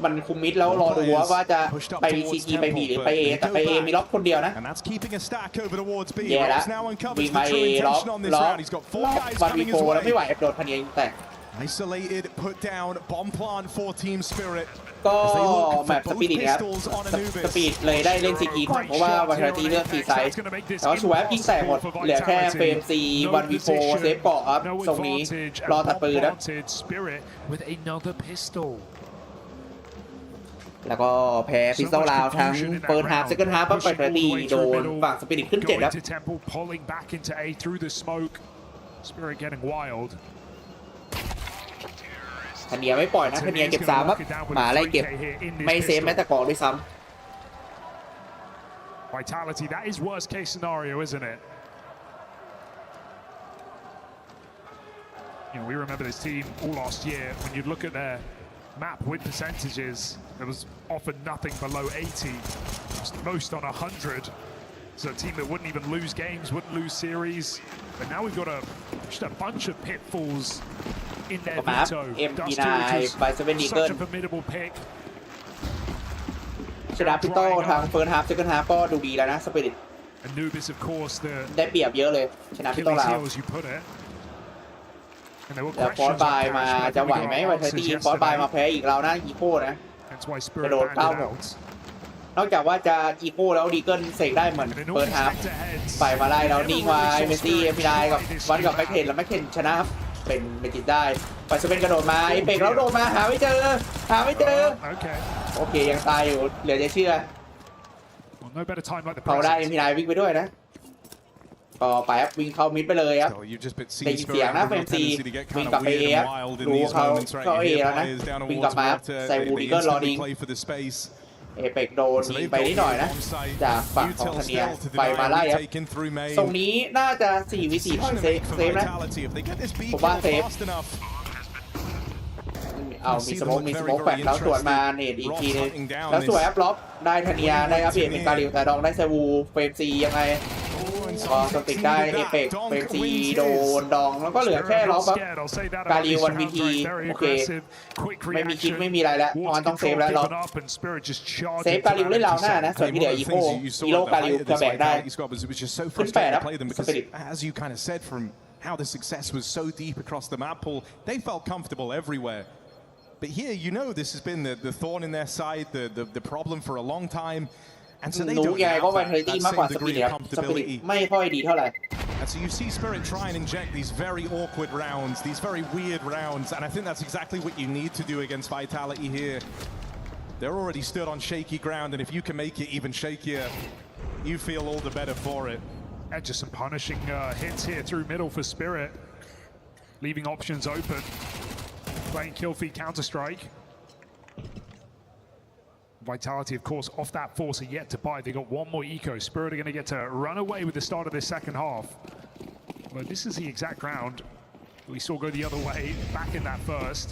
มันคุมมิดแล้วรอดูว่าจะไป CT ไป B หรือไป A แต่ไป A มีล็อกคนเดียวนะแย่แล้ววิ่งมา A ล็อกวันวีโฟแล้วไม่ไหวโดนพันเองแต่ Isolated, put down, bomb plant for Team Spirit. ก็แมปสปีดครับสปีดเลยได้เล่น CT ก่อนเพราะว่าวันทีเลือกซีไซส์แล้วชูแวบยิงแตกหมดเหลือแค่เฟรม C วันวีโฟเซฟเกาะครับตรงนี้รอตัดปืนนะแล้วก็แพ้พิสตอลลาวทั้งเปิดฮาร์ฟเซคันด์ฮาร์ฟปั๊บไปแพตีโดนฝั่งสปิริตขึ้น7ครับทันเนียไม่ปล่อยนะทันเนียเก็บ3ครับหมาไล่เก็บไม่เซฟแม้แต่เกาะด้วยซ้ำ Vitality, that is worst case scenario, isn't it? You know, we remember this team all last year. When you look at their map win percentages, there was often nothing below 80, most on 100. So a team that wouldn't even lose games, wouldn't lose series. But now we've got just a bunch of pitfalls in their veto. Such a formidable pick. ชนะพิโต้ทางเฟิร์สฮาร์ฟเซคันด์ฮาร์ฟก็ดูดีแล้วนะสปิริตได้เปรียบเยอะเลยชนะพิโต้แล้วแล้วฟอร์สบายมาจะไหวไหมวันทีฟอร์สบายมาแพ้อีกเรานะอีโก้นะกระโดด9-6นอกจากว่าจะอีโก้แล้วดีเกิลเสกได้เหมือนเฟิร์สฮาร์ฟไปมาได้แล้วนิ่งไว้เมสซี่เอพีไนกับวันกับแม็กเทนแล้วแม็กเทนชนะเป็นเมจิตได้ไปสเปนกระโดดมาไอเป็กแล้วโดดมาหาไม่เจอโอเคยังตายอยู่เหลือจะเชื่อเขาได้เอ็มพีไนวิ่งไปด้วยนะก็ไปครับวิ่งเข้ามิดไปเลยครับได้ยินเสียงนะเฟรมซีวิ่งกลับไปเอครับรู้เขาเอแล้วนะวิ่งกลับมาใส่วูดีเกิลรอดิงเอเปกโดนยิงไปนิดหน่อยนะจากฝั่งของทันเนียไปมาไล่ครับตรงนี้น่าจะ4 วิ4 เซฟนะผมว่าเซฟเอามีสโมกแปดแล้วตรวจมาเนตอีกทีนึงแล้วสวยอัพล็อกได้ทันเนียได้อัพเดตเป็นกาลิวแต่ดองได้เซวูเฟรมซียังไงก็สติกได้เอเปกเฟรมซีโดนดองแล้วก็เหลือแค่ล็อกครับกาลิววันวีทีโอเคไม่มีคิดไม่มีอะไรแล้วมันต้องเซฟแล้วล็อกเซฟกาลิวเล่นเราหน้านะส่วนที่เหลืออีโร่กาลิวจะแบกได้ขึ้น8ครับสปิริต How the success was so deep across the map pool, they felt comfortable everywhere. But here, you know, this has been the thorn in their side, the problem for a long time. And so they don't have that same degree of comfortability. And so you see Spirit try and inject these very awkward rounds, these very weird rounds, and I think that's exactly what you need to do against Vitality here. They're already stood on shaky ground, and if you can make it even shakier, you feel all the better for it. And just some punishing hits here through middle for Spirit, leaving options open. Playing kill feed Counter-Strike. Vitality, of course, off that force are yet to buy. They got one more eco. Spirit are going to get to run away with the start of this second half. But this is the exact round we saw go the other way back in that first.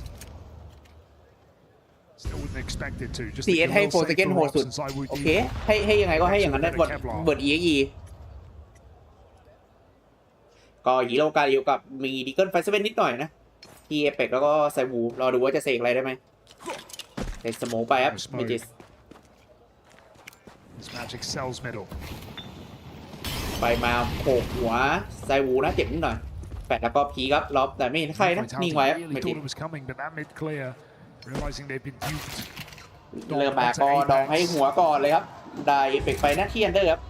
Still wouldn't expect it to. Just CS ให้4 second โหดสุดโอเคให้ยังไงก็ให้อย่างนั้นนะเบิร์ด EXE ก็ฮีโร่กาลิวกับมีดิเกิลไฟเซเว่นนิดหน่อยนะที่เอเปกแล้วก็ไซบูรอดูว่าจะเสกอะไรได้ไหมเสกสโมไปครับเมจิสไปมาโขกหัวไซบูนะเจ็บนิดหน่อยแปดแล้วก็พีครับล็อบแต่ไม่เห็นใครนะนิ่งไว้ครับเมจิสเริ่มมาก็ดองให้หัวก่อนเลยครับได้เอเปกไปหน้าที่อันเดอร์ครับ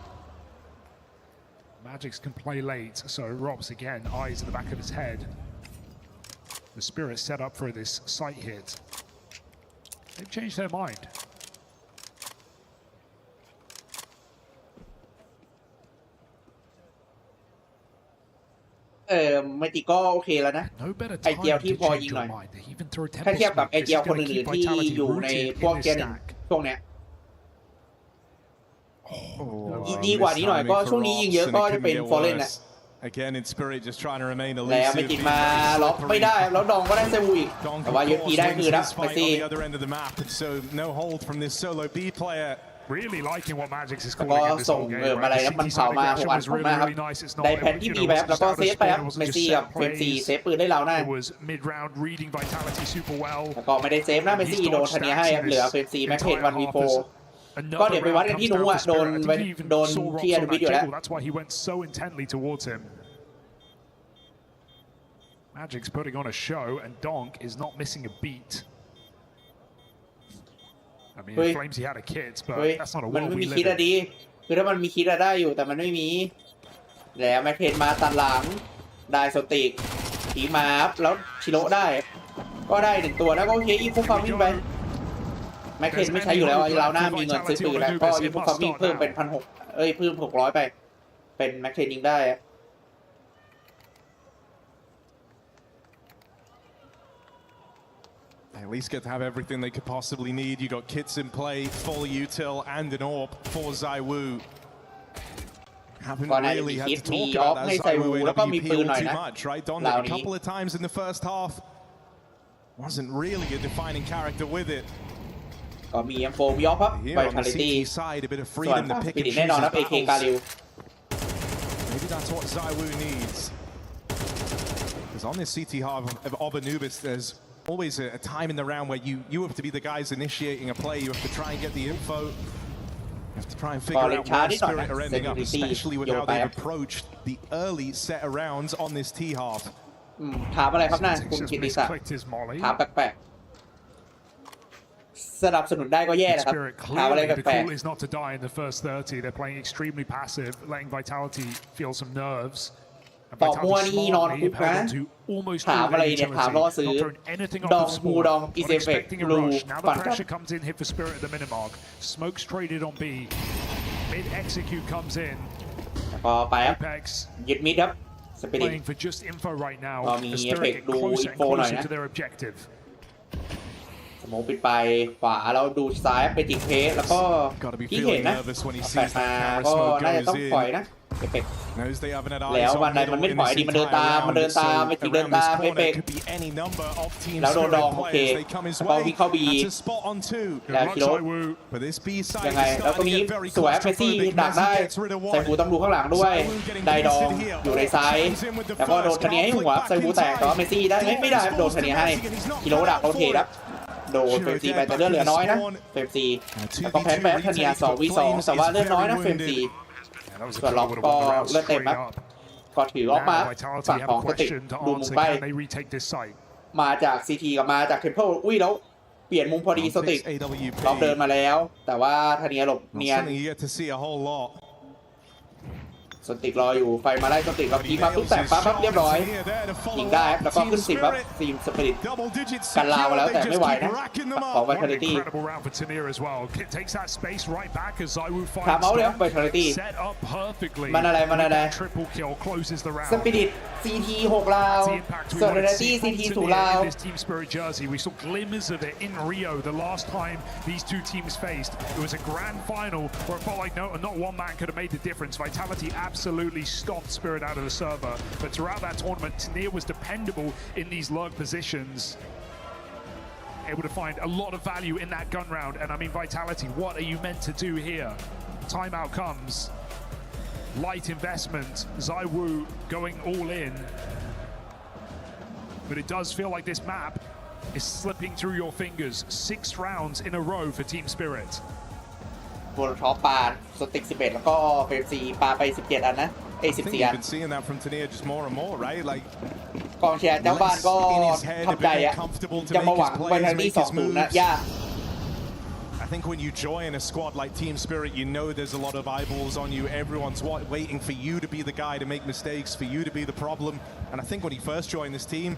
Magics can play late, so Robs again, eyes in the back of his head. The Spirit set up for this sight hit. They've changed their mind. ไม่ติก็โอเคแล้วนะไอเจียวที่พอยิงหน่อยถ้าเทียบกับไอเจียวคนอื่นๆที่อยู่ในพวกเจนช่วงเนี้ยดีกว่านี้หน่อยก็ช่วงนี้ยิงเยอะก็จะเป็นฟอร์เรนแหละแล้วไม่ติดมาล็อกไม่ได้แล้วดองก็ได้เซวูอีกแต่ว่ายูพีได้คือนะเมสซี่ Really liking what Magix is แล้วก็ calling in this ส่ง whole game. มาอะไรแล้วมันเผามา6 อันผมนะครับได้แพนที่ดีไปครับแล้วก็เซฟไปครับเมสซี่กับเฟรมซีเซฟปืนได้เราหน้า It was mid-round reading Vitality super well. แล้วก็ไม่ได้เซฟนะเมสซี่โดนทันเนียให้ครับเหลือเฟรมซีแม็กเทน1v4 ก็เดี๋ยวไปวัดกันที่นู้นโดนที่อนุบิดอยู่แล้ว That's why he went so intently towards him. Magic's putting on a show and Donk is not missing a beat. I mean, Flames he had a kit, but that's not a มัน world ไม่ we มี live คิดอะดีคือถ้ามันมีคิดอะได้อยู่แต่มันไม่มีแล้วแม็กเทนมาตัดหลังได้สติกถีมาแล้วชิโร่ได้ก็ได้1ตัวแล้วก็โอเคอีฟุกฟาร์มิ่งไปแม็กเทนไม่ใช้อยู่แล้วเราหน้ามีเงินซื้อปืนแล้วก็อีฟุกฟาร์มิ่งเพิ่มเป็น1,600เพิ่ม600ไปเป็นแม็กเทนยิงได้They at least get to have everything they could possibly need. You got kits in play, full util, and an AWP for ZywOo. Haven't really had to talk about that ZywOo AWP all too much, right? Don a couple of times in the first half. Wasn't really a defining character with it. ก็มี M4 มีออฟครับ Vitality ส่วนสปิริตแน่นอนครับ AK กาลิว Maybe that's what ZywOo needs. Because on this CT half of Anubis, there's always a time in the round where you have to be the guys initiating a play. You have to try and get the info. You have to try and figure out where Spirit are ending up, especially with how they've approached the early set of rounds on this T half. ถามอะไรครับน่าคุณกิติศักดิ์ถามแปลกๆสนับสนุนได้ก็แย่นะครับถามอะไรแปลก The call is not to die in the first 30. They're playing extremely passive, letting Vitality feel some nerves. ๆตอบมัวนี่นอนคุกนะถามอะไรเนี่ยถามล่อซื้อดองมูดองอีเซเฟกรูปั่นครับ Pressure comes in, hit for Spirit at the minute mark. Smoke's traded on B. Mid execute comes in. แล้วก็ไปครับยึดมิดครับสปิริต Playing for just info right now. ก็มี The เอฟเฟก Spirit ต์ get ดู closer อิน and โฟหน่อย closer นะ to their objective. สโมกปิดไปขวาแล้วดูซ้ายไปจิกเพสแล้วก็ที่เห็นนะแปะมาก็น่าจะต้องปล่อยนะเอฟเฟกต์แล้ววันใดมันไม่ปล่อยดีมันเดินตามไม่จิกเดินตามเอฟเฟกต์แล้วโดนดองโอเคแล้วก็วิ่งเข้าบีแล้วคิโร่ยังไงแล้วก็มีสวยเฟซี่ดักได้ไซฟูต้องดูข้างหลังด้วยได้ดองอยู่ในซ้ายแล้วก็โดนทันเนียให้หัวไซฟูแตกแต่ว่าเมซี่ได้ไม่ได้โดนทันเนียให้คิโร่ดักโอเคครับโดนเฟรมซีไปแต่เลือดเหลือน้อยนะเฟรมซีแล้วก็แพ้ไปทันเนีย2v2แต่ว่าเลือดน้อยนะเฟรมซีส่วนล็อกก็เลือดเต็มครับก็ถือออกมาฝั่งของสติดูมุมไปมาจากซีทีกับมาจากเทมเพิลอุ้ยแล้วเปลี่ยนมุมพอดีสติล็อกเดินมาแล้วแต่ว่าทันเนียหลบเนียนสติรออยู่ไฟมาไล่สติกับยิงมาปุ๊บแตกปั๊บเรียบร้อยยิงได้แล้วก็ขึ้น10ครับทีมสปิริตกันลาวมาแล้วแต่ไม่ไหวนะของ Vitality ถามเอาเลย Vitality มันอะไรสปิริต CT 6 ลาวส่วน Vitality CT 0 ลาว We saw glimmers of it in Rio the last time these two teams faced. It was a grand final where it felt like not one man could have made the difference. Vitality absolutely stomped Spirit out of the server, but throughout that tournament, Tanir was dependable in these lurk positions, able to find a lot of value in that gun round. And I mean, Vitality, what are you meant to do here? Timeout comes. Light investment. ZywOo going all in, but it does feel like this map is slipping through your fingers. 6 rounds in a row for Team Spirit. บนท็อปปาสติก11แล้วก็เฟรมซีปาไป17อันนะ14อันกองเชียร์เจ้าบ้านก็ทำใจอะจะมาหวังไวท์ที่2-0นะยาก I think when you join a squad like Team Spirit, you know there's a lot of eyeballs on you. Everyone's waiting for you to be the guy to make mistakes, for you to be the problem. And I think when he first joined this team,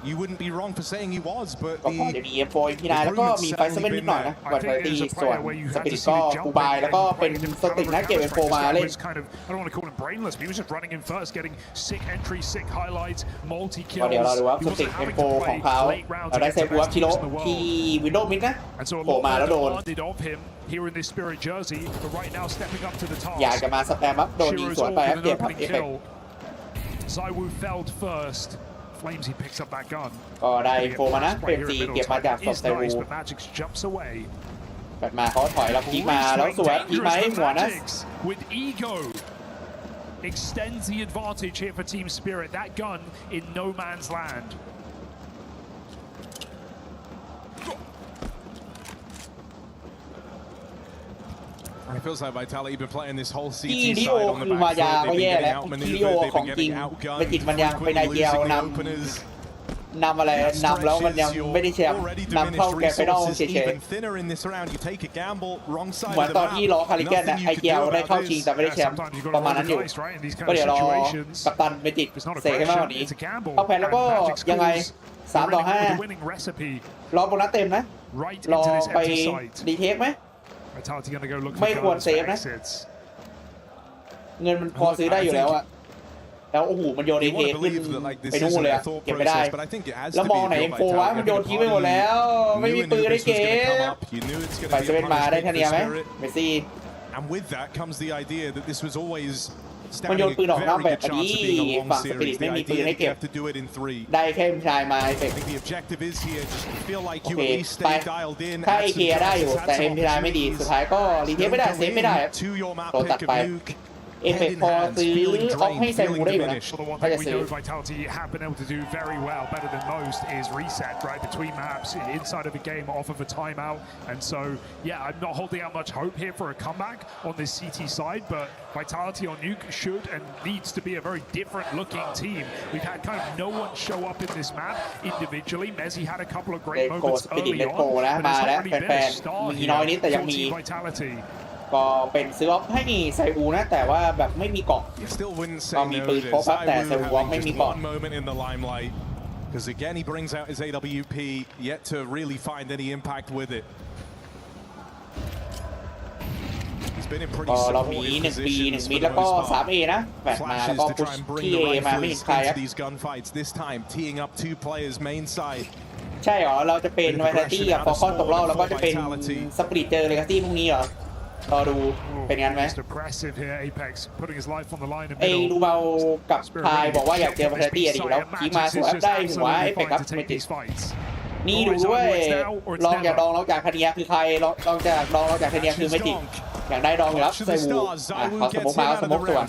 you wouldn't be wrong for saying he was, but ก็คงจะมี M4 พี่นายแล้วก็มีไฟเซเว่นนิดหน่อยนะก่อนตีส่วนสปิริตก็ปูบายแล้วก็เป็นสติกนะเก็บ M4 มาเล่น I don't want to call him brainless, but he was just running in first, getting sick entries, sick highlights, multi kills. ก็เดี๋ยวเราดูว่าสติก M4 ของเขาเราได้เซฟวัวชิโร่ที่วินโดว์มิดนะโผล่มาแล้วโดน Here in this Spirit jersey, but right now stepping up to the task. อยากจะมาสแปมครับโดนยิงสวนไปครับเก็บครับเอฟเฟกต์ ZywOo felled first. Flames he picks up that gun. ก็ได้โฟมานะเฟรมซีเก็บมาจากศพไซวู แปดมาเขาถอยแล้วพีกมาแล้วสวยพีกมาให้หัวนะ with ego extends the advantage here for Team Spirit. That gun in no man's land. It feels like Vitality been playing this whole CT ที่ดิโอ side on the คือมายา back ก็ foot. แย่ They've been แล้ว getting ที่ดิโอ outmaneuvered. ของ They've จริ been ง getting ไปจิต outgunned. มันยังไปในเดียวนำแล้วอะไรนำแล้วมันยังไม่ได้แชมป์นำเข้าแกรนด์ไฟนอลเฉยๆเหมือนตอนที่ล้อคาริแกนไอเกียวได้เข้าชิงแต่ไม่ได้แชมป์ประมาณนั้นอยู่ก็เดี๋ยวรอกัปตันไปจิตเสกให้มากกว่านี้เข้าแพ้แล้วก็ยังไง3-5รอโบนัสเต็มนะรอไปดีเทคไหมไม่ควรเซฟนะเงินมันพอซื้อได้อยู่แล้วอะแล้วโอ้โหมันโยนเอเคขึ้นไปนู่นเลยอะเก็บไม่ได้แล้วมองไหนโฟวะมันโยนทิ้งไปหมดแล้วไม่มีปืนได้เก็บไปเซเว่นมาได้แค่นี้ไหมเมสซี่มันโยนปืนออกนอกแบบนี้ฝั่งสปิริตไม่มีปืนให้เก็บได้แค่ชายมาเสร็จโอเคไปถ้าเอเคได้อยู่แต่เอ็มพีไลไม่ดีสุดท้ายก็รีเทคไม่ได้เซฟไม่ได้โดนตัดไปเอฟเฟกพอซื้อออกให้ไซมูได้อยู่นะถ้าจะซื้อ Vitality have been able to do very well, better than most, is reset right between maps inside of a game off of a timeout, and so yeah, I'm not holding out much hope here for a comeback on this CT side, but Vitality on Nuke should and needs to be a very different looking team. We've had kind of no one show up in this map individually. Mezzi had a couple of great moments early on, but it's already been a star here for Team Vitality. ก็เป็นซื้อออฟให้ไซอูนะแต่ว่าแบบไม่มีเกาะก็มีปืนครบครับแต่ไซอูไม่มีเกาะ Because again he brings out his AWP yet to really find any impact with it. He's been in pretty supportive positions for the most part. Flashes to try and bring the rifles into these gunfights. This time teeing up two players main side. ใช่เหรอเราจะเป็นไวท์ตี้กับฟอลคอนตกรอบแล้วก็จะเป็นสปริตเจอเลกาซี่พรุ่งนี้เหรอรอดูเป็นงั้นไหมไอ้ดูเบากับพายบอกว่าอยากเจอไวท์ตี้ดีแล้วทีมาสวยได้หัวไอ้เป็กครับเมจินี่ดูด้วยลองจากดองเราจากคาเนียคือใครลองจากดองเราจากคาเนียคือเมจิอยากได้ดองอยู่แล้วไซวูขอสมกมาสมกส่วน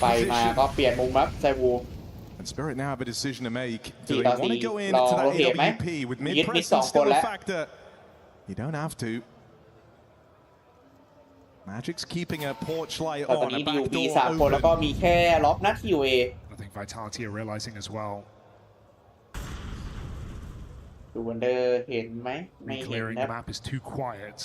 ไปมาก็เปลี่ยนมุมครับไซวู Spirit now have a decision to make. Do they want to go into that AWP with mid-press and still the fact that you don't have to. Magic's keeping a porch light on, a back door open. แล้วก็มีแค่ล็อกนัดคิวเอ I think Vitality are realizing as well. ดูวันเดอร์เห็นไหมไม่เห็น Clearing นะ the map is too quiet.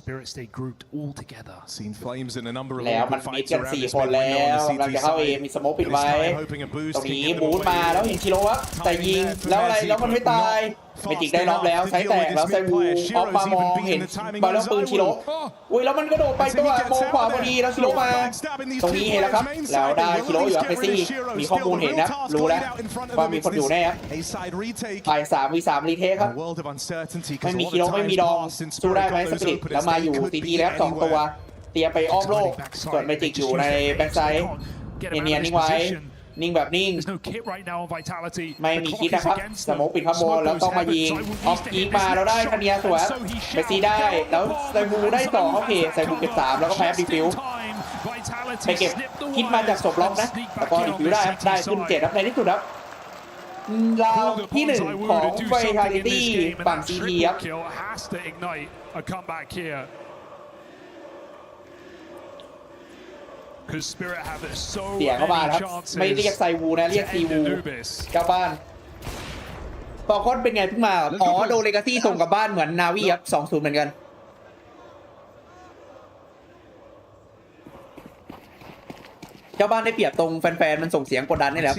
Spirit stay grouped all together. Seen flames in a number of แล้วมันมิดกัน4คนแล้วกำลังจะเข้าเอมีสโมกปิดไว้ตรงนี้บูทมาแล้วเห็นชิโร่แต่ยิงแล้วอะไรแล้วมันไม่ตายเมจิกได้ล็อกแล้วใช้แตกแล้วไซวูออฟมามองเห็นบอลแล้วปืนชิโร่อุ้ยแล้วมันกระโดดไปตัวมองขวาพอดีแล้วชิโร่มาตรงนี้เห็นแล้วครับแล้วได้ชิโร่อยู่กับเฟซี่มีข้อมูลเห็นนะรู้แล้วว่ามีคนอยู่แน่ครับไป3v3รีเทคครับไม่มีชิโร่ไม่มีดองสู้ได้ไหมสปิริตแล้วมาอยู่ตีทีแล้ว2ตัวเตรียมไปอ้อมโลกส่วนเมจิกอยู่ในแบ็คไซด์เนียนนิ่งไว้นิ่งแบบนิ่งไม่มีคิดนะครับสโมกปิดข้างบนแล้วต้องมายิงออฟยิงมาแล้วได้คาเนียสวยเมสซี่ได้แล้วไซบูได้2โอเคไซบูเก็บ3แล้วก็แพ้ดีฟิวไปเก็บคิดมาจากศพล็อกนะแล้วก็ดีฟิวได้ขึ้น7ครับในที่สุดครับราวที่1ของไวทาลิตี้ฝั่งซีทีครับเสียงเข้ามาครับไม่เรียกไซวูนะเรียกซีวูเจ้าบ้านฟอลคอนเป็นไงเพิ่งมาอ๋อโดเลกาซี่ส่งกลับบ้านเหมือนนาวีครับ2-0เหมือนกันเจ้าบ้านได้เปรียบตรงแฟนๆมันส่งเสียงกดดันนี่แหละ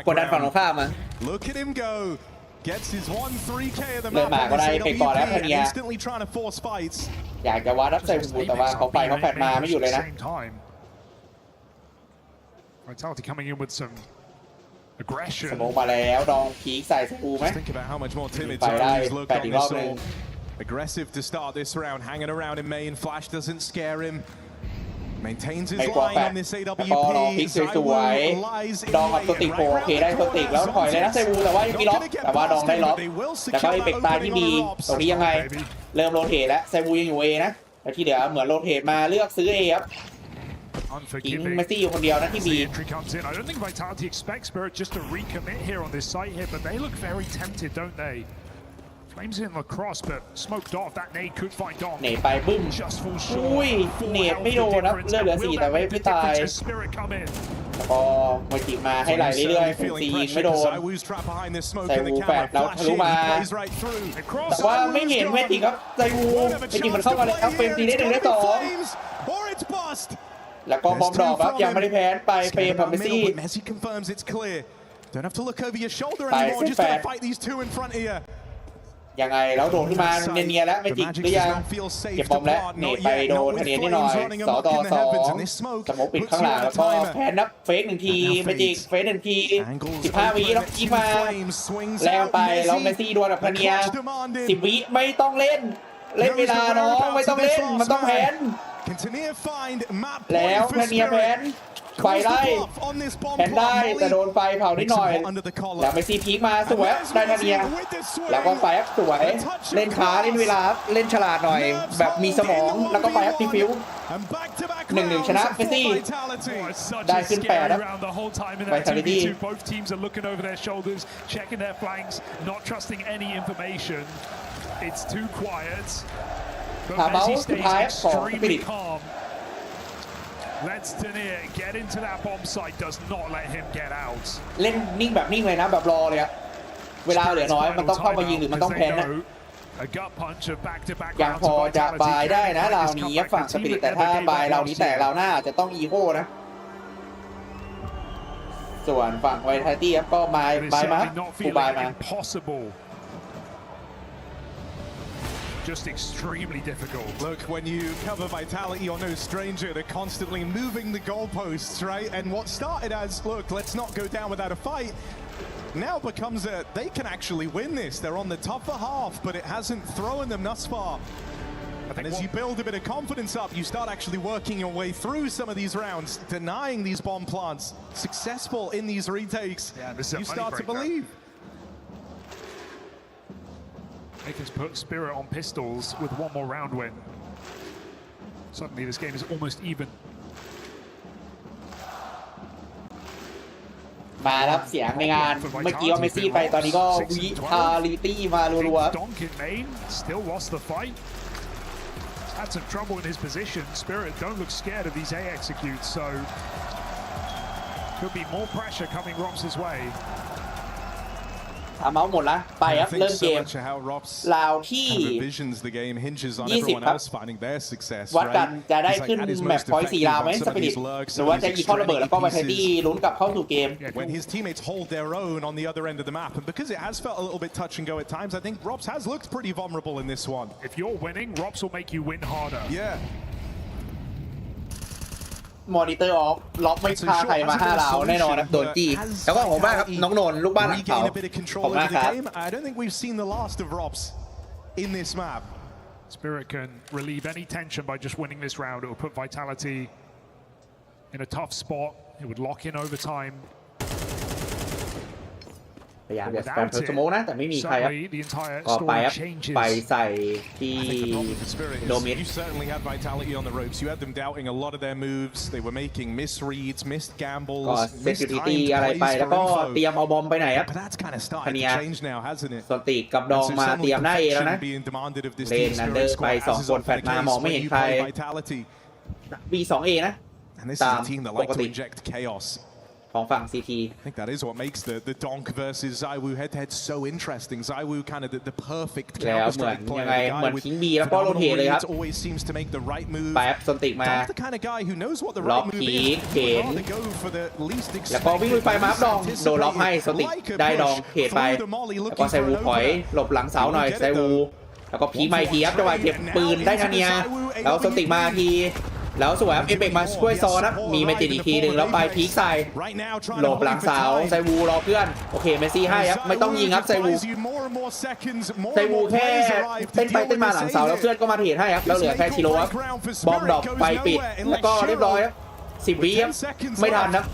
กดดันฝั่งตรงข้ามมาเริ่มมาก็ได้ไปก่อนแล้วคาเนียอยากจะวัดรับไซวูแต่ว่าเขาแฟดมาไม่อยู่เลยนะ Vitality coming in with some aggression สมองมาแล้วดองพีคใส่ไซวูไหมไปได้แปดอีกรอบนึง Aggressive to start this round, hanging around in main. Flash doesn't scare him. ไม่กลัวแฟนแล้วก็ลองพลิกสวยๆดองกับสติกโอเคได้สติกแล้วถอยเลยนะไซวูแต่ว่ายังมีล็อกแต่ว่าดองได้ล็อกแล้วก็ไอเป็กตายที่ดีตรงนี้ยังไงเริ่มโรเทตแล้วไซวูยังอยู่เอนะแต่ที่เหลือเหมือนโรเทตมาเลือกซื้อเอครับทิ้งเมสซี่อยู่คนเดียวนะที่บี I don't think Vitality expect Spirit just to recommit here on this site here, but they look very tempted, don't they? Flames in the cross, but smoked off. That nade could find Dom. เนตไปบึ้มอุ้ยเนตไม่โดนนะเลือดเหลือ4แต่ไม่ตายแล้วก็มาจิกมาให้ไหลเรื่อยๆเป็นซียิงไม่โดนไซวูแฟดแล้วทะลุมาแต่ว่าไม่เห็นเวทีครับไซวูเวทีมันเข้ามาแล้วเป็นซีได้1ได้2แล้วก็บอมดอกครับยังไม่ได้แพ้ไปเฟรมกับเมสซี่ไปเซตแฟดยังไงแล้วโดนขึ้นมาเนียนๆแล้วไม่จิกหรือยังเก็บบอมแล้วเนตไปโดนคะแนนนิดหน่อย2 ต่อ 2สมมติปิดข้างหลังแล้วก็แพ้นับเฟก1ทีไม่จิกเฟก1ที15 วิแล้วยิงมาแล้วไปแล้วเมสซี่ดวลกับคะแนน10 วิไม่ต้องเล่นเวลาน้องไม่ต้องเล่นมันต้องแพ้แล้วคะแนนแพ้ไฟไล่แพ้ได้แต่โดนไฟเผานิดหน่อยแล้วเมสซี่พีคมาสวยได้คะแนนแล้วก็ไฟสวยเล่นช้าเล่นเวลาเล่นฉลาดหน่อยแบบมีสมองแล้วก็ไฟทีฟิว1-1ชนะเมสซี่ได้ขึ้น8ครับไวทาลิตี้ถามเมาส์สุดท้ายของสปิริตLet's Tania get into that bomb site. Does not let him get out. เล่นนิ่งแบบนิ่งเลยนะแบบรอเลยอะเวลาเหลือน้อยมันต้องเข้ามายิงหรือมันต้องแพ้นะยังพอจะบายได้นะเรานี้ฝั่งสปิริตแต่ถ้าบายเรานี้แต่เราหน้าจะต้องอีโก้นะส่วนฝั่งไวท์ไทตี้ก็บายมาฟูบายมาJust extremely difficult. Look, when you cover Vitality, you're no stranger to constantly moving the goalposts, right? And what started as, look, let's not go down without a fight, now becomes they can actually win this. They're on the tougher half, but it hasn't thrown them thus far. And as you build a bit of confidence up, you start actually working your way through some of these rounds, denying these bomb plants, successful in these retakes. You start to believe. Lakers put Spirit on pistols with one more round win. Suddenly this game is almost even. มารับเสียงในงานเมื่อกี้เอาเมสซี่ไปตอนนี้ก็วิทาลิตี้มารัวๆ Donk in main still lost the fight. Had some trouble in his position. Spirit don't look scared of these A executes, so could be more pressure coming Rops' way. เมาส์หมดละไปครับเริ่มเกมราวที่20ครับวัดกันจะได้ขึ้นแมปพอยต์4ราวไหมสปิริตหรือว่าจะยิงเข้าระเบิดแล้วก็ไวท์ไทตี้ลุ้นกลับเข้าสู่เกม When his teammates hold their own on the other end of the map and because it has felt a little bit touch and go at times I think Rops has looked pretty vulnerable in this one. If you're winning, Rops will make you win harder. Yeah. มอนิเตอร์ออฟล็อกไม่พาใครมา5ราวแน่นอนนะโดนจี้แล้วก็ของบ้านครับน้องนนท์ลูกบ้านหลังเขาของมากครับ I don't think we've seen the last of Rops in this map. Spirit can relieve any tension by just winning this round. It will put Vitality in a tough spot. It would lock in over time. พยายามจะสแปมเพิร์สโมนะแต่ไม่มีใครครับก็ไปครับไปใส่ที่โดมิน You certainly had Vitality on the ropes. You had them doubting a lot of their moves. They were making misreads, missed gambles, ก็เซคิวริตี้อะไรไปแล้วก็เตรียมเอาบอมไปไหนครับ But that's kind of started to change now, hasn't it? สติกับดองมาเตรียมหน้าเอแล้วนะเลนนันเดอร์ไป2คนแฟดมามองไม่เห็นใคร B2A นะตามปกติของฝั่ง CT I think that is what makes the Donk versus ZywOo head-to-head so interesting. ZywOo kind of the perfect counter-strike player. The guy with always seems to make the right move. Donk's the kind of guy who knows what the right move is. He'd rather go for the least expected. แล้วก็วิ่งลุยไปมาครับดองโดนล็อกให้สติได้ดองเขตไปแล้วก็ไซวูถอยหลบหลังเสาหน่อยไซวูแล้วก็พีไมทีครับจังหวะเก็บปืนได้ทันเนียแล้วสติมาที แล้วสวยครับเอเปกมาช่วยซ้อนนะมีเมจิกอีกทีหนึ่งแล้วไปพีคใส่หลบหลังเสาไซวูรอเพื่อนโอเคเมซี่ให้ครับไม่ต้องยิงครับไซวูแค่เต้นไปเต้นมาหลังเสาแล้วเพื่อนก็มาเทรดให้ครับแล้วเหลือแค่ชิโร่ครับบอมดรอปไปปิดแล้วก็เรียบร้อยครับ10 วิครับไม่ทันนะ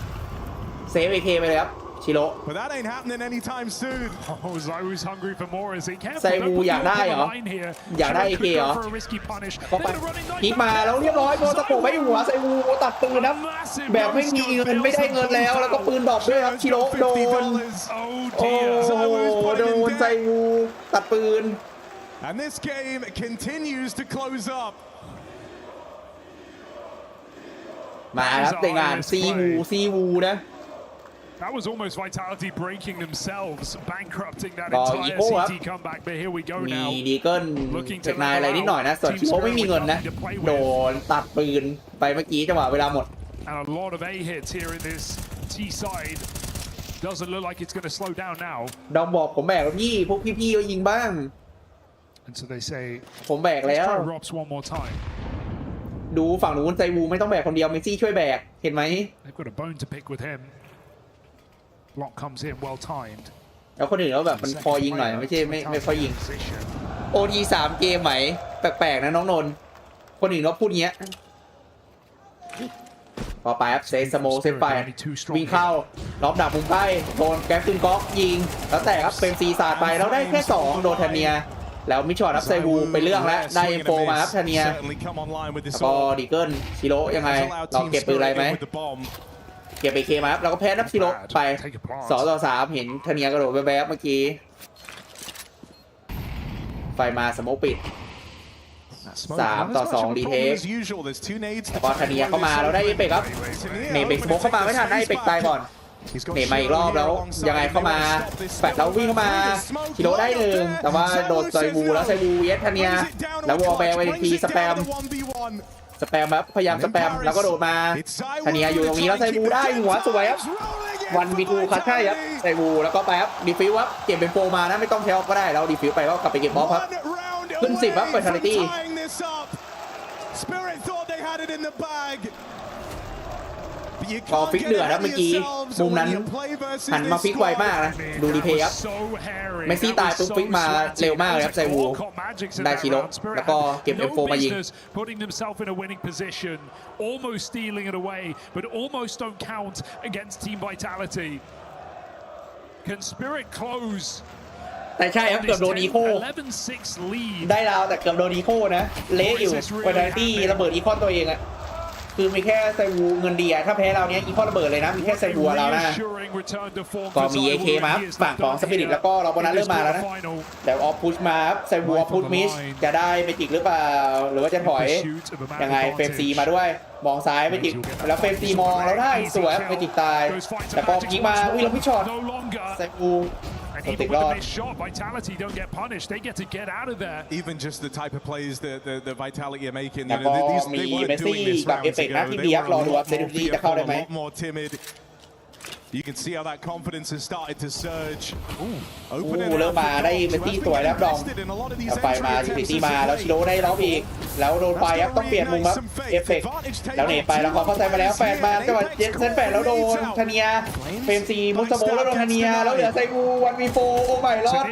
เซฟเอเคไปเลยครับชิโร่ไซวูอยากได้เหรออยากได้เอเคเหรอก็ไปพีคมาแล้วเรียบร้อยโดนตะโกไม่หัวไซวูตัดปืนนะแบบไม่มีเงินไม่ได้เงินแล้วแล้วก็ปืนดรอปด้วยครับชิโร่โดนโอ้โดนไซวูตัดปืนAnd this game continues to close up. มาครับในงานซีวูนะ That was almost Vitality breaking themselves, bankrupting that entire CT comeback. But here we go now. มีดีเกิลเช็คนายอะไรนิดหน่อยนะส่วนชิโร่ไม่มีเงินนะโดนตัดปืนไปเมื่อกี้จังหวะเวลาหมด And a lot of A hits here in this T side. Doesn't look like it's going to slow down now. ดอมบอกผมแบกพี่พวกพี่ๆก็ยิงบ้าง And so they say ผมแบกแล้ว Robs one more time. ดูฝั่งนู้นไซวูไม่ต้องแบกคนเดียวเมซี่ช่วยแบกเห็นไหม They've got a bone to pick with him. Block comes in well timed. แล้วคนอื่นเขาแบบมันพอยิงหน่อยไม่ใช่ไม่พอยิง OD 3 เกมไหมแปลกๆนะน้องนนท์คนอื่นเขาพูดเงี้ยต่อไปครับเซสโมเซฟไปวิ่งเข้าล็อบดับมุมใกล้โดนแก๊ปตึงก๊อกยิงแล้วแต่ครับเป็นซีซาดไปแล้วได้แค่2โดนทันเนียแล้วมิชอร์รับไซวูไปเรื่องแล้วได้โฟมาครับทันเนียแล้วก็ดีเกิลชิโร่ยังไงลองเก็บปืนอะไรไหมเก็บไปเคมาครับแล้วก็แพ้นับชิโร่ไป2-3เห็นทันเนียกระโดดแวบๆเมื่อกี้ไฟมาสโมกปิด3-2รีเทคแล้วก็ทันเนียเข้ามาแล้วได้เอเปกครับเนเปกสโมกเข้ามาไม่ทันได้เอเปกตายก่อนเนมาอีกรอบแล้วยังไงเข้ามาแฟดแล้ววิ่งเข้ามาชิโร่ได้หนึ่งแต่ว่าโดนไซวูแล้วไซวูเยสทันเนียแล้ววอลแบร์ไว้ทีสแปมครับพยายามสแปมแล้วก็โดดมาทันเนียอยู่ตรงนี้แล้วไซวูได้หัวสวยครับวันวีทูคัดใช่ครับไซวูแล้วก็ไปครับดีฟิวครับเก็บเป็นโฟมานะไม่ต้องแทลก็ได้แล้วดีฟิวไปก็กลับไปเก็บบอลครับขึ้น10ครับเปิดทาริตี้พอฟิกเดือดครับเมื่อกี้มุมนั้นหันมาฟิกไวมากนะดูรีเพย์ครับเมสซี่ตายปุ๊บฟิกมาเร็วมากเลยครับไซวูได้ชิโร่แล้วก็เก็บ F4 มายิง putting themselves in a winning position almost stealing it away but almost don't count against Team Vitality can Spirit close แต่ใช่ครับเกือบโดนอีโคได้ดาวแต่เกือบโดนอีโคนะเละอยู่ไวทาลิตี้ระเบิดอีโคตัวเองอะคือมีแค่ไซวูเงินดีอะถ้าแพ้เราเนี้ยอีโคระเบิดเลยนะมีแค่ไซวูเรานะก็มี AK มาฝั่งของสปิริตแล้วก็เราโบนัสเริ่มมาแล้วนะแต่ออฟพุชมาไซวูออฟพุชมิชจะได้เมจิกหรือเปล่าหรือว่าจะถอยยังไงเฟรมซีมาด้วยมองซ้ายเมจิกแล้วเฟรมซีมองแล้วได้สวยเมจิกตายแต่พอยิงมาวิ่งแล้วพิชช็อตไซวู And even with the missed shot, Vitality don't get punished. They get to get out of there. Even just the type of plays that Vitality are making. They weren't doing this rounds ago. They were a lot more timid. You can see how that confidence has started to surge. Opening เริ่มมาได้เมสซี่สวยแล้วดองไฟมาซิตี้มาแล้วชิโร่ได้ล็อกอีกแล้วโดนไฟครับต้องเปลี่ยนมุมครับเอฟเฟกต์แล้วเนตไปแล้วเขาเข้าใจมาแล้วแฟนมาจังหวะเซนแฟนแล้วโดนธเนียเฟรมซีมุสโมแล้วโดนธเนียแล้วเหลือไซวู1v4โอ้ไม่รอด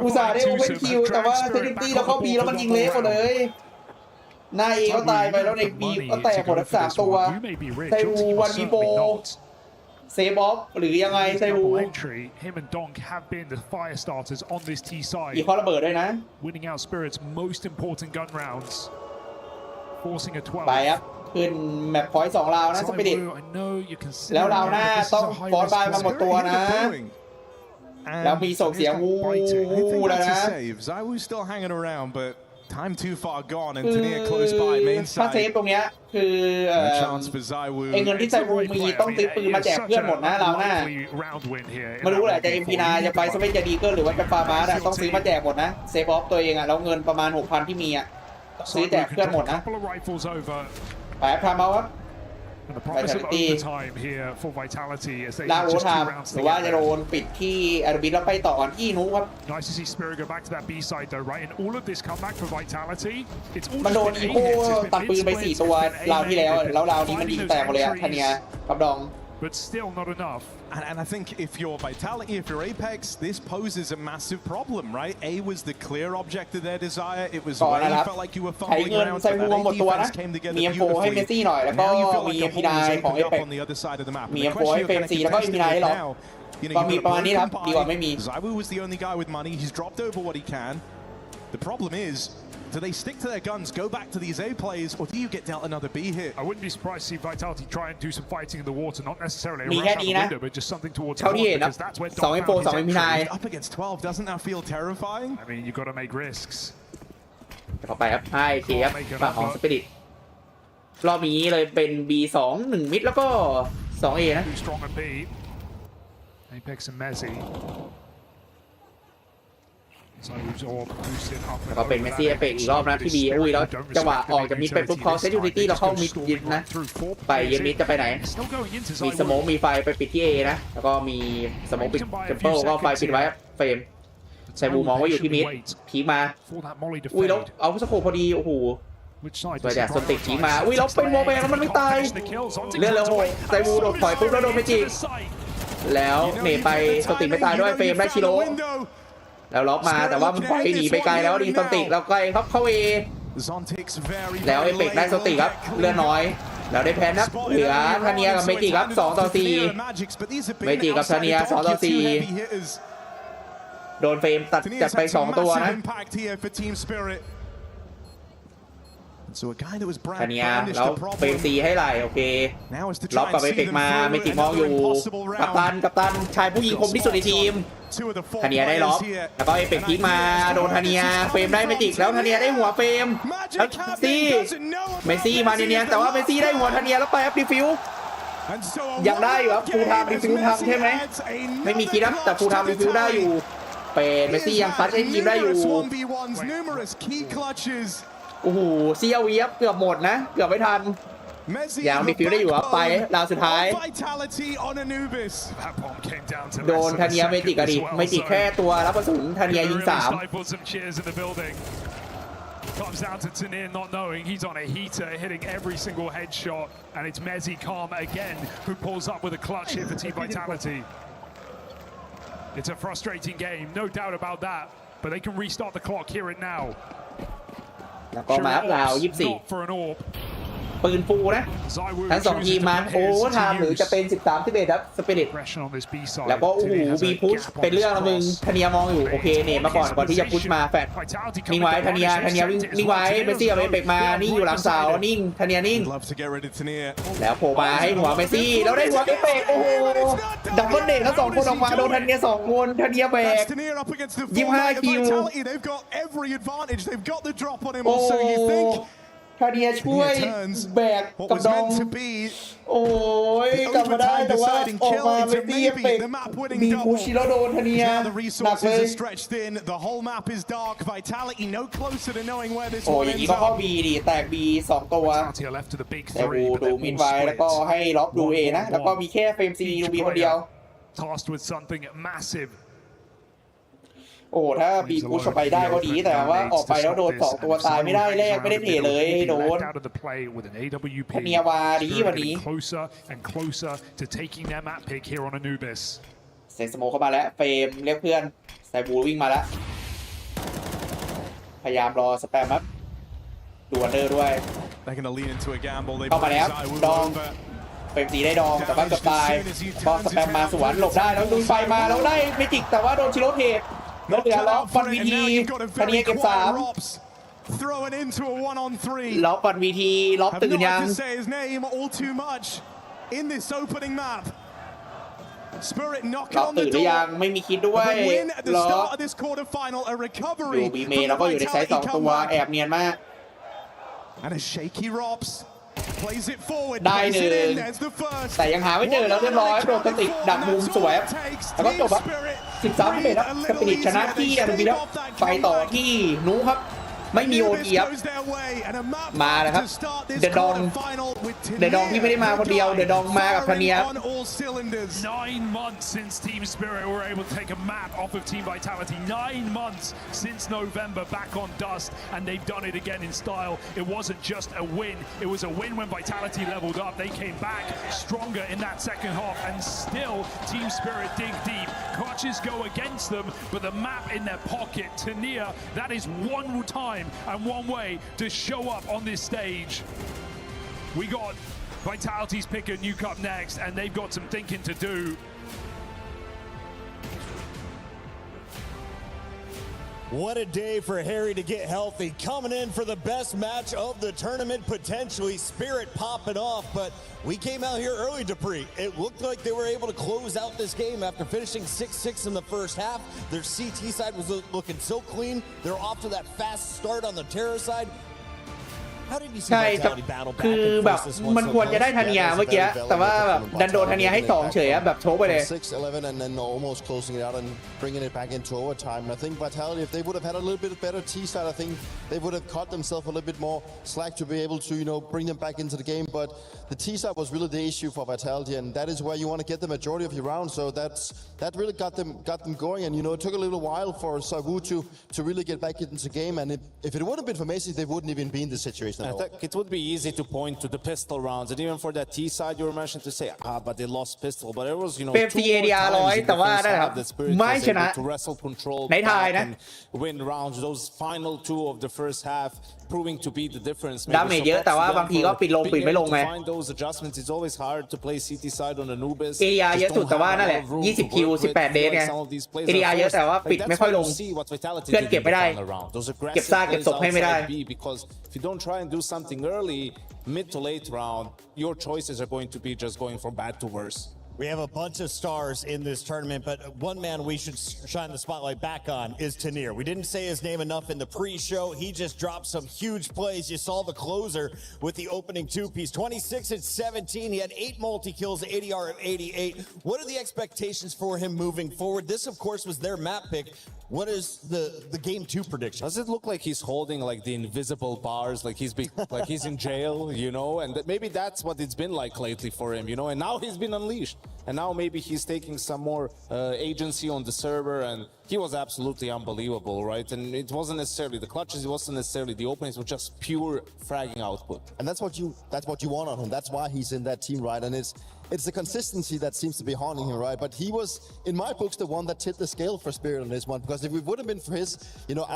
อุตส่าห์ได้โอเวอร์คิวแต่ว่าเซนิตี้แล้วเข้าบีแล้วมันยิงเละหมดเลยหน้าเอก็ตายไปแล้วในบีก็แตกหมดทั้ง3ตัวไซวู1v4เซฟออฟหรือยังไงไซวู Him and Donk have been the fire starters on this T side. อีกข้อระเบิดด้วยนะ Winning out Spirit's most important gun rounds. Forcing a 12. ไปครับขึ้นแมปพอยต์2ราวนะสปิริตแล้วราวหน้าต้องฟอร์สบายมาหมดตัวนะแล้วมีส่งเสียงวูแล้วนะ still hanging around but time too far gone and Tania close by main side ถ้าเซฟตรงเนี้ยคือเงินที่ไซวูมีต้องซื้อปืนมาแจกเพื่อนหมดนะเราหน้าไม่รู้แหละจะ MP9 จะไปสเปนจะดีเกิลหรือว่าจะฟาร์มาต้องซื้อมาแจกหมดนะเซฟออฟตัวเองอ่ะแล้วเงินประมาณ 6,000 ที่มีอ่ะซื้อแจกเพื่อนหมดนะไปพามาครับ Vitality ลากโรทามหรือว่าจะโดนปิดที่อาร์บิทแล้วไปต่อกันที่นู้ครับมันโดนอีโคตัดปืนไป4ตัวราวที่แล้วราวนี้มันยิงแตกหมดเลยอะทันเนียกับดอง But still not enough. And I think if you're Vitality, if you're Apex, this poses a massive problem, right? A was the clear object of their desire. It was where you felt like you were fumbling around, but that A defense came together beautifully. Now you feel like a hole has opened up on the other side of the map. And the question you're going to keep asking now, you know, you've got ZywOo was the only guy with money. He's dropped over what he can. The problem is, do they stick to their guns, go back to these A plays, or do you get dealt another B hit? I wouldn't be surprised to see Vitality try and do some fighting in the water, not necessarily a rush out the window, but just something towards the water, because that's where Dom found his entry. Up against 12, doesn't that feel terrifying? I mean, you've got to make risks. เข้าไปครับให้เคครับฝั่งของสปิริตรอบนี้เลยเป็น B2 1มิดแล้วก็ 2A นะ Strong at B. Apex and Mezzi. แล้วก็เป็นเมสซี่เอฟเฟกอีกรอบนะที่บีอุ้ยแล้วจังหวะออกจากมิดไปปุ๊บเขาเซตยูนิตี้แล้วเข้ามิดยิงนะไปเย็นมิดจะไปไหนมีสโมกมีไฟไปปิดที่ A นะแล้วก็มีสโมกปิดเทมเปิลก็ไฟปิดไว้เฟรมใส่บูมองว่าอยู่ที่มิดพีมาอุ้ยแล้วเอาสโคพอดีโอ้โหตัวแดดสติกพีมาอุ้ยแล้วเป็นโมเบนแล้วมันไม่ตายเลื่อนแล้วโหใส่บูโดดถอยปุ๊บแล้วโดนเมจิแล้วเนไปสติกไม่ตายด้วยเฟรมได้ชิโร่แล้วล็อกมาแต่ว่ามันไฟหนีไปไกลแล้วดีสติกแล้วไกลครับเข้าเอแล้วเอเปกได้สติครับเลื่อนน้อยแล้วได้แพนครับเหลือธาเนียกับเมจิครับ2-4เมจิกับธาเนีย2-4โดนเฟรมตัดจัดไป2ตัวนะธาเนียแล้วเฟรมซีให้ไหลโอเคล็อกกับเอเปกมาเมจิมองอยู่กัปตันชายผู้ยิงคมที่สุดในทีมธาเนียได้ล็อกแล้วก็เอเปกพีกมาโดนธาเนียเฟรมได้เมจิแล้วธาเนียได้หัวเฟรมแล้วเมซี่มาเนียแต่ว่าเมซี่ได้หัวธาเนียแล้วไปอัพดิฟิวยังได้อยู่ครับฟูลไทม์ดิฟิวทำใช่ไหมไม่มีคิดนะแต่ฟูลไทม์ดิฟิวได้อยู่เป็นเมซี่ยังคัดให้ทีมได้อยู่โอ้โหเซียวีฟเกือบหมดนะเกือบไม่ทันยังดิฟิวได้อยู่ครับไปราวสุดท้ายโดนธาเนียเมจิกอะดิเมจิแค่ตัวรับกระสุนธาเนียยิง3 Comes down to Tanir not knowing he's on a heater, hitting every single headshot, and it's Mezzi Karma again who pulls up with a clutch here for Team Vitality. It's a frustrating game, no doubt about that, but they can restart the clock here and now. แล้วก็มาลาว24ปืนฟูนะทั้ง2ทีมมาโอ้ทามหรือจะเป็น13-11ครับสปิริตแล้วก็โอ้โหบีพุชเป็นเรื่องละมึงธาเนียมองอยู่โอเคเนมมาก่อนที่จะพุชมาแฟดนิ่งไว้ธาเนียนิ่งไว้เมซี่กับเอเปกมานิ่งอยู่หลังเสานิ่งธาเนียนิ่งแล้วโผล่มาให้หัวเมซี่แล้วได้หัวเอเปกโอ้โหดับเบิลเดททั้ง2คนออกมาโดนธาเนีย2คนธาเนียแบก25คิวโอ้ธาเนียช่วยแบกกับดองโอ้ยกลับมาได้แต่ว่าออกมาเป็นตีเอฟเฟกมีคูชิโร่โดนธาเนียหนักเลยโอ้ยอย่างนี้ก็เข้าบีดิแตกบี2ตัวแต่ดูมิดไว้แล้วก็ให้ล็อกดูเอนะแล้วก็มีแค่เฟรมซีดูบีคนเดียวโอ้ถ้าบีพุชไปได้ก็ดีแต่ว่าออกไปแล้วโดน2ตัวตายไม่ได้แรกไม่ได้เทเลยโดนธาเนียวาดีวันนี้เซนสโมเข้ามาแล้วเฟรมเรียกเพื่อนไซบูวิ่งมาแล้วพยายามรอสแปมครับดูอันเดอร์ด้วยเข้ามาแล้วดองเฟรมซีได้ดองแต่ว่าเกือบตายก็สแปมมาสวนหลบได้แล้วดูไฟมาแล้วได้เมจิกแต่ว่าโดนชิโร่เทแล้วเหลือล็อกฟันวีทีธาเนียเก็บ3ล็อกฟันวีทีล็อกตื่นยังล็อกตื่นหรือยังไม่มีคิดด้วยล็อกอยู่บีเมย์แล้วก็อยู่ในไซส์2ตัวแอบเนียนมากได้1แต่ยังหาไม่เจอแล้วเรียบร้อยโดนสติดักมุมสวยแล้วก็จบครับ13-11ครับสปิริตชนะที่อาร์บีแล้วไปต่อที่นู้ครับ ไม่มี OT ครับมาแล้วครับเดอะดองที่ไม่ได้มาคนเดียวเดอะดองมากับพเนีย 9 months since Team Spirit were able to take a map off of Team Vitality. 9 months since November back on Dust, and they've done it again in style. It wasn't just a win, it was a win when Vitality leveled up. They came back stronger in that second half, and still Team Spirit dig deep. Clutches go against them, but the map in their pocket, Tania, that is one time and one way to show up on this stage. We got Vitality's pick a new cup next, and they've got some thinking to do. What a day for Harry to get healthy. Coming in for the best match of the tournament, potentially. Spirit popping off, but we came out here early, Dupree. It looked like they were able to close out this game after finishing 6-6 in the first half. Their CT side was looking so clean. They're off to that fast start on the Terror side. ใช่คือแบบมันควรจะได้ธเนียเมื่อกี้แต่ว่าแบบดันโดนธเนียให้2เฉยอะแบบโชว์ไปเลย 6-11 and then almost closing it out and bringing it back into overtime. I think Vitality, if they would have had a little bit better T side, I think they would have caught themselves a little bit more slack to be able to, bring them back into the game. But the T side was really the issue for Vitality, and that is where you want to get the majority of your rounds. So that really got them going, and it took a little while for Sagu to really get back into the game. And if it wouldn't have been for Messi, they wouldn't even be in this situation. I think it would be easy to point to the pistol rounds, and even for that T side you were mentioned to say, but they lost pistol, but it was, เป็น CADR 100แต่ว่านั่นแหละครับไม่ชนะ to wrestle control ในไทยนะ win rounds. Those final 2 of the first half proving to be the difference. ดาเมจเยอะแต่ว่าบางทีก็ปิดลงปิดไม่ลงไง find those adjustments. It's always hard to play CT side on Anubis. ADR เยอะสุดแต่ว่านั่นแหละ20คิว18เดทไง ADR เยอะแต่ว่าปิดไม่ค่อยลงเพื่อนเก็บไม่ได้เก็บซากเก็บศพให้ไม่ได้ because if you don't try and do something early, mid to late round, your choices are going to be just going from bad to worse. We have a bunch of stars in this tournament, but one man we should shine the spotlight back on is Tania. We didn't say his name enough in the pre-show. He just dropped some huge plays. You saw the closer with the opening 2-piece. 26 and 17. He had 8 multi-kills, ADR of 88. What are the expectations for him moving forward? This, of course, was their map pick. What is the game 2 prediction? Does it look like he's holding like the invisible bars, like he's in jail, and maybe that's what it's been like lately for him, and now he's been unleashed, and now maybe he's taking some more agency on the server, and he was absolutely unbelievable, right? And it wasn't necessarily the clutches, it wasn't necessarily the openings, it was just pure fragging output. And that's what you want on him. That's why he's in that team, right? And it's the consistency that seems to be haunting him, right? But he was, in my books, the one that tipped the scale for Spirit on this one. Because if it would have been for his,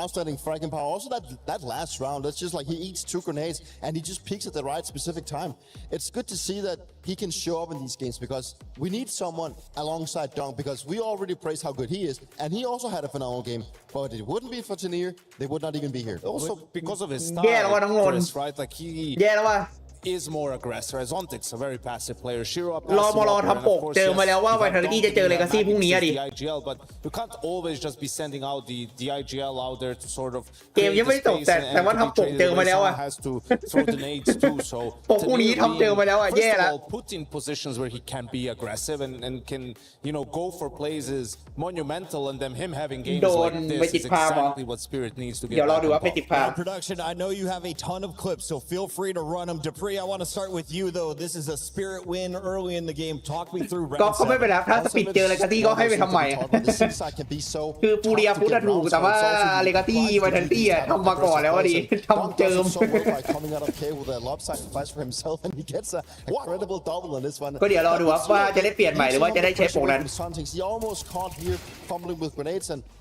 outstanding fragging power, also that last round, that's just like he eats 2 grenades and he just peaks at the right specific time. It's good to see that he can show up in these games because we need someone alongside Dunk because we already praised how good he is, and he also had a phenomenal game. But it wouldn't be for Tania, they would not even be here. Also because of his style, right? Like he is more aggressive. Zontic's a very passive player. Shiro รอทำปกเจอมาแล้วว่า Vitality จะเจอ Legacy พรุ่งนี้ดิ but you can't always just be sending out the IGL out there to sort of เกมยังไม่จบแต่ว่าทำปกเจอมาแล้วอะ has to throw the nades too. So ปกพรุ่งนี้ทำเจอมาแล้วอะแย่แล้ว put in positions where he can be aggressive and can go for plays is monumental, and then him having games like this is exactly what Spirit needs to get. เดี๋ยวรอดูว่าไปติดพา Production, I know you have a ton of clips, so feel free to run them. Dupree, I want to start with you though. This is a Spirit win early in the game. Talk me through round ก็ไม่เป็นไรถ้าสปิดเจอ Legacy ก็ให้ไปทำใหม่คือปูเรียพูดถูกแต่ว่า Legacy Vitality ทำมาก่อนแล้วดิทำเจิมก็เดี๋ยวรอดูว่าจะได้เปลี่ยนใหม่หรือว่าจะได้ใช้ปกนั้น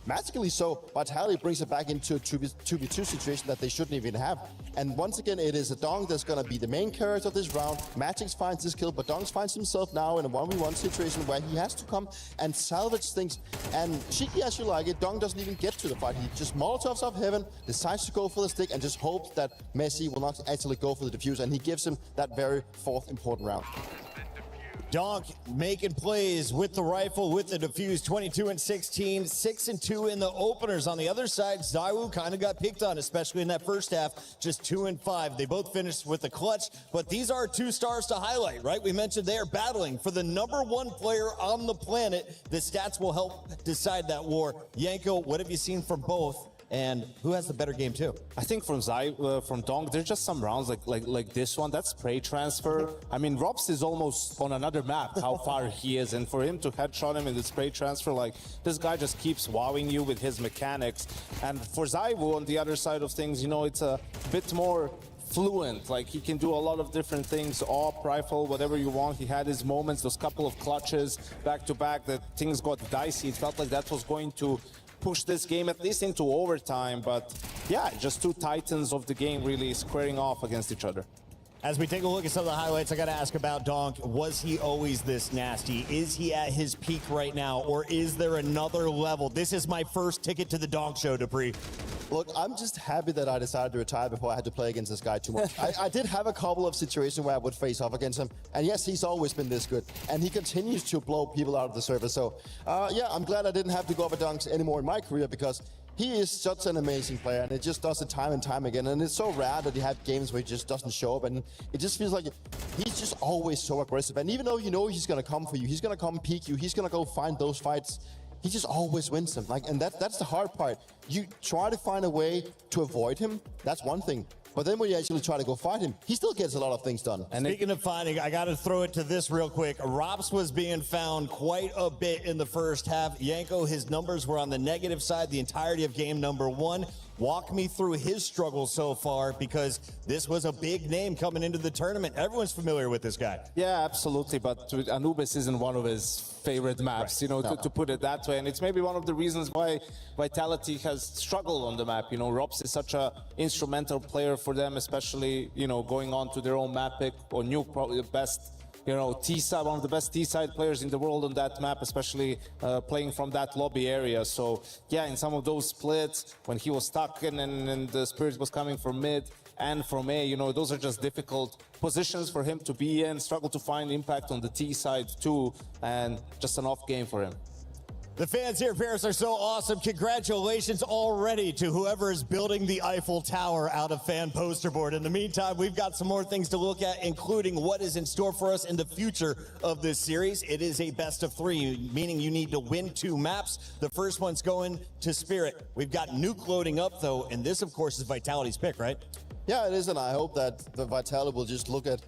Magically so, Vitality brings it back into a 2v2 situation that they shouldn't even have. And once again, it is a Dong that's going to be the main character of this round. Magix finds this kill, but Dong finds himself now in a 1v1 situation where he has to come and salvage things. And cheeky as you like it, Dong doesn't even get to the fight. He just molotovs off heaven, decides to go for the stick, and just hopes that Messi will not actually go for the defuse. And he gives him that very 4th important round. Donk making plays with the rifle, with the defuse, 22 and 16, 6 and 2 in the openers. On the other side, Zaiwu kind of got picked on, especially in that first half, just 2 and 5. They both finished with the clutch, but these are 2 stars to highlight, right? We mentioned they are battling for the #1 player on the planet. The stats will help decide that war. Yanko, what have you seen from both and who has the better game too? I think from Donk, there's just some rounds like this one. That's spray transfer. I mean, Robs is almost on another map. How far he is, and for him to headshot him in the spray transfer, like this guy just keeps wowing you with his mechanics. And for Zaiwu on the other side of things, you know, it's a bit more fluent. Like he can do a lot of different things, AWP, rifle, whatever you want. He had his moments, those couple of clutches back to back that things got dicey. It felt like that was going to push this game at least into overtime, but yeah, just two titans of the game really squaring off against each other. As we take a look at some of the highlights, I got to ask about Donk. Was he always this nasty? Is he at his peak right now, or is there another level? This is my first ticket to the Donk show, Dupree. Look, I'm just happy that I decided to retire before I had to play against this guy too much. I did have a couple of situations where I would face off against him, and yes, he's always been this good, and he continues to blow people out of the server. So, yeah, I'm glad I didn't have to go up at Donks anymore in my career because he is such an amazing player, and it just does it time and time again. And it's so rare that you have games where he just doesn't show up, and it just feels like he's just always so aggressive. And even though you know he's gonna come for you, he's gonna come peek you, he's gonna go find those fights, he just always wins them. Like, and that's the hard part. You try to find a way to avoid him. That's one thing. But then when you actually try to go fight him, he still gets a lot of things done. And speaking of finding, I got to throw it to this real quick. Rops was being found quite a bit in the first half. Yanko, his numbers were on the negative side the entirety of game number one. Walk me through his struggle so far, because this was a big name coming into the tournament. Everyone's familiar with this guy. Yeah, absolutely. But Anubis isn't one of his favorite maps, you know, to put it that way. And it's maybe one of the reasons why Vitality has struggled on the map. You know, Robs is such a instrumental player for them, especially, you know, going on to their own map pick, or Nuke, probably the best, you know, T-side, one of the best T-side players in the world on that map, especially playing from that lobby area. So, yeah, in some of those splits, when he was stuck and the Spirit was coming from mid and from A, you know, those are just difficult positions for him to be in, struggle to find impact on the T-side too, and just an off game for him. The fans here in Paris are so awesome. Congratulations already to whoever is building the Eiffel Tower out of fan poster board. In the meantime, we've got some more things to look at, including what is in store for us in the future of this series. It is a best of three, meaning you need to win 2 maps. The first one's going to Spirit. We've got Nuke loading up, though, and this, of course, is Vitality's pick, right? Yeah, it is, and I hope that the Vitality will just look at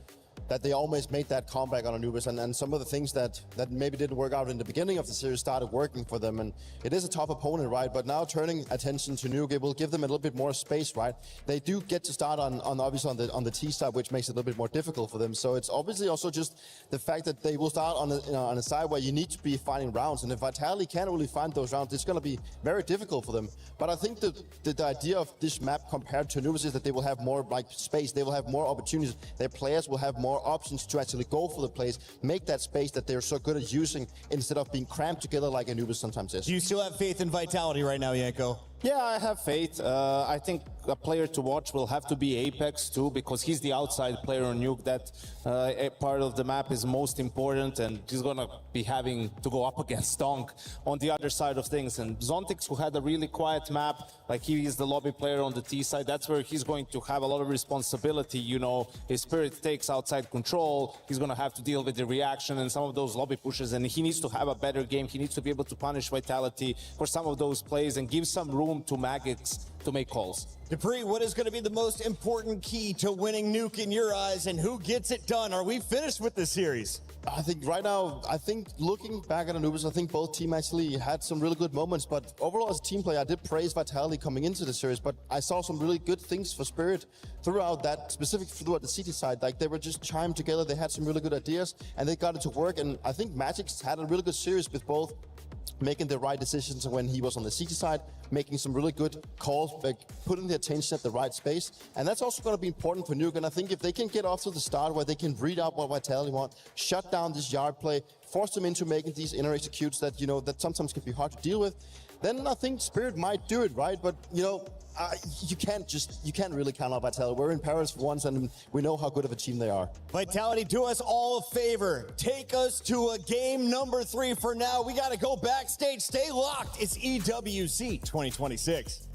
that they almost made that comeback on Anubis, and some of the things that maybe didn't work out in the beginning of the series started working for them. And it is a tough opponent, right? But now turning attention to Nuke, it will give them a little bit more space, right? They do get to start on obviously on the T side, which makes it a little bit more difficult for them. So it's obviously also just the fact that they will start on a side where you need to be finding rounds, and if Vitality can't really find those rounds, it's going to be very difficult for them. But I think the idea of this map compared to Anubis is that they will have more like space, they will have more opportunities, their players will have more options to actually go for the plays, make that space that they're so good at using instead of being cramped together like Anubis sometimes is. Do you still have faith in Vitality right now, Yanko? Yeah, I have faith. I think a player to watch will have to be Apex too, because he's the outside player on Nuke. That part of the map is most important, and he's gonna be having to go up against Donk on the other side of things. And Zontix, who had a really quiet map, like he is the lobby player on the T side, that's where he's going to have a lot of responsibility. You know, his Spirit takes outside control, he's gonna have to deal with the reaction and some of those lobby pushes, and he needs to have a better game. He needs to be able to punish Vitality for some of those plays and give some room to Maggots to make calls. Dupree, what is going to be the most important key to winning Nuke in your eyes, and who gets it done? Are we finished with this series? I think right now, looking back at Anubis, I think both teams actually had some really good moments, but overall as a team player, I did praise Vitality coming into the series, but I saw some really good things for Spirit throughout the CT side. Like, they were just chimed together, they had some really good ideas, and they got it to work, and I think Magic's had a really good series with both making the right decisions when he was on the CT side, making some really good calls, like putting the attention at the right space. And that's also going to be important for Nuke. And I think if they can get off to the start where they can read out what Vitality want, shut down this yard play, force them into making these inner executes that, you know, that sometimes can be hard to deal with, then I think Spirit might do it, right? But, you know, you can't really count out Vitality. We're in Paris for once, and we know how good of a team they are. Vitality, do us all a favor. Take us to a game number 3 for now. We got to go backstage. Stay locked. It's EWC 2026.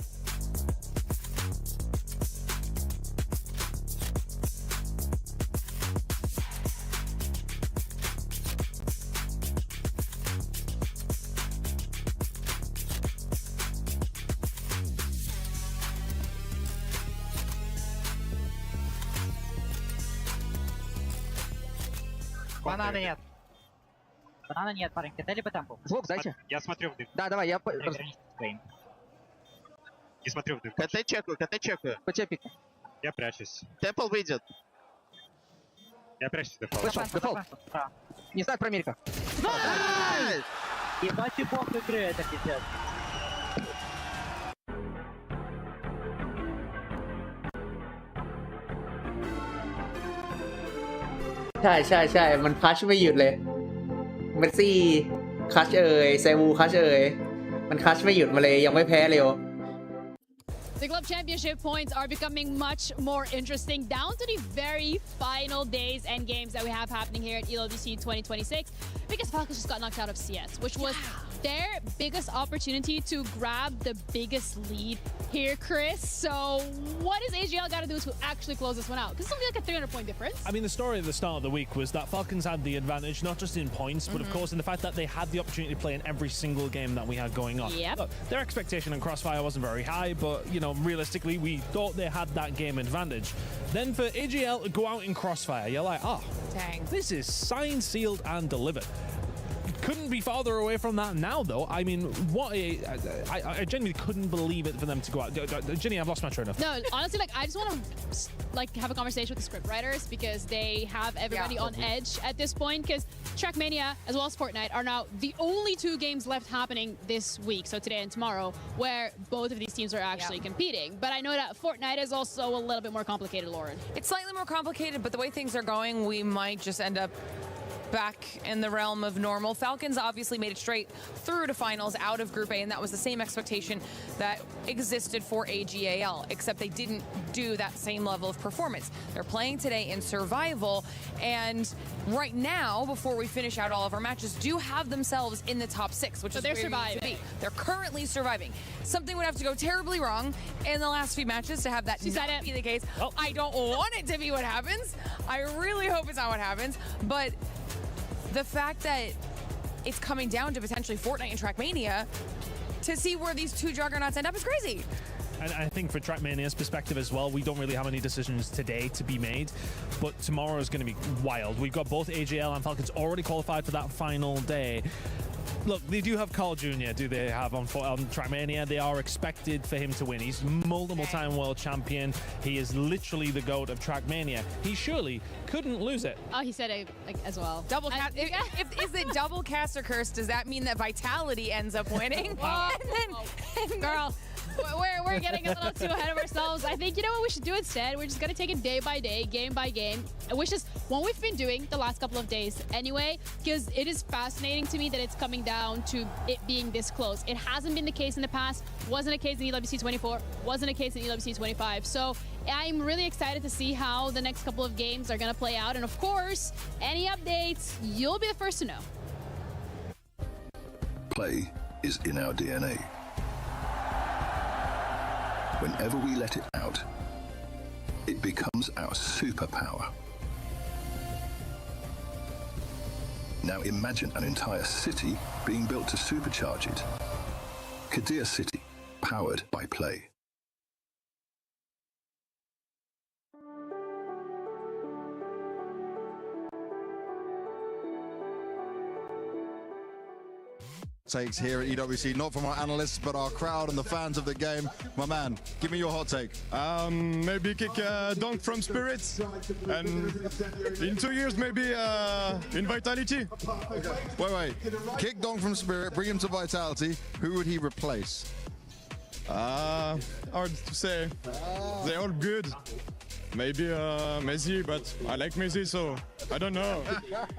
Банана нет. Банана нет, парень. Катали по темпу. Звук, дайте. Я смотрю в дым. Да, давай, я... Не смотрю в дым. КТ чекаю. По тебе пикай. Я прячусь. Темпл выйдет. Я прячусь дефолт. Вышел, дефолт. Не знаю про Америка. Ебать бог игры, это пиздец. ใช่มันคัชไม่หยุดเลยเมสซี่คัชเซวูคัชมันคัชไม่หยุดมาเลยยังไม่แพ้เร็ว The club championship points are becoming much more interesting down to the very final days and games that we have happening here at ELWC 2026 because Falcons just got knocked out of CS, which was their biggest opportunity to grab the biggest lead here, Chris. So what does AGL got to do to actually close this one out? Because it's only like a 300-point difference. I mean, the story at the start of the week was that Falcons had the advantage, not just in points, but of course in the fact that they had the opportunity to play in every single game that we had going on. Yep. Look, their expectation in Crossfire wasn't very high, but, you know, realistically, we thought they had that game advantage. Then for AGL to go out in Crossfire, you're like, oh, dang, this is signed, sealed, and delivered. Couldn't be farther away from that now, though. I mean, I genuinely couldn't believe it for them to go out. Ginny, I've lost my train of thought. No, honestly, like I just want to have a conversation with the script writers because they have everybody on edge at this point. Because Trackmania as well as Fortnite are now the only two games left happening this week, so today and tomorrow, where both of these teams are actually competing. But I know that Fortnite is also a little bit more complicated, Lauren. It's slightly more complicated, but the way things are going, we might just end up back in the realm of normal. Falcons obviously made it straight through to finals out of Group A, and that was the same expectation that existed for AGAL, except they didn't do that same level of performance. They're playing today in survival, and right now, before we finish out all of our matches, do have themselves in the top 6, which is they're where you need to surviving. be. They're currently surviving. Something would have to go terribly wrong in the last few matches to have that not be the case. Oh. I don't want it to be what happens. I really hope it's not what happens, but the fact that it's coming down to potentially Fortnite and Trackmania to see where these two juggernauts end up is crazy. And I think for Trackmania's perspective as well, we don't really have any decisions today to be made, but tomorrow is going to be wild. We've got both AGL and Falcons already qualified for that final day. Look, they do have Carl Jr., do they have on Trackmania? They are expected for him to win. He's multiple-time world champion. He is literally the GOAT of Trackmania. He surely couldn't lose it. Oh, he said it like, as well. Double cast. Is it double cast or curse? Does that mean that Vitality ends up winning? Girl, we're getting a little too ahead of ourselves. I think, you know what we should do instead? We're just going to take it day by day, game by game, which is what we've been doing the last couple of days anyway, because it is fascinating to me that it's coming down to it being this close. It hasn't been the case in the past, wasn't a case in ELWC 24, wasn't a case in ELWC 25. So I'm really excited to see how the next couple of games are going to play out. And of course, any updates, you'll be the first to know. Play is in our DNA. Whenever we let it out, it becomes our superpower. Now imagine an entire city being built to supercharge it. Kadir City, powered by play. Takes here at EWC, not from our analysts, but our crowd and the fans of the game. My man, give me your hot take. Maybe kick Dunk from Spirits, and in 2 years maybe in Vitality. Wait. Kick Dunk from Spirit, bring him to Vitality. Who would he replace? Hard to say. They're all good. Maybe Messi, but I like Messi, so I don't know.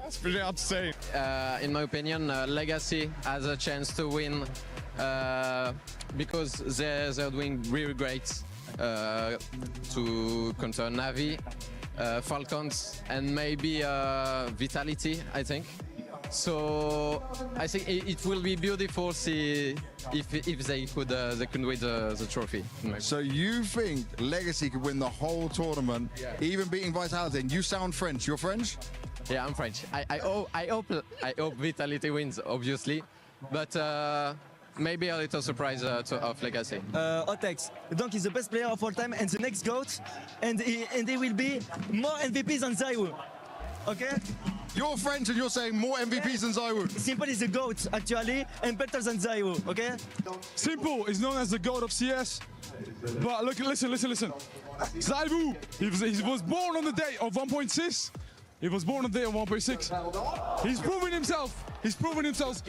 It's really hard to say. In my opinion, Legacy has a chance to win because they're doing really great to counter Navi, Falcons, and maybe Vitality, I think. So I think it will be beautiful see if they could win the trophy. So you think Legacy could win the whole tournament, even beating Vitality? And you sound French. You're French? Yeah, I'm French. I hope Vitality wins, obviously, but maybe a little surprise of Legacy. Otex, Dunk is the best player of all time and the next GOAT, and he will be more MVP than Zaiwu. Okay? You're French and you're saying more MVPs than Zywoo. Simple is the GOAT, actually, and better than Zywoo, okay? Simple is known as the god of CS. But look, listen. Zywoo, he was born on the day of 1.6. He was born on the day of 1.6. He's proven himself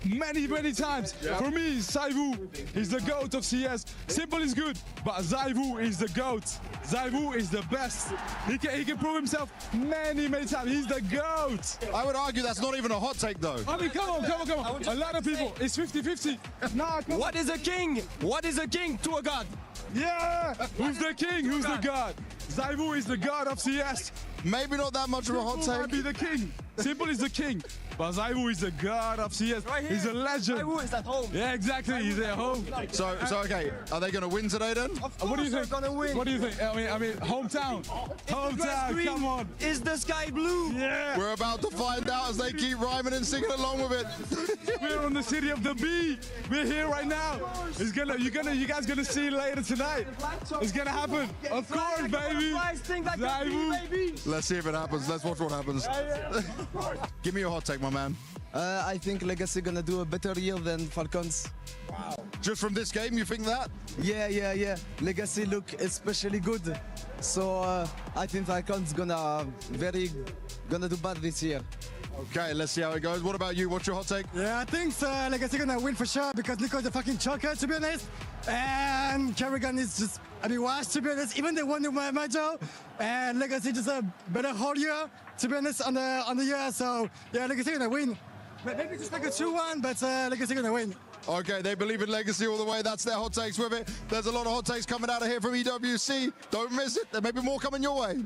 many times. For me, Zywoo is the GOAT of CS. Simple is good, but Zywoo is the GOAT. Zywoo is the best. He can prove himself many times. He's the GOAT. I would argue that's not even a hot take though. I mean, come on. A lot of people, it's 50-50. Nah, what is a king? What is a king to a god? Yeah! Who's the king? Who's the god? Zywoo is the god of CS. Maybe not that much of a hot take. Might be the king. Simple is the king. But Zywoo is the god of CS. Right here, he's a legend. Zywoo is at home. Yeah, exactly. He's at home. So okay, are they going to win today then? What do you think? Gonna win. What do you think? I mean, hometown. Come on. Is the sky blue? Yeah. We're about to find out as they keep rhyming and singing along with it. We're on the city of the bee. We're here right now. You guys gonna see it later tonight. It's gonna happen. Of course, baby. Zywoo. Let's see if it happens. Let's watch what happens. Give me your hot take, my man. I think Legacy gonna do a better year than Falcons. Wow. Just from this game, you think that? Yeah. Legacy look especially good. So I think Falcons gonna do bad this year. Okay, let's see how it goes. What about you? What's your hot take? Yeah, I think Legacy gonna win for sure because Nico's a fucking choker, to be honest. And Kerrigan is just, washed, to be honest. Even they won the major, and Legacy just a better whole year, to be honest, on the year. So yeah, Legacy gonna win. Maybe just like a 2-1, but Legacy gonna win. Okay, they believe in Legacy all the way. That's their hot takes with it. There's a lot of hot takes coming out of here from EWC. Don't miss it. There may be more coming your way.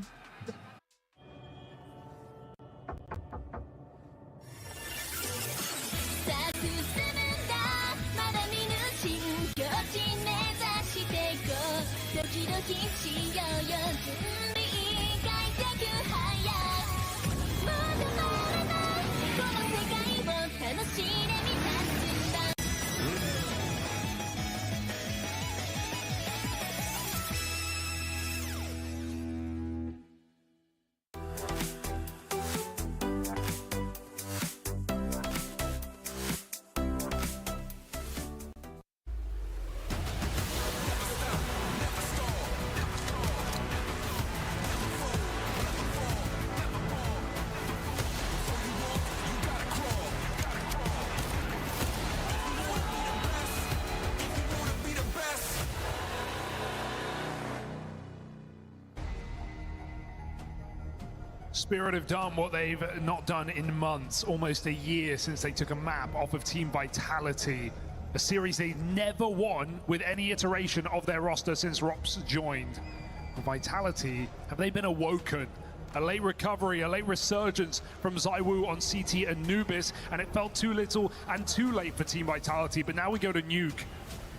Spirit have done what they've not done in months, almost a year since they took a map off of Team Vitality, a series they've never won with any iteration of their roster since Rops joined. Vitality, have they been awoken? A late recovery, a late resurgence from Zywoo on CT and Anubis, and it felt too little and too late for Team Vitality, but now we go to Nuke.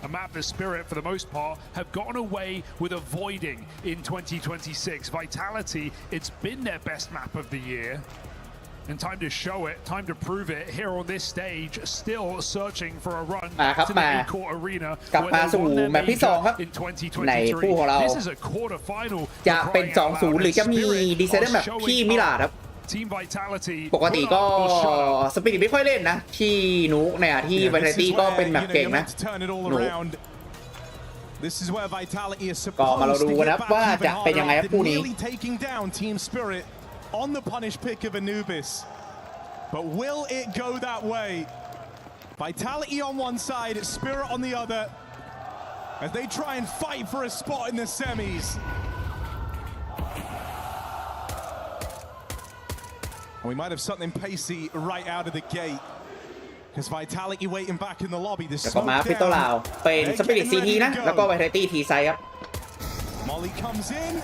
A map the Spirit, for the most part, have gotten away with avoiding in 2026. Vitality, it's been their best map of the year. And time to show it, time to prove it here on this stage, still searching for a run to the A-Court Arena กลับมาสู่แมปที่2ครับในคู่ของเราจะเป็น 2-0 หรือจะมีดีไซเนอร์แบบพี่มิลาดครับปกติก็สปิริตไม่ค่อยเล่นนะที่นุกในที่ Vitality ก็เป็นแบบเก่งนะนุกก็มาเราดูกันครับว่าจะเป็นยังไงครับคู่นี้ on the punish pick of Anubis, but will it go that way? Vitality on one side, Spirit on the other, as they try and fight for a spot in the semis. And we might have something pacey right out of the gate, because Vitality waiting back in the lobby. The แล้วก็มาฟิตโตลาวเป็นสปิริต CT นะแล้วก็ Vitality T ไซครับ Molly comes in.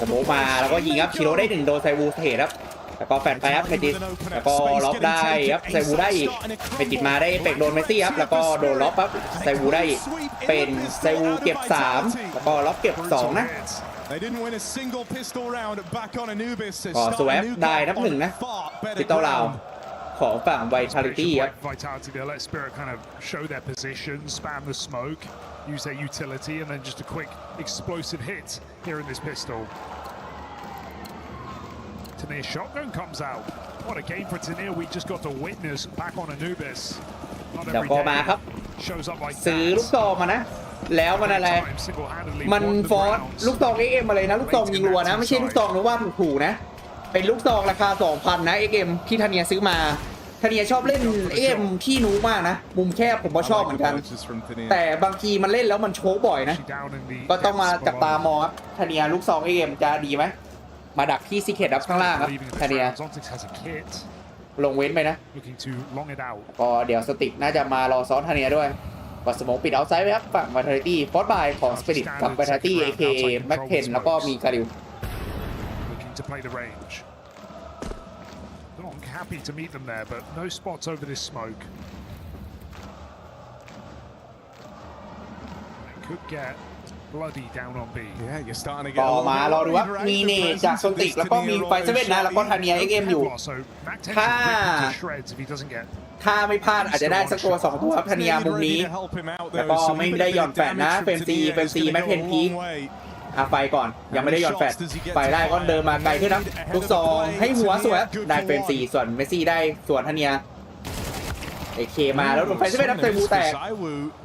สโมกมาแล้วก็ยิงครับชิโร่ได้1โดนไซวูเทครับแล้วก็แฟนไปครับเมจิสแล้วก็ล็อกได้ครับไซวูได้อีกเมจิสมาได้เป็กโดนเมสซี่ครับแล้วก็โดนล็อกครับไซวูได้เป็นไซวูเก็บ3แล้วก็ล็อกเก็บ2นะก็สวปได้นับ1นะฟิตโตลาวของฝั่ง Vitality ครับ Vitality, they let Spirit kind of show their position, spam the smoke, use their utility, and then just a quick explosive hit here in this pistol. Tania shotgun comes out. What a game for Tania we just got to witness back on Anubis. เดี๋ยวก็มาครับซื้อลูกซองมานะแล้วมันอะไรมันฟอร์สลูกซอง XM อะไรนะลูกซองยิงรัวนะไม่ใช่ลูกซองหรือว่าถูกๆนะเป็นลูกซองราคา 2,000 นะ XM ที่ธเนียซื้อมาธเนียชอบเล่น XM ที่นู้มากนะมุมแคบผมก็ชอบเหมือนกันแต่บางทีมันเล่นแล้วมันโชว์บ่อยนะก็ต้องมาจับตามองครับธเนียลูกซอง XM จะดีไหมมาดักที่ซีเคทครับข้างล่างครับธเนียลงเว้นไปนะก็เดี๋ยวสติกน่าจะมารอซ้อนธเนียด้วยก็สโมกปิดเอาไซด์ไว้ครับฝั่ง Vitality ฟอร์สบายของ Spirit กับ Vitality AKA Mac 10แล้วก็มีกาลิวHappy to meet them there, but no spots over this smoke. They could get bloody down on B. Yeah, you're starting to get. ต่อมารอดูว่ามีเนตจากโซติกแล้วก็มีไฟเซเว่นนะแล้วก็ธเนีย XM อยู่ถ้าไม่พลาดอาจจะได้สักตัว2ตัวครับธเนียมุมนี้แล้วก็ไม่ได้หย่อนแฟนนะเฟมซีแม็กเทนพีไฟก่อนยังไม่ได้หย่อนแฟดไฟได้ก็เดินมาไกลขึ้นนะลูกซองให้หัวสวยได้เฟรม4ส่วนเมสซี่ได้ส่วนธเนียเคมาแล้วโดนไฟเซเว่นนับเตยบูแตก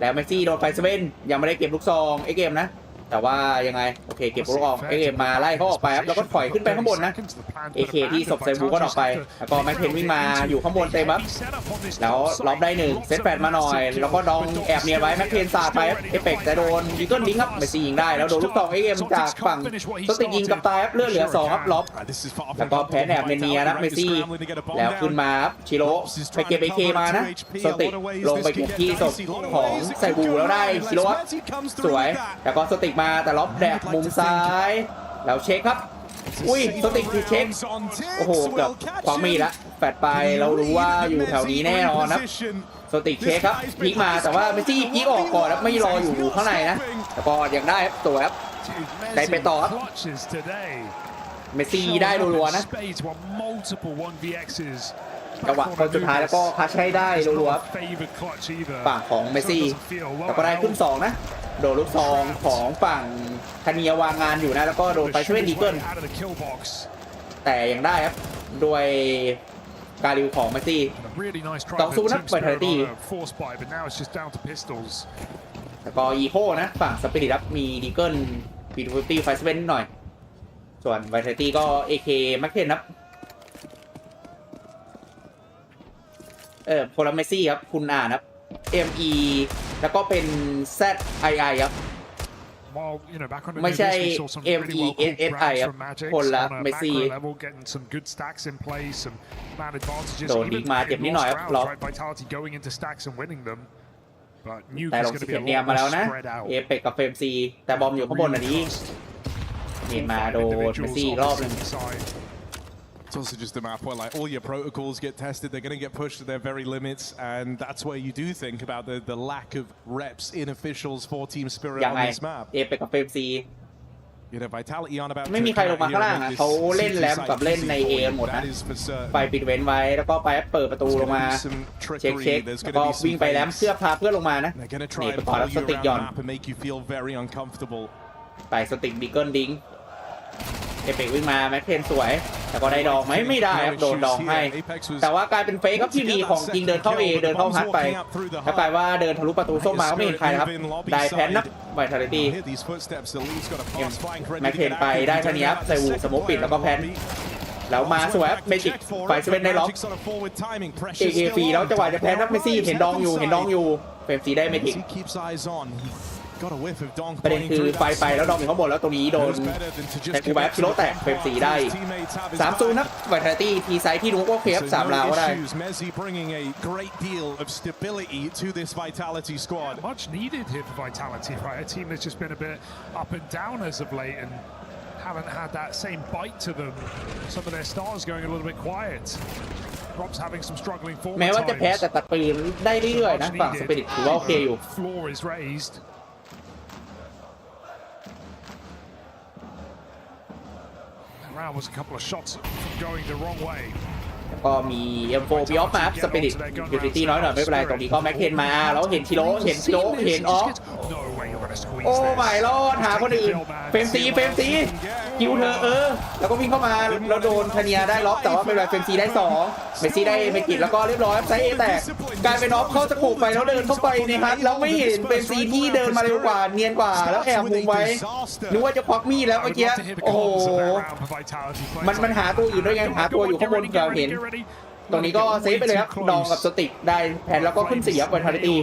แล้วเมสซี่โดนไฟเซเว่นยังไม่ได้เก็บลูกซองเกมนะแต่ว่ายังไงโอเคเก็บลูกออกเกมมาไล่เขาออกไปครับแล้วก็ถอยขึ้นไปข้างบนนะที่ศพเซบูก็ออกไปแล้วก็แม็กเทนวิ่งมาอยู่ข้างบนเต็มครับแล้วล็อบได้1เซตแฟดมาหน่อยแล้วก็ดองแอบเนียนไว้แม็กเทนสาดไปเอฟเฟกต์แต่โดนดิเกิลลิงครับเมสซี่ยิงได้แล้วโดนลูกซองเกมจากฝั่งสติยิงกับตายครับเลือดเหลือ2ครับล็อบแล้วก็แพ้แอบเนียนะเมสซี่แล้วขึ้นมาครับชิโร่ไปเก็บเคมานะสติลงไปเก็บที่ศพของไซบูแล้วได้ชิโร่สวยแล้วก็สติมาแต่ล็อบแดกมุมซ้ายแล้วเช็คครับอุ้ยสติเช็คโอ้โหเกือบขวางมีดละแฟดไปเรารู้ว่าอยู่แถวนี้แน่นอนนะสติเช็คครับพีกมาแต่ว่าเมสซี่พีกออกก่อนแล้วไม่รออยู่ข้างในนะแต่ก็ยังได้ครับตัวครับได้ไปต่อครับเมสซี่ได้รัวๆนะจังหวะคนสุดท้ายแล้วก็คัชให้ได้รัวๆฝั่งของเมสซี่แล้วก็ได้ขึ้น2นะโดนลูกซองของฝั่งธเนียวางงานอยู่นะแล้วก็โดนไปช่วยดีเกิลแต่ยังได้ครับโดยการิวของเมสซี่2-0นะไปเทอร์ตี้แล้วก็อีโคนะฝั่งสปิริตครับมีดีเกิลปีดูตี้ไฟส์เวนหน่อยส่วนไวเทอร์ตี้ก็ AK แม็กเทนครับโพลาเมสซี่ครับคุณอ่านครับ ME แล้วก็เป็น ZII ครับไม่ใช่ MESSI ครับคนละเมสซี่โดนดีมาเจ็บนิดหน่อยครับล็อกแต่ลงสิบเนียมาแล้วนะเอเปกกับเฟรมซีแต่บอมอยู่ข้างบนอันนี้เห็นมาโดนเมสซี่รอบนึงIt's also just a map where like all your protocols get tested, they're going to get pushed to their very limits, and that's where you do think about the lack of reps in officials for Team Spirit on this map. เอเปกกับเฟรมซี You know, Vitality on about ไม่มีใครลงมาข้างล่างอ่ะเขาเล่นแรมกับเล่นในเอหมดนะไปปิดเว้นไว้แล้วก็ไปเปิดประตูลงมาเช็คแล้วก็วิ่งไปแรมเพื่อพาเพื่อนลงมานะนี่ไปต่อแล้วสติกย้อนไปสติกดิเกิลดิ้งเอเปกวิ่งมาแม็กเทนสวยแต่ก็ได้ดองไหมไม่ได้ครับโดนดองให้แต่ว่ากลายเป็นเฟกครับที่มีของจริงเดินเข้าเอเดินเข้าฮัทไปแล้วกลายว่าเดินทะลุประตูส้มมาก็ไม่เห็นใครครับได้แพนนับไวท์ทาริตี้แม็กเทนไปได้ทันนี้ครับใส่วูสโมกปิดแล้วก็แพนแล้วมาสวยเมจิกไฟเซเว่นได้ล็อกเอฟรีแล้วจังหวะจะแพนนับเมซี่เห็นดองอยู่เฟรมซีได้เมจิกประเด็นคือไฟไปแล้วดองอยู่ข้างบนแล้วตรงนี้โดนแต่คือแบบคิโลแตกเฟรมซีได้3-0นะไวท์ทาริตี้ทีไซด์ที่รู้ว่าเคฟ3 ราวก็ได้ Much needed here for Vitality, right? A team that's just been a bit up and down as of late and haven't had that same bite to them. Some of their stars going a little bit quiet. Rob's having some struggling forward times. แม้ว่าจะแพ้แต่ตัดปืนได้เรื่อยๆนะฝั่งสปิริตถือว่าโอเคอยู่ Floor is raised. Round was a couple of shots from going the wrong way. ก็มี M4 บิออฟมาสปิริตยูทิตี้น้อยหน่อยไม่เป็นไรตรงนี้ก็แม็กเทนมาแล้วเห็นชิโร่เห็นออฟโอ้ไม่รอดหาคนอื่นเฟรมซี คิวเธอแล้วก็วิ่งเข้ามาแล้วโดนธเนียได้ล็อกแต่ว่าเป็นแบบเฟมซีได้2เมซี่ได้เมกิแล้วก็เรียบร้อยไซเอแตกกลายเป็นออฟเข้าสกูปไปแล้วเดินเข้าไปในฮัทแล้วไม่เห็นเฟมซีที่เดินมาเร็วกว่าเนียนกว่าแล้วแอบมุมไว้นึกว่าจะควักมีดแล้วเมื่อกี้โอ้โหมันหาตัวอยู่ด้วยไงหาตัวอยู่ข้างบนเราเห็นตรงนี้ก็เซฟไปเลยครับดองกับสติกได้แผนแล้วก็ขึ้น4ครับไวทาลิตี้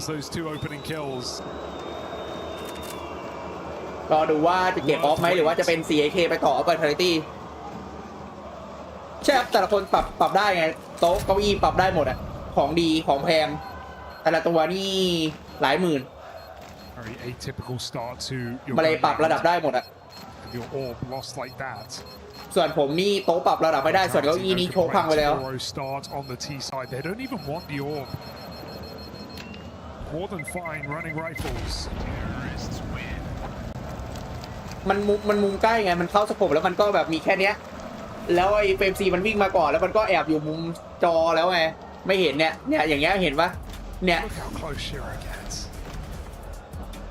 รอดูว่าจะเก็บออฟไหมหรือว่าจะเป็น CAK ไปต่อไวทาลิตี้ใช่ครับแต่ละคนปรับได้ไงโต๊ะเก้าอี้ปรับได้หมดอ่ะของดีของแพงแต่ละตัวนี่หลายหมื่นมาเลยปรับระดับได้หมดอ่ะส่วนผมนี่โต๊ะปรับระดับไม่ได้ส่วนเก้าอี้นี่โชว์พังไปแล้วมันมุมใกล้ไงมันเข้าสโคปแล้วมันก็แบบมีแค่เนี้ยแล้วไอ้เฟรมซีมันวิ่งมาก่อนแล้วมันก็แอบอยู่มุมจอแล้วไงไม่เห็นเนี่ยอย่างเงี้ยเห็นปะเนี่ย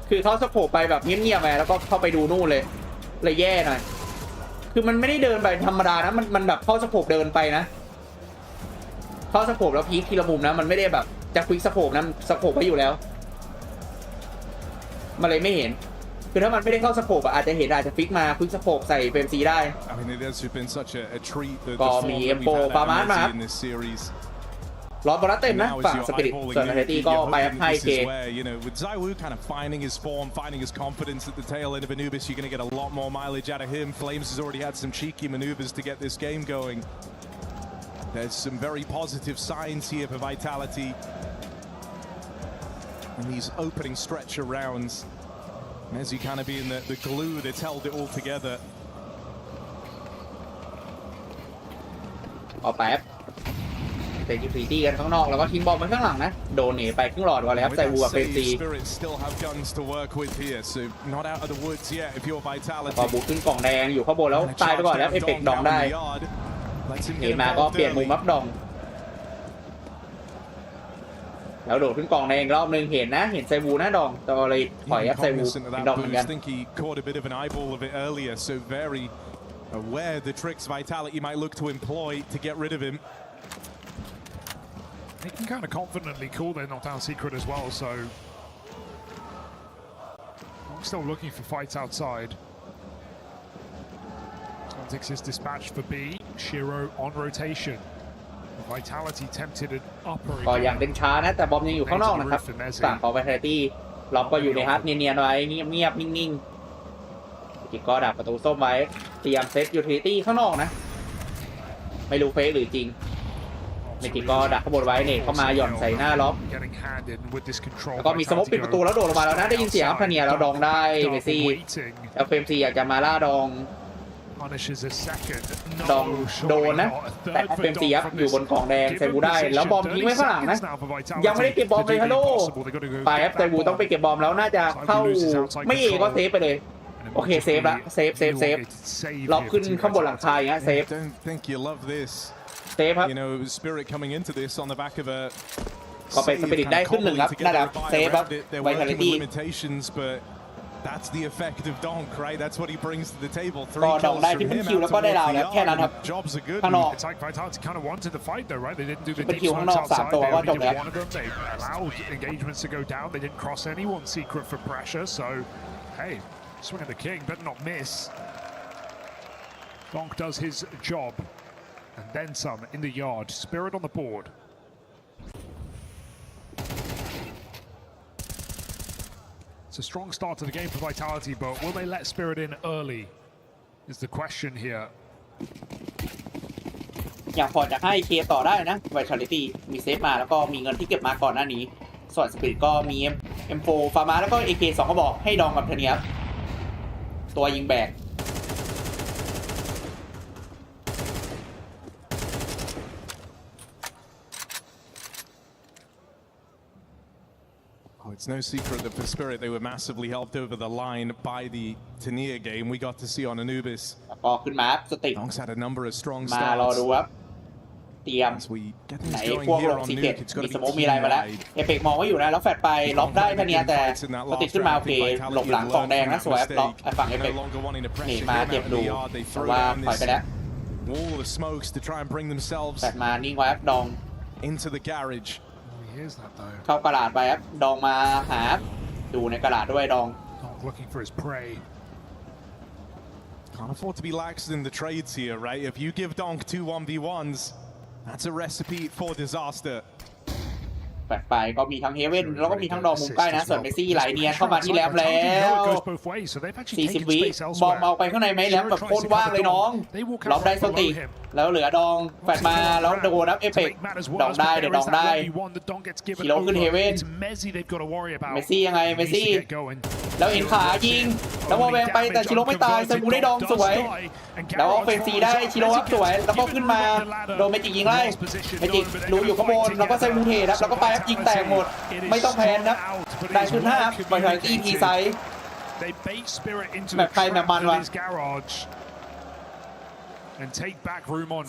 คือเข้าสโคปไปแบบเงียบๆไงแล้วก็เข้าไปดูนู่นเลยแย่หน่อยคือมันไม่ได้เดินไปธรรมดานะมันแบบเข้าสโคปเดินไปนะเข้าสโคปแล้วพีคทีละมุมนะมันไม่ได้แบบจะควิกสโคปนะสโคปไว้อยู่แล้วมันเลยไม่เห็นคือถ้ามันไม่ได้เข้าสโคปอาจจะเห็นอาจจะฟิกมาควิกสโคปใส่เฟรมซีได้ก็มีเอ็มโปปามาร์มาร้อนบอลเต็มนะฝั่งสปิริตส่วนเฮตี้ก็ไปอัพไฮเกwith Zywoo kind of finding his form, finding his confidence at the tail end of Anubis, you're going to get a lot more mileage out of him. Flames has already had some cheeky maneuvers to get this game going. There's some very positive signs here for Vitality in these opening stretch of rounds. Mezzi kind of being the glue that's held it all together. เอาแป๊บแต่ยูทีตี้กันข้างนอกแล้วก็ทิ้งบอลไปข้างหลังนะโดนหนีไปครึ่งหลอดก่อนเลยครับใส่วัวเฟรมซีพอบุกขึ้นกล่องแดงอยู่ข้างบนแล้วตายไปก่อนแล้วเอฟเฟกต์ดองได้เห็นมาก็เปลี่ยนมุมมับดองแล้วโดดขึ้นกล่องแดงรอบนึงเห็นนะเห็นไซวูนะดองต่อเลยถอยครับไซวูเป็นดองเหมือนกันaware the tricks Vitality might look to employ to get rid of him. They can kind of confidently call their knockdown secret as well, so I'm still looking for fights outside. Context is dispatched for B. Shiro on rotation. Vitality tempted an upper. ก็ยังเป็นช้านะแต่บอมยังอยู่ข้างนอกนะครับฝั่งของ Vitality ล็อกก็อยู่ในฮัทเนียนๆไว้เงียบๆนิ่งๆจิกก็ดักประตูส้มไว้เตรียมเซตยูทิลิตี้ข้างนอกนะไม่รู้เฟกหรือจริงเมจิก็ดักขบวนไว้เนี่ยเข้ามาหย่อนใส่หน้าล็อกแล้วก็มีสโมกปิดประตูแล้วโดดลงมาแล้วนะได้ยินเสียงพเนียแล้วดองได้เมซี่แล้วเฟรมซีอยากจะมาล่าดองโดนนะแต่เฟรมซีอยู่บนกล่องแดงไซบูได้แล้วบอมทิ้งไว้ข้างหลังนะยังไม่ได้เก็บบอมเลยฮัลโหลไปครับไซบูต้องไปเก็บบอมแล้วน่าจะเข้าไม่เอก็เซฟไปเลยโอเคเซฟละเซฟล็อกขึ้นข้างบนหลังคาอย่างเงี้ยเซฟเซฟครับก็เป็นสปิริตได้ขึ้น1ครับระดับเซฟครับไวทาลิตี้That's the effect of Donk, right? That's what he brings to the table. ก็ดองได้ที่เป็นคิวแล้วก็ได้ดาวแล้วแค่นั้นครับข้างนอก It's like Vitality kind of wanted the fight though, right? They didn't do the เป็นคิวข้างนอก3ตัวก็จบแล้ว One of them, they allowed engagements to go down. They didn't cross anyone's secret for pressure. So, hey, swing of the king, better not miss. Donk does his job, and then some in the yard. Spirit on the board. It's a strong start to the game for Vitality, but will they let Spirit in early? Is the question here. อยากพอจะให้เคต่อได้นะ Vitality มีเซฟมาแล้วก็มีเงินที่เก็บมาก่อนหน้านี้ส่วน Spirit ก็มี M4 ฟาร์มาแล้วก็ AK 2กระบอกให้ดองกับเทเนียตัวยิงแบกIt's no secret that for Spirit they were massively helped over the line by the Tania game we got to see on Anubis. ก็ขึ้นมาสติ Donk's had a number of strong มารอ starts. ดูครับ เตรียมไหนพวกลงซีเกตมีสโมกมีอะไรมาแล้วเอเปกมองไว้อยู่นะแล้วแฟดไปล็อกได้แค่นี้แต่ก็ติดขึ้นมาโอเคหลบหลังกองแดงนะสวยล็อกฝั่งเอเปกหนีมาเจ็บดูแต่ว่าปล่อยไปแล้วแฟดมานิ่งไว้ครับดองเข้ากระดาษไปครับดองมาหาดูในกระดาษด้วยดอง Can't afford to be lax in the trades here, right? If you give Donk 2 1v1s, that's a recipe for disaster. แปดไปก็มีทั้งเฮเว่นแล้วก็มีทั้งดองมุมใกล้นะส่วนเมสซี่ไหลเนียนเข้ามาที่แรมแล้ว40 วิบอมเอาไปข้างในไหมแรมแบบโคตรว่างเลยน้องล็อกได้สติแล้วเหลือดองแฟดมาแล้วโดนนับเอเปกดองได้เดี๋ยวดองได้กิโลขึ้นเฮเว่นเมสซี่ยังไงเมสซี่แล้วเห็นขายิงแล้ววอลแวงไปแต่ชิโร่ไม่ตายไซบูได้ดองสวยแล้วเฟนซีได้ชิโร่ครับสวยแล้วก็ขึ้นมาโดนเมจิกยิงไล่เมจิกรู้อยู่ข้างบนแล้วก็ไซบูเทครับแล้วก็ไปยิงแตกหมดไม่ต้องแพนนะได้ขึ้น5ครับบอลไทยที่ทีไซส์แบบใครแบบมันวะ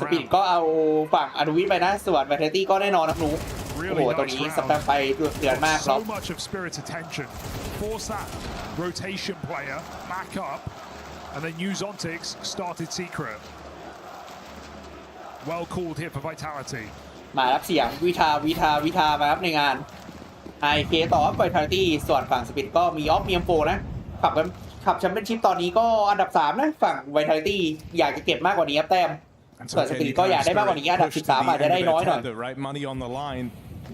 สปีดก็เอาฝั่งอนุวิทย์ไปนะส่วนแบทเทตี้ก็แน่นอนนะหนูโอ้โหตัวนี้สแปมไปเดือดมากครับ rotation player back up and then use Ontics started secret well called here for Vitality มารับเสียงวิทามาครับในงานไอเคต่อ Vitality ส่วนฝั่งสปิดก็มีออฟมีมโฟนะขับแชมเปี้ยนชิพตอนนี้ก็อันดับ3นะฝั่ง Vitality อยากจะเก็บมากกว่านี้ครับแต้มส่วนสปิดก็อยากได้มากกว่านี้อันดับ13อาจจะได้น้อยหน่อย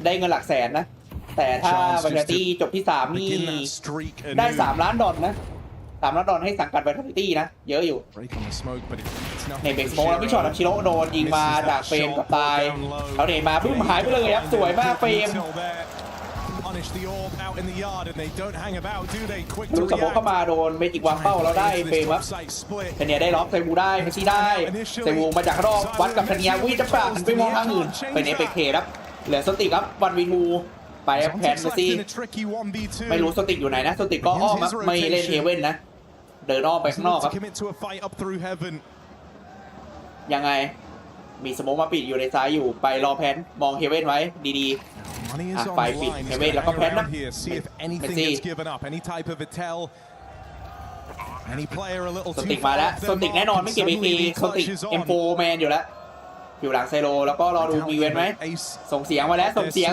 ได้เงินหลักแสนนะแต่ถ้าVitalityจบที่3นี่ได้3 ล้านดอลนะ3 ล้านดอลให้สังกัดVitalityนะเยอะอยู่ในเบรกสโมแล้วพี่ช็อตชิโร่โดนยิงมาจากเฟรมกับตายเอาเนมาบึ้มหายไปเลยครับสวยมากเฟรมดูสโมเข้ามาโดนเมจิกวางเป้าแล้วได้เฟรมครับเทเนียได้ล็อกไซบูได้เมซี่ได้ไซบูมาจากข้างนอกวัดกับเทเนียวิ่งจะปราบไปมองทางอื่นเป็นเอเปกเคครับเหลือสติครับวันวีทูไปแพนเมซี่ไม่รู้สติอยู่ไหนนะสติก็อ้อมไม่เล่นเฮเว่นนะเดินอ้อมไปข้างนอกครับยังไงมีสโมกมาปิดอยู่ในซ้ายอยู่ไปรอแพนมองเฮเว่นไว้ดีๆไปปิดเฮเว่นแล้วก็แพนนะเมซี่สติกมาแล้วสติกแน่นอนไม่เก็บAKสติก M4 แมนอยู่แล้วอยู่หลังไซโลแล้วก็รอดูมีเว้นไหมส่งเสียงมาแล้วส่งเสีย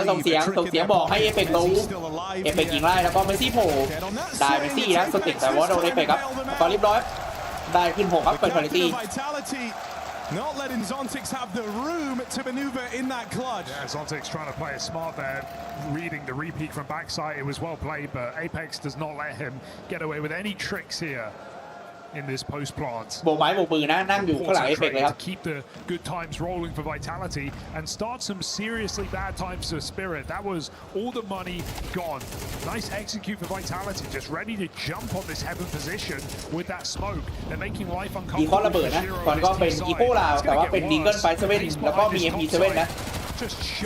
งบอกให้เอเปกรู้เอเปกยิงไล่แล้วก็เมซี่โผล่ได้เมซี่นะสติกแต่ว่าโดนเอเปกครับก็เรียบร้อยได้ขึ้น6ครับเป็นควอลิตี้ Not letting Zontics have the room to maneuver in that clutch. Yeah, Zontics trying to play it smart there, reading the repeat from backside. It was well played, but Apex does not let him get away with any tricks here in this post plant. โบกไม้โบกมือนะนั่งอยู่ข้างหลังเอเปกเลยครับ Keep the good times rolling for Vitality and start some seriously bad times for Spirit. That was all the money gone. Nice execute for Vitality, just ready to jump on this heaven position with that smoke. They're making life ดีคอนระเบิดนะก่อนก็เป็นอีโก้ลาวแต่ว่าเป็นดีเกิลไฟเซเว่นแล้วก็มี MP7 นะ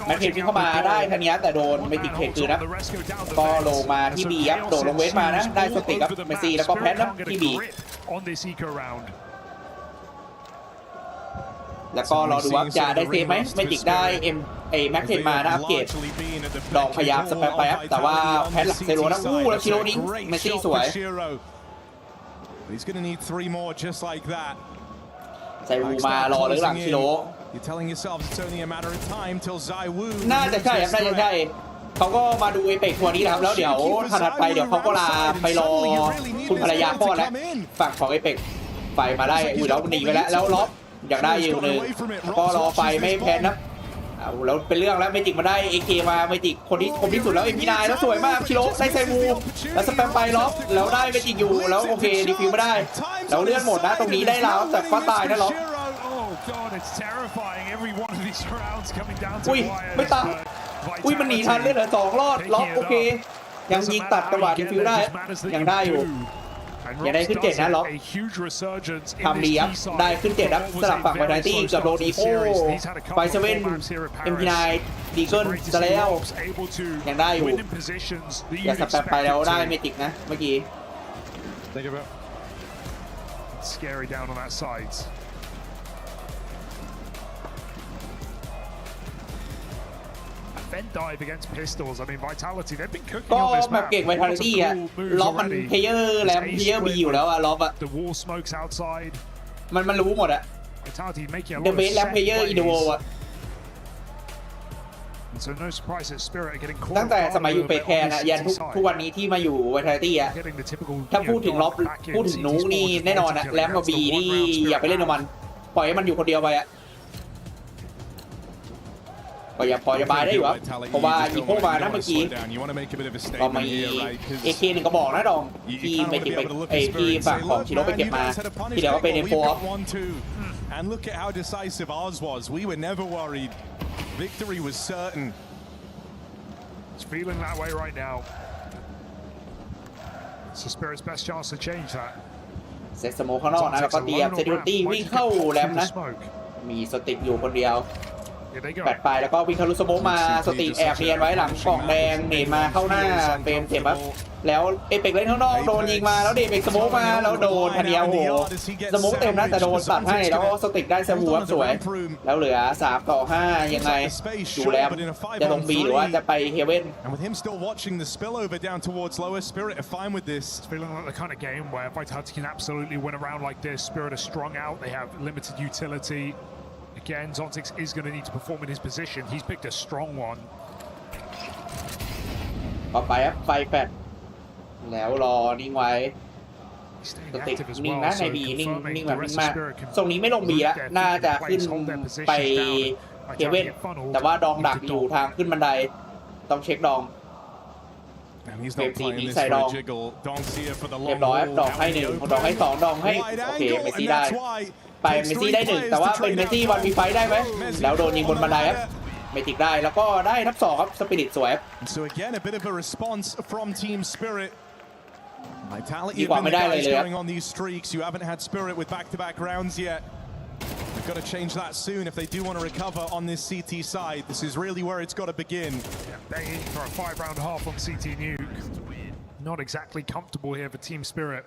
แมทเทนวิ่งเข้ามาได้ทันนี้แต่โดนเมจิกเทคืนนะก็ลงมาที่บีครับโดดลงเวทมานะได้สติกับเมซี่แล้วก็แพนนะที่บีแล้วก็รอดูว่าจะได้เซฟไหมเมจิกได้แม็กเทนมานะอัปเกรดดองพยายามสแปมไปครับแต่ว่าแพนหลักเซโรนะแล้วชิโร่ดิ้งเมซี่สวยไซวูมารอเลยหลังชิโร่น่าจะใช่ครับน่าจะใช่เขาก็มาดูเอเปกทัวร์นี้นะครับแล้วเดี๋ยวถัดไปเดี๋ยวเขาก็ลาไปรอคุณภรรยาพ่อแล้วฝั่งของเอเปกไฟมาได้อุ้ยแล้วหนีไปแล้วล็อบอยากได้อยู่หนึ่งก็รอไฟไม่แพ้นะแล้วเป็นเรื่องแล้วเมจิกมาได้เอเคมาเมจิกคนที่คมที่สุดแล้วเอ็มพีนายแล้วสวยมากชิโร่ได้ไซมูแล้วสแปมไปล็อบแล้วได้เมจิกอยู่แล้วโอเคดีฟิวไม่ได้แล้วเลื่อนหมดนะตรงนี้ได้แล้วแต่ฟ้าตายนะล็อบอุ้ยไม่ตายอุ้ยมันหนีทันเลยเหรอ2 รอดล็อกโอเคยังยิงตัดจังหวะดีฟิวได้ยังได้อยู่ยังได้ขึ้น7นะล็อกทำดีครับได้ขึ้น7ครับสลับฝั่งไวท์ไนตี้กับโรดีโอไฟเซเว่นMP9ดีเกิลจะแล้วยังได้อยู่อย่าสับแต่ไปแล้วได้เมจิกนะเมื่อกี้ defend dive against pistols. I mean, Vitality, they've been cooking ก็ on this แบบ map. เก่ง Vitality อะล็อบมันเพลเยอร์แรมเพลเยอร์บีอยู่แล้วอะล็อบอะ The wall smokes outside. มันรู้หมดอะ Vitality making a The lot of best lap set player in the world plays. อะ And so no surprise that Spirit are getting ตั้งแต่สมัยอยู่ caught เปแคนอะยันทุกวันนี้ที่มาอยู่ Vitality อะ getting the typical ถ้าพูดถึงล็อบพูดถึงนูนี่แน่นอนอะแรมกับบีนี่อย่าไปเล่นกับมันปล่อยให้มันอยู่คนเดียวไปอะพอจะบายได้อยู่ครับเพราะว่าอีโคมานะเมื่อกี้ก็มีAK1ก็บอกนะดองที่ไม่ติดไปที่ฝั่งของชิโร่ไปเก็บมาที่เดี๋ยวก็เป็นM4 And look at how decisive ours was. We were never worried. Victory was certain. It's feeling that way right now. It's the Spirit's best chance to change that. เซตสโมคข้างนอกนะแล้วก็เตรียมเซดิวตี้วิ่งเข้าแรมนะมีสติกอยู่คนเดียวแปดปลายแล้วก็วิ่งทะลุสโมกมาสติแอบเนียนไว้หลังกล่องแดงเนตมาเข้าหน้าเฟรมเจ็บครับแล้วเอเปกเล่นข้างนอกโดนยิงมาแล้วเดเปกสโมกมาแล้วโดนทันเนียโอ้โหสโมกเต็มนะแต่โดนตัดให้แล้วก็สติกได้เซฟูครับสวยแล้วเหลือ3 ต่อ 5ยังไงดูแรมจะลงบีหรือว่าจะไปเฮเว่น And with him still watching the spillover down towards lower, Spirit are fine with this. It's feeling like the kind of game where Vitality can absolutely win a round like this. Spirit are strung out. They have limited utility. Again, Zontix is going to need to perform in his position. He's picked a strong one. ต่อไปครับไฟแฟดแล้วรอนิ่งไว้สติกนิ่งนะในบีนิ่งแบบนิ่งมากทรงนี้ไม่ลงบีแล้วน่าจะขึ้นไปเฮเว่นแต่ว่าดองดักอยู่ทางขึ้นบันไดต้องเช็คดองเฟรม4มีใส่ดองเรียบร้อยดองให้1ดองให้2ดองให้โอเคเมสซี่ได้ไปเมสซี่ได้1แต่ว่าเป็นเมสซี่วันมีไฟได้ไหมแล้วโดนยิงบนบันไดครับไม่ติดได้แล้วก็ได้นับ2ครับสปิริตสวย So again a bit of a response from Team Spirit. Vitality have been the guys going on these streaks. You haven't had Spirit with back-to-back rounds yet. They've got to change that soon if they do want to recover on this CT side. This is really where it's got to begin. Yeah, banging for a 5-round half on CT Nuke. Not exactly comfortable here for Team Spirit.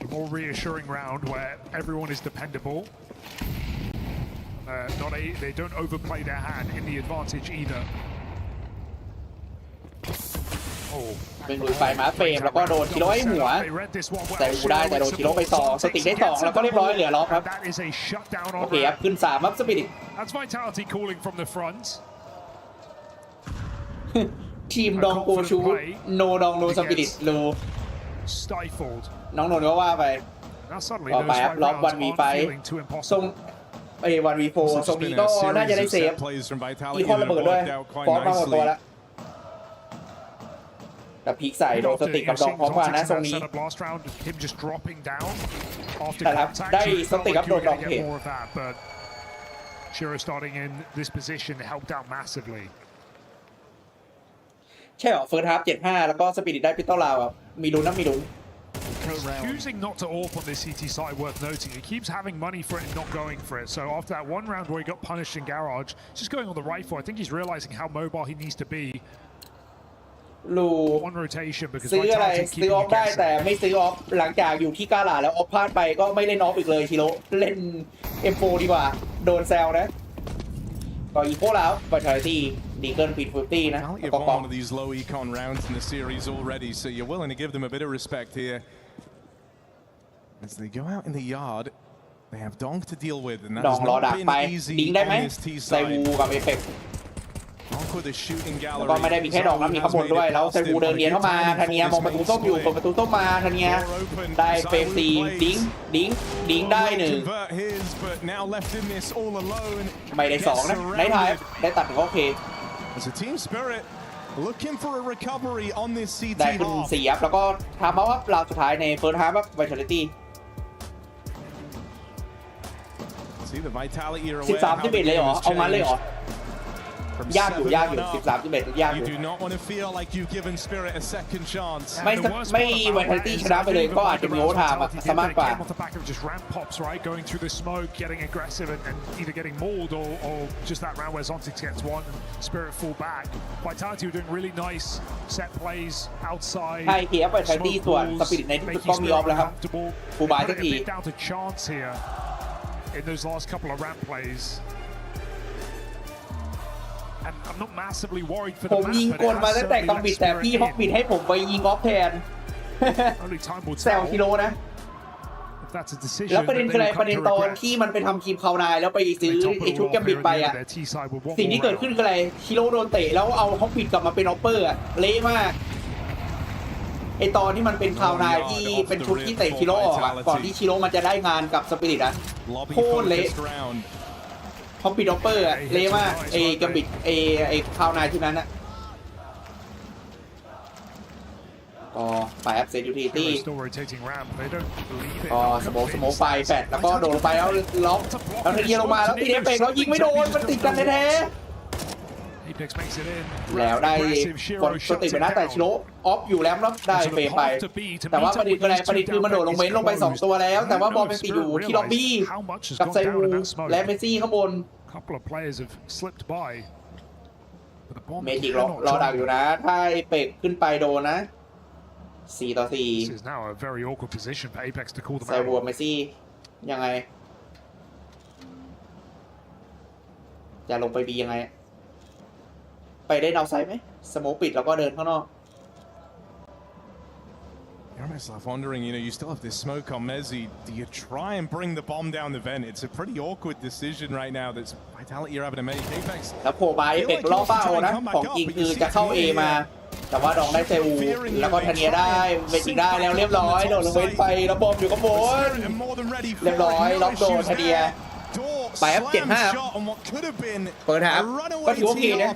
A more reassuring round where everyone is dependable. They don't overplay their hand in the advantage either. เป็นลุยไฟมาเฟรมแล้วก็โดนชิโร่ให้หัวแต่กูได้แต่โดนชิโร่ไป2สติกได้2แล้วก็เรียบร้อยเหลือล็อกครับโอเคครับขึ้น3ครับสปิริต That's Vitality calling from the front. ทีมดองโกชูโนดองโนสปิริตโล Stifled. น้องนนท์ก็ว่าไปต่อไปครับล็อก1vไฟทรง1v4 ทรงนี้ก็น่าจะได้เซฟอีคอนระเบิดด้วยฟอสมาหมดตัวแล้วกับพีคใส่โดนสติกกับดองพร้อมกันนะทรงนี้แต่ครับได้สติกกับโดนดองเพจ Shiro starting in this position helped out massively. ใช่เหรอเฟิร์สฮาร์ฟ7-5แล้วก็สปิริตได้พิตอลลาวมีลุ้นนะมีลุ้น Choosing not to AWP on this CT side worth noting. He keeps having money for it and not going for it. So after that one round where he got punished in Garage, just going on the rifle. I think he's realizing how mobile he needs to be. ลูซื้ออะไรซื้อออฟได้แต่ไม่ซื้อออฟหลังจากอยู่ที่กาลาแล้วออฟพลาดไปก็ไม่เล่นออฟอีกเลยชิโร่เล่น M4 ดีกว่าโดนแซวนะก็อีโคแล้วบัตรที่ดีเกินปิด50นะก็กอง one of these low econ rounds in the series already, so you're willing to give them a bit of respect here as they go out in the yard. They have Dong to deal with, and that has not been easy on this T side. ใส่วูกับเอฟเฟกต์ก็ไม่ได้มีแค่ดองนะมีขบวนด้วยแล้วไซวูเดินเนียนเข้ามาทันเนียมองประตูส้มอยู่เปิดประตูส้มมาทันเนียได้เฟรม4ดิ้งได้1ไม่ได้2นะได้ท้ายได้ตัดก็โอเคได้ขึ้น4ครับแล้วก็ทำมาว่าเราสุดท้ายในเฟิร์สฮาร์ฟไวท์ทาลิตี้13-11เลยเหรอเอางั้นเลยเหรอยากอยู่13-11ยากอยู่ไม่ไวท์ทาลิตี้ชนะไปเลยก็อาจจะมีโอเวอร์ไทม์สามารถกว่า going through the smoke, getting aggressive and either getting mauled or just that round where Zontix gets one and Spirit fall back. Vitality were doing really nice set plays outside. ใช่เฮียไวท์ทาลิตี้ส่วนสปิริตในที่สุดก็มีออฟแล้วครับฟูบายสักที in those last couple of ramp plays. And I'm not massively worried for ผ the ม map, ยิง but กล it มา has ตั้งแต่ certainly กองบิด let แต่ Spirit พี่ฮอกบิด in. ให้ผมไปยิงออฟแทน Only time will แซว tell กิโลนะ if that's a decision แล้วประเด็น that คือ they อะไร will ประ come เด็น to ตอน regret. ที่มันไปทำทีมคาวนายแล้วไปซื้อ They top ไอ it ชุด all แก up มบิด here ไป at the อ่ะ end of their T side with one สิ่งที่ more เกิด round. ขึ้นคืออะไรชิโร่โดนเตะแล้วเอาฮอกบิดกลับมาเป็นออปเปอร์อะเละมากไอตอนที่มันเป็นคาวนายที่เป็นชุดที่เตะชิโร่ออกอะก่อนที่ชิโร่มันจะได้งานกับสปิริตอะโคตรเละฮอกบิดออปเปอร์อะเละมากไอแกมบิดไอคาวนายที่นั้นอะก็ไปแอปเซนยูทิตี้ Still rotating ramp. They don't believe it. ก็สโมกไฟแฟดแล้วก็โดนไปแล้วล็อกแล้วเทเดียลงมาแล้วตีเดฟเฟกแล้วยิงไม่โดนมันติดกันแท้ Apex makes it in. ๆแล้วได้กดติดไปนะแต่ชิโร่ออฟอยู่แล้วแล้วได้เฟรมไปแต่ว่าประเด็นคืออะไรประเด็นคือมันโดดลงเว้นลงไป2ตัวแล้วแต่ว่าบอลมันติดอยู่ที่ล็อบบี้กับไซวูและเมสซี่ข้างบน Couple of players have slipped by. เมจิกรอดักอยู่นะถ้าเอเปกขึ้นไปโดนนะ4-4 This is now a very awkward position for Apex to call them ไซวูเมสซี่ยังไงจะลงไปบียังไงไปได้ดาวไซด์ไหมสโมกปิดแล้วก็เดินข้างนอก You're almost left wondering, you still have this smoke on Mezzi. Do you try and bring the bomb down the vent? It's a pretty awkward decision right now. That's Vitality are having to make. Apex. แล้วโผล่มาเอเปกล่อเป้านะของจริงคือจะเข้า A มาแต่ว่าดองได้เซวูแล้วก็ทันเนียได้เมจิกได้แล้วเรียบร้อยโดนลงเว้นไปแล้วบอมอยู่ข้างบนเรียบร้อยล็อกโดนทันเนียไปครับ7-5เปิดหาก็ถือว่าโอเคนะ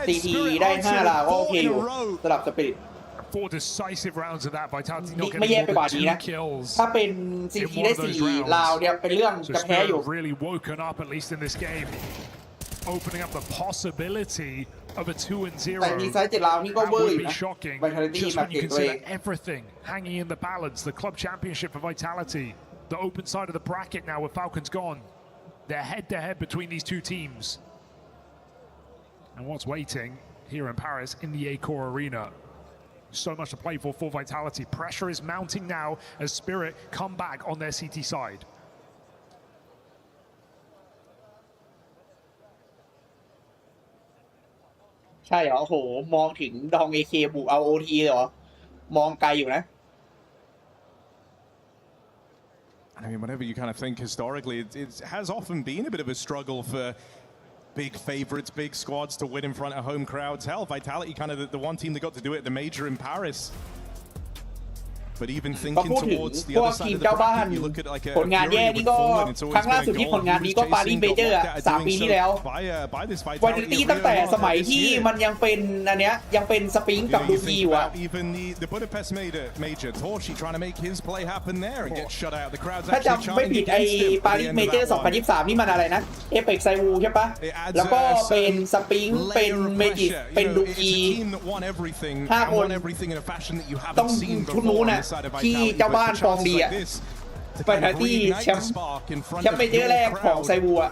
CT ได้5ลาวก็โอเคอยู่สำหรับสปิริต 4 decisive rounds of that. Vitality not ไม่ getting แย่ more ไปกว่า than นี้ 2 นะ kills. ถ้าเป็น CT ได้4ลาวเนี่ยเป็นเรื่อง So จะแพ้อยู่ Spirit really woken up at least in this game, opening up the possibility of a 2-0. แต่ดีไซน์7ลาวนี่ก็ That เวอร์อ would ยู่ be นะ shocking. Vitality Just มา when เก่ you งตัวเอง consider everything hanging in the balance, the club championship for Vitality, the open side of the bracket now with Falcons gone. They're head-to-head between these two teams. And what's waiting here in Paris in the Accor Arena? So much to play for Vitality. Pressure is mounting now as Spirit come back on their CT side. ใช่เหรอโอ้โหมองถึงดองเอเคบุกเอาโอทีเหรอมองไกลอยู่นะ I mean, whenever you kind of think historically, it has often been a bit of a struggle for big favorites, big squads to win in front of home crowds. Hell, Vitality kind of the one team that got to do it at the major in Paris. But even thinking towards the other side of the bracket, you look at like a Fury with Fallen, it's always been a goal. Who's chasing goal like doing so by this Vitality ตั้งแต่สมัยที่มันยังเป็นอันเนี้ยยังเป็นสปริงกับดูกีอยู่อะ Even the Budapest major, Torchy trying to make his play happen there and get shut out. The crowd's ถ้า actually จำไม่ chanting ผิดไอ้ against him ปา at รี the ส end เม of เจอร์ that one. 2023 นี่มันอะไรนะเอเปกไซวูใช่ปะแล้วก็เป็นสปริงเป็นเมจิสเป็นดูกี5 คนต้องชุดนู้นน่ะที่เจ้าบ้านฟอร์มดีอะไปหาที่แชมป์เมเจอร์แรกของไซวูอะ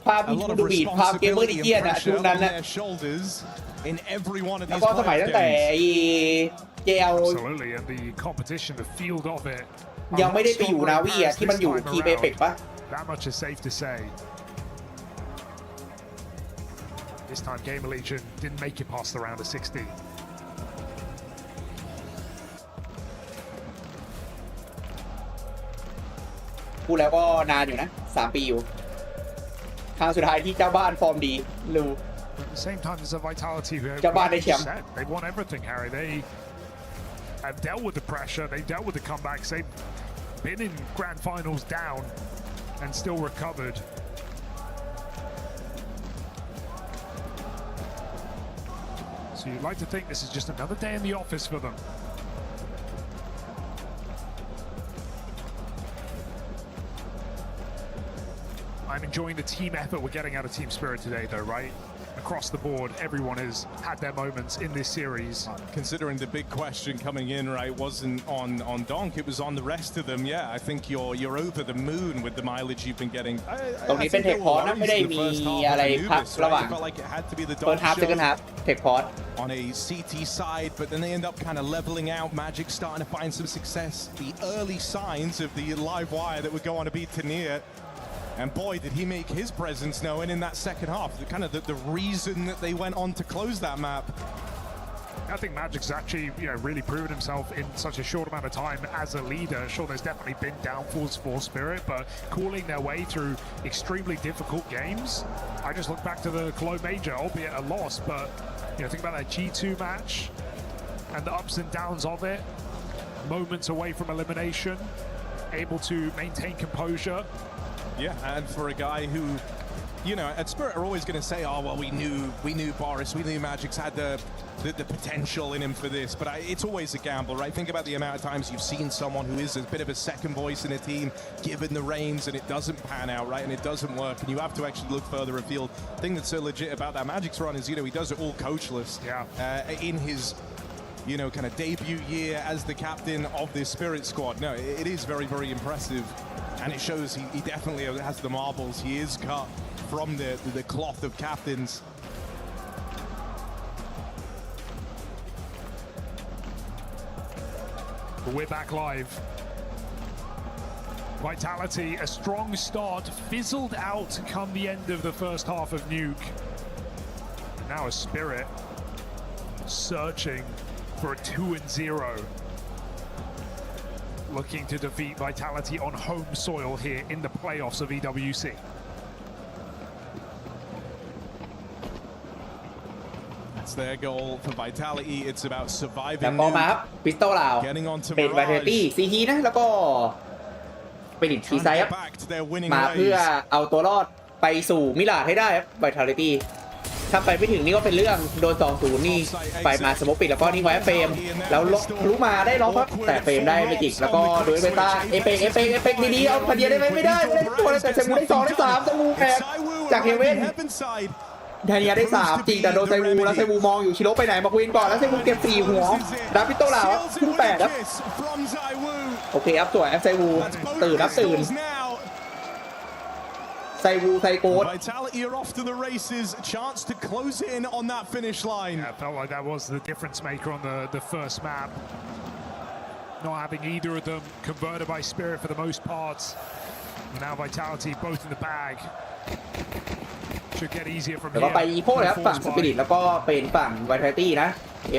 ภาพที่ดูบีดภาพเกมเมอร์ดิเจียนอะช่วงนั้นนะแล้วก็สมัยตั้งแต่JL ยังไม่ได้ไปอยู่นาวีอะที่มันอยู่ทีมเอเปกปะ That much is safe to say. This time Game Legion didn't make it past the round of 16. พูดแล้วก็นานอยู่นะ3 ปีอยู่ครั้งสุดท้ายที่เจ้าบ้านฟอร์มดีรู้ At the same time, there's a Vitality who have เจ้าบ้านได้แชมป์ they won everything, Harry. They have dealt with the pressure. They dealt with the comebacks. They've been in grand finals down and still recovered. So you'd like to think this is just another day in the office for them. I'm enjoying the team effort we're getting out of Team Spirit today, though, right? across the board, everyone has had their moments in this series. Considering the big question coming in, right, wasn't on Donk, it was on the rest of them. Yeah, I think you're over the moon with the mileage you've been getting. ตรงนี้เป็นเทคพอร์ตนะไม่ได้มีอะไรพักระหว่าง First half Second half เทคพอร์ต on a CT side, but then they end up kind of leveling out. Magic starting to find some success. The early signs of the live wire that would go on to beat Tania. And boy, did he make his presence known in that second half. The reason that they went on to close that map. I think Magic's actually, really proven himself in such a short amount of time as a leader. Sure, there's definitely been downfalls for Spirit, but calling their way through extremely difficult games. I just look back to the Cologne Major, albeit a loss, but think about that G2 match and the ups and downs of it. Moments away from elimination, able to maintain composure. Yeah, and for a guy who, at Spirit are always going to say, oh, well, we knew Boris, we knew Magic's had the potential in him for this, but it's always a gamble, right? Think about the amount of times you've seen someone who is a bit of a second voice in a team given the reins and it doesn't pan out, right? And it doesn't work, and you have to actually look further afield. The thing that's so legit about that Magic's run is, he does it all coachless. Yeah. In his kind of debut year as the captain of this Spirit squad. No, it is very, very impressive. And it shows he definitely has the marbles. He is cut from the cloth of captains. But we're back live. Vitality, a strong start, fizzled out come the end of the first half of Nuke. Now a Spirit searching for a 2-0. Looking to defeat Vitality on home soil here in the playoffs of EWC. That's their goal for Vitality. It's about แต่ surviving พอมาครับพิสโตลาว getting on to เป็น Vitality Mirage. CT นะแล้วก็เป็นทีไซด์ครับ Back to their winning มาเพื่อ ways. เอาตัวรอดไปสู่มิลาดให้ได้ครับ Vitality ถ้าไปไม่ถึงนี่ก็เป็นเรื่องโดน 2-0 นี่ไปมาสโมกปิดแล้วก็นี่ไว้เฟรมแล้วรู้มาได้ล็อกครับแต่เฟรมได้ไม่จิกแล้วก็โดยเบต้าเอเปกดีๆเอาพอดีได้ไหมไม่ได้ตัวแต่เซมูได้2ได้3เซมูแพ้จากเฮเว่นไทเนียได้3จริงแต่โดนไซวูแล้วไซวูมองอยู่ชิโร่ไปไหนมาควีนก่อนแล้วไซวูเก็บ4หัวดาพิโตลาวขึ้น8ครับโอเคครับสวยไซวูตื่นไซวูไซโกด Vitality are off to the races. Chance to close in on that finish line. Yeah, felt like that was the difference maker on the first map. Not having either of them converted by Spirit for the most part. And now Vitality both in the bag. Should get easier from แล้วก็ here. ไปอีโพครับฝั่งสปิริตแล้วก็เป็นฝั่ง Vitality นะ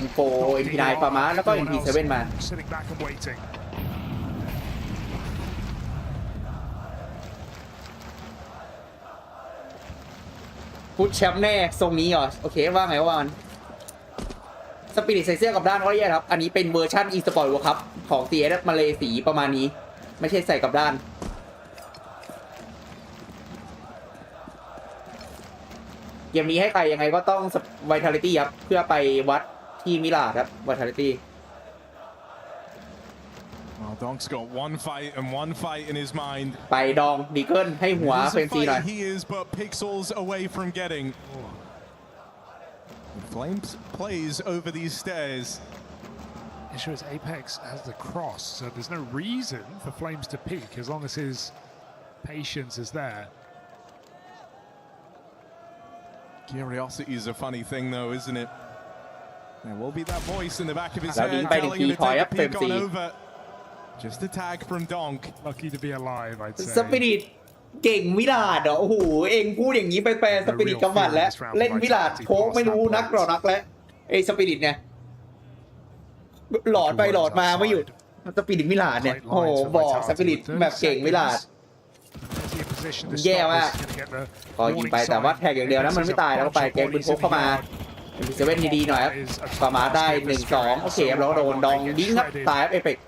M4 MP9 ฟาร์มาแล้วก็ MP7 มา Sitting back and waiting. พุทแชมป์แน่ทรงนี้เหรอโอเคว่าไงว่ามันสปิริตใส่เสื้อกับด้านก็แย่ครับอันนี้เป็นเวอร์ชัน e-sport world cup ของ CS มาเลสีประมาณนี้ไม่ใช่ใส่กับด้านเกมนี้ให้ใครยังไงก็ต้อง Vitality ครับเพื่อไปวัดที่มิลาดครับ Vitality Well, Donk's got one fight in his mind. ไปดองดีเกิลให้หัวเฟรนซีหน่อย He is but pixels away from getting. Flames plays over these stairs. It shows Apex has the cross, so there's no reason for Flames to peek as long as his patience is there. Curiosity is a funny thing, though, isn't it? There will be that voice in the back of hisแล้ว head ยิงไปหนึ่ง telling ที him to ถอยค take รับ a เฟรม peek ซี on over. Just a tag from Donk. Lucky to be alive, I'd say. สปิริตเก่งมิลาดเหรอโอ้โหเองพูดอย่างนี้ไปแปลสปิริตกำบัดแล้วเล่นมิลาดโค้งไม่รู้นักหรอนักแล้วไอ้สปิริตเนี่ยหลอดไปหลอดมาไม่หยุดสปิริตมิลาดเนี่ยโอ้โหบอกสปิริตแบบเก่งมิลาดแย่มากก็ยิงไปแต่ว่าแท็กอย่างเดียวนะมันไม่ตายแล้วก็ไปเกมปืนพกเข้ามามีเซเว่นดีๆหน่อยครับสามารถได้ 1-2 โอเคแล้วก็โดนดองดิ้งครับตายครับเอเปก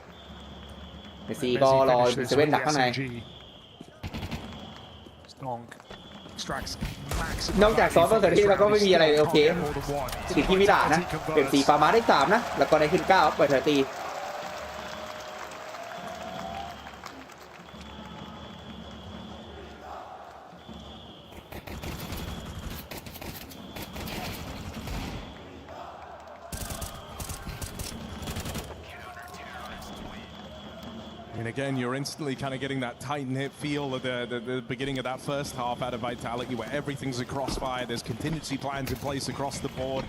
เมสซี่ก็รอเซเว่นดักข้างในนอกจากซอฟต์แวร์ที่แล้วก็ไม่มีอะไรโอเคสิทธิ์ที่มิลาดนะเป็น4ฟาร์มาได้3นะแล้วก็ได้ขึ้น9ครับเปิดตี mean, again, you're instantly kind of getting that tight-knit feel of the beginning of that first half out of Vitality, where everything's a crossfire. There's contingency plans in place across the board.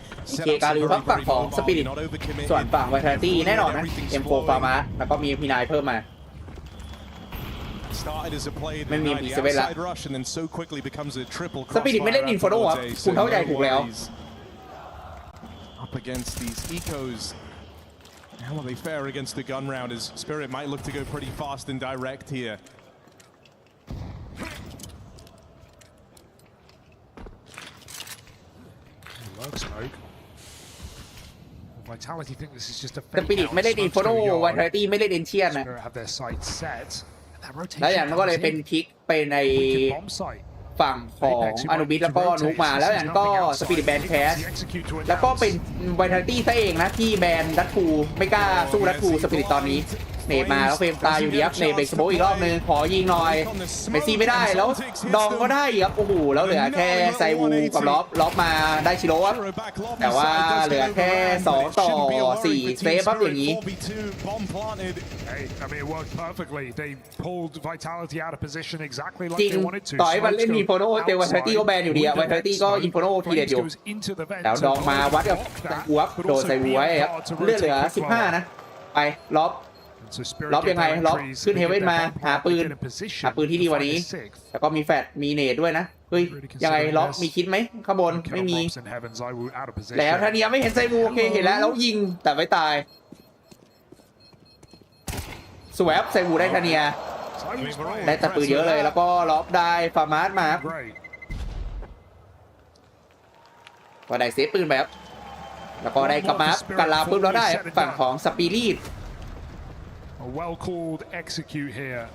เกการิวฝั่งของสปิริตส่วนฝั่ง Vitality แน่นอนนะ M4 ฟาร์มาแล้วก็มี P9 เพิ่มมาไม่มี P7 ละสปิริตไม่เล่นอินโฟโนครับคุณเข้าใจถูกแล้ว Up against these ecos. How will they fare against the gun round as Spirit might look to go pretty fast and direct here. Smoke. Vitality think this is just a สปิริตไม่เล่นอินโฟโน Vitality ไม่เล่นเอนเชียนนะแล้วอย่างนั้นก็เลยเป็นพลิกไปในฝั่งของอนุบิสแล้วก็นุกมาแล้วอย่างก็สปิริตแบนแคสแล้วก็เป็นไวท์ไทตี้ซะเองนะที่แบนดัตทูไม่กล้าสู้ดัตทูสปิริตตอนนี้เนตมาแล้วเฟรมตายอยู่ดีครับเนตเบรกสโมอีกรอบนึงขอยิงหน่อยเมซี่ไม่ได้แล้วดองก็ได้ครับโอ้โหแล้วเหลือแค่ไซวูกับล็อบมาได้ชิโร่ครับแต่ว่าเหลือแค่2ต่อ4เซฟครับอย่างนี้จริงต่อยมันเล่นอินโฟโนเจอวันไทตี้ก็แบนอยู่ดีอะวันไทตี้ก็อินโฟโนทีเด็ดอยู่แล้วดองมาวัดกับหัวโดนไซวูไว้ครับเลือดเหลือ15นะไปล็อบยังไงล็อบขึ้นเฮเว่นมาหาปืนที่ดีกว่านี้แล้วก็มีแฟตมีเนตด้วยนะเฮ้ยยังไงล็อบมีคิดไหมข้างบนไม่มีแล้วทาเนียไม่เห็นไซบูโอเคเห็นแล้วยิงแต่ไม่ตายสวปไซบูได้ทาเนียได้แต่ปืนเยอะเลยแล้วก็ล็อบได้ฟาร์มาร์มาก็ได้เซฟปืนแบบแล้วก็ได้กระมากันลาปุ๊บแล้วได้ฝั่งของสปิริตA well-called execute here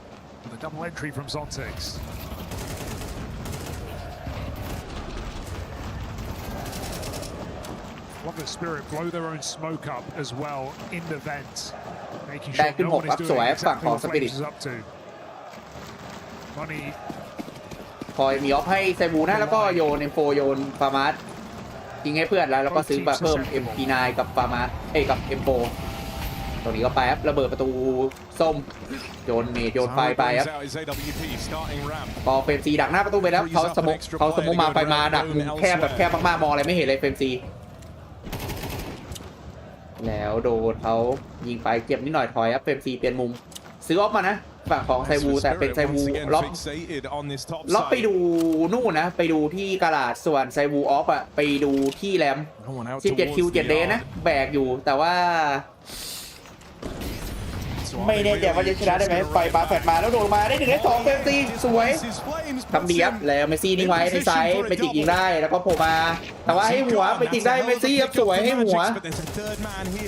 with a double entry from Zontex. Love the Spirit blow their own smoke up as well in the vent, making sure no one is doing exactly what Flames is up to. Money. คอยมีออฟให้ไซบูนะแล้วก็โยน M4 โยนฟาร์มาร์ยิงให้เพื่อนแล้วก็ซื้อมาเพิ่ม MP9 กับฟาร์มาร์กับ M4ตรงนี้ก็ไปครับระเบิดประตูส้มโยนเมดโยนไฟไปครับพอเฟรมซีดักหน้าประตูไปแล้วเขาสมกมาไฟมาดักมุมแคบแบบแคบมากๆมองอะไรไม่เห็นเลยเฟรมซีแล้วโดนเขายิงไปเจ็บนิดหน่อยถอยครับเฟรมซีเปลี่ยนมุมซื้อออฟมานะฝั่งของไซวูแต่เป็นไซวูล็อกไปดูนู่นนะไปดูที่กาลาดส่วนไซวูออฟอะไปดูที่แรม17คิว7เดย์นะแบกอยู่แต่ว่าไม่แน่ใจว่าจะชนะได้ไหมไฟปาแฟดมาแล้วโดนมาได้1ได้2เฟรมซีสวยทำดีครับแล้วเมซี่นิ่งไว้ในซ้ายเมจิกยิงได้แล้วก็โผล่มาแต่ว่าให้หัวเมจิกได้เมซี่ครับสวยให้หัว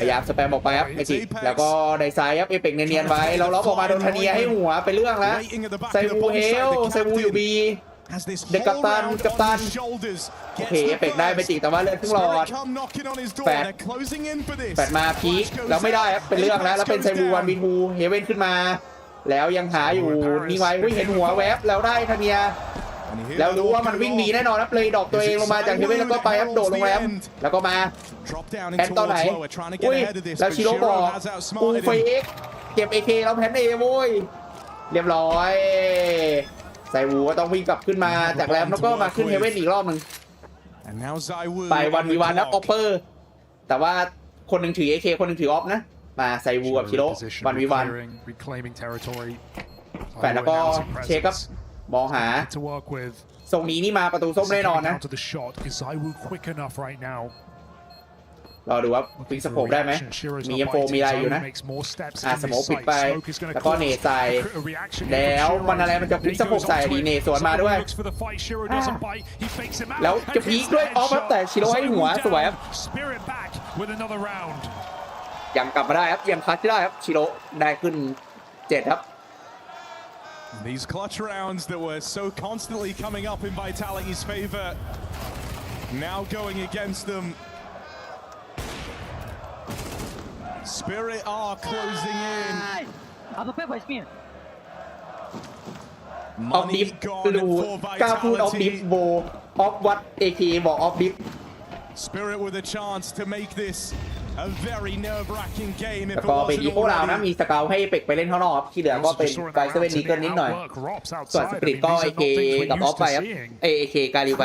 พยายามสแปมออกไปครับเมจิกแล้วก็ในซ้ายครับเอเปกเนียนไว้เราล็อกออกมาโดนธานีให้หัวไปเรื่องแล้วไซวูเฮลไซวูอยู่บีเด็กกัปตันโอเคเอเปกได้เมจิกแต่ว่าเลือดครึ่งหลอดแฟดมาพีคแล้วไม่ได้ครับเป็นเรื่องแล้วเป็นไซวูวันวินฮูเฮเว่นขึ้นมาแล้วยังหาอยู่นี่ไว้เห็นหัวแวบแล้วได้ธานีแล้วรู้ว่ามันวิ่งหนีแน่นอนครับเลยดอกตัวเองลงมาจากเฮเว่นแล้วก็ไปครับโดดลงแรมแล้วก็มาแพนตอนไหนอุ้ยแล้วชิโร่บอกกูเฟกเก็บ AK แล้วแพนเอโว้ยเรียบร้อยไซวูก็ต้องวิ่งกลับขึ้นมาจากแรมแล้วก็มาขึ้นเฮเว่นอีกรอบนึงไปวันวีวันนะออปเปอร์แต่ว่าคนหนึ่งถือ AK คนหนึ่งถือออฟนะมาไซวูกับชิโร่วันวีวันแฟนแล้วก็เช็คครับมองหาทรงนี้นี่มาประตูส้มแน่นอนนะรอดูว่าปิงสโคปได้ไหมมีเอฟโฟมีอะไรอยู่นะสโมกปิดไปแล้วก็เนตใส่แล้วมันอะไรมันจะปิงสโคปใส่ดีเนตสวนมาด้วยแล้วจะพีคด้วยออฟแต่ชิโร่ให้หัวสวยครับยังกลับมาได้ครับยังคัดได้ครับชิโร่ได้ขึ้น7ครับ These clutch rounds that were so constantly coming up in Vitality's favor now going against them. Spirit are closing in. ออฟดิฟดูกล้าพูดออฟดิฟโบออฟวัด AK บอกออฟดิฟ Spirit with a chance to make this A very nerve-wracking game. แล้วก็เป็นอีโก้ดาวนะมีสเกลให้เป็กไปเล่นข้างนอกที่เหลือก็เป็นไกด์เซเว่นดีเกิลนิดหน่อยส่วนสปริตก็เอเคกับออฟไปครับเอเคกาลิวไป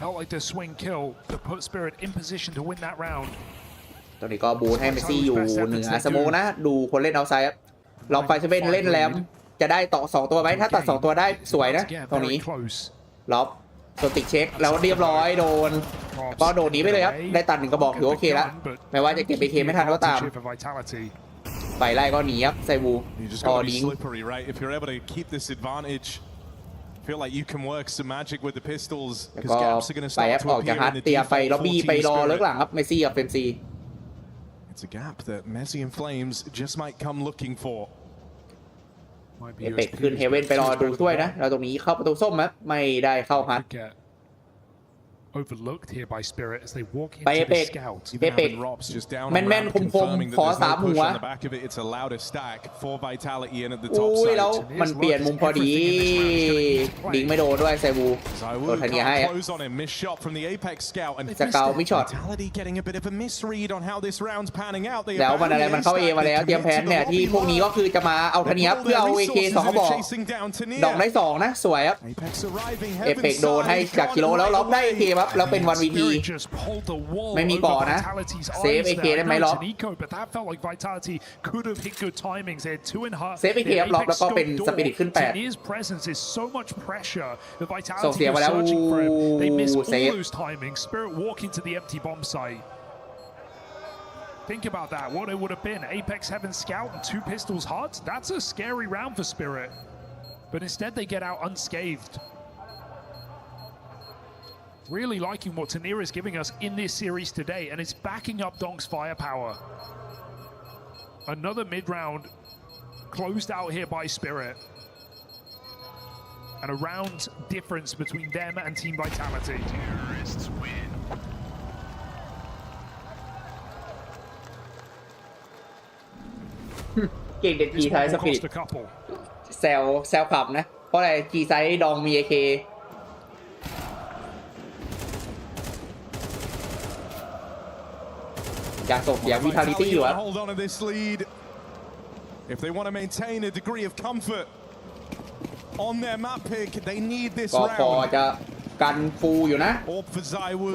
Felt like the swing kill that put Spirit in position to win that round. ตอนนี้ก็บูทให้เมสซี่อยู่เหนือสโมนะดูคนเล่นเอาไซด์ครับลองไฟเซเว่นเล่นแล้วจะได้ต่อ2ตัวไหมถ้าตัด2ตัวได้สวยนะตรงนี้ล็อบตัวติดเช็คแล้วเรียบร้อยโดนก็โดนหนีไปเลยครับได้ตัด1กระบอกถือโอเคแล้วแม้ว่าจะเก็บไปเคไม่ทันก็ตามไปไล่ก็หนีครับไซบูพอดิ้งfeel like you can work some magic with the pistols แล้วก็ไปแอปออกจากฮัทเตียไปล็อบบี้ไปรอเลิกหลังครับเมสซี่กับเฟมซี It's a gap that Messi and Flames just might come looking for เอเปกขึ้นเฮเว่นไปรอดูด้วยนะเราตรงนี้เข้าประตูส้มครับไม่ได้เข้าฮัทoverlooked here by Spirit as they walk ไป into เอเป the ก scout เอเปกแม่นๆคมๆขอ3หัวอุ้ยแล้วมันเปลี่ยนมุมพอดีดิ้งไม่โดนด้วยไซบูโดนทันทีให้สเกลมิช็อตแล้วมันอะไรมันเข้าเอมาแล้วเตรียมแผนเนี่ยที่พวกนี้ก็คือจะมาเอาทันทีครับเพื่อเอาเอเค2กระบอกดอกได้2นะสวยครับเอเปกโดนให้จากกิโลแล้วล็อกได้เคครับแล้วเป็นวันวีทีไม่มีก่อนะเซฟเอเคได้ไหมล็อกเซฟเอเคครับล็อกแล้วก็เป็นสปิริตขึ้น8ส่งเสียมาแล้วเซฟ Think about that, what it would have been. Apex having Scout and 2 pistols hot. That's a scary round for Spirit. But instead they get out unscathed. Really liking what Tanir is giving us in this series today, and it's backing up Donk's firepower. Another mid-round closed out here by Spirit. And a round difference between them and Team Vitality. Terrorists win. เก่งเด็ดจีไซส์สปิริตแซวขับนะเพราะอะไรจีไซส์ดองมีเอเคอยากส่งเสียงวิทาลิตี้อยู่ครับ If they want to maintain a degree of comfort on their map pick, they need this ก็พอ round. จะกันฟูอยู่นะ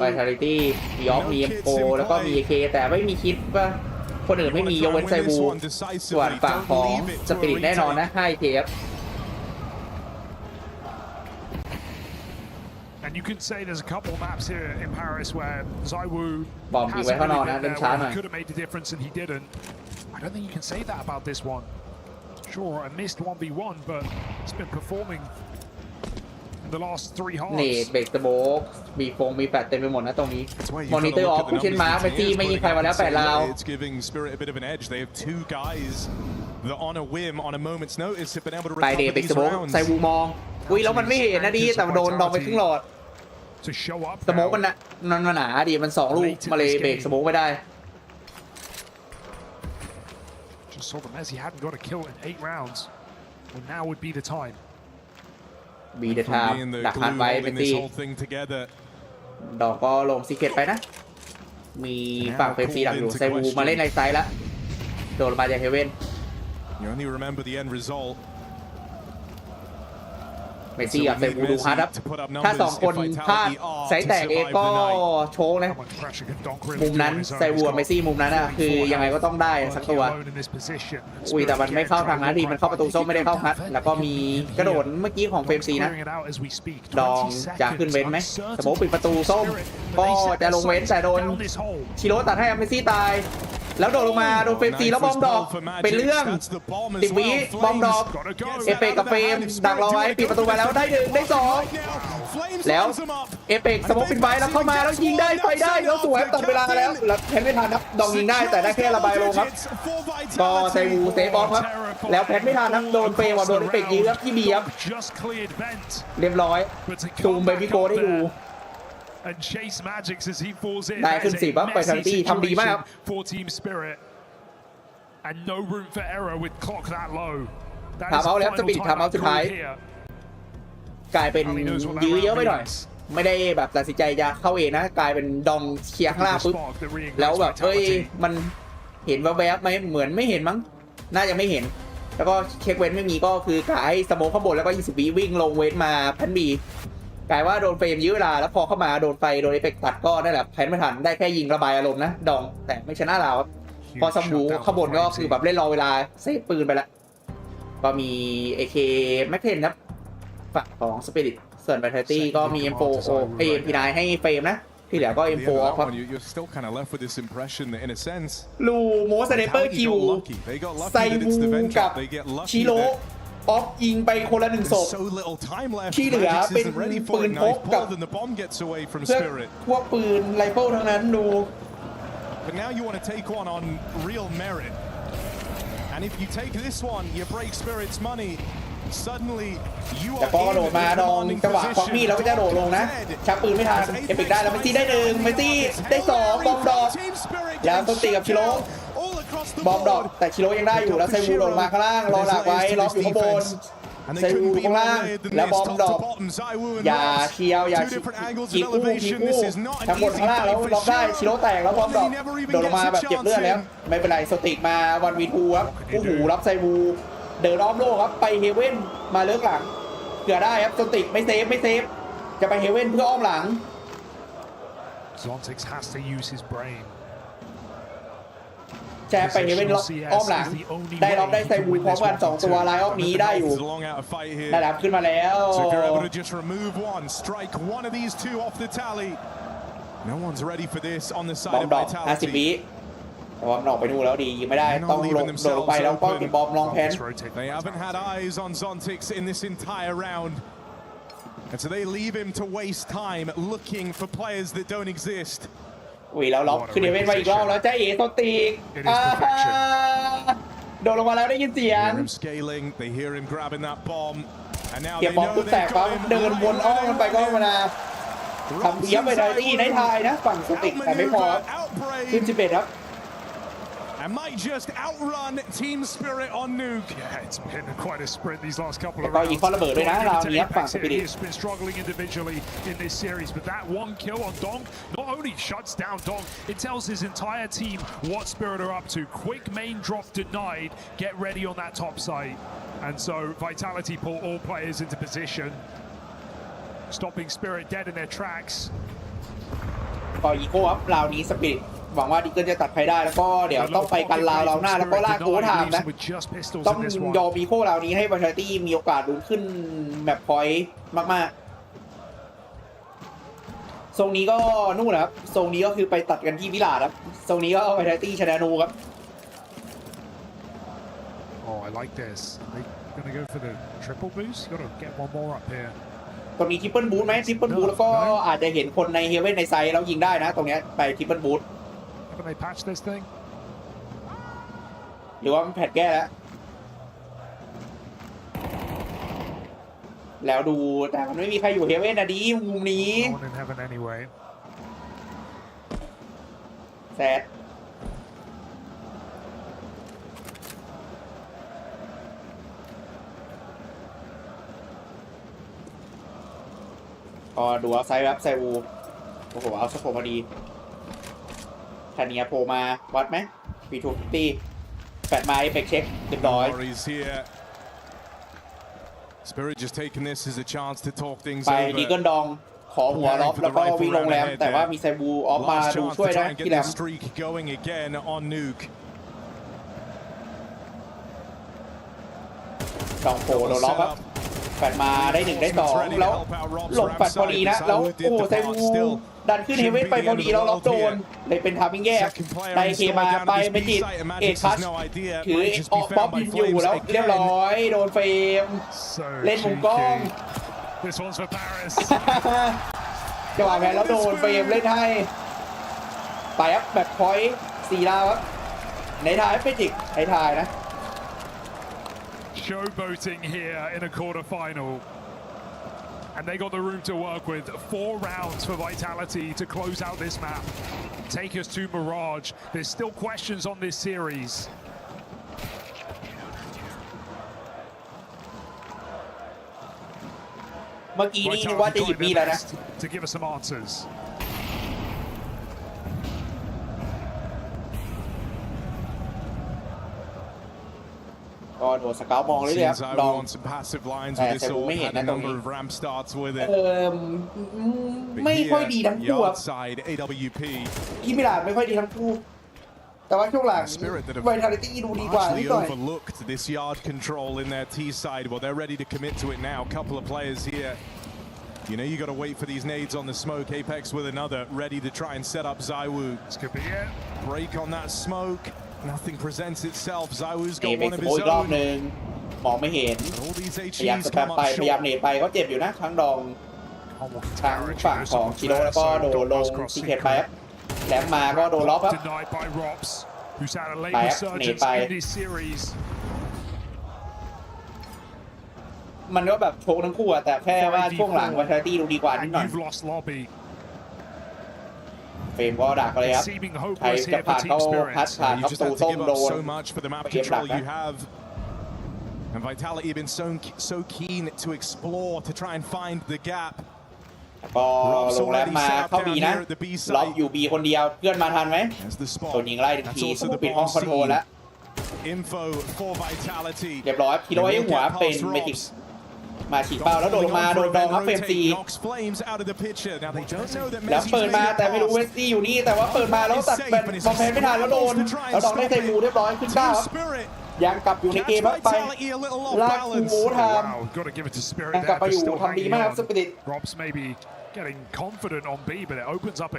วิทาลิตี้มีออฟมีเอ็มโอแล้วก็มีเอเคแต่ไม่มีคิดว่าคนอื่นไม่มียกเว้นไซบูส่วนฝั่งของสปิริตแน่นอนนะให้เคฟ And you can say there's a couple of maps here in Paris where Zaiwu บอมยิงไว้ข้างนอกนะเล่นช้าหน่อย could have made the difference and he didn't. I don't think you can say that about this one. Sure, I missed 1v1, but it's been performing in the last 3 halves. เนตเบรกสโมกมีฟงมีแฟลชเต็มไปหมดนะตรงนี้มอนิเตอร์ออฟผู้เช่นมาร์คเมสซี่ไม่ยิงใครมาแล้ว8ราว It's giving Spirit a bit of an edge. They have 2 guys that on a whim, on a moment's notice, have been able to ไปเด recover เบรก these สโมก rounds. ไซบูมองอุ้ยแล้วมันไม่เห็นนะดีแต่โดนดองไปครึ่งหลอดสโมกมันหนาดีมัน2 ลูกมาเลยเบรกสโมกไม่ได้ Just saw the Messi hadn't got a kill in 8 rounds. Well, now would be the time. บีเดทามดักฮันไว้เมสซี่ดอกก็ลงซีเกตไปนะมีฝั่งเฟรมซีดักอยู่ไซบูมาเล่นในไซด์แล้วโดนมาจากเฮเว่น You only remember the end result. เมสซี่กับไซบูดูฮาร์ดครับถ้า2 คนพลาดไซส์แตกเองก็โชว์นะมุมนั้นไซบูกับเมสซี่มุมนั้นอ่ะคือยังไงก็ต้องได้สักตัวอุ้ยแต่มันไม่เข้าทางนั้นดีมันเข้าประตูส้มไม่ได้เข้าฮัทแล้วก็มีกระโดดเมื่อกี้ของเฟรมซีนะดองจะขึ้นเว้นไหมสโมกปิดประตูส้มก็จะลงเว้นแต่โดนชิโร่ตัดให้เมสซี่ตายแล้วโดดลงมาโดนเฟรมซีแล้วบอมดอกเป็นเรื่อง10 วิบอมดอกเอเปกกับเฟรมดักรอไว้ปิดประตูไปแล้วได้1ได้2แล้วเอเปกสโมกปิดไว้แล้วเข้ามาแล้วยิงได้ไปได้แล้วสวยตัดเวลาแล้วแพนไม่ทันครับดองยิงได้แต่ได้แค่ระบายลงครับก็ไซวูเซฟบอลครับแล้วแพนไม่ทันครับโดนเฟรมโดนเอเปกยิงครับที่บีครับเรียบร้อยซูมไปพี่โกได้ดู And Chase Magics as he falls in. ได้ขึ้น10ครับไปทันทีทำดีมากครับ for Team Spirit. And no room for error with clock that low. ทำเอาแล้วสปีดทำเอาสุดท้ายกลายเป็นยื้อเยอะไปหน่อย ไม่ได้แบบตัดสินใจจะเข้าเองนะกลายเป็นดองเคลียร์ข้างล่างปุ๊บแล้วแบบเฮ้ยมันเห็นแวบๆไหมเหมือนไม่เห็นมั้งน่าจะไม่เห็นแล้วก็เช็คเว้นไม่มีก็คือกายสโมคข้างบนแล้วก็20 วิวิ่งลงเว้นมาแพนบีกลายว่าโดนเฟรมยื้อเวลาแล้วพอเข้ามาโดนไฟโดนเอฟเฟกต์ตัดก็นั่นแหละแพนไม่ทันได้แค่ยิงระบายอารมณ์นะดองแต่ไม่ชนะเราครับพอสมูข้างบนก็คือแบบเล่นรอเวลาเซฟปืนไปละก็มี AK แม็กเทนครับฝั่งของสปิริตส่วน Vitality ก็มี M4 MP9 ให้เฟรมนะที่เหลือก็ M4 ครับลูโมสไนเปอร์คิวไซวูกับชิโร่ออฟยิงไปคนละ1 ศพที่เหลือเป็นปืนพกกับเพื่อพวกปืนไรเฟิลทั้งนั้นดู But now you want to take one on real merit. And if you take this one, you break Spirit's money. Suddenly, you แต่ are พอกระโดดมาดองจังหวะควักมีดแล้วก็จะโดดลงนะชักปืนไม่ทันเอฟเฟกได้แล้วเมสซี่ได้1เมสซี่ได้2บอมดอกแล้วต้นตีกับชิโร่บอมดอกแต่ชิโร่ยังได้อยู่แล้วไซวูลงมาข้างล่างรอดักไว้ล็อกอยู่ข้างบนไซวูข้างล่างแล้วบอมดอกอย่าเชียวอย่ากีกู้ทั้งหมดข้างล่างแล้วล็อกได้ชิโร่แตกแล้วบอมดอกโดดลงมาแบบเจ็บเลือดแล้วไม่เป็นไรสติกมา1v2ครับโอ้โหรับไซวูเดินรอบโลกครับไปเฮเว่นมาเลิกหลังเกือได้ครับสติกไม่เซฟจะไปเฮเว่นเพื่ออ้อมหลัง Zontix has to use his brain แชร์ไปเฮเว่นล็อกอ้อมหลังได้ล็อกได้ไซวูพร้อมกัน2ตัวไลน์ออฟนี้ได้อยู่ได้รับขึ้นมาแล้วบอมดอก50 วิแต่ว่ามันออกไปนู่นแล้วดียิงไม่ได้ต้องลงโดดลงไปแล้วก็เก็บบอมลองแพน They haven't had eyes on Zontix in this entire round. And so they leave him to waste time looking for players that don't exist. อุ้ยแล้วล็อกขึ้นเฮเว่นมาอีกรอบแล้วจ้าเอ๋โซติกโดดลงมาแล้วได้ยินเสียงเก็บบอมปุ๊บแตกปั๊บเดินวนอ้อมมันไปก็มานาทำเยียบไปได้ที่ในทายนะฝั่งโซติกแต่ไม่พอขึ้น11ครับAnd might just outrun Team Spirit on Nuke. Yeah, it's been quite a sprint these last couple of ก็ rounds. ยิงข้อระเบิดด้วยนะเราเนี้ยฝั่งสปิริต He has been struggling individually in this series, but that one kill on Dong not only shuts down Dong, it tells his entire team what Spirit are up to. Quick main drop denied. Get ready on that top site, and so Vitality pull all players into position, stopping Spirit dead in their tracks. ก็อีโก้ครับราวนี้สปิริตหวังว่าดิเกิลจะตัดใครได้แล้วก็เดี๋ยวต้องไปกันลาวเราหน้าแล้วก็ลากโก้ถามนะต้องยอมมีโค้ราวนี้ให้บาชาตี้มีโอกาสลุ้นขึ้นแบบพอยต์มากๆทรงนี้ก็นู่นนะครับทรงนี้ก็คือไปตัดกันที่วิลาครับทรงนี้ก็บาชาตี้ชนะนูครับ Oh, I like this. They're gonna go for the triple boost. You gotta get one more up here. ตรงนี้ทริปเปิลบูทไหมทริปเปิลบูทแล้วก็อาจจะเห็นคนในเฮเว่นในไซด์แล้วยิงได้นะตรงนี้ไปทริปเปิลบูท Haven't they patched this thing? หรือว่ามันแพทแก้แล้วดูแต่มันไม่มีใครอยู่เฮเว่นนะดีมุมนี้ No one in heaven anyway. แซดก็ดูเอาไซด์ครับไซวูโอ้โหเอาสโคปพอดีแทนเนียโผล่มาวัดไหมปีทูตีแปดไม้เฟกเช็คเรียบร้อยไปดีเกิลดองขอหัวล็อบแล้วก็วิ่งลงแรมแต่ว่ามีไซบูออฟมาดูช่วยนะที่แรมดองโผล่โดนล็อกครับแปดมาได้1ได้2แล้วหลบแปดพอดีนะแล้วโอ้โหไซบูดันขึ้นเฮเว่นไปพอดีแล้วล็อกโดนเลยเป็นทามิ่งแย่ได้เคมาไปไม่ติดเอกคัชถือออกป๊อปอยู่แล้วเรียบร้อยโดนเฟรมเล่นมุมกล้องจังหวะแพ้แล้วโดนเฟรมเล่นให้ไปครับแบบพอยต์4ดาวครับในทายไม่จิกในทายนะ Showboating here in a quarterfinal, and they got the room to work with. 4 rounds for Vitality to close out this map. Take us to Mirage. There's still questions on this series. เมื่อกี้นี่นึกว่าจะหยิบมีดแล้วนะ To give us some answers. ก็โดนสเกลมองเลยครับลองแต่เซบูไม่เห็นนะตรงนี้ไม่ค่อยดีทั้งคู่ครับที่มิลานไม่ค่อยดีทั้งคู่แต่ว่าช่วงหลัง Vitality ดูดีกว่านิดหน่อย overlooked this yard control in their T side. Well, they're ready to commit to it now. A couple of players here. You know you got to wait for these nades on the smoke. Apex with another, ready to try and set up ZywOo. This could be it. Break on that smoke. Nothing presents itself. ZywOo's got one of his อีกรอบห own. นึ่งมองไม่เห็นพยายามสแปมไปพยายามเนตไปก็เจ็บอยู่นะทั้งดองทั้งฝั่งของชิโร่แล้วก็โดนลงซีเคทไปครับแหลมมาก็โดนล็อกครับ Denied by Rops, who's had a late ไปครับเนต resurgence ไป in this series. มันก็แบบโชว์ทั้งคู่อะแต่แค่ว่าช่วงหลัง Vitality ดูดีกว่านิดหน่อย You've lost lobby. เฟรมก็ดักเลยครับใครจะผ่านเข้าพัดผ่านเข้าประตูส้มโดน So much for the map เกมดัก control นะ you have. And Vitality have been so keen to explore, to try and find the gap. ก็ลงแรมมาเข้าบีนะล็อกอยู่บีคนเดียวเพื่อนมาทันไหมโดนยิงไล่ทันทีปิดห้องคอนโทรลแล้ว Info for Vitality เรียบร้อยคิโร่ให้หัวเป็นเมจิกมาฉีดเป้าแล้วโดดลงมาโดนดองครับเฟรมซีแล้วเปิดมาแต่ไม่รู้เวสตี้อยู่นี่แต่ว่าเปิดมาแล้วตัดแบนบอลแพนไม่ทันแล้วโดนแล้วดองได้เซมูเรียบร้อยขึ้นก้าวยังกลับอยู่ในเกมครับไปลากคูโมทามยังกลับไปอยู่ทำดีมากครับสปิริต Robs maybe getting confident on B, but it opens up a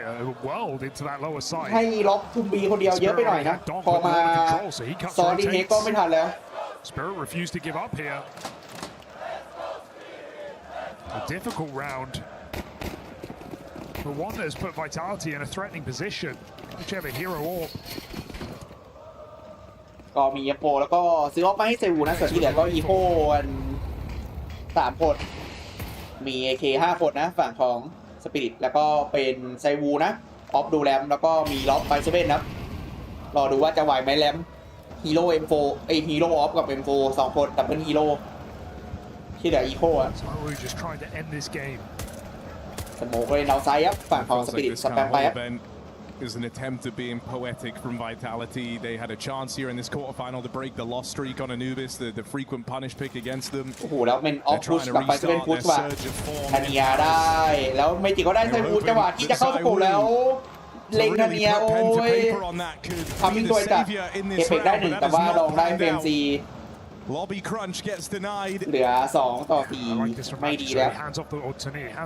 world into that lower side. ให้ล็อกคุมบีคนเดียวเยอะไปหน่อยนะพอมาซอดีเทคก็ไม่ทันแล้ว Spirit refused to give up here. A difficult round, but one that has put Vitality in a threatening position. Whichever hero orb. ก็มีเอฟโฟแล้วก็ซื้อออฟมาให้เซวูนะส่วนที่เหลือก็อีโคกัน3 คนมี AK 5 คนนะฝั่งของสปิริตแล้วก็เป็นไซวูนะออฟดูแรมแล้วก็มีล็อกไปเซเว่นนะรอดูว่าจะไหวไหมแรมฮีโร่ M4 ฮีโร่ออฟกับ M4 2 คนดับเบิลฮีโร่ที่เหลืออีโคอะสโมกเลยเอาไซด์ครับฝั่งของสปิริตสแปมไปครับis an attempt at being poetic from Vitality. They had a chance here in this quarterfinal to break the loss streak on Anubis, the frequent punish pick against them. โอ้โหแล้วเป็นออฟพุชกับไปเซเว่นพุชว่ะธานียาได้แล้วเมจิก็ได้ไซวูจังหวะที่จะเข้าสกูลแล้วเล็งธานียาโอ้ยทำมิ่งตัวจัดเอฟเฟกได้1แต่ว่าลองได้เฟรมซีLobby crunch gets denied. เหลือ2 ต่อ 4ไม่ดีแล้ว hands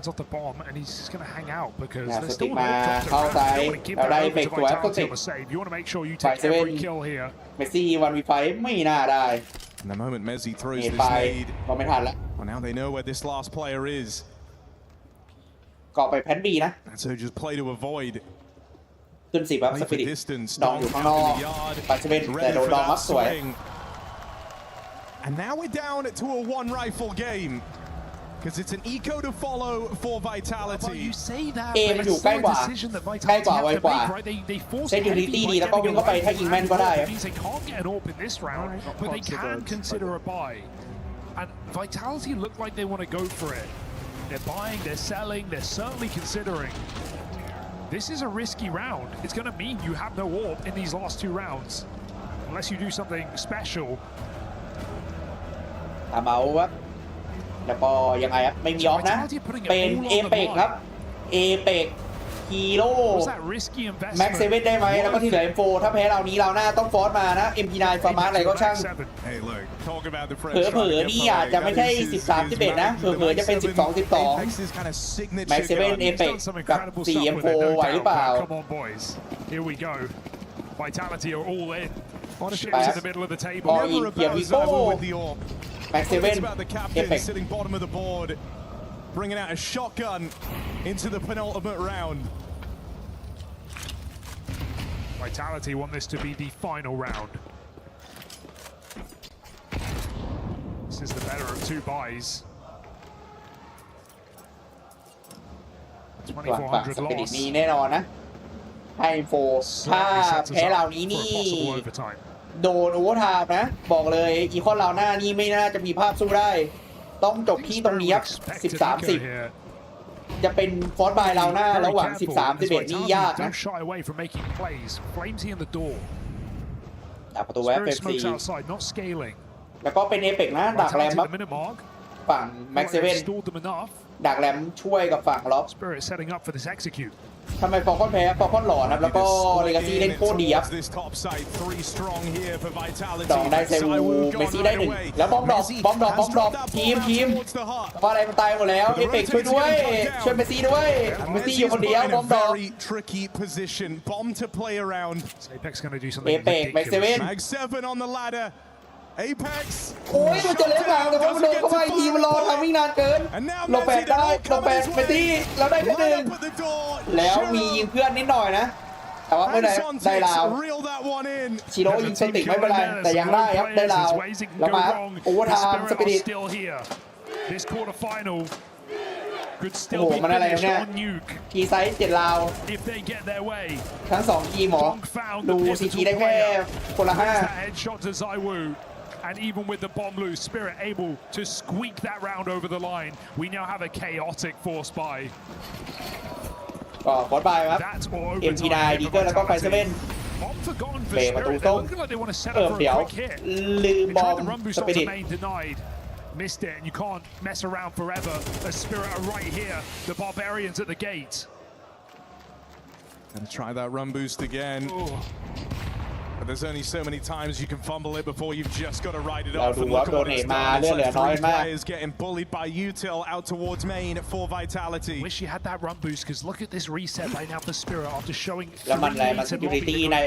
off the bomb and he's just going to hang out because สติ๊กมาเข้าซ้ายแล้วได้เฟกสวยก็ติดฝ่ายเซเว่นเมสซี่1v5 ไม่น่าได้ In the moment Messi throws this nade ก็ไม่ทันแล้ว Well now they know where this last player is. ก็ไปแพนบีนะ So just play to avoid. ขึ้น10ครับสปิริตดองอยู่ข้างนอกฝ่ายเซเว่นแต่โดนดองมักสวยAnd now we're down to a one rifle game because it's an eco to follow for Vitality. เอมันอยู่ใกล้กว่าไวกว่าเซนยูนิตี้ดีแล้วก็วิ่งเข้าไปถ้ายิงแม่นก็ได้ They can't get an AWP in this round, but they can consider a buy. And Vitality look like they want to go for it. They're buying, they're selling, they're certainly considering. This is a risky round. It's going to mean you have no AWP in these last 2 rounds, unless you do something special. ทำเอาครับแล้วก็ยังไงครับไม่มีออฟนะเป็นเอเปกครับเอเปกฮีโร่แม็กเซเว่นได้ไหมแล้วก็ที่เหลือ M4 ถ้าแพ้เรานี้เราหน้าต้องฟอร์สมานะ MP9 ฟาร์มาอะไรก็ช่างเผลอๆนี่อาจจะไม่ใช่13-11นะเผลอๆจะเป็น12-12แม็กเซเว่นเอเปกกับ4 M4 ไหวหรือเปล่า Vitality are all in. Back. In the middle of the table. Here we go. Max 7 about the captain sitting bottom of the board, bringing out a shotgun into the penultimate round. Vitality want this to be the final round. This is the better of 2 buys. 2,400 loss. นี้แน่นอนนะให้โฟถ้าแพ้เรานี้นี่โดนโอเวอร์ไทม์นะบอกเลยอีคอนเราหน้านี่ไม่น่าจะมีภาพสู้ได้ ต้องจบที่ตรงนี้ครับ13-10จะเป็นฟอร์สบายเราหน้าระหว่าง13-11นี่ยากนะจากประตูแวฟเอฟซีแล้วก็เป็นเอเปกนะดักแรมครับฝั่งแม็กเซเว่นดักแรมช่วยกับฝั่งล็อบทำไมฟอลคอนแพ้ฟอลคอนหล่อนะแล้วก็เลกาซี่เล่นโคตรดีครับดองได้เซวูเมซี่ได้1แล้วบอมดอกทีมเพราะอะไรมันตายหมดแล้วเอเปกช่วยด้วยช่วยเมซี่ด้วยเมซี่อยู่คนเดียวบอมดอกเอเปกแม็กเซเว่นโอ้ยมันจะเล่นหลังแต่ว่ามันโดนเข้าไปทีมันรอทำวิ่งนานเกินลงแปดได้ลงแปดไปที่เราได้แค่1แล้วมียิงเพื่อนนิดหน่อยนะแต่ว่าไม่ได้ลาวชิโร่ยิงสติไม่เป็นไรแต่ยังได้ครับได้ลาวแล้วมาโอเวอร์ไทม์สปิริตโอ้โหมันอะไรเนี่ยทีไซส์7ลาวทั้ง2ทีมหมอดูซีทีได้แค่คนละ5 And even with the bomb loose, Spirit able to squeak that round over the line. We now have a chaotic force buy. ก็ฟอร์สบายครับเอ็มพีไนดีเกิลแล้วก็ไฟเซเว่นเบรประตูส้มเดี๋ยวลืมบอมสปิริต Missed it, and you can't mess around forever. As Spirit are right here, the Barbarians at the gate. Gonna try that run boost again. But there's only so many times you can fumble it before you've just got to ride it off. And look at what it's done. It's like 3 players getting bullied by Util out towards main at 4 vitality. Wish you had that run boost, because look at this reset by now for Spirit after showing. แล้วมันอะไรมัน security ใน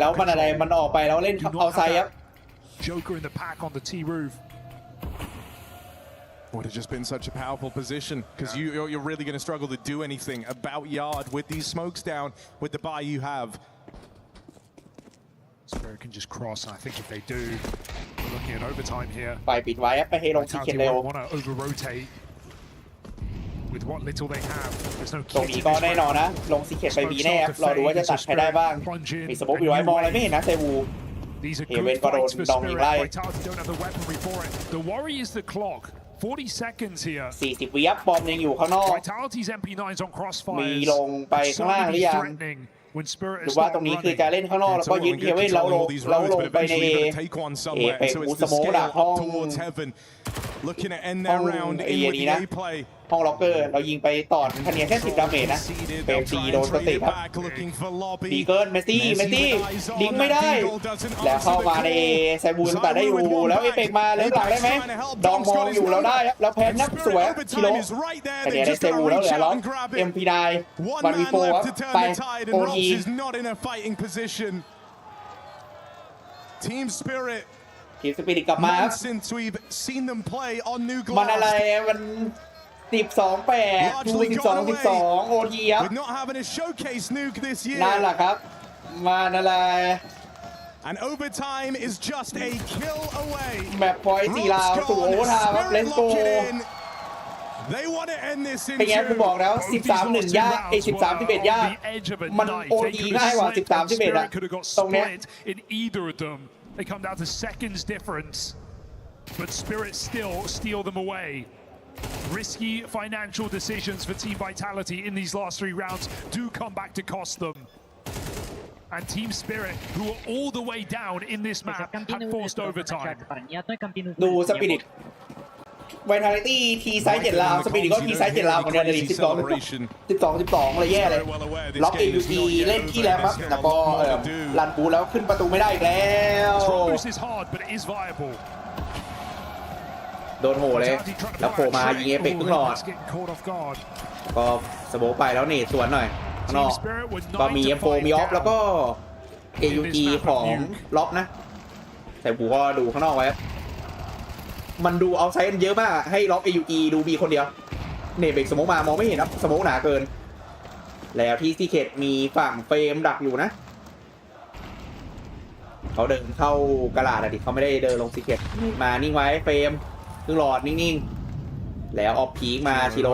แล้วมันอะไรมันออกไปแล้วเล่นเอาไซด์ครับ Joker in the pack on the T roof. Would have just been such a powerful position, because you're really going to struggle to do anything about yard with these smokes down with the buy you have. Spirit can just cross, and I think if they do, we're looking at overtime here. ไปปิดไว้ไปให้ลงซีเคนเร็ว want to over rotate with what little they have. There's no ตรงนี้ก็แน่นอนนะลงซีเคนไปบีแน่ครับรอดูว่าจะตัดใครได้บ้างมีสโมกอยู่ไว้มองอะไรไม่เห็นนะเซวูเฮเว่นก็โดนดองยิงไล่ The worry is the clock. 40 seconds here. 40 วิบอมยังอยู่ข้างนอก Vitality's MP9s on crossfire. มีลงไปข้างล่างหรือยังหรือว่าตรงนี้คือการเล่นข้างนอกแล้วก็ยึดเฮเว่นเราลงไปในเปกมูสโมดักห้องเอนี้นะห้องล็อกเกอร์เรายิงไปต่อคะแนนแค่10ดาเมจนะเปซีโดนสติครับดีเกินเมสซี่ลิงไม่ได้แล้วเข้ามาในไซบูนแต่ได้อยู่แล้วเอเปกมาเล่นหลังได้ไหมดองมองอยู่แล้วได้แล้วแพนนับสวยชิโร่คะแนนได้ไซบูแล้วเหลือล็อก MP9 1v4 ไปโอที Team Spirit ทีมสปิริตกลับมามันอะไรมัน12-8 12-12โอทีครับนั่นแหละครับมันอะไร And overtime is just a kill away แบบพอยต์4ลาวสู่โอเวอร์ไทม์ครับเลนโกเป็นไงผมบอกแล้ว13-1ยาก13-11ยากมันโอทีง่ายกว่า13-11อะตรงเนี้ยThey come down to seconds difference, but Spirit still steal them away. Risky financial decisions for Team Vitality in these last 3 rounds do come back to cost them. And Team Spirit, who are all the way down in this map, have forced overtime. ดูสปิริตVitality ทีไซส์7ลาวสปิริตก็ทีไซส์7ลาวเหมือนกันเลย12อะไรแย่เลยล็อก AUT เล่นที่แล้วครับแล้วก็ลันบูแล้วขึ้นประตูไม่ได้อีกแล้วโดนโหเลยแล้วโผล่มายิงเอเปกครึ่งหลอดก็สโมไปแล้วเนตสวนหน่อยข้างนอกก็มี M4 มีออฟแล้วก็ AUT ของล็อกนะแต่บูก็ดูข้างนอกไว้มันดูเอาไซส์เยอะมากให้ล็อก AUE ดูบีคนเดียวเนเบกสโมกมามองไม่เห็นครับสโมกหนาเกินแล้วที่ซีเคทมีฝั่งเฟรมดักอยู่นะเขาเดินเข้ากระดาษดิเขาไม่ได้เดินลงซีเคทมานิ่งไว้เฟรมคือหลอดนิ่งๆแล้วออฟพีคมาชิโร่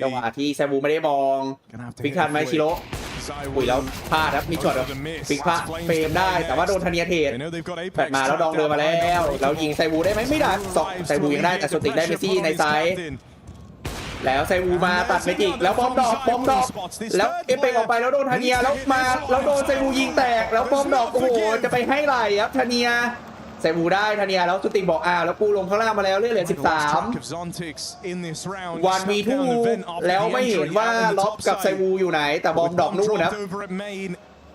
จังหวะที่แซบูไม่ได้มองฟิกทันไหมชิโร่ อุ้ยแล้วพลาดครับมีช็อตปิกพลาดเฟรมได้แต่ว่าโดนธเนียเทรดแปดมาแล้วดองเดินมาแล้วแล้วยิงไซวูได้ไหมไม่ได้ไซวูยังได้แต่สติกได้เมซี่ในไซด์แล้วไซวูมาตัดเมจิกแล้วบอมดอกแล้วเอฟเปออกไปแล้วโดนธเนียแล้วมาแล้วโดนไซวูยิงแตกแล้วบอมดอกโอ้โหจะไปให้ไหลครับธเนียไซวูได้ธเนียแล้วสติกบอกแล้วกูลงข้างล่างมาแล้วเลือดเหลือ13วันมีทูแล้วไม่เห็นว่าล็อบกับไซวูอยู่ไหนแต่บอมดอกนู่นนะ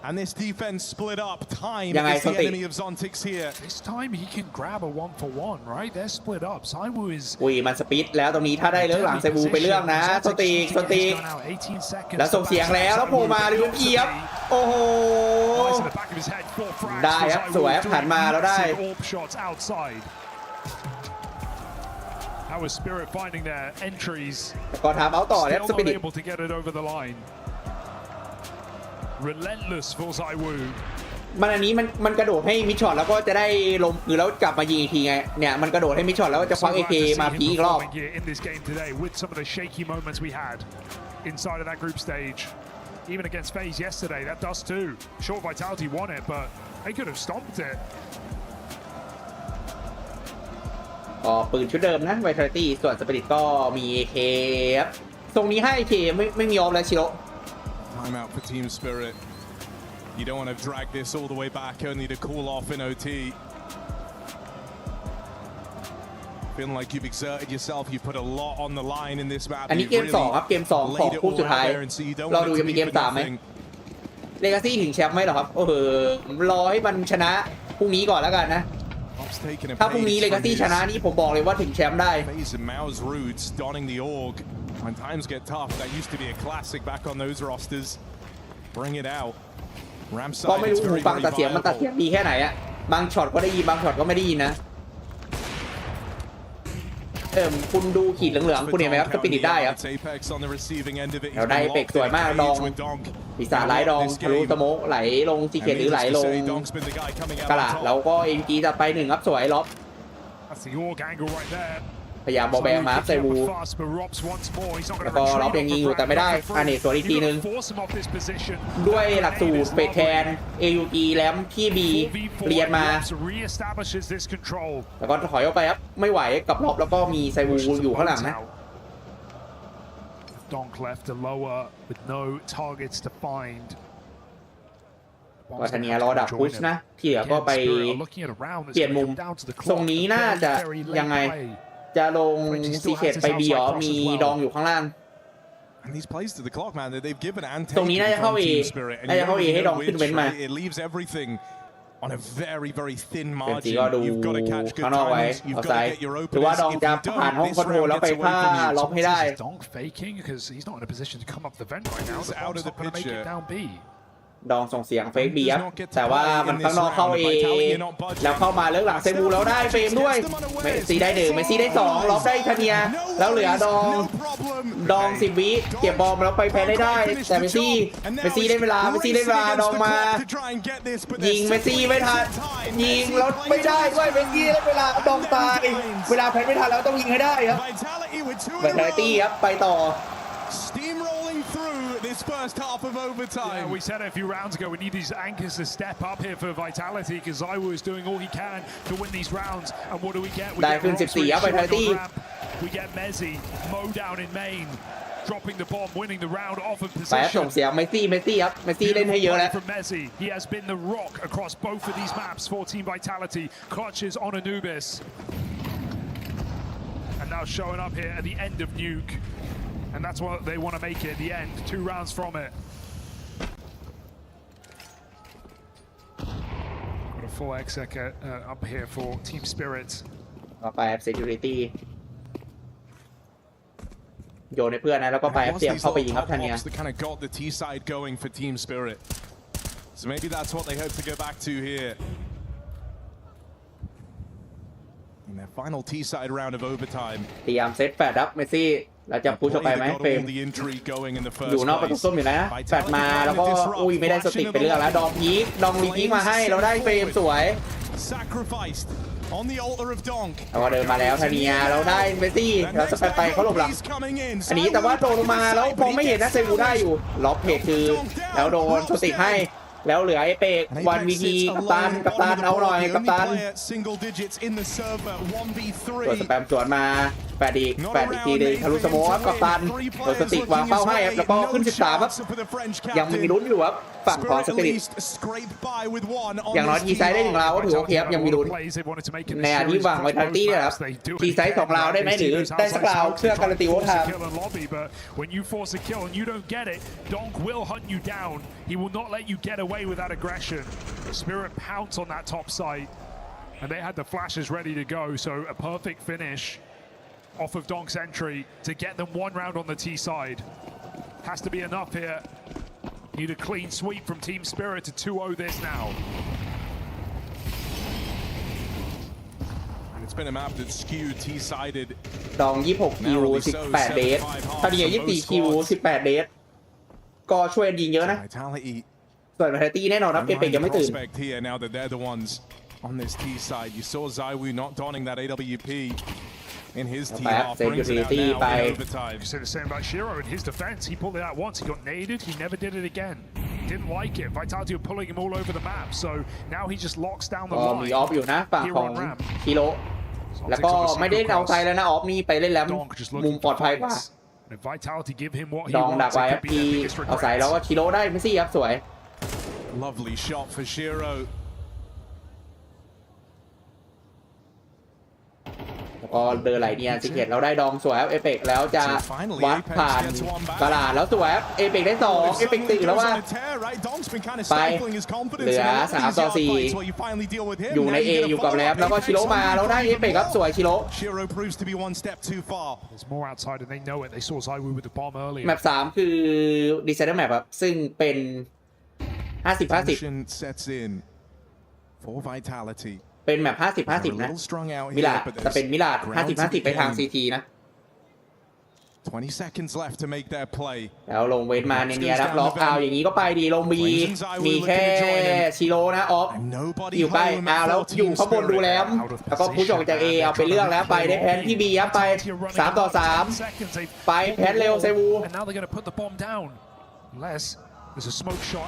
And this defense split up. Time is the enemy of Zontics here. This time he can grab a 1-for-1, right? They're split up. Saiwu is. อุ้ยมันสปีดแล้วตรงนี้ถ้าได้เรื่องหลังไซวูไปเรื่องนะสติแล้วส่งเสียงแล้วโผล่มาเลยลูกเกียบโอ้โหได้ครับสวยผ่านมาแล้วได้ How is Spirit finding their entries? ก็ทำเอาต่อแล้วสปิริต able to get it over the line. Relentless for Saiwu. มันอันนี้มันกระโดดให้มิดช็อตแล้วก็จะได้ลงคือแล้วกลับมายิงอีกทีไงเนี่ยมันกระโดดให้มิดช็อตแล้วจะคว้า AK มาพีอีกรอบ In this game today with some of the shaky moments we had inside of that group stage, even against FaZe yesterday, that does too. Sure, Vitality won it, but they could have stomped it. ปืนชุดเดิมนะ Vitality ส่วนสปิริตก็มี AK ครับตรงนี้ให้ AK ไม่มีออฟแล้วชิโร่ Time out for Team Spirit. You don't want to drag this all the way back, only to cool off in OT. Feeling like you've exerted yourself, you put a lot on the line in this map. อันนี้เกม2ครับเกม2ของคู่สุดท้ายเราดูยังมีเกม3ไหม Legacy ถึงแชมป์ไหมหรอครับโอ้โหรอให้มันชนะพรุ่งนี้ก่อนแล้วกันนะถ้าพรุ่งนี้ Legacy ชนะนี่ผมบอกเลยว่าถึงแชมป์ได้ MOUZ roots donning the org. When times get tough, that used to be a classic back on those rosters. Bring it out. ก็ไม่รู้หูฟังตัดเสียงมันตัดเสียงดีแค่ไหนอะบางช็อตก็ได้ยินบางช็อตก็ไม่ได้ยินนะคุณดูขีดเหลืองๆคุณเห็นไหมครับสปิริตได้ครับเราได้เป็กสวยมากดองปีศาจไหลดองทะลุสโมกไหลลงซีเกตหรือไหลลงกระดาษแล้วก็เอ็มจีจะไป1ครับสวยล็อบพยายามบอลแบงมาใส่วูแล้วก็ล็อบยังยิงอยู่แต่ไม่ได้อันนี้สวนอีกทีนึงด้วยหลักสูตรเฟดแคนAUG แลมที่บีเรียนมาแล้วก็ถอยออกไปครับไม่ไหวกับล็อบแล้วก็มีไซวูอยู่ข้างหลังนะวัฒนีรอดักพุชนะที่เหลือก็ไปเปลี่ยนมุมตรงนี้น่าจะยังไงจะลงซีเคทไปบีอ๋อมีดองอยู่ข้างล่างตรงนี้น่าจะเข้าเอให้ดองขึ้นเว้นมาเป็นสีก็ดูข้างนอกไว้เอาไซด์หรือว่าดองจะผ่านห้องคอนโทรลแล้วไปผ้าล็อกให้ได้ดองส่งเสียงเฟกบีครับแต่ว่ามันข้างนอกเข้าเอแล้วเข้ามาเลิกหลังเซบูแล้วได้เฟรมด้วยเมซี่ได้1เมซี่ได้2ล็อกได้ธเนียแล้วเหลือดอง10วิเก็บบอลแล้วไปแพ้ได้แต่เมซี่ได้เวลาดองมายิงเมซี่ไม่ทันยิงแล้วไม่ได้ด้วยเมซี่ได้เวลาดองตายเวลาแพ้ไม่ทันแล้วต้องยิงให้ได้ครับVitality ครับไปต่อSteamrolling through this first half of overtime. Yeah, we said it a few rounds ago. We need these anchors to step up here for Vitality because Zaiwu is doing all he can to win these rounds. And what do we get? We get Vitality. We get Mezzi, Mo down in main, dropping the bomb, winning the round off of ไป position. ส่งเสียงเมซี่ครับเมซี่เล่นให้เยอะแล้ว From Mezzi, he has been the rock across both of these maps for Team Vitality. Clutches on Anubis, and now showing up here at the end of Nuke. And that's what they want to make it at the end. 2 rounds from it. Got a full exec up here for Team Spirit. ก็ไป Security โยนให้เพื่อนนะแล้วก็ไปเตรียมเข้าไปยิงครับทันเนีย kind of got the T side going for Team Spirit. So maybe that's what they hope to go back to here. In their final T side round of overtime. เตรียมเซตแฟดครับเมซี่เราจะพุชออกไปไหมเฟรมอยู่นอกประตูส้มอยู่นะแฟดมาแล้วก็อุ้ยไม่ได้สติกไปเรื่องแล้วดองรีพีคมาให้เราได้เฟรมสวย on the altar of Donk เราเดินมาแล้วทานียเราได้เมสซี่แล้วสเปนไปเขาหลบหลังอันนี้แต่ว่าโดนลงมาแล้วมองไม่เห็นนะเซวูได้อยู่ล็อกเพจคือแล้วโดนโชติให้แล้วเหลือเอเปกวันวีทีกัปตันเอาหน่อยกัปตันตัวสแปมสวนมาแปดอีกทีนึงทะลุสโมครับกัปตันตัวสติกวางเป้าให้แล้วก็ขึ้น13ครับยังมีลุ้นอยู่ครับฝั่งของสปิริตอย่างน้อยทีไซด์ได้1ราวก็ถือโอเคครับยังมีลุ้นในอันที่วางไว้ทันตี้ครับทีไซด์2ราวได้ไหมหรือได้สักราวเพื่อการันตีโอทาม When you force a kill and you don't get it, Donk will hunt you down. He will not let you get away with that aggression. Spirit pounce on that top side, and they had the flashes ready to go. So a perfect finish off of Donk's entry to get them one round on the T side. Has to be enough here. Need a clean sweep from Team Spirit to 2-0 this now. It's been a map that's skewed T-sided. ดอง26คิว18เดททานีย24คิว18เดทก็ช่วยยิงเยอะนะส่วนแพตตี้แน่นอนนะเอเปกยังไม่ตื่น Now that they're the ones on this T side, you saw ZywOo not donning that AWP in his T half, brings it out now in overtime. You said the same about Shiro in his defense. He pulled it out once, he got naded, he never did it again. Didn't like it. Vitality were pulling him all over the map, so now he just locks down the line. มีออฟอยู่นะฝั่งของคิโลแล้วก็ไม่ได้เอาไซแล้วนะออฟนี่ไปเล่นแล้วมุมปลอดภัยกว่าดองดักไว้ครับพีเอาไซแล้วก็คิโลได้ไม่ซี่ครับสวย Lovely shot for Shiro. แล้วก็เดินไหลเนียนสิเกตเราได้ดองสวยครับเอเปกแล้วจะวัดผ่านตลาดแล้วสวยครับเอเปกได้2เอเปกตื่นแล้วว่าไปเหลือ3-4อยู่ใน A อยู่กับแรมแล้วก็ชิโร่มาแล้วได้เอเปกครับสวยชิโร่แมป3คือดีไซเนอร์แมปครับซึ่งเป็น50-50เป็นแมป50-50นะมิลาดจะเป็นมิลาด50-50ไปทาง CT นะ20 seconds left to make their play แล้วลงเวทมาเนียรับล็อกเอาอย่างนี้ก็ไปดีลงบีมีแค่ชิโร่นะออฟอยู่ใกล้เอาแล้วอยู่ข้างบนดูแล้วก็พุชออกจาก A เอาไปเลือกแล้วไปได้แพนที่บีครับไป3-3ไปแพนเร็วเซวู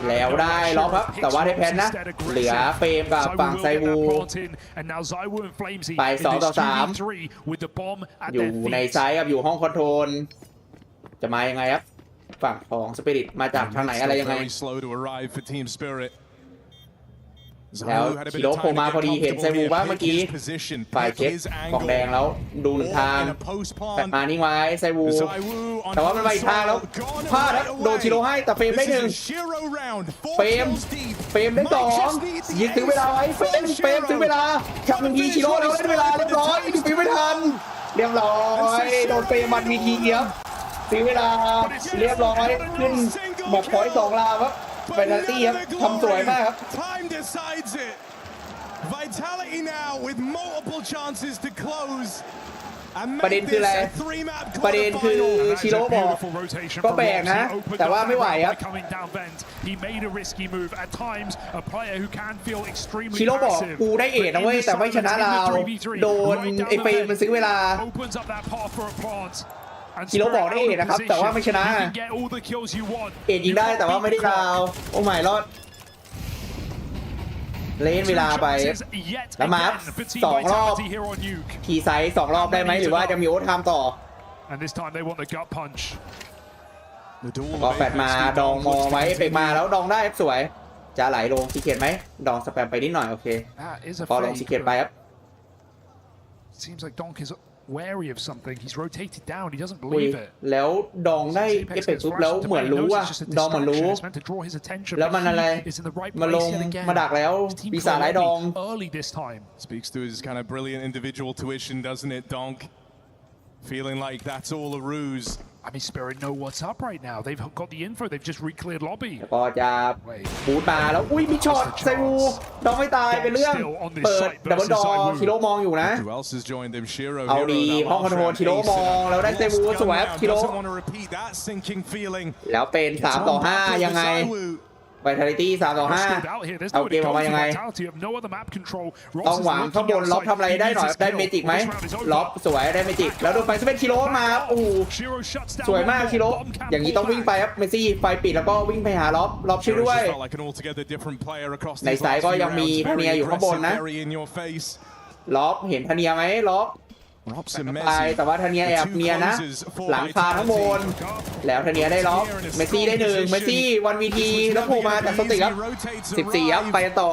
แล้วได้ล็อกครับแต่ว่าได้แพนนะเหลือเฟรมกับฝั่งไซวูไป2-3อยู่ในไซด์ครับอยู่ห้องคอนโทรลจะมายังไงครับฝั่งของสปิริตมาจากทางไหนอะไรยังไงแล้วชิโร่โผล่มาพอดีเห็นไซวูว่าเมื่อกี้ฝ่ายเช็คกล่องแดงแล้วดู1ทางแต่มานิ่งไว้ไซวูแต่ว่ามันไปอีกทางแล้วพลาดแล้วโดนชิโร่ให้แต่เฟรมได้1เฟรมได้2ยิงซื้อเวลาไว้เฟรมซื้อเวลาขับ1ทีชิโร่แล้วได้เวลาเรียบร้อยดูฟิวไม่ทันเรียบร้อยโดนเฟรมมันมีทีเดียวซื้อเวลาเรียบร้อยขึ้นแบบพอยต์2 ราวครับเฟนนัลตี้ครับทำสวยมากครับ Vitality now with multiple chances to close ประเด็นคืออะไรประเด็นคือชิโร่บอกก็แบกนะแต่ว่าไม่ไหวครับชิโร่บอกกูได้เอ็ดนะเว้ยแต่ไม่ชนะเราโดนไอเฟรมมันซื้อเวลาชิโร่บอกได้เอ็ดนะครับแต่ว่าไม่ชนะเอ็ดยิงได้แต่ว่าไม่ได้ดาวโอ้ไม่รอดเล่นเวลาไปแล้วมา2 รอบทีไซส์2 รอบได้ไหมหรือว่าจะมีโอเวอร์ไทม์ต่อก็แฟดมาดองมองไว้เอเปกมาแล้วดองได้สวยจะไหลลงซีเกตไหมดองสแปมไปนิดหน่อยโอเคพอลงซีเกตไปครับwary of something. He's rotated down. He doesn't believe it. แล้วดองได้เอฟเฟกต์ปุ๊บแล้วเหมือนรู้ว่าดองเหมือนรู้แล้วมันอะไรมาลงมาดักแล้วปีศาจไร้ดอง Speaks to his kind of brilliant individual tuition, doesn't it, Donk? Feeling like that's all a ruse. I mean, Spirit know what's up right now. They've got the info. They've just re-cleared lobby. ก็จะบูทมาแล้วอุ้ยมีช็อตไซวูดองไม่ตายเป็นเรื่องเปิดดับเบิลดอชิโร่มองอยู่นะเอาดีห้องคอนโทรลชิโร่มองแล้วได้ไซวูสวยชิโร่แล้วเป็น3-5ยังไง Vitality 3-5เอาเกมออกมายังไงต้องหวังข้างบนล็อกทำอะไรได้หน่อยได้เมจิกไหมล็อกสวยได้เมจิกแล้วโดนไฟ11 คิโลมาโอ้สวยมากคิโลอย่างนี้ต้องวิ่งไปครับเมซี่ไฟปิดแล้วก็วิ่งไปหาล็อบช่วยด้วยในสายก็ยังมีธเนียอยู่ข้างบนนะล็อบเห็นธเนียไหมล็อบไปแต่ว่าธเนียแอบเนียนะหลังคาทั้งบนแล้วธเนียได้ล็อกเมซี่ได้1เมซี่วันวีทีแล้วโผล่มาจากสติครับ14ครับไปต่อ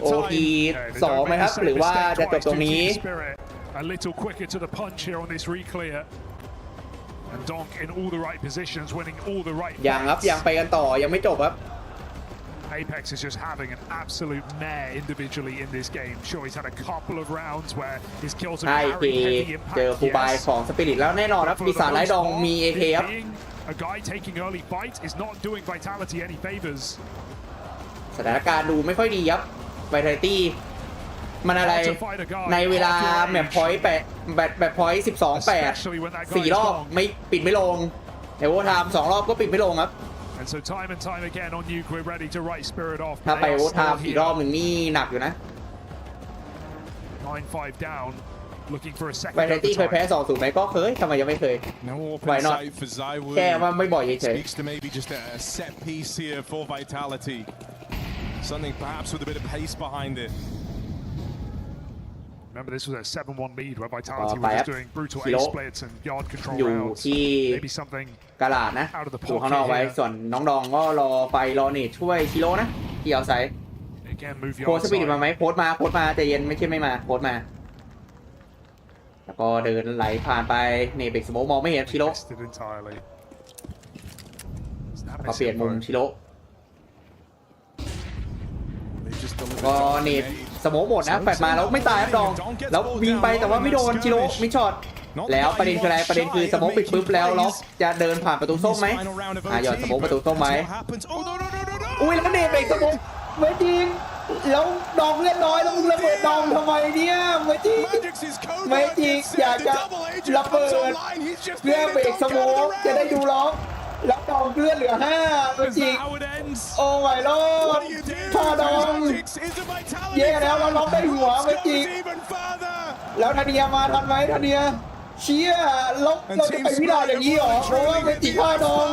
โอที2ไหมครับหรือว่าจะจบตรงนี้ยังครับยังไปกันต่อยังไม่จบครับApex is just having an absolute mare individually in this game. Sure, he's had a couple of rounds where his kills have carried heavy impact. เจอฟูบายของสปิริตแล้วแน่นอนครับปีศาจไร้ดองมี AK ครับ A guy taking early fight is not doing Vitality any favors. สถานการณ์ดูไม่ค่อยดีครับ Vitality มันอะไรในเวลาแมปพอยต์แบบพอยต์12-8 4 รอบไม่ปิดไม่ลงในโอเวอร์ไทม์2 รอบก็ปิดไม่ลงครับAnd so time and time again on Nuke, we're ready to write Spirit off. ถ้าไปโอเวอร์ไทม์อีกรอบหนึ่งนี่หนักอยู่นะ 9-5 down, looking for a second. Vitality เคยแพ้ 2-0 ไหมก็เคยทำไมยังไม่เคย Why not แค่ว่าไม่บ่อยเฉย Speaks to maybe just a set piece here for Vitality. Something perhaps with a bit of pace behind it. Remember, this was a 7-1 lead where Vitality was just doing brutal ace splits and yard control อยู่ rounds. ที่ Maybe something กาลาดนะอยู่ข้างนอกไว้ส่วนน้องดองก็รอไปรอเนตช่วยชิโร่นะที่เอาไซด์โพสต์สปีดมาไหมโพสต์มาใจเย็นไม่ใช่ไม่มาโพสต์มาแล้วก็เดินไหลผ่านไปเนตเบรกสโมกมองไม่เห็นชิโร่ก็เปลี่ยนมุมชิโร่ก็เนตสโมกหมดนะแปดมาแล้วไม่ตายครับดองแล้ววิ่งไปแต่ว่าไม่โดนชิโร่มิดช็อตแล้วประเด็นคืออะไรประเด็นคือสโมกปิดปุ๊บแล้วล็อกจะเดินผ่านประตูส้มไหมหย่อนสโมกประตูส้มไหมอุ้ยแล้วเนตเบรกสโมกไม่จริงแล้วดองเลือดน้อยแล้วมึงระเบิดดองทำไมเนี่ยไม่จริงอยากจะระเบิดเพื่อเบรกสโมกจะได้ดูล็อกแล้วดองเลือดเหลือ5ไม่จริงโอ้ยโลดพอดองเย่แล้วเราล็อกได้หัวไม่จริงแล้วธเนียมาทันไหมธเนียเชี่ยเราจะไปวิลาอย่างนี้หรอเพราะว่าไม่จริงพอดอง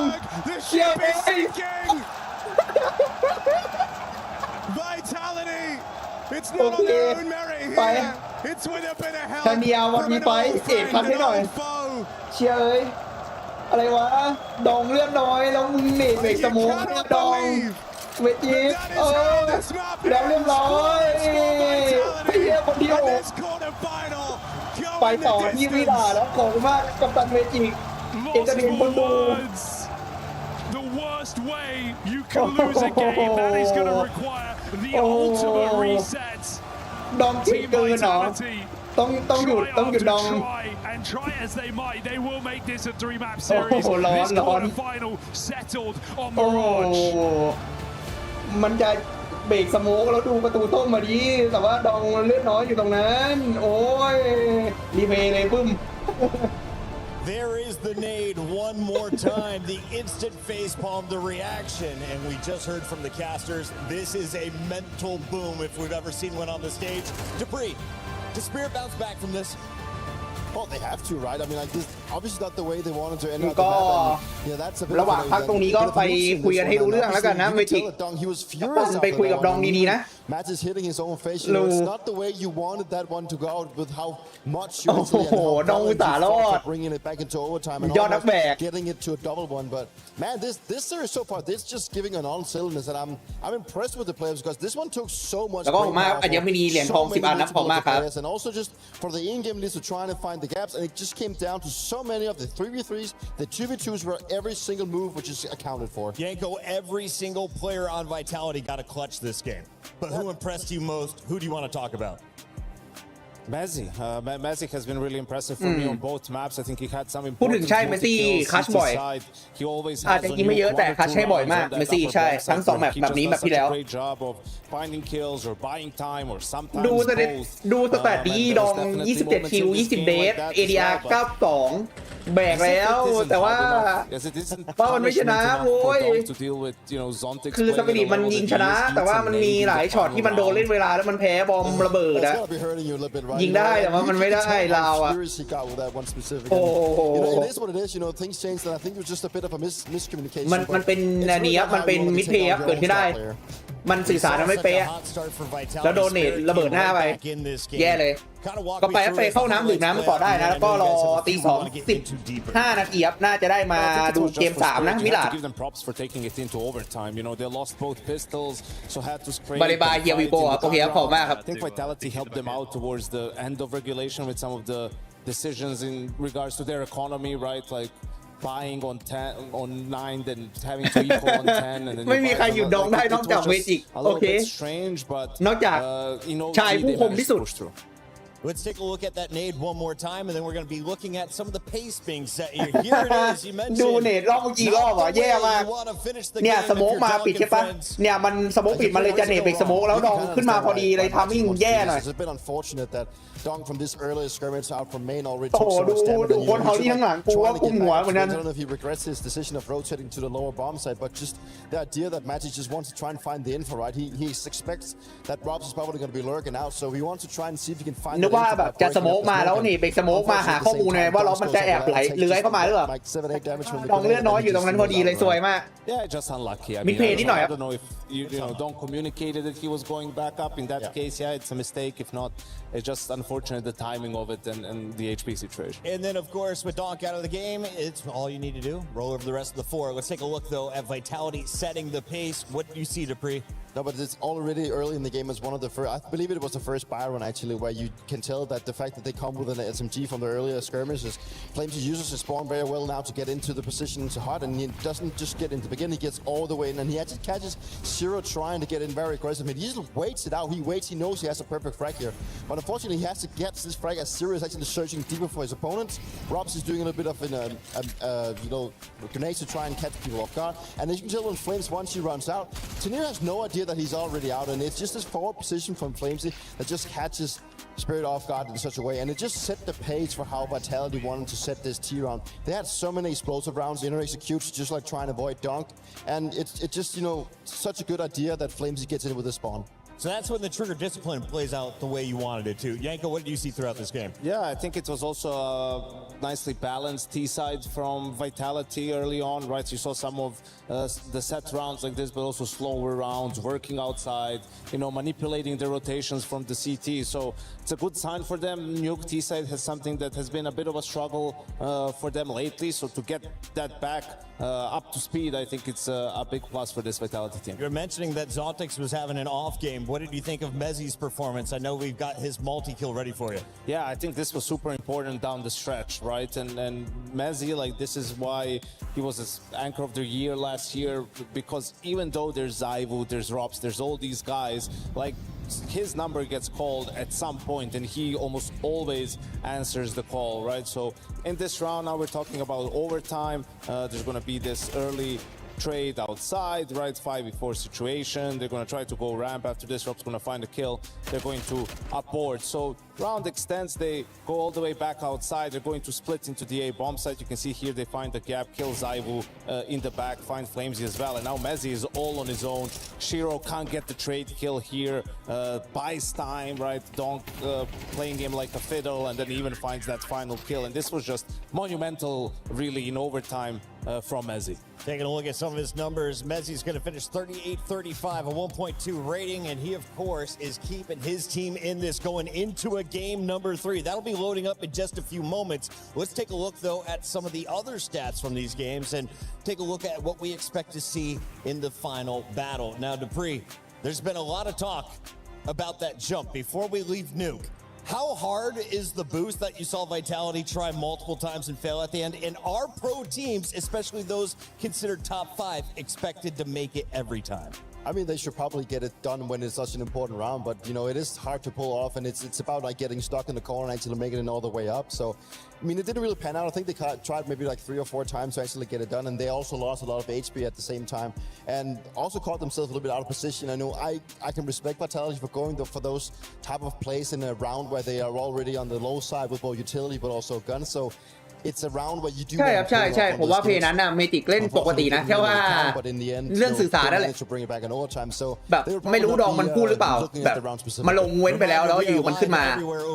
เชี่ยไปโอเคไปธเนียวันนี้ไปเอ็ดพันให้หน่อยเชี่ยเอ้ยอะไรวะดองเลือดน้อยแล้วมึงเนตเบรกสโมกดองเวจิฟแล้วเรียบร้อยไอ้เหี้ยคนเดียวไปต่อที่วิลาแล้วขอบคุณมากกัปตันเวจิเอ็นเตอร์เทนคนดู The worst way you can lose a game. That is going to require the ultimate reset. ดองจริงเกินเหรอต้องหยุดดอง And try as they might, they will make this a 3-map series. This quarterfinal settled on Mirage. มันจะเบรกสโมกแล้วดูประตูส้มมาดีแต่ว่าดองเลือดน้อยอยู่ตรงนั้นโอ้ยรีเพย์เลยปึ้ม There is the nade one more time, the instant facepalm, the reaction, and we just heard from the casters. This is a mental boom if we've ever seen one on the stage. Dupree, does Spirit bounce back from this? Well, they have to, right? I mean, like this, obviously not the way they wanted to end up the map. And, yeah, that's a bit ระหว่างพักตรงนี้ก็ไปคุยกันให้รู้เรื่องแล้วกันนะเวจิไปคุยกับดองดีๆนะ Matt is hitting his own face. You know, it's not the way you wanted that one to go out with how much you actually and how bringing it back into overtime and almost getting it to a double one. But man, this series so far, this just giving an all-silliness, and I'm impressed with the players because this one took so much. แล้วก็ผมมาอัญมณีเหรียญทอง10 อันนะผมมากครับ And also just for the in-game leads to trying to find the gaps, and it just came down to so many of the 3v3s, the 2v2s were every single move which is accounted for. Yanko, every single player on Vitality got a clutch this game. But who impressed you most? Who do you want to talk about? Mazi has been really impressive for me on both maps. I think he had some พูดถึง important ใช่เมสซี่คัชบ่อยอาจจะยิงไม่เยอะแต่คัชให้บ่อยมากเมสซี่ใช่ทั้ง2แบบนี้แบบที่แล้วดูสแตทดีดอง27 คิว 20 เดท ADR 92 แบกแล้วแต่ว่ามันไม่ชนะโว้ยคือสปิริตมันยิงชนะแต่ว่ามันมีหลายช็อตที่มันโดนเล่นเวลาแล้วมันแพ้บอมระเบิดอะยิงได้แต่ว่ามันไม่ได้ลาวอะโอ้มันเป็นนี้ครับมันเป็นมิดเพย์ครับเกิดขึ้นได้มันสื่อสารไม่เป๊ะแล้วโดนเนตระเบิดหน้าไปแย่เลยก็ไปเข้าน้ำดื่มน้ำก่อนได้นะแล้วก็รอตี 2:15 นาทีครับน่าจะได้มาดูเกม 3 นะมิลานบาริบาเฮียวิโบครับโอเคครับขอบมากครับ I think Vitality helped them out towards the end of regulation with some of the decisions in regards to their economy, right? Like buying on 10 on 9 then having to equal on 10 and then ไม่มีใครหยุดดองได้นอกจากเวจิกโอเคนอกจากชายผู้คมที่สุด Let's take a look at that nade one more time, and then we're going to be looking at some of the pace being set here. Here it is, you mentioned. ดูเนตรอบเมื่อกี้รอบอ่ะแย่มากเนี่ยสโมกมาปิดใช่ปะเนี่ยมันสโมกปิดมาเลยจะเนตเบรกสโมกแล้วดองขึ้นมาพอดีเลยทำให้แย่หน่อย It's a bit unfortunate that Dong from this earlier skirmish out from main already โอ้ took โห so much damage. ดูคนเขาที่ข้างหลังกูว่ากุมหัวเหมือนกัน I don't know if he regrets his decision of rotating to the lower bomb side, but just the idea that Magic just wants to try and find the info, right? He expects that Robs is probably going to be lurking out, so he wants to try and see if he can find. นึกว่าแบบจะสโมกมาแล้วนี่เบรกสโมกมาหาข้อมูลไงว่าล็อกมันจะแอบไหลเลื้อยเข้ามาหรือเปล่าดองเลือดน้อยอยู่ตรงนั้นพอดีเลยสวยมาก Yeah, just unlucky. I mean, I don't know if Don't communicated that he was going back up. In that case, yeah, it's a mistake. If not, it's just unfortunate the timing of it and the HP situation. And then, of course, with Donk out of the game, it's all you need to do. Roll over the rest of the 4. Let's take a look, though, at Vitality setting the pace. What do you see, Dupree? No, but it's already early in the game as one of the first. I believe it was the first buy run actually, where you can tell that the fact that they come with an SMG from the earlier skirmishes, Flames uses his spawn very well now to get into the position to hot, and he doesn't just get in the beginning; he gets all the way in, and he actually catches Zero trying to get in very aggressive. I mean, he just waits it out. He waits. He knows he has a perfect frag here, but unfortunately, he has to get this frag as Zero is actually searching deeper for his opponents. Robs is doing a little bit of grenades to try and catch people off guard, and as you can tell when Flames once he runs out, Tanir has no idea that he's already out. And it's just this forward position from Flamesy that just catches Spirit off guard in such a way, and it just set the pace for how Vitality wanted to set this T round. They had so many explosive rounds, inner executes, just like trying to avoid Dunk, and it just such a good idea that Flamesy gets in with the spawn. So that's when the trigger discipline plays out the way you wanted it to. Yanko, what did you see throughout this game? Yeah, I think it was also a nicely balanced T side from Vitality early on, right? You saw some of the set rounds like this, but also slower rounds, working outside, manipulating the rotations from the CT. So it's a good sign for them. Nuke T side has something that has been a bit of a struggle for them lately. So to get that back up to speed, I think it's a big plus for this Vitality team. You're mentioning that Zontix was having an off game. What did you think of Mezzi's performance? I know we've got his multi-kill ready for you. Yeah, I think this was super important down the stretch, right? And Mezzi, like, this is why he was this anchor of the year last year, because even though there's Zaivu, there's Robs, there's all these guys, like, his number gets called at some point and he almost always answers the call, right? So in this round now we're talking about overtime. There's going to be this early trade outside, right? 5v4 situation. They're going to try to go ramp. After this, Rob's going to find a kill. They're going to upboard. So round extends. They go all the way back outside. They're going to split into the A bomb site. You can see here they find the gap, kill Zaivu in the back, find Flamesy as well. And now Mezzi is all on his own. Shiro can't get the trade kill here. Buys time, right? Donk playing him like a fiddle, and then even finds that final kill. And this was just monumental, really, in overtime from Mezzi. Taking a look at some of his numbers, Mezzi's going to finish 38-35, a 1.2 rating, and he, of course, is keeping his team in this going into a game number 3. That'll be loading up in just a few moments. Let's take a look, though, at some of the other stats from these games and take a look at what we expect to see in the final battle. Now, Dupree, there's been a lot of talk about that jump before we leave Nuke. How hard is the boost that you saw Vitality try multiple times and fail at the end? And are pro teams, especially those considered top 5, expected to make it every time? I mean, they should probably get it done when it's such an important round, but it is hard to pull off, and it's about like getting stuck in the corner and actually making it all the way up. So, I mean, it didn't really pan out. I think they tried maybe like 3 or 4 times to actually get it done, and they also lost a lot of HP at the same time, and also caught themselves a little bit out of position. I know I can respect Vitality for going for those type of plays in a round where they are already on the low side with both utility but also guns. So it's a round where you do ใช่ครับใช่ผมว่าเพลย์นั้นน่ะเมจิกเล่นปกตินะแค่ว่าเรื่องสื่อสารนั่นแหละแบบไม่รู้ดองมันพูดหรือเปล่าแบบมาลงเว้นไปแล้วอยู่มันขึ้นมา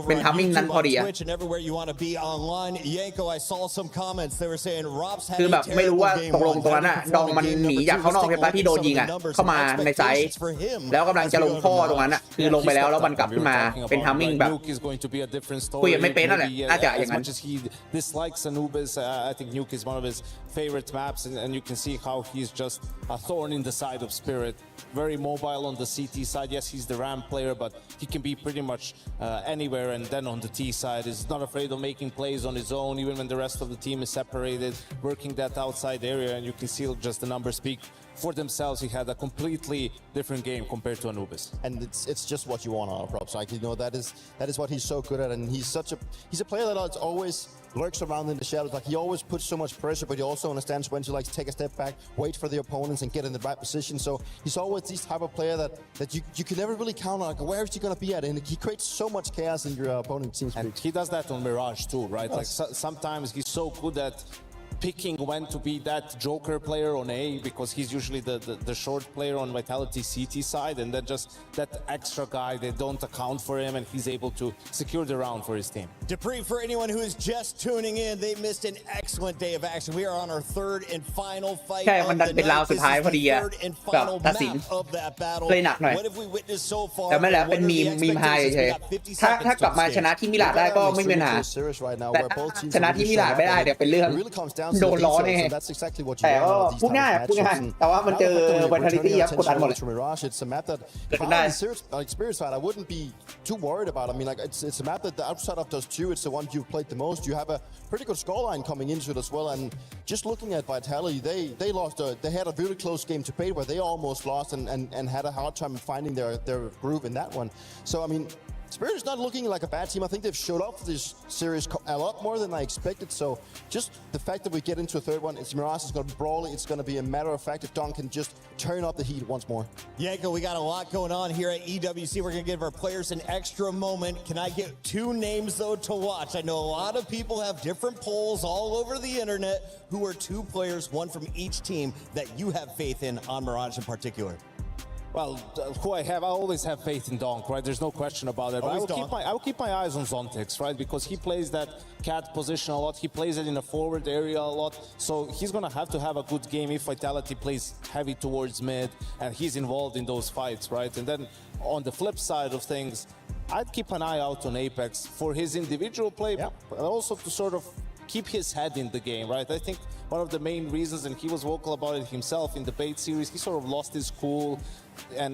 เป็นทัมมิ่งนั้นพอดีอะคือแบบไม่รู้ว่าตกลงตรงนั้นน่ะดองมันหนีจากข้างนอกใช่ปะที่โดนยิงอ่ะเข้ามาในไซส์แล้วกำลังจะลงท่อตรงนั้นอ่ะคือลงไปแล้วมันกลับขึ้นมาเป็นทัมมิ่งแบบคุยไม่เป็นนั่นแหละน่าจะอย่างนั้น dislikes Anubis. I think Nuke is one of his favorite maps, and you can see how he's just a thorn in the side of Spirit. Very mobile on the CT side. Yes, he's the ramp player, but he can be pretty much anywhere. And then on the T side, he's not afraid of making plays on his own, even when the rest of the team is separated, working that outside area. And you can see just the numbers speak for themselves. He had a completely different game compared to Anubis. And it's just what you want out of props. Like, you know, that is what he's so good at, and he's a player that always lurks around in the shadows. Like, he always puts so much pressure, but he also understands when to like take a step back, wait for the opponents, and get in the right position. So he's always this type of player that you can never really count on. Like, where is he gonna be at? And he creates so much chaos in your opponent team's and he does that on Mirage too, right? Yes. Like sometimes he's so good at picking when to be that Joker player on A, because he's usually the short player on Vitality CT side, and then just that extra guy, they don't account for him, and he's able to secure the round for his team. Dupree, for anyone who is just tuning in, they missed an excellent day of action. We are on our third and final fight of the night. This is the third and final map of that battle. What have we witnessed so far? แต่ไม่แล้วเป็นมีมไฮเฉยๆถ้ากลับมาชนะที่มิลานได้ก็ไม่มีปัญหาแต่ชนะที่มิลานไม่ได้เดี๋ยวเป็นเรื่องโดนล้อแน่แต่ก็พูดง่ายแต่ว่ามันเจอ Vitality ครับกดดันหมดเลย Spirit side, I wouldn't be too worried about. I mean, like it's a map that the outside of those two, it's the one you've played the most. You have a pretty good scoreline coming into it as well. And just looking at Vitality, they lost. They had a really close game to Bay where they almost lost and had a hard time finding their groove in that one. So I mean, Spirit is not looking like a bad team. I think they've showed up for this series a lot more than I expected. So just the fact that we get into a third one, it's Mirage is going to be brawly. It's going to be a matter of fact if Don can just turn up the heat once more. Yanko, we got a lot going on here at EWC. We're going to give our players an extra moment. Can I get two names, though, to watch? I know a lot of people have different polls all over the internet. Who are two players, one from each team, that you have faith in on Mirage in particular? Well, who I always have faith in Donk, right? There's no question about it. But I will keep my eyes on Zontix, right? Because he plays that cat position a lot. He plays it in the forward area a lot. So he's going to have a good game if Vitality plays heavy towards mid and he's involved in those fights, right? And then on the flip side of things, I'd keep an eye out on Apex for his individual play, but also to sort of keep his head in the game, right? I think one of the main reasons, and he was vocal about it himself in the Day8 series, he sort of lost his cool and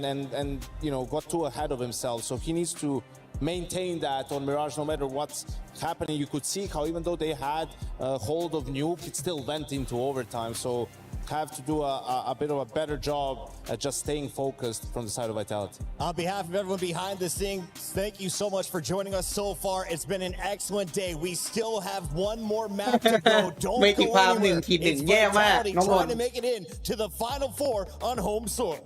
you know, got too ahead of himself. So he needs to maintain that on Mirage no matter what's happening. You could see how even though they had a hold of Nuke, it still went into overtime. So have to do a bit of a better job at just staying focused from the side of Vitality. On behalf of everyone behind the scenes, thank you so much for joining us so far. It's been an excellent day. We still have one more map to go. Don't go anywhere. It's Vitality trying to make it in to the Final Four on home soil.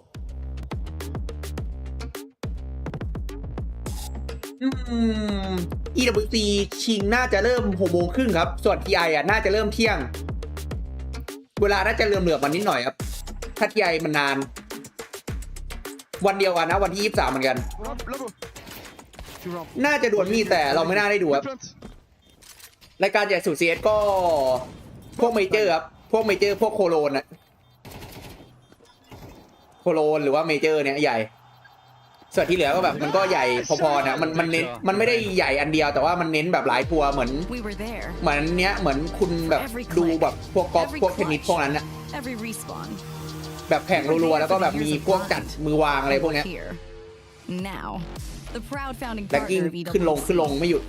EWC ชิงน่าจะเริ่ม6 โมงครึ่งครับส่วน TI น่าจะเริ่มเที่ยงเวลาน่าจะเหลื่อมวันนิดหน่อยครับถ้า TI มันนานวันเดียวกันนะวันที่23เหมือนกันน่าจะดวลมีดแต่เราไม่น่าได้ดูครับรายการใหญ่สุด CS ก็พวกเมเจอร์ครับพวกเมเจอร์พวกโคโลนโคโลนหรือว่าเมเจอร์เนี่ยใหญ่ส่วนที่เหลือก็แบบมันก็ใหญ่พอๆนะมันเน้นมันไม่ได้ใหญ่อันเดียวแต่ว่ามันเน้นแบบหลายทัวร์เหมือนเนี้ยเหมือนคุณแบบดูแบบพวกกอล์ฟพวกเทนนิสพวกนั้นนะแบบแข่งรัวๆแล้วก็แบบมีพวกจัดมือวางอะไรพวกเนี้ยแรงกิ้งขึ้นลงไม่หยุด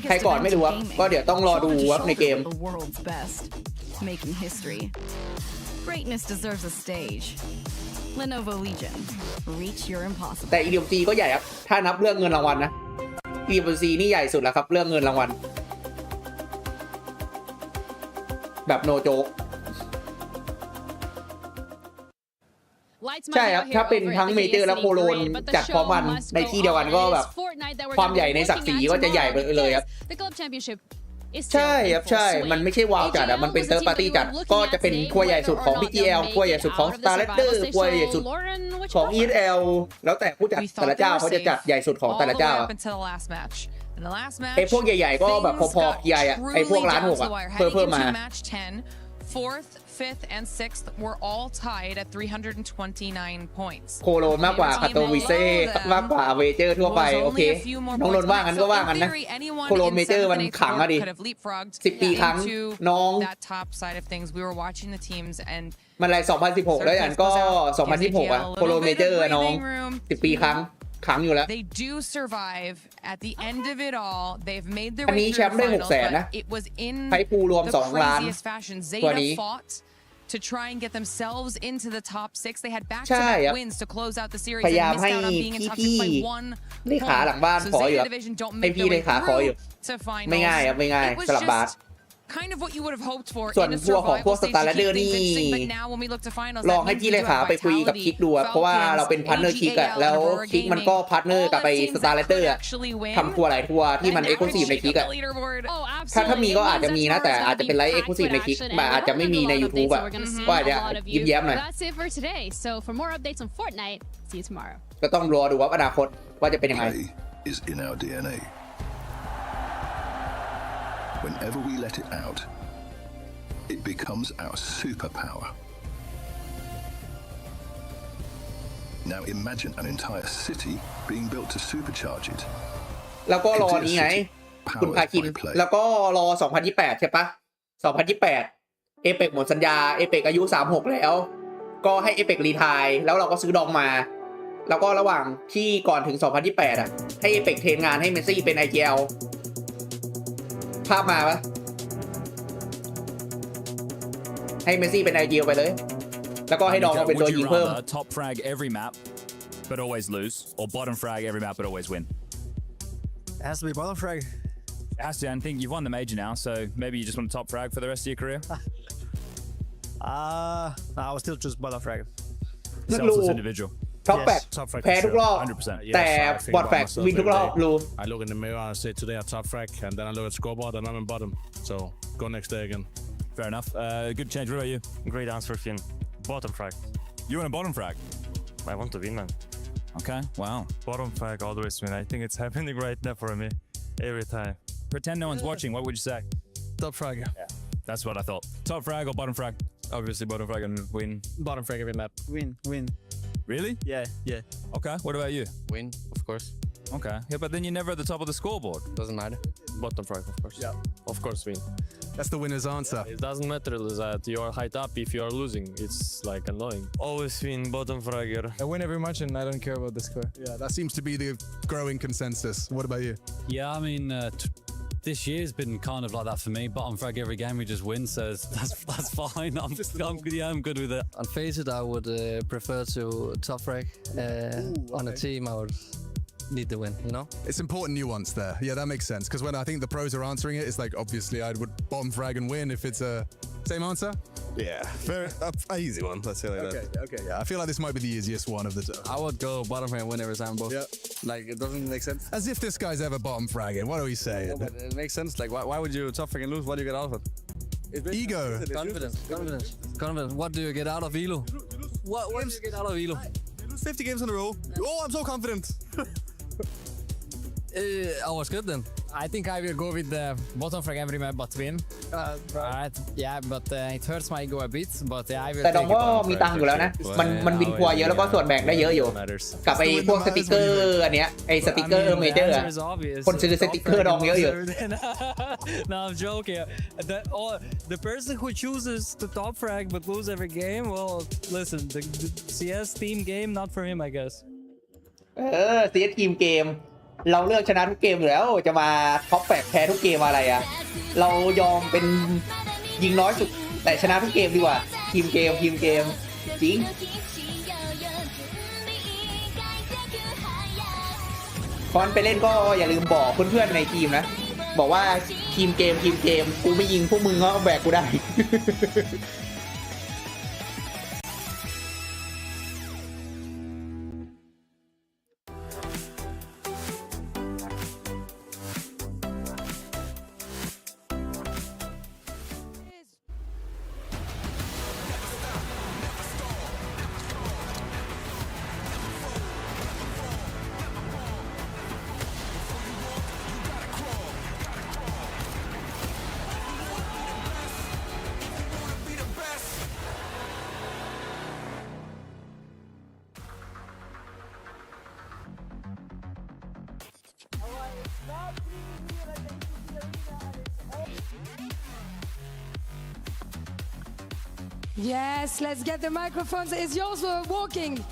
ใครก่อนไม่รู้ก็เดี๋ยวต้องรอดูว่าในเกมLenovo Legion reach your impossible แต่ EWC ก็ใหญ่ครับถ้านับเรื่องเงินรางวัลนะ EWC นี่ใหญ่สุดแล้วครับเรื่องเงินรางวัลแบบโนโจ๊กใช่ครับถ้าเป็นทั้งเมเจอร์และโคโลนจัดพร้อมกันในที่เดียวกันก็แบบความใหญ่ในศักดิ์ศรีก็จะใหญ่ไปเลยครับ is ใช่ still ครับ in ใช่ full swing. มันไม่ใช่วาวจัดอะมันเป็น AJL third was the party team จัด that we were ก็ looking จะ at เป็น today, ครัวใหญ่สุดของ whether or not BGL they'll ครัวใหญ่ make สุด it ของ out of the Star survival Raptor stage. ครัวใหญ่สุด So, Lauren, what ของ you thought? ESL แล้วแต่ผู้จัด We แต่ละ thought เจ้า they เขา were จะจัด safe ใหญ่สุดของ all แต่ละ the เจ้า way อะ up until the last match. In the last match, ไอ้พวกใหญ่ๆก็แบบพ things อ got ๆใหญ่อะไอ้พวก truly ล้าน down ห to กอะ the wire. เพิ่ม Heading มา into match 10, 4th, 5th, and 6th were all tied at 329 points. โคโลนมากกว่าคาโตวิเซ่มากกว่าเวเจอร์ทั่วไป โอเค น้องนนท์ว่างั้นก็ว่างั้นนะ โคโลนเมเจอร์มันขังอะดิ 10 ปีครั้งน้อง that top side of things. We were watching the teams and มันอะไร 2016 แล้วอย่างก็ 2026 อะโคโลนเมเจอร์น้อง 10 ปีครั้งขังอยู่แล้ว They do survive at the end of it all. They've made their อัน way นี้ through แชมป์ได้ the finals, 600,000 นะ but it was in ไพ่พูรวม the 2 ล้าน craziest fashion. กว่า Zeta นี้ fought to try and get themselves into the top 6. They had ใช่ครั back-to-back บ wins to close out the series พยายาม and ให้ missed out on being in top 6 by 1 เลขาหลังบ้าน point. ขอ So อยู่ Zeta ครับ Division don't ให้ make พี่ their เล way ขาขออยู่ through to finals. ไม่ง่ายครับไม่ง่าย It was สลับบาส just kind of what you would have hoped for ส่วน in a พวกของพวก survival สตาร์ stage เล to เดอ keep ร์นี่ things interesting. But now when we look to finals, ลองให้พี่เลขาไปคุยกับคิกดูอะเพราะว่าเราเป็นพาร์ทเนอร์คิกอะแล้วคิกมันก็พาร์ทเนอร์กับไปสตาร์เลเดอร์อะทำทัวร์หลายทัวร์ที่มันเอ็กซ์คลูซีฟในคิกอะ Oh, ถ้า absolutely. มีก็ It อาจ means จะมี that นะ แต่ tomorrow's อาจจะ gonna เป็น be ไลฟ์เอ็กซ์ packed คลูซีฟ with ในคิก action, แบบ and อาจจะไม่มีใน we're gonna YouTube have อะ a lot of updates, so we're gonna ก็ see อาจจะ a lot of ยิ้ม you. แย้มหน่อย That's it for today. So for more updates on Fortnite, see you tomorrow. ก็ต้องรอดูว่าอนาคตว่าจะเป็นยังไง Play is in our DNA. Whenever we let it out, it becomes our superpower. Now imagine an entire city being built to supercharge it. แล้วก็รอนี้ไง คุณพาคิน แล้วก็รอ 2028 ใช่ปะ 2028 เอเปกหมดสัญญา เอเปกอายุ 36 แล้ว ก็ให้เอเปกรีไทร์แล้วเราก็ซื้อดองมา แล้วก็ระหว่างที่ก่อนถึง 2028 อ่ะ ให้เอเปกเทรนงานให้เมสซี่เป็น IGL ภาพมาปะให้เมสซี่เป็น IGL ไปเลย แล้วก็ให้ดองมาเป็นตัวยิงเพิ่ม Top frag every map but always lose, or bottom frag every map but always win? It has to be bottom frag. It has to. I think you've won the major now, so maybe you just want to top frag for the rest of your career. I would still choose bottom frag. Selfless individual. ท็อปแฟกแพ้ทุกรอบ 100%. แต่บอทแฟกวินทุกรอบรู้ I look in the mirror and say today I top frag, and then I look at scoreboard and I'm in bottom. So go next day again. Fair enough. Good change. What about you? Great answer, Finn. Bottom frag. You want a bottom frag? I want to win, man. Okay. Wow. Bottom frag always win. I think it's happening right now for me. Every time. Pretend no one's watching. What would you say? Top frag. Yeah. That's what I thought. Top frag or bottom frag? Obviously bottom frag and win. Bottom frag every map. Win. Really? Yeah. Okay. What about you? Win, of course. Okay. Yeah, but then you're never at the top of the scoreboard. Doesn't matter. Bottom frag, of course. Of course, win. That's the winner's answer. It doesn't matter that you're height up if you're losing. It's like annoying. Always win, bottom fragger. I win every match and I don't care about the score. Yeah, that seems to be the growing consensus. What about you? Yeah, I mean, this year's been kind of like that for me. Bottom frag every game we just win, so that's fine. I'm good with it. On face it, I would prefer to top frag. On a team, I would need the win, you know? It's important nuance there. Yeah, that makes sense. Because when I think the pros are answering it, it's like, obviously, I would bottom frag and win if it's a same answer. Yeah, fair, easy one. Let's say like that. Okay, yeah. I feel like this might be the easiest one of the two. I would go bottom frag and win every time, both. Yeah. Like, it doesn't make sense. As if this guy's ever bottom fragging. What are we saying? No, but it makes sense. Like, why would you top frag and lose? What do you get out of it? Ego. Confidence. What do you get out of Elo? What do you get out of Elo? 50 games in a row. Oh, I'm so confident. I was good then. I think I will go with the bottom frag every map but win. Alright, yeah, but it hurts my ego a bit, but yeah, I will แต่ด take อง it ก็ bottom มี frag. ตังค์อยู่แล้วนะ มันวินครัวเยอะแล้วก็ส่วนแบ่งได้เยอะอยู่ กับไอ้พวกสติกเกอร์อันเนี้ยไอ้สติกเกอร์เมเจอร์ คนซื้อสติกเกอร์ดองเยอะอยู่ No, I'm joking. The person who chooses to top frag but lose every game, well, listen, the CS team game, not for him, I guess. CS ทีมเกม เราเลือกชนะทุกเกมอยู่แล้วจะมาท็อปแฟกแพ้ทุกเกมอะไรอะเรายอมเป็นยิงน้อยสุดแต่ชนะทุกเกมดีกว่าทีมเกมจริงตอนไปเล่นก็อย่าลืมบอกเพื่อนๆในทีมนะบอกว่าทีมเกมกูไม่ยิงพวกมึงก็แบกกูได้ Yes, let's get the microphones. Is yours working? Of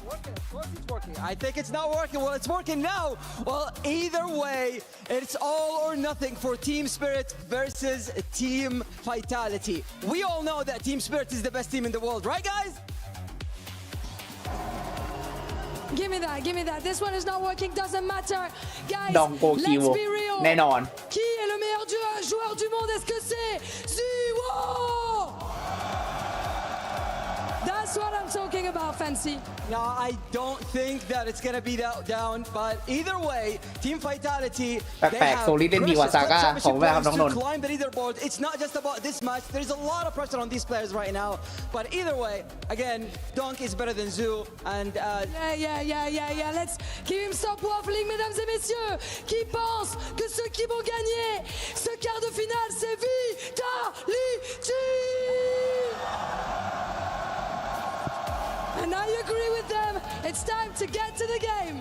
course it's working. I think it's not working. Well, it's working now. Well, either way, it's all or nothing for Team Spirit versus Team Vitality. We all know that Team Spirit is the best team in the world, right, guys? Give me that, give me that. This one is not working, doesn't matter. Guys, ดองโกคิว let's be real. แน่นอน Qui est le meilleur joueur du monde? Est-ce que c'est Ziwo? That's what I'm talking about, Fancy. No, I don't think that it's gonna be that down, but either way, Team Vitality, แปลกๆโซลิดเล่นดีกว่าซาก้าของแม่ครับน้องนนท์ climb the leaderboard. It's not just about this match. There's a lot of pressure on these players right now. But either way, again, Donk is better than Zoo, and Yeah. Let's give him stop waffling, mesdames et messieurs, qui pensent que ceux qui vont gagner ce quart de finale, c'est Vitality. And I agree with them. It's time to get to the game.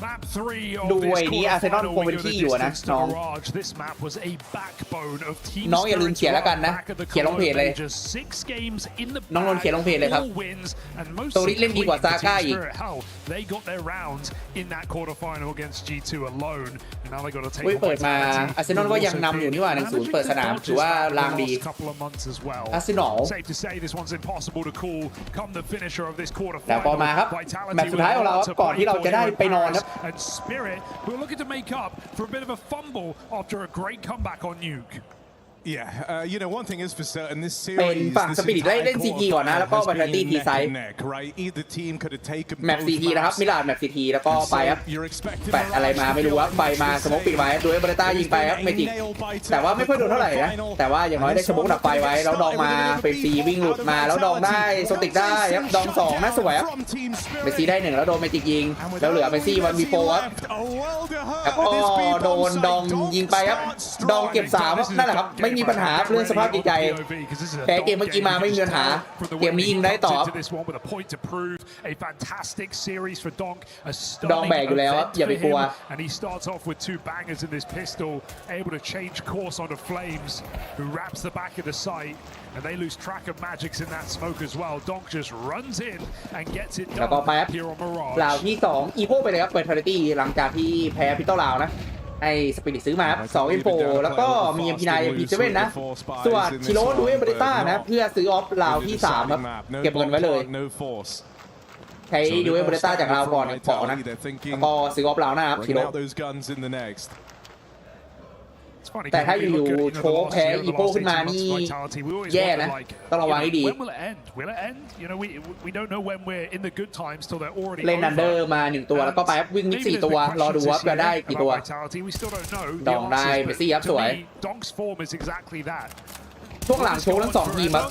Map 3 of ดู this ไอ้นี้อาร์เซนอล quarterfinal คงเป็น window ที่ the อยู่นะ distance to น้อง Mirage. This map was a backbone of Team น้องอย่าลืมเขียนแล้วกันนะ back at the เขียนลงเพจเลย Just 6 games in the น้องนนท์เขียนลงเพจเลยครับ all wins and most โซลิดเล่นดีกว่าซาก้าอีก hell they got their round in that quarterfinal against G2 alone and now they got to take เปิดมาอาร์เซนอลก็ยังนำอยู่นี่ว่า1-0เปิดสนามถือว่าลางดี อาร์เซนอล Safe to say this one's impossible to call come the finisher of this แล้ว quarterfinal พอมาครับ แมตช์สุดท้ายของเราครับก่อนที่เราจะได้ไปนอนครับ and Spirit who are looking to make up for a bit of a fumble after a great comeback on Nuke. Yeah, you know, one thing is for certain, this เป็น series, ฝั่งสปิริตเล่น CT ก่อนนะแล้วก็ Vitality ทีไซด์ right? Either team could have taken แมป CT นะครับมิลานแมป CT แล้วก็ไปครับแปะอะไรมาไม่รู้ครับไฟมาสโมกปิดไว้ด้วยบาร์ต้ายิงไปครับเมจิกแต่ว่าไม่ค่อยโดนเท่าไหร่นะแต่ว่าอย่างน้อยได้สโมกดับไฟไว้แล้วดองมาเป็นซีวิ่งหลุดมาแล้วดองได้โซติกได้ครับดอง2น่าสวยครับเมซี่ได้1แล้วโดนเมจิกยิงแล้วเหลือเมซี่วันบีโฟครับแล้วก็โดนดองยิงไปครับดองเก็บ3ครับนั่นแหละครับไม่มีปัญหาเรื่องสภาพจิตใจแพ้เกมเมื่อกี้มาไม่มีปัญหาเกมนี้ยิงได้ต่อดองแบกอยู่แล้วอย่าไปกลัว and he starts off with 2 bangers in this pistol able to change course onto Flames who wraps the back of the site and they lose track of Magics in that smoke as well. Donk just runs in and gets it แล้วก็ done ไปครับ here on Mirage ลาวที่2อีโวไปเลยครับเปิด Vitality หลังจากที่แพ้พิโตลาวนะไอ้สปิริตซื้อมาครับ2 M4 แล้วก็มี MP9 MP7 นะส่วนชิโร่ดูเอเบริต้านะเพื่อซื้อออฟลาวที่3ครับเก็บเงินไว้เลยใช้ดูเอเบริต้าจากลาวก่อนของนะแล้วก็ซื้อออฟลาวนะครับชิโร่แต่ถ้าอยู่ๆโชว์แพ้อีโป้ขึ้นมานี่แย่นะต้องระวังให้ดีเล่นนันเดอร์มา1ตัวแล้วก็ไปครับวิ่งมิด4ตัวรอดูว่าจะได้กี่ตัวดองได้เมซี่ครับสวยช่วงหลังโชว์ทั้ง2ทีมครับ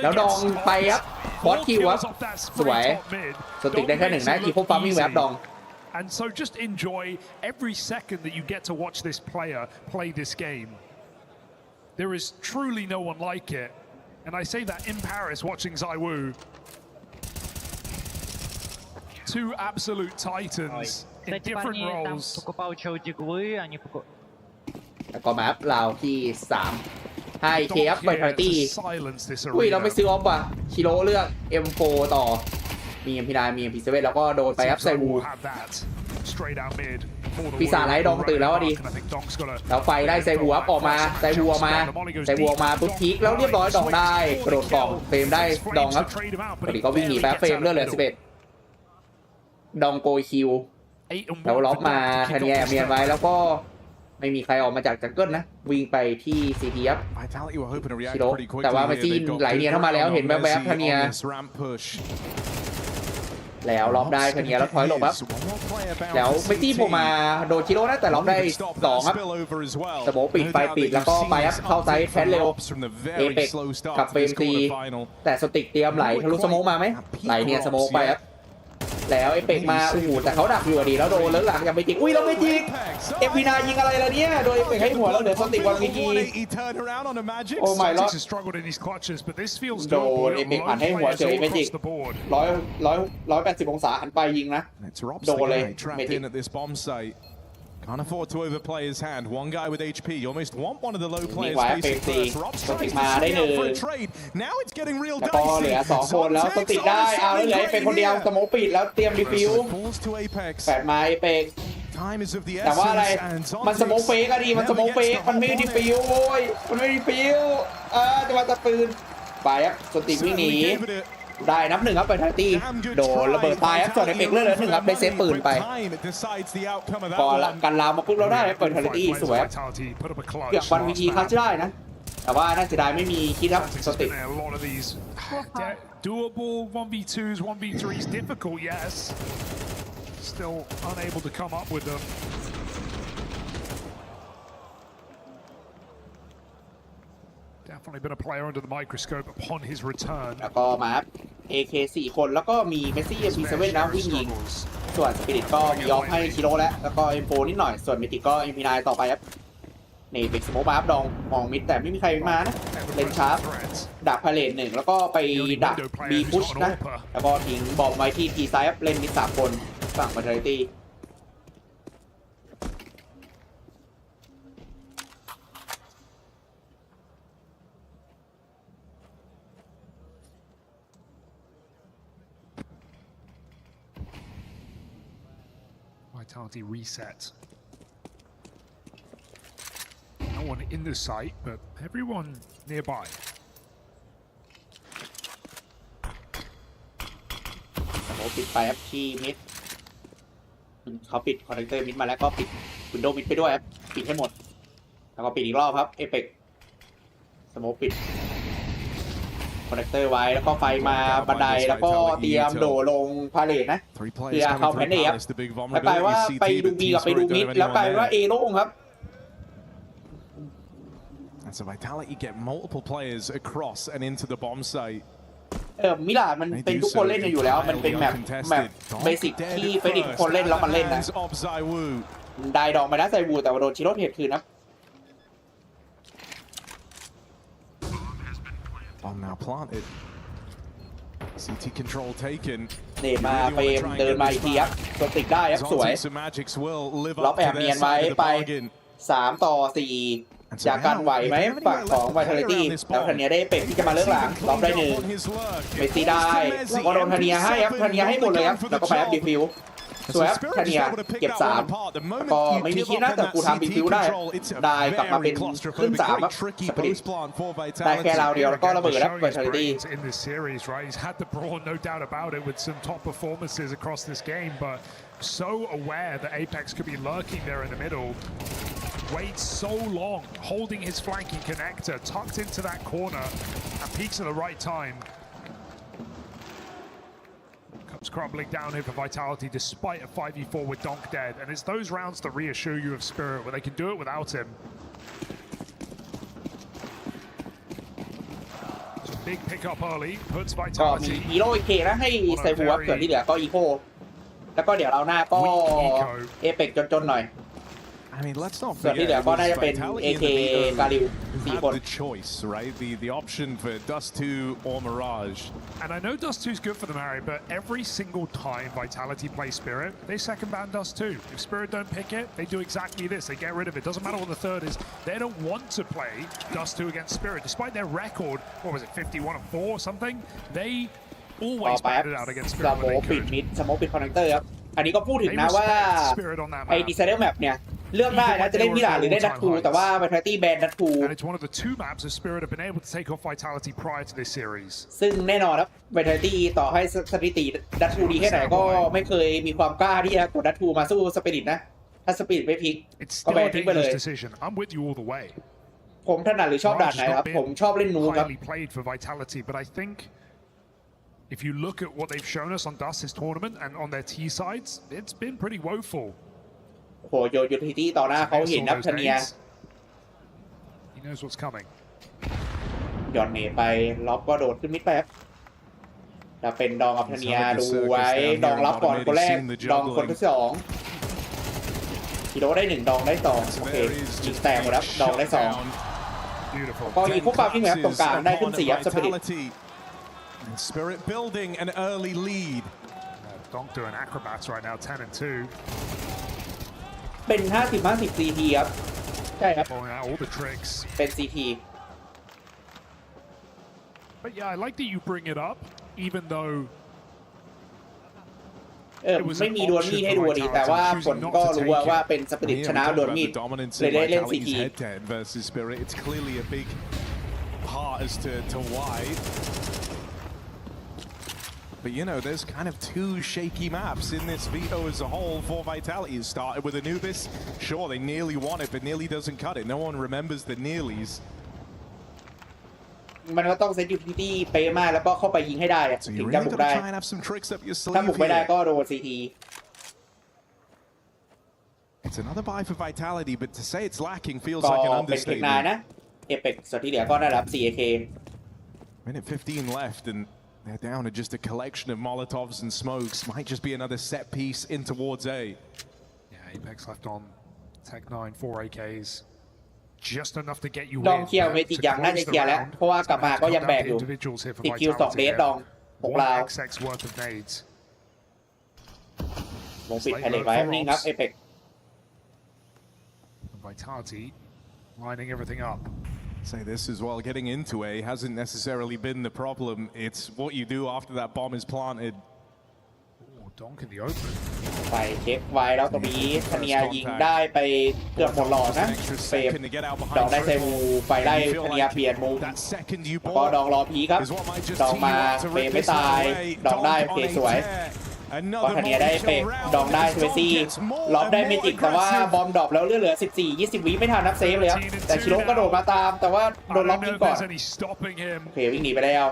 แล้วดองไปครับบอสคิวครับสวยสติกได้แค่1นะอีโป้ฟาร์มิ่งแวบดองAnd so just enjoy every second that you get to watch this player play this game. There is truly no one like it. And I say that in Paris watching ZywOo. 2 absolute titans in different roles. แล้วก็มาลาวที่3ให้เคฟไป Vitality อุ้ยเราไม่ซื้อออฟว่ะชิโร่เลือก M4 ต่อมี MP9 มี MP7 แล้วก็โดนไปครับไซวูปีศาจไร้ดองตื่นแล้วดิแล้วไฟได้ไซวูอัพออกมาไซวูออกมาปุ๊บพีคแล้วเรียบร้อยดองได้กระโดดกล่องเฟรมได้ดองครับปกติก็วิ่งหนีไปเฟรมเลือดเหลือ11ดองโกยคิวแล้วล็อกมาทันแยเมียนไว้แล้วก็ไม่มีใครออกมาจากจังเกิลนะวิ่งไปที่ซีทีครับชิโร่แต่ว่ามาซีนไหลเนียเข้ามาแล้วเห็นแวบๆทันเนียแล้วล็อกได้ทันเนียแล้วถอยหลบครับแล้วไม่ตีผมมาโดนชิโร่นะแต่ล็อกได้2ครับสโมปิดไปปิดแล้วก็ไปครับเข้าไซส์แพนเร็วเอเปกกับเฟรมตีแต่สติกเตรียมไหลทะลุสโมมาไหมไหลเนี่ยสโมไปครับแล้วเอเปกมาแต่เขาดักอยู่ดีแล้วโดนแล้วหลังยังไม่จิกอุ้ยเราไม่จิกเอฟพีนายิงอะไรล่ะเนี่ยโดยเอเปกให้หัวแล้วเหลือสติกวันวีทีโอ้ไม่รอดโดนเอเปกผ่านให้หัวเฉยไม่จิก180 องศาหันไปยิงนะโดนเลยเมจิก Can't afford to overplay his hand. One guy with HP. You almost want one of the low players ไว้ facing first. Rob's trying to มาได้ swing หนึ่ out ง for a trade. Now it's getting real แล้วก็เหลื dicey. อ2คนแล้วสติได้เอาเหลือเอเปกคนเดียวสโมกปิดแล้วเตรียมรีฟิว Falls to Apex. แปดมาเอเปก Time is of the แต่ว่าอะไร essence, and มันสโมกเฟกก็ดีมันสโมกเฟกมันไม่รีฟิวโว้ยมันไม่รีฟิวจะมาตะปืนไปครับสติวิ่งหนีได้นับหนึ่งครับไปทันตีโดนระเบิดตายครับส่วนเอเปกเลือดเหลือหนึ่งครับได้เซฟปืนไปพอกันลาวมาปุ๊บเราได้เปิดทันตีสวยเกือบวันวีจีคัชได้นะแต่ว่าน่าเสียดายไม่มีคิดครับสติ Doable 1v2s, 1v3s, difficult, yes. Still unable to come up with them. Definitely been a player under the microscope upon his return. แล้วก็มา AK 4 คนแล้วก็มีเมสซี่ MP7 นะวิ่งยิงส่วนสปิริตก็มียอมให้ชิโร่แล้วก็ M4 นิดหน่อยส่วนมิติก็ MP9 ต่อไปครับนี่เป็นสโมกมาดองมองมิดแต่ไม่มีใครมานะเลนชาร์ปดักพาเลท1แล้วก็ไปดัก B พุชนะแล้วก็ทิ้งบอมไว้ที่ T ไซด์ครับเล่นมิด3 คนฝั่งมาเทอร์ตี้Vitality reset. No one in the site, but everyone nearby. สโมกปิดไปครับที่มิดเขาปิดคอนเนคเตอร์มิดมาแล้วก็ปิดวินโดว์มิดไปด้วยครับปิดให้หมดแล้วก็ปิดอีกรอบครับเอเปกสโมกปิดคอนเนคเตอร์ไว้แล้วก็ไฟมาบันไดแล้วก็เตรียมโดดลงพาเลทนะเพื่อเข้าแพนเนครับแล้วกลายว่าไปดูบีกับไปดูมิดแล้วกลายว่าเอโล่งครับ And so Vitality get multiple players across and into the bomb site. มิลานมันเป็นทุกคนเล่นอยู่แล้วมันเป็นแบบเบสิกที่เฟรดิทุกคนเล่นแล้วมันเล่นนะได้ดอกมาแล้วไซวูแต่ว่าโดนชิโร่เทรดคืนนะ Bomb now planted. CT control taken. นี่มาเฟรมเดินมาอีกทีครับสติกได้ครับสวยล็อกแอบเนียนไว้ไป3 ต่อ 4จากการไหวไหมฝั่งของ Vitality แล้วทันเนียได้เป็ดที่จะมาเลิกหลังล็อกได้1เมสซี่ได้ก็โดนทันเนียให้ครับทันเนียให้หมดเลยครับแล้วก็ไปครับดีฟิวสวยครับทันเนียเก็บ3ก็ไม่มีคิดนะแต่กูทำดีฟิวได้กลับมาเป็นครึ่ง3ครับสปิริตได้แค่ราวเดียวแล้วก็ระเบิดครับ Vitality in this series, right? He's had the brawn, no doubt about it, with some top performances across this game, but so aware that Apex could be lurking there in the middle. Waits so long, holding his flanking connector, tucked into that corner, and peaks at the right time. Comes crumbling down here for Vitality despite a 5v4 with Donk dead. And it's those rounds that reassure you of Spirit, where they can do it without him. So big pickup early, puts ก็มี Vitality. ฮีโร่อีเคนะให้ไซบูครับส่วนที่เหลือก็อีโคแล้วก็เดี๋ยวเราหน้าก็เอเปกจนๆหน่อยส่วนที่เหลือก็น่าจะเป็น AK กาลิว4 คน The choice, right? The option for Dust 2 or Mirage. And I know Dust 2 is good for them, Harry, but every single time Vitality plays Spirit, they second ban Dust 2. If Spirit don't pick it, they do exactly this. They get rid of it. Doesn't matter what the third is. They don't want to play Dust 2 against Spirit. Despite their record, what was it, 51-4 or something? They always batted out against Spirit when they could. สโมกปิดคอนเนคเตอร์ครับอันนี้ก็พูดถึงนะว่าไอ้ดีไซเนอร์แมปเนี่ยเลือกได้นะจะเล่นมิลานหรือได้ดัตทูแต่ว่า Vitality แบนดัตทู And it's one of the 2 maps that Spirit have been able to take off Vitality prior to this series. ซึ่งแน่นอนครับ Vitality ต่อให้สถิติดัตทูดีแค่ไหนก็ไม่เคยมีความกล้าที่จะกดดัตทูมาสู้สปิริตนะถ้าสปิริตไม่พลิกก็แบนทิ้งไปเลยผมถนัดหรือชอบด่านไหนครับผมชอบเล่นนูครับ If you look at what they've shown us on Dust this tournament and on their T sides, it's been pretty woeful. โอ้โหโยนยูทิลิตี้ต่อหน้าเขาเห็นนับทันเนีย He knows what's coming. หย่อนเนตไปล็อบก็โดดขึ้นมิดแป๊บจะเป็นดองกับทันเนียดูไว้ดองรับก่อนคนแรกดองคนที่2ฮีโร่ได้1ดองได้2โอเคยิงแตกหมดแล้วดองได้2ก็ยิงคู่ปั๊มที่แบบตรงกลางได้ขึ้น4ครับสปิริตSpirit building an early lead. Donk doing acrobats right now, 10-2. เป็น50-50 CT ครับใช่ครับ Pulling out all the tricks เป็น CT but yeah I like that you bring it up even though ไม่มีดวลมีดให้ดูดีแต่ว่าผลก็รู้ว่าเป็นสปิริตชนะดวลมีดเลยได้เล่น CT versus Spirit it's clearly a big part as to why but you know there's kind of two shaky maps in this veto as a whole for Vitality. It started with Anubis, sure they nearly won it but nearly doesn't cut it. No one remembers the nearlies. มันก็ต้องเซตยูทิลิตี้เป๊ะมากแล้วก็เข้าไปยิงให้ได้ถึงจะบุกได้ถ้าบุกไม่ได้ก็โดน CT It's another buy for Vitality but to say it's lacking feels like an understatement. เป็นเทคนานะเอเปกส่วนที่เหลือก็ได้รับ 4AK Minute 15 left and they're down to just a collection of Molotovs and smokes. Might just be another set piece in towards A. Yeah, Apex left on Tech 9, 4 AKs. Just enough to get you ดองเคลียร์เวทียังน่าจะเคลียร์แล้วเพราะว่ากลับมาก็ยังแบกอยู่ติดคิว2เดสดอง6ราวลงปิดไฮเลทไว้นี่ครับเอเปก Vitality lining everything up. Say this as well, getting into A hasn't necessarily been the problem. It's what you do after that bomb is planted. Oh, Donk in the open. ไปเช็คไว้แล้วตรงนี้ธเนียยิงได้ไปเกือบหมดหลอดนะเฟรมดองได้เซมูไปไล่ธเนียเปลี่ยนมุมก็ดองรอพีครับดองมาเฟรมไม่ตายดองได้โอเคสวยก็ธเนียได้เฟรมดองได้สเปซี่ล็อบได้เมจิกแต่ว่าบอมดรอปแล้วเหลือ14-20 วิไม่ทันนับเซฟเลยครับแต่ชิโร่กระโดดมาตามแต่ว่าโดนล็อกยิงก่อนโอเควิ่งหนีไปแล้ว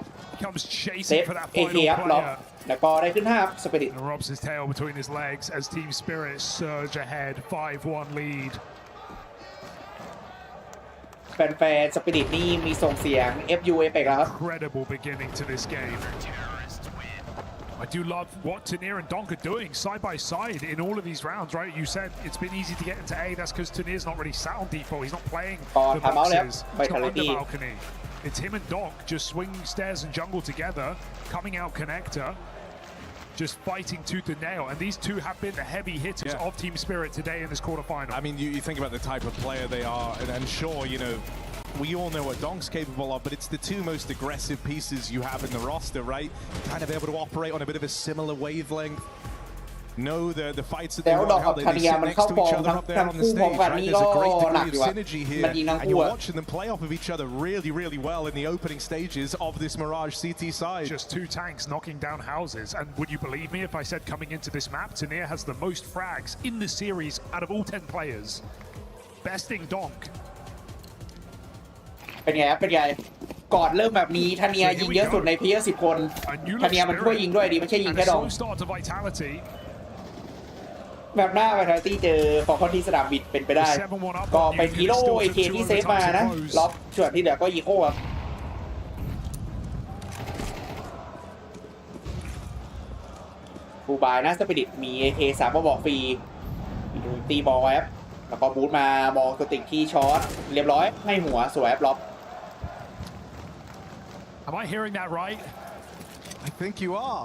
เซฟเอเคครับล็อกแล้วก็ได้ขึ้น5สปิริต Robs his tail between his legs as Team Spirit surge ahead 5-1 lead แฟนๆสปิริตนี่มีส่งเสียง FU Apex แล้วครับ Incredible beginning to this game I do love what Tanir and Donk are doing side by side in all of these rounds, right? You said it's been easy to get into A. That's because Tanir's not really sat on default. He's not playing the boxes. He's not on the balcony. It's him and Donk just swinging stairs and jungle together, coming out connector, just fighting tooth and nail. And these two have been the heavy hitters of Team Spirit today in this quarterfinal. I mean, you think about the type of player they are, and sure, you know, we all know what Donk's capable of, but it's the two most aggressive pieces you have in the roster, right? Kind of able to operate on a bit of a similar wavelength. Know the fights that they run, how they sit next to each other up there on the stage, right? There's a great degree of synergy here, and you're watching them play off of each other really, really well in the opening stages of this Mirage CT side. Just two tanks knocking down houses, and would you believe me if I said coming into this map, Tanir has the most frags in the series out of all 10 players, besting Donk. เป็นไงครับเป็นไงก่อนเริ่มแบบนี้ธเนียยิงเยอะสุดในเพลเยอร์10 คนธเนียมันช่วยยิงด้วยดีไม่ใช่ยิงแค่ดองแบบหน้า Vitality เจอฟอร์คอนที่สนามบินเป็นไปได้ก็เป็นฮีโร่เอเคที่เซฟมานะล็อกส่วนที่เหลือก็อีโค่ครับฟูบายนะสปิริตมี AK 3 มาบอกฟรีตีบอลไว้ครับแล้วก็บูทมามองตัวติ่งที่ช็อตเรียบร้อยให้หัวสวยล็อก Am I hearing that right? I think you are.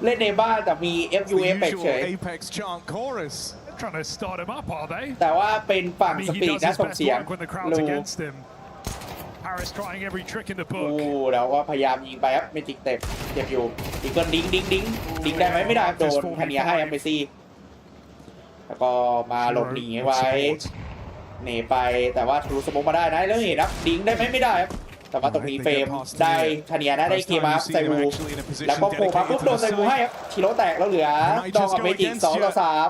เล่นในบ้านแต่มี FU Apex เฉย Apex chant chorus. Trying to start him up, are they? แต่ว่าเป็นฝั่งสปิริตนะส่งเสียงลู Paris trying every trick in the book. แล้วก็พยายามยิงไปครับเมจิกเต็มเจ็บอยู่อีกคนดิ้งได้ไหมไม่ได้โดนธเนียให้เอมเบซี่แล้วก็มาหลบหนีไว้หนีไปแต่ว่าทะลุสมองมาได้นะแล้วเห็นครับดิ้งได้ไหมไม่ได้ครับแต่ว่าตรงนี้เฟรมได้ธเนียนะได้เคมาไซบูแล้วก็โผล่มาปุ๊บโดนไซบูให้ครับชิโร่แตกแล้วเหลือดองกับเมจิก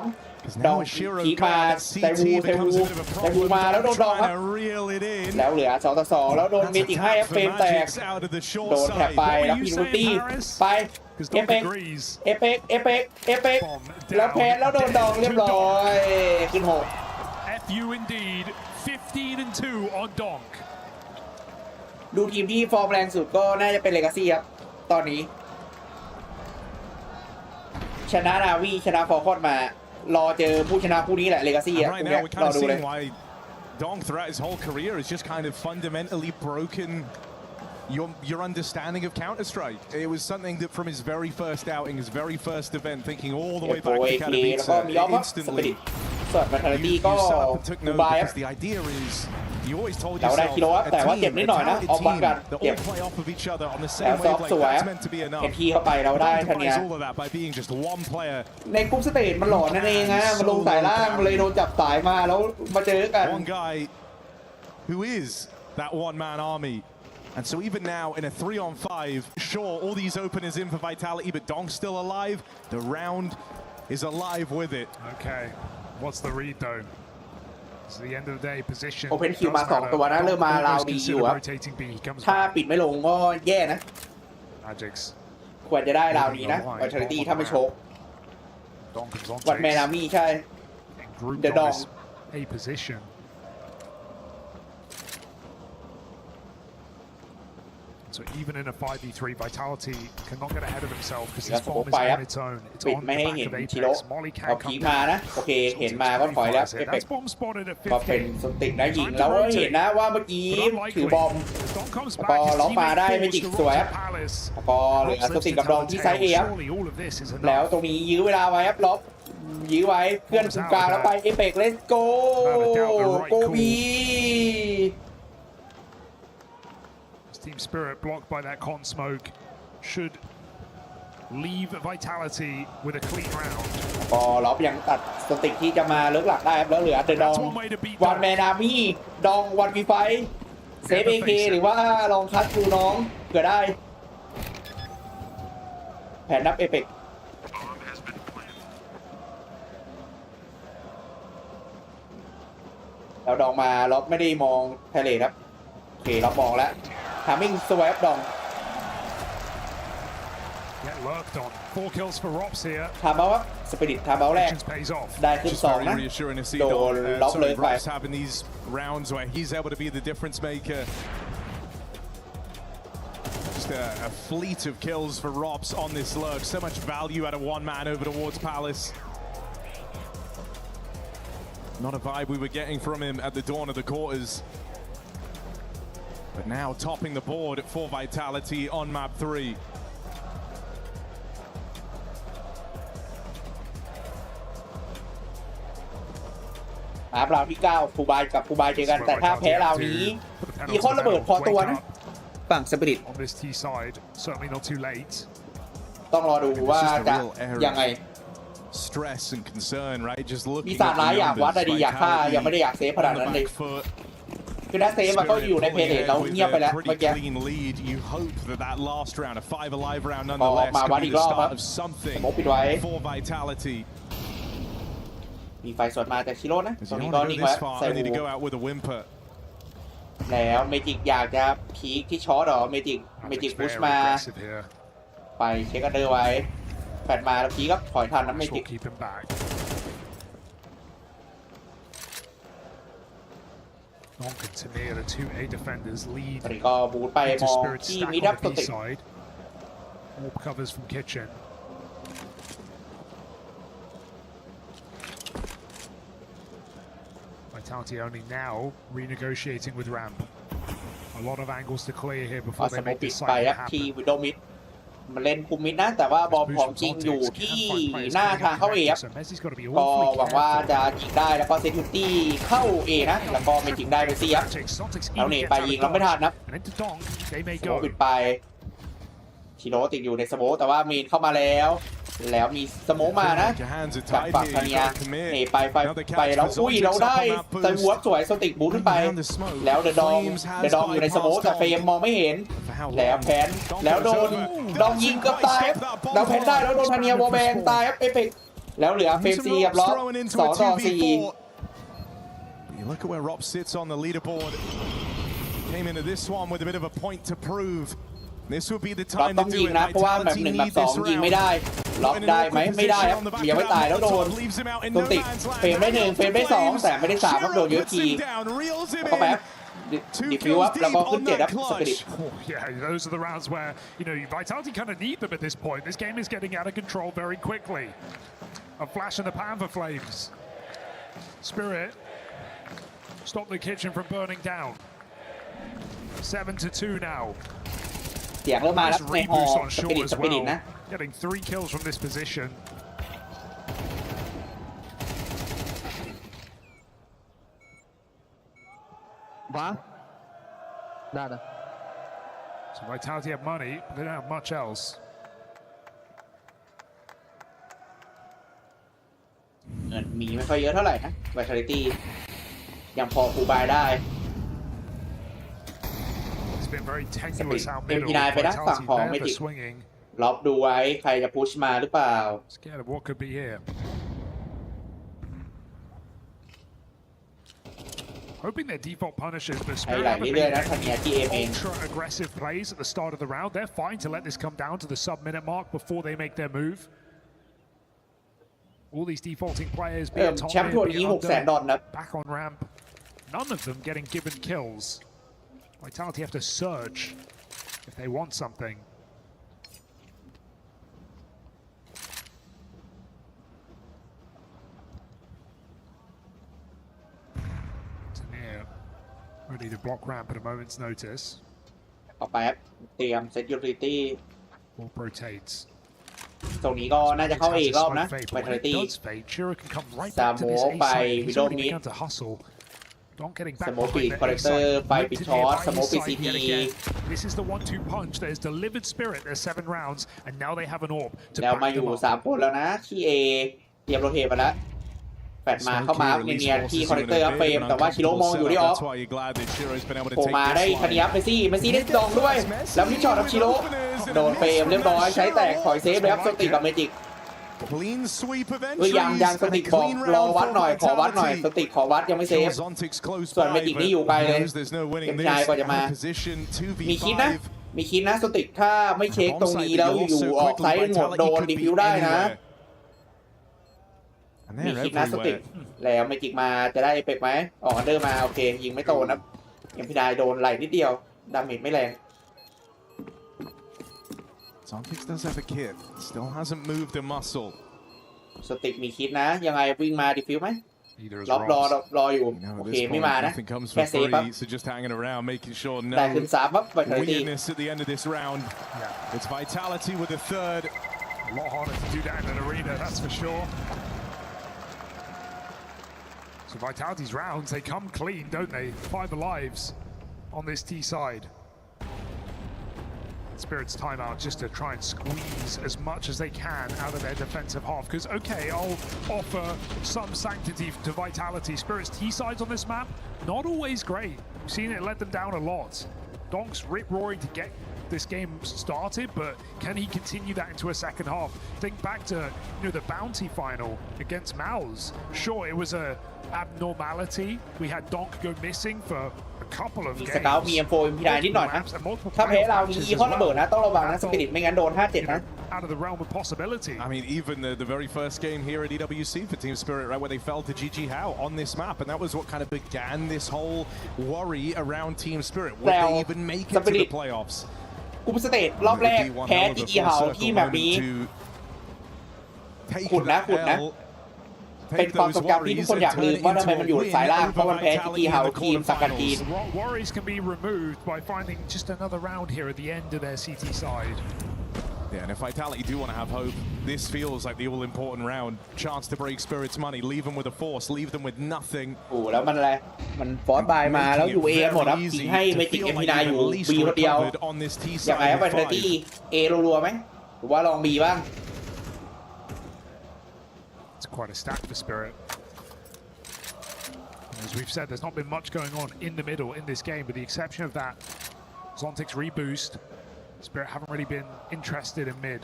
2-3ดองขีมาไซบูมาแล้วโดนดองครับแล้วเหลือ2-2แล้วโดนเมจิกให้เฟรมแตกโดนแถบไปแล้วพินูตี้ไปเอเปกแล้วแพ้แล้วโดนดองเรียบร้อยขึ้น6 FU indeed 15-2 on Donk ดูทีมที่ฟอร์มแรงสุดก็น่าจะเป็นเลกาซี่ครับตอนนี้ชนะนาวีชนะฟอร์คอนมารอเจอผู้ชนะผู้นี้แหละเลกาซี่อ่ะรอดูเลย Donk throughout his whole career is just kind of fundamentally broken your understanding of Counter-Strike. It was something that from his very first outing, his very first event, thinking all the way back to Katowice, instantly you set up and took note because the idea is you always told yourself a team, a talented team that all play off of each other on the same wavelength. That's meant to be enough. เข้าไปเราได้ทัน Compromise all of that by being just one player. ในกรุ๊ปสเตจมันหลอนนั่นเองฮะมันลงสายล่างเลยโดนจับสายมาแล้วมาเจอกัน One guy who is that one-man army. And so even now in a 3-on-5, sure, all these openers in for Vitality, but Dong's still alive. The round is alive with it. Okay, what's the read though? It's the end of the day position. Open Q มา2ตัวนะเริ่มมาลาวดีอยู่ครับถ้าปิดไม่ลงก็แย่นะ Magics ควรจะได้ลาวนี้นะ Vitality ถ้าไม่โชกวัดแมนามี่ใช่ The Dong A position. So even in a 5v3, Vitality cannot get ahead of himself because this bomb is on its own. It's on the back of Apex. Molly can't come back. โอเคเห็นมาก็ถอยแล้วเอเปกก็เป็นสติได้ยิงแล้วเห็นนะว่าเมื่อกี้ถือบอมพอล็อกมาได้ไม่จิกสวยพอเหลือสติกับดองที่ไซด์เอฟแล้วตรงนี้ยื้อเวลาไว้ครับล็อกยื้อไว้เพื่อนคุมกลางแล้วไปเอเปกเลสโกโกบีTeam Spirit blocked by that con smoke should leave Vitality with a clean round. พอล็อบยังตัดสติที่จะมาเลิกหลักได้ครับแล้วเหลือเดอะดองวันแมนามี่ดองวันวีไฟเซฟเอเคหรือว่าลองคัดดูน้องเผื่อได้แผนนับเอเปกแล้วดองมาล็อบไม่ได้มองไทเลทครับโอเคล็อบมองแล้วComing swap ดอง Get lurked on. 4 kills for Rops here. ทำเอาครับสปิริตทำเอาแรกได้ขึ้น2นะโดนล็อกเลยไป having these rounds where he's able to be the difference maker. Just a fleet of kills for Rops on this lurk. So much value out of one man over towards Palace. Not a vibe we were getting from him at the dawn of the quarters. But now topping the board for Vitality on map 3. ราวที่9ฟูบายกับฟูบายเจอกันแต่ถ้าแพ้ราวนี้อีคอนระเบิดพอตัวนะฝั่งสปิริตต้องรอดูว่าจะยังไงมีศาสตร์ร้ายอยากวัดอะไรดีอยากฆ่ายังไม่ได้อยากเซฟขนาดนั้นเลยคือถ้าเซฟมันก็อยู่ในเพจเราเงียบไปแล้วเมื่อกี้ออกมาวัดอีกรอบครับมกปิดไว้มีไฟสวนมาจากชิโร่นะตรงนี้ก็นิ่งไว้ใส่หูแล้วเมจิกอยากจะพีคที่ช็อตหรอเมจิกพุชมาไปเช็คกันเดอร์ไว้แปดมาแล้วพีคก็ถอยทันนะเมจิกก็บูทไปมองที่มิดับตัวติดVitality only now renegotiating with ramp. A lot of angles to clear here before they make this cycle happen. ที่วิดโดมิดมันเล่นคุมมิดนะแต่ว่าบอลของจริงอยู่ที่หน้าทางเข้าเอฟก็หวังว่าจะยิงได้แล้วก็เซนทูตี้เข้าเอนะแล้วก็ไม่ยิงได้ไปซีครับแล้วเนี่ยไปยิงเราไม่ทันนะสโมปิดไปชิโร่ติดอยู่ในสโมแต่ว่ามีนเข้ามาแล้วมีสโมมานะจากฝั่งธานีเนี่ยไปแล้วอุ้ยเราได้แต่หัวสวยสติกบูทขึ้นไปแล้วเดอะดองอยู่ในสโมแต่เฟรมมองไม่เห็นแล้วแพนแล้วโดนดองยิงเกือบตายแล้วแพนได้แล้วโดนธานีวอลแบงตายครับเอเปกแล้วเหลือเฟรมซีกับล็อก2-4 You look at where Rob sits on the leaderboard. Came into this one with a bit of a point to prove. This would be the time to do it. นะเพราะว่าแบบ1แบบ2ยิงไม่ได้ล็อกได้ไหมไม่ได้ครับยังไม่ตายแล้วโดนติดเฟรมได้1เฟรมได้2แต่ไม่ได้3ครับโดนเยอะทีก็แป๊บดิฟิวอัพแล้วก็ขึ้น7ครับสปิริต Yeah, those are the rounds where Vitality kind of need them at this point. This game is getting out of control very quickly. A flash in the pan for Flames. Spirit stop the kitchen from burning down. 7-2 now. เสียงเริ่มมาแล้วในฮอสปิริตนะ Getting 3 kills from this position. ว้าได้นะ So Vitality have money, but they don't have much else. เงินมีไม่ค่อยเยอะเท่าไหร่นะ Vitality ยังพอปูบายได้ It's been very tenuous out middle. ไปนะฝั่งของเมจิกล็อบดูไว้ใครจะพุชมาหรือเปล่า Scared of what could be here. Hoping their default punishes, but Spirit have made ultra aggressive plays at the start of the round. They're fine to let this come down to the sub-minute mark before they make their move. All these defaulting players, be it top mid, be it under, back on ramp, none of them getting given kills. Vitality have to surge if they want something. Ready to block ramp at a moment's notice. ออกไปครับเตรียมเซตยูทิลิตี้ rotates ตรงนี้ก็น่าจะเข้าอีกรอบนะ Vitality ซาโมไปวิโดมิดสโมปีคอร์เรคเตอร์ไปปิดช็อตสโมปีซีที This is the 1-2 punch that has delivered Spirit their 7 rounds and now they have an orb to แล้วมาอยู่3คนแล้วนะที่ A เตรียมโรเทตไปแล้วแฟดมาเข้ามาเนียนที่คอนเนคเตอร์เฟรมแต่ว่าชิโร่มองอยู่ที่ออฟโผล่มาได้คันยับเมซี่ได้ดองด้วยแล้วพิชช็อตกับชิโร่โดนเฟรมเรียบร้อยใช้แตกถอยเซฟเลยครับสติกับเมจิกยังสติบอกรอวัดหน่อยขอวัดหน่อยสติขอวัดยังไม่เซฟส่วนเมจิกนี่อยู่ไกลเลยเก็บชายกว่าจะมามีคิดนะสติถ้าไม่เช็คตรงนี้แล้วอยู่ออกไซด์หมดโดนดิฟิวได้นะมีคิดนะสติแล้วเมจิกมาจะได้เอเปกไหมออกอันเดอร์มาโอเคยิงไม่โตนะยังพี่ได้โดนไหลนิดเดียวดาเมจไม่แรง Zontix does have a kit still hasn't moved a muscle สติมีคิดนะยังไงวิ่งมาดิฟิวไหมรออยู่โอเคไม่มานะแค่เซฟปั๊บแต่ขึ้น3ปั๊บ Vitality at the end of this round it's Vitality with the third a lot harder to do that in an arena that's for sure. So Vitality's rounds, they come clean, don't they? 5 lives on this T side. Spirit's timeout just to try and squeeze as much as they can out of their defensive half. Because, okay, I'll offer some sanctity to Vitality. Spirit's T sides on this map, not always great. We've seen it let them down a lot. Donk's rip-roaring to get this game started, but can he continue that into a second half? Think back to the bounty final against MOUZ. Sure, it was a abnormality. We had Donk go missing for a couple of games. สเกลมี M4 MP ได้นิดหน่อยนะถ้าแพ้เรามีอีคอนระเบิดนะต้องระวังนะสปิริตไม่งั้นโดน 5-7 นะ Out of the realm of possibility. I mean, even the very first game here at EWC for Team Spirit, right, where they fell to GG How on this map, and that was what kind of began this whole worry around Team Spirit. Would they even make it to the playoffs? กลุ่มสเตจรอบแรกแพ้GG Howที่แบบนี้ขุดนะเป็นความทรงจำที่ทุกคนอยากลืมว่าทำไมมันอยู่สายล่างเพราะมันแพ้GG Howทีมสังกัดจีน Worries can be removed by finding just another round here at the end of their CT side. Yeah, and if Vitality do want to have hope, this feels like the all-important round. Chance to break Spirit's money, leave them with a force, leave them with nothing. โอ้แล้วมันอะไรมันฟอร์สบายมาแล้วอยู่ A หมดครับยิงให้เมจิกเอ็มพีนาอยู่ B คนเดียวอย่างไรครับ Vitality A รัวๆไหมหรือว่าลอง B บ้าง It's quite a stack for Spirit. As we've said, there's not been much going on in the middle in this game, with the exception of that Zontix reboost. Spirit haven't really been interested in mid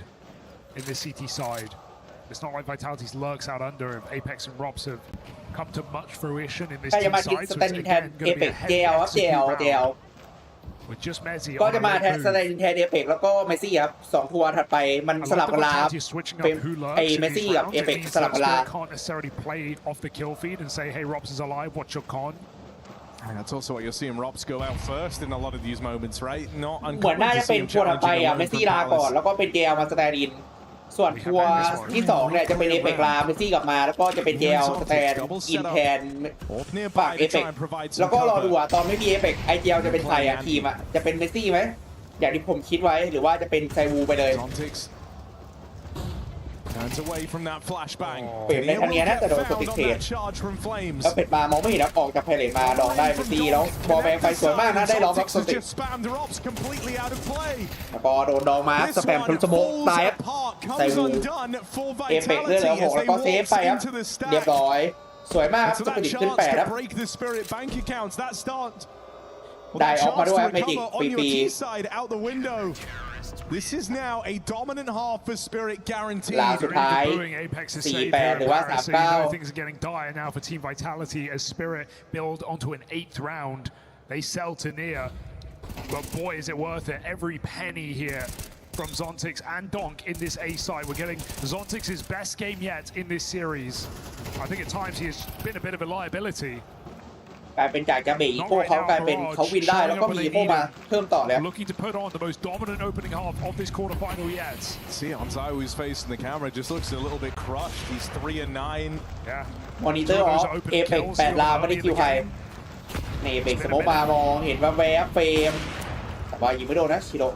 in this CT side. It's not like Vitality's lurks out under if Apex and Robs have come to much fruition in this T side. So it's again going to be a heavy execute with just Messi ก็จะมาแทนสแตนแทนเอเปกแล้วก็เมซี่ครับ2ทัวร์ถัดไปมันสลับเวลาเป็นไอเมซี่กับเอเปกสลับเวลา Can't necessarily play off the kill feed and say, hey, Robs is alive, what's your con? And that's also what you're seeing Robs go out first in a lot of these moments, right? Not เหมือนน่าจะเป็นทัวร์ถัดไปอ่ะเมซี่ลาก่อนแล้วก็เป็นเจลมาสแตนอินส่วนทัวร์ที่2เนี่ยจะเป็นเอเปกลาเมซี่กลับมาแล้วก็จะเป็นเจลสแตนอินแทนฝั่งเอเปกแล้วก็รอดูอ่ะตอนไม่มีเอเปกไอเจลจะเป็นใครอ่ะทีมอ่ะจะเป็นเมซี่ไหม อย่างที่ผมคิดไว้หรือว่าจะเป็นไซวูไปเลย Turns away from that flashbang. เป็ดในทันเนี้ยนะแต่โดนสติกเทแล้วเป็ดมามองไม่เห็นแล้วออกจากไพเรตมาดองได้ไปตีแล้วบอลแบงไปสวยมากนะได้ล็อกสติกแล้วก็โดนดองมาสแปมทะลุสโมกตายครับไซวูเอเปกเลือดแล้ว6แล้วก็เซฟไปครับเรียบร้อยสวยมากสปิริตขึ้น8ครับได้ออกมาด้วยเมจิกปี This is now a dominant half for Spirit guaranteed. ลาสุดท้าย4-8หรือว่า3-9 Things are getting dire now for Team Vitality as Spirit build onto an 8th round. They sell to Nia, but boy is it worth it. Every penny here from Zontix and Donk in this A side. We're getting Zontix's best game yet in this series. I think at times he has been a bit of a liability. กลายเป็นจากจะเบอีโก้เขากลายเป็นเขาวินได้แล้วก็มีอีโก้มาเพิ่มต่อแล้ว Looking to put on the most dominant opening half of this quarterfinal yet. See on Zaiwu's face in the camera just looks a little bit crushed. He's 3-9. Yeah. มอนิเตอร์ออฟเอเปก8 ลาวไม่ได้คิวใครนี่เบกสโมกมามองเห็นว่าแวบเฟรมแต่ว่ายิงไม่โดนนะชิโร่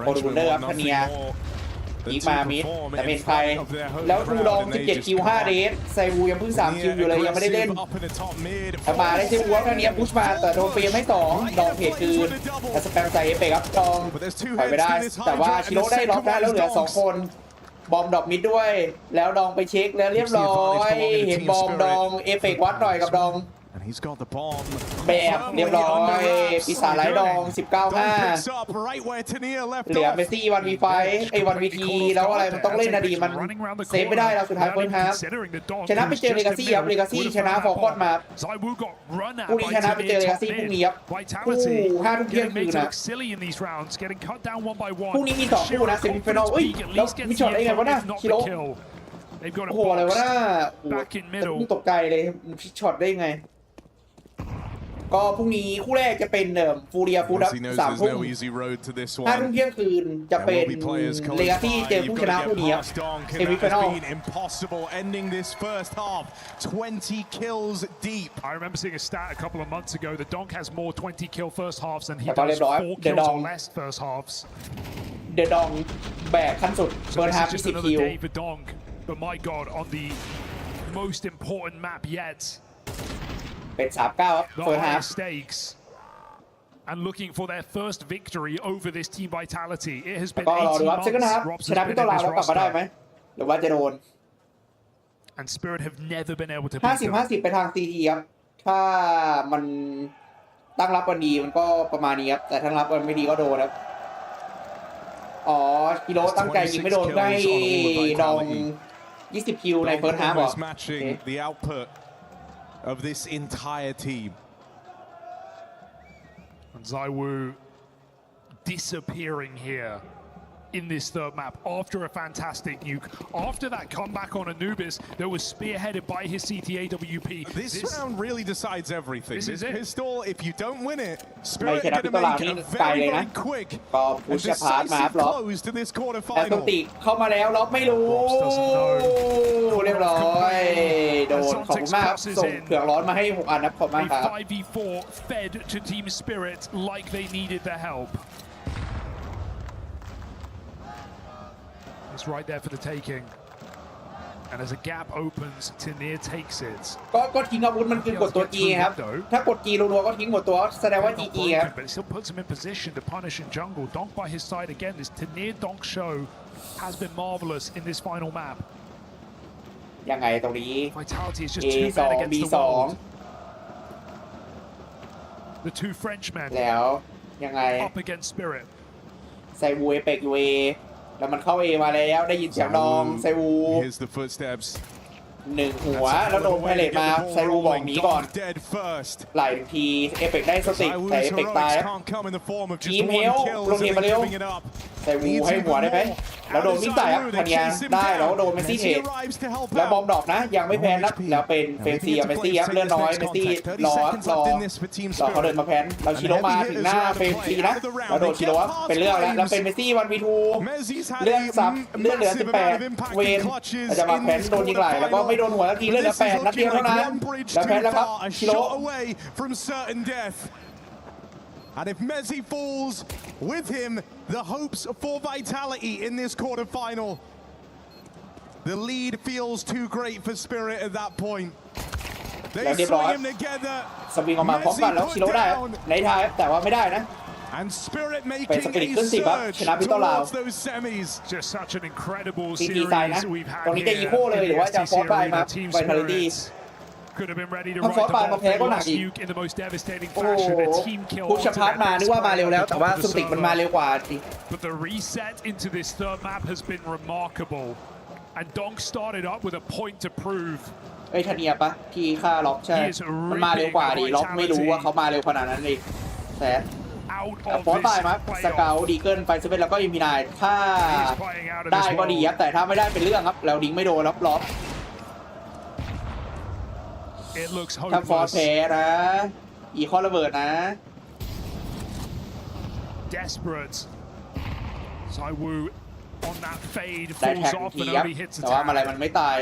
โคดูเดอร์ครับคเนียยิงมามิดแต่เป็นใครแล้วดูดอง17คิว5เดสไซวูยังเพิ่ง3คิวอยู่เลยยังไม่ได้เล่นแต่มาได้เซวูครั้งนี้พุชมาแต่โดนเฟรมให้2ดองเพจคืนแต่สแปมใส่เอเปกครับดองถอยไปได้แต่ว่าชิโร่ได้ล็อกได้แล้วเหลือ2คนบอมดอกมิดด้วยแล้วดองไปเช็คแล้วเรียบร้อยเห็นบอมดองเอเปกวัดหน่อยกับดองแบบเรียบร้อยปีศาจไร้ดอง19-5เหลือเมสซี่วันวีไฟไอ้วันวีทีแล้วอะไรมันต้องเล่นนะดีมันเซฟไม่ได้แล้วสุดท้ายเฟิร์สฮาล์ฟชนะไปเจอเลกาซี่ครับเลกาซี่ชนะฟอลคอนมาผู้นี้ชนะไปเจอเลกาซี่พรุ่งนี้ครับคู่5 ทุ่มเที่ยงคืนนะพรุ่งนี้มี2 คู่นะเซมิไฟแนลแล้วมีช็อตได้ไงวะน่ะชิโร่โอ้โหอะไรวะน่ะตกใจเลยช็อตได้ไงก็พรุ่งนี้คู่แรกจะเป็นฟูเรียฟูดับ3 ทุ่ม5 ทุ่มเที่ยงคืนจะเป็นเลกาซี่เจอผู้ชนะผู้นี้ครับเซมิไฟแนล I remember seeing a stat a couple of months ago that Donk has more 20 kill first halves than he does 4 kills or less first halves. เดอะดองแบกขั้นสุดเฟิร์สฮาล์ฟ10 คิว But my God, on the most important map yet. เป็น3-9ครับเฟิร์สฮาล์ฟ stakes and looking for their first victory over this Team Vitality. It has been 18 months. ชนะพี่ต้นลาวแล้วกลับมาได้ไหมหรือว่าจะโดน And Spirit have never been able to 50-50 ไปทาง CT ครับถ้ามันตั้งรับวันดีมันก็ประมาณนี้ครับแต่ถ้ารับวันไม่ดีก็โดนครับอ๋อกิโลตั้งใจยิงไม่โดนได้ดอง20 คิวในเฟิร์สฮาล์ฟ of this entire team. And Zaiwu disappearing here in this third map after a fantastic nuke. After that comeback on Anubis that was spearheaded by his CTAWP. This round really decides everything. This pistol, if you don't win it, ไม่ชนะพี่ต้นลาวนี่ไกลเลยนะก็พุชพาร์ทมาล็อกแล้วตุติเข้ามาแล้วล็อกไม่รู้เรียบร้อยโดนขอบคุณมากส่งเผือกร้อนมาให้6 อันนะขอบคุณมากครับ 5v4 fed to Team Spirit like they needed the help. It's right there for the taking. And as a gap opens, Tanir takes it. ก็ทิ้งอาวุธมันคือกดตัว G ครับถ้ากด G รัวๆก็ทิ้งหมดตัวแสดงว่า GG ครับ But it still puts him in position to punish in jungle. Donk by his side again. This Tanir Donk show has been marvelous in this final map. ยังไงตรงนี้ Vitality is just too bad against the world. The two Frenchmen แล้วยังไง up against Spirit. ไซวูเอเปกยูเอแล้วมันเข้าเอมาแล้วได้ยินเสียงดองไซวู Here's the footsteps. 1 หัวแล้วโดนไพเรตมาไซวูบอกหนีก่อนไหลทีเอเปกได้สติกแต่เอเปกตายทีมเฮลลงเทมาเร็วไซวูให้หัวได้ไหมแล้วโดนวิ่งใส่ครับทันยานได้แล้วโดนเมสซี่เทรดแล้วบอมดอกนะยังไม่แพนนะแล้วเป็นเฟรมซีกับเมสซี่ครับเลื่อนน้อยเมสซี่รอเขาเดินมาแพนเราชิโร่มาถึงหน้าเฟรมซีนะเราโดนชิโร่เป็นเรื่องแล้วเป็นเมสซี่1v2เลื่อนซับเลื่อนเหลือ18เวนจะมาแพนโดนยิงไหลแล้วก็ไม่โดนหัวแล้วทีเลื่อนเหลือ8 นัดเดียวเท่านั้นแล้วแพนแล้วครับชิโร่ And if Messi falls, with him, the hopes for Vitality in this quarterfinal. The lead feels too great for Spirit at that point. They swing him together. สวิงออกมาพร้อมกันแล้วชิโร่ได้ในท้ายแต่ว่าไม่ได้นะ And Spirit เป็น making สปิริต a ขึ้น10ครับ surge ชนะพิโตลาว towards those semis. Just such an incredible ตี series ตายนะ we've had ตรงนี้จะอี here โค่เลย in หรือ the ว่าจะ STC ฟอร์สไปมา Arena. Team Vitality Spirits could have been ready to ถ้า ride ฟอร์ส the ไปมา ball แพ้ก็ for หนัก lost อีก Nuke in the most devastating โอ้โห fashion. A team kill พุช onto พาร์ท their มา best นึกว่ามาเร็ว player แล้ว on แต่ top ว่า of ส the ติกมัน server. มาเร็วกว่าสิ But the reset into this third map has been remarkable. And Donk started up with a point to prove. เอ้ยทันเนียปะที่ฆ่าล็อกใช่มันมาเร็วกว่าดิล็อกไม่รู้ว่าเขามาเร็วขนาดนั้นเลยแต่ฟอร์สไปมาสเกลดีเกิลไป7แล้วก็อิมพีนายถ้าได้ก็ดีครับแต่ถ้าไม่ได้เป็นเรื่องครับแล้วดิงไม่โดนล็อกถ้าฟอร์สแพ้นะอีคอระเบิดนะ Desperate. Zaiwu on that fade ได้แท็ falls ก off ที and ครับ only hits a แต่ว่าอะไร tag. มันไม่ตาย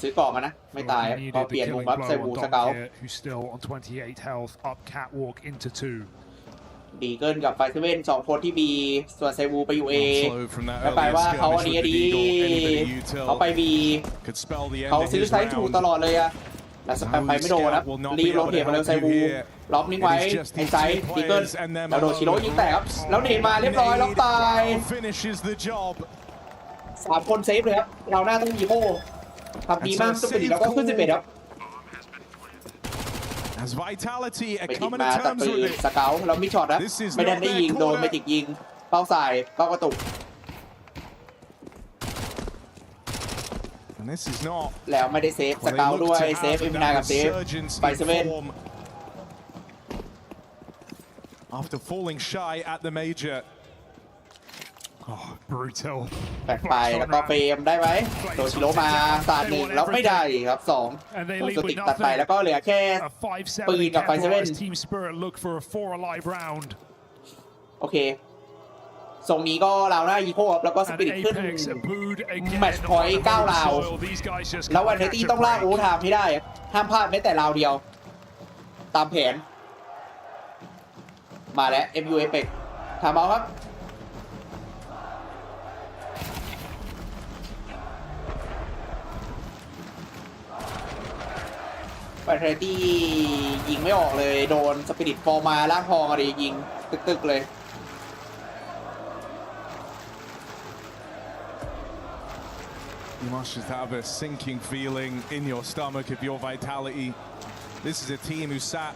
ซื้อกล่องมานะไม่ตายพอเปลี่ยนมุมครับไซบูสเกล who's still on 28 health up catwalk into 2. ดีเกินกับไฟเซเว่น2คนที่บีส่วนไซบูไปอยู่ A แล้วแปลว่าเขาอันนี้ดีเขาไป B เขาซื้อไซส์ถูกตลอดเลยอะแล้วสแปมไปไม่โดนนะรีบลงเทมาเร็วไซบูล็อกนิ่งไว้ไอ้ไซส์ดีเกิลแล้วโดนชิโร่ยิงแตกครับแล้วเนตมาเรียบร้อยล็อกตาย3 คนเซฟเลยครับเราหน้าต้องมีโม่ทำดีมากสุดไปดีแล้วก็ขึ้น11ครับไปติดมาตัดปืนสเกลแล้วมิดช็อตนะไม่ได้ยิงโดนไม่ติดยิงเป้าสายเป้ากระตุกแล้วไม่ได้เซฟสเกลด้วยเซฟเอ็มนากับเซฟไปเซเว่น After falling shy at the major. Oh, brutal. แปลกไปแล้วก็เฟรมได้ไหมโดนชิโร่มาสาด1แล้วไม่ได้ครับ2โดนสติกตัดไปแล้วก็เหลือแค่ปืนกับไฟเซเว่น Team Spirit look for a 4 alive round. โอเคทรงนี้ก็ราวหน้าอีโคครับแล้วก็สปิริตขึ้นแมตช์พอยต์9ราวแล้ววันนี้ต้องลากโอเวอร์ไทม์ให้ได้ห้ามพลาดแม้แต่ราวเดียวตามแผนมาแล้ว MU Apex ถามเอาครับแบตเตอรี่ยิงไม่ออกเลยโดนสปิริตฟอร์มาล่างทองอะไรยิงตึกๆเลย You must just have a sinking feeling in your stomach if you're Vitality. This is a team who sat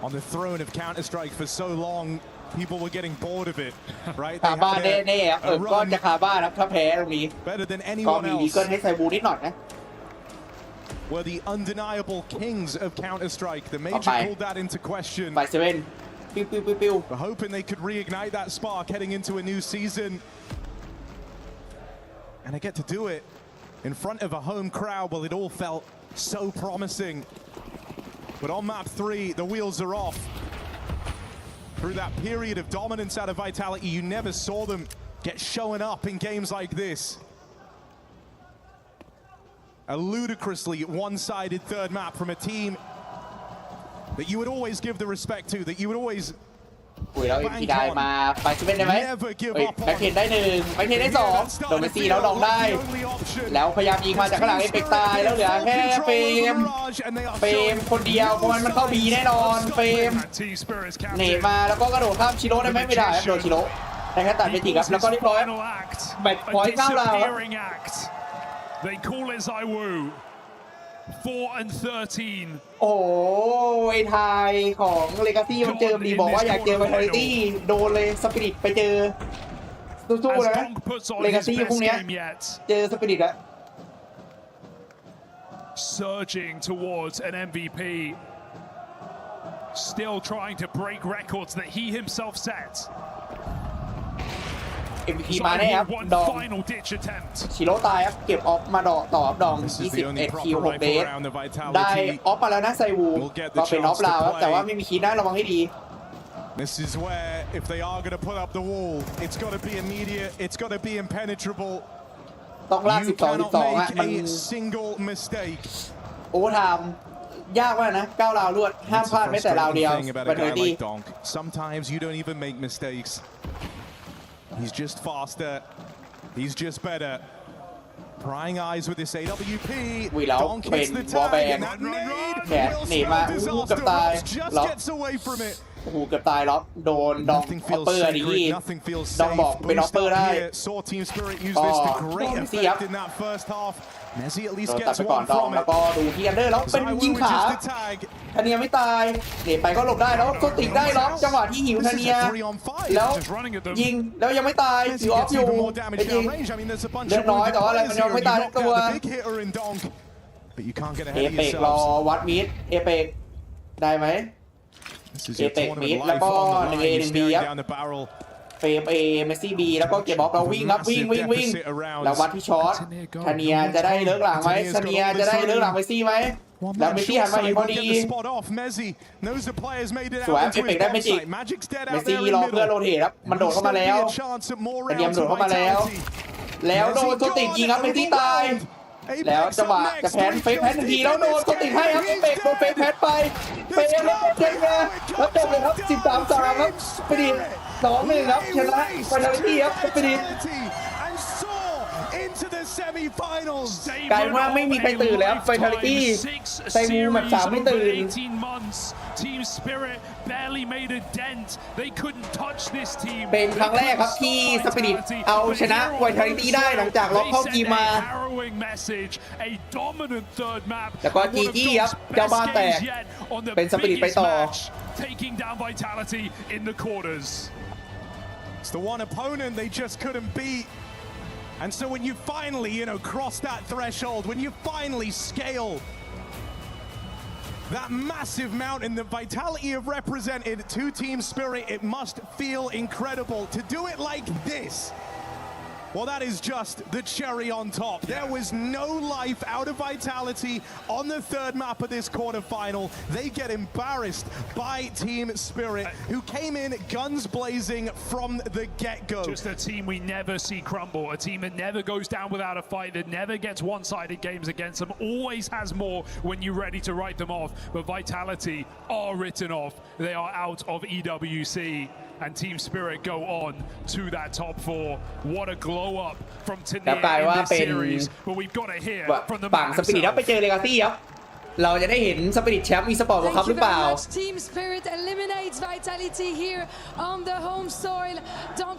on the throne of Counter-Strike for so long. People were getting bored of it, right? คาบ้านแน่ๆครับก็จะคาบ้านครับถ้าแพ้ตรงนี้ Better than ก็ anyone มีดีเกิลให้ไซบูนิดหน่อยนะ Were the undeniable kings of Counter-Strike. The major called that into question. ไฟเซเว่นปิ้ว We're hoping they could reignite that spark heading into a new season. And they get to do it in front of a home crowd. Well, it all felt so promising. But on map 3, the wheels are off. Through that period of dominance out of Vitality, you never saw them get showing up in games like this. A ludicrously one-sided third map from a team that you would always give the respect to, that you would always คุยแล้วพี่ได้มาไฟเซเว่นได้ไหมแบ็คเทนได้1แบ็คเทนได้2โดนไป4แล้วลองได้แล้วพยายามยิงมาจากข้างหลังไอ้เป็กตายแล้วเหลือแค่เฟรมคนเดียวเพราะมันเข้าบีแน่นอนเฟรมเนตมาแล้วก็กระโดดข้ามชิโร่ได้ไหมไม่ได้โดนชิโร่ได้แค่ตัดไปจิกครับแล้วก็เรียบร้อยแบตพอยต์9ราว They call it Zaiwu. 4 and 13. โอ้ยไทยของเลกาซี่มันเจอดีบอกว่าอยากเจอไวท์ไทตี้โดนเลยสปิริตไปเจอสู้ๆนะเลกาซี่พวกนี้เจอสปิริตอะ Surging towards an MVP. Still trying to break records that he himself set. MVP มาแน่ครับดองชิโร่ตายครับเก็บออฟมาต่อครับดอง21คิว6เดทได้ออฟมาแล้วนะไซวูก็เป็นออฟลาวครับแต่ว่าไม่มีคีย์นะระวังให้ดี This is where if they are going to put up the wall, it's got to be immediate, it's got to be impenetrable. ต้องลาก12ฮะมัน single mistake. โอเวอร์ไทม์ ยากมากนะ9ราวรวดห้ามพลาดแม้แต่ราวเดียว Vitality Sometimes you don't even make mistakes. He's just faster. He's just better. Prying eyes with this AWP. วีแล้ว Donk เป็น hits the วอลแบ tag น and that nade แขนหนีมา will เกือบ disaster. ตาย Ross just ล็อก gets away from it. โอ้โหเกือบตายล็อกโดนดอง Nothing ออป feels เปอร์ดี sacred. Nothing feels ดองบอก safe. เป็นออป Boost เปอร์ up ได้ here. Saw Team Spirit use this to great effect in that first half. Messi at โด least นตัด gets ไปก่อน one ดอง from แล้ว it. ก็ดูที่อันเดอร์แล้วเป็นยิงขาธเนียไม่ตายหนีไปก็หลบได้แล้วก็ติดได้ล็อกจังหวะที่หิวธเนียแล้วยิงแล้วยังไม่ตายอยู่ออฟอยู่ไปยิงเลือดน้อยแต่ว่าอะไรมันยังไม่ตายตัว เอเปกรอวัดมิดเอเปกได้ไหมเอเปกมิดแล้วก็1A 1B ครับเฟรม A เมสซี่ B แล้วก็เก็บบอลเราวิ่งครับวิ่งแล้ววัดที่ช็อตธเนียจะได้เลิกหลังไหมธเนียจะได้เลิกหลังเมสซี่ไหมแล้วเมสซี่หันมาเห็นพอดีสวยเอเปกได้เมจิกเมสซี่รอเพื่อโรเทตครับมันโดดเข้ามาแล้วธเนียโดดเข้ามาแล้วโดนตัวติดยิงครับเมสซี่ตายแล้วจังหวะจะแพนเฟกแพนทันทีแล้วโดนตัวติดให้ครับเฟกโดนเฟกแพนไปเฟกแล้วเจ๊งเลยแล้วจบเลยครับ13-3ครับไปดิ2-1ครับชนะVitalityครับไปดิกลายว่าไม่มีใครตื่นแล้วVitalityไซมูแมตช์3ไม่ตื่นTeam Spirit barely made a dent. They couldn't touch this team. เป็นครั้งแรกครับที่ Spirit เอาชนะ Vitality ได้หลังจากล็อกเข้าทีมมาแล้วก็ GG ครับเจ้าบ้านแตกเป็น Spirit ไปต่อ Taking down Vitality in the quarters. It's the one opponent they just couldn't beat. And so when you finally, cross that threshold, when you finally scale that massive mountain that Vitality have represented to Team Spirit, it must feel incredible. To do it like this, well, that is just the cherry on top. There was no life out of Vitality on the third map of this quarterfinal. They get embarrassed by Team Spirit, who came in guns blazing from the get-go. Just a team we never see crumble, a team that never goes down without a fight, that never gets one-sided games against them, always has more when you're ready to write them off. But Vitality are written off. They are out of EWC. And Team Spirit go on to that top 4. What a glow up from Tania in this series. But we've got to hear from the ฝั่ง Spirit ครับไปเจอ Legacy ครับเราจะได้เห็น Spirit แชมป์ Esports ครับหรือเปล่า Team Spirit eliminates Vitality here on the home soil.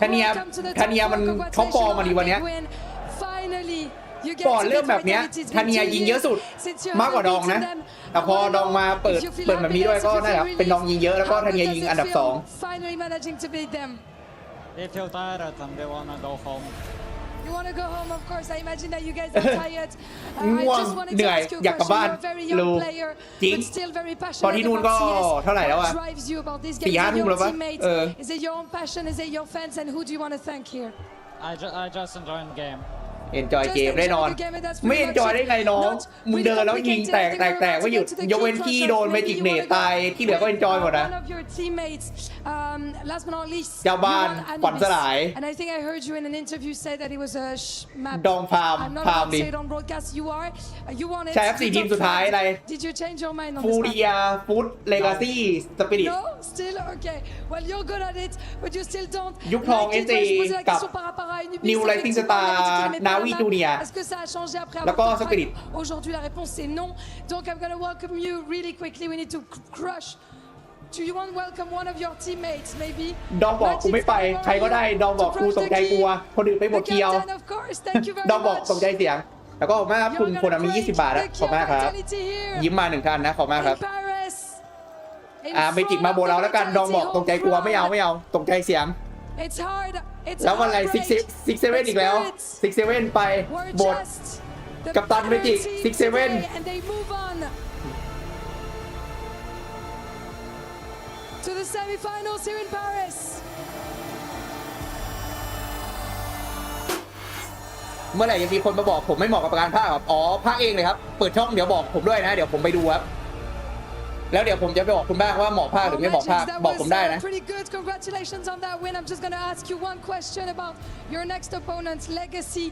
ธเนียมันท็อปฟอร์มมาดีวันนี้ก่อนเริ่มแบบนี้ธเนียยิงเยอะสุดมากกว่าดองนะแต่พอดองมาเปิดแบบนี้ด้วยก็น่าจะเป็นดองยิงเยอะแล้วก็ธเนียยิงอันดับ2 They feel tired and they wanna go home. You wanna go home, of course. I imagine that you guys are tired. I just wanted to ask you a question. You're a very young player, but still very passionate about CS. What drives you about this game? Is it your teammates? Is it your own passion? Is it your fans? And who do you want to thank here? I just enjoying the game. enjoy เกมแน่นอนไม่ enjoy ได้ไงน้องมึงเดินแล้วยิงแตกไม่หยุดยกเว้นที่โดนเมจิกเนตตายที่เหลือก็ enjoy หมดนะเจ้าบ้านฝันสลายดองพามดิใช่ครับ4ทีมสุดท้ายอะไรฟูเรียฟุตเลกาซี่สปิริตยุคทองเอสเอกับนิวไลทิงสตาร์นาวีจูเนียแล้วก็สปิริต Aujourd'hui, la réponse c'est non. Donc, I'm gonna welcome you really quickly. We need to crush. Do you want to welcome one of your teammates, maybe? ดองบอกกูไม่ไปใครก็ได้ดองบอกกูตกใจกลัวคนอื่นไปหมดเคียวดองบอกตกใจเสียงแล้วก็ขอบมากครับคุณคนมี20 บาทนะขอบมากครับยิ้มมา1 ท่านนะขอบมากครับเมจิกมาโบเราแล้วกันดองบอกตกใจกลัวไม่เอาตกใจเสียงแล้ววันอะไร67อีกแล้ว67ไปบทกัปตันเมจิก67To the semi-finals here in Paris. เมื่อไหร่ยังมีคนมาบอกผมไม่เหมาะกับการพากย์ครับอ๋อพากย์เองเลยครับเปิดช่องเดี๋ยวบอกผมด้วยนะเดี๋ยวผมไปดูครับ แล้วเดี๋ยวผมจะไปบอกคุณบ้างว่าเหมาะภาคหรือไม่เหมาะภาคบอกผมได้นะ Pretty good. Congratulations on that win. I'm just going to ask you one question about your next opponent, Legacy.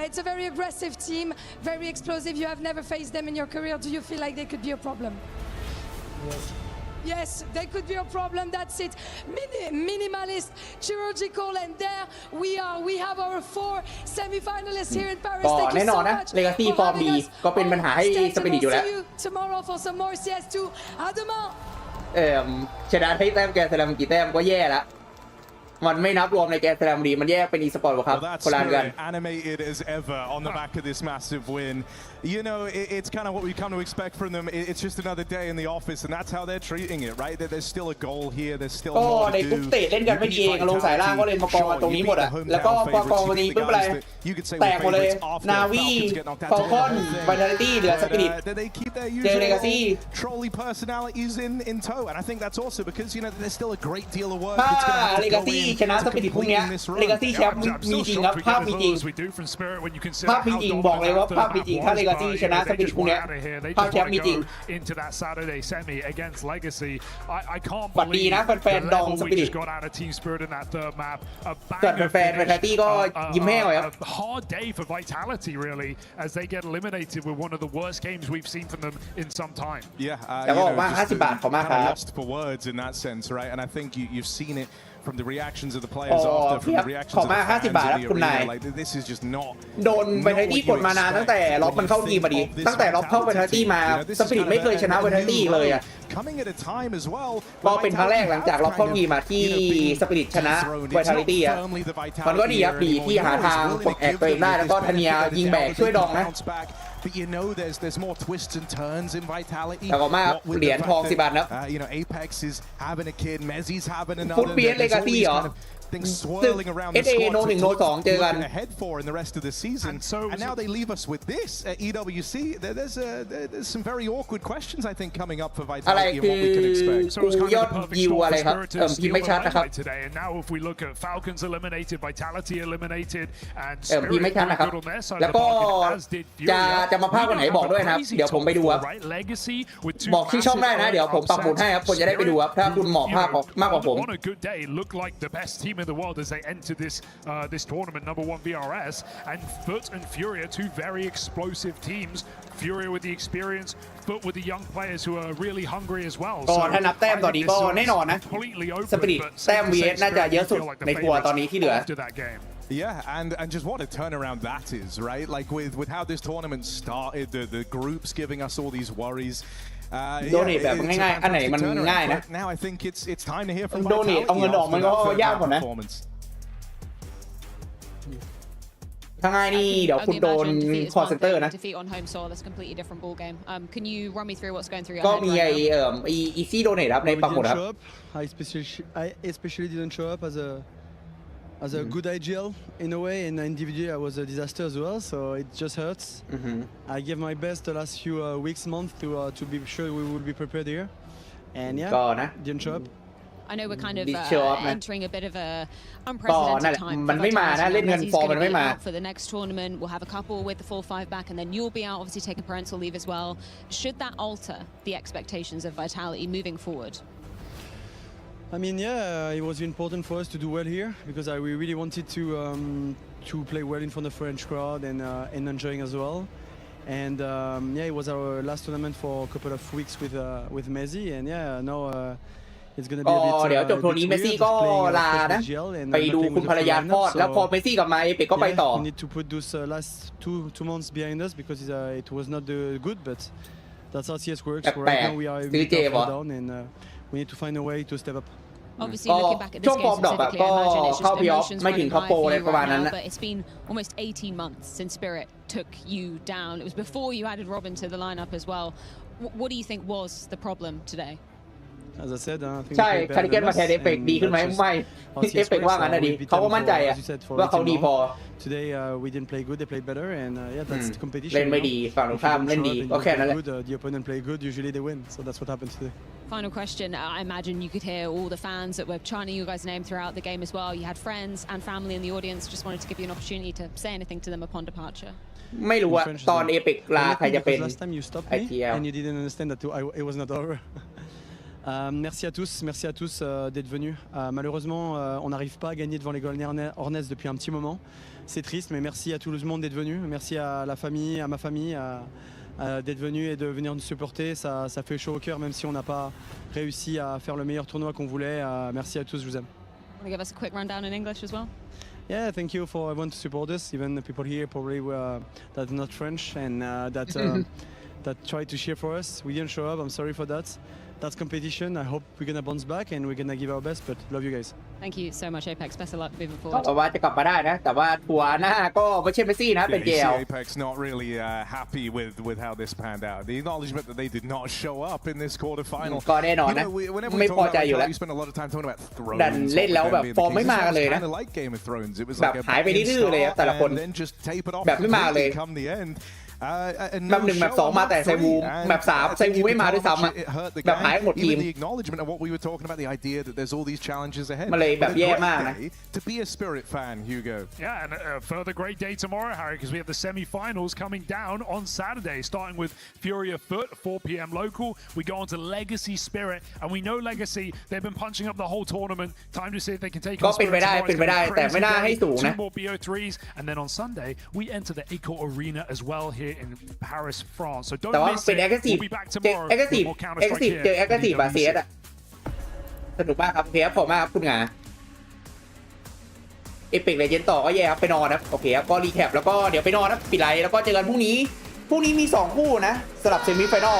It's a very aggressive team, very explosive. You have never faced them in your career. Do you feel like they could be a problem? Yes, they could be a problem. That's it. Minimalist, chirurgical, and there we are. We have our 4 semi-finalists here in Paris. Thank you so much for having us. ก็เป็นปัญหาให้สปิริตอยู่แล้ว See you tomorrow for some more CS2. À demain. ชนะให้แต้มแกนสแลมกี่แต้มก็แย่ละมันไม่นับรวมในแกนสแลมดีมันแยกเป็นอีสปอร์ตครับคนละกัน Animated as ever on the back of this massive win. You know, it's kind of what we come to expect from them. It's just another day in the office, and that's how they're treating it, right? That there's still a goal here. There's still more to do. ก็ในกรุ๊ปเตะเล่นกันไม่ดีเองลงสายล่างก็เลยมากองกันตรงนี้หมดอ่ะแล้วก็พอกองนี้ปุ๊บอะไรแตกหมดเลยนาวีฟอลคอนไวท์ไทลิตี้เหลือสปิริตเจอเลกาซี่ trolley personalities in tow, and I think that's also because you know there's still a great deal of work. ถ้าเลกาซี่ชนะสปิริตพวกนี้เลกาซี่แชมป์มีจริงครับภาพมีจริงภาพมีจริงบอกเลยว่าภาพมีจริงถ้าเลกาซี่ชนะสปิริตพวกนี้ภาพแชมป์มีจริงฝันดีนะแฟนๆดองสปิริตส่วนแฟนๆไวท์ไทลิตี้ก็ยิ้มแห้งเลยครับ Hard day for Vitality really as they get eliminated with one of the worst games we've seen from them in some time. Yeah, แต่ก็บอกว่า50 บาทขอบมากครับ lost for words in that sense, right? And I think you've seen it from the reactions of the players after, from the reactions of the fans in the arena. Like this is just not. โดนไวท์ไทลิตี้กดมานานตั้งแต่ล็อบมันเข้าทีมมาดีตั้งแต่ล็อบเข้าไวท์ไทลิตี้มาสปิริตไม่เคยชนะไวท์ไทลิตี้เลยอ่ะก็เป็นครั้งแรกหลังจากล็อบเข้าทีมมาที่สปิริตชนะไวท์ไทลิตี้อ่ะมันก็ดีครับดีที่หาทางปลดแอกตัวเองได้แล้วก็ธัญญายิงแบกช่วยดองนะ But you know, there's more twists and turns in Vitality. แต่ก็มาเหรียญทอง10 บาทนะ You know, Apex is having a kid, Mezzi's having ฟุต another. เปียสเลกาซี่เหรอ Things swirling around the SA squad No 1 No 2 เจอกัน ahead for in the rest of the season, and now they leave us with this at EWC. There's some very awkward questions I think coming up for Vitality and what we can expect. So it's kind of the perfect spot for Spirit to steal the limelight today. And now if we look at Falcons eliminated, Vitality eliminated, and Spirit very good on their side of the market, as did Fury. จะมาภาควันไหนบอกด้วยนะครับเดี๋ยวผมไปดูครับบอกที่ช่องได้นะเดี๋ยวผมปักหมุดให้ครับคนจะได้ไปดูครับถ้าคุณเหมาะภาคมากกว่าผม On a good day, look like the best team in the world as they enter this tournament, number 1 VRS, and FUT and Fury are 2 very explosive teams. Fury with the experience, FUT with the young players who are really hungry as well. ก็ถ้านับแต้มตอนนี้ก็แน่นอนนะสปิริตแต้ม VS น่าจะเยอะสุดในทัวร์ตอนนี้ที่เหลือ Yeah, and just what a turnaround that is, right? Like with how this tournament started, the groups giving us all these worries. โดเนทแบบง่ายๆอันไหนมันง่ายนะ Now I think it's time to hear from โดเนทเอาเงินออกมันก็ยากกว่านะถ้าง่ายนี่เดี๋ยวคุณโดนคอร์เซนเตอร์นะ defeat on home soil that's a completely different ball game. Can you run me through what's going through your ก็ head มี right ไอ้ now? easy donate ครับในปักหมุดครับ I especially didn't show up as a good IGL in a way, and individually I was a disaster as well, so it just hurts. I gave my best the last few weeks, months to be sure we would be prepared here, and yeah, didn't show up. I know we're kind of entering a bit of a unprecedented time. มันไม่มานะเล่นเงินฟอร์มันไม่มา For the next tournament, we'll have a couple with the full 5 back, and then you'll be out, obviously taking parental leave as well. Should that alter the expectations of Vitality moving forward? I mean, yeah, it was important for us to do well here because we really wanted to play well in front of the French crowd and enjoying as well. And yeah, it was our last tournament for a couple of weeks with Messi, and yeah, now it's gonna be a bit เดี๋ยวจบทัวร์นี้เมสซี่ก็ลานะไปดูคุณภรรยาคลอดแล้วพอเมสซี่กลับมาเอเปกก็ไปต่อ We need to put those last two months behind us because it was not good, but that's how CS works. Right now we are down, and we need to find a way to step up. Obviously, looking back at this game specifically, I imagine it's just emotions running high for you right now, but it's been almost 18 months since Spirit took you down. It was before you added Robin to the lineup as well. What do you think was the problem today? as I said. I think ใช่คาริเกนมาแทนเอฟเฟกดีขึ้นไหมไม่เอฟเฟกว่างั้นนะดิเขาก็มั่นใจอะว่าเขาดีพอ Today we didn't play good. They played better, and yeah, that's the competition. เล่นไม่ดีฝั่งตรงข้ามเล่นดีก็แค่นั้นแหละ The opponent play good. Usually they win. So that's what happened today. Final question. I imagine you could hear all the fans that were chanting your guys' name throughout the game as well. You had friends and family in the audience. Just wanted to give you an opportunity to say anything to them upon departure. ไม่รู้อะตอนเอเปกลาใครจะเป็น Last time you stopped me and you didn't understand that it was not over. Merci à tous d'être venus. Malheureusement, on n'arrive pas à gagner devant les Golden Hornets depuis un petit moment. C'est triste, mais merci à tout le monde d'être venu. Merci à la famille, à ma famille, d'être venu et de venir nous supporter. Ça fait chaud au cœur, même si on n'a pas réussi à faire le meilleur tournoi qu'on voulait. Merci à tous, je vous aime. Want to give us a quick rundown in English as well? Yeah, thank you for everyone to support us. Even the people here probably that are not French and that try to cheer for us. We didn't show up. I'm sorry for that. That's competition. I hope we're gonna bounce back and we're gonna give our best. But love you guys. Thank you so much, Apex. Best of luck moving ก็ forward. ว่าจะกลับมาได้นะแต่ว่าทัวร์หน้าก็ไม่ใช่เมสซี่นะเป็นเจล Apex not really happy with how this panned out. The acknowledgement that they did not show up in this quarterfinal. ก็แน่นอนนะไม่พอใจอยู่แล้ว We spent a lot of time talking about thrones. ดันเล่นแล้วแบบฟอร์มไม่มากันเลยนะ Kind of like Game of Thrones. It was แบบ like หายไปดื้อๆเลยแต่ละคน then just tape it off แบบไม่มาเลย come the end. แบบ1แบบ2มาแต่ไซวูแบบ3ไซวูไม่มาด้วยซ้ำอะแบบหายหมดทีม The acknowledgement of what we were talking about, the idea that there's all these challenges ahead. มันเลยแบบแย่มากนะ To be a Spirit fan, Hugo. Yeah, and a further great day tomorrow, Harry, because we have the semi-finals coming down on Saturday, starting with Fury of FUT, 4 p.m. local. We go on to Legacy Spirit, and we know Legacy, they've been punching up the whole tournament. Time to see if they can take on Spirit tomorrow. เป็นไปได้แต่ไม่น่าให้สูงนะ 2 more BO3s, and then on Sunday, we enter the Eco Arena as well here in Paris, France. So don't miss it. We'll be back tomorrow with more Counter-Strike here. เจอ Aggressive บาเซียสอะสนุกมากครับเพียบขอบมากครับคุณงาเอพิกเลเจนด์ต่อก็แย่ครับไปนอนครับโอเคครับก็รีแคปแล้วก็เดี๋ยวไปนอนครับปิดไลน์แล้วก็เจอกันพรุ่งนี้มี2คู่นะสำหรับเซมิไฟนอล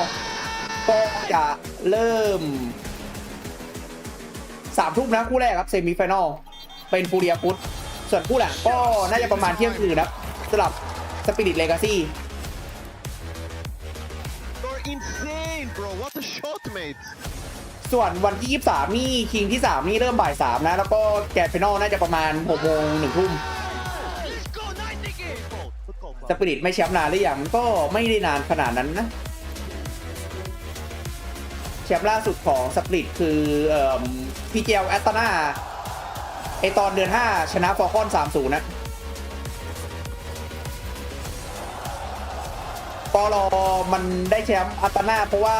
ก็จะเริ่ม3 ทุ่มนะคู่แรกครับเซมิไฟนอลเป็นฟูเรียฟุตส่วนคู่หลังก็น่าจะประมาณเที่ยงคืนครับสำหรับสปิริตเลกาซี่ Insane, bro. What a shot, mate. ส่วนวันที่23นี่คิงที่3นี่เริ่มบ่าย3นะแล้วก็แกรนด์ไฟนอลน่าจะประมาณ 6 โมง 1 ทุ่มสปิริตไม่แชมป์นานหรือยังก็ไม่ได้นานขนาดนั้นนะแชมป์ล่าสุดของสปิริตคือพีเจลแอตตานาไอตอนเดือน5ชนะฟอลคอน 3-0 นะปอลอมันได้แชมป์อัตนาเพราะว่า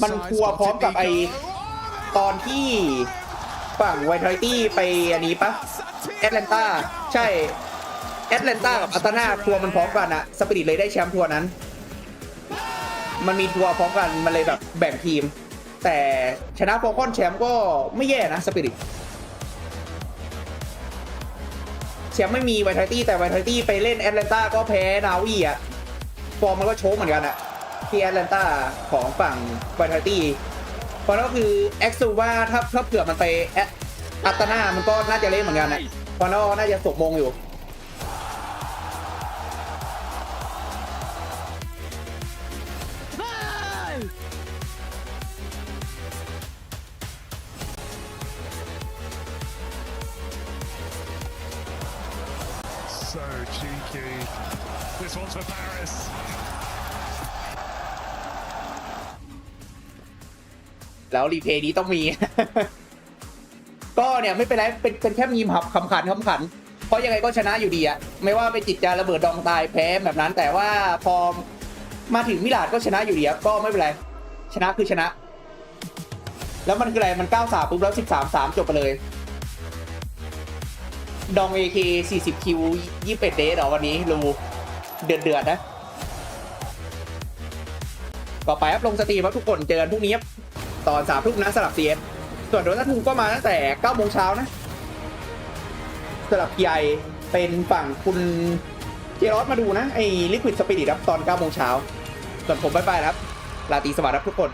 มันทัวร์พร้อมกับไอตอนที่ฝั่งไวท์ไทตี้ไปอันนี้ปะแอตแลนตาใช่แอตแลนตากับอัตนาทัวร์มันพร้อมกันอะสปิริตเลยได้แชมป์ทัวร์นั้นมันมีทัวร์พร้อมกันมันเลยแบบแบ่งทีมแต่ชนะฟอลคอนแชมป์ก็ไม่แย่นะสปิริตแชมป์ไม่มีไวท์ไทตี้แต่ไวท์ไทตี้ไปเล่นแอตแลนตาก็แพ้นาวีอะฟอร์มมันก็โชว์เหมือนกันอะที่แอตแลนตาของฝั่งไวท์ไทตี้เพราะนั่นก็คือเอ็กซ์ว่าถ้าเผื่อมันไปอัตตานามันก็น่าจะเล่นเหมือนกันนะเพราะนั่นน่าจะสกมงอยู่ So cheeky. This one's for Paris. แล้วรีเพย์นี้ต้องมี ก็เนี่ยไม่เป็นไรเป็นแค่มีขำขันเพราะยังไงก็ชนะอยู่ดีอะไม่ว่าไปจิตจะระเบิดดองตายแพ้แบบนั้นแต่ว่าพอมาถึงมิลานก็ชนะอยู่ดีก็ไม่เป็นไรชนะคือชนะแล้วมันคืออะไรมัน 9-3 ปุ๊บแล้ว 13-3 จบไปเลยดอง AK 40 คิว 21 เดย์เหรอวันนี้รูเดือดนะต่อไปครับลงสตรีมครับทุกคนเจอกันพรุ่งนี้ตอน 3 ทุ่มนะสำหรับ CS ส่วนโดนัททูก็มาตั้งแต่ 9 โมงเช้านะสำหรับ PI เป็นฝั่งคุณเจรอสมาดูนะไอ้ Liquid Spirit ครับตอน 9 โมงเช้าส่วนผมบ๊ายบายครับราตรีสวัสดิ์ครับทุกคน